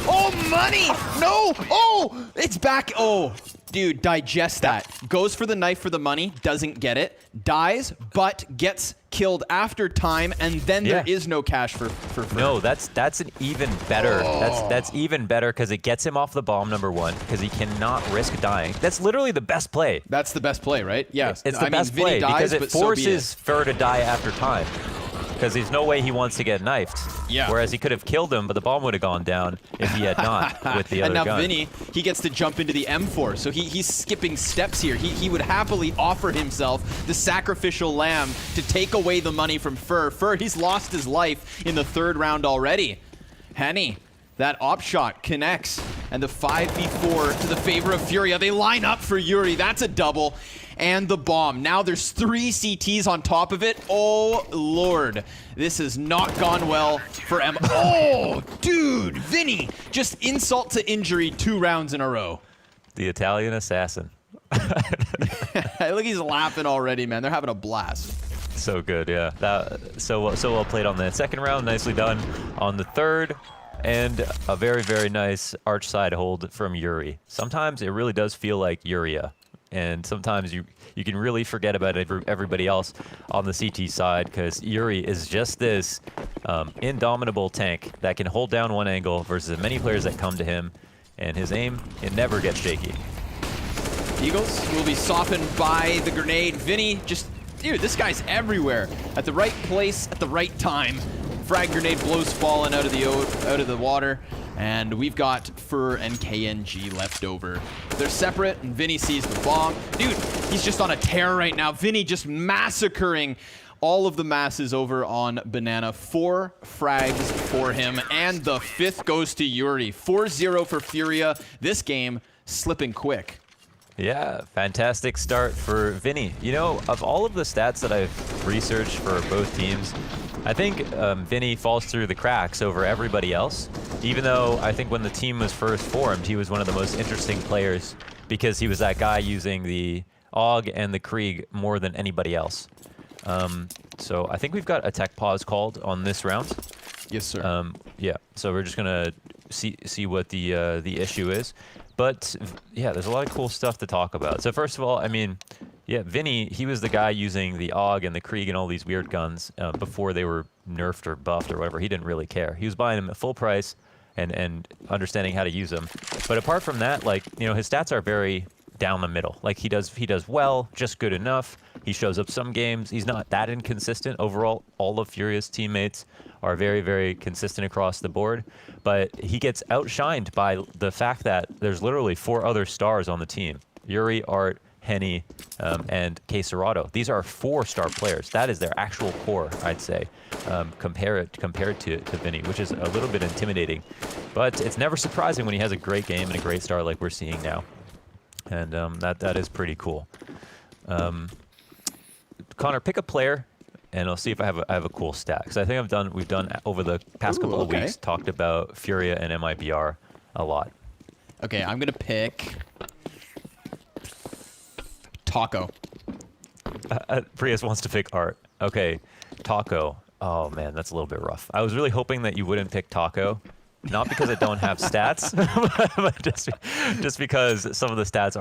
Oh, money! No! Oh! It's back! Oh! Dude, digest that. Goes for the knife for the money, doesn't get it, dies, but gets killed after time, and then there is no cash for No, that's an even better. That's even better because it gets him off the bomb, number one, because he cannot risk dying. That's literally the best play. That's the best play, right? Yes. It's the best play because it forces Fur to die after time. Because there's no way he wants to get knifed. Yeah. Whereas he could have killed him, but the bomb would have gone down if he had not with the other gun. And now Vinny, he gets to jump into the M4, so he's skipping steps here. He would happily offer himself the sacrificial lamb to take away the money from Fur. Fur, he's lost his life in the 3rd round already. Henny, that op shot connects, and the 5v4 to the favor of Furia. They line up for Yuri. That's a double. And the bomb. Now there's 3 CTs on top of it. Oh, Lord. This has not gone well for Emma. Oh, dude. Vinny, just insult to injury 2 rounds in a row. The Italian assassin. Look, he's laughing already, man. They're having a blast. So good, yeah. So well played on the 2nd round. Nicely done on the 3rd. And a very, very nice arch side hold from Yuri. Sometimes it really does feel like Yuria. And sometimes you can really forget about everybody else on the CT side because Yuri is just this indomitable tank that can hold down one angle versus many players that come to him. And his aim, it never gets shaky. Eagles will be softened by the grenade. Vinny just, dude, this guy's everywhere. At the right place, at the right time. Frag grenade blows Fallen out of the water. And we've got Fur and KNG left over. They're separate, and Vinny sees the bomb. Dude, he's just on a tear right now. Vinny just massacring all of the masses over on Banana. 4 frags for him, and the 5th goes to Yuri. 4-0 for Furia. This game slipping quick. Yeah, fantastic start for Vinny. You know, of all of the stats that I've researched for both teams, I think Vinny falls through the cracks over everybody else, even though I think when the team was first formed, he was one of the most interesting players because he was that guy using the AUG and the Krieg more than anybody else. So I think we've got a tech pause called on this round. Yes, sir. Yeah, so we're just going to see what the issue is. But yeah, there's a lot of cool stuff to talk about. So first of all, I mean, yeah, Vinny, he was the guy using the AUG and the Krieg and all these weird guns before they were nerfed or buffed or whatever. He didn't really care. He was buying them at full price and understanding how to use them. But apart from that, like, you know, his stats are very down the middle. Like he does well, just good enough. He shows up some games. He's not that inconsistent. Overall, all of Furia's teammates are very, very consistent across the board. But he gets outshined by the fact that there's literally 4 other stars on the team. Yuri, Art, Henny, and K Serato. These are 4-star players. That is their actual core, I'd say, compared to Vinny, which is a little bit intimidating. But it's never surprising when he has a great game and a great start like we're seeing now. And that is pretty cool. Connor, pick a player, and I'll see if I have a cool stat. Because I think we've done over the past couple of weeks talked about Furia and MIBR a lot. Okay, I'm gonna pick Taco. Prius wants to pick Art. Okay, Taco. Oh man, that's a little bit rough. I was really hoping that you wouldn't pick Taco. Not because I don't have stats, but just because some of the stats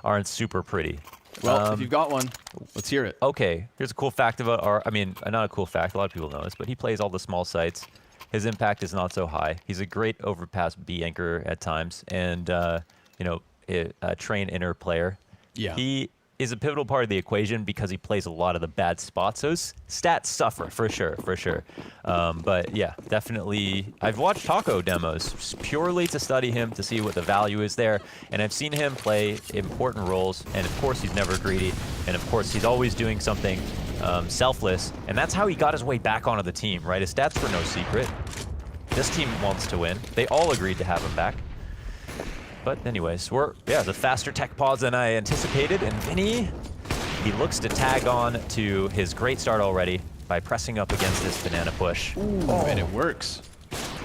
aren't super pretty. Well, if you've got one, let's hear it. Okay, here's a cool fact about Art. I mean, not a cool fact. A lot of people know this, but he plays all the small sites. His impact is not so high. He's a great overpass B anchor at times, and you know, a train inner player. Yeah. He is a pivotal part of the equation because he plays a lot of the bad spots. Those stats suffer for sure. But yeah, definitely. I've watched Taco demos purely to study him, to see what the value is there. And I've seen him play important roles. And of course, he's never greedy. And of course, he's always doing something selfless. And that's how he got his way back onto the team, right? His stats were no secret. This team wants to win. They all agreed to have him back. But anyways, it's a faster tech pause than I anticipated, and Vinny, he looks to tag on to his great start already by pressing up against this banana push. And it works.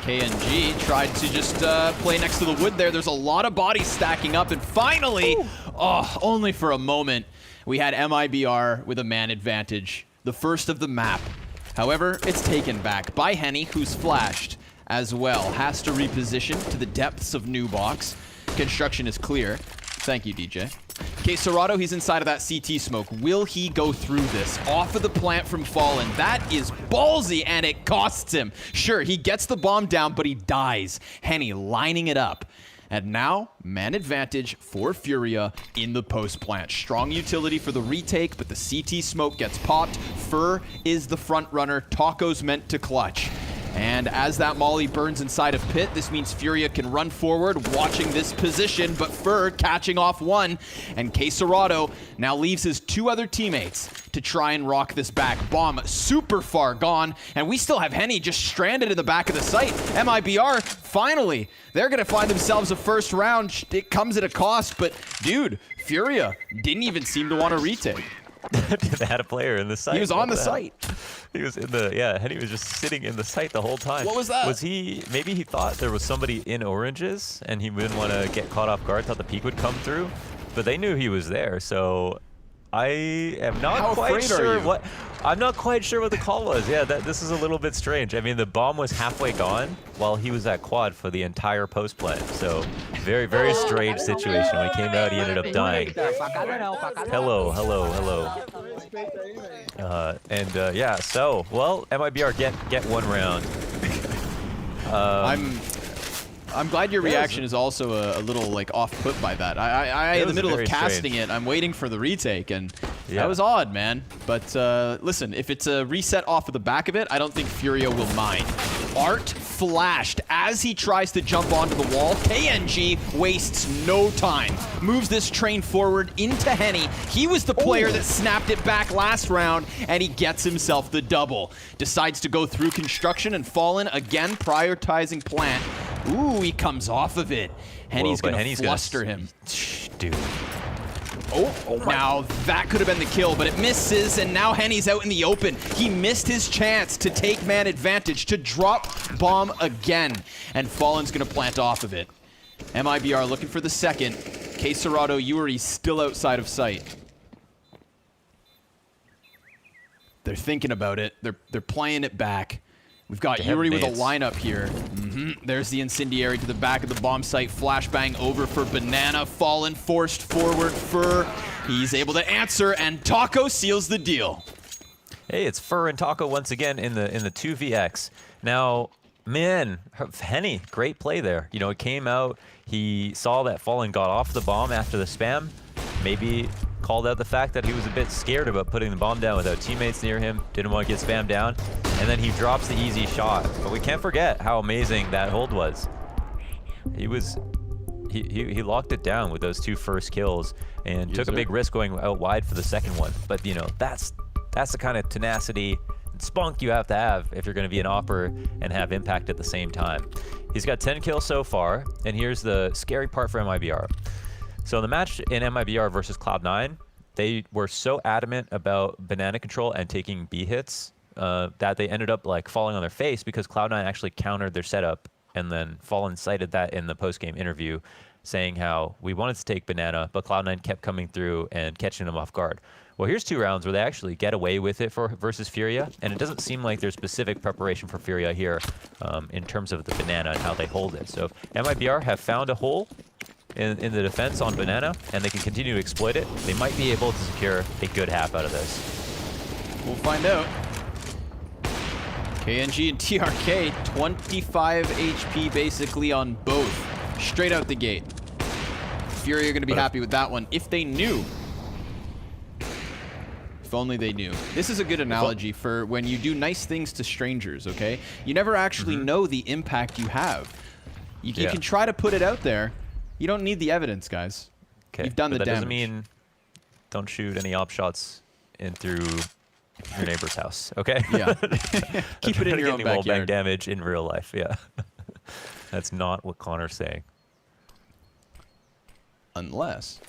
KNG tried to just play next to the wood there. There's a lot of bodies stacking up, and finally, only for a moment, we had MIBR with a man advantage, the first of the map. However, it's taken back by Henny, who's flashed as well. Has to reposition to the depths of New Box. Construction is clear. Thank you, DJ. Okay, Serato, he's inside of that CT smoke. Will he go through this? Off of the plant from Fallen. That is ballsy, and it costs him. Sure, he gets the bomb down, but he dies. Henny lining it up. And now, man advantage for Furia in the post plant. Strong utility for the retake, but the CT smoke gets popped. Fur is the front runner. Taco's meant to clutch. And as that molly burns inside of Pit, this means Furia can run forward, watching this position, but Fur catching off one. And Serato now leaves his 2 other teammates to try and rock this back. Bomb super far gone, and we still have Henny just stranded in the back of the site. MIBR, finally, they're gonna find themselves a first round. It comes at a cost, but dude, Furia didn't even seem to want to retake. They had a player in the site. He was on the site. He was in the, yeah, Henny was just sitting in the site the whole time. What was that? Was he, maybe he thought there was somebody in oranges and he didn't want to get caught off guard, thought the peek would come through, but they knew he was there, so I am not quite sure what, I'm not quite sure what the call was. Yeah, this is a little bit strange. I mean, the bomb was halfway gone while he was at quad for the entire post plant, so very, very strange situation. When he came out, he ended up dying. Hello. Yeah, so, well, MIBR get 1 round. I'm glad your reaction is also a little like off-put by that. I in the middle of casting it, I'm waiting for the retake, and that was odd, man. But listen, if it's a reset off of the back of it, I don't think Furia will mind. Art flashed as he tries to jump onto the wall. KNG wastes no time. Moves this train forward into Henny. He was the player that snapped it back last round, and he gets himself the double. Decides to go through construction and Fallen again, prioritizing plant. Ooh, he comes off of it. Henny's gonna fluster him. Dude. Oh, now that could have been the kill, but it misses, and now Henny's out in the open. He missed his chance to take man advantage, to drop bomb again, and Fallen's gonna plant off of it. MIBR looking for the second. Serato, Yuri still outside of sight. They're thinking about it. They're playing it back. We've got Yuri with a lineup here. There's the incendiary to the back of the bomb site. Flashbang over for Banana. Fallen forced forward. Fur. He's able to answer, and Taco seals the deal. Hey, it's Fur and Taco once again in the 2vx. Now, man, Henny, great play there. You know, it came out. He saw that Fallen got off the bomb after the spam. Maybe called out the fact that he was a bit scared about putting the bomb down without teammates near him, didn't want to get spammed down, and then he drops the easy shot. But we can't forget how amazing that hold was. He locked it down with those 2 first kills and took a big risk going out wide for the second one. But you know, that's the kind of tenacity and spunk you have to have if you're going to be an opper and have impact at the same time. He's got 10 kills so far, and here's the scary part for MIBR. So the match in MIBR versus Cloud9, they were so adamant about banana control and taking B hits that they ended up like falling on their face because Cloud9 actually countered their setup, and then Fallen cited that in the post-game interview, saying how we wanted to take banana, but Cloud9 kept coming through and catching them off guard. Well, here's 2 rounds where they actually get away with it versus Furia, and it doesn't seem like there's specific preparation for Furia here in terms of the banana and how they hold it. So MIBR have found a hole in the defense on banana, and they can continue to exploit it. They might be able to secure a good half out of this. We'll find out. KNG and TRK, 25 HP basically on both. Straight out the gate. Fury are going to be happy with that one, if they knew. If only they knew. This is a good analogy for when you do nice things to strangers, okay? You never actually know the impact you have. You can try to put it out there. You don't need the evidence, guys. Okay. You've done the that damage. Doesn't mean don't shoot any op shots in through your neighbor's house, okay? Yeah. Keep it in your own backyard. Wallbang damage in real life, yeah. That's not what Connor's saying. Unless.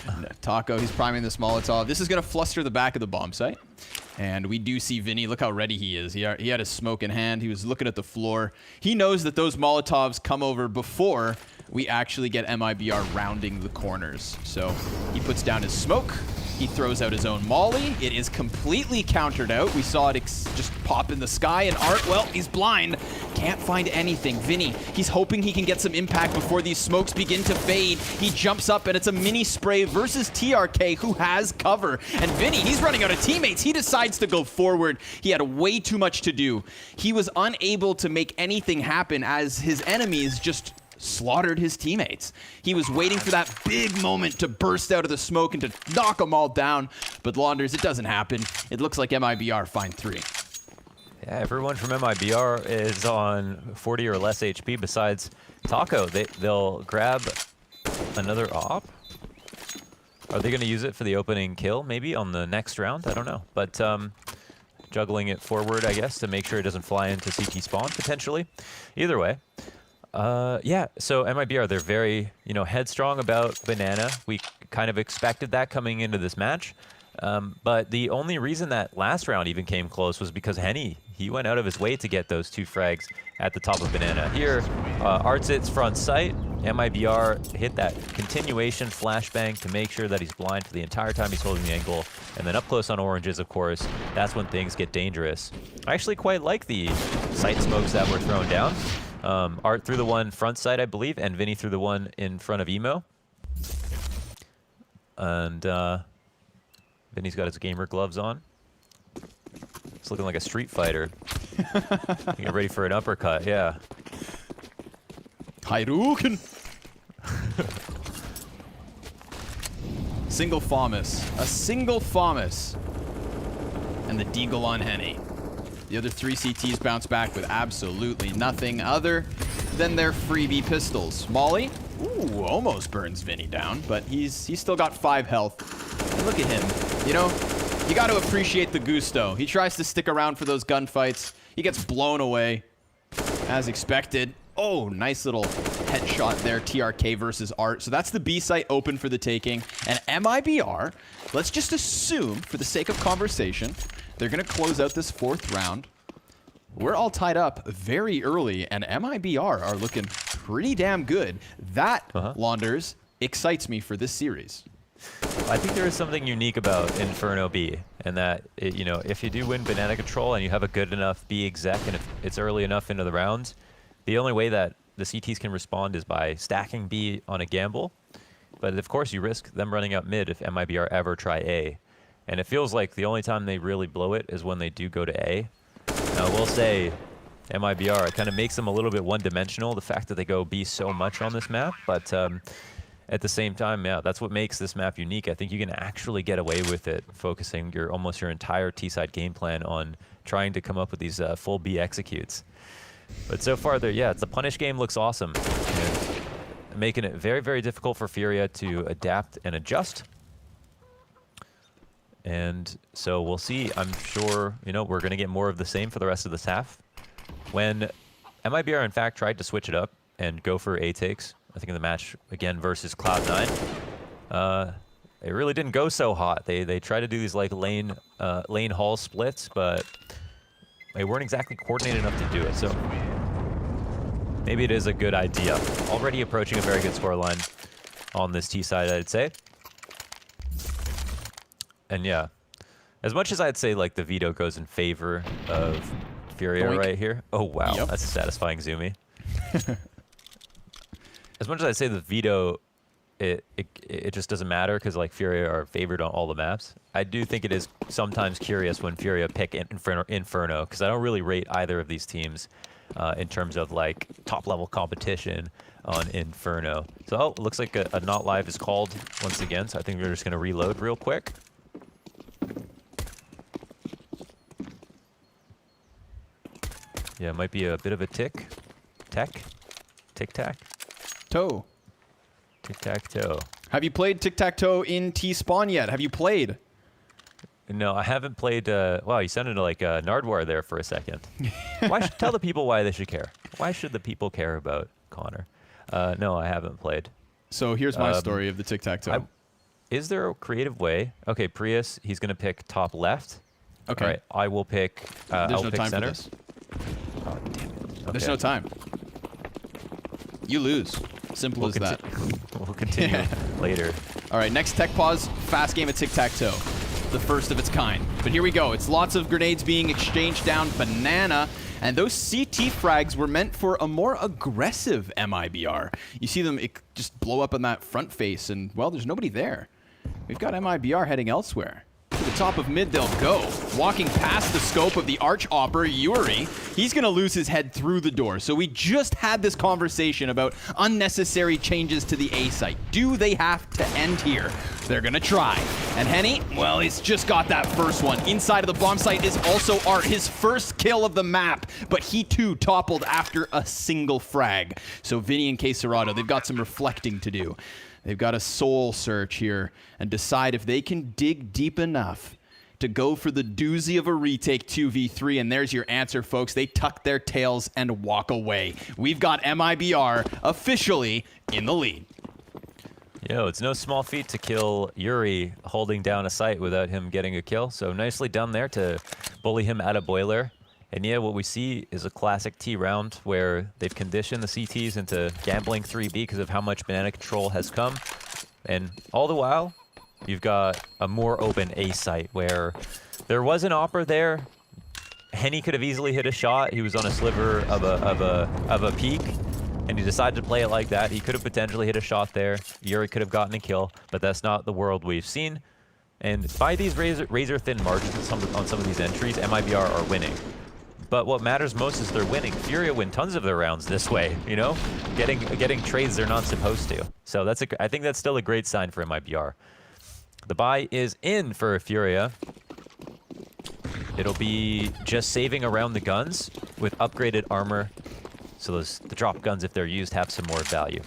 No, Taco, he's priming this Molotov. This is going to fluster the back of the bomb site. And we do see Vinny. Look how ready he is. He had his smoke in hand. He was looking at the floor. He knows that those Molotovs come over before we actually get MIBR rounding the corners. So he puts down his smoke. He throws out his own molly. It is completely countered out. We saw it just pop in the sky, and Art, well, he's blind. Can't find anything. Vinny, he's hoping he can get some impact before these smokes begin to fade. He jumps up, and it's a mini spray versus TRK, who has cover. And Vinny, he's running out of teammates. He decides to go forward. He had way too much to do. He was unable to make anything happen as his enemies just slaughtered his teammates. He was waiting for that big moment to burst out of the smoke and to knock them all down. But Launders, it doesn't happen. It looks like MIBR find 3. Yeah, everyone from MIBR is on 40 or less HP besides Taco. They'll grab another op. Are they going to use it for the opening kill maybe on the next round? I don't know. But juggling it forward, I guess, to make sure it doesn't fly into CT spawn potentially. Either way. Yeah, so MIBR, they're very, headstrong about Banana. We kind of expected that coming into this match. But the only reason that last round even came close was because Henny, he went out of his way to get those 2 frags at the top of Banana. Here, Artsit's front sight. MIBR hit that continuation flashbang to make sure that he's blind for the entire time he's holding the angle. And then up close on oranges, of course, that's when things get dangerous. I actually quite like the sight smokes that were thrown down. Art threw the one front side, I believe, and Vinny threw the one in front of Emo. And Vinny's got his gamer gloves on. It's looking like a street fighter. Get ready for an uppercut, yeah. Hadouken! Single Famas. A single Famas. And the Deagle on Henny. The other 3 CTs bounce back with absolutely nothing other than their freebie pistols. Molly, ooh, almost burns Vinny down, but he's still got 5 health. And look at him. You got to appreciate the gusto. He tries to stick around for those gunfights. He gets blown away, as expected. Oh, nice little headshot there, TRK versus Art. So that's the B site open for the taking. And MIBR, let's just assume, for the sake of conversation, they're going to close out this 4th round. We're all tied up very early, and MIBR are looking pretty damn good. That, Launders, excites me for this series. I think there is something unique about Inferno B, and that, if you do win Banana Control and you have a good enough B exec, and if it's early enough into the rounds, the only way that the CTs can respond is by stacking B on a gamble. But of course, you risk them running out mid if MIBR ever try A. And it feels like the only time they really blow it is when they do go to A. Now, I will say, MIBR, it kind of makes them a little bit one-dimensional, the fact that they go B so much on this map. But at the same time, yeah, that's what makes this map unique. I think you can actually get away with it, focusing almost your entire T-side game plan on trying to come up with these full B executes. But so far, the punish game looks awesome. Making it very, very difficult for Furia to adapt and adjust. And so we'll see. I'm sure, we're going to get more of the same for the rest of this half. When MIBR, in fact, tried to switch it up and go for A takes, I think in the match, again, versus Cloud9, it really didn't go so hot. They tried to do these, lane haul splits, but they weren't exactly coordinated enough to do it. So maybe it is a good idea. Already approaching a very good scoreline on this T side, I'd say. And yeah, as much as I'd say the veto goes in favor of Furia right here. Oh wow, that's a satisfying Zoomy. As much as I'd say the veto, it just doesn't matter because Furia are favored on all the maps. I do think it is sometimes curious when Furia pick Inferno because I don't really rate either of these teams in terms of top level competition on Inferno. So it looks like a not live is called once again. So I think we're just gonna reload real quick. Yeah, it might be a bit of a tic-tac. Toe. Tic-tac-toe. Have you played tic-tac-toe in T-spawn yet? Have you played? No, I haven't played. Wow, you sounded like Nardwar there for a second. Tell the people why they should care. Why should the people care about Connor? No, I haven't played. So here's my story of the tic-tac-toe. Is there a creative way? Okay, Prius, he's going to pick top left. Okay. All right, I will pick There's no time center. for this. Oh, damn it. Okay. There's no time. You lose. Simple as that. We'll We'll continue later. All right, next tech pause, fast game of tic-tac-toe. The first of its kind. But here we go. It's lots of grenades being exchanged down Banana. And those CT frags were meant for a more aggressive MIBR. You see them just blow up on that front face, and, well, there's nobody there. We've got MIBR heading elsewhere. To the top of mid they'll go. Walking past the scope of the Arch-Opper, Yuri. He's going to lose his head through the door. So we just had this conversation about unnecessary changes to the A site. Do they have to end here? They're going to try. And Henny, well, he's just got that first one. Inside of the bomb site is also Art, his first kill of the map. But he too toppled after a single frag. So Vinny and Quesarado, they've got some reflecting to do. They've got a soul search here and decide if they can dig deep enough to go for the doozy of a retake 2v3. And there's your answer, folks. They tuck their tails and walk away. We've got MIBR officially in the lead. Yo, it's no small feat to kill Yuri holding down a site without him getting a kill. So nicely done there to bully him out of boiler. And yeah, what we see is a classic T round where they've conditioned the CTs into gambling 3B because of how much banana control has come. And all the while, you've got a more open A site where there was an Opper there. Henny could have easily hit a shot. He was on a sliver of a peak, and he decided to play it like that. He could have potentially hit a shot there. Yuri could have gotten a kill, but that's not the world we've seen. And by these razor-thin margins on some of these entries, MIBR are winning. But what matters most is they're winning. Furia win tons of their rounds this way, you know? Getting trades they're not supposed to. So I think that's still a great sign for MIBR. The buy is in for Furia. It'll be just saving around the guns with upgraded armor. So the drop guns, if they're used, have some more value.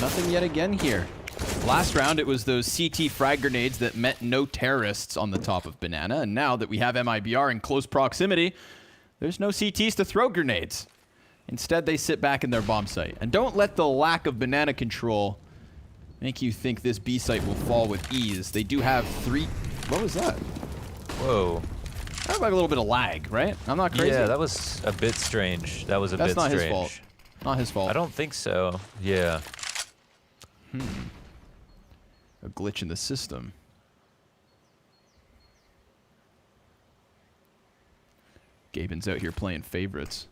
Nothing yet again here. Last round, it was those CT frag grenades that met no terrorists on the top of Banana. And now that we have MIBR in close proximity, there's no CTs to throw grenades. Instead, they sit back in their bomb site. And don't let the lack of banana control make you think this B site will fall with ease. They do have 3... What was that? Whoa. That was like a little bit of lag, right? I'm not crazy. Yeah, that was a bit strange. That was a bit strange. That's not his fault. Not his fault. I don't think so. Yeah. A glitch in the system. Gaben's out here playing favorites.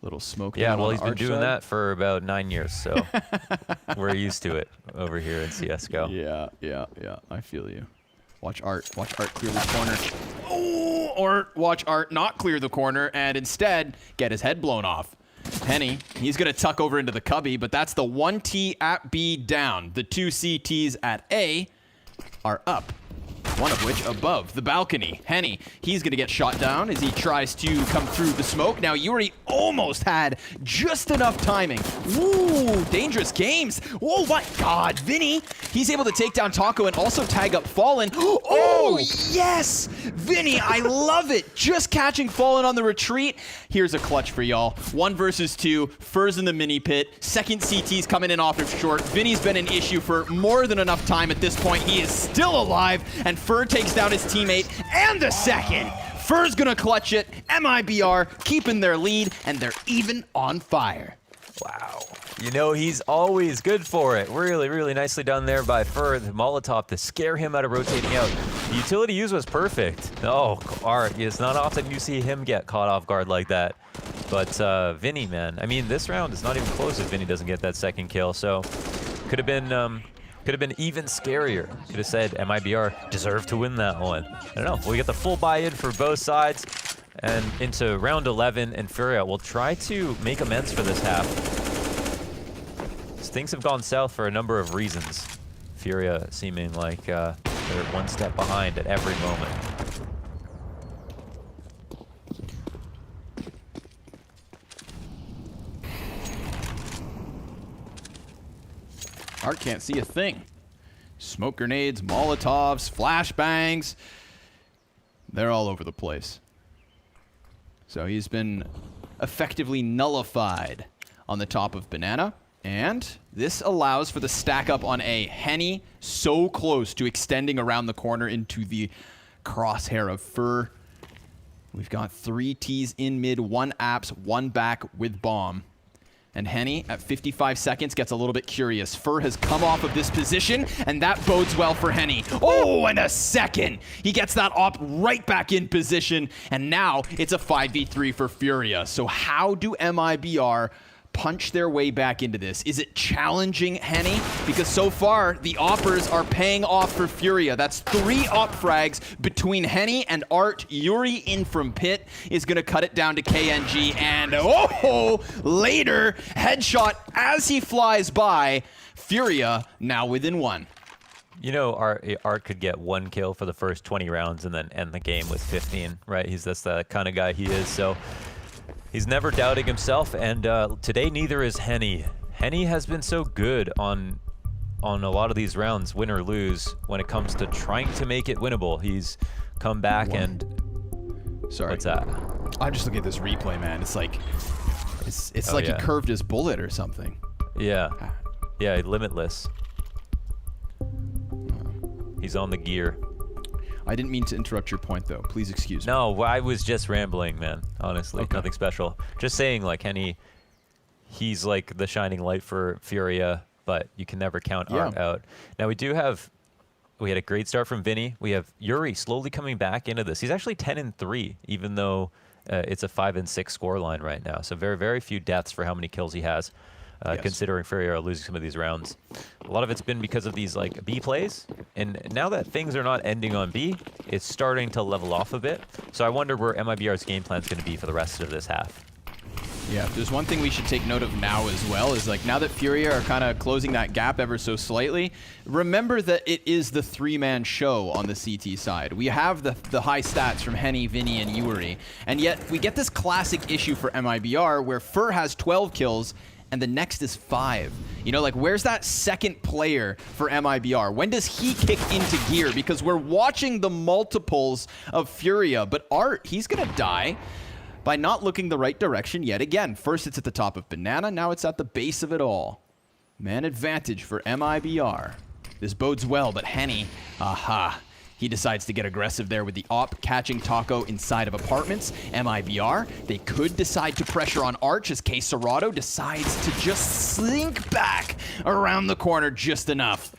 Little smoke. Yeah, well, he's been doing that for about 9 years, so we're used to it over here in CSGO. Yeah. I feel you. Watch Art clear the corner. Oh, or watch Art not clear the corner and instead get his head blown off. Henny, he's going to tuck over into the cubby, but that's the 1T at B down. The 2 CTs at A are up. One of which above the balcony. Henny, he's going to get shot down as he tries to come through the smoke. Now, Yuri almost had just enough timing. Ooh, dangerous games. Oh my God, Vinny, he's able to take down Taco and also tag up Fallen. Oh, yes! Vinny, I love it. Just catching Fallen on the retreat. Here's a clutch for y'all. 1 versus 2, Furs in the mini pit. Second CT's coming in off of short. Vinny's been an issue for more than enough time at this point. He is still alive, and Fur takes down his teammate and the second. Fur's gonna clutch it. MIBR keeping their lead, and they're even on fire. Wow. You know, he's always good for it. Really, really nicely done there by Fur. The Molotov to scare him out of rotating out. The utility use was perfect. Oh, Art, it's not often you see him get caught off guard like that. But Vinny, man, I mean, this round is not even close if Vinny doesn't get that second kill. So could have been even scarier. Could have said MIBR deserved to win that one. I don't know. We get the full buy-in for both sides. And into round 11, and Furia will try to make amends for this half. Things have gone south for a number of reasons. Furia seeming like they're one step behind at every moment. Art can't see a thing. Smoke grenades, Molotovs, flashbangs. They're all over the place. So he's been effectively nullified on the top of Banana. And this allows for the stack up on A. Henny so close to extending around the corner into the crosshair of Fur. We've got 3 Ts in mid, 1 apps, 1 back with bomb. And Henny, at 55 seconds, gets a little bit curious. Fur has come off of this position, and that bodes well for Henny. Oh, and a second! He gets that op right back in position, and now it's a 5v3 for Furia. So how do MIBR punch their way back into this? Is it challenging Henny? Because so far, the oppers are paying off for Furia. That's 3 op frags between Henny and Art. Yuri in from pit is going to cut it down to KNG. And oh, later, headshot as he flies by. Furia now within 1. You know, Art could get 1 kill for the first 20 rounds and then end the game with 15, right? That's the kind of guy he is. So he's never doubting himself, and today neither is Henny. Henny has been so good on a lot of these rounds, win or lose, when it comes to trying to make it winnable. He's come back and... Sorry. What's that? I'm just looking at this replay, man. It's like... It's like he curved his bullet or something. Yeah. Yeah, limitless. He's on the gear. I didn't mean to interrupt your point, though. Please excuse me. No, I was just rambling, man. Honestly, Okay. Nothing special. Just saying, like, Henny, he's like the shining light for Furia, but you can never count Art out. Now, we had a great start from Vinny. We have Yuri slowly coming back into this. He's actually 10-3, even though it's a 5-6 scoreline right now. So very, very few deaths for how many kills he has. Considering Furia are losing some of these rounds. A lot of it's been because of these like B plays, and now that things are not ending on B, it's starting to level off a bit. So I wonder where MIBR's game plan is going to be for the rest of this half. Yeah, there's one thing we should take note of now as well, is like now that Furia are kind of closing that gap ever so slightly, remember that it is the 3-man show on the CT side. We have the high stats from Henny, Vinny, and Yuri, and yet we get this classic issue for MIBR where Fur has 12 kills, and the next is 5. You know, like, where's that second player for MIBR? When does he kick into gear? Because we're watching the multiples of Furia, but Art, he's gonna die by not looking the right direction yet again. First it's at the top of Banana, now it's at the base of it all. Man advantage for MIBR. This bodes well, but Henny, aha. He decides to get aggressive there with the op, catching Taco inside of apartments. MIBR, they could decide to pressure on Arch as CEST decides to just slink back around the corner just enough.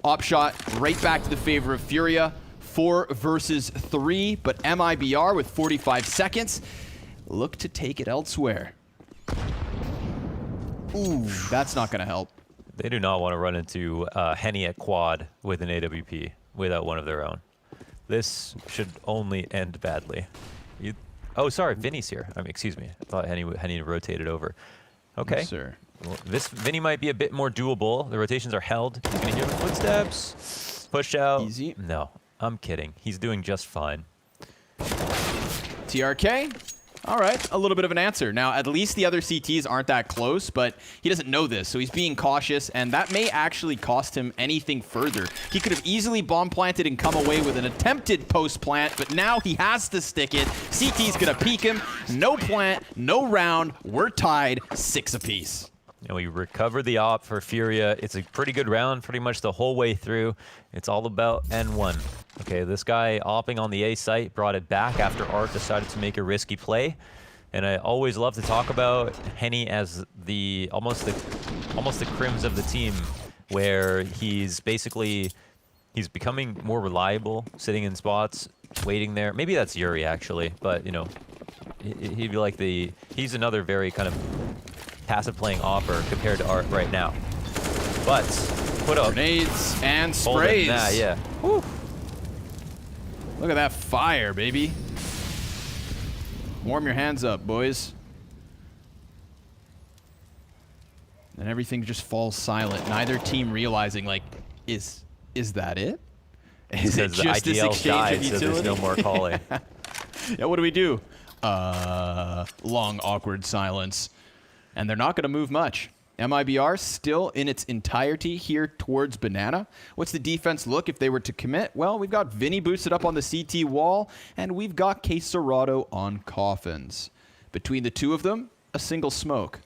Op shot right back to the favor of Furia. 4 versus 3, but MIBR with 45 seconds look to take it elsewhere. Ooh, that's not going to help. They do not want to run into Henny at quad with an AWP without one of their own. This should only end badly. Oh, sorry, Vinny's here. I mean, excuse me. I thought Henny rotated over. Okay. Yes, sir. Well, this Vinny might be a bit more doable. The rotations are held. He's going to hear the footsteps. Push out. Easy. No, I'm kidding. He's doing just fine. TRK? All right, a little bit of an answer. Now, at least the other CTs aren't that close, but he doesn't know this, so he's being cautious, and that may actually cost him anything further. He could have easily bomb planted and come away with an attempted post plant, but now he has to stick it. CT's gonna peek him. No plant, no round. We're tied 6 apiece. And we recovered the op for Furia. It's a pretty good round pretty much the whole way through. It's all about N1. Okay, this guy opping on the A site brought it back after Art decided to make a risky play. And I always love to talk about Henny as almost the Crims of the team, where he's becoming more reliable, sitting in spots, waiting there. Maybe that's Yuri actually, but you know, he'd be like he's another very kind of passive playing offer compared to Art right now. But put up grenades and sprays. Yeah. Whew. Look at that fire, baby. Warm your hands up, boys. And everything just falls silent. Neither team realizing, like, is that it? Is it just this exchange of utility? So there's no more calling. Yeah, what do we do? Long, awkward silence. And they're not going to move much. MIBR still in its entirety here towards Banana. What's the defense look if they were to commit? Well, we've got Vinny boosted up on the CT wall, and we've got CEST on coffins. Between the two of them, a single smoke.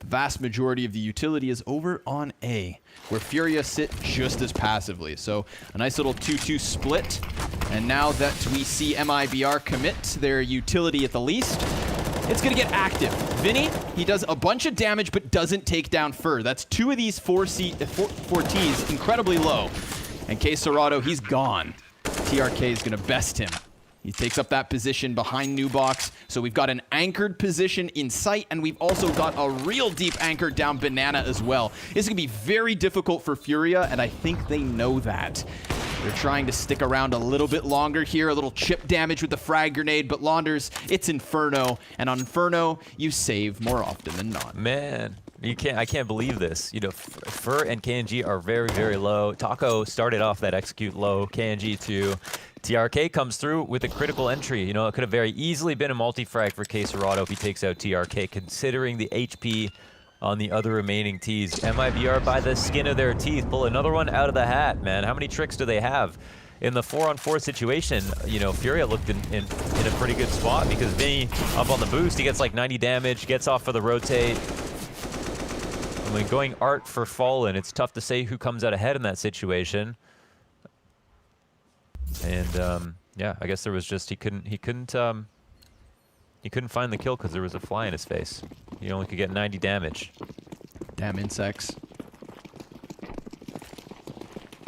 The vast majority of the utility is over on A, where Furia sit just as passively. So a nice little 2-2 split. And now that we see MIBR commit their utility at the least, it's going to get active. Vinny, he does a bunch of damage but doesn't take down Fur. That's 2 of these 4 Ts incredibly low. And K Serato, he's gone. TRK is going to best him. He takes up that position behind Nubox. So we've got an anchored position in sight, and we've also got a real deep anchor down Banana as well. This is going to be very difficult for Furia, and I think they know that. They're trying to stick around a little bit longer here. A little chip damage with the frag grenade, but Launders, it's Inferno. And on Inferno, you save more often than not. Man, I can't believe this. You know, Fur and KNG are very, very low. Taco started off that execute low. KNG too. TRK comes through with a critical entry. You know, it could have very easily been a multi-frag for K Serato if he takes out TRK, considering the HP on the other remaining Ts. MIBR by the skin of their teeth pull another one out of the hat, man. How many tricks do they have? In the 4-on-4 situation, you know, Furia looked in a pretty good spot because Vinny up on the boost, he gets like 90 damage, gets off for the rotate. I mean, going Art for Fallen, it's tough to say who comes out ahead in that situation. And yeah, I guess there was just he couldn't find the kill because there was a fly in his face. He only could get 90 damage. Damn insects.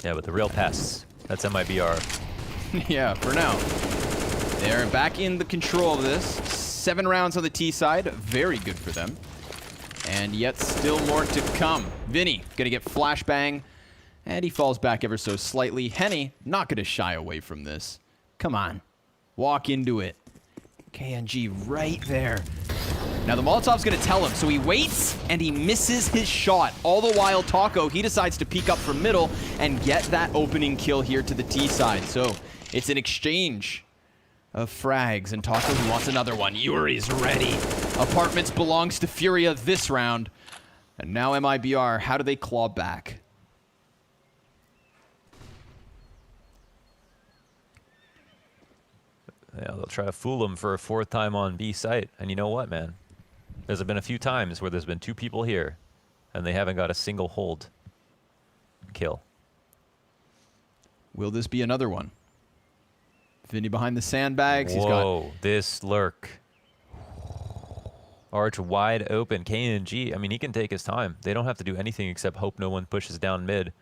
Yeah, but the real pests, that's MIBR. Yeah, for now. They're back in the control of this. 7 rounds on the T side, very good for them. And yet still more to come. Vinny gonna get flashbang, and he falls back ever so slightly. Henny not gonna shy away from this. Come on, walk into it. KNG right there. Now the Molotov's gonna tell him, so he waits and he misses his shot. All the while Taco, he decides to peek up from middle and get that opening kill here to the T side. So it's an exchange of frags, and Taco who wants another one. Yuri's ready. Apartments belongs to Furia this round. And now MIBR, how do they claw back? Yeah, they'll try to fool him for a 4th time on B site. And you know what, man? There's been a few times where there's been 2 people here, and they haven't got a single hold kill. Will this be another one? Vinny behind the sandbags. Whoa, He's got this lurk. Arch wide open. KNG, I mean, he can take his time. They don't have to do anything except hope no one pushes down mid.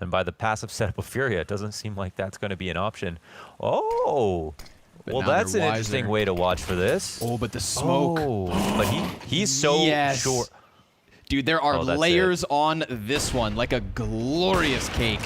And by the passive setup of Furia, it doesn't seem like that's going to be an option. Oh! But well, now that's an they're interesting wiser. way to watch for this. Oh, but the smoke. Oh, but he's so short. Dude, there are that's layers on this one, like a glorious cake.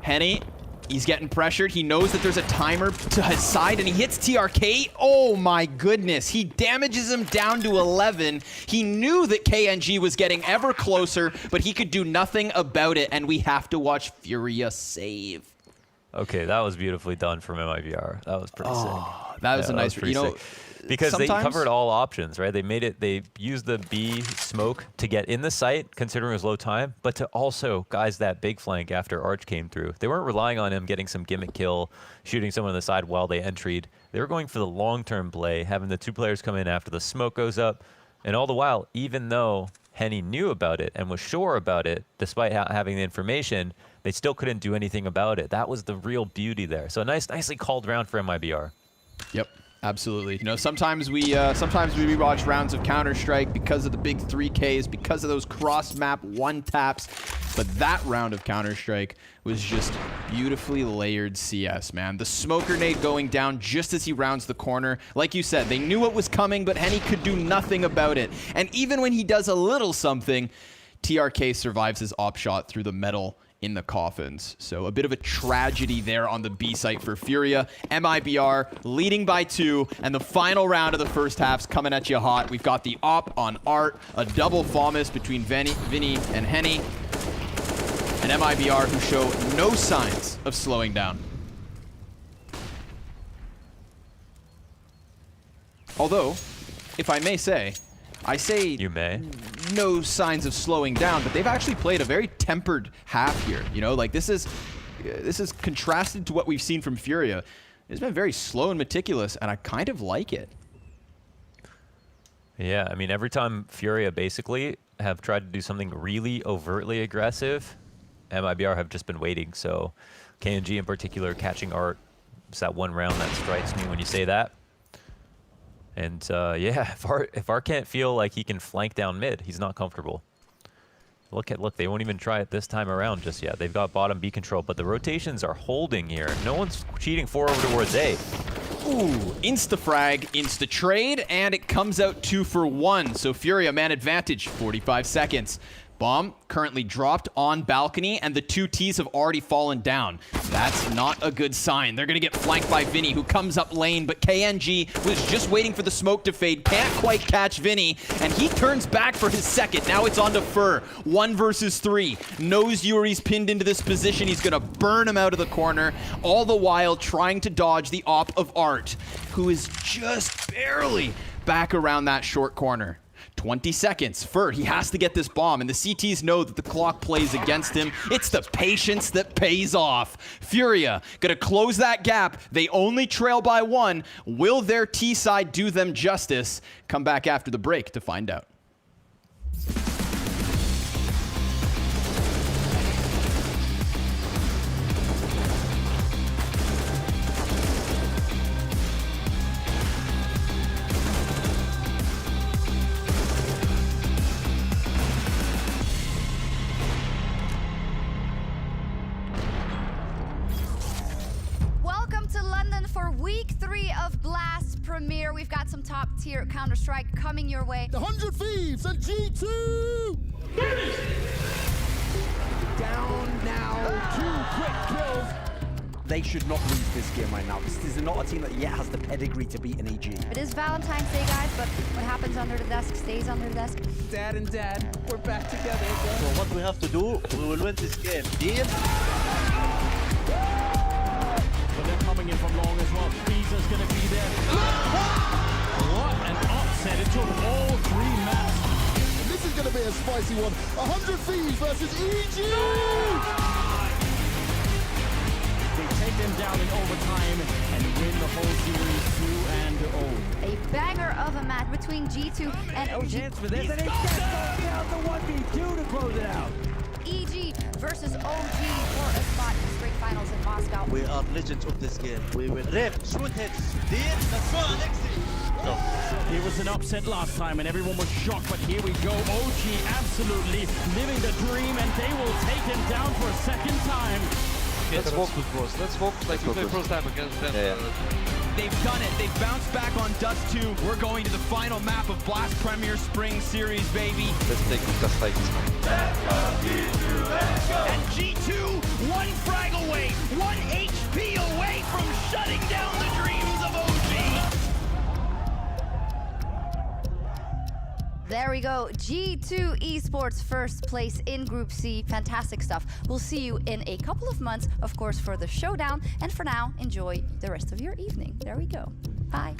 Henny, he's getting pressured. He knows that there's a timer to his side, and he hits TRK. Oh my goodness. He damages him down to 11. He knew that KNG was getting ever closer, but he could do nothing about it, and we have to watch Furia save. Okay, that was beautifully done from MIBR. That was pretty sick. That was a nice, pretty you know, sick. Because they sometimes- covered all options, right? They used the B smoke to get in the site, considering it was low time, but to also guys that big flank after Arch came through. They weren't relying on him getting some gimmick kill, shooting someone on the side while they entried. They were going for the long-term play, having the 2 players come in after the smoke goes up, and all the while, even though Henny knew about it and was sure about it, despite having the information, they still couldn't do anything about it. That was the real beauty there. So nicely called round for MIBR. Yep, absolutely. You know, sometimes we rewatch rounds of Counter-Strike because of the big 3Ks, because of those cross-map one-taps. But that round of Counter-Strike was just beautifully layered CS, man. The smoke grenade going down just as he rounds the corner. Like you said, they knew what was coming, but Henny could do nothing about it. And even when he does a little something, TRK survives his op shot through the metal in the coffins. So a bit of a tragedy there on the B site for Furia. MIBR leading by 2, and the final round of the first half's coming at you hot. We've got the op on Art, a double FAMAS between Vinny and Henny, and MIBR who show no signs of slowing down. Although, if I may say, you may. No signs of slowing down, but they've actually played a very tempered half here. You know, like this is contrasted to what we've seen from Furia. It's been very slow and meticulous, and I kind of like it. Yeah, I mean, every time Furia basically have tried to do something really overtly aggressive. MIBR have just been waiting, so KNG in particular catching Art. It's that one round that strikes me when you say that. And yeah, if Art can't feel like he can flank down mid, he's not comfortable. Look, they won't even try it this time around just yet. They've got bottom B control, but the rotations are holding here. No one's cheating 4 over towards A. Ooh, insta-frag, insta-trade, and it comes out 2 for 1. So Furia man advantage, 45 seconds. Bomb currently dropped on balcony, and the 2 Ts have already fallen down. That's not a good sign. They're going to get flanked by Vinny, who comes up lane, but KNG was just waiting for the smoke to fade. Can't quite catch Vinny, and he turns back for his second. Now it's on to Fur. 1 versus 3. Knows Yuri's pinned into this position. He's going to burn him out of the corner, all the while trying to dodge the op of Art, who is just barely back around that short corner. 20 seconds. Fur, he has to get this bomb, and the CTs know that the clock plays against him. It's the patience that pays off. Furia gonna close that gap. They only trail by 1. Will their T side do them justice? Come back after the break to find out. For week 3 of Blast Premier, we've got some top tier Counter-Strike coming your way. The 100 Thieves and G2! Down now, 2 quick kills. They should not lose this game right now. This is not a team that yet has the pedigree to beat an AG. It is Valentine's Day, guys, but what happens under the desk stays under the desk. Dad and Dad, we're back together again. So what we have to do, we will win this game. Deal? But they're coming in from long as well. Beezer's gonna be there. What an upset. It took all 3 maps. And this is gonna be a spicy one. 100 Thieves versus EG! They take them down in overtime and win the whole series 2-0. A banger of a match between G2 and OG. Chance for this, and they down the 1v2 to close it out. EG versus OG for a spot in straight finals in Moscow. We are legends of this game. We will rip, shoot hits. Deal? Let's go, Alexi! It was an upset last time and everyone was shocked, but here we go. OG absolutely living the dream, and they will take him down for a second time. Let's focus, bros. Let's focus like we played first time against them. They've done it. They've bounced back on Dust 2. We're going to the final map of Blast Premier Spring Series, baby. Let's take the fight. And G2, 1 frag away, 1 HP away from shutting down the dreams of OG. There we go. G2 Esports first place in Group C. Fantastic stuff. We'll see you in a couple of months, of course, for the showdown. And for now, enjoy the rest of your evening. There we go. Bye.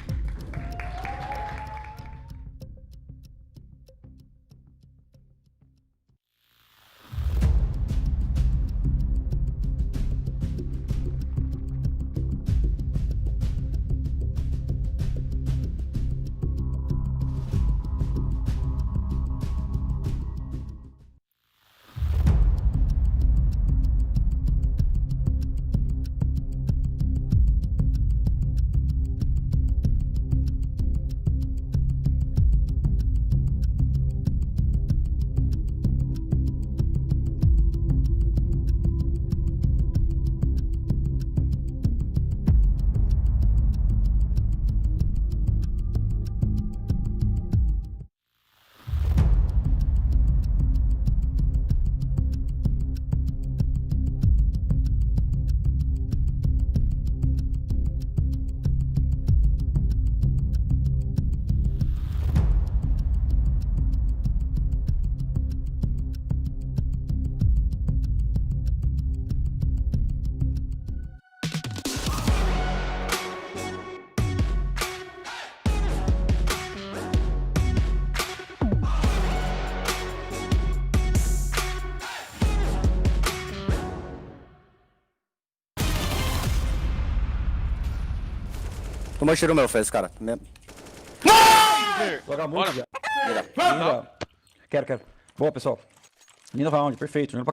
Tu mushroom eu fez, cara. Joga muito já. Quero. Boa, pessoal. Lindo round, perfeito.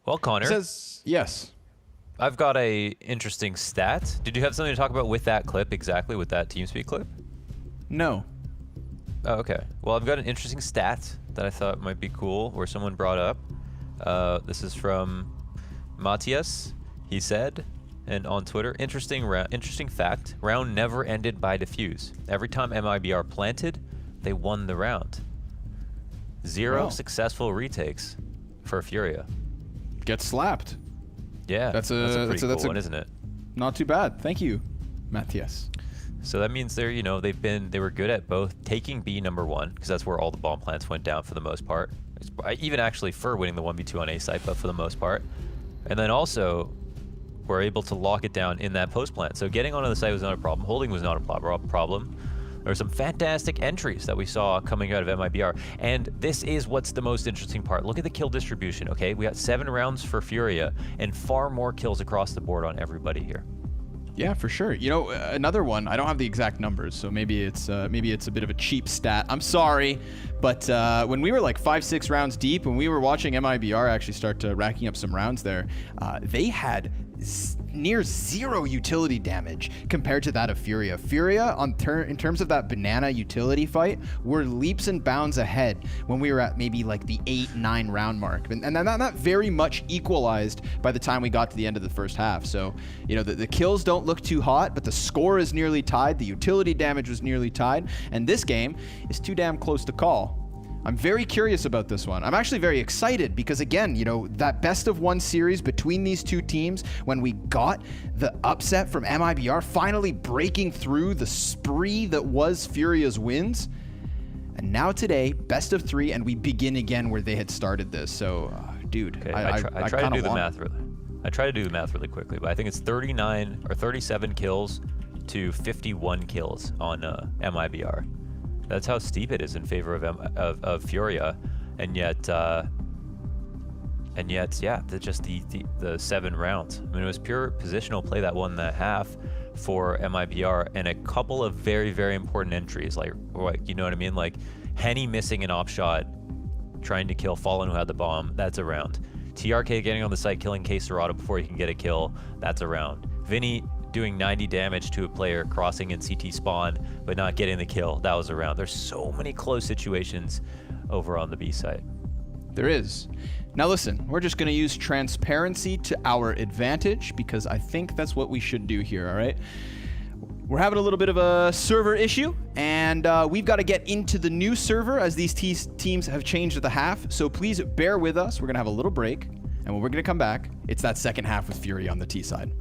Well, Connor. Says yes. I've got a interesting stat. Did you have something to talk about with that clip exactly, with that TeamSpeak clip? No. Oh, okay. Well, I've got an interesting stat that I thought might be cool, where someone brought up. This is from Matthias. He said, and on Twitter, interesting fact, round never ended by defuse. Every time MIBR planted, they won the round. 0 successful retakes for Furia. Get slapped. Yeah, that's a pretty cool one, isn't it? Not too bad. Thank you, Matthias. So that means they're, you know, they were good at both taking B #1, because that's where all the bomb plants went down for the most part. Even actually for winning the 1v2 on A site, but for the most part. And then also were able to lock it down in that post plant. So getting onto the site was not a problem. Holding was not a problem. There were some fantastic entries that we saw coming out of MIBR. And this is what's the most interesting part. Look at the kill distribution, okay? We got 7 rounds for Furia and far more kills across the board on everybody here. Yeah, for sure. You know, another one, I don't have the exact numbers, so maybe it's a bit of a cheap stat. I'm sorry, but when we were like 5-6 rounds deep, when we were watching MIBR actually start racking up some rounds there, they had near 0 utility damage compared to that of Furia. Furia, in terms of that banana utility fight, were leaps and bounds ahead when we were at maybe like the 8-9 round mark. And that very much equalized by the time we got to the end of the first half. So, you know, the kills don't look too hot, but the score is nearly tied. The utility damage was nearly tied. And this game is too damn close to call. I'm very curious about this one. I'm actually very excited because, again, you know, that best-of-1 series between these two teams, when we got the upset from MIBR, finally breaking through the spree that was Furia's wins. And now today, best of 3, and we begin again where they had started this. So, dude, okay, I try to do the math really. I try to do the math really quickly, but I think it's 39 or 37 kills to 51 kills on MIBR. That's how steep it is in favor of Furia, and yet, yeah, just the 7 rounds. I mean, it was pure positional play that won that half for MIBR, and a couple of very, very important entries, like you know what I mean, like Henny missing an op shot, trying to kill Fallen who had the bomb. That's a round. TRK getting on the site, killing K Serrata before he can get a kill. That's a round. Vinny doing 90 damage to a player crossing in CT spawn, but not getting the kill. That was a round. There's so many close situations over on the B side. There is. Now listen, we're just gonna use transparency to our advantage because I think that's what we should do here, all right? We're having a little bit of a server issue, and we've got to get into the new server as these teams have changed at the half, so please bear with us. We're gonna have a little break, and when we're gonna come back, it's that second half with Fury on the T side.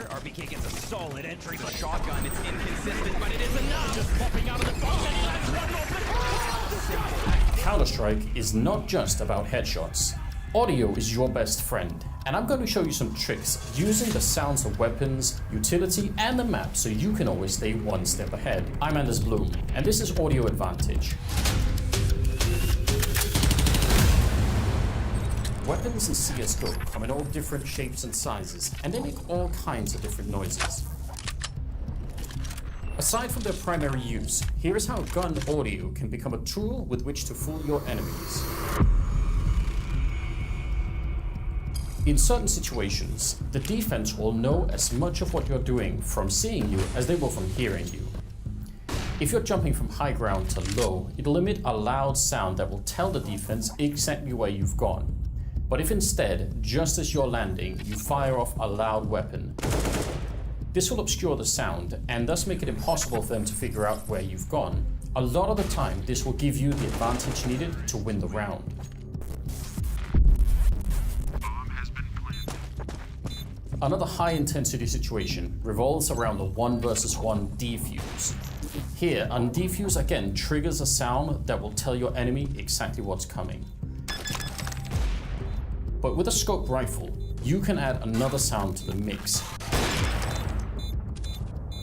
RBK gets a solid entry for shotgun. It's inconsistent, but it is enough. Just popping out of the box, and he lets one more. Counter-Strike is not just about headshots. Audio is your best friend, and I'm going to show you some tricks using the sounds of weapons, utility, and the map so you can always stay one step ahead. I'm Anders Bloom, and this is Audio Advantage. Weapons in CSGO come in all different shapes and sizes, and they make all kinds of different noises. Aside from their primary use, here is how gun audio can become a tool with which to fool your enemies. In certain situations, the defense will know as much of what you're doing from seeing you as they will from hearing you. If you're jumping from high ground to low, it'll emit a loud sound that will tell the defense exactly where you've gone. But if instead, just as you're landing, you fire off a loud weapon, this will obscure the sound and thus make it impossible for them to figure out where you've gone. A lot of the time, this will give you the advantage needed to win the round. Another high-intensity situation revolves around the 1 versus 1 defuse. Here, a defuse again triggers a sound that will tell your enemy exactly what's coming. But with a scope rifle, you can add another sound to the mix.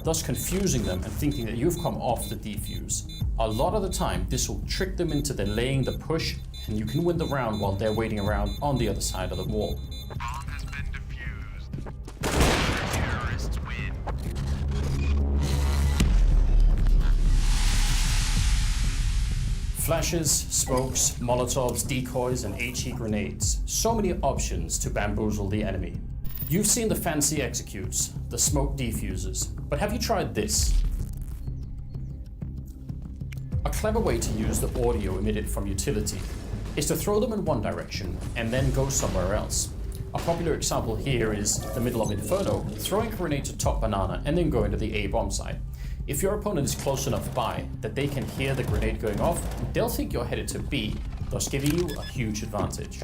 thus confusing them and thinking that you've come off the defuse. A lot of the time, this will trick them into delaying the push, and you can win the round while they're waiting around on the other side of the wall. Flashes, smokes, molotovs, decoys, and HE grenades. So many options to bamboozle the enemy. You've seen the fancy executes, the smoke defusers, but have you tried this? A clever way to use the audio emitted from utility is to throw them in one direction and then go somewhere else. A popular example here is the middle of Inferno, throwing a grenade to top banana and then going to the A bomb site. If your opponent is close enough by that they can hear the grenade going off, they'll think you're headed to B, thus giving you a huge advantage.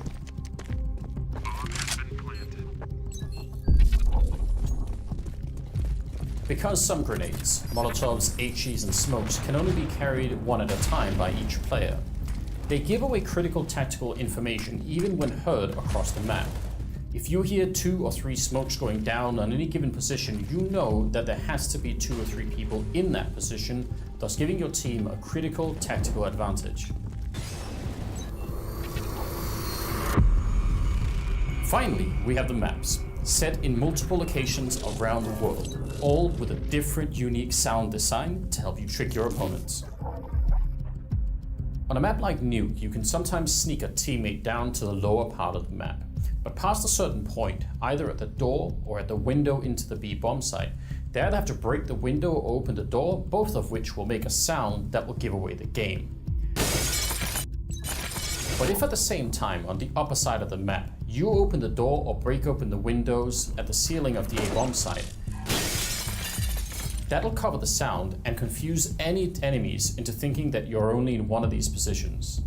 Because some grenades, molotovs, HEs and smokes can only be carried one at a time by each player, they give away critical tactical information even when heard across the map. If you hear 2 or 3 smokes going down on any given position, you know that there has to be 2 or 3 people in that position, thus giving your team a critical tactical advantage. Finally, we have the maps, set in multiple locations around the world, all with a different unique sound design to help you trick your opponents. On a map like Nuke, you can sometimes sneak a teammate down to the lower part of the map. But past a certain point, either at the door or at the window into the B bomb site, they either have to break the window or open the door, both of which will make a sound that will give away the game. But if at the same time, on the upper side of the map, you open the door or break open the windows at the ceiling of the A bomb site, that'll cover the sound and confuse any enemies into thinking that you're only in one of these positions.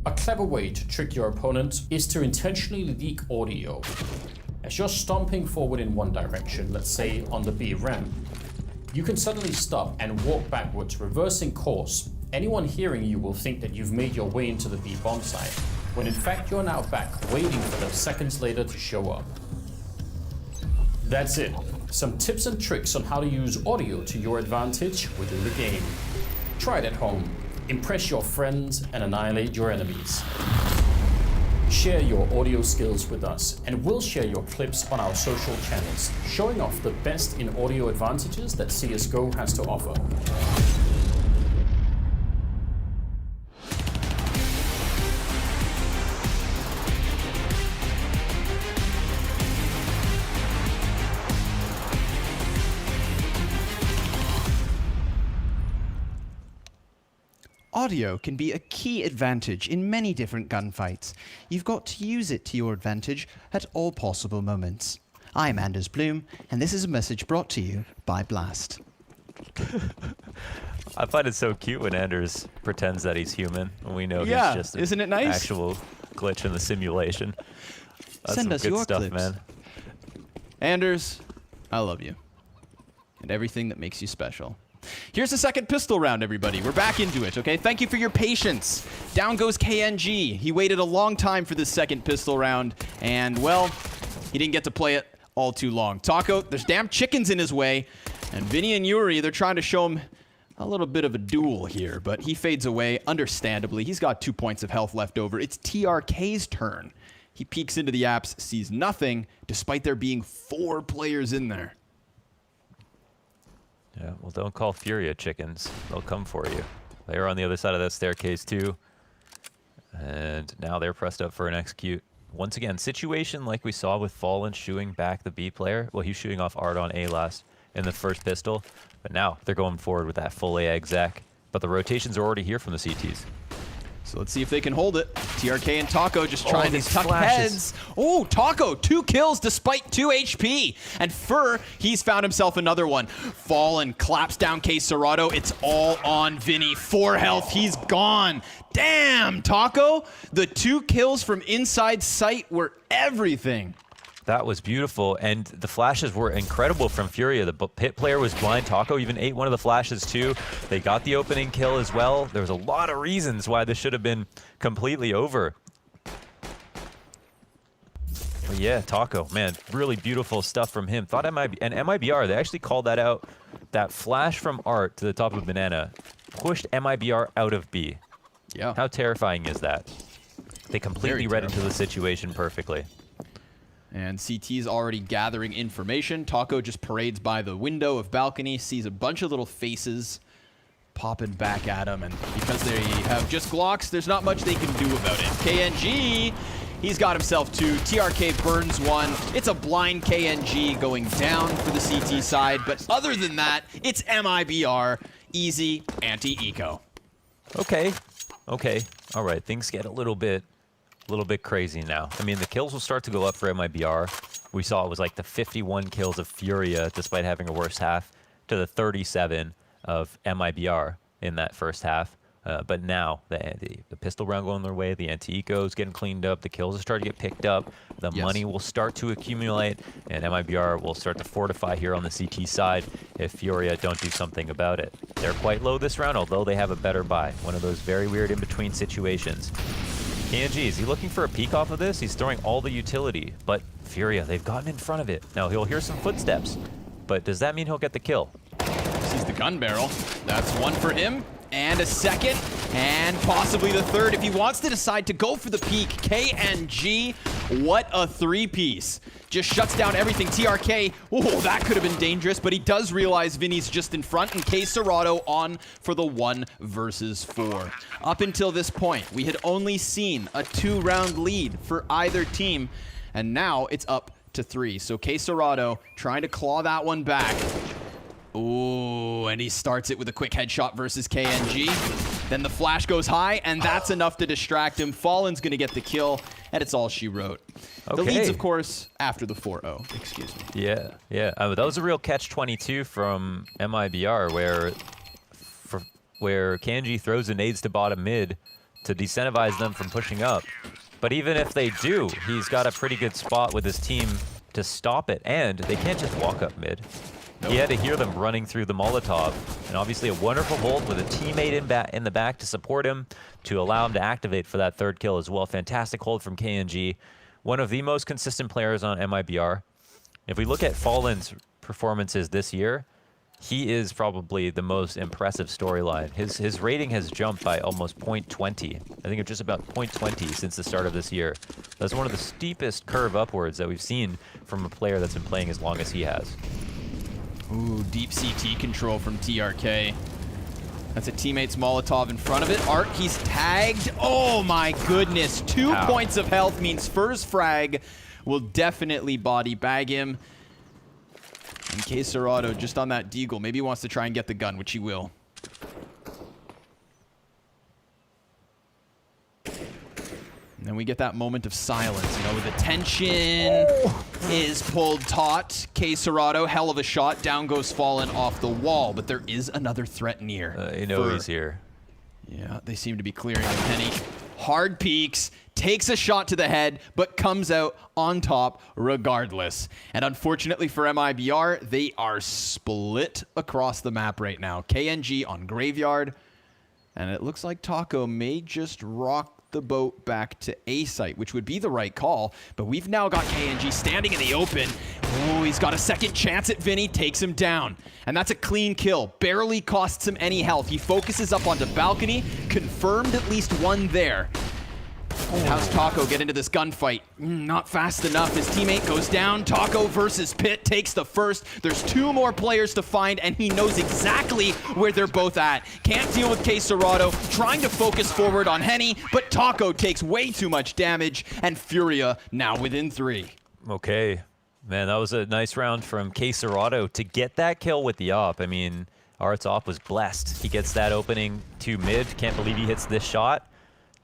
A clever way to trick your opponent is to intentionally leak audio. As you're stomping forward in one direction, let's say on the B ramp, you can suddenly stop and walk backwards, reversing course. Anyone hearing you will think that you've made your way into the B bomb site, when in fact you're now back waiting for them seconds later to show up. That's it. Some tips and tricks on how to use audio to your advantage within the game. Try it at home. Impress your friends and annihilate your enemies. Share your audio skills with us, and we'll share your clips on our social channels, showing off the best in audio advantages that CSGO has to offer. Audio can be a key advantage in many different gunfights. You've got to use it to your advantage at all possible moments. I'm Anders Bloom, and this is a message brought to you by Blast. I find it so cute when Anders pretends that he's human, and we know he's just an isn't it nice? Actual glitch in the simulation. That's Send some us good your stuff, clips. man. Anders, I love you. And everything that makes you special. Here's the second pistol round, everybody. We're back into it, okay? Thank you for your patience. Down goes KNG. He waited a long time for this second pistol round, and, well, he didn't get to play it all too long. Taco, there's damn chickens in his way, and Vinny and Yuri, they're trying to show him a little bit of a duel here, but he fades away, understandably. He's got 2 points of health left over. It's TRK's turn. He peeks into the apps, sees nothing, despite there being 4 players in there. Yeah, well, don't call Furia chickens. They'll come for you. They're on the other side of that staircase, too. And now they're pressed up for an execute. Once again, situation like we saw with Fallen shooing back the B player. Well, he was shooting off Art on A last in the first pistol. But now they're going forward with that full A exec. But the rotations are already here from the CTs. So let's see if they can hold it. TRK and Taco just trying to tuck flashes. heads. Oh, Taco, 2 kills despite 2 HP. And Fur, he's found himself another one. Fallen claps down K Serato. It's all on Vinny. 4 health, he's gone. Damn, Taco. The 2 kills from inside sight were everything. That was beautiful, and the flashes were incredible from Furia. The pit player was blind. Taco even ate one of the flashes too. They got the opening kill as well. There was a lot of reasons why this should have been completely over. Well, yeah, Taco, man, really beautiful stuff from him. Thought MIBR, they actually called that out. That flash from Art to the top of Banana pushed MIBR out of B. Yeah. How terrifying is that? They completely read into the situation perfectly. And CT's already gathering information. Taco just parades by the window of balcony, sees a bunch of little faces popping back at him, and because they have just Glocks, there's not much they can do about it. KNG, he's got himself two. TRK burns one. It's a blind KNG going down for the CT side, but other than that, it's MIBR, easy anti-eco. Okay, all right. Things get a little bit crazy now. I mean, the kills will start to go up for MIBR. We saw it was like the 51 kills of Furia, despite having a worse half, to the 37 of MIBR in that first half. But now the pistol round going their way, the anti-eco is getting cleaned up, the kills are starting to get picked up, the money will start to accumulate, and MIBR will start to fortify here on the CT side if Furia don't do something about it. They're quite low this round, although they have a better buy. One of those very weird in-between situations. KNG, is he looking for a peek off of this? He's throwing all the utility, but Furia, they've gotten in front of it. Now he'll hear some footsteps, but does that mean he'll get the kill? Sees the gun barrel. That's one for him, and a second, and possibly the third if he wants to decide to go for the peek. KNG, what a three-piece. Just shuts down everything. TRK, oh, that could have been dangerous, but he does realize Vinny's just in front, and K Serato on for the 1 versus 4. Up until this point, we had only seen a 2-round lead for either team, and now it's up to 3. So K Serato trying to claw that one back. Ooh, and he starts it with a quick headshot versus KNG. Then the flash goes high, and that's enough to distract him. Fallen's going to get the kill, and it's all she wrote. The leads, of course, after the 4-0. Excuse me. Yeah. That was a real catch-22 from MIBR, where KNG throws the nades to bottom mid to disincentivize them from pushing up. But even if they do, he's got a pretty good spot with his team to stop it, and they can't just walk up mid. Nope. He had to hear them running through the Molotov, and obviously a wonderful hold with a teammate in the back to support him, to allow him to activate for that third kill as well. Fantastic hold from KNG, one of the most consistent players on MIBR. If we look at Fallen's performances this year, he is probably the most impressive storyline. His rating has jumped by almost 0.20. I think it's just about 0.20 since the start of this year. That's one of the steepest curve upwards that we've seen from a player that's been playing as long as he has. Ooh, deep CT control from TRK. That's a teammate's Molotov in front of it. Art, he's tagged. Oh my goodness. 2 points of health means first frag will definitely body bag him. And K Serato just on that deagle. Maybe he wants to try and get the gun, which he will. And then we get that moment of silence, you know, the tension is pulled taut. K Serato, hell of a shot. Down goes Fallen off the wall, but there is another threat near. You know he's here. Yeah, they seem to be clearing him. Penny hard peeks, takes a shot to the head, but comes out on top regardless. And unfortunately for MIBR, they are split across the map right now. KNG on Graveyard, and it looks like Taco may just rock the boat back to A site, which would be the right call, but we've now got KNG standing in the open. Oh, he's got a second chance at Vinny, takes him down. And that's a clean kill, barely costs him any health. He focuses up onto balcony, confirmed at least one there. And how's Taco get into this gunfight? Not fast enough. His teammate goes down. Taco versus Pit takes the first. There's 2 more players to find, and he knows exactly where they're both at. Can't deal with K Serato, trying to focus forward on Henny, but Taco takes way too much damage, and Furia now within 3. Okay. Man, that was a nice round from K Serato to get that kill with the op. I mean, Art's op was blessed. He gets that opening to mid. Can't believe he hits this shot.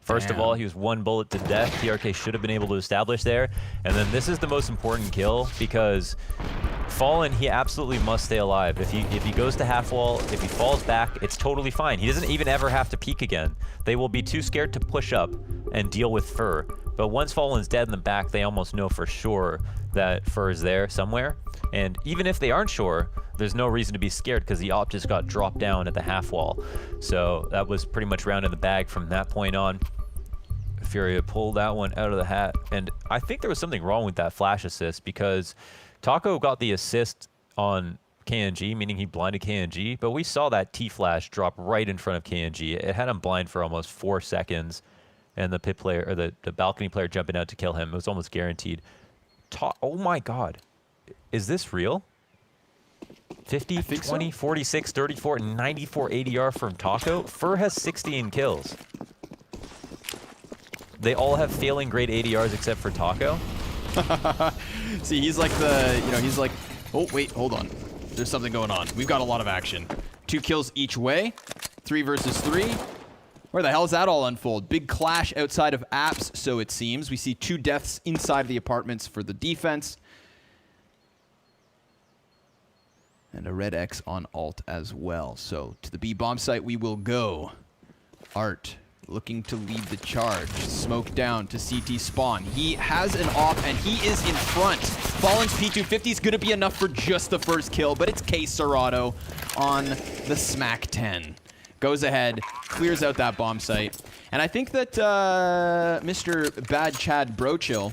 First of all, he was 1 bullet to death. TRK should have been able to establish there. And then this is the most important kill because Fallen, he absolutely must stay alive. If he goes to half wall, if he falls back, it's totally fine. He doesn't even ever have to peek again. They will be too scared to push up and deal with Fur. But once Fallen's dead in the back, they almost know for sure that Fur is there somewhere. And even if they aren't sure, there's no reason to be scared because the op just got dropped down at the half wall. So that was pretty much round in the bag from that point on. Furia pulled that one out of the hat. And I think there was something wrong with that flash assist because Taco got the assist on KNG, meaning he blinded KNG, but we saw that T-flash drop right in front of KNG. It had him blind for almost 4 seconds, and the pit player, or the balcony player jumping out to kill him. It was almost guaranteed. Oh my god. Is this real? 50, 20, so. 46, 34, 94 ADR from Taco. Fur has 16 kills. They all have failing grade ADRs except for Taco. See, he's like the, he's like, oh, wait, hold on. There's something going on. We've got a lot of action. 2 kills each way. 3 versus 3. Where the hell does that all unfold? Big clash outside of apps, so it seems. We see 2 deaths inside the apartments for the defense. And a red X on alt as well. So to the B bomb site we will go. Art looking to lead the charge. Smoke down to CT spawn. He has an op and he is in front. Fallen's P250 is going to be enough for just the first kill, but it's K-Serato on the Smack 10. Goes ahead, clears out that bomb site. And I think that Mr. Bad Chad Brochill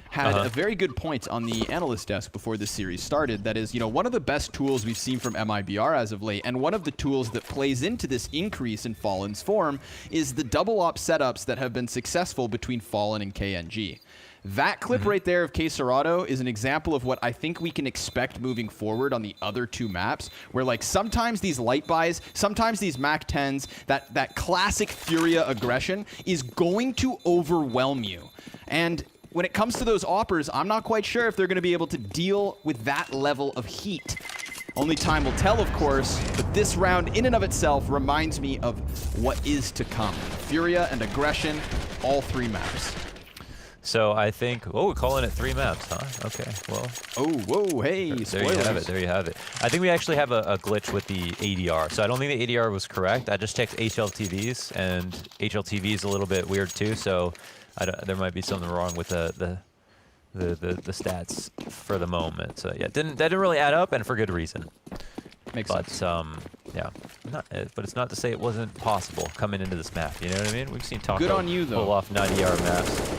had a very good point on the analyst desk before this series started. That is, one of the best tools we've seen from MIBR as of late, and one of the tools that plays into this increase in Fallen's form is the double op setups that have been successful between Fallen and KNG. That clip right there of K-Serato is an example of what I think we can expect moving forward on the other 2 maps, where like sometimes these light buys, sometimes these Mac 10s, that classic Furia aggression is going to overwhelm you. And when it comes to those oppers, I'm not quite sure if they're going to be able to deal with that level of heat. Only time will tell, of course, but this round in and of itself reminds me of what is to come. Furia and aggression, all 3 maps. So I think, we're calling it 3 maps, huh? Okay, well. Oh, whoa, hey, there you have it, there you have it. I think we actually have a glitch with the ADR. So I don't think the ADR was correct. I just checked HLTVs, and HLTV is a little bit weird too, so there might be something wrong with the stats for the moment. So yeah, that didn't really add up, and for good reason. Makes sense. Yeah, but it's not to say it wasn't possible coming into this map. You know what I mean? We've seen Taco good on you, though. Pull off 90-yard maps.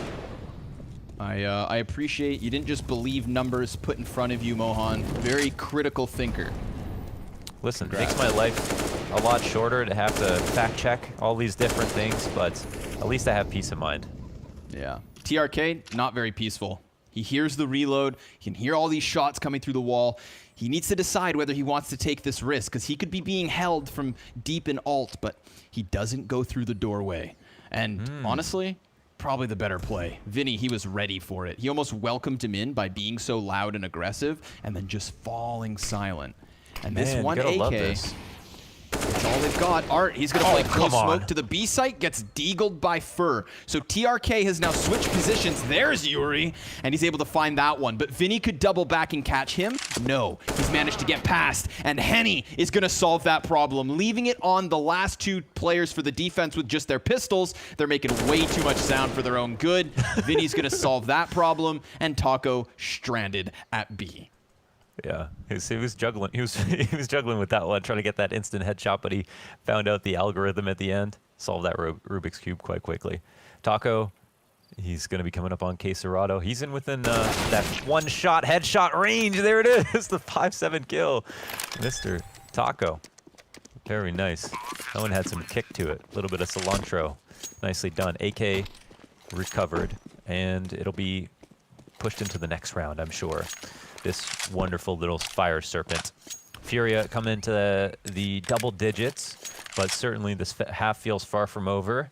I appreciate you didn't just believe numbers put in front of you, Mohan. Very critical thinker. Listen, it makes my life a lot shorter to have to fact check all these different things, but at least I have peace of mind. Yeah. TRK, not very peaceful. He hears the reload. He can hear all these shots coming through the wall. He needs to decide whether he wants to take this risk, because he could be being held from deep in alt, but he doesn't go through the doorway. And honestly, probably the better play. Vinny, he was ready for it. He almost welcomed him in by being so loud and aggressive, and then just falling silent. And this one AK... That's all they've got. Art, he's going to play close smoke to the B site, gets deagled by Fur. So TRK has now switched positions. There's Yuri, and he's able to find that one. But Vinny could double back and catch him? No. He's managed to get past, and Henny is going to solve that problem, leaving it on the last 2 players for the defense with just their pistols. They're making way too much sound for their own good. Vinny's going to solve that problem, and Taco stranded at B. Yeah, he was juggling. He was juggling with that one, trying to get that instant headshot, but he found out the algorithm at the end. Solved that Rubik's Cube quite quickly. Taco, he's going to be coming up on K-Serato. He's in within that 1-shot headshot range. There it is, the 5-7 kill. Mr. Taco. Very nice. That one had some kick to it. A little bit of cilantro. Nicely done. AK recovered, and it'll be pushed into the next round, I'm sure. This wonderful little fire serpent. Furia come into the double digits, but certainly this half feels far from over.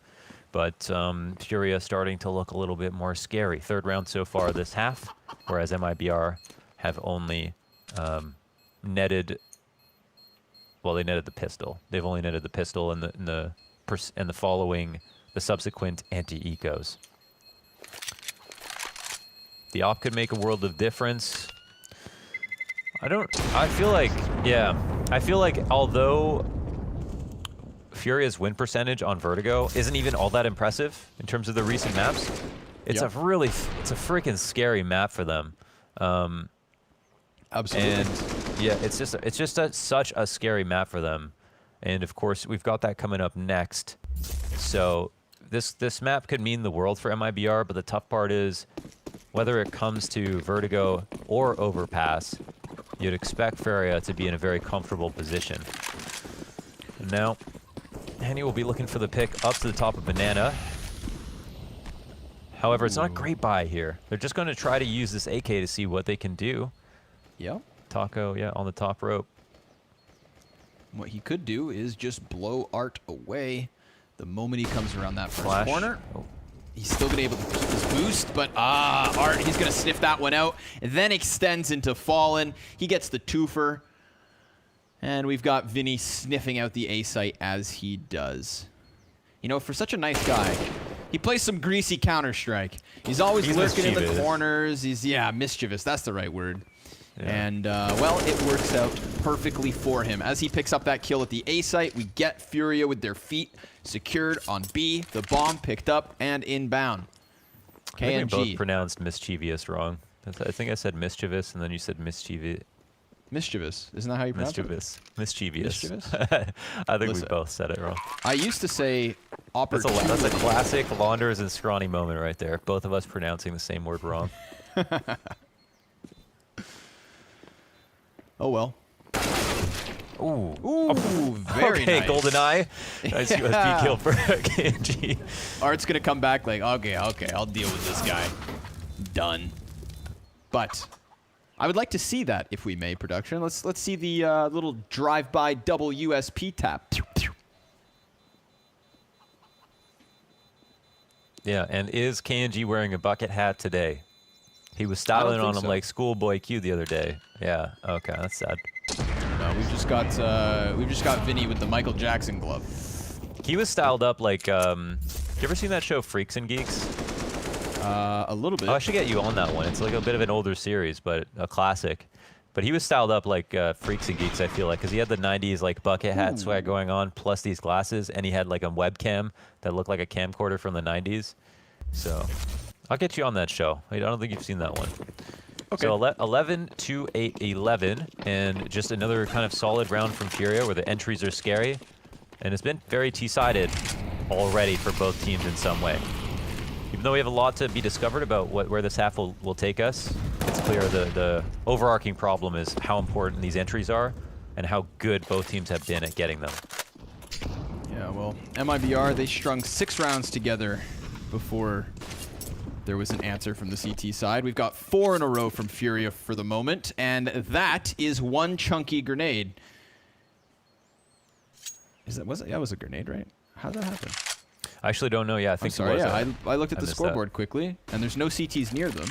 But Furia starting to look a little bit more scary. 3rd round so far this half, whereas MIBR have only netted. Well, they netted the pistol. They've only netted the pistol and the subsequent anti-ecos. The op could make a world of difference. I feel like although Furia's win percentage on Vertigo isn't even all that impressive in terms of the recent maps, it's a freaking scary map for them. Absolutely. And yeah, it's just such a scary map for them. And of course, we've got that coming up next. So this map could mean the world for MIBR, but the tough part is whether it comes to Vertigo or Overpass, you'd expect Furia to be in a very comfortable position. And now, Henny will be looking for the pick up to the top of Banana. However, it's not a great buy here. They're just going to try to use this AK to see what they can do. Yep. Taco, yeah, on the top rope. What he could do is just blow Art away the moment he comes around that first Flash. corner. He's still going to be able to keep his boost, but Art, he's going to sniff that one out, and then extends into Fallen. He gets the twofer, and we've got Vinny sniffing out the A site as he does. You know, for such a nice guy, he plays some greasy Counter-Strike. He's always lurking in the corners. He's, yeah, mischievous. That's the right word. Yeah. And, well, it works out perfectly for him. As he picks up that kill at the A site, we get Furia with their feet secured on B. The bomb picked up and inbound. I think we both pronounced mischievous wrong. I think I said mischievous, and then you said mischievous. Mischievous. Isn't that how you pronounce it? Mischievous. Mischievous? I think we both said it wrong. I used to say opportunity. That's a classic Launders and Scrawny moment right there. Both of us pronouncing the same word wrong. Oh, well. Ooh. Ooh, very okay, nice. GoldenEye. Nice USP kill for KNG. Art's going to come back like, okay, I'll deal with this guy. Done. But I would like to see that, if we may, production. Let's see the little drive-by double USP tap. Yeah, and is KNG wearing a bucket hat today? He was styling on him like Schoolboy Q the other day. Yeah. Okay, that's sad. No, we've just got Vinny with the Michael Jackson glove. He was styled up like. You ever seen that show Freaks and Geeks? A little bit. Oh, I should get you on that one. It's like a bit of an older series, but a classic. But he was styled up like Freaks and Geeks, I feel like, because he had the 90s like bucket hat swag going on, plus these glasses, and he had like a webcam that looked like a camcorder from the 90s. So I'll get you on that show. I don't think you've seen that one. Okay. So 11-2-8-11, and just another kind of solid round from Furia where the entries are scary. And it's been very T-sided already for both teams in some way. Even though we have a lot to be discovered about where this half will take us, it's clear the overarching problem is how important these entries are and how good both teams have been at getting them. Yeah, well, MIBR, they strung 6 rounds together before there was an answer from the CT side. We've got 4 in a row from Furia for the moment, and that is one chunky grenade. That was a grenade, right? How did that happen? I actually don't know. Yeah, I think sorry, it was. Yeah, I looked at the scoreboard quickly, and there's no CTs near them.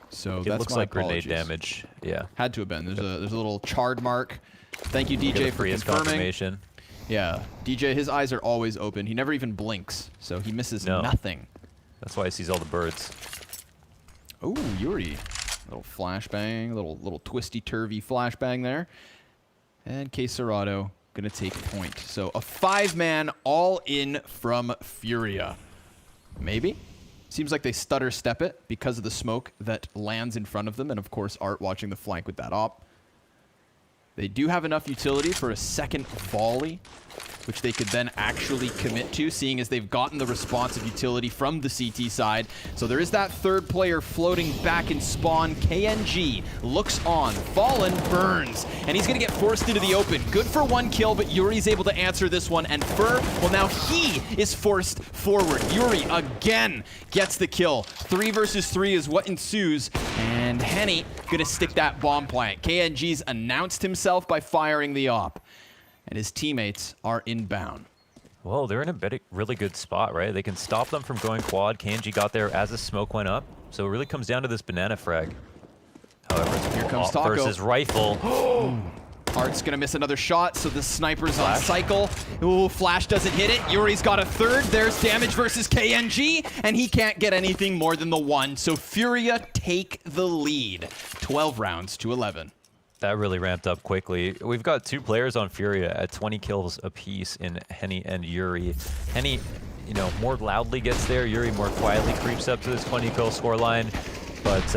So it that's looks my like apologies. grenade damage. Yeah. Had to have been. There's a little charred mark. Thank you, DJ, for confirming. Confirmation. Yeah, DJ, his eyes are always open. He never even blinks, so he misses nothing. That's why he sees all the birds. Oh, Yuri. Little flashbang, little twisty-turvy flashbang there. And K Serato gonna take point. So a 5-man all-in from Furia. Maybe? Seems like they stutter step it because of the smoke that lands in front of them, and of course Art watching the flank with that op. They do have enough utility for a second volley, which they could then actually commit to, seeing as they've gotten the responsive utility from the CT side. So there is that third player floating back in spawn. KNG looks on. Fallen burns, and he's going to get forced into the open. Good for 1 kill, but Yuri's able to answer this one. And Fur, well, now he is forced forward. Yuri again gets the kill. 3 versus 3 is what ensues. And Henny going to stick that bomb plant. KNG's announced himself by firing the op. And his teammates are inbound. Well, they're in a really good spot, right? They can stop them from going quad. KNG got there as the smoke went up. So it really comes down to this banana frag. However, it's here comes Taco versus rifle. Art's gonna miss another shot, so the sniper's on cycle. Ooh, flash doesn't hit it. Yuri's got a third. There's damage versus KNG, and he can't get anything more than the 1. So Furia take the lead, 12 rounds to 11. That really ramped up quickly. We've got 2 players on Furia at 20 kills apiece in Henny and Yuri. Henny, more loudly gets there. Yuri more quietly creeps up to this 20 kill scoreline. But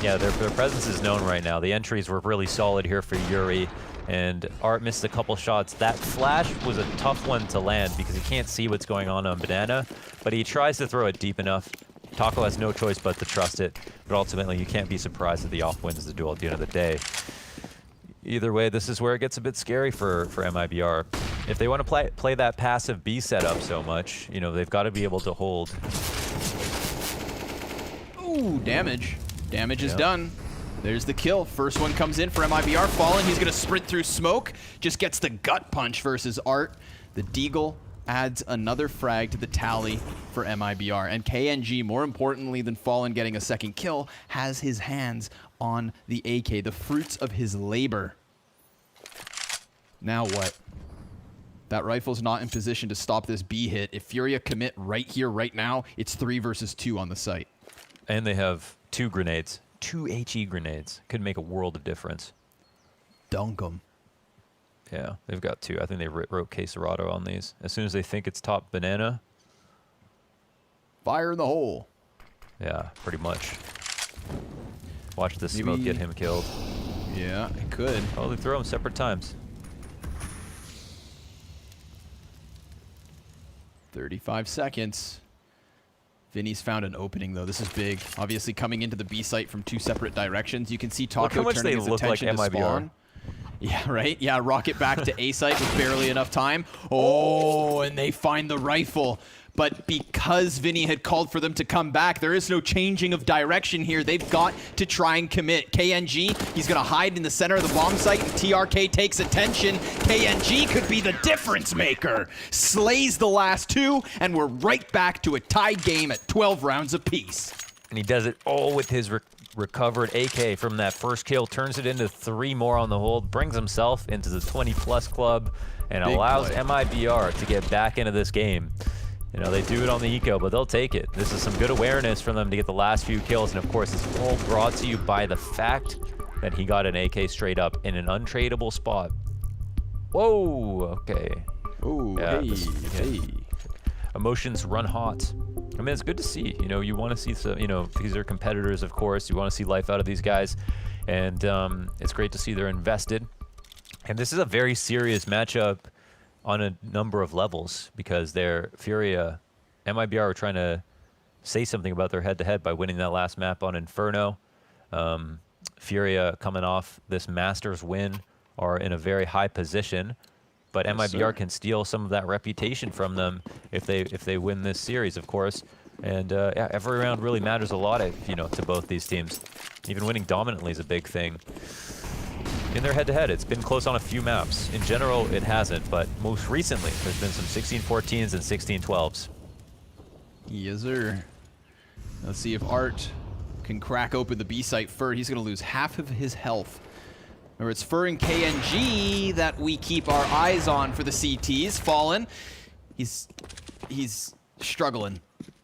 yeah, their presence is known right now. The entries were really solid here for Yuri, and Art missed a couple shots. That flash was a tough one to land because he can't see what's going on Banana, but he tries to throw it deep enough. Taco has no choice but to trust it, but ultimately you can't be surprised that the off wins the duel at the end of the day. Either way, this is where it gets a bit scary for MIBR. If they want to play that passive B setup so much, you know, they've got to be able to hold. Ooh, damage. Damage is done. There's the kill. First one comes in for MIBR. Fallen, he's going to sprint through smoke. Just gets the gut punch versus Art. The Deagle adds another frag to the tally for MIBR. And KNG, more importantly than Fallen getting a second kill, has his hands on the AK, the fruits of his labor. Now what? That rifle's not in position to stop this B hit. If Furia commit right here, right now, it's 3 versus 2 on the site. And they have 2 grenades. 2 HE grenades. Could make a world of difference. Dunk 'em. Yeah, they've got 2. I think they wrote Quesarado on these. As soon as they think it's top Banana. Fire in the hole. Yeah, pretty much. Watch the smoke get him killed. Yeah, it could. Probably throw them separate times. 35 seconds. Vinny's found an opening, though. This is big. Obviously, coming into the B site from 2 separate directions. You can see Taco turning his attention to spawn. Yeah, right? Yeah, rocket back to A site with barely enough time. Oh, and they find the rifle. But because Vinny had called for them to come back, there is no changing of direction here. They've got to try and commit. KNG, he's going to hide in the center of the bomb site, and TRK takes attention. KNG could be the difference maker. Slays the last 2, and we're right back to a tied game at 12 rounds apiece. And he does it all with his recovered AK from that first kill, turns it into 3 more on the hold, brings himself into the 20-plus club, and Big allows play. MIBR to get back into this game. You know, they do it on the eco, but they'll take it. This is some good awareness from them to get the last few kills, and of course, it's all brought to you by the fact that he got an AK straight up in an untradeable spot. Whoa, okay. Ooh, yeah, hey. Emotions run hot. I mean, it's good to see. You know, you want to see some, you know, these are competitors, of course. You want to see life out of these guys, and it's great to see they're invested. And this is a very serious matchup on a number of levels because they're Furia, MIBR are trying to say something about their head-to-head by winning that last map on Inferno. Furia coming off this Masters win are in a very high position, but MIBR can steal some of that reputation from them if they win this series, of course. And yeah, every round really matters a lot, you know, to both these teams. Even winning dominantly is a big thing. In their head-to-head, it's been close on a few maps. In general, it hasn't, but most recently, there's been some 16-14s and 16-12s. Yes, sir. Let's see if Art can crack open the B site first. He's going to lose half of his health. Or it's Fur and KNG that we keep our eyes on for the CTs. Fallen. He's struggling.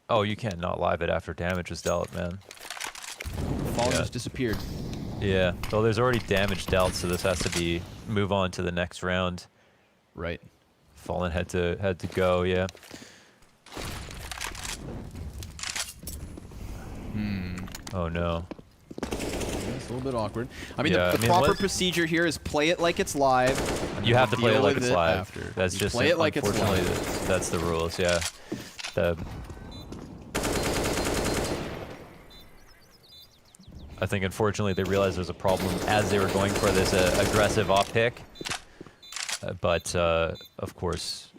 Oh, you can't not live it after damage is dealt, man. Fallen just disappeared. Yeah, well, there's already damage dealt, so this has to be move on to the next round. Right. Fallen had to go, yeah. Oh no. It's a little bit awkward. I mean, Yeah, the proper procedure here is play it like it's live. And You have to play it deal like with it's it live. after. That's You just play it like it's unfortunately, live. that's the rules, yeah. I think unfortunately they realized there's a problem as they were going for this aggressive op pick. But of course,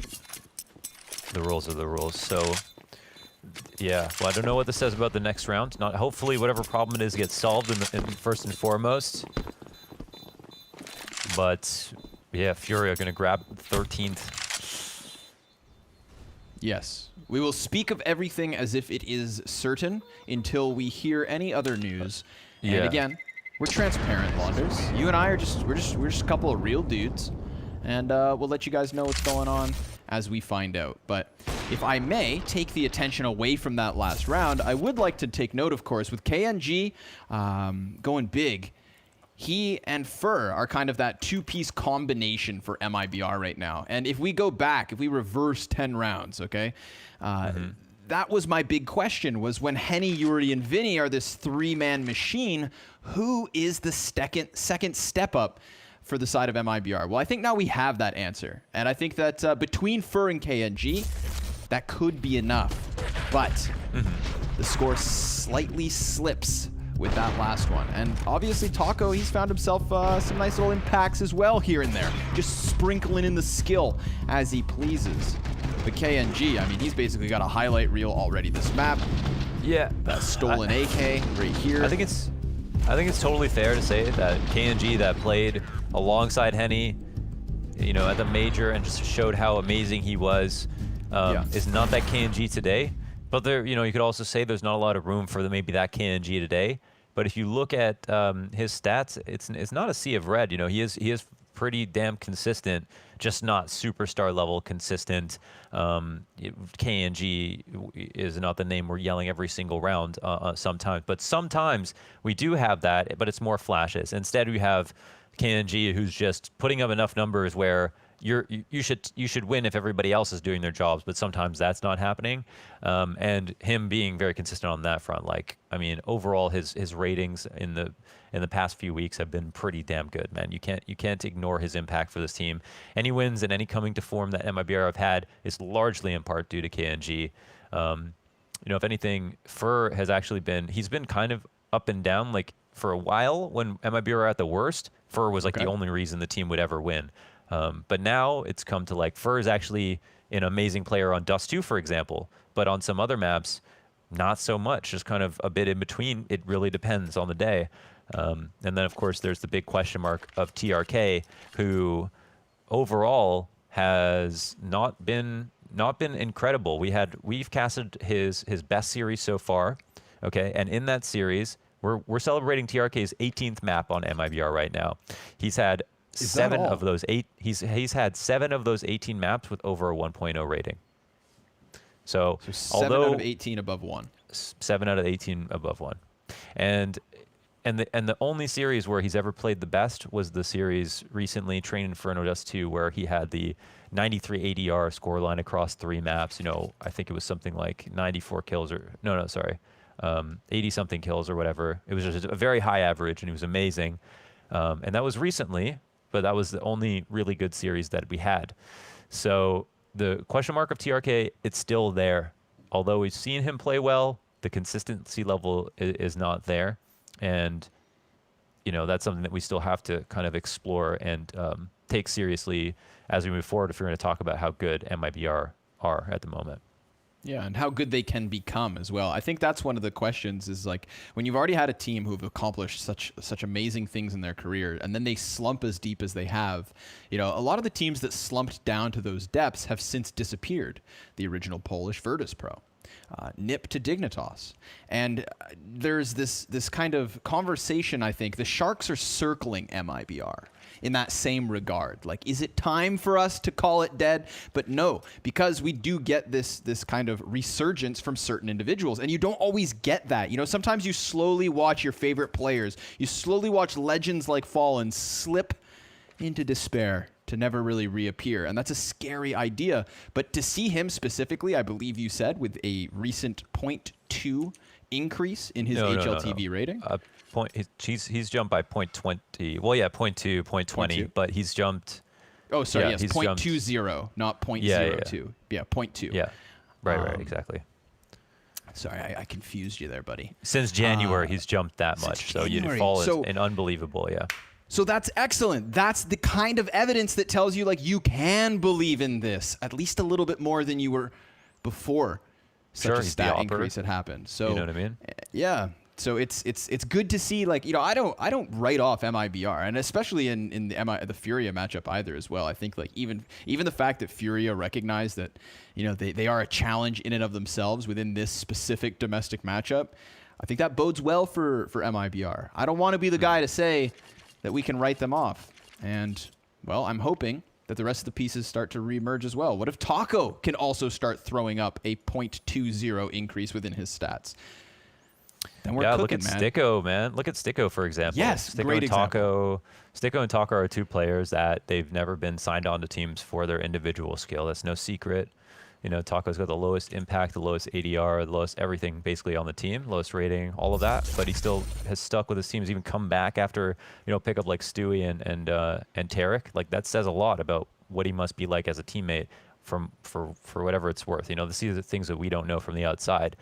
the rules are the rules. So yeah, well, I don't know what this says about the next round. Not hopefully whatever problem it is gets solved in first and foremost. But yeah, Furia going to grab 13th. Yes. We will speak of everything as if it is certain until we hear any other news. And Yeah. again, we're transparent, Launders. You and I are we're just a couple of real dudes, and we'll let you guys know what's going on as we find out. But if I may take the attention away from that last round, I would like to take note, of course, with KNG going big. He and Fur are kind of that two-piece combination for MIBR right now. And if we go back, if we reverse 10 rounds, okay, that was my big question, was when Henny, Yuri, and Vinny are this three-man machine, who is the second step up for the side of MIBR? Well, I think now we have that answer. And I think that between Fur and KNG, that could be enough. But the score slightly slips with that last one. And obviously Taco, he's found himself some nice little impacts as well here and there. Just sprinkling in the skill as he pleases. But KNG, I mean, he's basically got a highlight reel already this map. Yeah. That stolen AK right here. I think it's totally fair to say that KNG, that played alongside Henny, you know, at the major and just showed how amazing he was, is not that KNG today. But there, you know, you could also say there's not a lot of room for maybe that KNG today. But if you look at his stats, it's not a sea of red. You know, he is pretty damn consistent, just not superstar level consistent. KNG is not the name we're yelling every single round sometimes, but sometimes we do have that, but it's more flashes. Instead, we have KNG who's just putting up enough numbers where you should win if everybody else is doing their jobs, but sometimes that's not happening. And him being very consistent on that front, like, I mean, overall his ratings in the past few weeks have been pretty damn good, man. You can't ignore his impact for this team. Any wins and any coming to form that MIBR have had is largely in part due to KNG. You know, if anything, Fur has actually he's been kind of up and down. Like, for a while when MIBR were at the worst, Fur was like the only reason the team would ever win. But now it's come to, like, Fur is actually an amazing player on Dust 2, for example, but on some other maps, not so much, just kind of a bit in between. It really depends on the day. And then, of course, there's the big question mark of TRK, who overall has not been incredible. We've casted his best series so far, okay, and in that series, we're celebrating TRK's 18th map on MIBR right now. He's had seven of those 18 maps with over a 1.0 rating. So 7 out of 18 above 1. 7 out of 18 above 1. And the only series where he's ever played the best was the series recently, Train Inferno Dust 2, where he had the 93 ADR scoreline across 3 maps. You know, I think it was something like 94 kills or 80 something kills or whatever. It was just a very high average, and he was amazing. And that was recently, but that was the only really good series that we had. So the question mark of TRK, it's still there. Although we've seen him play well, the consistency level is not there. And, you know, that's something that we still have to kind of explore and take seriously as we move forward if we're going to talk about how good MIBR are at the moment. Yeah, and how good they can become as well. I think that's one of the questions is, like, when you've already had a team who've accomplished such amazing things in their career, and then they slump as deep as they have, you know, a lot of the teams that slumped down to those depths have since disappeared. The original Polish Virtus Pro. NIP to Dignitas. And there's this kind of conversation, I think. The Sharks are circling MIBR in that same regard. Like, is it time for us to call it dead? But no, because we do get this kind of resurgence from certain individuals, and you don't always get that. You know, sometimes you slowly watch your favorite players, you slowly watch legends like Fallen slip into despair to never really reappear, and that's a scary idea. But to see him specifically, I believe you said, with a recent 0.2 increase in his HLTV rating. He's jumped by 0.20. Well, yeah, 0.2, 0.20, but he's jumped. Oh, sorry, yes, 0.20, not 0.02. Yeah, 0.2. Yeah, right, exactly. Sorry, I confused you there, buddy. Since January, he's jumped that much, so you'd fall in unbelievable, yeah. So that's excellent. That's the kind of evidence that tells you, like, you can believe in this at least a little bit more than you were before such a stat increase had happened. So, you know what I mean? Yeah. So it's good to see, like, you know, I don't write off MIBR, and especially in the Furia matchup either as well. I think, like, even the fact that Furia recognized that, you know, they are a challenge in and of themselves within this specific domestic matchup, I think that bodes well for MIBR. I don't want to be the guy to say that we can write them off. And, well, I'm hoping that the rest of the pieces start to reemerge as well. What if Taco can also start throwing up a 0.20 increase within his stats? Then we're cooking, look at Sticko, man. Look at Sticko, for example. Yes, Sticko great example. Sticko and Taco are two players that they've never been signed on to teams for their individual skill. That's no secret. You know, Taco's got the lowest impact, the lowest ADR, the lowest everything basically on the team, lowest rating, all of that. But he still has stuck with his teams, even come back after, you know, pick up like Stewie and Tarek. Like that says a lot about what he must be like as a teammate for whatever it's worth. You know, these are the things that we don't know from the outside.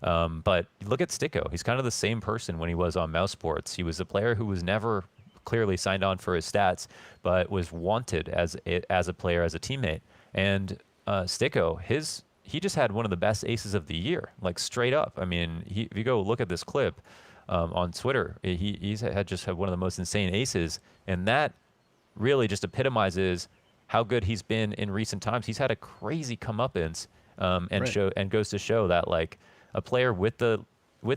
But look at Sticko. He's kind of the same person when he was on Mouse Sports. He was a player who was never clearly signed on for his stats, but was wanted as a player, as a teammate. And Sticko, he just had one of the best aces of the year, like straight up. I mean, if you go look at this clip on Twitter, he's had one of the most insane aces, and that really just epitomizes how good he's been in recent times. He's had a crazy comeuppance, and goes to show that like a player with the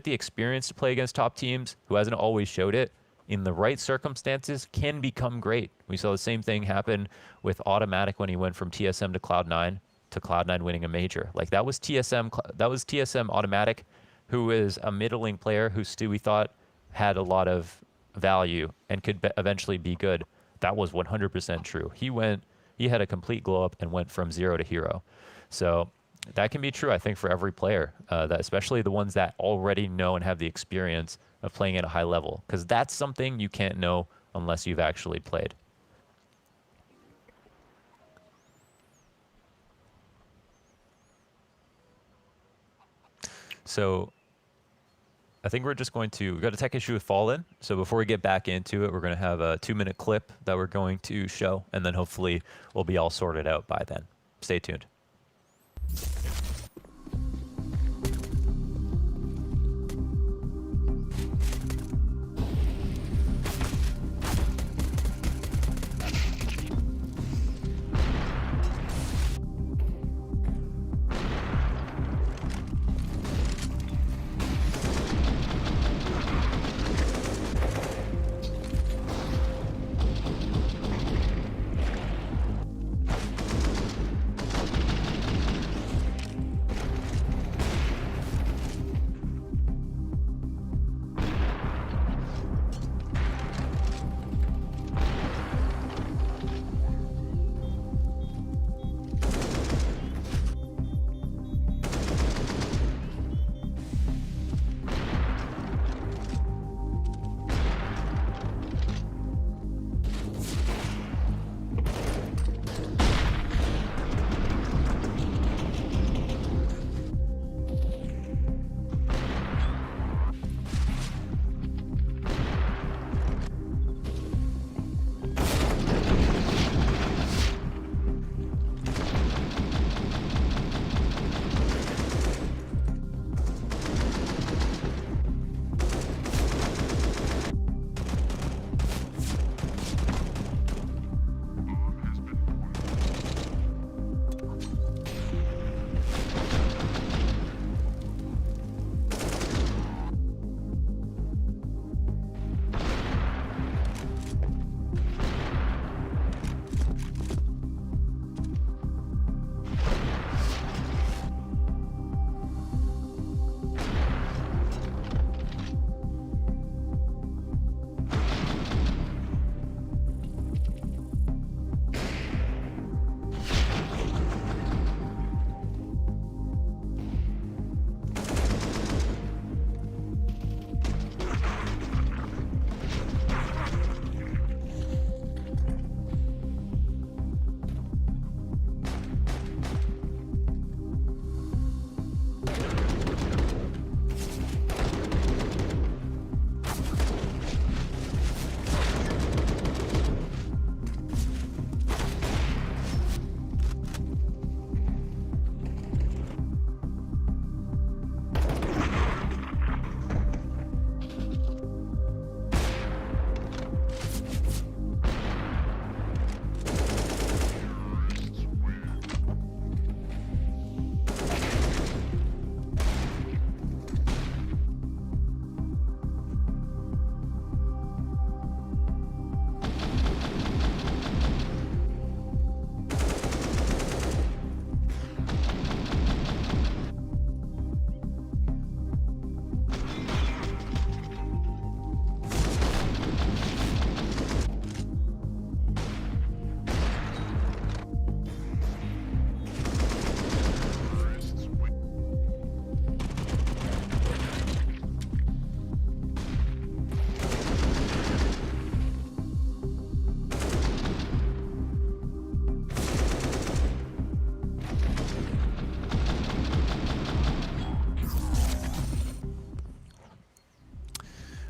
experience to play against top teams, who hasn't always showed it, in the right circumstances can become great. We saw the same thing happen with Automatic when he went from TSM to Cloud9 winning a major. Like that was TSM Automatic, who is a middling player who Stewie thought had a lot of value and could eventually be good. That was 100% true. He had a complete glow up and went from 0 to hero. So that can be true, I think, for every player, that especially the ones that already know and have the experience of playing at a high level, because that's something you can't know unless you've actually played. So I think we've got a tech issue with Fallen. So before we get back into it, we're going to have a 2-minute clip that we're going to show, and then hopefully we'll be all sorted out by then. Stay tuned.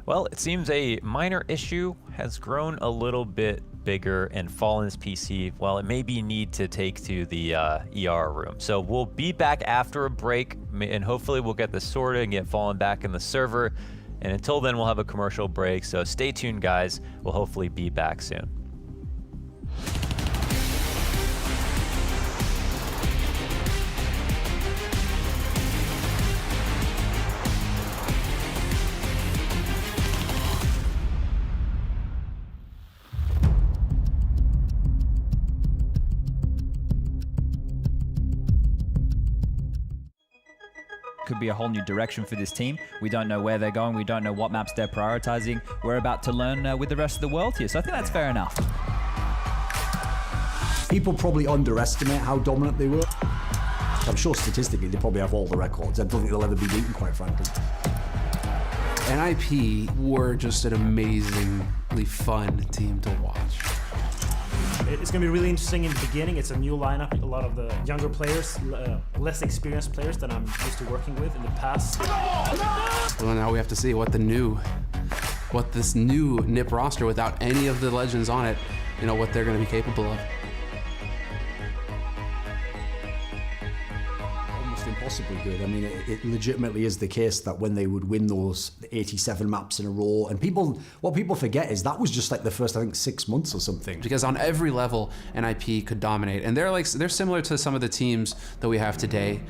Well, it seems a minor issue has grown a little bit bigger and fallen his PC. Well, it may be need to take to the ER room. So we'll be back after a break, and hopefully we'll get this sorted and get Fallen back in the server. And until then, we'll have a commercial break. So stay tuned, guys. We'll hopefully be back soon. Could be a whole new direction for this team. We don't know where they're going. We don't know what maps they're prioritizing. We're about to learn with the rest of the world here. So I think that's fair enough. People probably underestimate how dominant they were. I'm sure statistically they probably have all the records. I don't think they'll ever be beaten, quite frankly. NIP were just an amazingly fun team to watch. It's going to be really interesting in the beginning. It's a new lineup. A lot of the younger players, less experienced players than I'm used to working with in the past. Well, now we have to see what this new NIP roster without any of the legends on it, what they're going to be capable of. Impossibly good. I mean, it legitimately is the case that when they would win those 87 maps in a row, and what people forget is that was just like the first, I think, 6 months or something. Because on every level, NIP could dominate, and they're similar to some of the teams that we have today,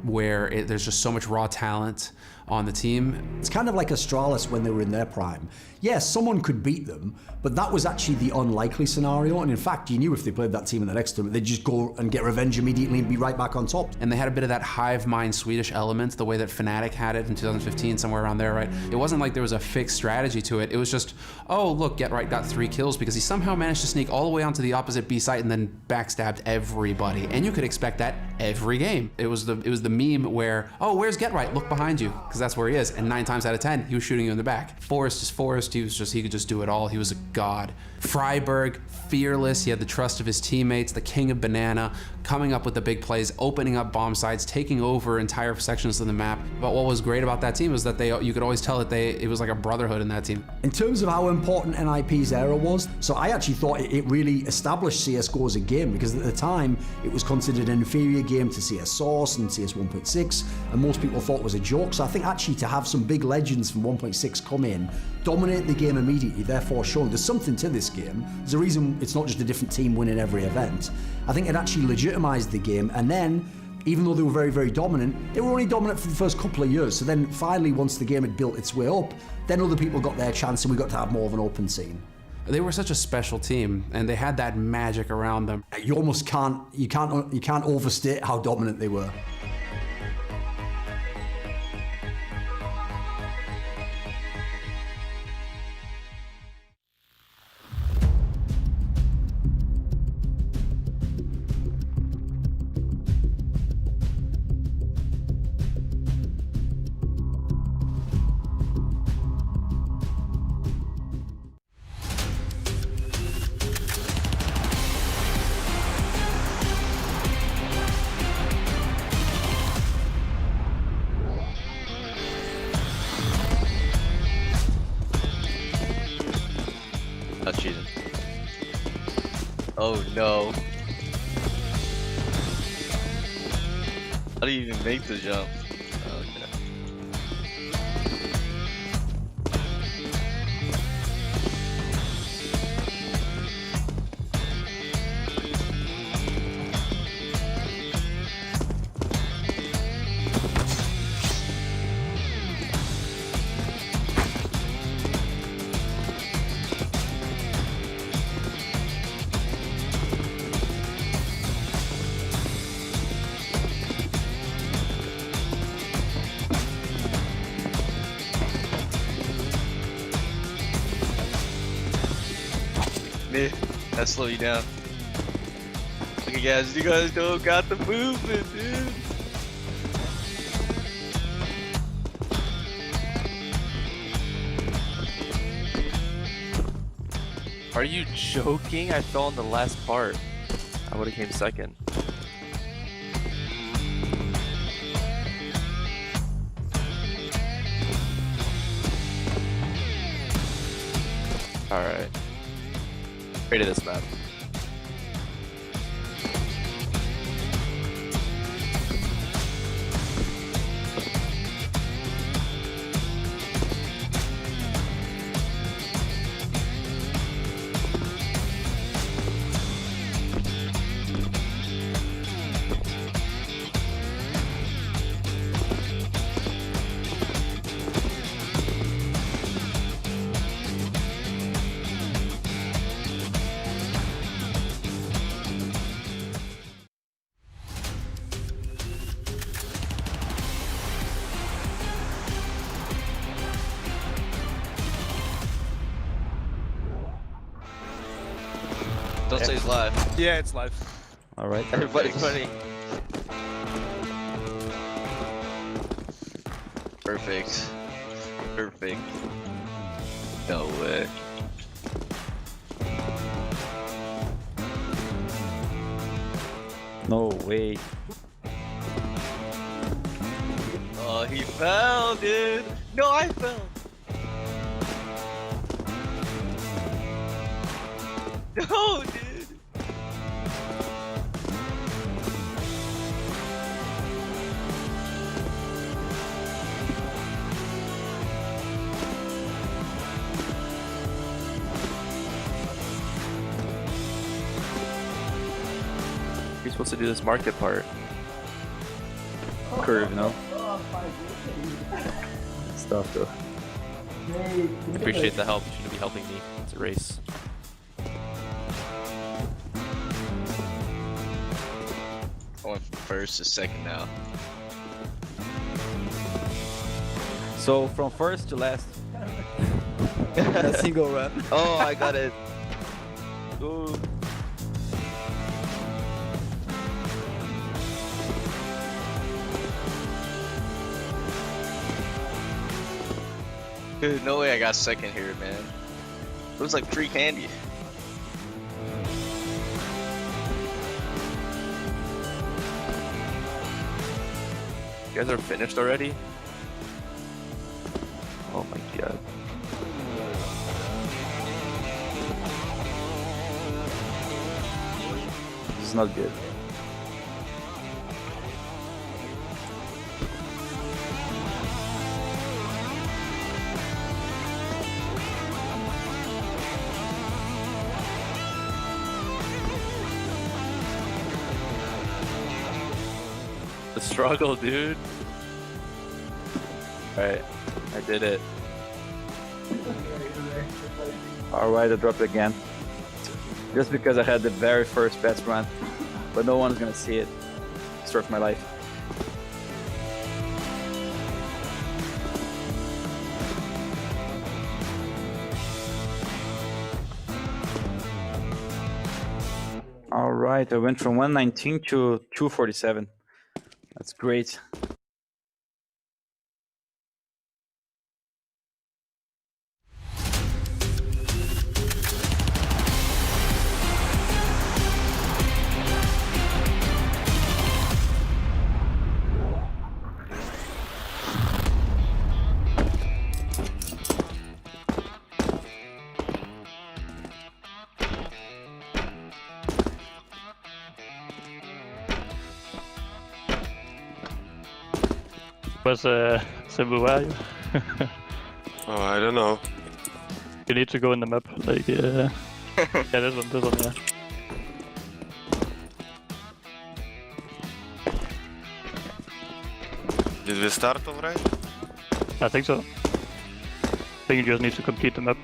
where there's just so much raw talent on the team. It's kind of like Astralis when they were in their prime. Yes, someone could beat them, but that was actually the unlikely scenario. And in fact, you knew if they played that team in the next tournament, they'd just go and get revenge immediately and be right back on top. And they had a bit of that hive mind Swedish element, the way that Fnatic had it in 2015, somewhere around there, right? It wasn't like there was a fixed strategy to it. It was just, oh, look, GetRight got 3 kills because he somehow managed to sneak all the way onto the opposite B site and then backstabbed everybody. And you could expect that every game. It was the meme where, oh, where's GetRight? Look behind you, because that's where he is. And 9 times out of 10, he was shooting you in the back. Forrest is Forrest. He could just do it all. He was a god. Freiberg, fearless. He had the trust of his teammates, the king of banana, coming up with the big plays, opening up bomb sites, taking over entire sections of the map. But what was great about that team was that you could always tell that it was like a brotherhood in that team. In terms of how important NIP's era was, so I actually thought it really established CSGO as a game, because at the time it was considered an inferior game to CS Source and CS 1.6, and most people thought it was a joke. So I think actually to have some big legends from 1.6 come in, dominate the game immediately, therefore showing there's something to this game. There's a reason it's not just a different team winning every event. I think it actually legitimized the game, and then even though they were very, very dominant, they were only dominant for the first couple of years. So then finally, once the game had built its way up, then other people got their chance and we got to have more of an open scene. They were such a special team, and they had that magic around them. You almost can't overstate how dominant they were. That's cheating. Oh no. How do you even make the jump? Okay. That slow you down. Look at guys, you guys don't got the movement, dude. Are you joking? I fell on the last part. I would have came second. Alright. Ready this map. Don't say it's live. Yeah, it's live. Alright. Everybody's funny. Perfect. Perfect. No way. No way. Oh, he fell, dude. No, I fell. No, dude. You're supposed to do this market part. Curve, no? Stuff though. I appreciate the help. You shouldn't be helping me. It's a race. I went from first to second now. So from first to last. A single run. Oh, I got it. Ooh. Dude, no way I got second here, man. It was like free candy. You guys are finished already? Oh my god. This is not good. The struggle, dude. Alright, I did it. Alright, I dropped again. Just because I had the very first best run. But no one's gonna see it. Story of my life. Alright, I went from 119 to 247. That's great. Was Cebu? Oh, I don't know. You need to go in the map, like yeah, this one, yeah. Did we start already? I think so. I think you just need to complete the map.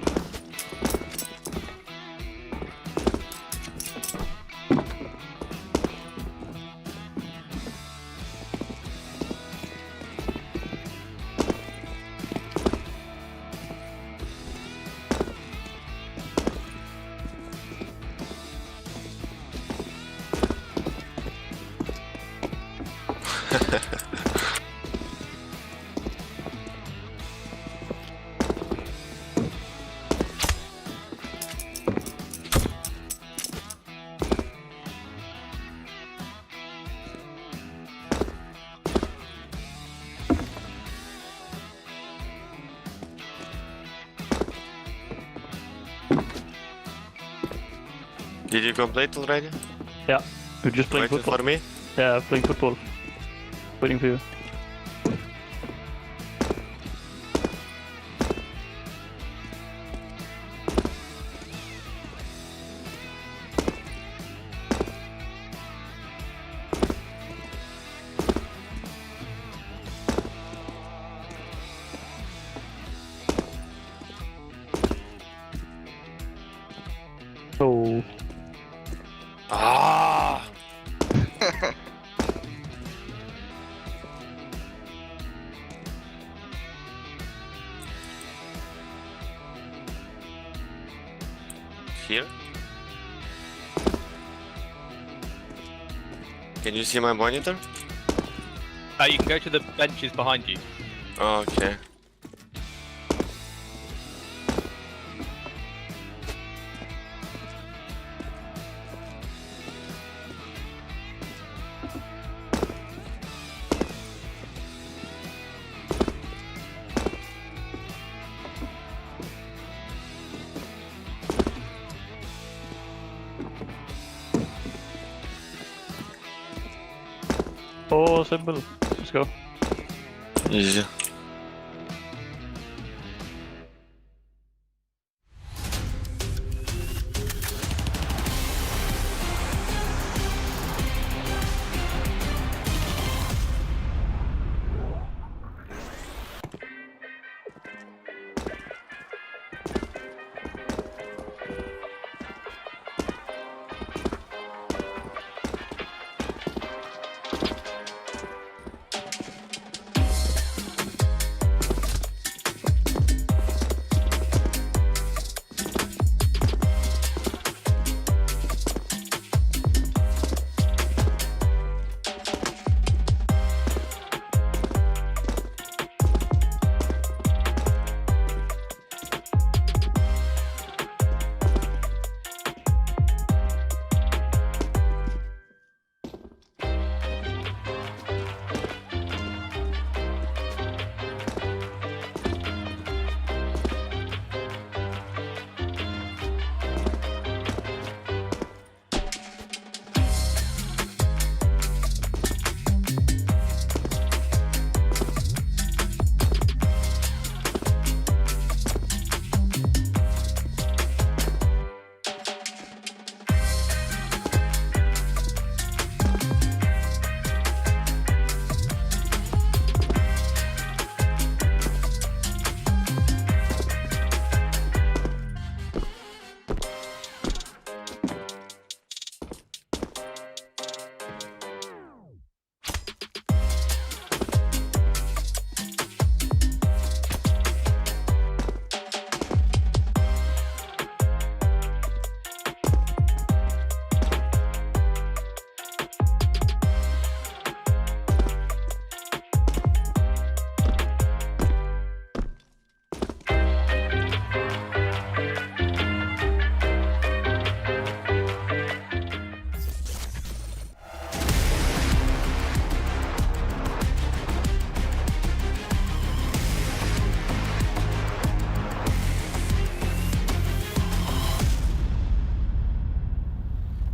Did you complete already? Yeah, we're just playing Waiting football. for me? Yeah, playing football. Waiting for you. Oh. Ah! Here? Can you see my monitor? You can go to the benches behind you. Okay. Oh, simple. Let's go. Easy.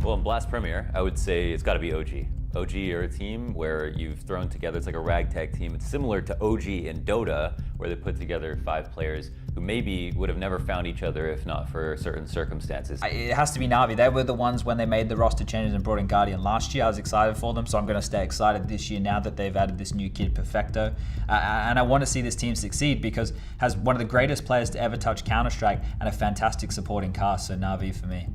Well, in Blast Premier, I would say it's got to be OG. OG are a team where you've thrown together, it's like a ragtag team. It's similar to OG in Dota, where they put together 5 players who maybe would have never found each other if not for certain circumstances. It has to be Navi. They were the ones when they made the roster changes and brought in Guardian last year. I was excited for them, so I'm going to stay excited this year now that they've added this new kid, Perfecto. And I want to see this team succeed because it has one of the greatest players to ever touch Counter-Strike and a fantastic supporting cast, so Navi for me.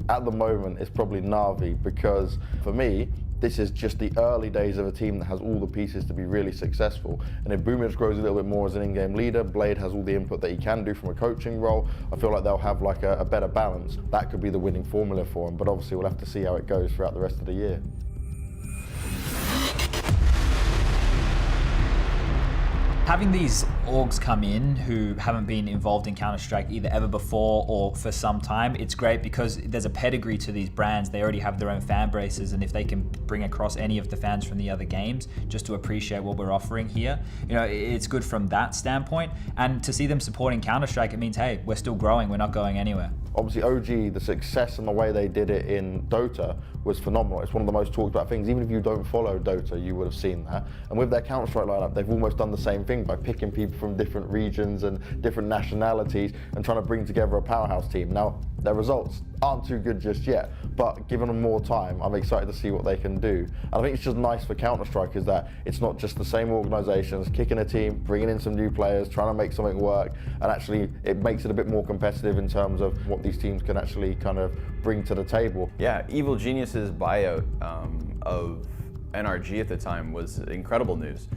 At the moment, it's probably Navi because, for me, this is just the early days of a team that has all the pieces to be really successful. And if Boomers grows a little bit more as an in-game leader, Blade has all the input that he can do from a coaching role, I feel like they'll have like a better balance. That could be the winning formula for them, but obviously we'll have to see how it goes throughout the rest of the year. Having these orgs come in who haven't been involved in Counter-Strike either ever before or for some time, it's great because there's a pedigree to these brands. They already have their own fan bases, and if they can bring across any of the fans from the other games just to appreciate what we're offering here, you know, it's good from that standpoint. And to see them supporting Counter-Strike, it means, hey, we're still growing, we're not going anywhere. Obviously OG, the success and the way they did it in Dota was phenomenal. It's one of the most talked about things. Even if you don't follow Dota, you would have seen that. And with their Counter-Strike lineup, they've almost done the same thing by picking people from different regions and different nationalities and trying to bring together a powerhouse team. Now, their results aren't too good just yet, but given them more time, I'm excited to see what they can do. And I think it's just nice for Counter-Strike is that it's not just the same organizations kicking a team, bringing in some new players, trying to make something work, and actually it makes it a bit more competitive in terms of what these teams can actually kind of bring to the table. Yeah, Evil Genius's buyout of NRG at the time was incredible news.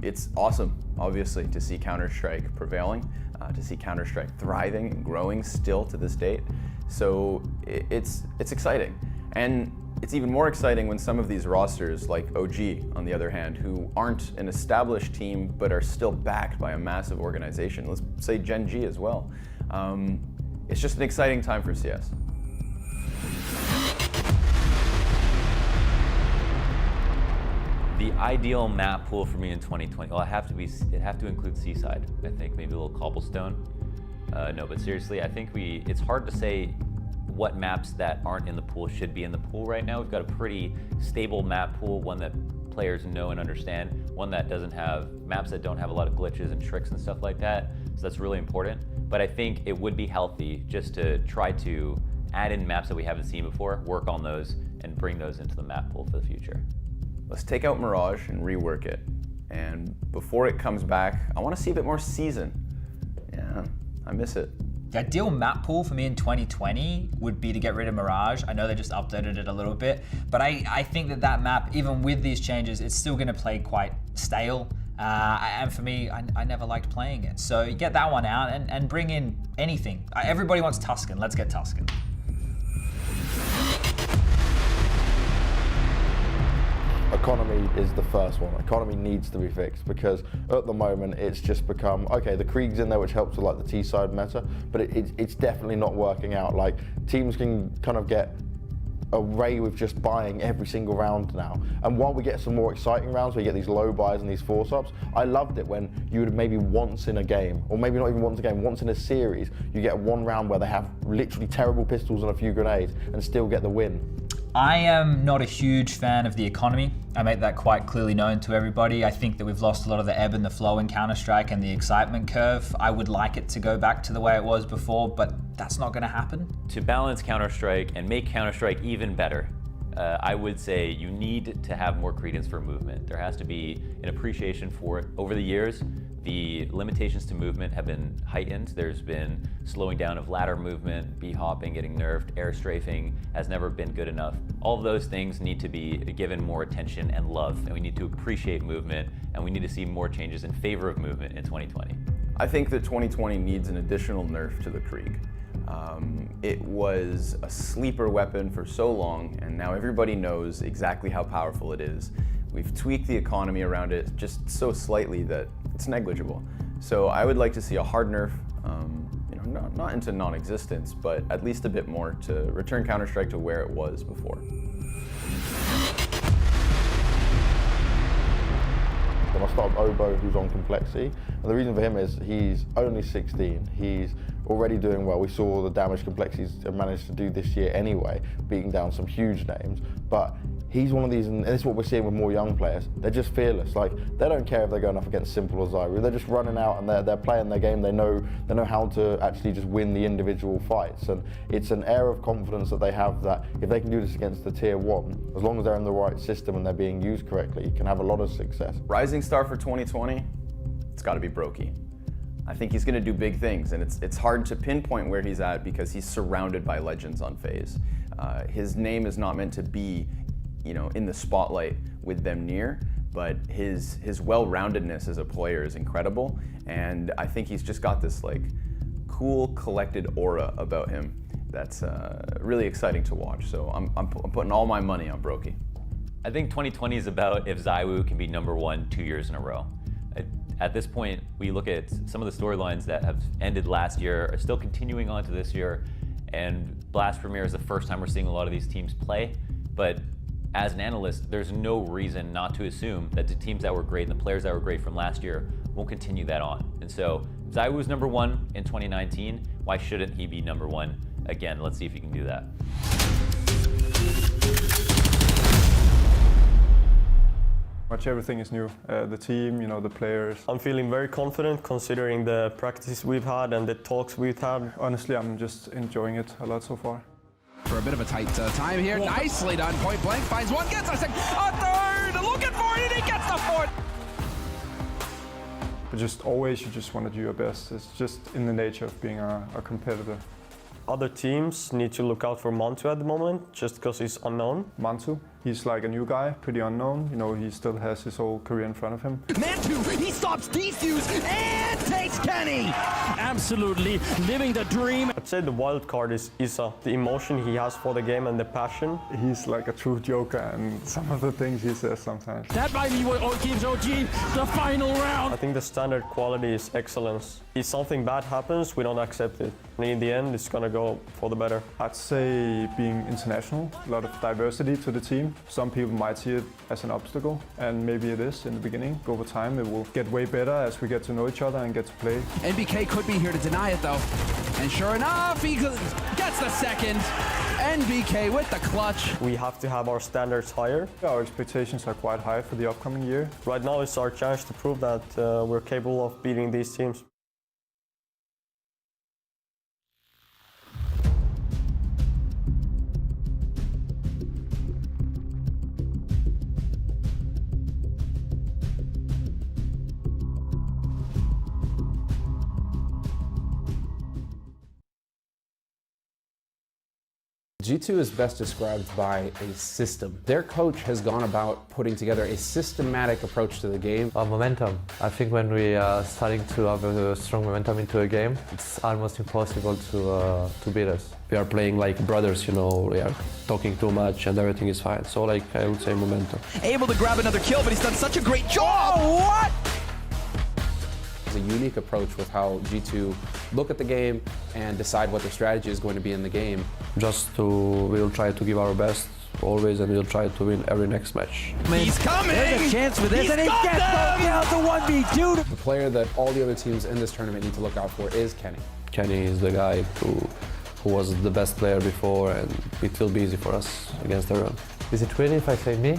It's awesome, obviously, to see Counter-Strike prevailing, to see Counter-Strike thriving and growing still to this date. So it's exciting. And it's even more exciting when some of these rosters, like OG, on the other hand, who aren't an established team but are still backed by a massive organization, let's say Gen G as well. It's just an exciting time for CS. The ideal map pool for me in 2020, well, it'd have to include Seaside. I think maybe a little Cobblestone. No, but seriously, I think it's hard to say what maps that aren't in the pool should be in the pool right now. We've got a pretty stable map pool, one that players know and understand, one that doesn't have maps that don't have a lot of glitches and tricks and stuff like that. So that's really important. But I think it would be healthy just to try to add in maps that we haven't seen before, work on those, and bring those into the map pool for the future. Let's take out Mirage and rework it. And before it comes back, I want to see a bit more season. Yeah, I miss it. The ideal map pool for me in 2020 would be to get rid of Mirage. I know they just updated it a little bit, but I think that map, even with these changes, it's still going to play quite stale. And for me, I never liked playing it. So you get that one out and bring in anything. Everybody wants Tuscan. Let's get Tuscan. Economy is the first one. Economy needs to be fixed because at the moment it's just become, okay, the Krieg's in there which helps with like the T-side meta, but it's definitely not working out. Like teams can kind of get away with just buying every single round now. And while we get some more exciting rounds where you get these low buys and these force ups, I loved it when you would maybe once in a game, or maybe not even once a game, once in a series, you get one round where they have literally terrible pistols and a few grenades and still get the win. I am not a huge fan of the economy. I make that quite clearly known to everybody. I think that we've lost a lot of the ebb and the flow in Counter-Strike and the excitement curve. I would like it to go back to the way it was before, but that's not going to happen. To balance Counter-Strike and make Counter-Strike even better, I would say you need to have more credence for movement. There has to be an appreciation for it. Over the years, the limitations to movement have been heightened. There's been slowing down of ladder movement, B-hopping getting nerfed, air strafing has never been good enough. All of those things need to be given more attention and love, and we need to appreciate movement, and we need to see more changes in favor of movement in 2020. I think that 2020 needs an additional nerf to the Krieg. It was a sleeper weapon for so long, and now everybody knows exactly how powerful it is. We've tweaked the economy around it just so slightly that it's negligible. So I would like to see a hard nerf, not into non-existence, but at least a bit more to return Counter-Strike to where it was before. Then I start with Obo, who's on Complexity. And the reason for him is he's only 16. He's already doing well. We saw the damage Complexities have managed to do this year anyway, beating down some huge names. But he's one of these, and this is what we're seeing with more young players. They're just fearless. Like, they don't care if they're going up against Simple or Zyru. They're just running out and they're playing their game. They know how to actually just win the individual fights. And it's an air of confidence that they have that if they can do this against the tier 1, as long as they're in the right system and they're being used correctly, can have a lot of success. Rising star for 2020, it's got to be Bo3. I think he's going to do big things, and it's hard to pinpoint where he's at because he's surrounded by legends on FaZe. His name is not meant to be, in the spotlight with them near, but his well-roundedness as a player is incredible, and I think he's just got this like cool, collected aura about him that's really exciting to watch. So I'm putting all my money on Bo3. I think 2020 is about if ZywOo can be #1 2 years in a row. At this point, we look at some of the storylines that have ended last year, are still continuing on to this year, and Blast Premier is the first time we're seeing a lot of these teams play. But as an analyst, there's no reason not to assume that the teams that were great and the players that were great from last year won't continue that on. And so ZywOo's #1 in 2019. Why shouldn't he be #1 again, let's see if you can do that. Much everything is new. The team, you know, the players. I'm feeling very confident considering the practices we've had and the talks we've had. Honestly, I'm just enjoying it a lot so far. For a bit of a tight time here. Nicely done. Point blank finds one, gets a second, a third, looking for it, and he gets the fourth. But just always, you just want to do your best. It's just in the nature of being a competitor. Other teams need to look out for Mantu at the moment, just because he's unknown. Mantu, he's like a new guy, pretty unknown. You know, he still has his whole career in front of him. Mantu, he stops Defuse and takes Kenny. Absolutely living the dream. I'd say the wild card is Isa. The emotion he has for the game and the passion. He's like a true joker, and some of the things he says sometimes. That might be what gives OG the final round. I think the standard quality is excellence. If something bad happens, we don't accept it. And in the end, it's gonna go for the better. I'd say being international, a lot of diversity to the team. Some people might see it as an obstacle, and maybe it is in the beginning. Over time, it will get way better as we get to know each other and get to play. NBK could be here to deny it though. And sure enough, he gets the second. NBK with the clutch. We have to have our standards higher. Our expectations are quite high for the upcoming year. Right now, it's our chance to prove that we're capable of beating these teams. G2 is best described by a system. Their coach has gone about putting together a systematic approach to the game. Momentum. I think when we are starting to have a strong momentum into a game, it's almost impossible to beat us. We are playing like brothers, you know, we are talking too much and everything is fine. So like, I would say momentum. Able to grab another kill, but he's done such a great job! Oh, what? A unique approach with how G2 look at the game and decide what their strategy is going to be in the game. We'll try to give our best always, and we'll try to win every next match. He's coming! There's a chance for this, and he gets down to 1v2. The player that all the other teams in this tournament need to look out for is Kenny. Kenny is the guy who was the best player before, and it will be easy for us against everyone. Is it really if I say me?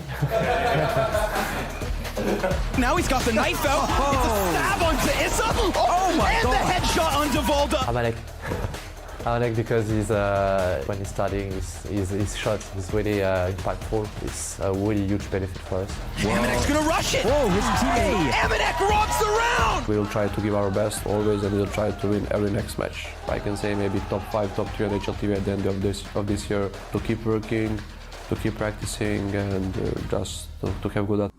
Now he's got the knife out. It's a stab onto Issa. Oh my God. And the headshot on Devolda. Amalek because he's when he's studying his shots is really impactful. It's a really huge benefit for us. Amanek's gonna rush it. Whoa, his teammate. Amanek rocks the round. We'll try to give our best always, and we'll try to win every next match. I can say maybe top 5, top 3 on HLTV at the end of this year. To keep working, to keep practicing, and just to have good at.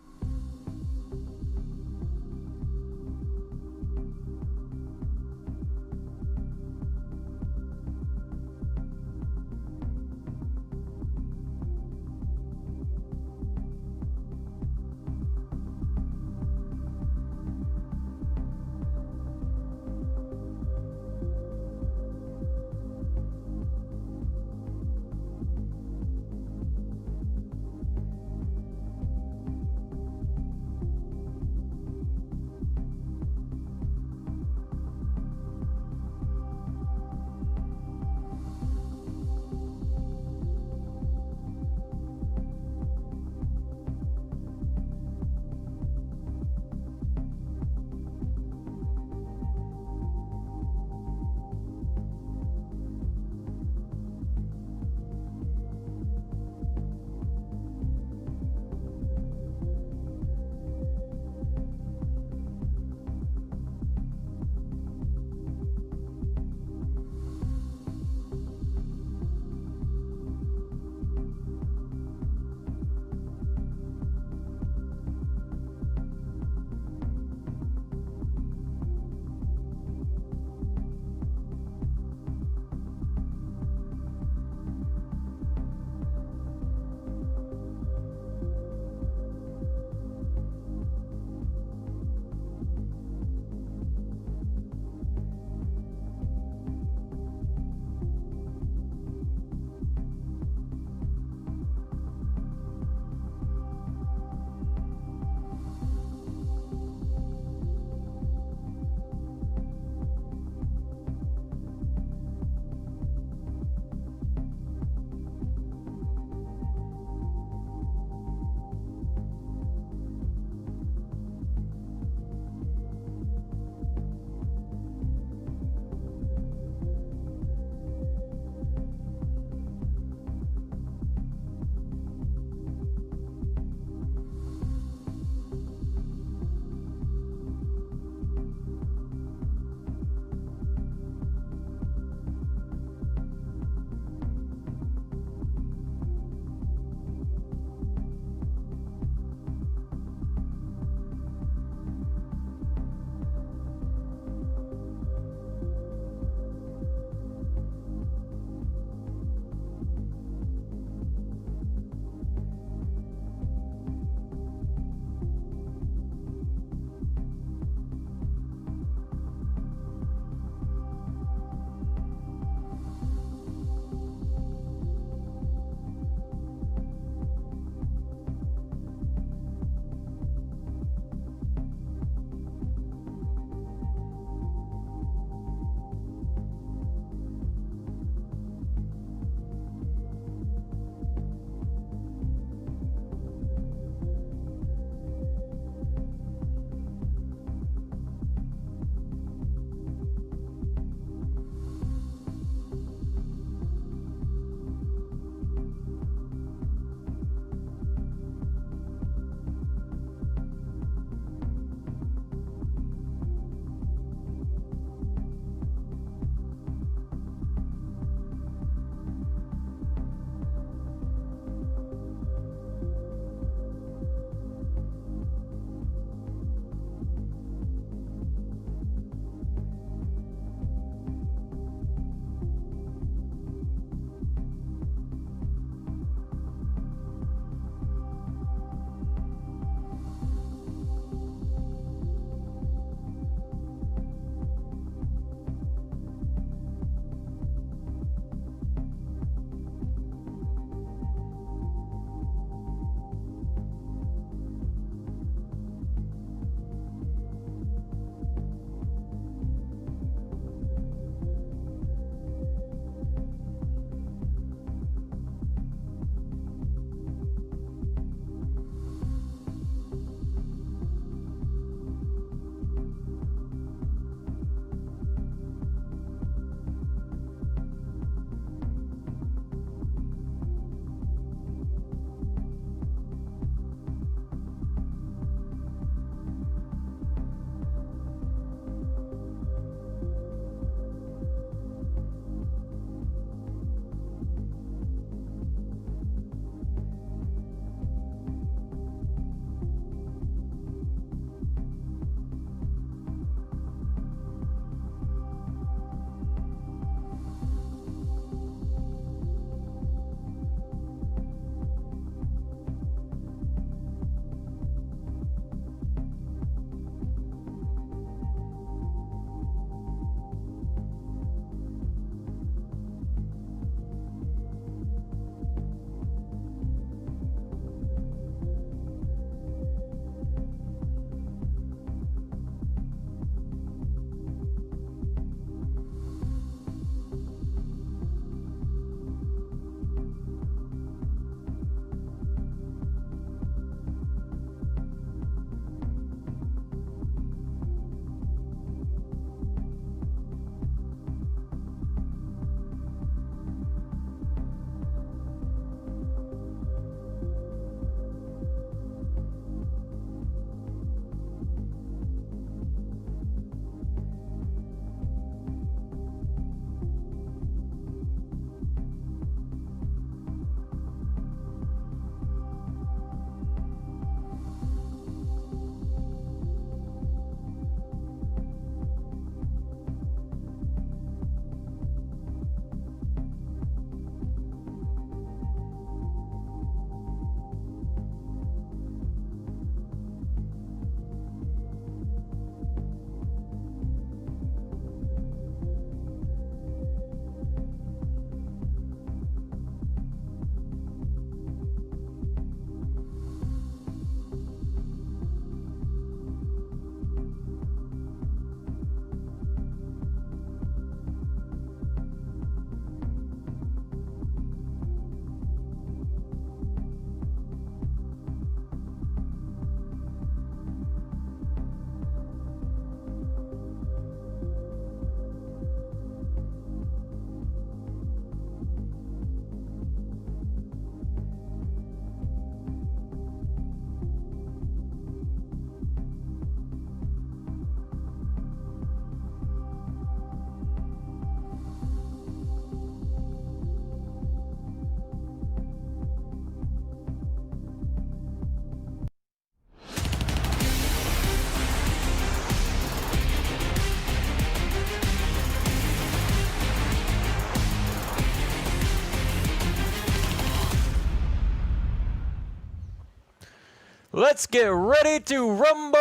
Let's get ready to rumble!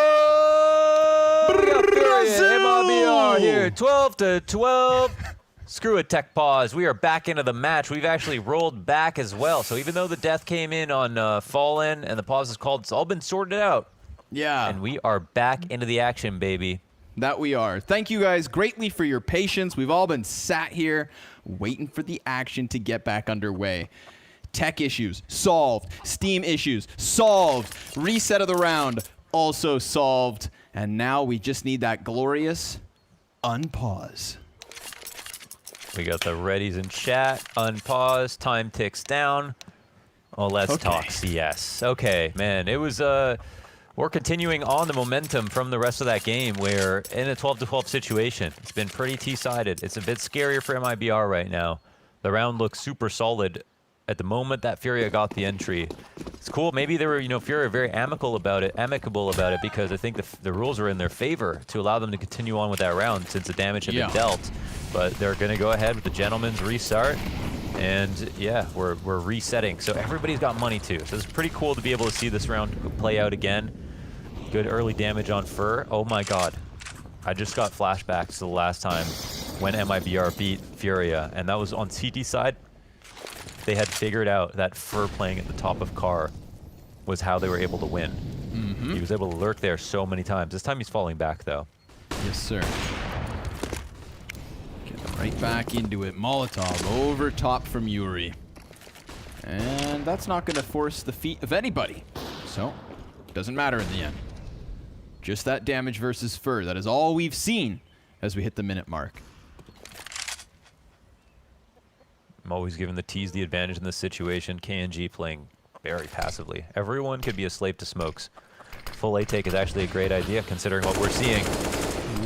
MIBR here, 12-12. Screw it, Tech Pause. We are back into the match. We've actually rolled back as well. So even though the death came in on Fallen and the pause is called, it's all been sorted out. Yeah. And we are back into the action, baby. That we are. Thank you guys greatly for your patience. We've all been sat here waiting for the action to get back underway. Tech issues, solved. Steam issues, solved. Reset of the round, also solved. And now we just need that glorious unpause. We got the readies in chat. Unpause. Time ticks down. Oh, let's talk CS. Okay, man. It was, we're continuing on the momentum from the rest of that game where in a 12-12 situation, it's been pretty T-sided. It's a bit scarier for MIBR right now. The round looks super solid. At the moment that Furia got the entry, it's cool. Maybe they were, Furia very amicable about it because I think the rules are in their favor to allow them to continue on with that round since the damage had been dealt. But they're going to go ahead with the gentleman's restart, and yeah, we're resetting. So everybody's got money too. So it's pretty cool to be able to see this round play out again. Good early damage on Fur. Oh my God, I just got flashbacks to the last time when MIBR beat Furia, and that was on CT side. They had figured out that Fur playing at the top of car was how they were able to win. He was able to lurk there so many times. This time he's falling back, though. Yes, sir. Get them right back into it. Molotov over top from Yuri. And that's not going to force the feet of anybody. So, doesn't matter in the end. Just that damage versus Fur. That is all we've seen as we hit the minute mark. I'm always giving the T's the advantage in this situation. KNG playing very passively. Everyone could be a slave to smokes. Full A take is actually a great idea considering what we're seeing.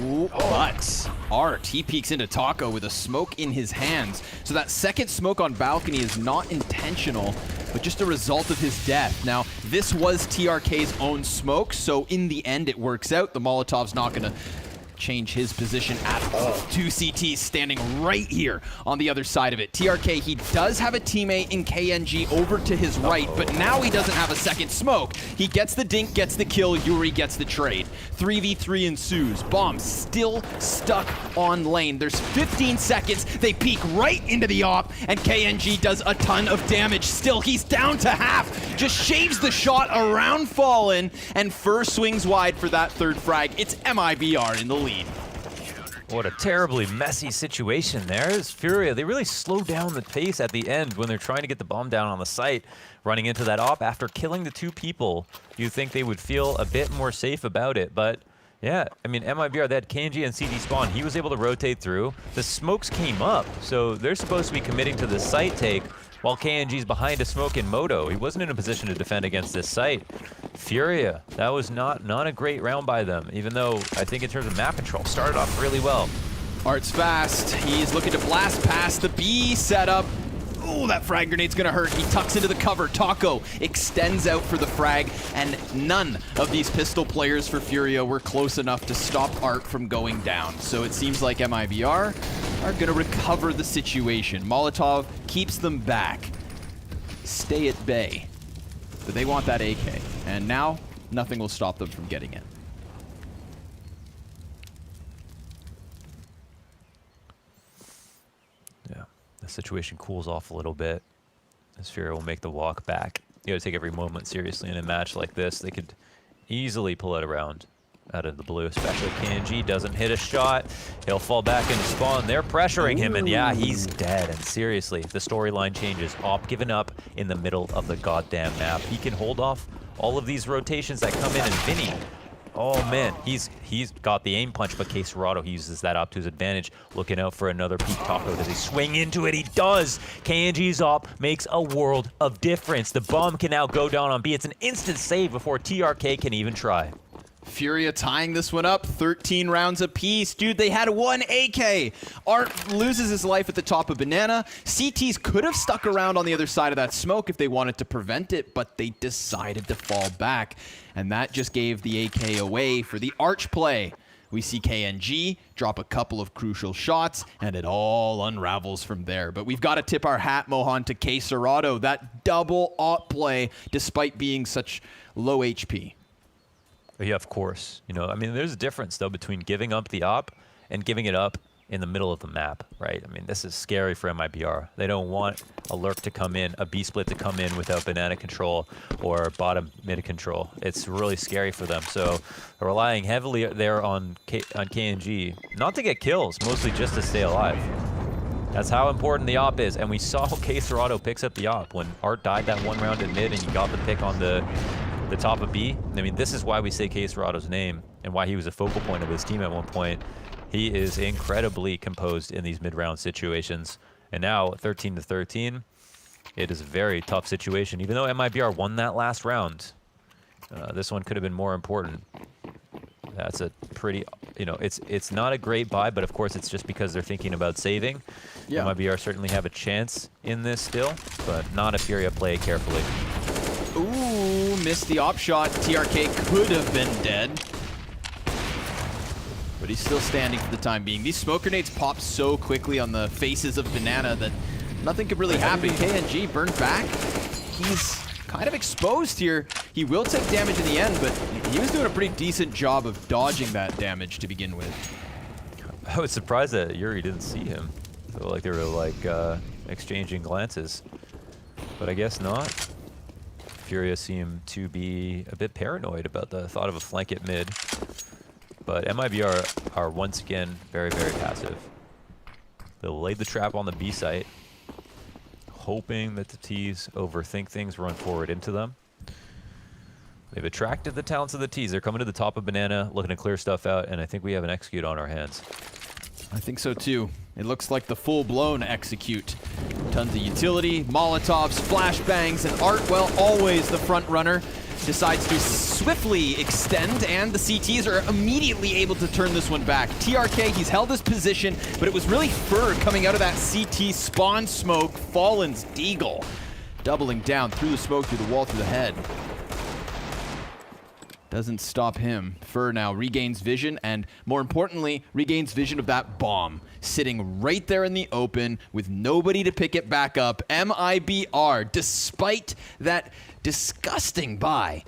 Ooh, but Art, he peeks into Taco with a smoke in his hands. So that second smoke on balcony is not intentional, but just a result of his death. Now, this was TRK's own smoke, so in the end it works out. The Molotov's not going to change his position at all. Two CTs standing right here on the other side of it. TRK, he does have a teammate in KNG over to his right, but now he doesn't have a second smoke. He gets the dink, gets the kill, Yuri gets the trade. 3v3 ensues. Bomb still stuck on lane. There's 15 seconds. They peek right into the op, and KNG does a ton of damage. Still, he's down to half. Just shaves the shot around Fallen, and Fur swings wide for that third frag. It's MIBR in the lead. What a terribly messy situation there. It's Furia. They really slow down the pace at the end when they're trying to get the bomb down on the site. Running into that op after killing the two people, you'd think they would feel a bit more safe about it. But yeah, I mean, MIBR, they had KNG and CD spawn. He was able to rotate through. The smokes came up, so they're supposed to be committing to the site take while KNG's behind a smoke in Moto. He wasn't in a position to defend against this site. Furia, that was not a great round by them, even though I think in terms of map control, started off really well. Art's fast. He's looking to blast past the B setup. Oh, that frag grenade's gonna hurt. He tucks into the cover. Taco extends out for the frag, and none of these pistol players for Furia were close enough to stop Art from going down. So it seems like MIBR are gonna recover the situation. Molotov keeps them back. Stay at bay. But they want that AK, and now nothing will stop them from getting in. Yeah, the situation cools off a little bit as Furia will make the walk back. You gotta take every moment seriously in a match like this. They could easily pull it around out of the blue, especially KNG doesn't hit a shot. He'll fall back into spawn. They're pressuring him, and yeah, he's dead. And seriously, the storyline changes. Op given up in the middle of the goddamn map. He can hold off all of these rotations that come in, and Vinny, oh man, he's got the aim punch, but K-Serrato, he uses that up to his advantage, looking out for another peak. Taco, does he swing into it? He does! KNG's op makes a world of difference. The bomb can now go down on B. It's an instant save before TRK can even try. Furia tying this one up, 13 rounds apiece. Dude, they had one AK. Art loses his life at the top of Banana. CTs could have stuck around on the other side of that smoke if they wanted to prevent it, but they decided to fall back. And that just gave the AK away for the Arch play. We see KNG drop a couple of crucial shots, and it all unravels from there. But we've got to tip our hat, Mohan, to K Serato. That double op play, despite being such low HP. Yeah, of course. You know, I mean, there's a difference, though, between giving up the op and giving it up in the middle of the map, right? I mean, this is scary for MIBR. They don't want a lurk to come in, a B-split to come in without banana control or bottom mid control. It's really scary for them. So they're relying heavily there on KNG, not to get kills, mostly just to stay alive. That's how important the op is. And we saw K Serato picks up the op. When Art died that one round in mid and he got the pick on the top of B. I mean, this is why we say K Serato's name and why he was a focal point of his team at one point. He is incredibly composed in these mid-round situations. And now, 13-13, it is a very tough situation. Even though MIBR won that last round, this one could have been more important. That's a pretty, you know, it's not a great buy, but of course it's just because they're thinking about saving. Yeah. MIBR certainly have a chance in this still, but not if Furia play it carefully. Ooh, missed the op shot. TRK could have been dead. But he's still standing for the time being. These smoke grenades pop so quickly on the faces of Banana that nothing could really happen. KNG burned back. He's kind of exposed here. He will take damage in the end, but he was doing a pretty decent job of dodging that damage to begin with. I was surprised that Yuri didn't see him. I felt like they were like exchanging glances, but I guess not. Furia seemed to be a bit paranoid about the thought of a flank at mid. But MIBR are once again very, very passive. They'll lay the trap on the B site, hoping that the T's overthink things, run forward into them. They've attracted the talents of the T's. They're coming to the top of Banana, looking to clear stuff out, and I think we have an execute on our hands. I think so too. It looks like the full-blown execute. Tons of utility, Molotovs, flashbangs, and Art, well, always the front runner, decides to swiftly extend, and the CTs are immediately able to turn this one back. TRK, he's held his position, but it was really Fur coming out of that CT spawn smoke, Fallen's Deagle, doubling down through the smoke, through the wall, through the head. Doesn't stop him. Fur now regains vision, and more importantly, regains vision of that bomb, sitting right there in the open with nobody to pick it back up. MIBR, despite that disgusting buy,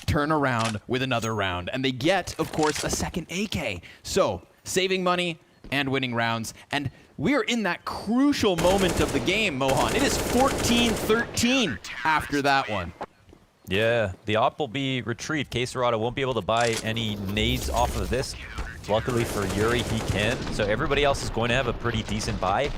turn around with another round, and they get, of course, a second AK. So, saving money and winning rounds, and we're in that crucial moment of the game, Mohan. It is 14-13 after that one. Yeah, the op will be retrieved. K Serato won't be able to buy any nades off of this. Luckily for Yuri, he can. So everybody else is going to have a pretty decent buy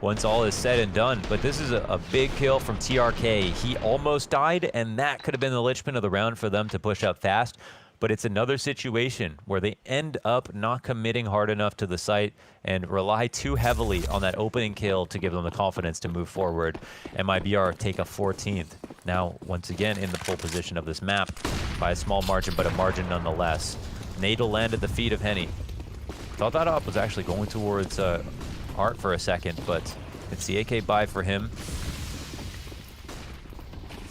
once all is said and done. But this is a big kill from TRK. He almost died, and that could have been the linchpin of the round for them to push up fast. But it's another situation where they end up not committing hard enough to the site and rely too heavily on that opening kill to give them the confidence to move forward. MIBR take a 14th. Now, once again, in the pole position of this map by a small margin, but a margin nonetheless. Nade will land at the feet of Henny. Thought that op was actually going towards Art for a second, but it's the AK buy for him.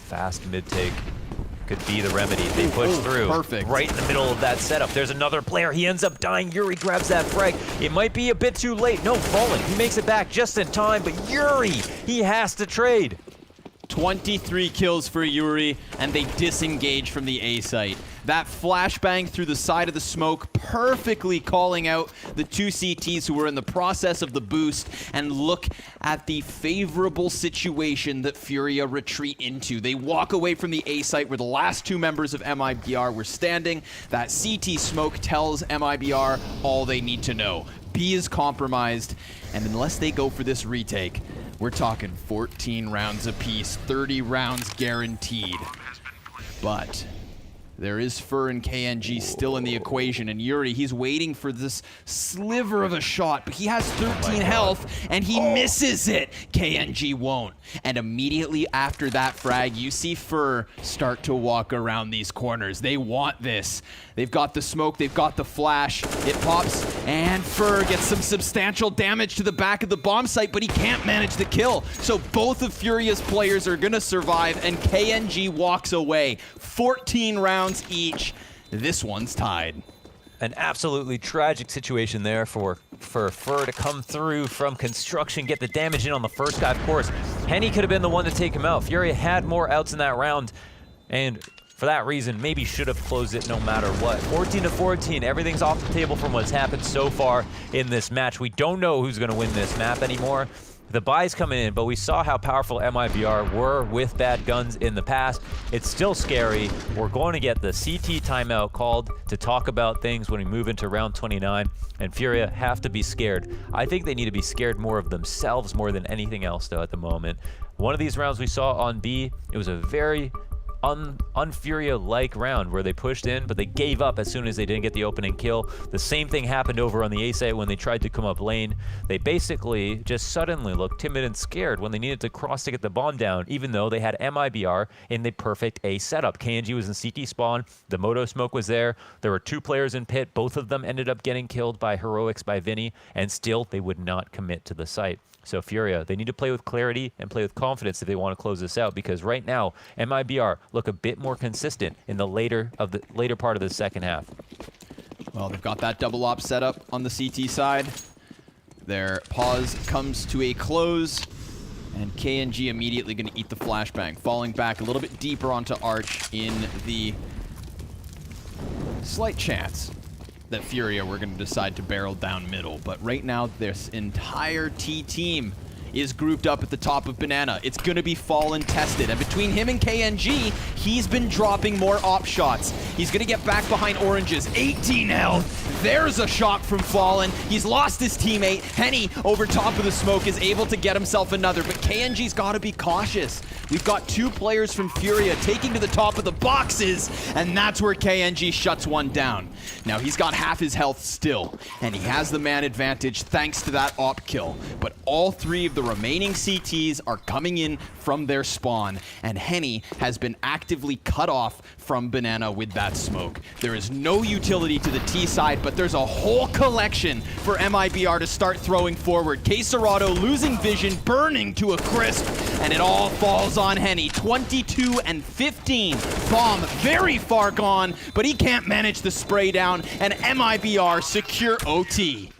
Fast mid-take could be the remedy. They push through. Perfect. Right in the middle of that setup. There's another player. He ends up dying. Yuri grabs that frag. It might be a bit too late. No, Fallen. He makes it back just in time, but Yuri, he has to trade. 23 kills for Yuri, and they disengage from the A site. That flashbang through the side of the smoke, perfectly calling out the two CTs who were in the process of the boost, and look at the favorable situation that Furia retreat into. They walk away from the A site where the last two members of MIBR were standing. That CT smoke tells MIBR all they need to know. B is compromised, and unless they go for this retake, we're talking 14 rounds apiece, 30 rounds guaranteed. But there is Fur and KNG still in the equation, and Yuri, he's waiting for this sliver of a shot, but he has 13 health, and he misses it. KNG won't. And immediately after that frag, you see Fur start to walk around these corners. They want this. They've got the smoke, they've got the flash. It pops, and Fur gets some substantial damage to the back of the bomb site, but he can't manage the kill. So both of Furia's players are gonna survive, and KNG walks away. 14 rounds each. This one's tied. An absolutely tragic situation there for Fur to come through from construction, get the damage in on the first guy, of course. Henny could have been the one to take him out. Furia had more outs in that round, and for that reason, maybe should have closed it no matter what. 14-14, everything's off the table from what's happened so far in this match. We don't know who's going to win this map anymore. The buys coming in, but we saw how powerful MIBR were with bad guns in the past. It's still scary. We're going to get the CT timeout called to talk about things when we move into round 29, and Furia have to be scared. I think they need to be scared more of themselves more than anything else, though, at the moment. One of these rounds we saw on B, it was a very un-Furia-like round where they pushed in, but they gave up as soon as they didn't get the opening kill. The same thing happened over on the A site when they tried to come up lane. They basically just suddenly looked timid and scared when they needed to cross to get the bomb down, even though they had MIBR in the perfect A setup. KNG was in CT spawn, the Moto smoke was there, there were 2 players in pit, both of them ended up getting killed by heroics by Vinny, and still they would not commit to the site. So Furia, they need to play with clarity and play with confidence if they want to close this out, because right now MIBR look a bit more consistent in the later part of the second half. Well, they've got that double op set up on the CT side. Their pause comes to a close, and KNG immediately going to eat the flashbang, falling back a little bit deeper onto Arch in the slight chance that Furia were going to decide to barrel down middle. But right now, this entire T team is grouped up at the top of Banana. It's going to be Fallen tested. And between him and KNG, he's been dropping more op shots. He's going to get back behind Oranges. 18 health. There's a shot from Fallen. He's lost his teammate. Henny, over top of the smoke, is able to get himself another. But KNG's got to be cautious. We've got 2 players from Furia taking to the top of the boxes, and that's where KNG shuts one down. Now, he's got half his health still, and he has the man advantage thanks to that op kill. But all 3 of the remaining CTs are coming in from their spawn, and Henny has been actively cut off from Banana with that smoke. There is no utility to the T side, but there's a whole collection for MIBR to start throwing forward. CSGO losing vision, burning to a crisp, and it all falls on Henny. 22 and 15. Bomb very far gone, but he can't manage the spray down, and MIBR secure OT.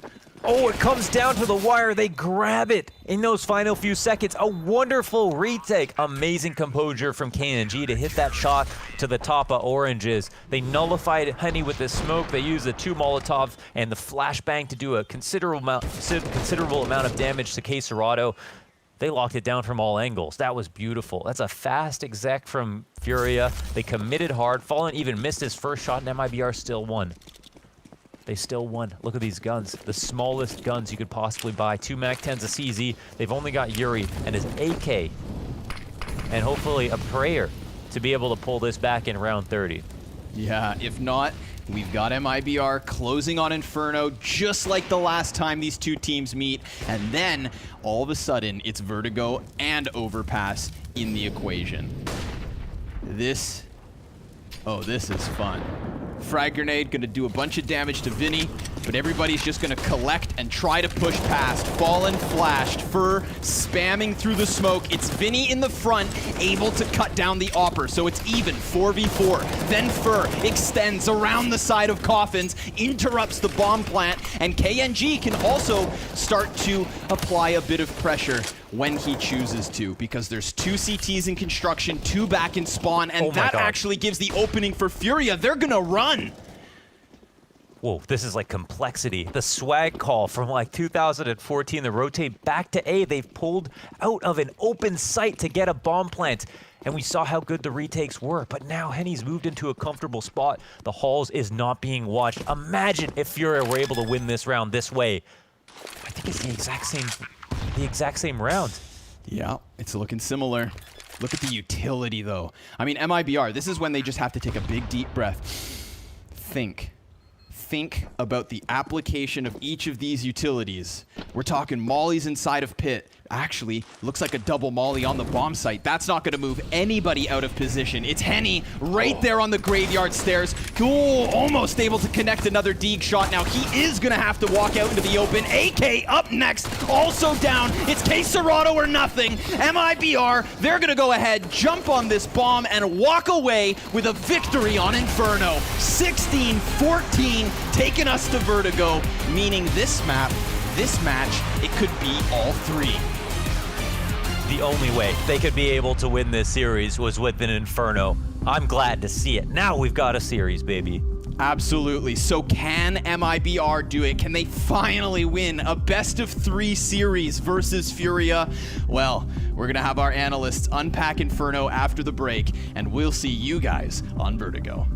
Oh, it comes down to the wire. They grab it in those final few seconds. A wonderful retake. Amazing composure from KNG to hit that shot to the top of Oranges. They nullified Henny with the smoke. They used the 2 Molotovs and the flashbang to do a considerable amount of damage to CSGO. They locked it down from all angles. That was beautiful. That's a fast exec from Furia. They committed hard. Fallen even missed his first shot, and MIBR still won. They still won. Look at these guns. The smallest guns you could possibly buy. 2 MAC-10s, a CZ. They've only got Yuri and his AK. And hopefully a prayer to be able to pull this back in round 30. Yeah, if not, we've got MIBR closing on Inferno just like the last time these 2 teams meet. And then, all of a sudden, it's Vertigo and Overpass in the equation. This is fun. Frag grenade gonna do a bunch of damage to Vinny, but everybody's just gonna collect and try to push past. Fallen flashed, Fur spamming through the smoke. It's Vinny in the front, able to cut down the Opper, so it's even 4v4. Then Fur extends around the side of Coffins, interrupts the bomb plant, and KNG can also start to apply a bit of pressure when he chooses to, because there's 2 CTs in construction, 2 back in spawn, and that actually gives the opening for Furia. They're gonna run. Whoa, this is like complexity. The swag call from like 2014, the rotate back to A. They've pulled out of an open site to get a bomb plant. And we saw how good the retakes were, but now Henny's moved into a comfortable spot. The Halls is not being watched. Imagine if Furia were able to win this round this way. I think it's the exact same round. Yeah, it's looking similar. Look at the utility, though. I mean, MIBR, this is when they just have to take a big, deep breath. Think about the application of each of these utilities. We're talking mollies inside of pit. Actually, looks like a double molly on the bomb site. That's not going to move anybody out of position. It's Henny right there on the graveyard stairs. Oh, almost able to connect another Deeg shot. Now he is going to have to walk out into the open. AK up next, also down. It's K-Serato or nothing. MIBR, they're going to go ahead, jump on this bomb, and walk away with a victory on Inferno. 16-14, taking us to Vertigo, meaning this map, this match, it could be all three. The only way they could be able to win this series was with an Inferno. I'm glad to see it. Now we've got a series, baby. Absolutely. So can MIBR do it? Can they finally win a best-of-3 series versus Furia? Well, we're going to have our analysts unpack Inferno after the break, and we'll see you guys on Vertigo.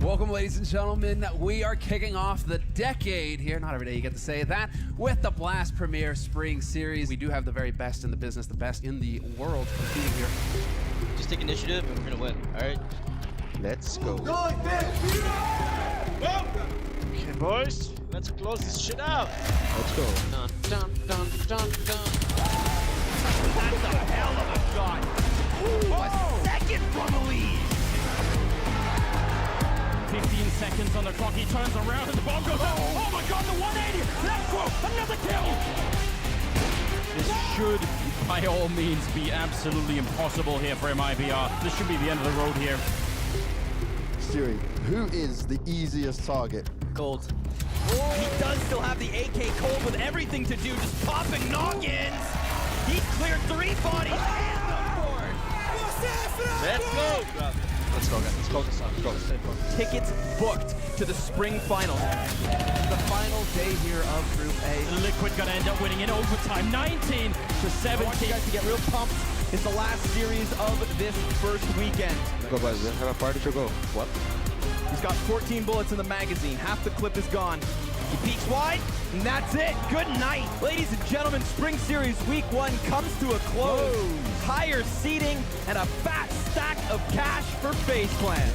Welcome, ladies and gentlemen. We are kicking off the decade here. Not every day you get to say that. With the Blast Premier Spring Series. We do have the very best in the business, the best in the world competing here. Just take initiative and we're gonna win. All right. Let's go. Okay, boys. Let's close this shit out. Let's go. Dun, dun, dun, dun, dun. That's a hell of a shot. Ooh, a second from the lead. 15 seconds on the clock, he turns around and the bomb goes out. Oh my god, the 180! Let's go! Another kill! This should, by all means, be absolutely impossible here for MIBR. This should be the end of the road here. Siri, who is the easiest target? Cold. Oh, he does still have the AK Cold with everything to do, just popping noggins! He's cleared 3 bodies and the 4th! Let's go! Let's go, guys. Let's go this time. Let's go. Tickets booked to the spring finals. The final day here of Group A. Liquid gonna end up winning in overtime, 19-17. I want you guys to get real pumped. It's the last series of this first weekend. Go, guys. Have a party to go. What? He's got 14 bullets in the magazine. Half the clip is gone. He peeks wide, and that's it. Good night. Ladies and gentlemen, Spring Series Week 1 comes to a close. Higher seating and a fat stack of cash for FaZe Clan.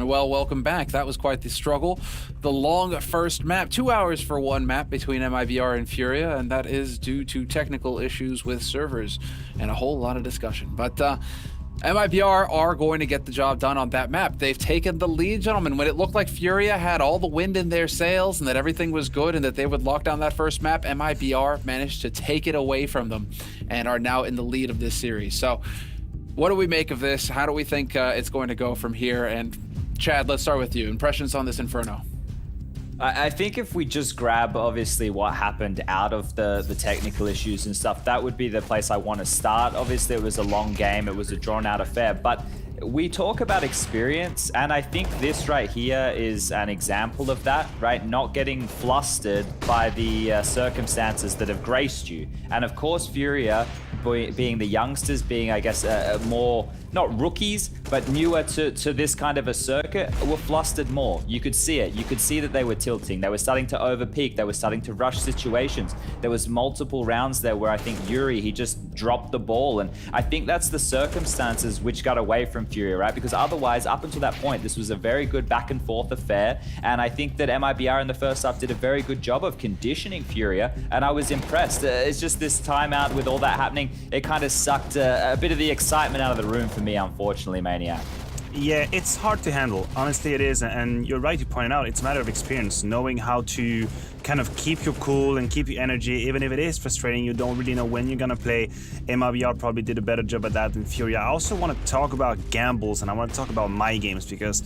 Well, welcome back. That was quite the struggle. The long first map, 2 hours for one map between MIBR and Furia, and that is due to technical issues with servers and a whole lot of discussion. But MIBR are going to get the job done on that map. They've taken the lead, gentlemen. When it looked like Furia had all the wind in their sails and that everything was good and that they would lock down that first map, MIBR managed to take it away from them and are now in the lead of this series. So what do we make of this? How do we think it's going to go from here? And Chad, let's start with you. Impressions on this Inferno? I think if we just grab, obviously, what happened out of the technical issues and stuff, that would be the place I want to start. Obviously, it was a long game. It was a drawn-out affair. But we talk about experience, and I think this right here is an example of that, right? Not getting flustered by the circumstances that have graced you. And of course, Furia, being the youngsters, being, I guess, more, not rookies, but newer to this kind of a circuit, were flustered more. You could see it. You could see that they were tilting. They were starting to overpeak. They were starting to rush situations. There was multiple rounds there where I think Yuri, he just dropped the ball. And I think that's the circumstances which got away from Furia, right? Because otherwise, up until that point, this was a very good back and forth affair. And I think that MIBR in the first half did a very good job of conditioning Furia. And I was impressed. It's just this timeout with all that happening, it kind of sucked a bit of the excitement out of the room for me, unfortunately, Maniac. Yeah, it's hard to handle. Honestly, it is. And you're right to point it out. It's a matter of experience, knowing how to kind of keep your cool and keep your energy, even if it is frustrating. You don't really know when you're going to play. MIBR probably did a better job at that than Furia. I also want to talk about gambles, and I want to talk about my games, because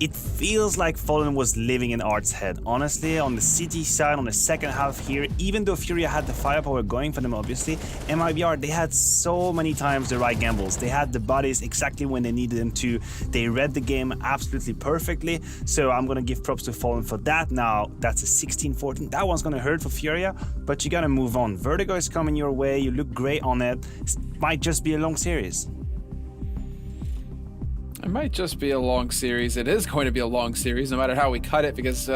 it feels like Fallen was living in Art's head. Honestly, on the city side, on the second half here, even though Furia had the firepower going for them, obviously, MIBR, they had so many times the right gambles. They had the bodies exactly when they needed them to. They read the game absolutely perfectly. So I'm going to give props to Fallen for that. Now, that's a 16-14. That one's going to hurt for Furia, but you got to move on. Vertigo is coming your way. You look great on it. It might just be a long series. It might just be a long series. It is going to be a long series, no matter how we cut it, because,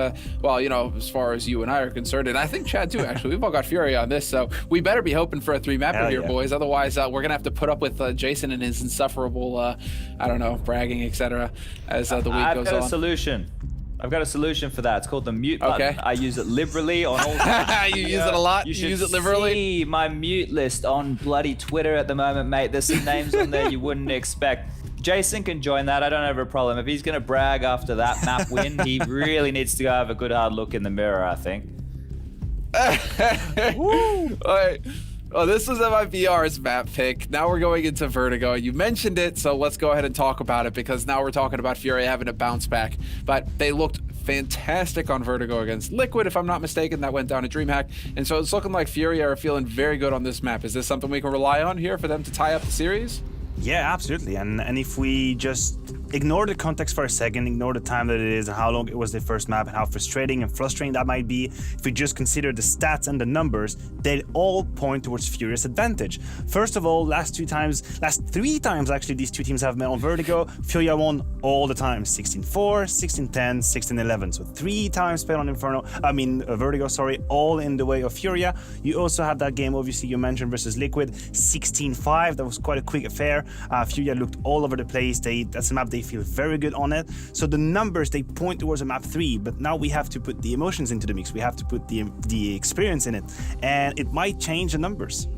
well, you know, as far as you and I are concerned, and I think Chad too, actually, we've all got Furia on this, so we better be hoping for a 3-mapper here, boys. Otherwise, we're going to have to put up with Jason and his insufferable, I don't know, bragging, etc. as the week goes on. I've got a solution. I've got a solution for that. It's called the mute button. Okay. I use it liberally on all. You use it a lot? You should use it liberally? see my mute list on bloody Twitter at the moment, mate. There's some names on there you wouldn't expect. Jason can join that. I don't have a problem. If he's going to brag after that map win, he really needs to go have a good hard look in the mirror, I think. Woo! All right. Well, this was MIBR's map pick. Now we're going into Vertigo. You mentioned it, so let's go ahead and talk about it, because now we're talking about Furia having a bounce back. But they looked fantastic on Vertigo against Liquid, if I'm not mistaken. That went down to DreamHack. And so it's looking like Furia are feeling very good on this map. Is this something we can rely on here for them to tie up the series? Yeah, absolutely. And if we just ignore the context for a second, ignore the time that it is and how long it was the first map and how frustrating and frustrating that might be, if we just consider the stats and the numbers, they all point towards Furia's advantage. First of all, last 3 times actually, these two teams have met on Vertigo. Furia won all the time, 16-4, 16-10, 16-11. So 3 times played on Vertigo, sorry, all in the way of Furia. You also have that game, obviously, you mentioned versus Liquid, 16-5. That was quite a quick affair. Furia looked all over the place. That's a map they feel very good on it. So the numbers, they point towards a map 3, but now we have to put the emotions into the mix. We have to put the experience in it, and it might change the numbers.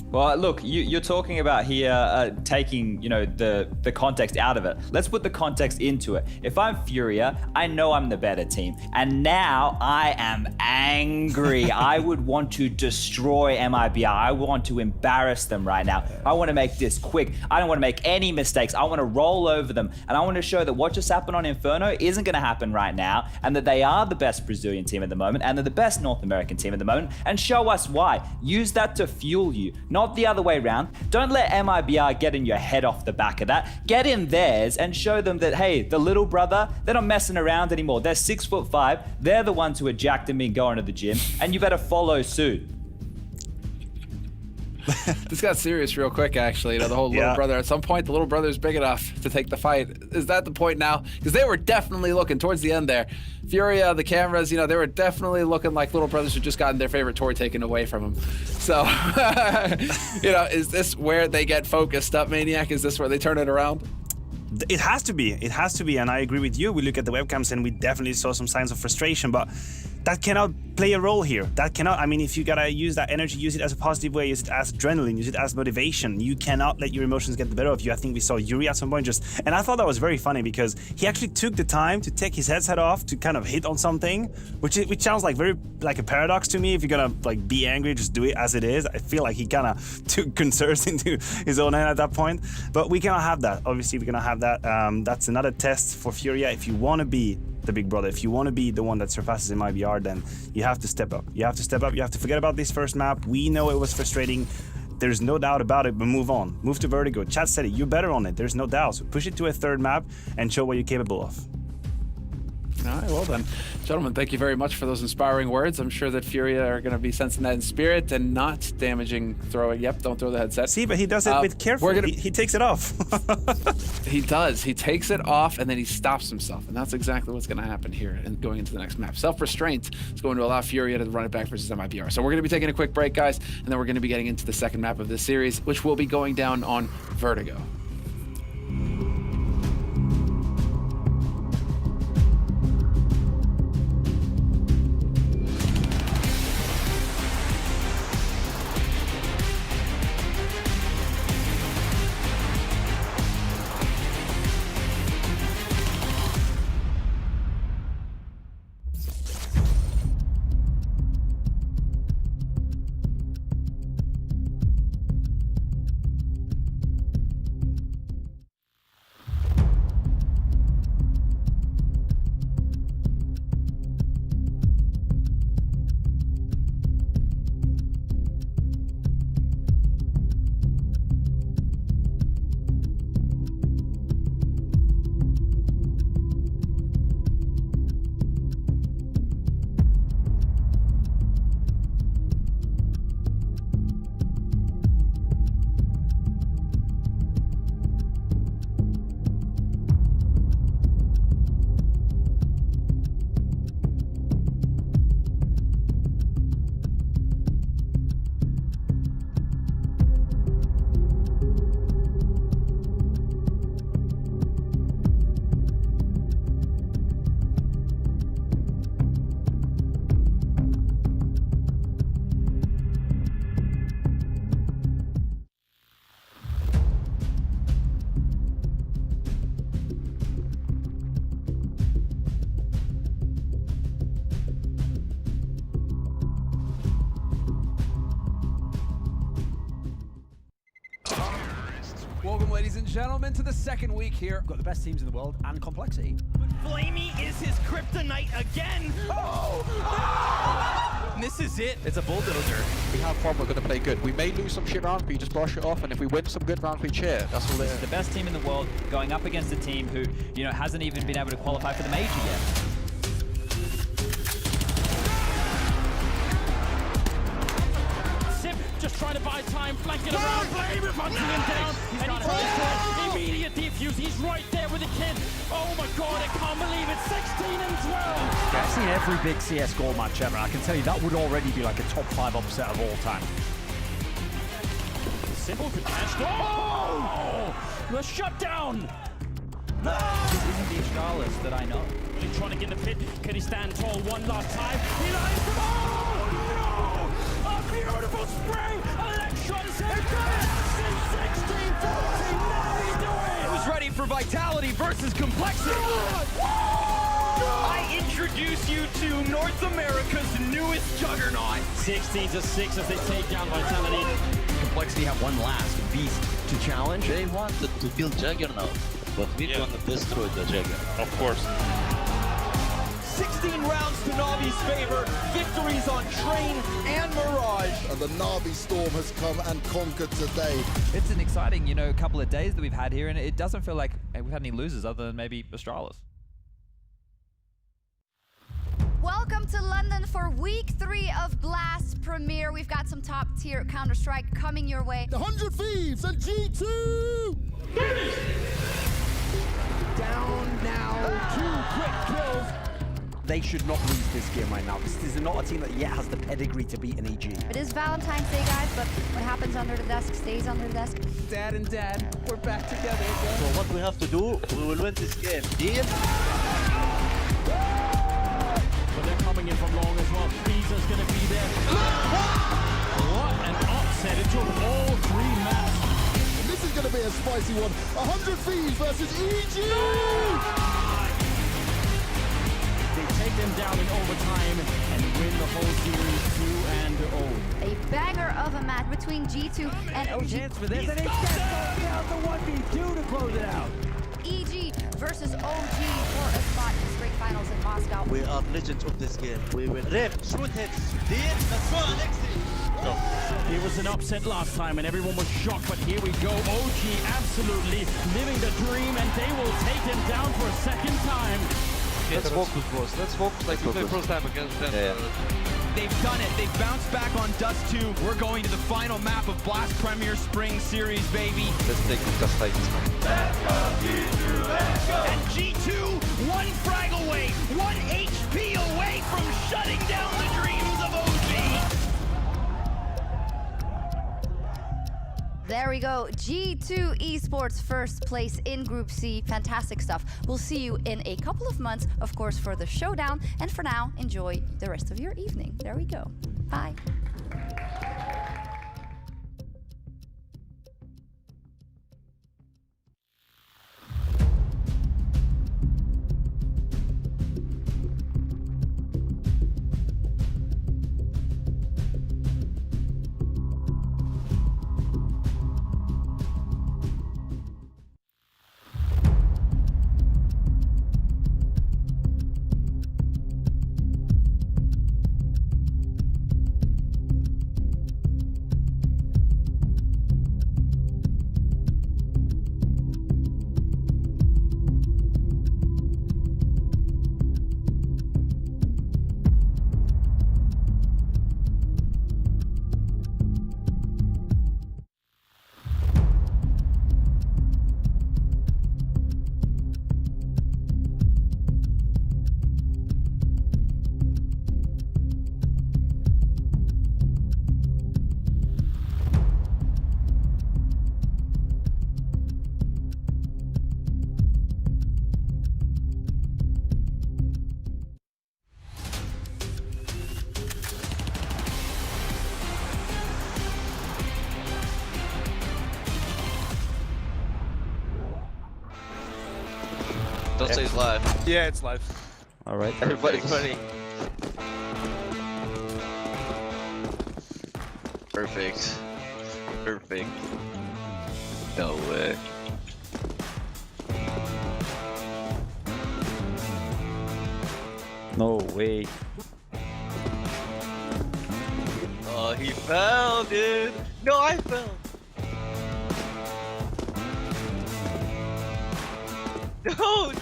Well, look, you're talking about here taking, you know, the context out of it. Let's put the context into it. If I'm Furia, I know I'm the better team, and now I am angry. I would want to destroy MIBR. I want to embarrass them right now. I want to make this quick. I don't want to make any mistakes. I want to roll over them, and I want to show that what just happened on Inferno isn't going to happen right now, and that they are the best Brazilian team at the moment, and they're the best North American team at the moment, and show us why. Use that to fuel you, not the other way around. Don't let MIBR get in your head off the back of that. Get in theirs and show them that, hey, the little brother, they're not messing around anymore. They're 6'5". They're the ones who are jacked and been going to the gym, and you better follow suit. This got serious real quick, actually. You know, the whole little brother. At some point, the little brother's big enough to take the fight. Is that the point now? Because they were definitely looking towards the end there. Furia, the cameras, you know, they were definitely looking like little brothers who just gotten their favorite toy taken away from them. So, you know, is this where they get focused up, Maniac? Is this where they turn it around? It has to be. It has to be, and I agree with you. We look at the webcams and we definitely saw some signs of frustration, but that cannot play a role here. That cannot, I mean, if you gotta use that energy, use it as a positive way, use it as adrenaline, use it as motivation. You cannot let your emotions get the better of you. I think we saw Yuri at some point and I thought that was very funny because he actually took the time to take his headset off to kind of hit on something, which sounds like like a paradox to me. If you're gonna like be angry, just do it as it is. I feel like he kind of took concerns into his own hand at that point, but we cannot have that. Obviously, we cannot have that. That's another test for Furia. If you want to be the big brother. If you want to be the one that surpasses MIBR, then you have to step up. You have to step up. You have to forget about this first map. We know it was frustrating. There's no doubt about it, but move on. Move to Vertigo. Chat said it. You're better on it. There's no doubt. So push it to a third map and show what you're capable of. All right, well then, gentlemen, thank you very much for those inspiring words. I'm sure that Furia are going to be sensing that in spirit and not damaging throwing. Yep, don't throw the headset. See, but he does it with careful. He takes it off. He does. He takes it off and then he stops himself, and that's exactly what's going to happen here and going into the next map. Self-restraint is going to allow Furia to run it back versus MIBR. So we're going to be taking a quick break, guys, and then we're going to be getting into the second map of this series, which will be going down on Vertigo. Welcome, ladies and gentlemen, to the second week here. We've got the best teams in the world and complexity. But Flamey is his kryptonite again. Oh! This is it. It's a bulldozer. We have fun. We're going to play good. We may lose some shit rounds, but you just brush it off. And if we win some good rounds, we cheer. That's all it is. The best team in the world going up against a team who, you know, hasn't even been able to qualify for the major yet. Just trying to buy time, flanking around, Flame hunting him down, and he tries to immediate defuse. He's right there with the kid. Oh my god, I can't believe it. 16 and 12. Yeah, I've seen every big CSGO match ever. I can tell you that would already be like a top 5 upset of all time. Simple could catch. Oh! The shutdown. No! This isn't the Astralis that I know. Really trying to get in the pit. Can he stand tall one last time? He lies from no! A beautiful spray! Electrons have got it! 16-14, now we do it! Who's ready for Vitality versus Complexity? I introduce you to North America's newest juggernaut. 16-6 as they take down Vitality. Complexity have one last beast to challenge. They wanted to build Juggernaut, but we're gonna destroy the Juggernaut. Of course. 16 rounds to Navi's favor, victories on Train and Mirage. And the Navi storm has come and conquered today. It's an exciting, you know, couple of days that we've had here, and it doesn't feel like we've had any losers other than maybe Astralis. Welcome to London for week 3 of Blast Premier. We've got some top tier Counter-Strike coming your way. The 100 Thieves and G2! Down now, 2 quick kills. They should not lose this game right now. This is not a team that yet has the pedigree to beat an AG. It is Valentine's Day, guys, but what happens under the desk stays under the desk. Dad and Dad, we're back together again. So what we have to do, we will win this game. Deal? But they're coming in from long as well. Visa's gonna be there. What an upset. It took all 3 maps. And this is gonna be a spicy one. 100 Thieves versus EG! They take them down in overtime and win the whole series 2-0. A banger of a match between G2 and OG. Chance for this, and it's down the 1v2 to close it out. EG versus OG for a spot in the straight finals in Moscow. We are legends of this game. We will rip, shoot hits, deal, let's go, Alexi! It was an upset last time and everyone was shocked, but here we go. OG absolutely living the dream, and they will take him down for a second time. Let's focus, boss. Let's focus like we played first time against them. They've done it. They've bounced back on Dust 2. We're going to the final map of Blast Premier Spring Series, baby. Let's take the Dust fight this time. Let's go, G2, let's go! And G2, 1 frag away, 1 HP away from shutting down the dreams of OG. There we go. G2 Esports first place in Group C. Fantastic stuff. We'll see you in a couple of months, of course, for the showdown. And for now, enjoy the rest of your evening. There we go. Bye. Don't say it's live. Yeah, it's live. Alright. Everybody's funny. Perfect. Perfect. No way. No way. Oh, he fell, dude. No, I fell. No, dude.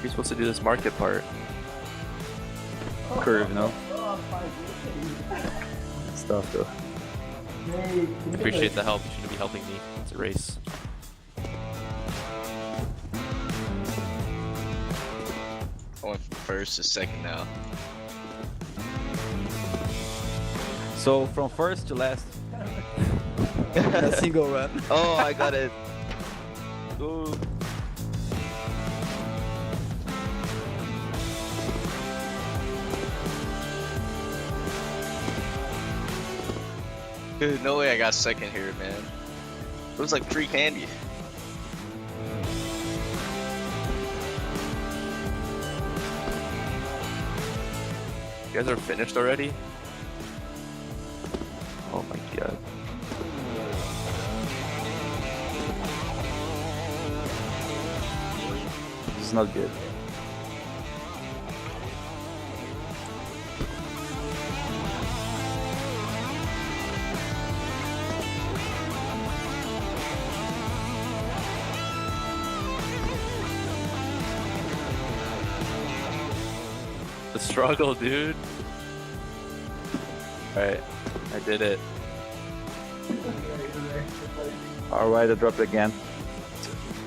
You're supposed to do this market part. Curve, no? Stuff though. Appreciate the help. You shouldn't be helping me. It's a race. I went from first to second now. So from first to last. A single run. Oh, I got it. Ooh. Dude, no way I got second here, man. It was like free candy. You guys are finished already? Oh my god. This is not good. The struggle, dude. Alright, I did it. Alright, I dropped again.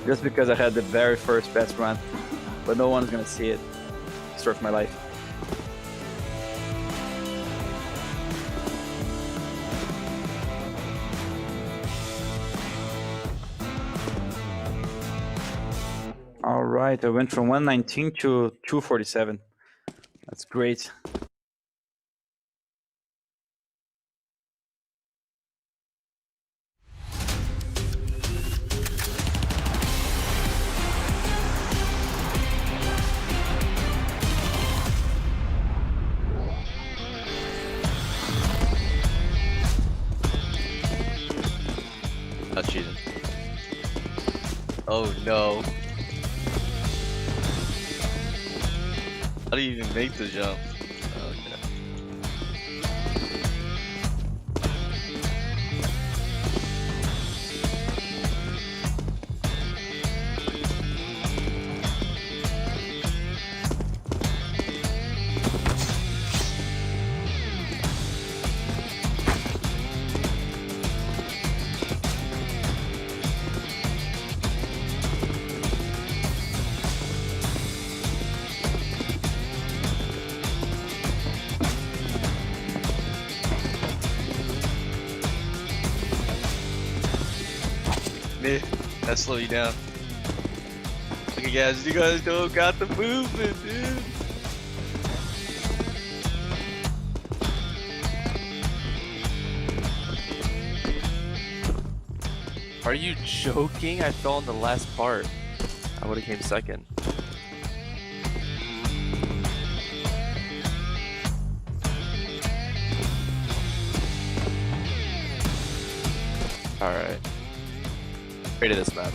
Just because I had the very first best run. But no one's gonna see it. Story of my life. Alright, I went from 119 to 247. That's great. That's cheating. Oh no. How do you even make the jump? Okay. That slow you down. Look at guys, you guys don't got the movement, dude. Are you joking? I fell in the last part. I would have came second. Alright. Ready this map.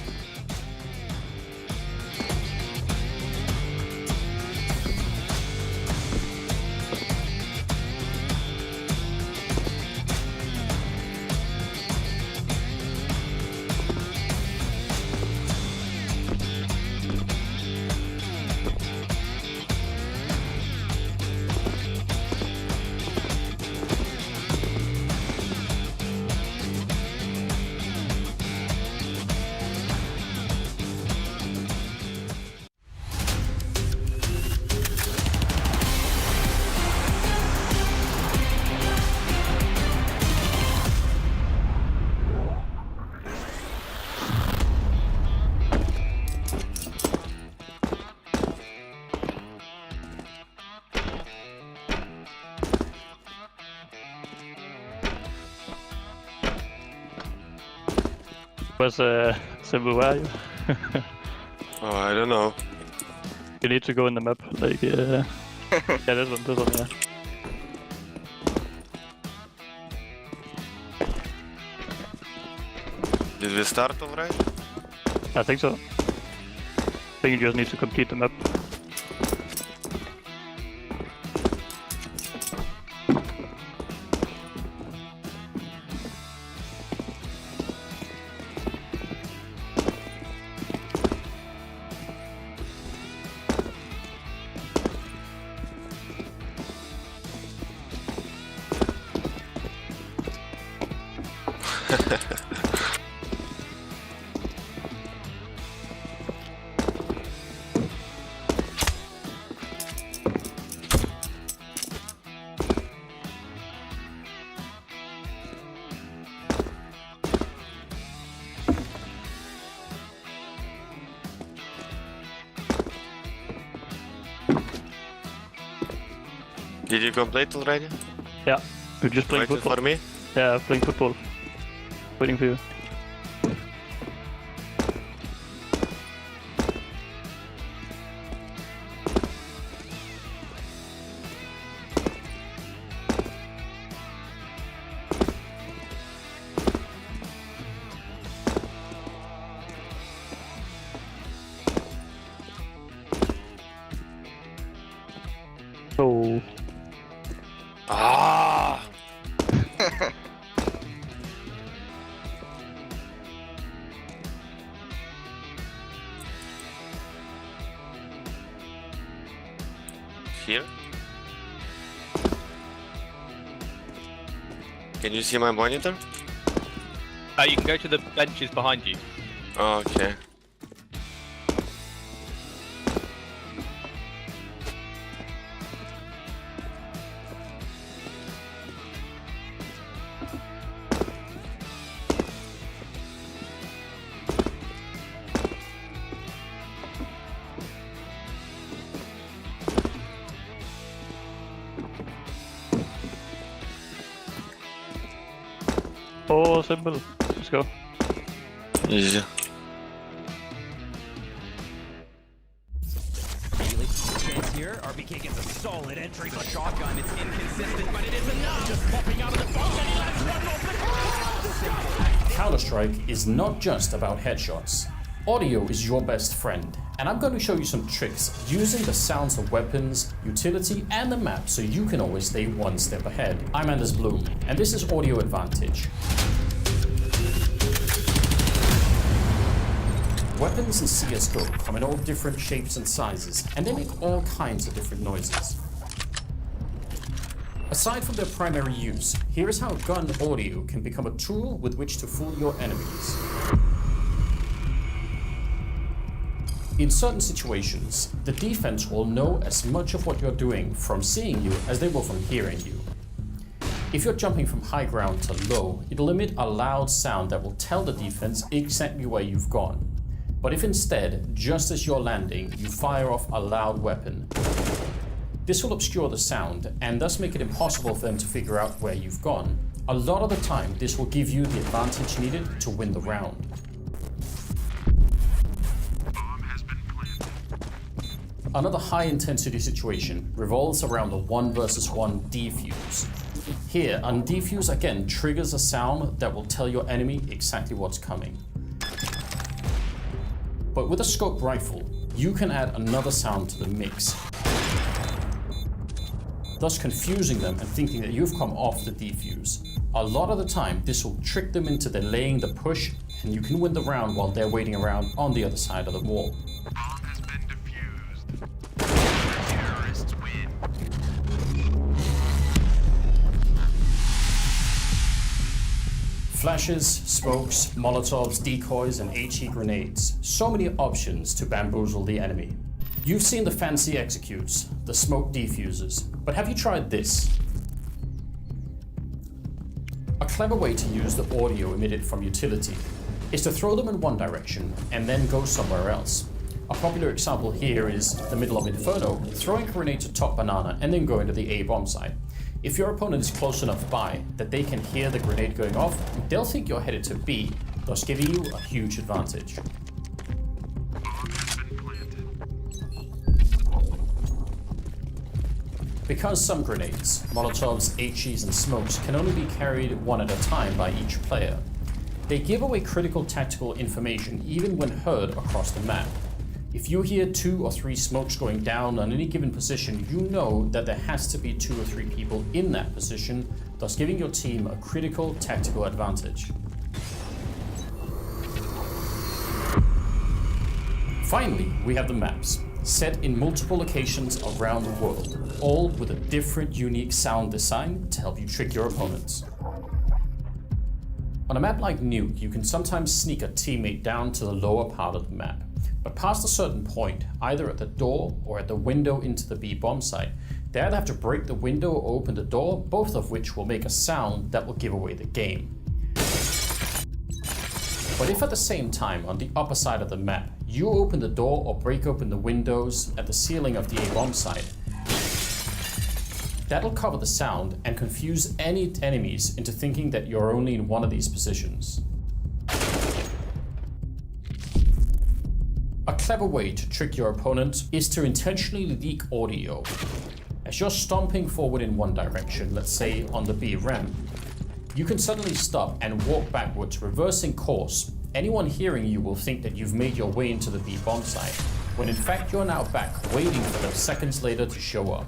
Was Simbu, where are you? Oh, I don't know. You need to go in the map, like, yeah, this one, yeah. Did we start already? I think so. I think you just need to complete the map. Did you complete already? Yeah, we're just playing Waiting football. for me? Yeah, playing football. Waiting for you. Oh. Ah! Here? Can you see my monitor? You can go to the benches behind you. Okay. Oh, simple. Let's go. Easy. Chance here. RBK gets a solid entry. A shotgun. It's inconsistent, but it is enough. Just popping out of the box, and he lands one more. Simple. Counter-Strike is not just about headshots. Audio is your best friend, and I'm going to show you some tricks using the sounds of weapons, utility, and the map so you can always stay one step ahead. I'm Anders Bloom, and this is Audio Advantage. Weapons in CSGO come in all different shapes and sizes, and they make all kinds of different noises. Aside from their primary use, here is how gun audio can become a tool with which to fool your enemies. In certain situations, the defense will know as much of what you're doing from seeing you as they will from hearing you. If you're jumping from high ground to low, it'll emit a loud sound that will tell the defense exactly where you've gone. But if instead, just as you're landing, you fire off a loud weapon, this will obscure the sound and thus make it impossible for them to figure out where you've gone. A lot of the time, this will give you the advantage needed to win the round. Another high-intensity situation revolves around the 1 versus 1 defuse. Here, a defuse again triggers a sound that will tell your enemy exactly what's coming. But with a scope rifle, you can add another sound to the mix, thus confusing them and thinking that you've come off the defuse. A lot of the time, this will trick them into delaying the push, and you can win the round while they're waiting around on the other side of the wall. Flashes, smokes, molotovs, decoys, and HE grenades. So many options to bamboozle the enemy. You've seen the fancy executes, the smoke defusers, but have you tried this? A clever way to use the audio emitted from utility is to throw them in one direction and then go somewhere else. A popular example here is the middle of Inferno, throwing a grenade to top banana and then going to the A bomb site. If your opponent is close enough by that they can hear the grenade going off, they'll think you're headed to B, thus giving you a huge advantage. Because some grenades, molotovs, HEs, and smokes can only be carried one at a time by each player, they give away critical tactical information even when heard across the map. If you hear 2 or 3 smokes going down on any given position, you know that there has to be 2 or 3 people in that position, thus giving your team a critical tactical advantage. Finally, we have the maps, set in multiple locations around the world, all with a different unique sound design to help you trick your opponents. On a map like Nuke, you can sometimes sneak a teammate down to the lower part of the map. But past a certain point, either at the door or at the window into the B bomb site, they either have to break the window or open the door, both of which will make a sound that will give away the game. But if at the same time, on the upper side of the map, you open the door or break open the windows at the ceiling of the A bomb site, that'll cover the sound and confuse any enemies into thinking that you're only in one of these positions. A clever way to trick your opponent is to intentionally leak audio. As you're stomping forward in one direction, let's say on the B ramp, you can suddenly stop and walk backwards, reversing course. Anyone hearing you will think that you've made your way into the B bomb site, when in fact you're now back waiting for them seconds later to show up.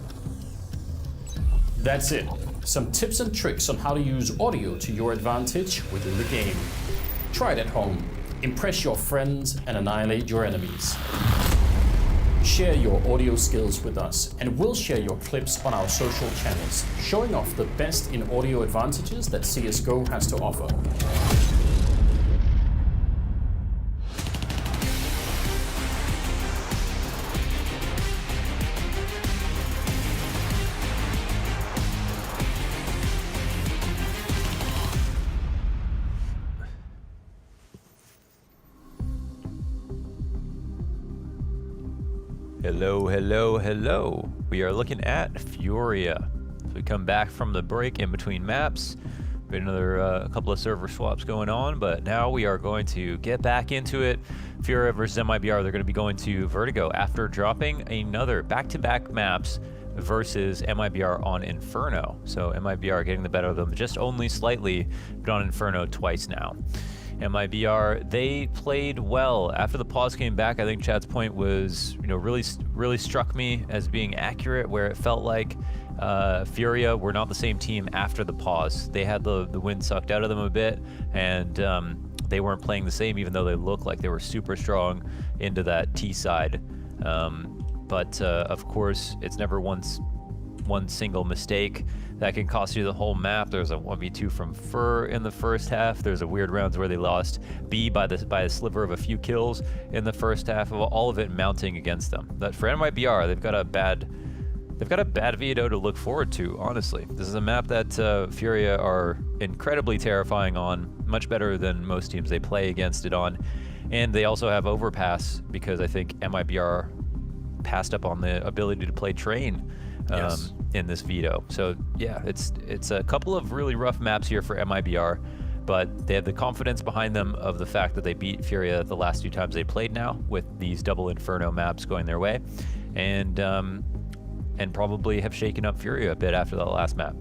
That's it. Some tips and tricks on how to use audio to your advantage within the game. Try it at home. Impress your friends and annihilate your enemies. Share your audio skills with us, and we'll share your clips on our social channels, showing off the best in audio advantages that CSGO has to offer. Hello, hello, hello. We are looking at Furia. So we come back from the break in between maps. We had another couple of server swaps going on, but now we are going to get back into it. Furia versus MIBR, they're going to be going to Vertigo after dropping another back-to-back maps versus MIBR on Inferno. So MIBR getting the better of them just only slightly, but on Inferno twice now. MIBR, they played well. After the pause came back, I think Chad's point was, really struck me as being accurate, where it felt like Furia were not the same team after the pause. They had the wind sucked out of them a bit, and they weren't playing the same, even though they looked like they were super strong into that T side. But of course, it's never one single mistake that can cost you the whole map. There's a 1v2 from Fur in the first half. There's a weird rounds where they lost B by a sliver of a few kills in the first half, of all of it mounting against them. But for MIBR, they've got a bad veto to look forward to, honestly. This is a map that Furia are incredibly terrifying on, much better than most teams they play against it on. And they also have overpass, because I think MIBR passed up on the ability to play train in this veto. So yeah, it's a couple of really rough maps here for MIBR, but they have the confidence behind them of the fact that they beat Furia the last 2 times they played now, with these double Inferno maps going their way, and probably have shaken up Furia a bit after that last map.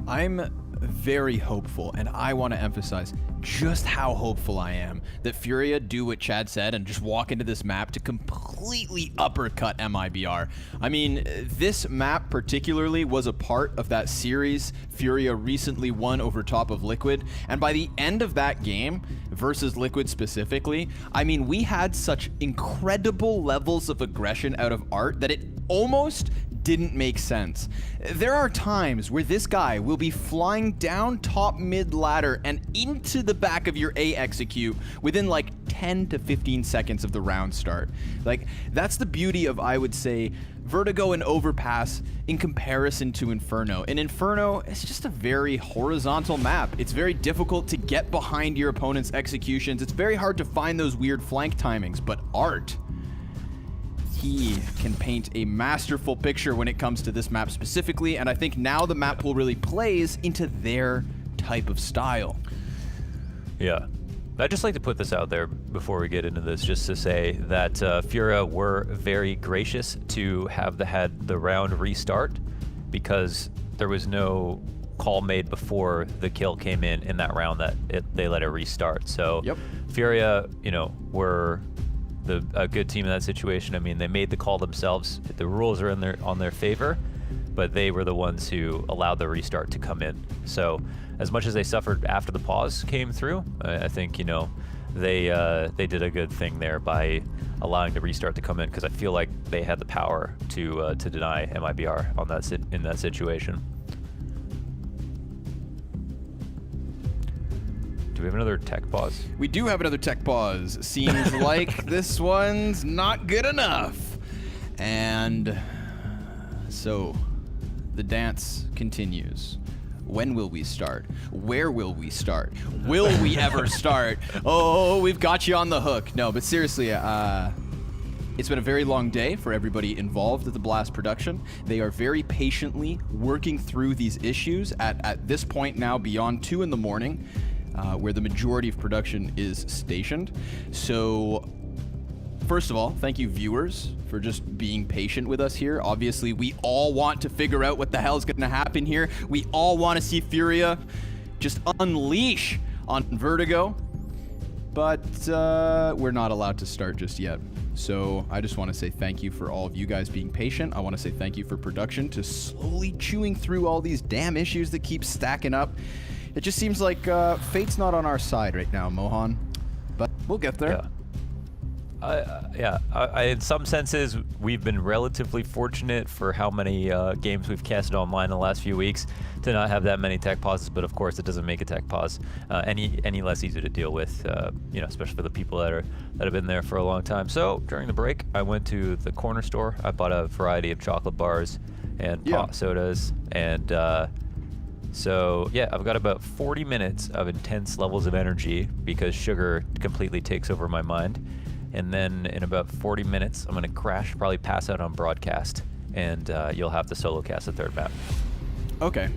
I'm very hopeful, and I want to emphasize just how hopeful I am that Furia do what Chad said and just walk into this map to completely uppercut MIBR. I mean, this map particularly was a part of that series Furia recently won over top of Liquid, and by the end of that game, versus Liquid specifically, I mean, we had such incredible levels of aggression out of Art that it almost didn't make sense. There are times where this guy will be flying down top mid ladder and into the back of your A execute within like 10 to 15 seconds of the round start. Like, that's the beauty of, I would say, Vertigo and Overpass in comparison to Inferno. In Inferno, it's just a very horizontal map. It's very difficult to get behind your opponent's executions. It's very hard to find those weird flank timings, but Art, he can paint a masterful picture when it comes to this map specifically, and I think now the map pool really plays into their type of style. Yeah. I'd just like to put this out there before we get into this, just to say that Furia were very gracious to have had the round restart, because there was no call made before the kill came in that round that they let it restart. So Furia, were a good team in that situation. I mean, they made the call themselves. The rules are on their favor, but they were the ones who allowed the restart to come in. So as much as they suffered after the pause came through, I think, they did a good thing there by allowing the restart to come in, because I feel like they had the power to deny MIBR in that situation. Do we have another tech pause? We do have another tech pause. Seems like this one's not good enough. And so the dance continues. When will we start? Where will we start? Will we ever start? Oh, we've got you on the hook. No, but seriously, it's been a very long day for everybody involved at the Blast production. They are very patiently working through these issues at this point now beyond 2 in the morning. Where the majority of production is stationed. So, first of all, thank you viewers for just being patient with us here. Obviously, we all want to figure out what the hell is going to happen here. We all want to see Furia just unleash on Vertigo. But we're not allowed to start just yet. So I just want to say thank you for all of you guys being patient. I want to say thank you for production to slowly chewing through all these damn issues that keep stacking up. It just seems like fate's not on our side right now, Mohan, but we'll get there. In some senses, we've been relatively fortunate for how many games we've casted online in the last few weeks to not have that many tech pauses, but of course it doesn't make a tech pause any less easy to deal with, especially for the people that have been there for a long time. So during the break, I went to the corner store. I bought a variety of chocolate bars and pot sodas, and so yeah, I've got about 40 minutes of intense levels of energy because sugar completely takes over my mind. And then in about 40 minutes, I'm gonna crash, probably pass out on broadcast, and you'll have to solo cast the third map. Okay.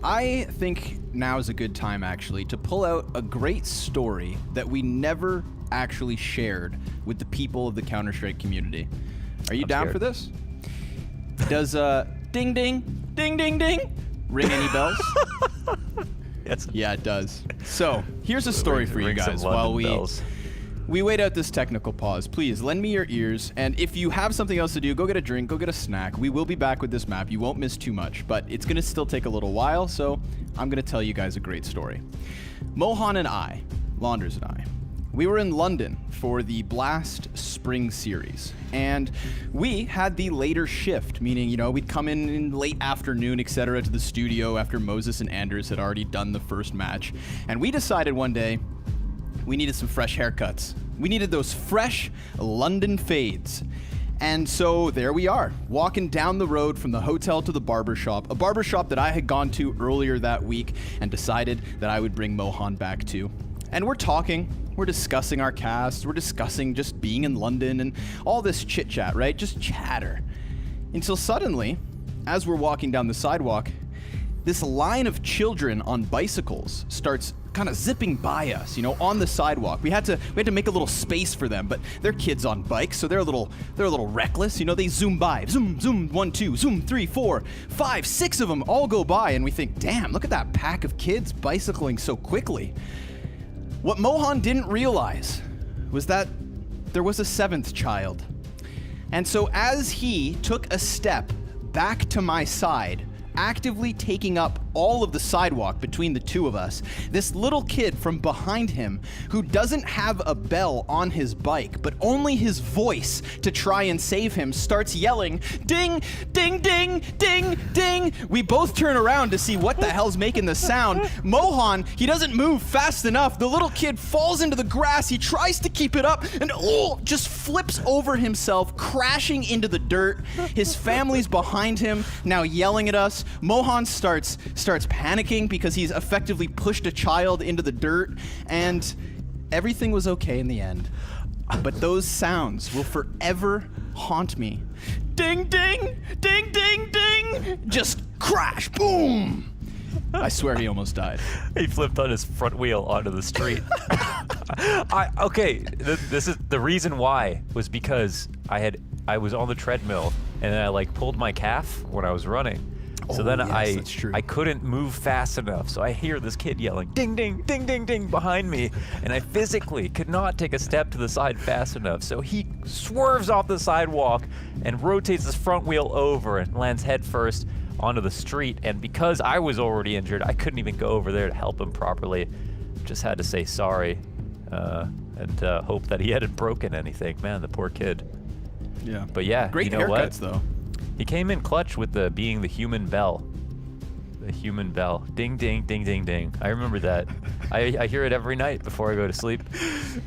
I think now is a good time actually to pull out a great story that we never actually shared with the people of the Counter-Strike community. Are you down for this? Does ding ding ding ding ding ring any bells? Yeah, it does. So here's a story for you guys while we wait out this technical pause. Please lend me your ears, and if you have something else to do, go get a drink, go get a snack. We will be back with this map. You won't miss too much, but it's gonna still take a little while, so I'm gonna tell you guys a great story. Mohan and I, Launders and I, we were in London for the Blast Spring Series, and we had the later shift, meaning, you know, we'd come in late afternoon, etc., to the studio after Moses and Anders had already done the first match, and we decided one day we needed some fresh haircuts. We needed those fresh London fades. And so there we are, walking down the road from the hotel to the barbershop, a barbershop that I had gone to earlier that week and decided that I would bring Mohan back to. And we're talking, we're discussing our cast, we're discussing just being in London and all this chit chat, right? Just chatter. Until suddenly, as we're walking down the sidewalk, this line of children on bicycles starts kind of zipping by us, you know, on the sidewalk. We had to make a little space for them, but they're kids on bikes, so they're a little reckless. You know, they zoom by, zoom, 1, 2, zoom, 3, 4, 5, 6 of them all go by, and we think, damn, look at that pack of kids bicycling so quickly. What Mohan didn't realize was that there was a 7th child. And so as he took a step back to my side, actively taking up all of the sidewalk between the two of us, this little kid from behind him, who doesn't have a bell on his bike, but only his voice to try and save him, starts yelling, ding, ding, ding, ding, ding. We both turn around to see what the hell's making the sound. Mohan, he doesn't move fast enough. The little kid falls into the grass. He tries to keep it up and just flips over himself, crashing into the dirt. His family's behind him, now yelling at us. Mohan starts panicking because he's effectively pushed a child into the dirt, and everything was okay in the end. But those sounds will forever haunt me. Ding, ding, ding, ding, ding. Just crash, boom. I swear he almost died. He flipped on his front wheel onto the street. This is the reason why was because I was on the treadmill and then I pulled my calf when I was running. So then I couldn't move fast enough. So I hear this kid yelling, ding, ding, ding, ding, ding, behind me. And I physically could not take a step to the side fast enough. So he swerves off the sidewalk and rotates his front wheel over and lands head first onto the street. And because I was already injured, I couldn't even go over there to help him properly. Just had to say sorry and hope that he hadn't broken anything. Man, the poor kid. Yeah. But yeah, great you know haircuts what? though. He came in clutch with being the human bell. The human bell. Ding, ding, ding, ding, ding. I remember that. I hear it every night before I go to sleep.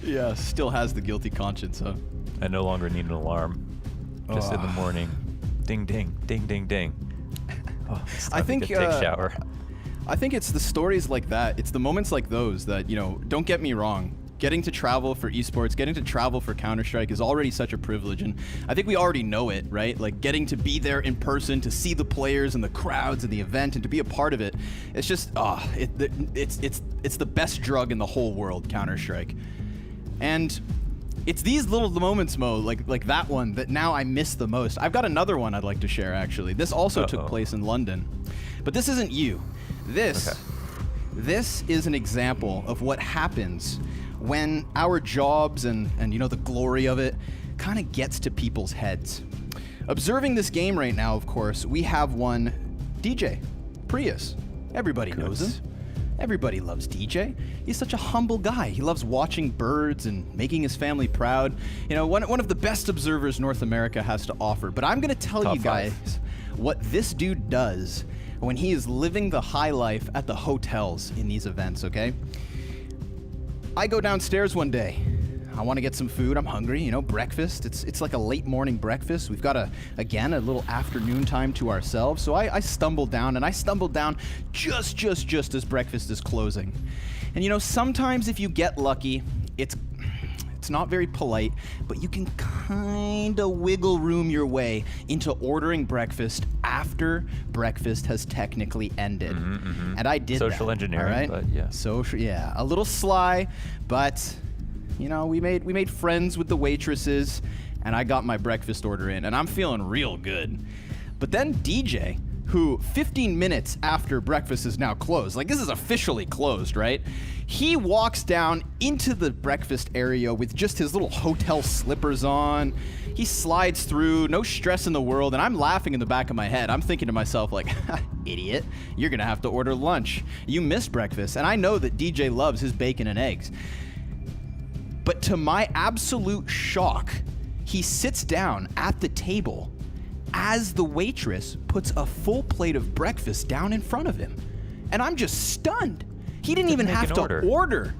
Yeah, still has the guilty conscience, huh? I no longer need an alarm. Just in the morning. Ding, ding, ding, ding, ding. Oh, it's time I think to take a shower. I think it's the stories like that. It's the moments like those that, you know, don't get me wrong. Getting to travel for esports, getting to travel for Counter-Strike is already such a privilege, and I think we already know it, right? Like getting to be there in person, to see the players and the crowds and the event, and to be a part of it. It's just, it's the best drug in the whole world, Counter-Strike. And it's these little moments, Mo, like that one, that now I miss the most. I've got another one I'd like to share, actually. This also took place in London, but this isn't you. This is an example of what happens when our jobs and you know, the glory of it kind of gets to people's heads. Observing this game right now, of course, we have one DJ, Prius. Everybody knows him. Everybody loves DJ. He's such a humble guy. He loves watching birds and making his family proud. You know, one of the best observers North America has to offer. But I'm gonna tell you guys what this dude does when he is living the high life at the hotels in these events, okay? I go downstairs one day. I want to get some food. I'm hungry, you know, breakfast. It's like a late morning breakfast. We've got a little afternoon time to ourselves. So I stumble down, and I stumbled down just as breakfast is closing. And you know, sometimes if you get lucky, it's not very polite, but you can kind of wiggle room your way into ordering breakfast after breakfast has technically ended. And I did Social engineering, all right? but yeah. Social, yeah, a little sly, but you know, we made friends with the waitresses, and I got my breakfast order in, and I'm feeling real good. But then DJ, who 15 minutes after breakfast is now closed, like this is officially closed, right? He walks down into the breakfast area with just his little hotel slippers on. He slides through, no stress in the world, and I'm laughing in the back of my head. I'm thinking to myself like, idiot, you're gonna have to order lunch. You missed breakfast, and I know that DJ loves his bacon and eggs. But to my absolute shock, he sits down at the table as the waitress puts a full plate of breakfast down in front of him. And I'm just stunned. He didn't even have to order.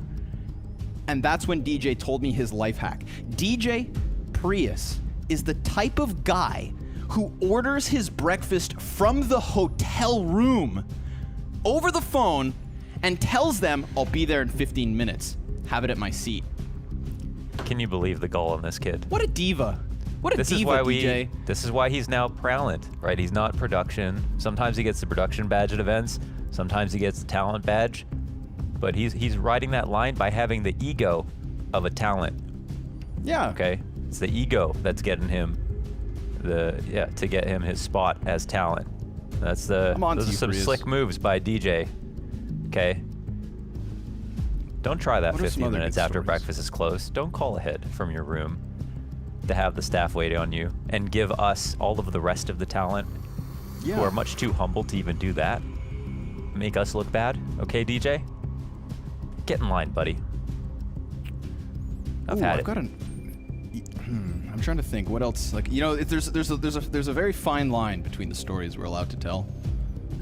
And that's when DJ told me his life hack. DJ Prius is the type of guy who orders his breakfast from the hotel room over the phone and tells them, I'll be there in 15 minutes. Have it at my seat. Can you believe the goal on this kid? What a diva. What a this diva, is why DJ. This is why he's now Prowlant, right? He's not production. Sometimes he gets the production badge at events. Sometimes he gets the talent badge. But he's riding that line by having the ego of a talent. Yeah. Okay? It's the ego that's getting him to get him his spot as talent. That's those are some slick moves by DJ. Okay? Don't try that 15 minutes after breakfast is closed. Don't call ahead from your room to have the staff wait on you and give us all of the rest of the talent who are much too humble to even do that. Make us look bad. Okay, DJ? Get in line, buddy. I've had it. I'm trying to think what else. Like, you know, there's a very fine line between the stories we're allowed to tell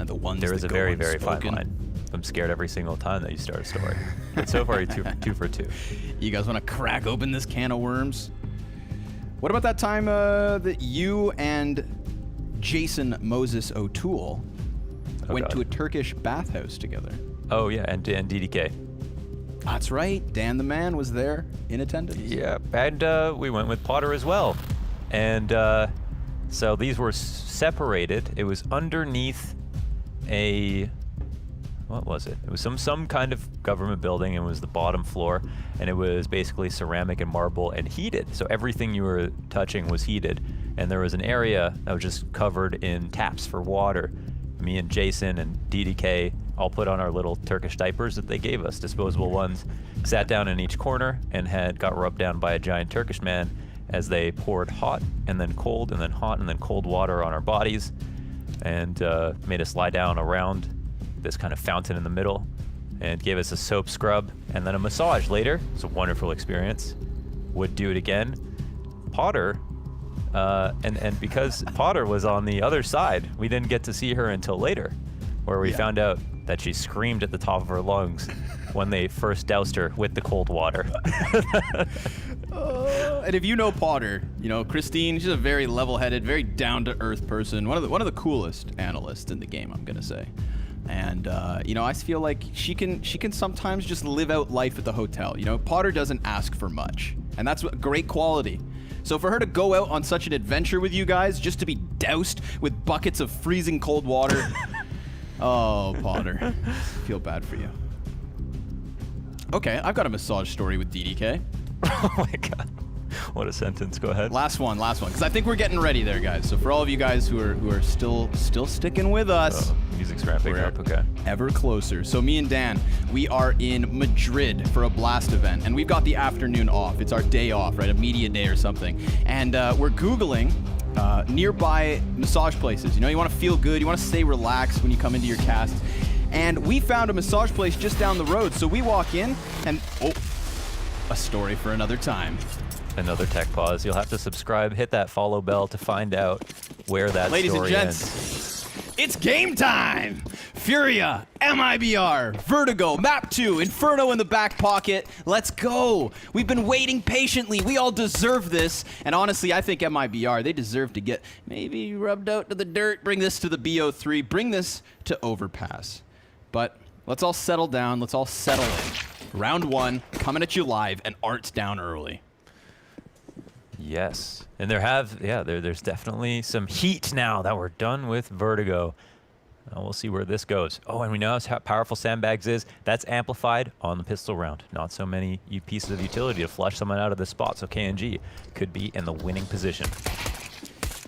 and the ones there is that a go very unspoken. very fine line. I'm scared every single time that you start a story. But so far, you're two for two. You guys want to crack open this can of worms? What about that time that you and Jason Moses O'Toole went to a Turkish bathhouse together? Oh yeah, and DDK. That's right. Dan the Man was there in attendance. Yeah, and we went with Potter as well. And so these were separated. It was underneath a... What was it? It was some kind of government building, and it was the bottom floor, and it was basically ceramic and marble and heated. So everything you were touching was heated, and there was an area that was just covered in taps for water. Me and Jason and DDK all put on our little Turkish diapers that they gave us, disposable ones, sat down in each corner and got rubbed down by a giant Turkish man as they poured hot and then cold and then hot and then cold water on our bodies and made us lie down around this kind of fountain in the middle and gave us a soap scrub and then a massage later. It's a wonderful experience. Would do it again. Potter, and because Potter was on the other side, we didn't get to see her until later, where we found out that she screamed at the top of her lungs when they first doused her with the cold water. And if you know Potter, you know Christine. She's a very level-headed, very down-to-earth person. One of the coolest analysts in the game, I'm gonna say. And you know, I feel like she can sometimes just live out life at the hotel. You know, Potter doesn't ask for much, and that's a great quality. So for her to go out on such an adventure with you guys, just to be doused with buckets of freezing cold water, oh, Potter, I feel bad for you. Okay, I've got a massage story with DDK. Oh my god. What a sentence. Go ahead. Last one, because I think we're getting ready there, guys. So for all of you guys who are still sticking with us, music's ramping up. Okay. Ever closer. So me and Dan, we are in Madrid for a Blast event, and we've got the afternoon off. It's our day off, right? A media day or something. And we're Googling nearby massage places. You know, you want to feel good, you want to stay relaxed when you come into your cast. And we found a massage place just down the road. So we walk in, and a story for another time. Another tech pause. You'll have to subscribe, hit that follow bell to find out where that Ladies story and gents, ends. it's game time! Furia, MIBR, Vertigo, Map 2, Inferno in the back pocket. Let's go! We've been waiting patiently. We all deserve this. And honestly, I think MIBR, they deserve to get maybe rubbed out to the dirt. Bring this to the Bo3. Bring this to Overpass. But let's all settle down. Let's all settle in. Round 1, coming at you live, and Art's down early. Yes, and there's definitely some heat now that we're done with Vertigo. We'll see where this goes. Oh, and we know how powerful Sandbags is. That's amplified on the pistol round. Not so many pieces of utility to flush someone out of this spot, so KNG could be in the winning position.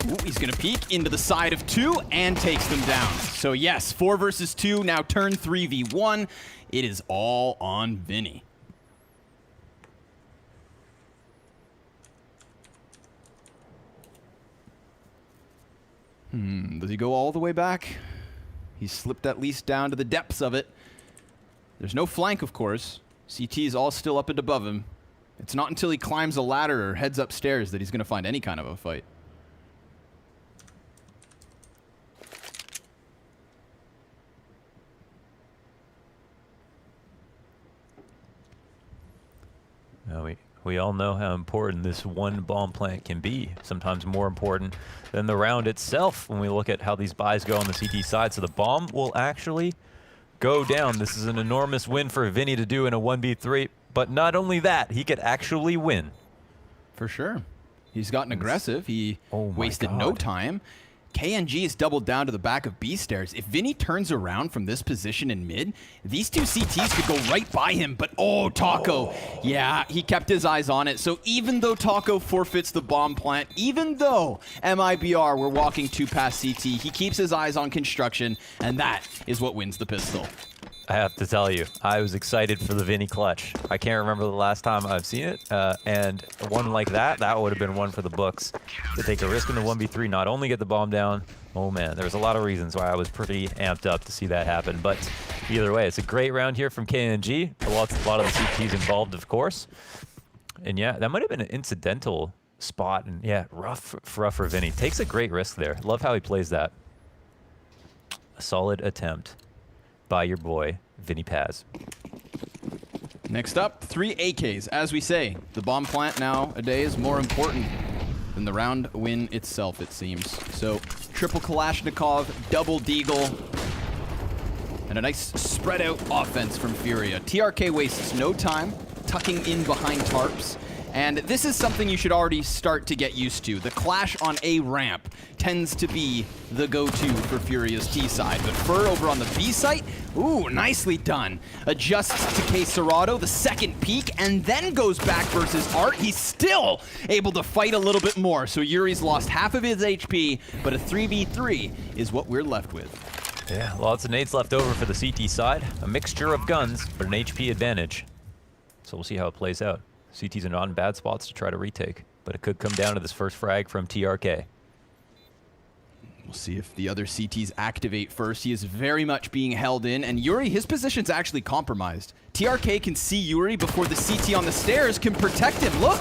Ooh, he's gonna peek into the side of 2 and takes them down. So yes, 4 versus 2, now turn 3v1. It is all on Vinny. Does he go all the way back? He's slipped at least down to the depths of it. There's no flank, of course. CT is all still up and above him. It's not until he climbs a ladder or heads upstairs that he's going to find any kind of a fight. We all know how important this one bomb plant can be, sometimes more important than the round itself when we look at how these buys go on the CT side. So the bomb will actually go down. This is an enormous win for Vinny to do in a 1v3, but not only that, he could actually win. For sure. He's gotten aggressive. He wasted no time. KNG is doubled down to the back of B stairs. If Vinny turns around from this position in mid, these 2 CTs could go right by him, but Taco. Yeah, he kept his eyes on it. So even though Taco forfeits the bomb plant, even though MIBR were walking 2 past CT, he keeps his eyes on construction, and that is what wins the pistol. I have to tell you, I was excited for the Vinny clutch. I can't remember the last time I've seen it, and one like that would have been one for the books. To take a risk in the 1v3, not only get the bomb down, oh man, there was a lot of reasons why I was pretty amped up to see that happen. But either way, it's a great round here from KNG. A lot of the CTs involved, of course. And yeah, that might have been an incidental spot, and yeah, rough for Vinny. Takes a great risk there. Love how he plays that. A solid attempt by your boy, Vinny Paz. Next up, 3 AKs. As we say, the bomb plant nowadays is more important than the round win itself, it seems. So, triple Kalashnikov, double Deagle, and a nice spread out offense from Furia. TRK wastes no time tucking in behind tarps. And this is something you should already start to get used to. The clash on A ramp tends to be the go-to for Furia's T side. But Fur over on the B site, ooh, nicely done. Adjusts to K Serrato, the second peak, and then goes back versus Art. He's still able to fight a little bit more. So Yuri's lost half of his HP, but a 3v3 is what we're left with. Yeah, lots of nades left over for the CT side. A mixture of guns, but an HP advantage. So we'll see how it plays out. CTs are not in bad spots to try to retake, but it could come down to this first frag from TRK. We'll see if the other CTs activate first. He is very much being held in, and Yuri, his position's actually compromised. TRK can see Yuri before the CT on the stairs can protect him. Look!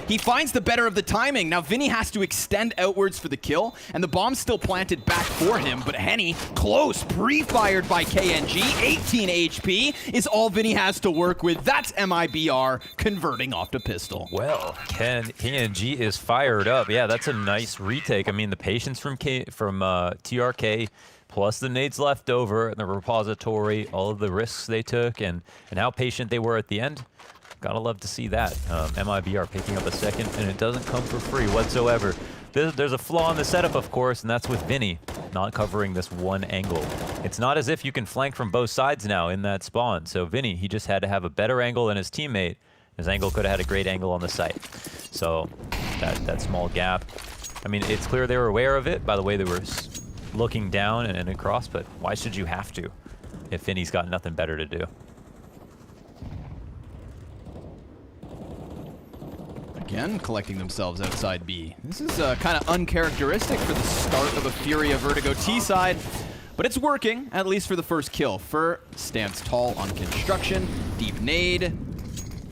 He finds the better of the timing. Now Vinny has to extend outwards for the kill, and the bomb's still planted back for him, but Henny, close, pre-fired by KNG, 18 HP is all Vinny has to work with. That's MIBR converting off to pistol. Well, KNG is fired up. Yeah, that's a nice retake. I mean, the patience from TRK, plus the nades left over in the repository, all of the risks they took, and how patient they were at the end. Gotta love to see that. MIBR picking up a second, and it doesn't come for free whatsoever. There's a flaw in the setup, of course, and that's with Vinny not covering this one angle. It's not as if you can flank from both sides now in that spawn. So Vinny, he just had to have a better angle than his teammate. His angle could have had a great angle on the site. So that small gap. I mean, it's clear they were aware of it by the way they were looking down and across, but why should you have to if Vinny's got nothing better to do? Again, collecting themselves outside B. This is kind of uncharacteristic for the start of a Furia Vertigo T side, but it's working, at least for the first kill. Fur stands tall on construction, deep nade,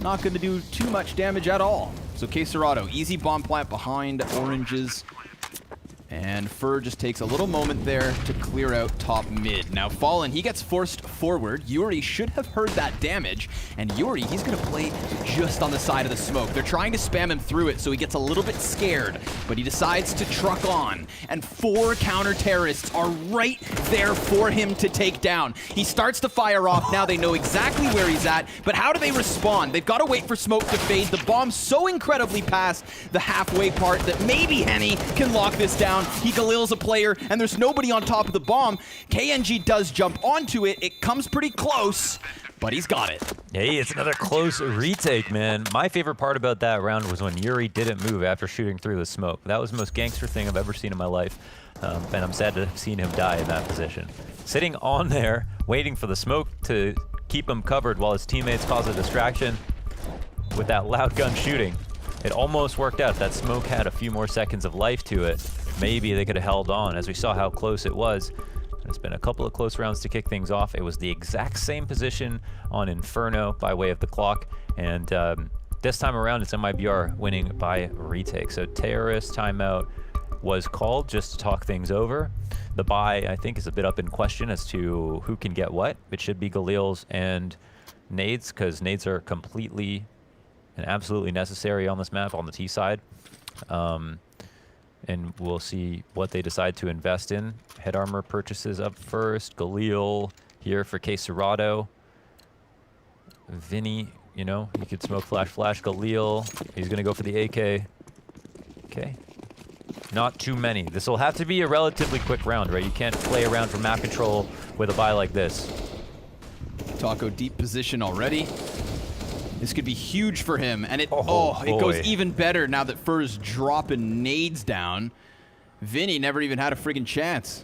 not going to do too much damage at all. So K Serrato, easy bomb plant behind Oranges, and Fur just takes a little moment there to clear out top mid. Now Fallen, he gets forced forward. Yuri should have heard that damage, and Yuri, he's gonna play just on the side of the smoke. They're trying to spam him through it, so he gets a little bit scared, but he decides to truck on, and 4 counter-terrorists are right there for him to take down. He starts to fire off. Now they know exactly where he's at, but how do they respond? They've got to wait for smoke to fade. The bomb's so incredibly past the halfway part that maybe Henny can lock this down. down. He Galil's a player, and there's nobody on top of the bomb. KNG does jump onto it. It comes pretty close, but he's got it. Hey, it's another close retake, man. My favorite part about that round was when Yuri didn't move after shooting through the smoke. That was the most gangster thing I've ever seen in my life, and I'm sad to have seen him die in that position. Sitting on there, waiting for the smoke to keep him covered while his teammates cause a distraction with that loud gun shooting. It almost worked out. That smoke had a few more seconds of life to it. Maybe they could have held on, as we saw how close it was. It's been a couple of close rounds to kick things off. It was the exact same position on Inferno by way of the clock, and this time around it's MIBR winning by retake. So terrorist timeout was called just to talk things over. The buy, I think, is a bit up in question as to who can get what. It should be Galil's and nades, because nades are completely and absolutely necessary on this map on the T side. And we'll see what they decide to invest in. Head armor purchases up first. Galil here for Cerrado. Vinny, you know, he could smoke flash. Galil, he's gonna go for the AK. Okay. Not too many. This will have to be a relatively quick round, right? You can't play around for map control with a buy like this. Taco deep position already. This could be huge for him, and it it boy. goes even better now that Fur's dropping nades down. Vinny never even had a friggin' chance.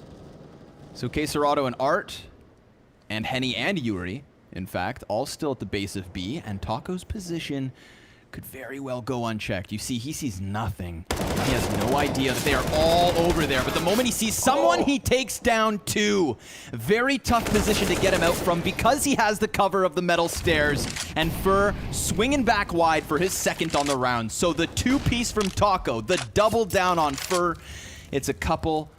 So Cerrado and Art, and Henny and Yuri, in fact, all still at the base of B, and Taco's position could very well go unchecked. You see, he sees nothing. He has no idea that they are all over there, but the moment he sees someone, he takes down two. Very tough position to get him out from because he has the cover of the metal stairs, and Fur swinging back wide for his second on the round. So the two-piece from Taco, the double down on Fur. It's a couple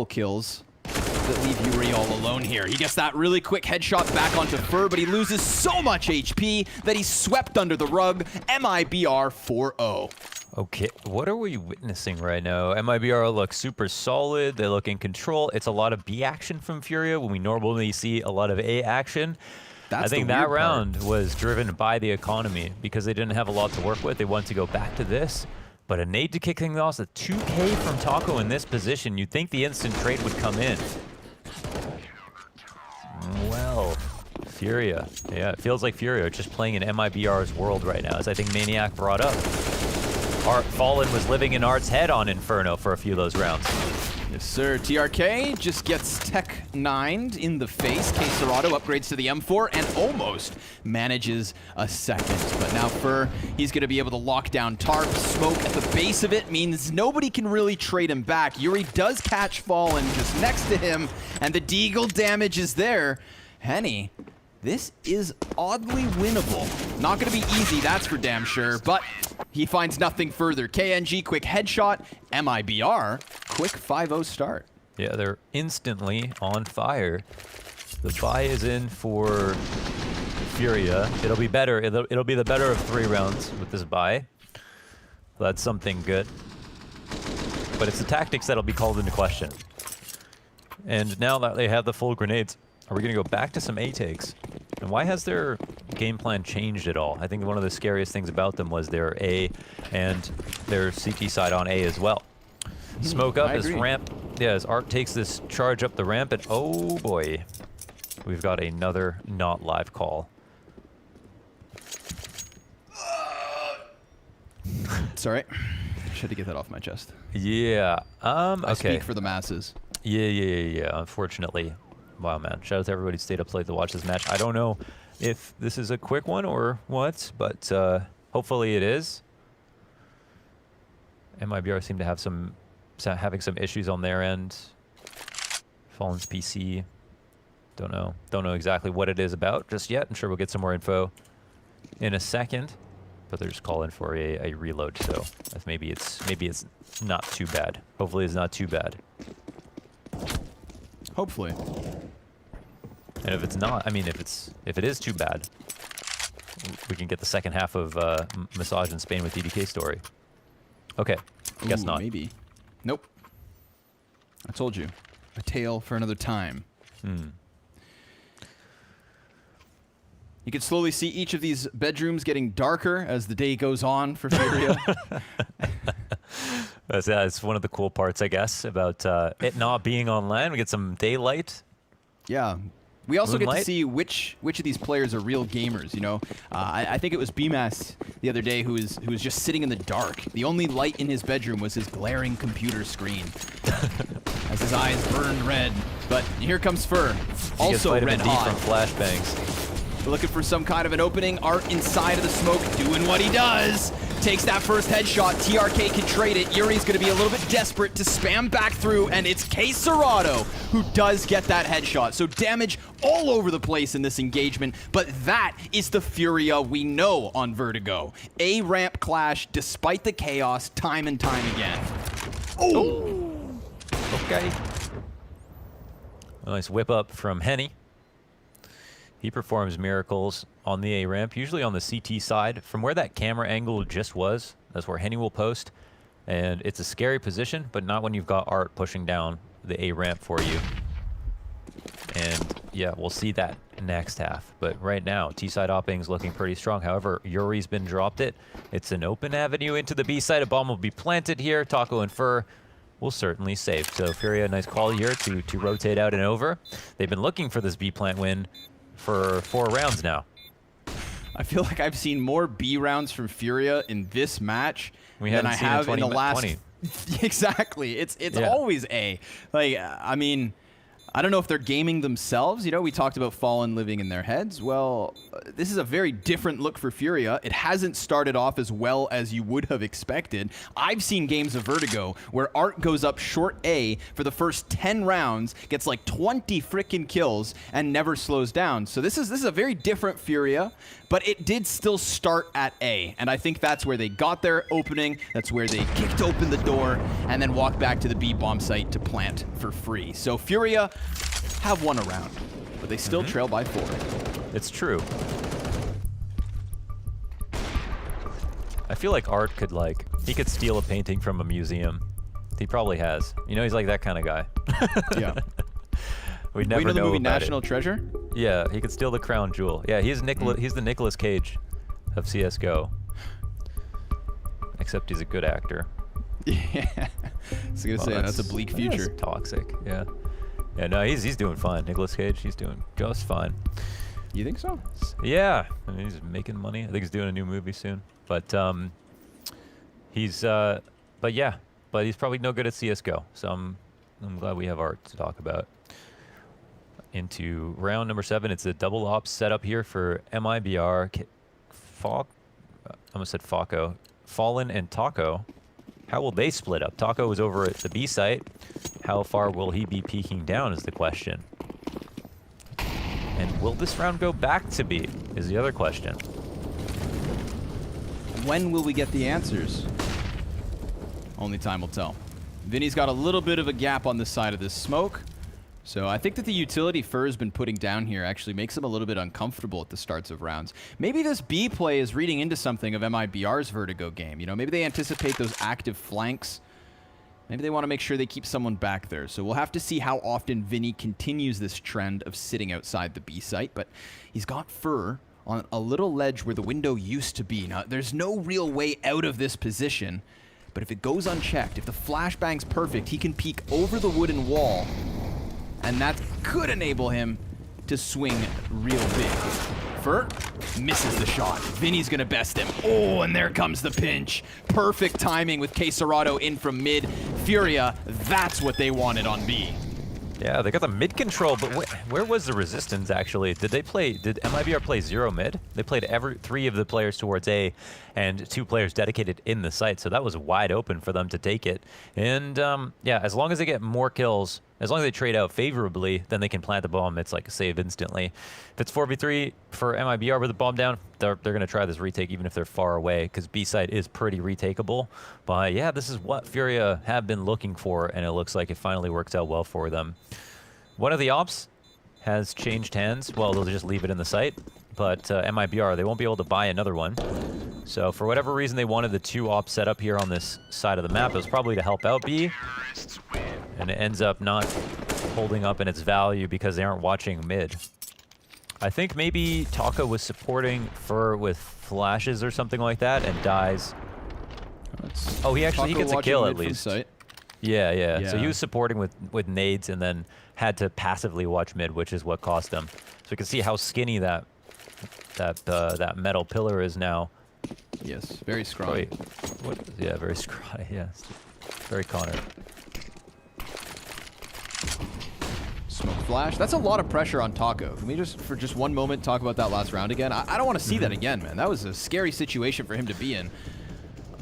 kills that leave Yuri all alone here. He gets that really quick headshot back onto Fur, but he loses so much HP that he's swept under the rug. MIBR 4-0. Okay, what are we witnessing right now? MIBR look super solid. They look in control. It's a lot of B action from Furia when we normally see a lot of A action. I think that round was driven by the economy because they didn't have a lot to work with. They wanted to go back to this. But a nade to kick things off, a 2K from Taco in this position. You'd think the instant trade would come in. Well, Furia. Yeah, it feels like Furia just playing in MIBR's world right now, as I think Maniac brought up. Art Fallen was living in Art's head on Inferno for a few of those rounds. Yes, sir. TRK just gets Tech 9'd in the face. Cerrado upgrades to the M4 and almost manages a second. But now Fur, he's going to be able to lock down Tarp. Smoke at the base of it means nobody can really trade him back. Yuri does catch Fallen just next to him, and the deagle damage is there. Henny, this is oddly winnable. Not going to be easy, that's for damn sure, but he finds nothing further. KNG, quick headshot. MIBR, quick 5-0 start. Yeah, they're instantly on fire. The buy is in for Furia. It'll be better. It'll be the better of 3 rounds with this buy. That's something good. But it's the tactics that'll be called into question. And now that they have the full grenades, are we going to go back to some A takes? And why has their game plan changed at all? I think one of the scariest things about them was their A and their CT side on A as well. Smoke up as ramp. Yeah, as Art takes this charge up the ramp, and oh boy, we've got another not live call. It's all right. Just had to get that off my chest. Yeah. Okay. I speak for the masses. Yeah. Unfortunately. Wow, man. Shout out to everybody who stayed up late to watch this match. I don't know if this is a quick one or what, but hopefully it is. MIBR seem to have having some issues on their end. Fallen's PC. Don't know exactly what it is about just yet. I'm sure we'll get some more info in a second. But they're just calling for a reload, so maybe it's not too bad. Hopefully it's not too bad. Hopefully. And if it's not, I mean, if it is too bad, we can get the second half of Massage in Spain with DDK story. Okay, guess not. Maybe. Nope. I told you. A tale for another time. You can slowly see each of these bedrooms getting darker as the day goes on for Furia. That's one of the cool parts, I guess, about it not being on land. We get some daylight. Yeah. We also get Moonlight? to see which of these players are real gamers, you know? I think it was BMAS the other day who was just sitting in the dark. The only light in his bedroom was his glaring computer screen. As his eyes burned red. But here comes Fur. Also red hot. From flashbangs. Looking for some kind of an opening. Art inside of the smoke doing what he does. Takes that first headshot. TRK can trade it. Yuri's going to be a little bit desperate to spam back through, and it's CEST who does get that headshot. So damage all over the place in this engagement, but that is the Furia we know on Vertigo. A ramp clash despite the chaos time and time again. Oh! Okay. A nice whip up from Henny. He performs miracles on the A ramp, usually on the CT side. From where that camera angle just was, that's where Henny will post. And it's a scary position, but not when you've got Art pushing down the A ramp for you. And yeah, we'll see that next half. But right now, T-side opping's looking pretty strong. However, Yuri's been dropped it. It's an open avenue into the B side. A bomb will be planted here. Taco and Fur will certainly save. So Furia, nice call here to rotate out and over. They've been looking for this B plant win for 4 rounds now. I feel like I've seen more B rounds from Furia in this match than I have in the last. 20. Exactly. It's always A. Like, I mean, I don't know if they're gaming themselves. You know, we talked about Fallen living in their heads. Well, this is a very different look for Furia. It hasn't started off as well as you would have expected. I've seen games of Vertigo where Art goes up short A for the first 10 rounds, gets like 20 freaking kills, and never slows down. So this is a very different Furia, but it did still start at A. And I think that's where they got their opening. That's where they kicked open the door and then walked back to the B bomb site to plant for free. So Furia have won a round, but they still trail by 4. It's true. I feel like Art could he could steal a painting from a museum. He probably has. You know, he's like that kind of guy. Yeah. We'd never know the movie about National Treasure? Yeah, he could steal the crown jewel. Yeah, he's he's the Nicolas Cage of CSGO. Except he's a good actor. Yeah. I was gonna say that's a bleak future. That's toxic. Yeah. Yeah, no, he's doing fine. Nicolas Cage, he's doing just fine. You think so? Yeah. I mean, he's making money. I think he's doing a new movie soon. But he's but he's probably no good at CSGO. So I'm glad we have Art to talk about. Into round number 7. It's a double ops setup here for MIBR. I almost said Faco. Fallen and Taco. How will they split up? Taco was over at the B site. How far will he be peeking down is the question. And will this round go back to B is the other question. When will we get the answers? Only time will tell. Vinny's got a little bit of a gap on this side of this smoke. So I think that the utility Fur has been putting down here actually makes him a little bit uncomfortable at the starts of rounds. Maybe this B play is reading into something of MIBR's Vertigo game. You know, maybe they anticipate those active flanks. Maybe they want to make sure they keep someone back there. So we'll have to see how often Vinny continues this trend of sitting outside the B site. But he's got Fur on a little ledge where the window used to be. Now, there's no real way out of this position. But if it goes unchecked, if the flashbang's perfect, he can peek over the wooden wall. And that could enable him to swing real big. Fur misses the shot. Vinny's gonna best him. Oh, and there comes the pinch. Perfect timing with CEST in from mid. Furia, that's what they wanted on B. Yeah, they got the mid control, but where was the resistance actually? Did MIBR play 0 mid? They played 3 of the players towards A and 2 players dedicated in the site, so that was wide open for them to take it. And yeah, as long as they get more kills, as long as they trade out favorably, then they can plant the bomb. It's like a save instantly. If it's 4v3 for MIBR with the bomb down, they're going to try this retake even if they're far away, because B side is pretty retakeable. But yeah, this is what Furia have been looking for, and it looks like it finally works out well for them. One of the ops has changed hands. Well, they'll just leave it in the site. But MIBR, they won't be able to buy another one. So for whatever reason, they wanted the 2 ops set up here on this side of the map. It was probably to help out B. And it ends up not holding up in its value because they aren't watching mid. I think maybe Taka was supporting Fur with flashes or something like that and dies. Oh, he actually Taco gets a watching kill mid at from least. sight. Yeah. So Yeah. he was supporting with nades and then had to passively watch mid, which is what cost him. So you can see how skinny that metal pillar is now. Yes, very scrawny. Wait, what? Yeah, very scrawny. Yes, very Connor. Smoke flash. That's a lot of pressure on Taco. Can we just, for just one moment, talk about that last round again? I don't want to see that again, man. That was a scary situation for him to be in.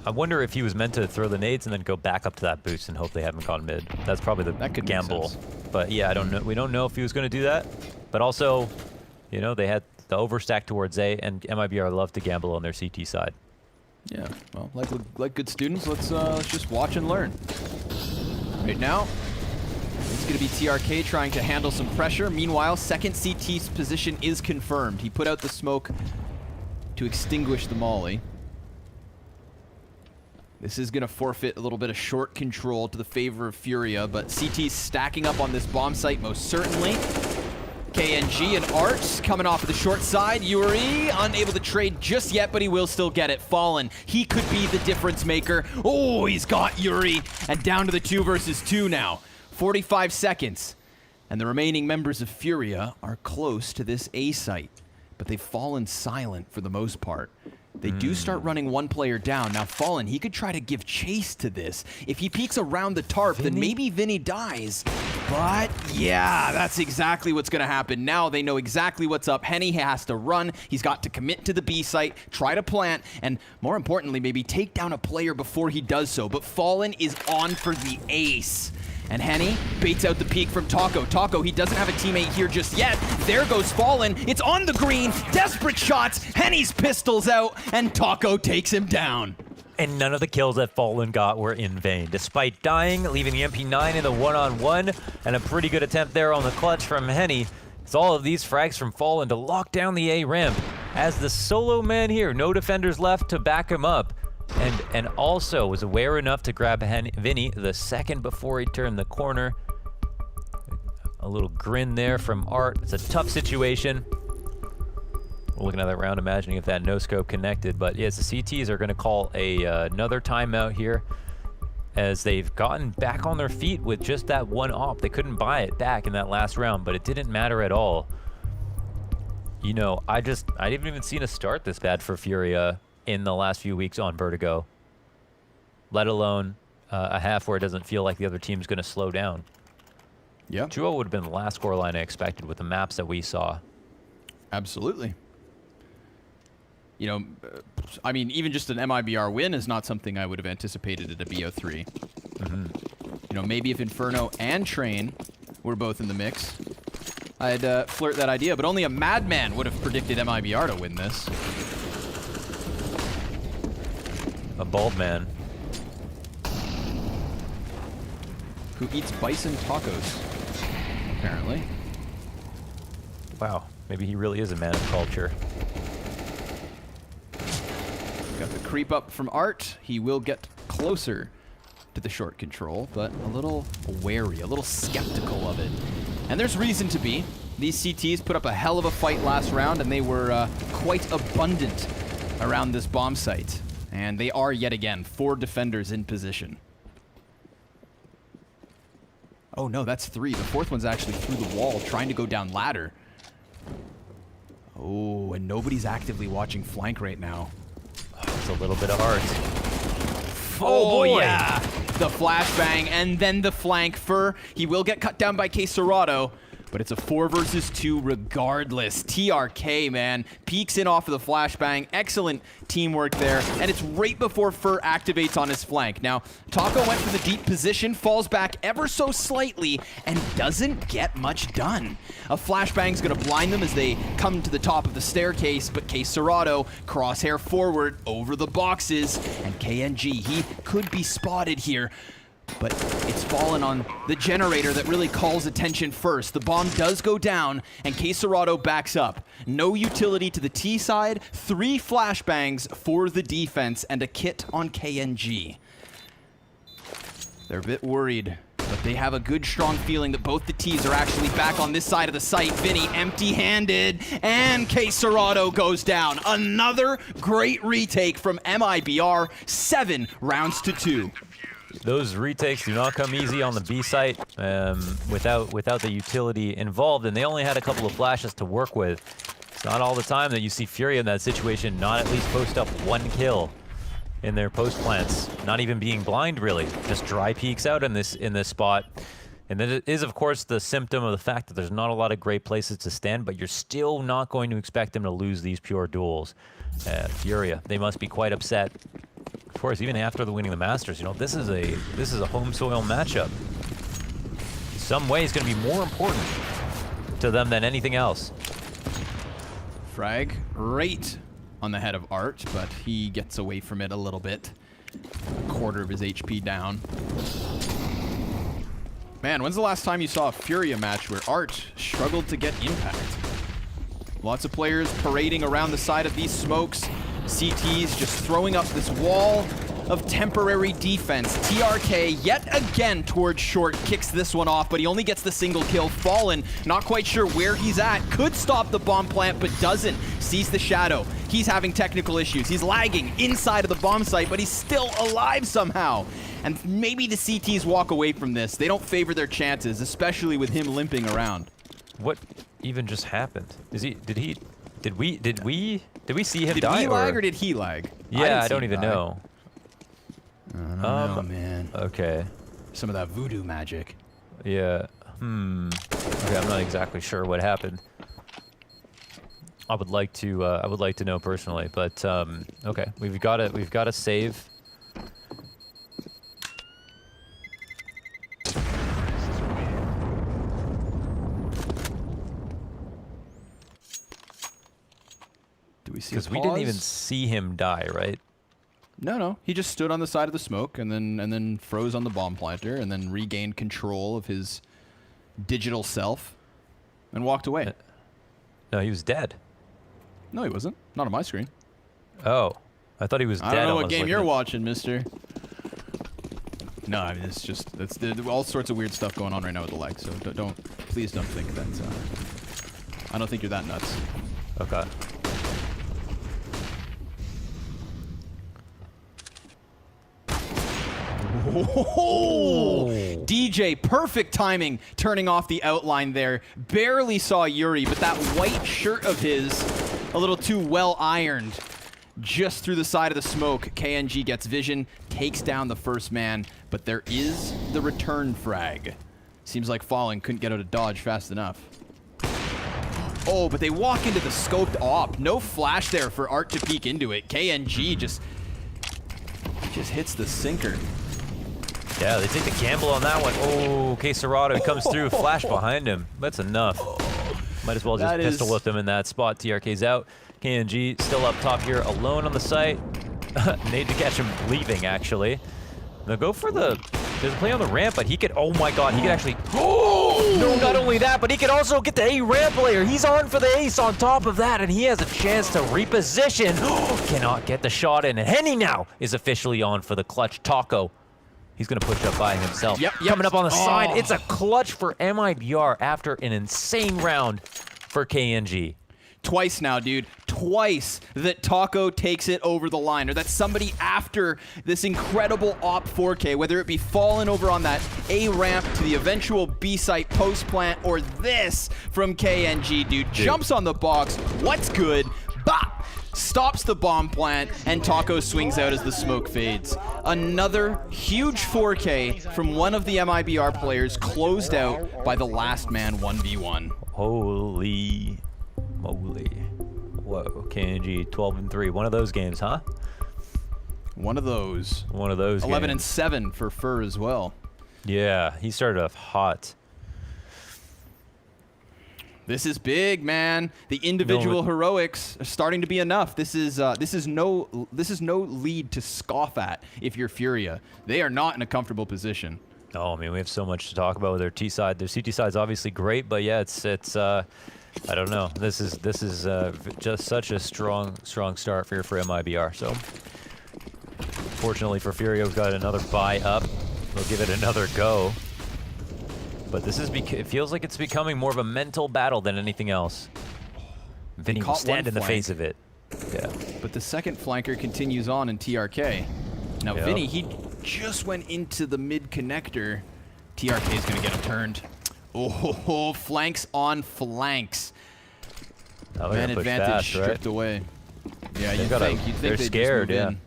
I wonder if he was meant to throw the nades and then go back up to that boost and hope they haven't gone mid. That's probably the gamble. But yeah, I don't know. We don't know if he was going to do that. But also, you know, they had the overstack towards A, and MIBR love to gamble on their CT side. Yeah, well, like good students, let's just watch and learn. Right now, it's going to be TRK trying to handle some pressure. Meanwhile, second CT's position is confirmed. He put out the smoke to extinguish the molly. This is going to forfeit a little bit of short control to the favor of Furia, but CT's stacking up on this bomb site most certainly. KNG and Arch coming off of the short side. Yuri unable to trade just yet, but he will still get it. Fallen, he could be the difference maker. Oh, he's got Yuri, and down to the 2 versus 2 now. 45 seconds, and the remaining members of Furia are close to this A site, but they've fallen silent for the most part. They do start running one player down. Now Fallen, he could try to give chase to this. If he peeks around the tarp, then maybe Vinny dies. But yeah, that's exactly what's gonna happen. Now they know exactly what's up. Henny has to run. He's got to commit to the B site, try to plant, and more importantly, maybe take down a player before he does so. But Fallen is on for the ace. And Henny baits out the peek from Taco. Taco, he doesn't have a teammate here just yet. There goes Fallen. It's on the green. Desperate shots. Henny's pistols out, and Taco takes him down. And none of the kills that Fallen got were in vain. Despite dying, leaving the MP9 in the one-on-one, and a pretty good attempt there on the clutch from Henny. It's all of these frags from Fallen to lock down the A ramp. As the solo man here, no defenders left to back him up. And also was aware enough to grab Vinny the second before he turned the corner. A little grin there from Art. It's a tough situation. We're looking at that round, imagining if that no-scope connected. But yes, the CTs are going to call another timeout here, as they've gotten back on their feet with just that one op. They couldn't buy it back in that last round, but it didn't matter at all. You know, I haven't even seen a start this bad for Furia in the last few weeks on Vertigo, let alone a half where it doesn't feel like the other team's going to slow down. Yeah. 2-0 would have been the last scoreline I expected with the maps that we saw. Absolutely. You know, I mean, even just an MIBR win is not something I would have anticipated at a BO3. You know, maybe if Inferno and Train were both in the mix, I'd flirt that idea, but only a madman would have predicted MIBR to win this. A bald man. Who eats bison tacos, apparently. Wow, maybe he really is a man of culture. Got the creep up from Art. He will get closer to the short control, but a little wary, a little skeptical of it. And there's reason to be. These CTs put up a hell of a fight last round, and they were quite abundant around this bomb site. And they are, yet again, 4 defenders in position. Oh no, that's 3. The 4th one's actually through the wall, trying to go down ladder. Oh, and nobody's actively watching flank right now. It's a little bit of art. Oh boy! Yeah! The flashbang, and then the flank for... He will get cut down by K-Serrato, but it's a 4 versus 2 regardless. TRK, man, peeks in off of the flashbang. Excellent teamwork there, and it's right before Fur activates on his flank. Now, Taco went for the deep position, falls back ever so slightly, and doesn't get much done. A flashbang's gonna blind them as they come to the top of the staircase, but K-Serrato, crosshair forward over the boxes, and KNG, he could be spotted here. But it's fallen on the generator that really calls attention first. The bomb does go down, and K-Serrato backs up. No utility to the T side, 3 flashbangs for the defense, and a kit on KNG. They're a bit worried But they have a good, strong feeling that both the T's are actually back on this side of the site. Vinny empty-handed, and K-Serrato goes down. Another great retake from MIBR, 7 rounds to 2. Those retakes do not come easy on the B site without the utility involved, and they only had a couple of flashes to work with. It's not all the time that you see Furia in that situation not at least post up 1 kill in their post plants, not even being blind really, just dry peeks out in this spot. And that is of course the symptom of the fact that there's not a lot of great places to stand, but you're still not going to expect them to lose these pure duels. Furia, they must be quite upset. Of course, even after the winning the Masters, you know, this is a home soil matchup. In some ways, going to be more important to them than anything else. Frag right on the head of Art, but he gets away from it a little bit. A quarter of his HP down. Man, when's the last time you saw a Furia match where Art struggled to get impact? Lots of players parading around the side of these smokes. CT's just throwing up this wall of temporary defense. TRK yet again towards short, kicks this one off, but he only gets the single kill. Fallen, not quite sure where he's at. Could stop the bomb plant, but doesn't. Sees the shadow. He's having technical issues. He's lagging inside of the bomb site, but he's still alive somehow. And maybe the CTs walk away from this. They don't favor their chances, especially with him limping around. What even just happened? Did we see him die? Did we lag or did he lag? Yeah, I don't even know. I don't know, man. Okay. Some of that voodoo magic. Yeah. Okay, I'm not exactly sure what happened. I would like to know personally, but okay, we've got to save. Do we see? Because we didn't even see him die, right? No. He just stood on the side of the smoke and then froze on the bomb planter and then regained control of his digital self and walked away. No, he was dead. No, he wasn't. Not on my screen. Oh, I thought he was dead. I don't know what game you're watching, mister. No, I mean, it's just, there's all sorts of weird stuff going on right now with the leg, so please don't think that, I don't think you're that nuts. Okay. Oh, DJ, perfect timing, turning off the outline there. Barely saw Yuri, but that white shirt of his, a little too well ironed. Just through the side of the smoke, KNG gets vision, takes down the first man, but there is the return frag. Seems like Fallen couldn't get out of dodge fast enough. Oh, but they walk into the scoped op. No flash there for Art to peek into it. KNG just hits the sinker. Yeah, they take the gamble on that one. Oh, K-Serrato comes through, flash behind him. That's enough. Might as well just pistol whip them in that spot. TRK's out. KNG still up top here, alone on the site. Need to catch him leaving, actually. Now go for the... There's a play on the ramp, but he could... Oh my god, he could actually... Oh! No, not only that, but he could also get the A ramp player. He's on for the ace on top of that, and he has a chance to reposition. Cannot get the shot in, and Henny now is officially on for the clutch. Taco. He's going to push up by himself. Yep. Coming up on the side. It's a clutch for MIBR after an insane round for KNG. Twice now, dude. Twice that Taco takes it over the line, or that somebody after this incredible op 4K, whether it be Fallen over on that A ramp to the eventual B site post plant, or this from KNG, dude. Jumps on the box. What's good? Bop! Stops the bomb plant, and Taco swings out as the smoke fades. Another huge 4K from one of the MIBR players, closed out by the last man 1v1. Holy moly. Whoa, KNG 12-3. One of those games, huh? One of those. One of those 11-7 for Fur as well. Yeah, he started off hot. This is big, man. The individual heroics are starting to be enough. This is no lead to scoff at if you're Furia. They are not in a comfortable position. Oh, I mean, we have so much to talk about with their T side. Their CT side is obviously great, but yeah, it's I don't know. This is just such a strong start for MIBR. So, fortunately for Furia, we've got another buy up. We'll give it another go. But this is it feels like it's becoming more of a mental battle than anything else. Vinny will stand in the face of it. Yeah. But the second flanker continues on in TRK. Now Vinny, he just went into the mid connector. TRK is going to get him turned. Oh, flanks on flanks. Oh, Man advantage fast, stripped away. Yeah, you'd think they're they'd scared, just move yeah. in.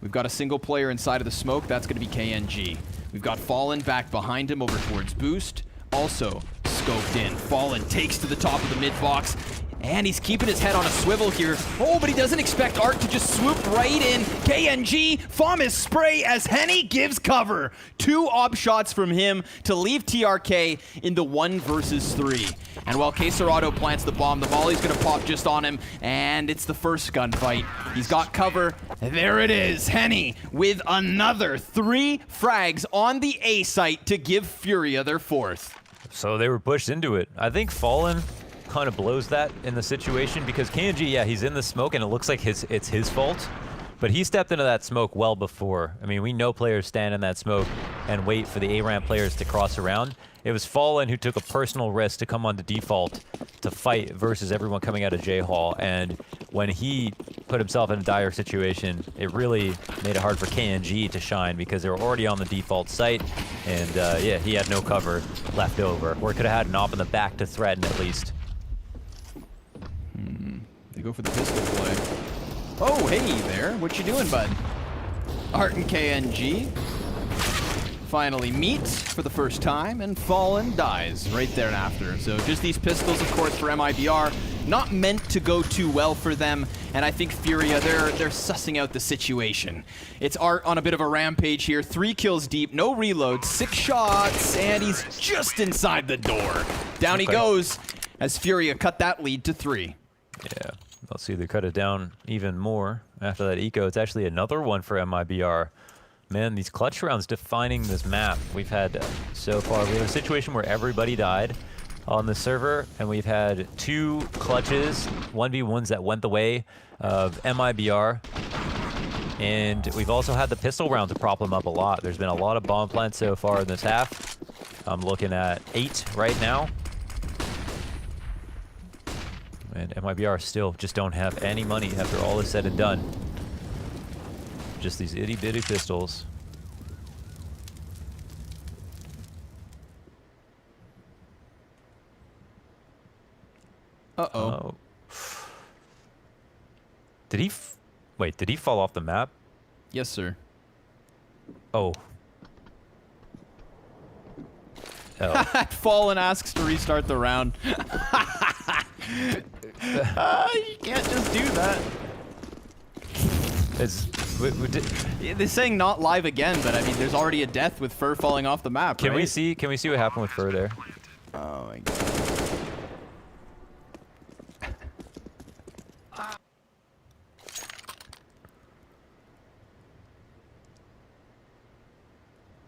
We've got a single player inside of the smoke. That's going to be KNG. We've got Fallen back behind him over towards Boost. Also scoped in. Fallen takes to the top of the mid box. And he's keeping his head on a swivel here. Oh, but he doesn't expect Art to just swoop right in. KNG, FAMAS spray as Henny gives cover. 2 op shots from him to leave TRK in the 1 versus 3. And while Quesarado plants the bomb, the volley's gonna pop just on him, and it's the first gunfight. He's got cover. There it is, Henny with another 3 frags on the A site to give Furia their 4th. So they were pushed into it. I think Fallen kind of blows that in the situation because KNG, yeah, he's in the smoke and it looks like it's his fault, but he stepped into that smoke well before. I mean, we know players stand in that smoke and wait for the A-ramp players to cross around. It was Fallen who took a personal risk to come onto default to fight versus everyone coming out of J-Hall, and when he put himself in a dire situation, it really made it hard for KNG to shine because they were already on the default site, and yeah, he had no cover left over, or could have had an op in the back to threaten at least. They go for the pistol play. Oh, hey there. What you doing, bud? Art and KNG finally meet for the first time, and Fallen dies right thereafter. So just these pistols, of course, for MIBR, not meant to go too well for them. And I think Furia, they're sussing out the situation. It's Art on a bit of a rampage here. 3 kills deep, no reload, 6 shots, and he's just inside the door. Down he goes as Furia cut that lead to 3. Yeah, let's see, they cut it down even more after that eco. It's actually another one for MIBR. Man, these clutch rounds defining this map. We've had so far, we have a situation where everybody died on the server, and we've had 2 clutches, 1v1s that went the way of MIBR. And we've also had the pistol round to prop them up a lot. There's been a lot of bomb plants so far in this half. I'm looking at 8 right now. And MIBR still just don't have any money after all is said and done. Just these itty-bitty pistols. Uh-oh. Did he... Wait, did he fall off the map? Yes, sir. Oh. Oh. Fallen asks to restart the round. You can't just do that. They're saying not live again, but I mean, there's already a death with Fur falling off the map. Can right? we see what happened with Fur there? Oh my god.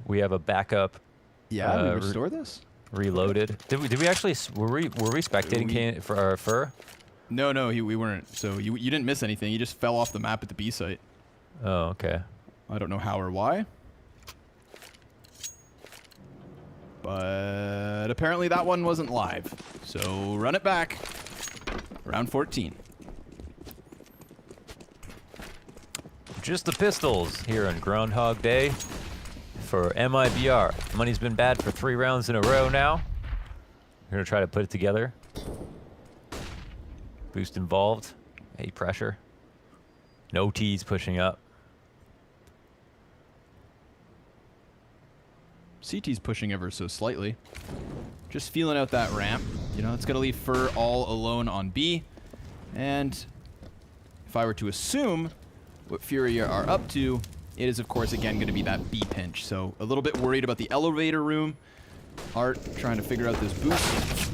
We have a backup. Yeah, we restore this. Reloaded. Did we actually were we spectating for Fur? No, we weren't. So you didn't miss anything. You just fell off the map at the B site. Oh, okay. I don't know how or why. But apparently that one wasn't live. So run it back. Round 14. Just the pistols here on Groundhog Day for MIBR. Money's been bad for 3 rounds in a row now. We're gonna try to put it together. Boost involved. A pressure. No T's pushing up. CT's pushing ever so slightly. Just feeling out that ramp. You know, it's going to leave Fur all alone on B. And if I were to assume what Furia are up to, it is, of course, again, going to be that B pinch. So a little bit worried about the elevator room. Art trying to figure out this boost,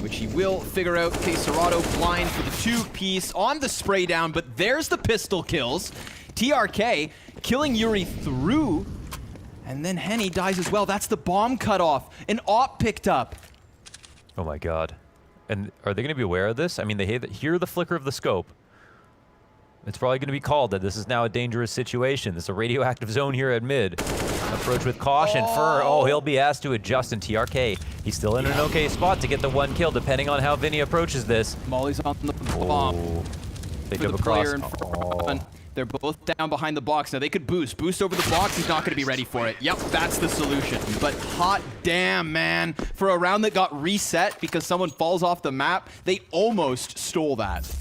which he will figure out. Quesarado blind for the 2-piece on the spray down, but there's the pistol kills. TRK killing Yuri through, and then Henny dies as well. That's the bomb cut off. An op picked up. Oh my god. And are they going to be aware of this? I mean, they hear the flicker of the scope. It's probably going to be called that this is now a dangerous situation. There's a radioactive zone here at mid. Approach with caution. Fur, he'll be asked to adjust in TRK. He's still in an okay spot to get the 1 kill, depending on how Vinny approaches this. Molly's on the bomb. They For go the across. player in front. They're both down behind the box. Now they could boost. Boost over the box. He's not going to be ready for it. Yep, that's the solution. But hot damn, man. For a round that got reset because someone falls off the map, they almost stole that.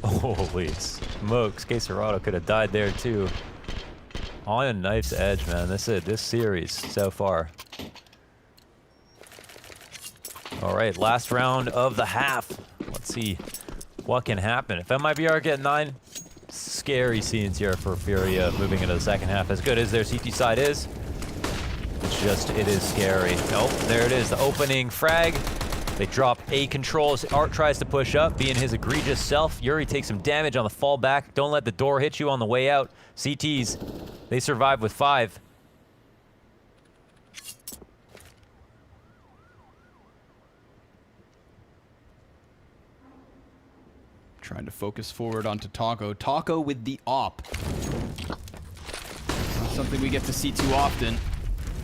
Holy smokes. Quesarado could have died there too. On a knife's edge, man. This is this series so far. All right, last round of the half. Let's see what can happen. If MIBR get 9, scary scenes here for Furia moving into the second half. As good as their CT side is, it is scary. Nope, there it is, the opening frag. They drop A control as Art tries to push up, being his egregious self. Yuri takes some damage on the fall back. Don't let the door hit you on the way out. CTs, they survive with 5. Trying to focus forward onto Taco. Taco with the op. Not something we get to see too often.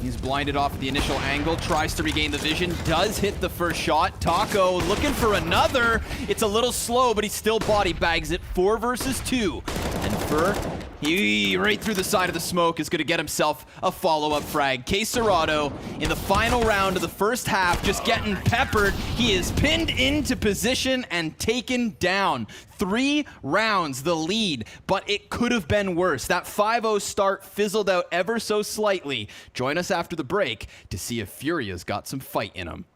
He's blinded off the initial angle, tries to regain the vision, does hit the first shot. Taco looking for another. It's a little slow, but he still body bags it. 4 versus 2. And Fur, he right through the side of the smoke is going to get himself a follow-up frag. Quesarado in the final round of the first half, just getting peppered. He is pinned into position and taken down. 3 rounds, the lead, but it could have been worse. That 5-0 start fizzled out ever so slightly. Join us after the break to see if Furia's got some fight in him.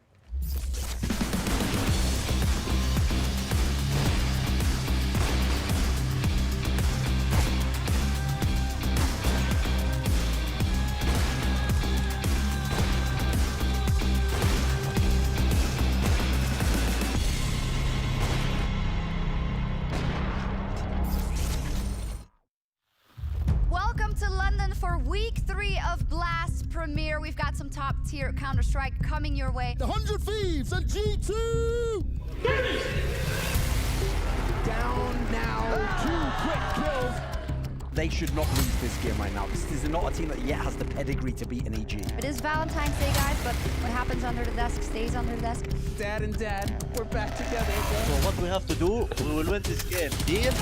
Welcome to London for week 3 of Blast Premiere. We've got some top tier Counter-Strike coming your way. The 100 Thieves and G2! Down now, 2 quick kills. They should not lose this game right now. This is not a team that yet has the pedigree to beat an EG. It is Valentine's Day, guys, but what happens under the desk stays under the desk. Dad and Dad, we're back together again. So what we have to do, we will win this game. Deal?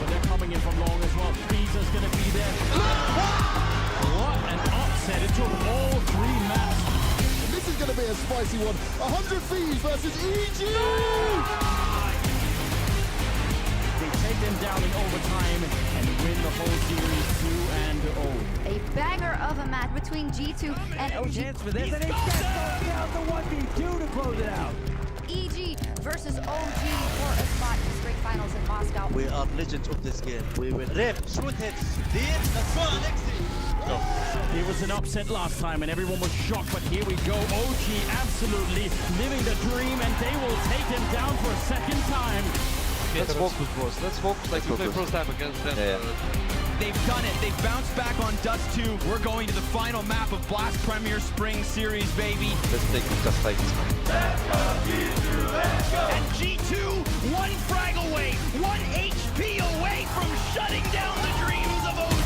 But they're coming in from long as well. Beezer's gonna be there. What an upset. It took all 3 maps. And this is going to be a spicy one. 100 Thieves versus EG! They take them down in overtime and win the whole series 2-0. A banger of a match between G2 and OG. Chance for this, and they get down the 1v2 to close it out. EG versus OG for a spot in the straight finals in Moscow. We are legends of this game. We will rip, shoot hits, deal, let's go, Alexi. It was an upset last time and everyone was shocked, but here we go. OG absolutely living the dream and they will take them down for a second time. Let's focus, bros. Let's focus like we played first time against them. They've done it. They've bounced back on Dust 2. We're going to the final map of Blast Premier Spring Series, baby. Let's take it just like this. And G2, 1 frag away, 1 HP away from shutting down the dreams of OG.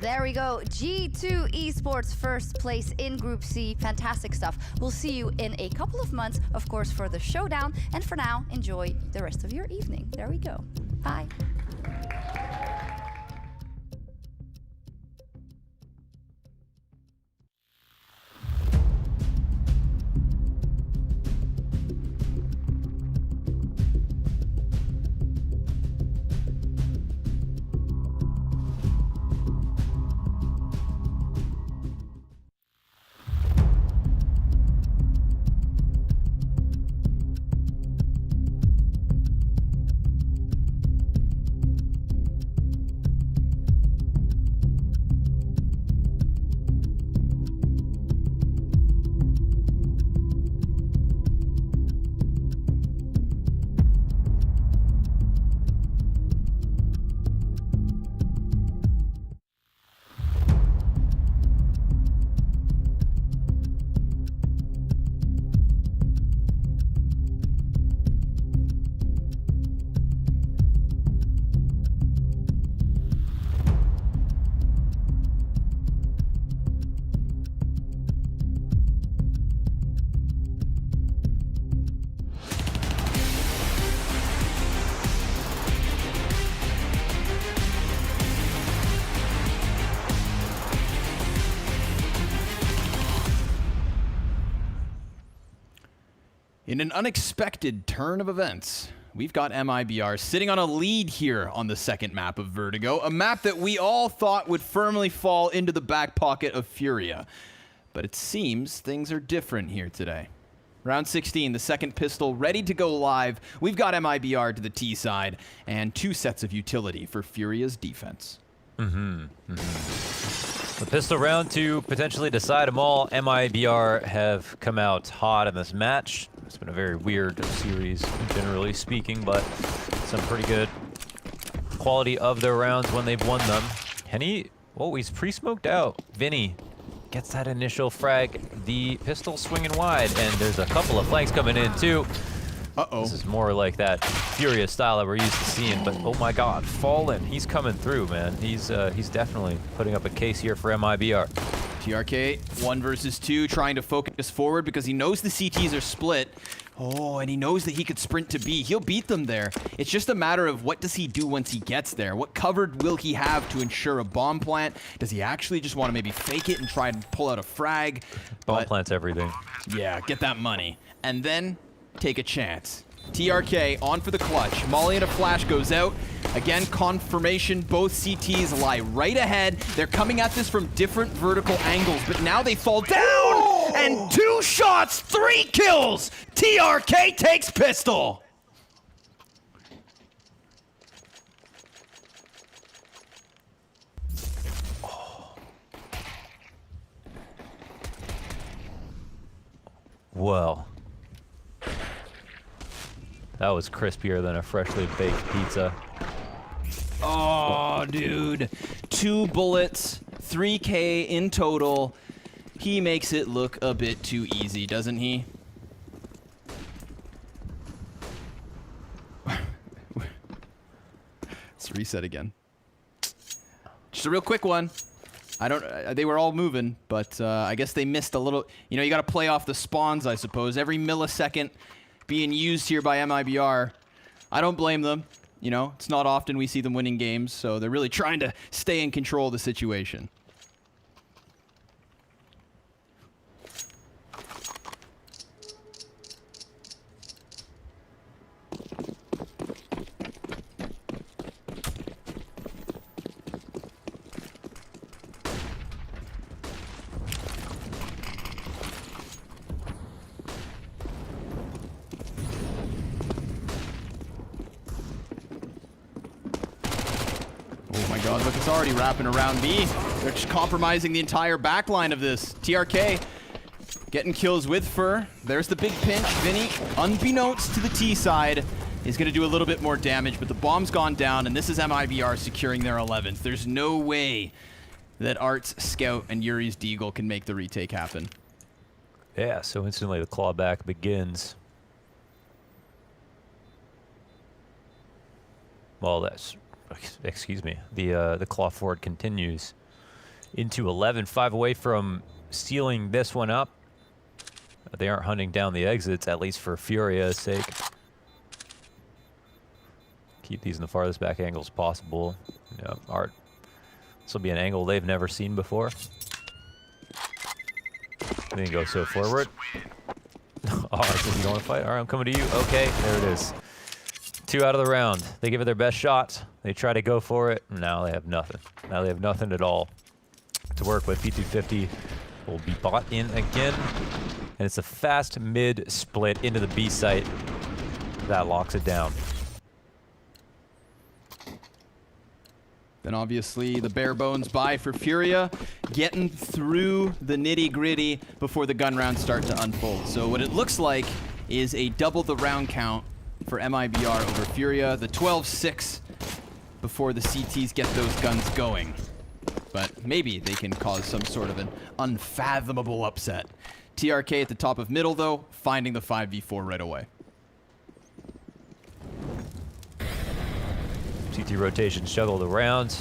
There we go. G2 Esports first place in Group C. Fantastic stuff. We'll see you in a couple of months, of course, for the showdown. And for now, enjoy the rest of your evening. There we go. Bye. In an unexpected turn of events, we've got MIBR sitting on a lead here on the second map of Vertigo, a map that we all thought would firmly fall into the back pocket of Furia. But it seems things are different here today. Round 16, the second pistol ready to go live. We've got MIBR to the T side and 2 sets of utility for Furia's defense. The pistol round to potentially decide them all. MIBR have come out hot in this match. It's been a very weird series, generally speaking, but some pretty good quality of their rounds when they've won them. Henny, oh, he's pre-smoked out. Vinny gets that initial frag. The pistol swinging wide, and there's a couple of flanks coming in too. This is more like that Furia style that we're used to seeing, but oh my god, Fallen, he's coming through, man. He's definitely putting up a case here for MIBR. TRK, 1 versus 2, trying to focus forward because he knows the CTs are split. Oh, and he knows that he could sprint to B. He'll beat them there. It's just a matter of what does he do once he gets there? What cover will he have to ensure a bomb plant? Does he actually just want to maybe fake it and try and pull out a frag? Bomb plant's everything. Yeah, get that money. And then take a chance. TRK on for the clutch. Molly and a flash goes out. Again, confirmation, both CTs lie right ahead. They're coming at this from different vertical angles, but now they fall down! And 2 shots, 3 kills! TRK takes pistol! Well, that was crispier than a freshly baked pizza. Oh, dude. 2 bullets, 3K in total. He makes it look a bit too easy, doesn't he? Let's reset again. Just a real quick one. They were all moving, but I guess they missed a little. You know, you got to play off the spawns, I suppose. Every millisecond being used here by MIBR. I don't blame them. You know, it's not often we see them winning games, so they're really trying to stay in control of the situation. God, look, it's already wrapping around B. They're just compromising the entire backline of this. TRK getting kills with Fur. There's the big pinch. Vinny, unbeknownst to the T side, is going to do a little bit more damage, but the bomb's gone down, and this is MIBR securing their 11th. There's no way that Art's Scout and Yuri's Deagle can make the retake happen. Yeah, so instantly the clawback begins. Well, that's... Excuse me. The claw forward continues into 11, 5 away from sealing this one up. They aren't hunting down the exits, at least for Furia's sake. Keep these in the farthest back angles possible. Yeah, Art. This will be an angle they've never seen before. Then you go so forward. Art, if you don't want to fight, Art, I'm coming to you. Okay, there it is. 2 out of the round. They give it their best shot. They try to go for it. Now they have nothing. Now they have nothing at all to work with. P250 will be bought in again. And it's a fast mid split into the B site. That locks it down. Then obviously the bare bones buy for Furia, getting through the nitty gritty before the gun rounds start to unfold. So what it looks like is a double the round count for MIBR over Furia, the 12-6 before the CTs get those guns going. But maybe they can cause some sort of an unfathomable upset. TRK at the top of middle, though, finding the 5v4 right away. CT rotation shuttled around.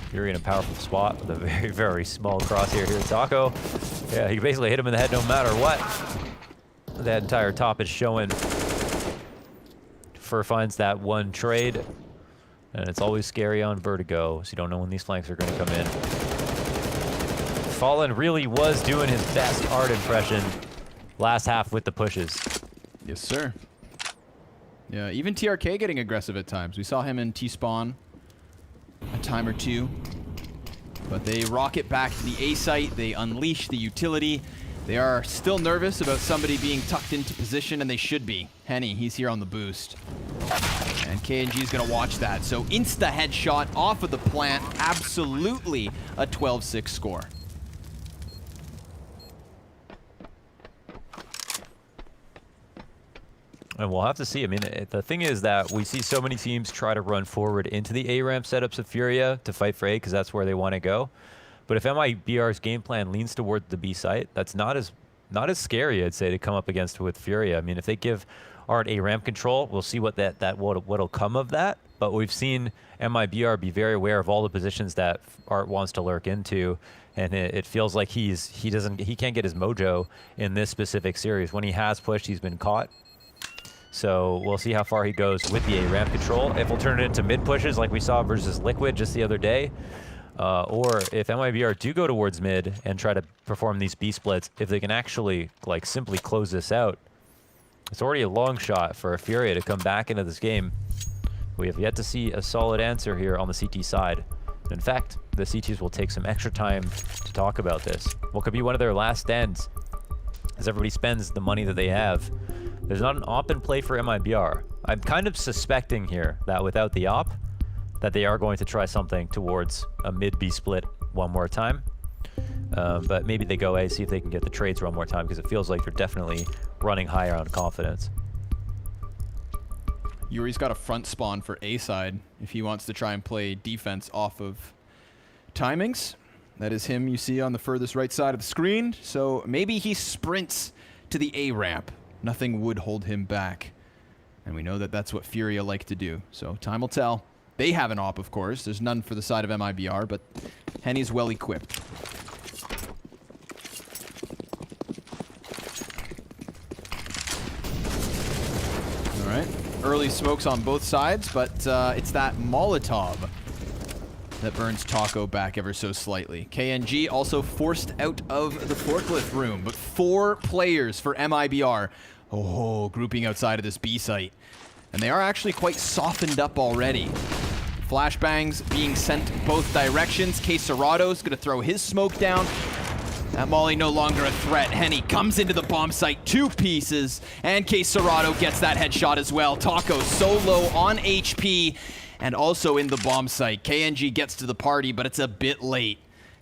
Fury in a powerful spot with a very, very small crosshair here. Taco, yeah, he basically hit him in the head no matter what. That entire top is showing. Fur finds that one trade, and it's always scary on Vertigo, so you don't know when these flanks are going to come in. Fallen really was doing his best Art impression last half with the pushes. Yes, sir. Yeah, even TRK getting aggressive at times. We saw him in T-spawn a time or two. But they rocket back to the A site. They unleash the utility. They are still nervous about somebody being tucked into position, and they should be. Henny, he's here on the boost. And KNG is going to watch that. So insta headshot off of the plant. Absolutely a 12-6 score. And we'll have to see. I mean, the thing is that we see so many teams try to run forward into the A-ramp setups of Furia to fight for A because that's where they want to go. But if MIBR's game plan leans towards the B site, that's not as scary, I'd say, to come up against with Furia. I mean, if they give Art A-ramp control, we'll see what'll come of that. But we've seen MIBR be very aware of all the positions that Art wants to lurk into, and it feels like he can't get his mojo in this specific series. When he has pushed, he's been caught. So we'll see how far he goes with the A-ramp control. If we'll turn it into mid pushes like we saw versus Liquid just the other day, or if MIBR do go towards mid and try to perform these B splits, if they can actually like simply close this out, it's already a long shot for Furia to come back into this game. We have yet to see a solid answer here on the CT side. In fact, the CTs will take some extra time to talk about this. What could be one of their last stands as everybody spends the money that they have. There's not an op in play for MIBR. I'm kind of suspecting here that without the op, that they are going to try something towards a mid-B split one more time. But maybe they go A, see if they can get the trades one more time, because it feels like they're definitely running higher on confidence. Yuri's got a front spawn for A side if he wants to try and play defense off of timings. That is him you see on the furthest right side of the screen. So maybe he sprints to the A ramp. Nothing would hold him back. And we know that that's what Furia like to do. So time will tell. They have an op, of course. There's none for the side of MIBR, but Henny's well equipped. All right. Early smokes on both sides, but it's that Molotov that burns Taco back ever so slightly. KNG also forced out of the forklift room, but 4 players for MIBR. Oh, grouping outside of this B site. And they are actually quite softened up already. Flashbangs being sent both directions. CEST's gonna throw his smoke down. That Molly no longer a threat. Henny comes into the bomb site, 2 pieces, and CEST gets that headshot as well. Taco solo on HP, and also in the bomb site. KNG gets to the party, but it's a bit late.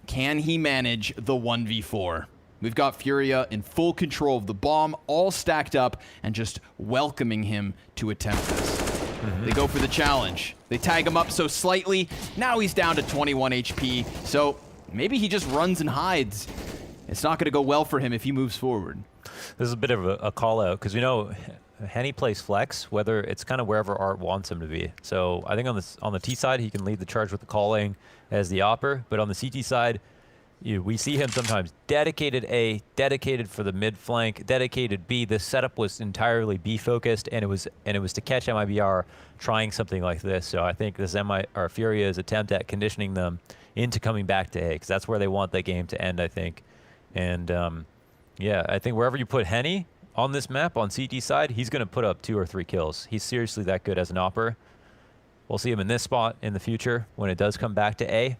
Can he manage the 1v4? We've got Furia in full control of the bomb, all stacked up, and just welcoming him to attempt this. They go for the challenge. They tag him up so slightly. Now he's down to 21 HP, so maybe he just runs and hides. It's not going to go well for him if he moves forward. This is a bit of a call out, because we know Henny plays flex, whether it's kind of wherever Art wants him to be. So I think on the T side, he can lead the charge with the calling as the opper, but on the CT side, we see him sometimes dedicated A, dedicated for the mid flank, dedicated B. This setup was entirely B focused, and it was to catch MIBR trying something like this. So I think this Furia's attempt at conditioning them into coming back to A, because that's where they want the game to end, I think. And yeah, I think wherever you put Henny on this map on CT side, he's going to put up 2 or 3 kills. He's seriously that good as an opper. We'll see him in this spot in the future when it does come back to A,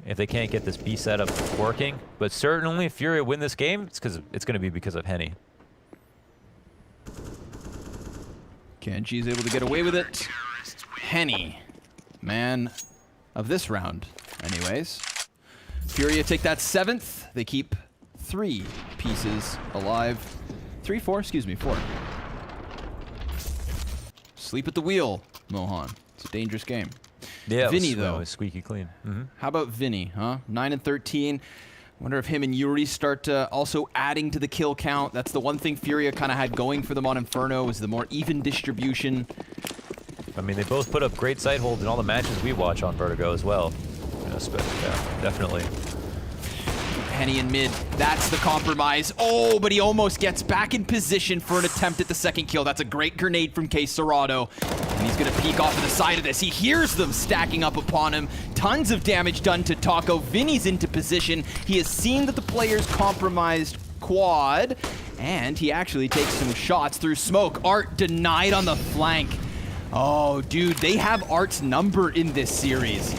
if they can't get this B setup working. But certainly if Furia win this game, it's going to be because of Henny. KNG's able to get away with it. Henny, man of this round, anyways. Furia take that 7th. They keep 3 pieces alive. 4. Sleep at the wheel, Mohan. It's a dangerous game. Yeah, Vinny, it though. was squeaky clean. How about Vinny, huh? 9 and 13. Wonder if him and Yuri start also adding to the kill count. That's the one thing Furia kind of had going for them on Inferno, was the more even distribution. I mean, they both put up great sight holds in all the matches we watch on Vertigo as well. Yeah, definitely. Henny in mid, that's the compromise. Oh, but he almost gets back in position for an attempt at the 2nd kill. That's a great grenade from CEST. And he's gonna peek off to the side of this. He hears them stacking up upon him. Tons of damage done to Taco. Vinny's into position. He has seen that the players compromised quad, and he actually takes some shots through smoke. Art denied on the flank. Oh, dude, they have Art's number in this series.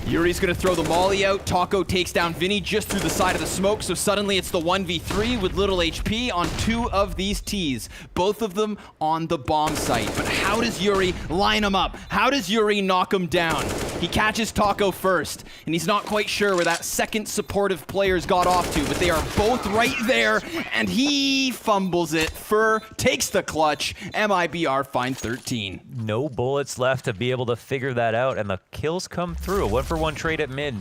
Yuri's gonna throw the molly out. Taco takes down Vinny just through the side of the smoke, so suddenly it's the 1v3 with little HP on 2 of these Ts. Both of them on the bomb site. But how does Yuri line them up? How does Yuri knock him down? He catches Taco first, and he's not quite sure where that second supportive player's got off to, but they are both right there, and he fumbles it. Fur takes the clutch. MIBR find 13. No bullets left to be able to figure that out, and the kills come through. 1-for-1 trade at mid.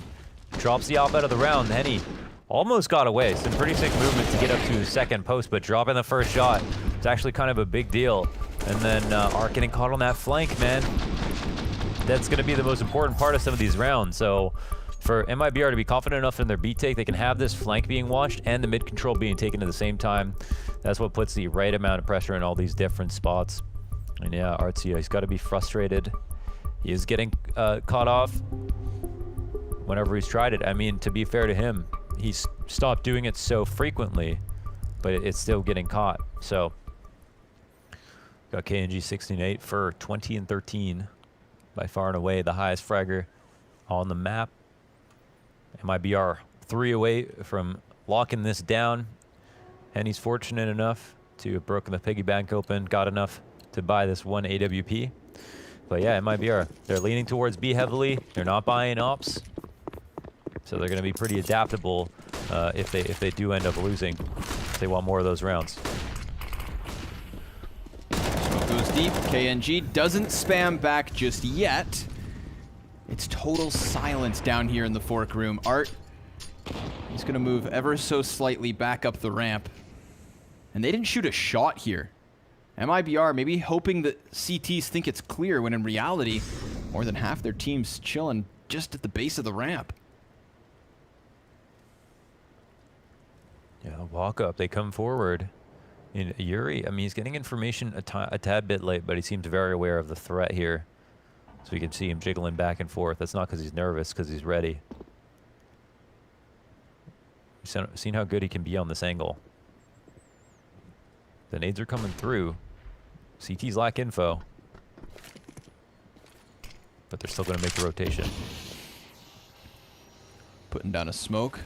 Drops the op out of the round. Henny almost got away. Some pretty sick movement to get up to his second post, but dropping the first shot, it's actually kind of a big deal. And then Art getting caught on that flank, man. That's going to be the most important part of some of these rounds. So for MIBR to be confident enough in their beat take, they can have this flank being watched and the mid control being taken at the same time. That's what puts the right amount of pressure in all these different spots. And yeah, Artsy, he's got to be frustrated. He is getting caught off whenever he's tried it. I mean, to be fair to him, he's stopped doing it so frequently, but it's still getting caught. So got KNG 16-8 for 20 and 13. By far and away the highest fragger on the map. MIBR 3 away from locking this down. And he's fortunate enough to have broken the piggy bank open, got enough to buy this 1 AWP. But yeah, MIBR, they're leaning towards B heavily. They're not buying ops. So they're going to be pretty adaptable if they do end up losing. They want more of those rounds. Goes deep. KNG doesn't spam back just yet. It's total silence down here in the fork room. Art, he's going to move ever so slightly back up the ramp. And they didn't shoot a shot here. MIBR maybe hoping that CTs think it's clear, when in reality, more than half their team's chilling just at the base of the ramp. Yeah, walk up. They come forward. In Yuri, I mean, he's getting information a tad bit late, but he seems very aware of the threat here. So you can see him jiggling back and forth. That's not because he's nervous, because he's ready. Seen how good he can be on this angle. The nades are coming through. CT's lack info. But they're still going to make the rotation. Putting down a smoke.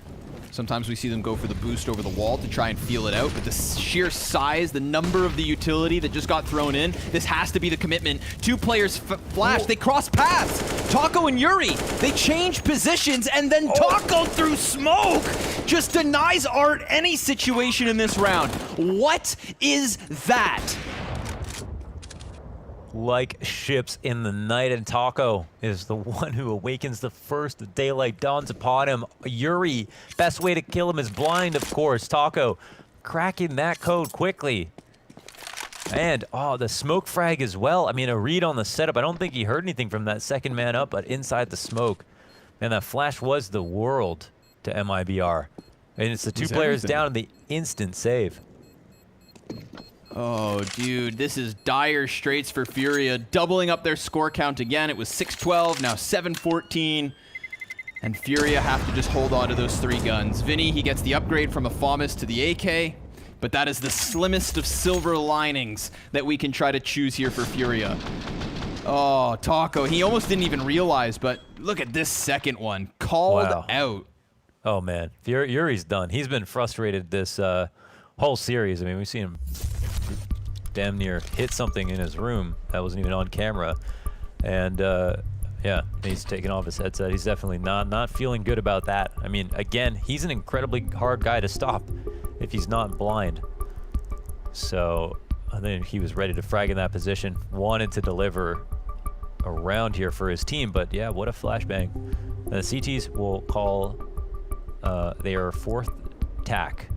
Sometimes we see them go for the boost over the wall to try and feel it out, but the sheer size, the number of the utility that just got thrown in, this has to be the commitment. 2 players flash, they cross paths. Taco and Yuri, they change positions, and then Taco through smoke just denies Art any situation in this round. What is that? Like ships in the night, and Taco is the one who awakens the first. The daylight dawns upon him. Yuri, best way to kill him is blind, of course. Taco cracking that code quickly. And, oh, the smoke frag as well. I mean, a read on the setup. I don't think he heard anything from that second man up, but inside the smoke. Man, that flash was the world to MIBR. And it's the 2 players down in the instant save. Oh, dude, this is dire straits for Furia, doubling up their score count again. It was 6-12, now 7-14. And Furia have to just hold on to those 3 guns. Vinny, he gets the upgrade from a FAMAS to the AK, but that is the slimmest of silver linings that we can try to choose here for Furia. Oh, Taco, he almost didn't even realize, but look at this second one. Called out. Oh, man. Yuri's done. He's been frustrated this whole series. I mean, we've seen him damn near hit something in his room that wasn't even on camera. And yeah, he's taking off his headset. He's definitely not feeling good about that. I mean, again, he's an incredibly hard guy to stop if he's not blind. So I think he was ready to frag in that position, wanted to deliver around here for his team, but yeah, what a flashbang. The CTs will call their 4th tack.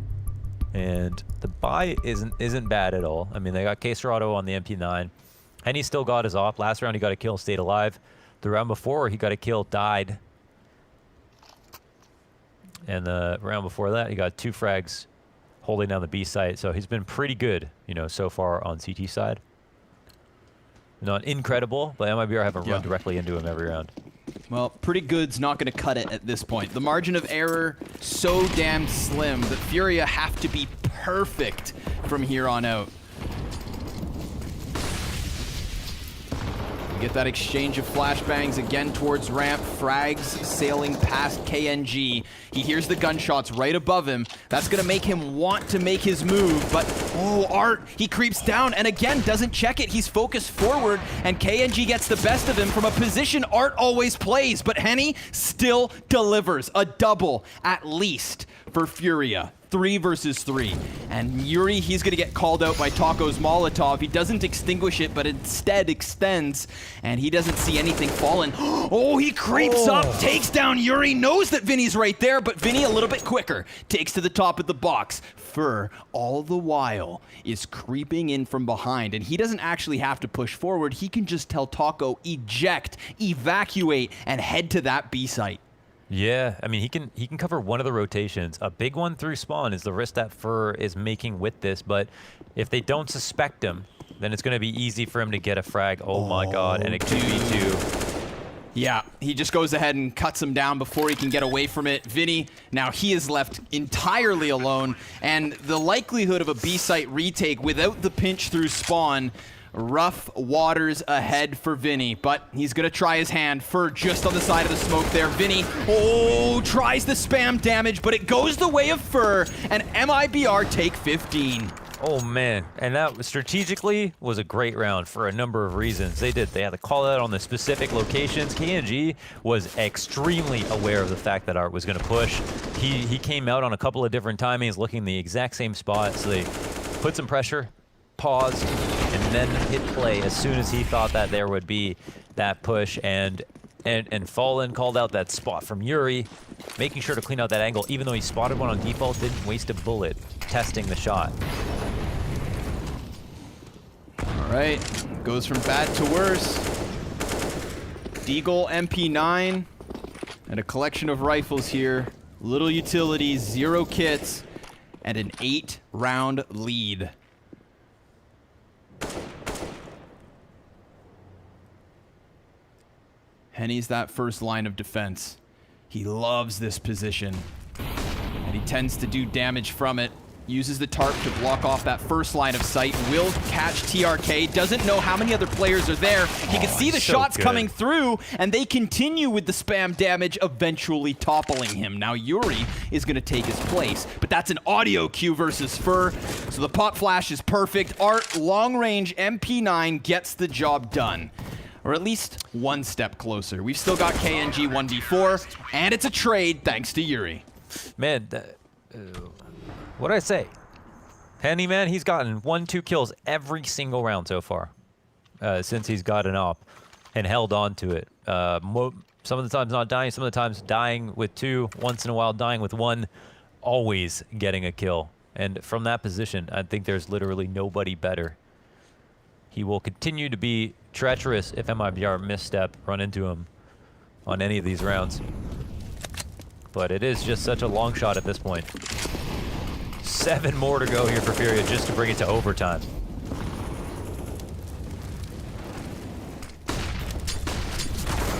And the buy isn't bad at all. I mean, they got K-Serrato on the MP9. Henny still got his op. Last round he got a kill, stayed alive. The round before he got a kill, died. And the round before that he got 2 frags holding down the B site. So he's been pretty good, you know, so far on CT side. Not incredible, but MIBR haven't run directly into him every round. Well, pretty good's not going to cut it at this point. The margin of error so damn slim that Furia have to be perfect from here on out. We get that exchange of flashbangs again towards ramp. Frags sailing past KNG. He hears the gunshots right above him. That's going to make him want to make his move, but oh, Art, he creeps down and again doesn't check it. He's focused forward and KNG gets the best of him from a position Art always plays, but Henny still delivers a double at least for Furia. 3 versus 3. And Yuri, he's going to get called out by Taco's Molotov. He doesn't extinguish it, but instead extends, and he doesn't see anything falling. Oh, he creeps up, takes down Yuri, knows that Vinny's right there, but Vinny a little bit quicker. Takes to the top of the box. Fur, all the while, is creeping in from behind, and he doesn't actually have to push forward. He can just tell Taco, eject, evacuate, and head to that B site. Yeah, I mean, he can cover one of the rotations. A big one through spawn is the risk that Fur is making with this, but if they don't suspect him, then it's going to be easy for him to get a frag. Oh my god, and it could be 2. Yeah, he just goes ahead and cuts him down before he can get away from it. Vinny, now he is left entirely alone, and the likelihood of a B site retake without the pinch through spawn, rough waters ahead for Vinny, but he's gonna try his hand. Fur just on the side of the smoke there. Vinny, tries the spam damage, but it goes the way of Fur, and MIBR take 15. Oh man, and that strategically was a great round for a number of reasons. They had to call out on the specific locations. KNG was extremely aware of the fact that Art was gonna push. He came out on a couple of different timings looking the exact same spot, so they put some pressure, pause, and then hit play as soon as he thought that there would be that push, and Fallen called out that spot from Yuri, making sure to clean out that angle, even though he spotted one on default, didn't waste a bullet testing the shot. All right, goes from bad to worse. Deagle MP9 and a collection of rifles here. Little utilities, 0 kits, and an 8-round lead. Henny's that first line of defense. He loves this position, and he tends to do damage from it. Uses the tarp to block off that first line of sight. Will catch TRK. Doesn't know how many other players are there. He can see the shots coming through, and they continue with the spam damage, eventually toppling him. Now Yuri is going to take his place, but that's an audio cue versus Fur, so the pop flash is perfect. Art, long-range MP9 gets the job done. Or at least one step closer. We've still got KNG 1v4, and it's a trade thanks to Yuri. Man, what did I say? Henny, man, he's gotten 1-2 kills every single round so far since he's gotten up and held on to it. Some of the times not dying, some of the times dying with 2, once in a while dying with 1, always getting a kill. And from that position, I think there's literally nobody better. He will continue to be treacherous if MIBR misstep, run into him on any of these rounds. But it is just such a long shot at this point. 7 more to go here for Furia just to bring it to overtime.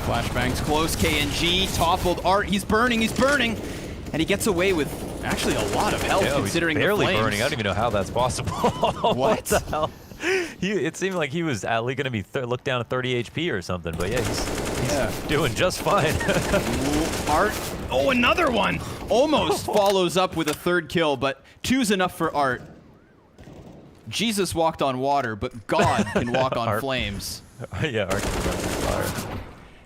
Flashbang's close, KNG toppled Art, he's burning, and he gets away with actually a lot of health considering he's barely the flames. burning. I don't even know how that's possible. What the hell? It seemed like he was at least going to be looked down at 30 HP or something, but yeah, he's doing just fine. Art, another one! Almost follows up with a 3rd kill, but 2's enough for Art. Jesus walked on water, but God can walk on flames. Yeah, Art can run through fire.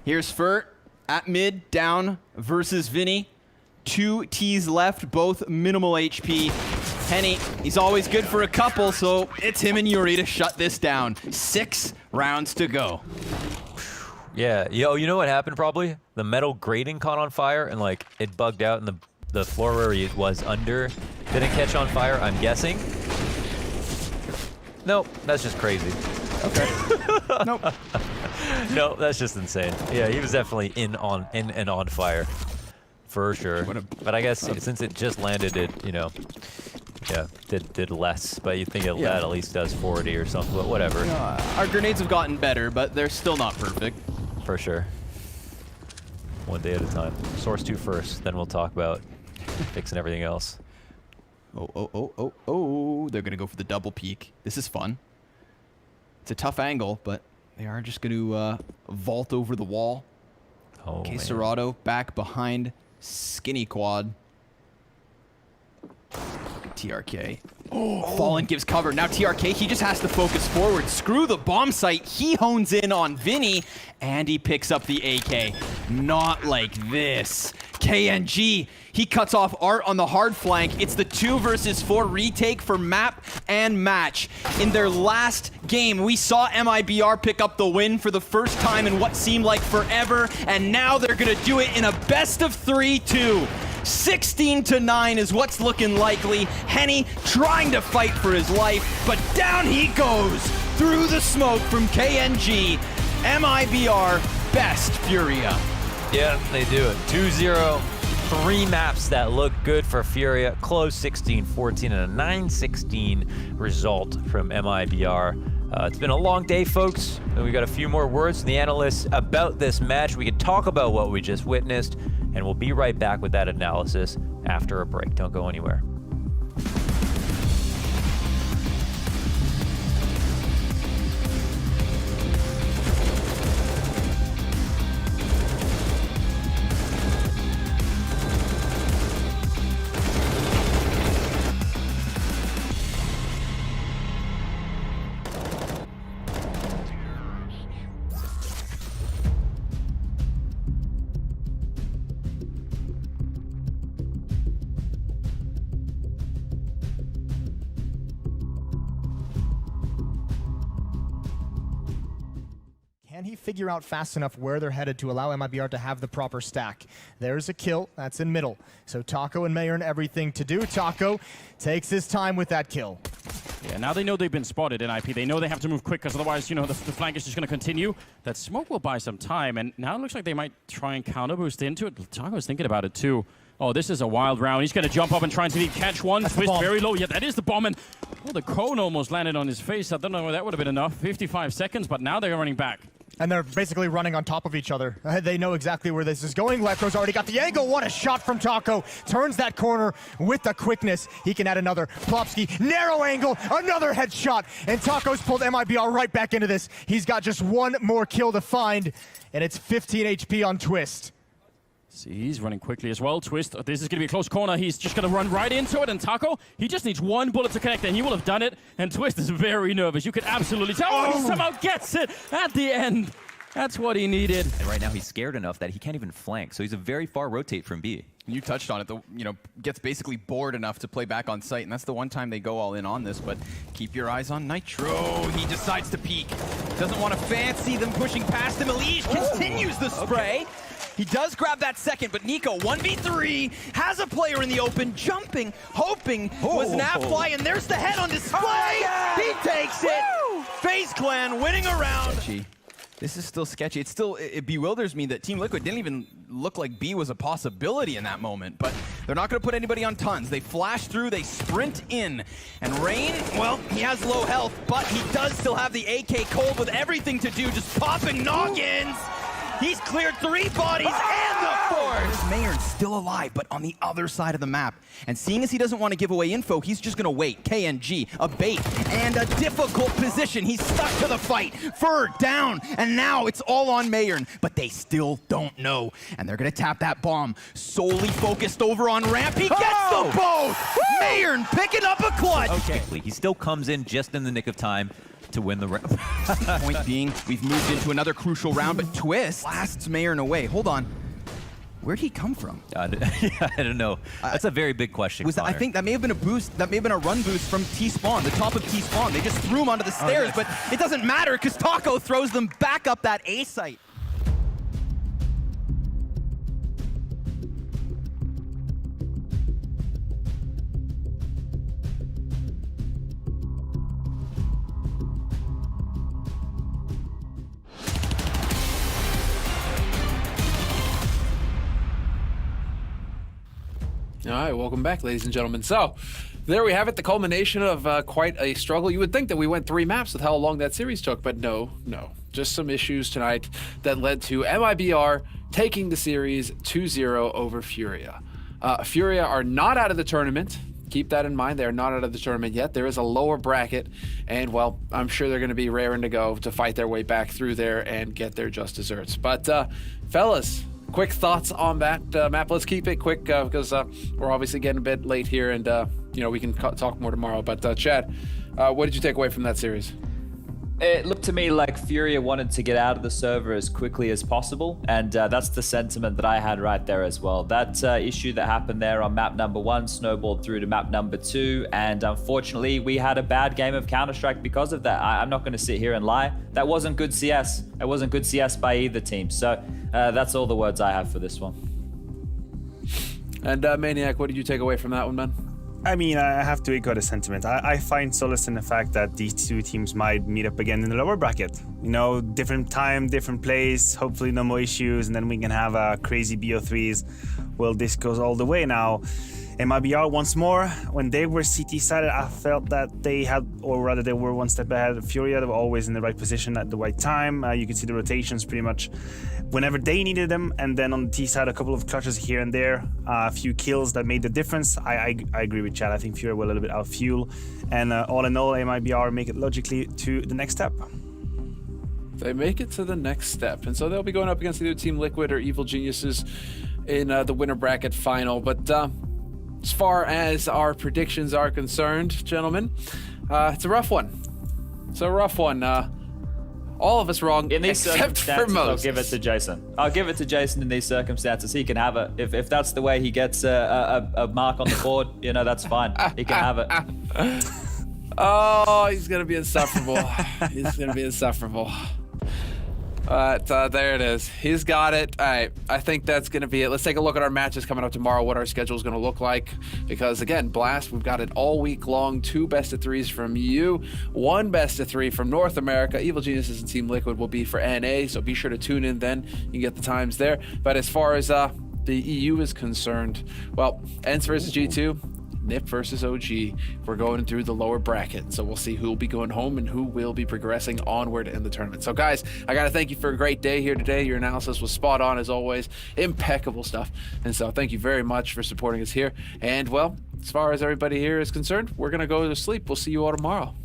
Here's Fur at mid, down versus Vinny. 2 T's left, both minimal HP. Henny, he's always good for a couple, so it's him and Yuri to shut this down. 6 rounds to go. Yeah, you know what happened probably? The metal grating caught on fire and like it bugged out and the floor where he was under didn't catch on fire, I'm guessing. Nope, that's just crazy. Okay. Nope. No, that's just insane. Yeah, he was definitely in and on fire. For sure. But I guess since it just landed, it, did less. But you think that at least does 40 or something, but whatever. Our grenades have gotten better, but they're still not perfect. For sure. One day at a time. Source 2 first, then we'll talk about fixing everything else. Oh, they're going to go for the double peek. This is fun. It's a tough angle, but they are just going to vault over the wall. Oh, Serato back behind Skinny Quad. TRK. Fallen gives cover. Now TRK, he just has to focus forward. Screw the bomb site. He hones in on Vinny, and he picks up the AK. Not like this. KNG, he cuts off Art on the hard flank. It's the 2 versus 4 retake for map and match. In their last game, we saw MIBR pick up the win for the first time in what seemed like forever, and now they're gonna do it in a best of 3 too. 16-9 is what's looking likely. Henny trying to fight for his life, but down he goes through the smoke from KNG. MIBR best Furia. Yeah, they do it. 2-0, 3 maps that look good for Furia. Close 16-14 and a 9-16 result from MIBR. It's been a long day, folks. And we got a few more words from the analysts about this match. We can talk about what we just witnessed, and we'll be right back with that analysis after a break. Don't go anywhere. Can he figure out fast enough where they're headed to allow MIBR to have the proper stack? There's a kill. That's in middle. So Taco and Mayern everything to do. Taco takes his time with that kill. Yeah, now they know they've been spotted in IP. They know they have to move quick because otherwise, you know, the flank is just going to continue. That smoke will buy some time, and now it looks like they might try and counter boost into it. Taco's thinking about it too. Oh, this is a wild round. He's going to jump up and try and see if he catch one. That's Twist very low. Yeah, that is the bomb. And well, the cone almost landed on his face. I don't know if that would have been enough. 55 seconds, but now they're running back. And they're basically running on top of each other. They know exactly where this is going. Lecro's already got the angle. What a shot from Taco. Turns that corner with the quickness. He can add another. Plopsky, narrow angle, another headshot. And Taco's pulled MIBR right back into this. He's got just one more kill to find, and it's 15 HP on Twist. See, he's running quickly as well. Twist, this is going to be a close corner. He's just going to run right into it. And Taco, he just needs one bullet to connect, and he will have done it. And Twist is very nervous. You could absolutely tell. Oh, he somehow gets it at the end. That's what he needed. And right now he's scared enough that he can't even flank, so he's a very far rotate from B. You touched on it, gets basically bored enough to play back on site, and that's the one time they go all in on this, but keep your eyes on Nitro. He decides to peek. Doesn't want to fancy them pushing past him. Elige continues the spray. Okay. He does grab that second, but Nico, 1v3, has a player in the open, jumping, hoping, was an fly, and there's the head on display. He takes it. FaZe Clan winning a round. Sketchy. This is still sketchy. It bewilders me that Team Liquid didn't even look like B was a possibility in that moment, but they're not going to put anybody on tons. They flash through, they sprint in, and Rain, well, he has low health, but he does still have the AK cold with everything to do, just popping noggins. He's cleared 3 bodies and the 4th. Mayern's still alive, but on the other side of the map. And seeing as he doesn't want to give away info, he's just going to wait. KNG, a bait, and a difficult position. He's stuck to the fight. Fur down, and now it's all on Mayern, but they still don't know. And they're going to tap that bomb. Solely focused over on ramp. He gets them both! Mayern picking up a clutch. Okay. He still comes in just in the nick of time to win the round. Point being, we've moved into another crucial round, but Twist blasts Mayern away. Hold on. Where'd he come from? I don't know. That's a very big question, I think that may have been a boost. That may have been a run boost from T-Spawn, the top of T-Spawn. They just threw him onto the stairs, but it doesn't matter because Taco throws them back up that A site. All right, welcome back, ladies and gentlemen. So, there we have it, the culmination of quite a struggle. You would think that we went 3 maps with how long that series took, but no. Just some issues tonight that led to MIBR taking the series 2-0 over Furia. Furia are not out of the tournament. keep that in mind. They're not out of the tournament yet. There is a lower bracket, and well, I'm sure they're going to be raring to go to fight their way back through there and get their just desserts. But fellas, quick thoughts on that map. Let's keep it quick because we're obviously getting a bit late here, and we can talk more tomorrow. But Chad, what did you take away from that series? It looked to me like Furia wanted to get out of the server as quickly as possible, and that's the sentiment that I had right there as well. That issue that happened there on map number 1 snowballed through to map number 2, and unfortunately we had a bad game of Counter-Strike because of that. I'm not going to sit here and lie. That wasn't good CS. It wasn't good CS by either team. So that's all the words I have for this one. And Maniac, what did you take away from that one, man? I mean, I have to echo the sentiment. I find solace in the fact that these two teams might meet up again in the lower bracket. You know, different time, different place, hopefully no more issues, and then we can have a crazy Bo3s. Well, this goes all the way now. MIBR once more, when they were CT sided, I felt that they had, or rather they were one step ahead of Furia. They were always in the right position at the right time. You could see the rotations pretty much whenever they needed them. And then on the T side, a couple of clutches here and there, a few kills that made the difference. I agree with Chad. I think Furia were a little bit out of fuel. And all in all, MIBR make it logically to the next step. They make it to the next step. And so they'll be going up against either Team Liquid or Evil Geniuses in the winner bracket final. But as far as our predictions are concerned, gentlemen, it's a rough one. It's a rough one. All of us wrong, in these except for Moses. I'll give it to Jason. I'll give it to Jason in these circumstances. He can have it. If that's the way he gets a mark on the board, you know, that's fine. He can have it. Oh, he's going to be insufferable. He's going to be insufferable. There it is. He's got it. All right. I think that's going to be it. Let's take a look at our matches coming up tomorrow, what our schedule is going to look like. Because, again, Blast, we've got it all week long. 2 best-of-3s from you. 1 best-of-3 from North America. Evil Geniuses and Team Liquid will be for NA, so be sure to tune in then. You can get the times there. But as far as the EU is concerned, well, ENCE versus G2. NIP versus OG. We're going through the lower bracket, so we'll see who will be going home and who will be progressing onward in the tournament. So guys, I gotta thank you for a great day here today. Your analysis was spot on as always, impeccable stuff, and so thank you very much for supporting us here. And well, as far as everybody here is concerned, we're gonna go to sleep. We'll see you all tomorrow.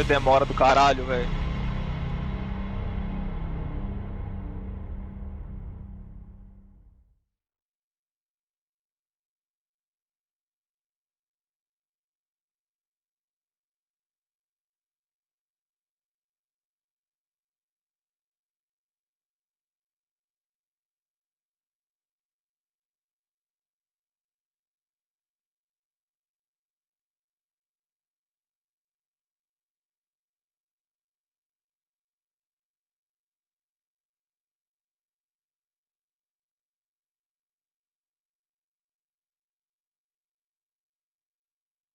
Demora do caralho, velho.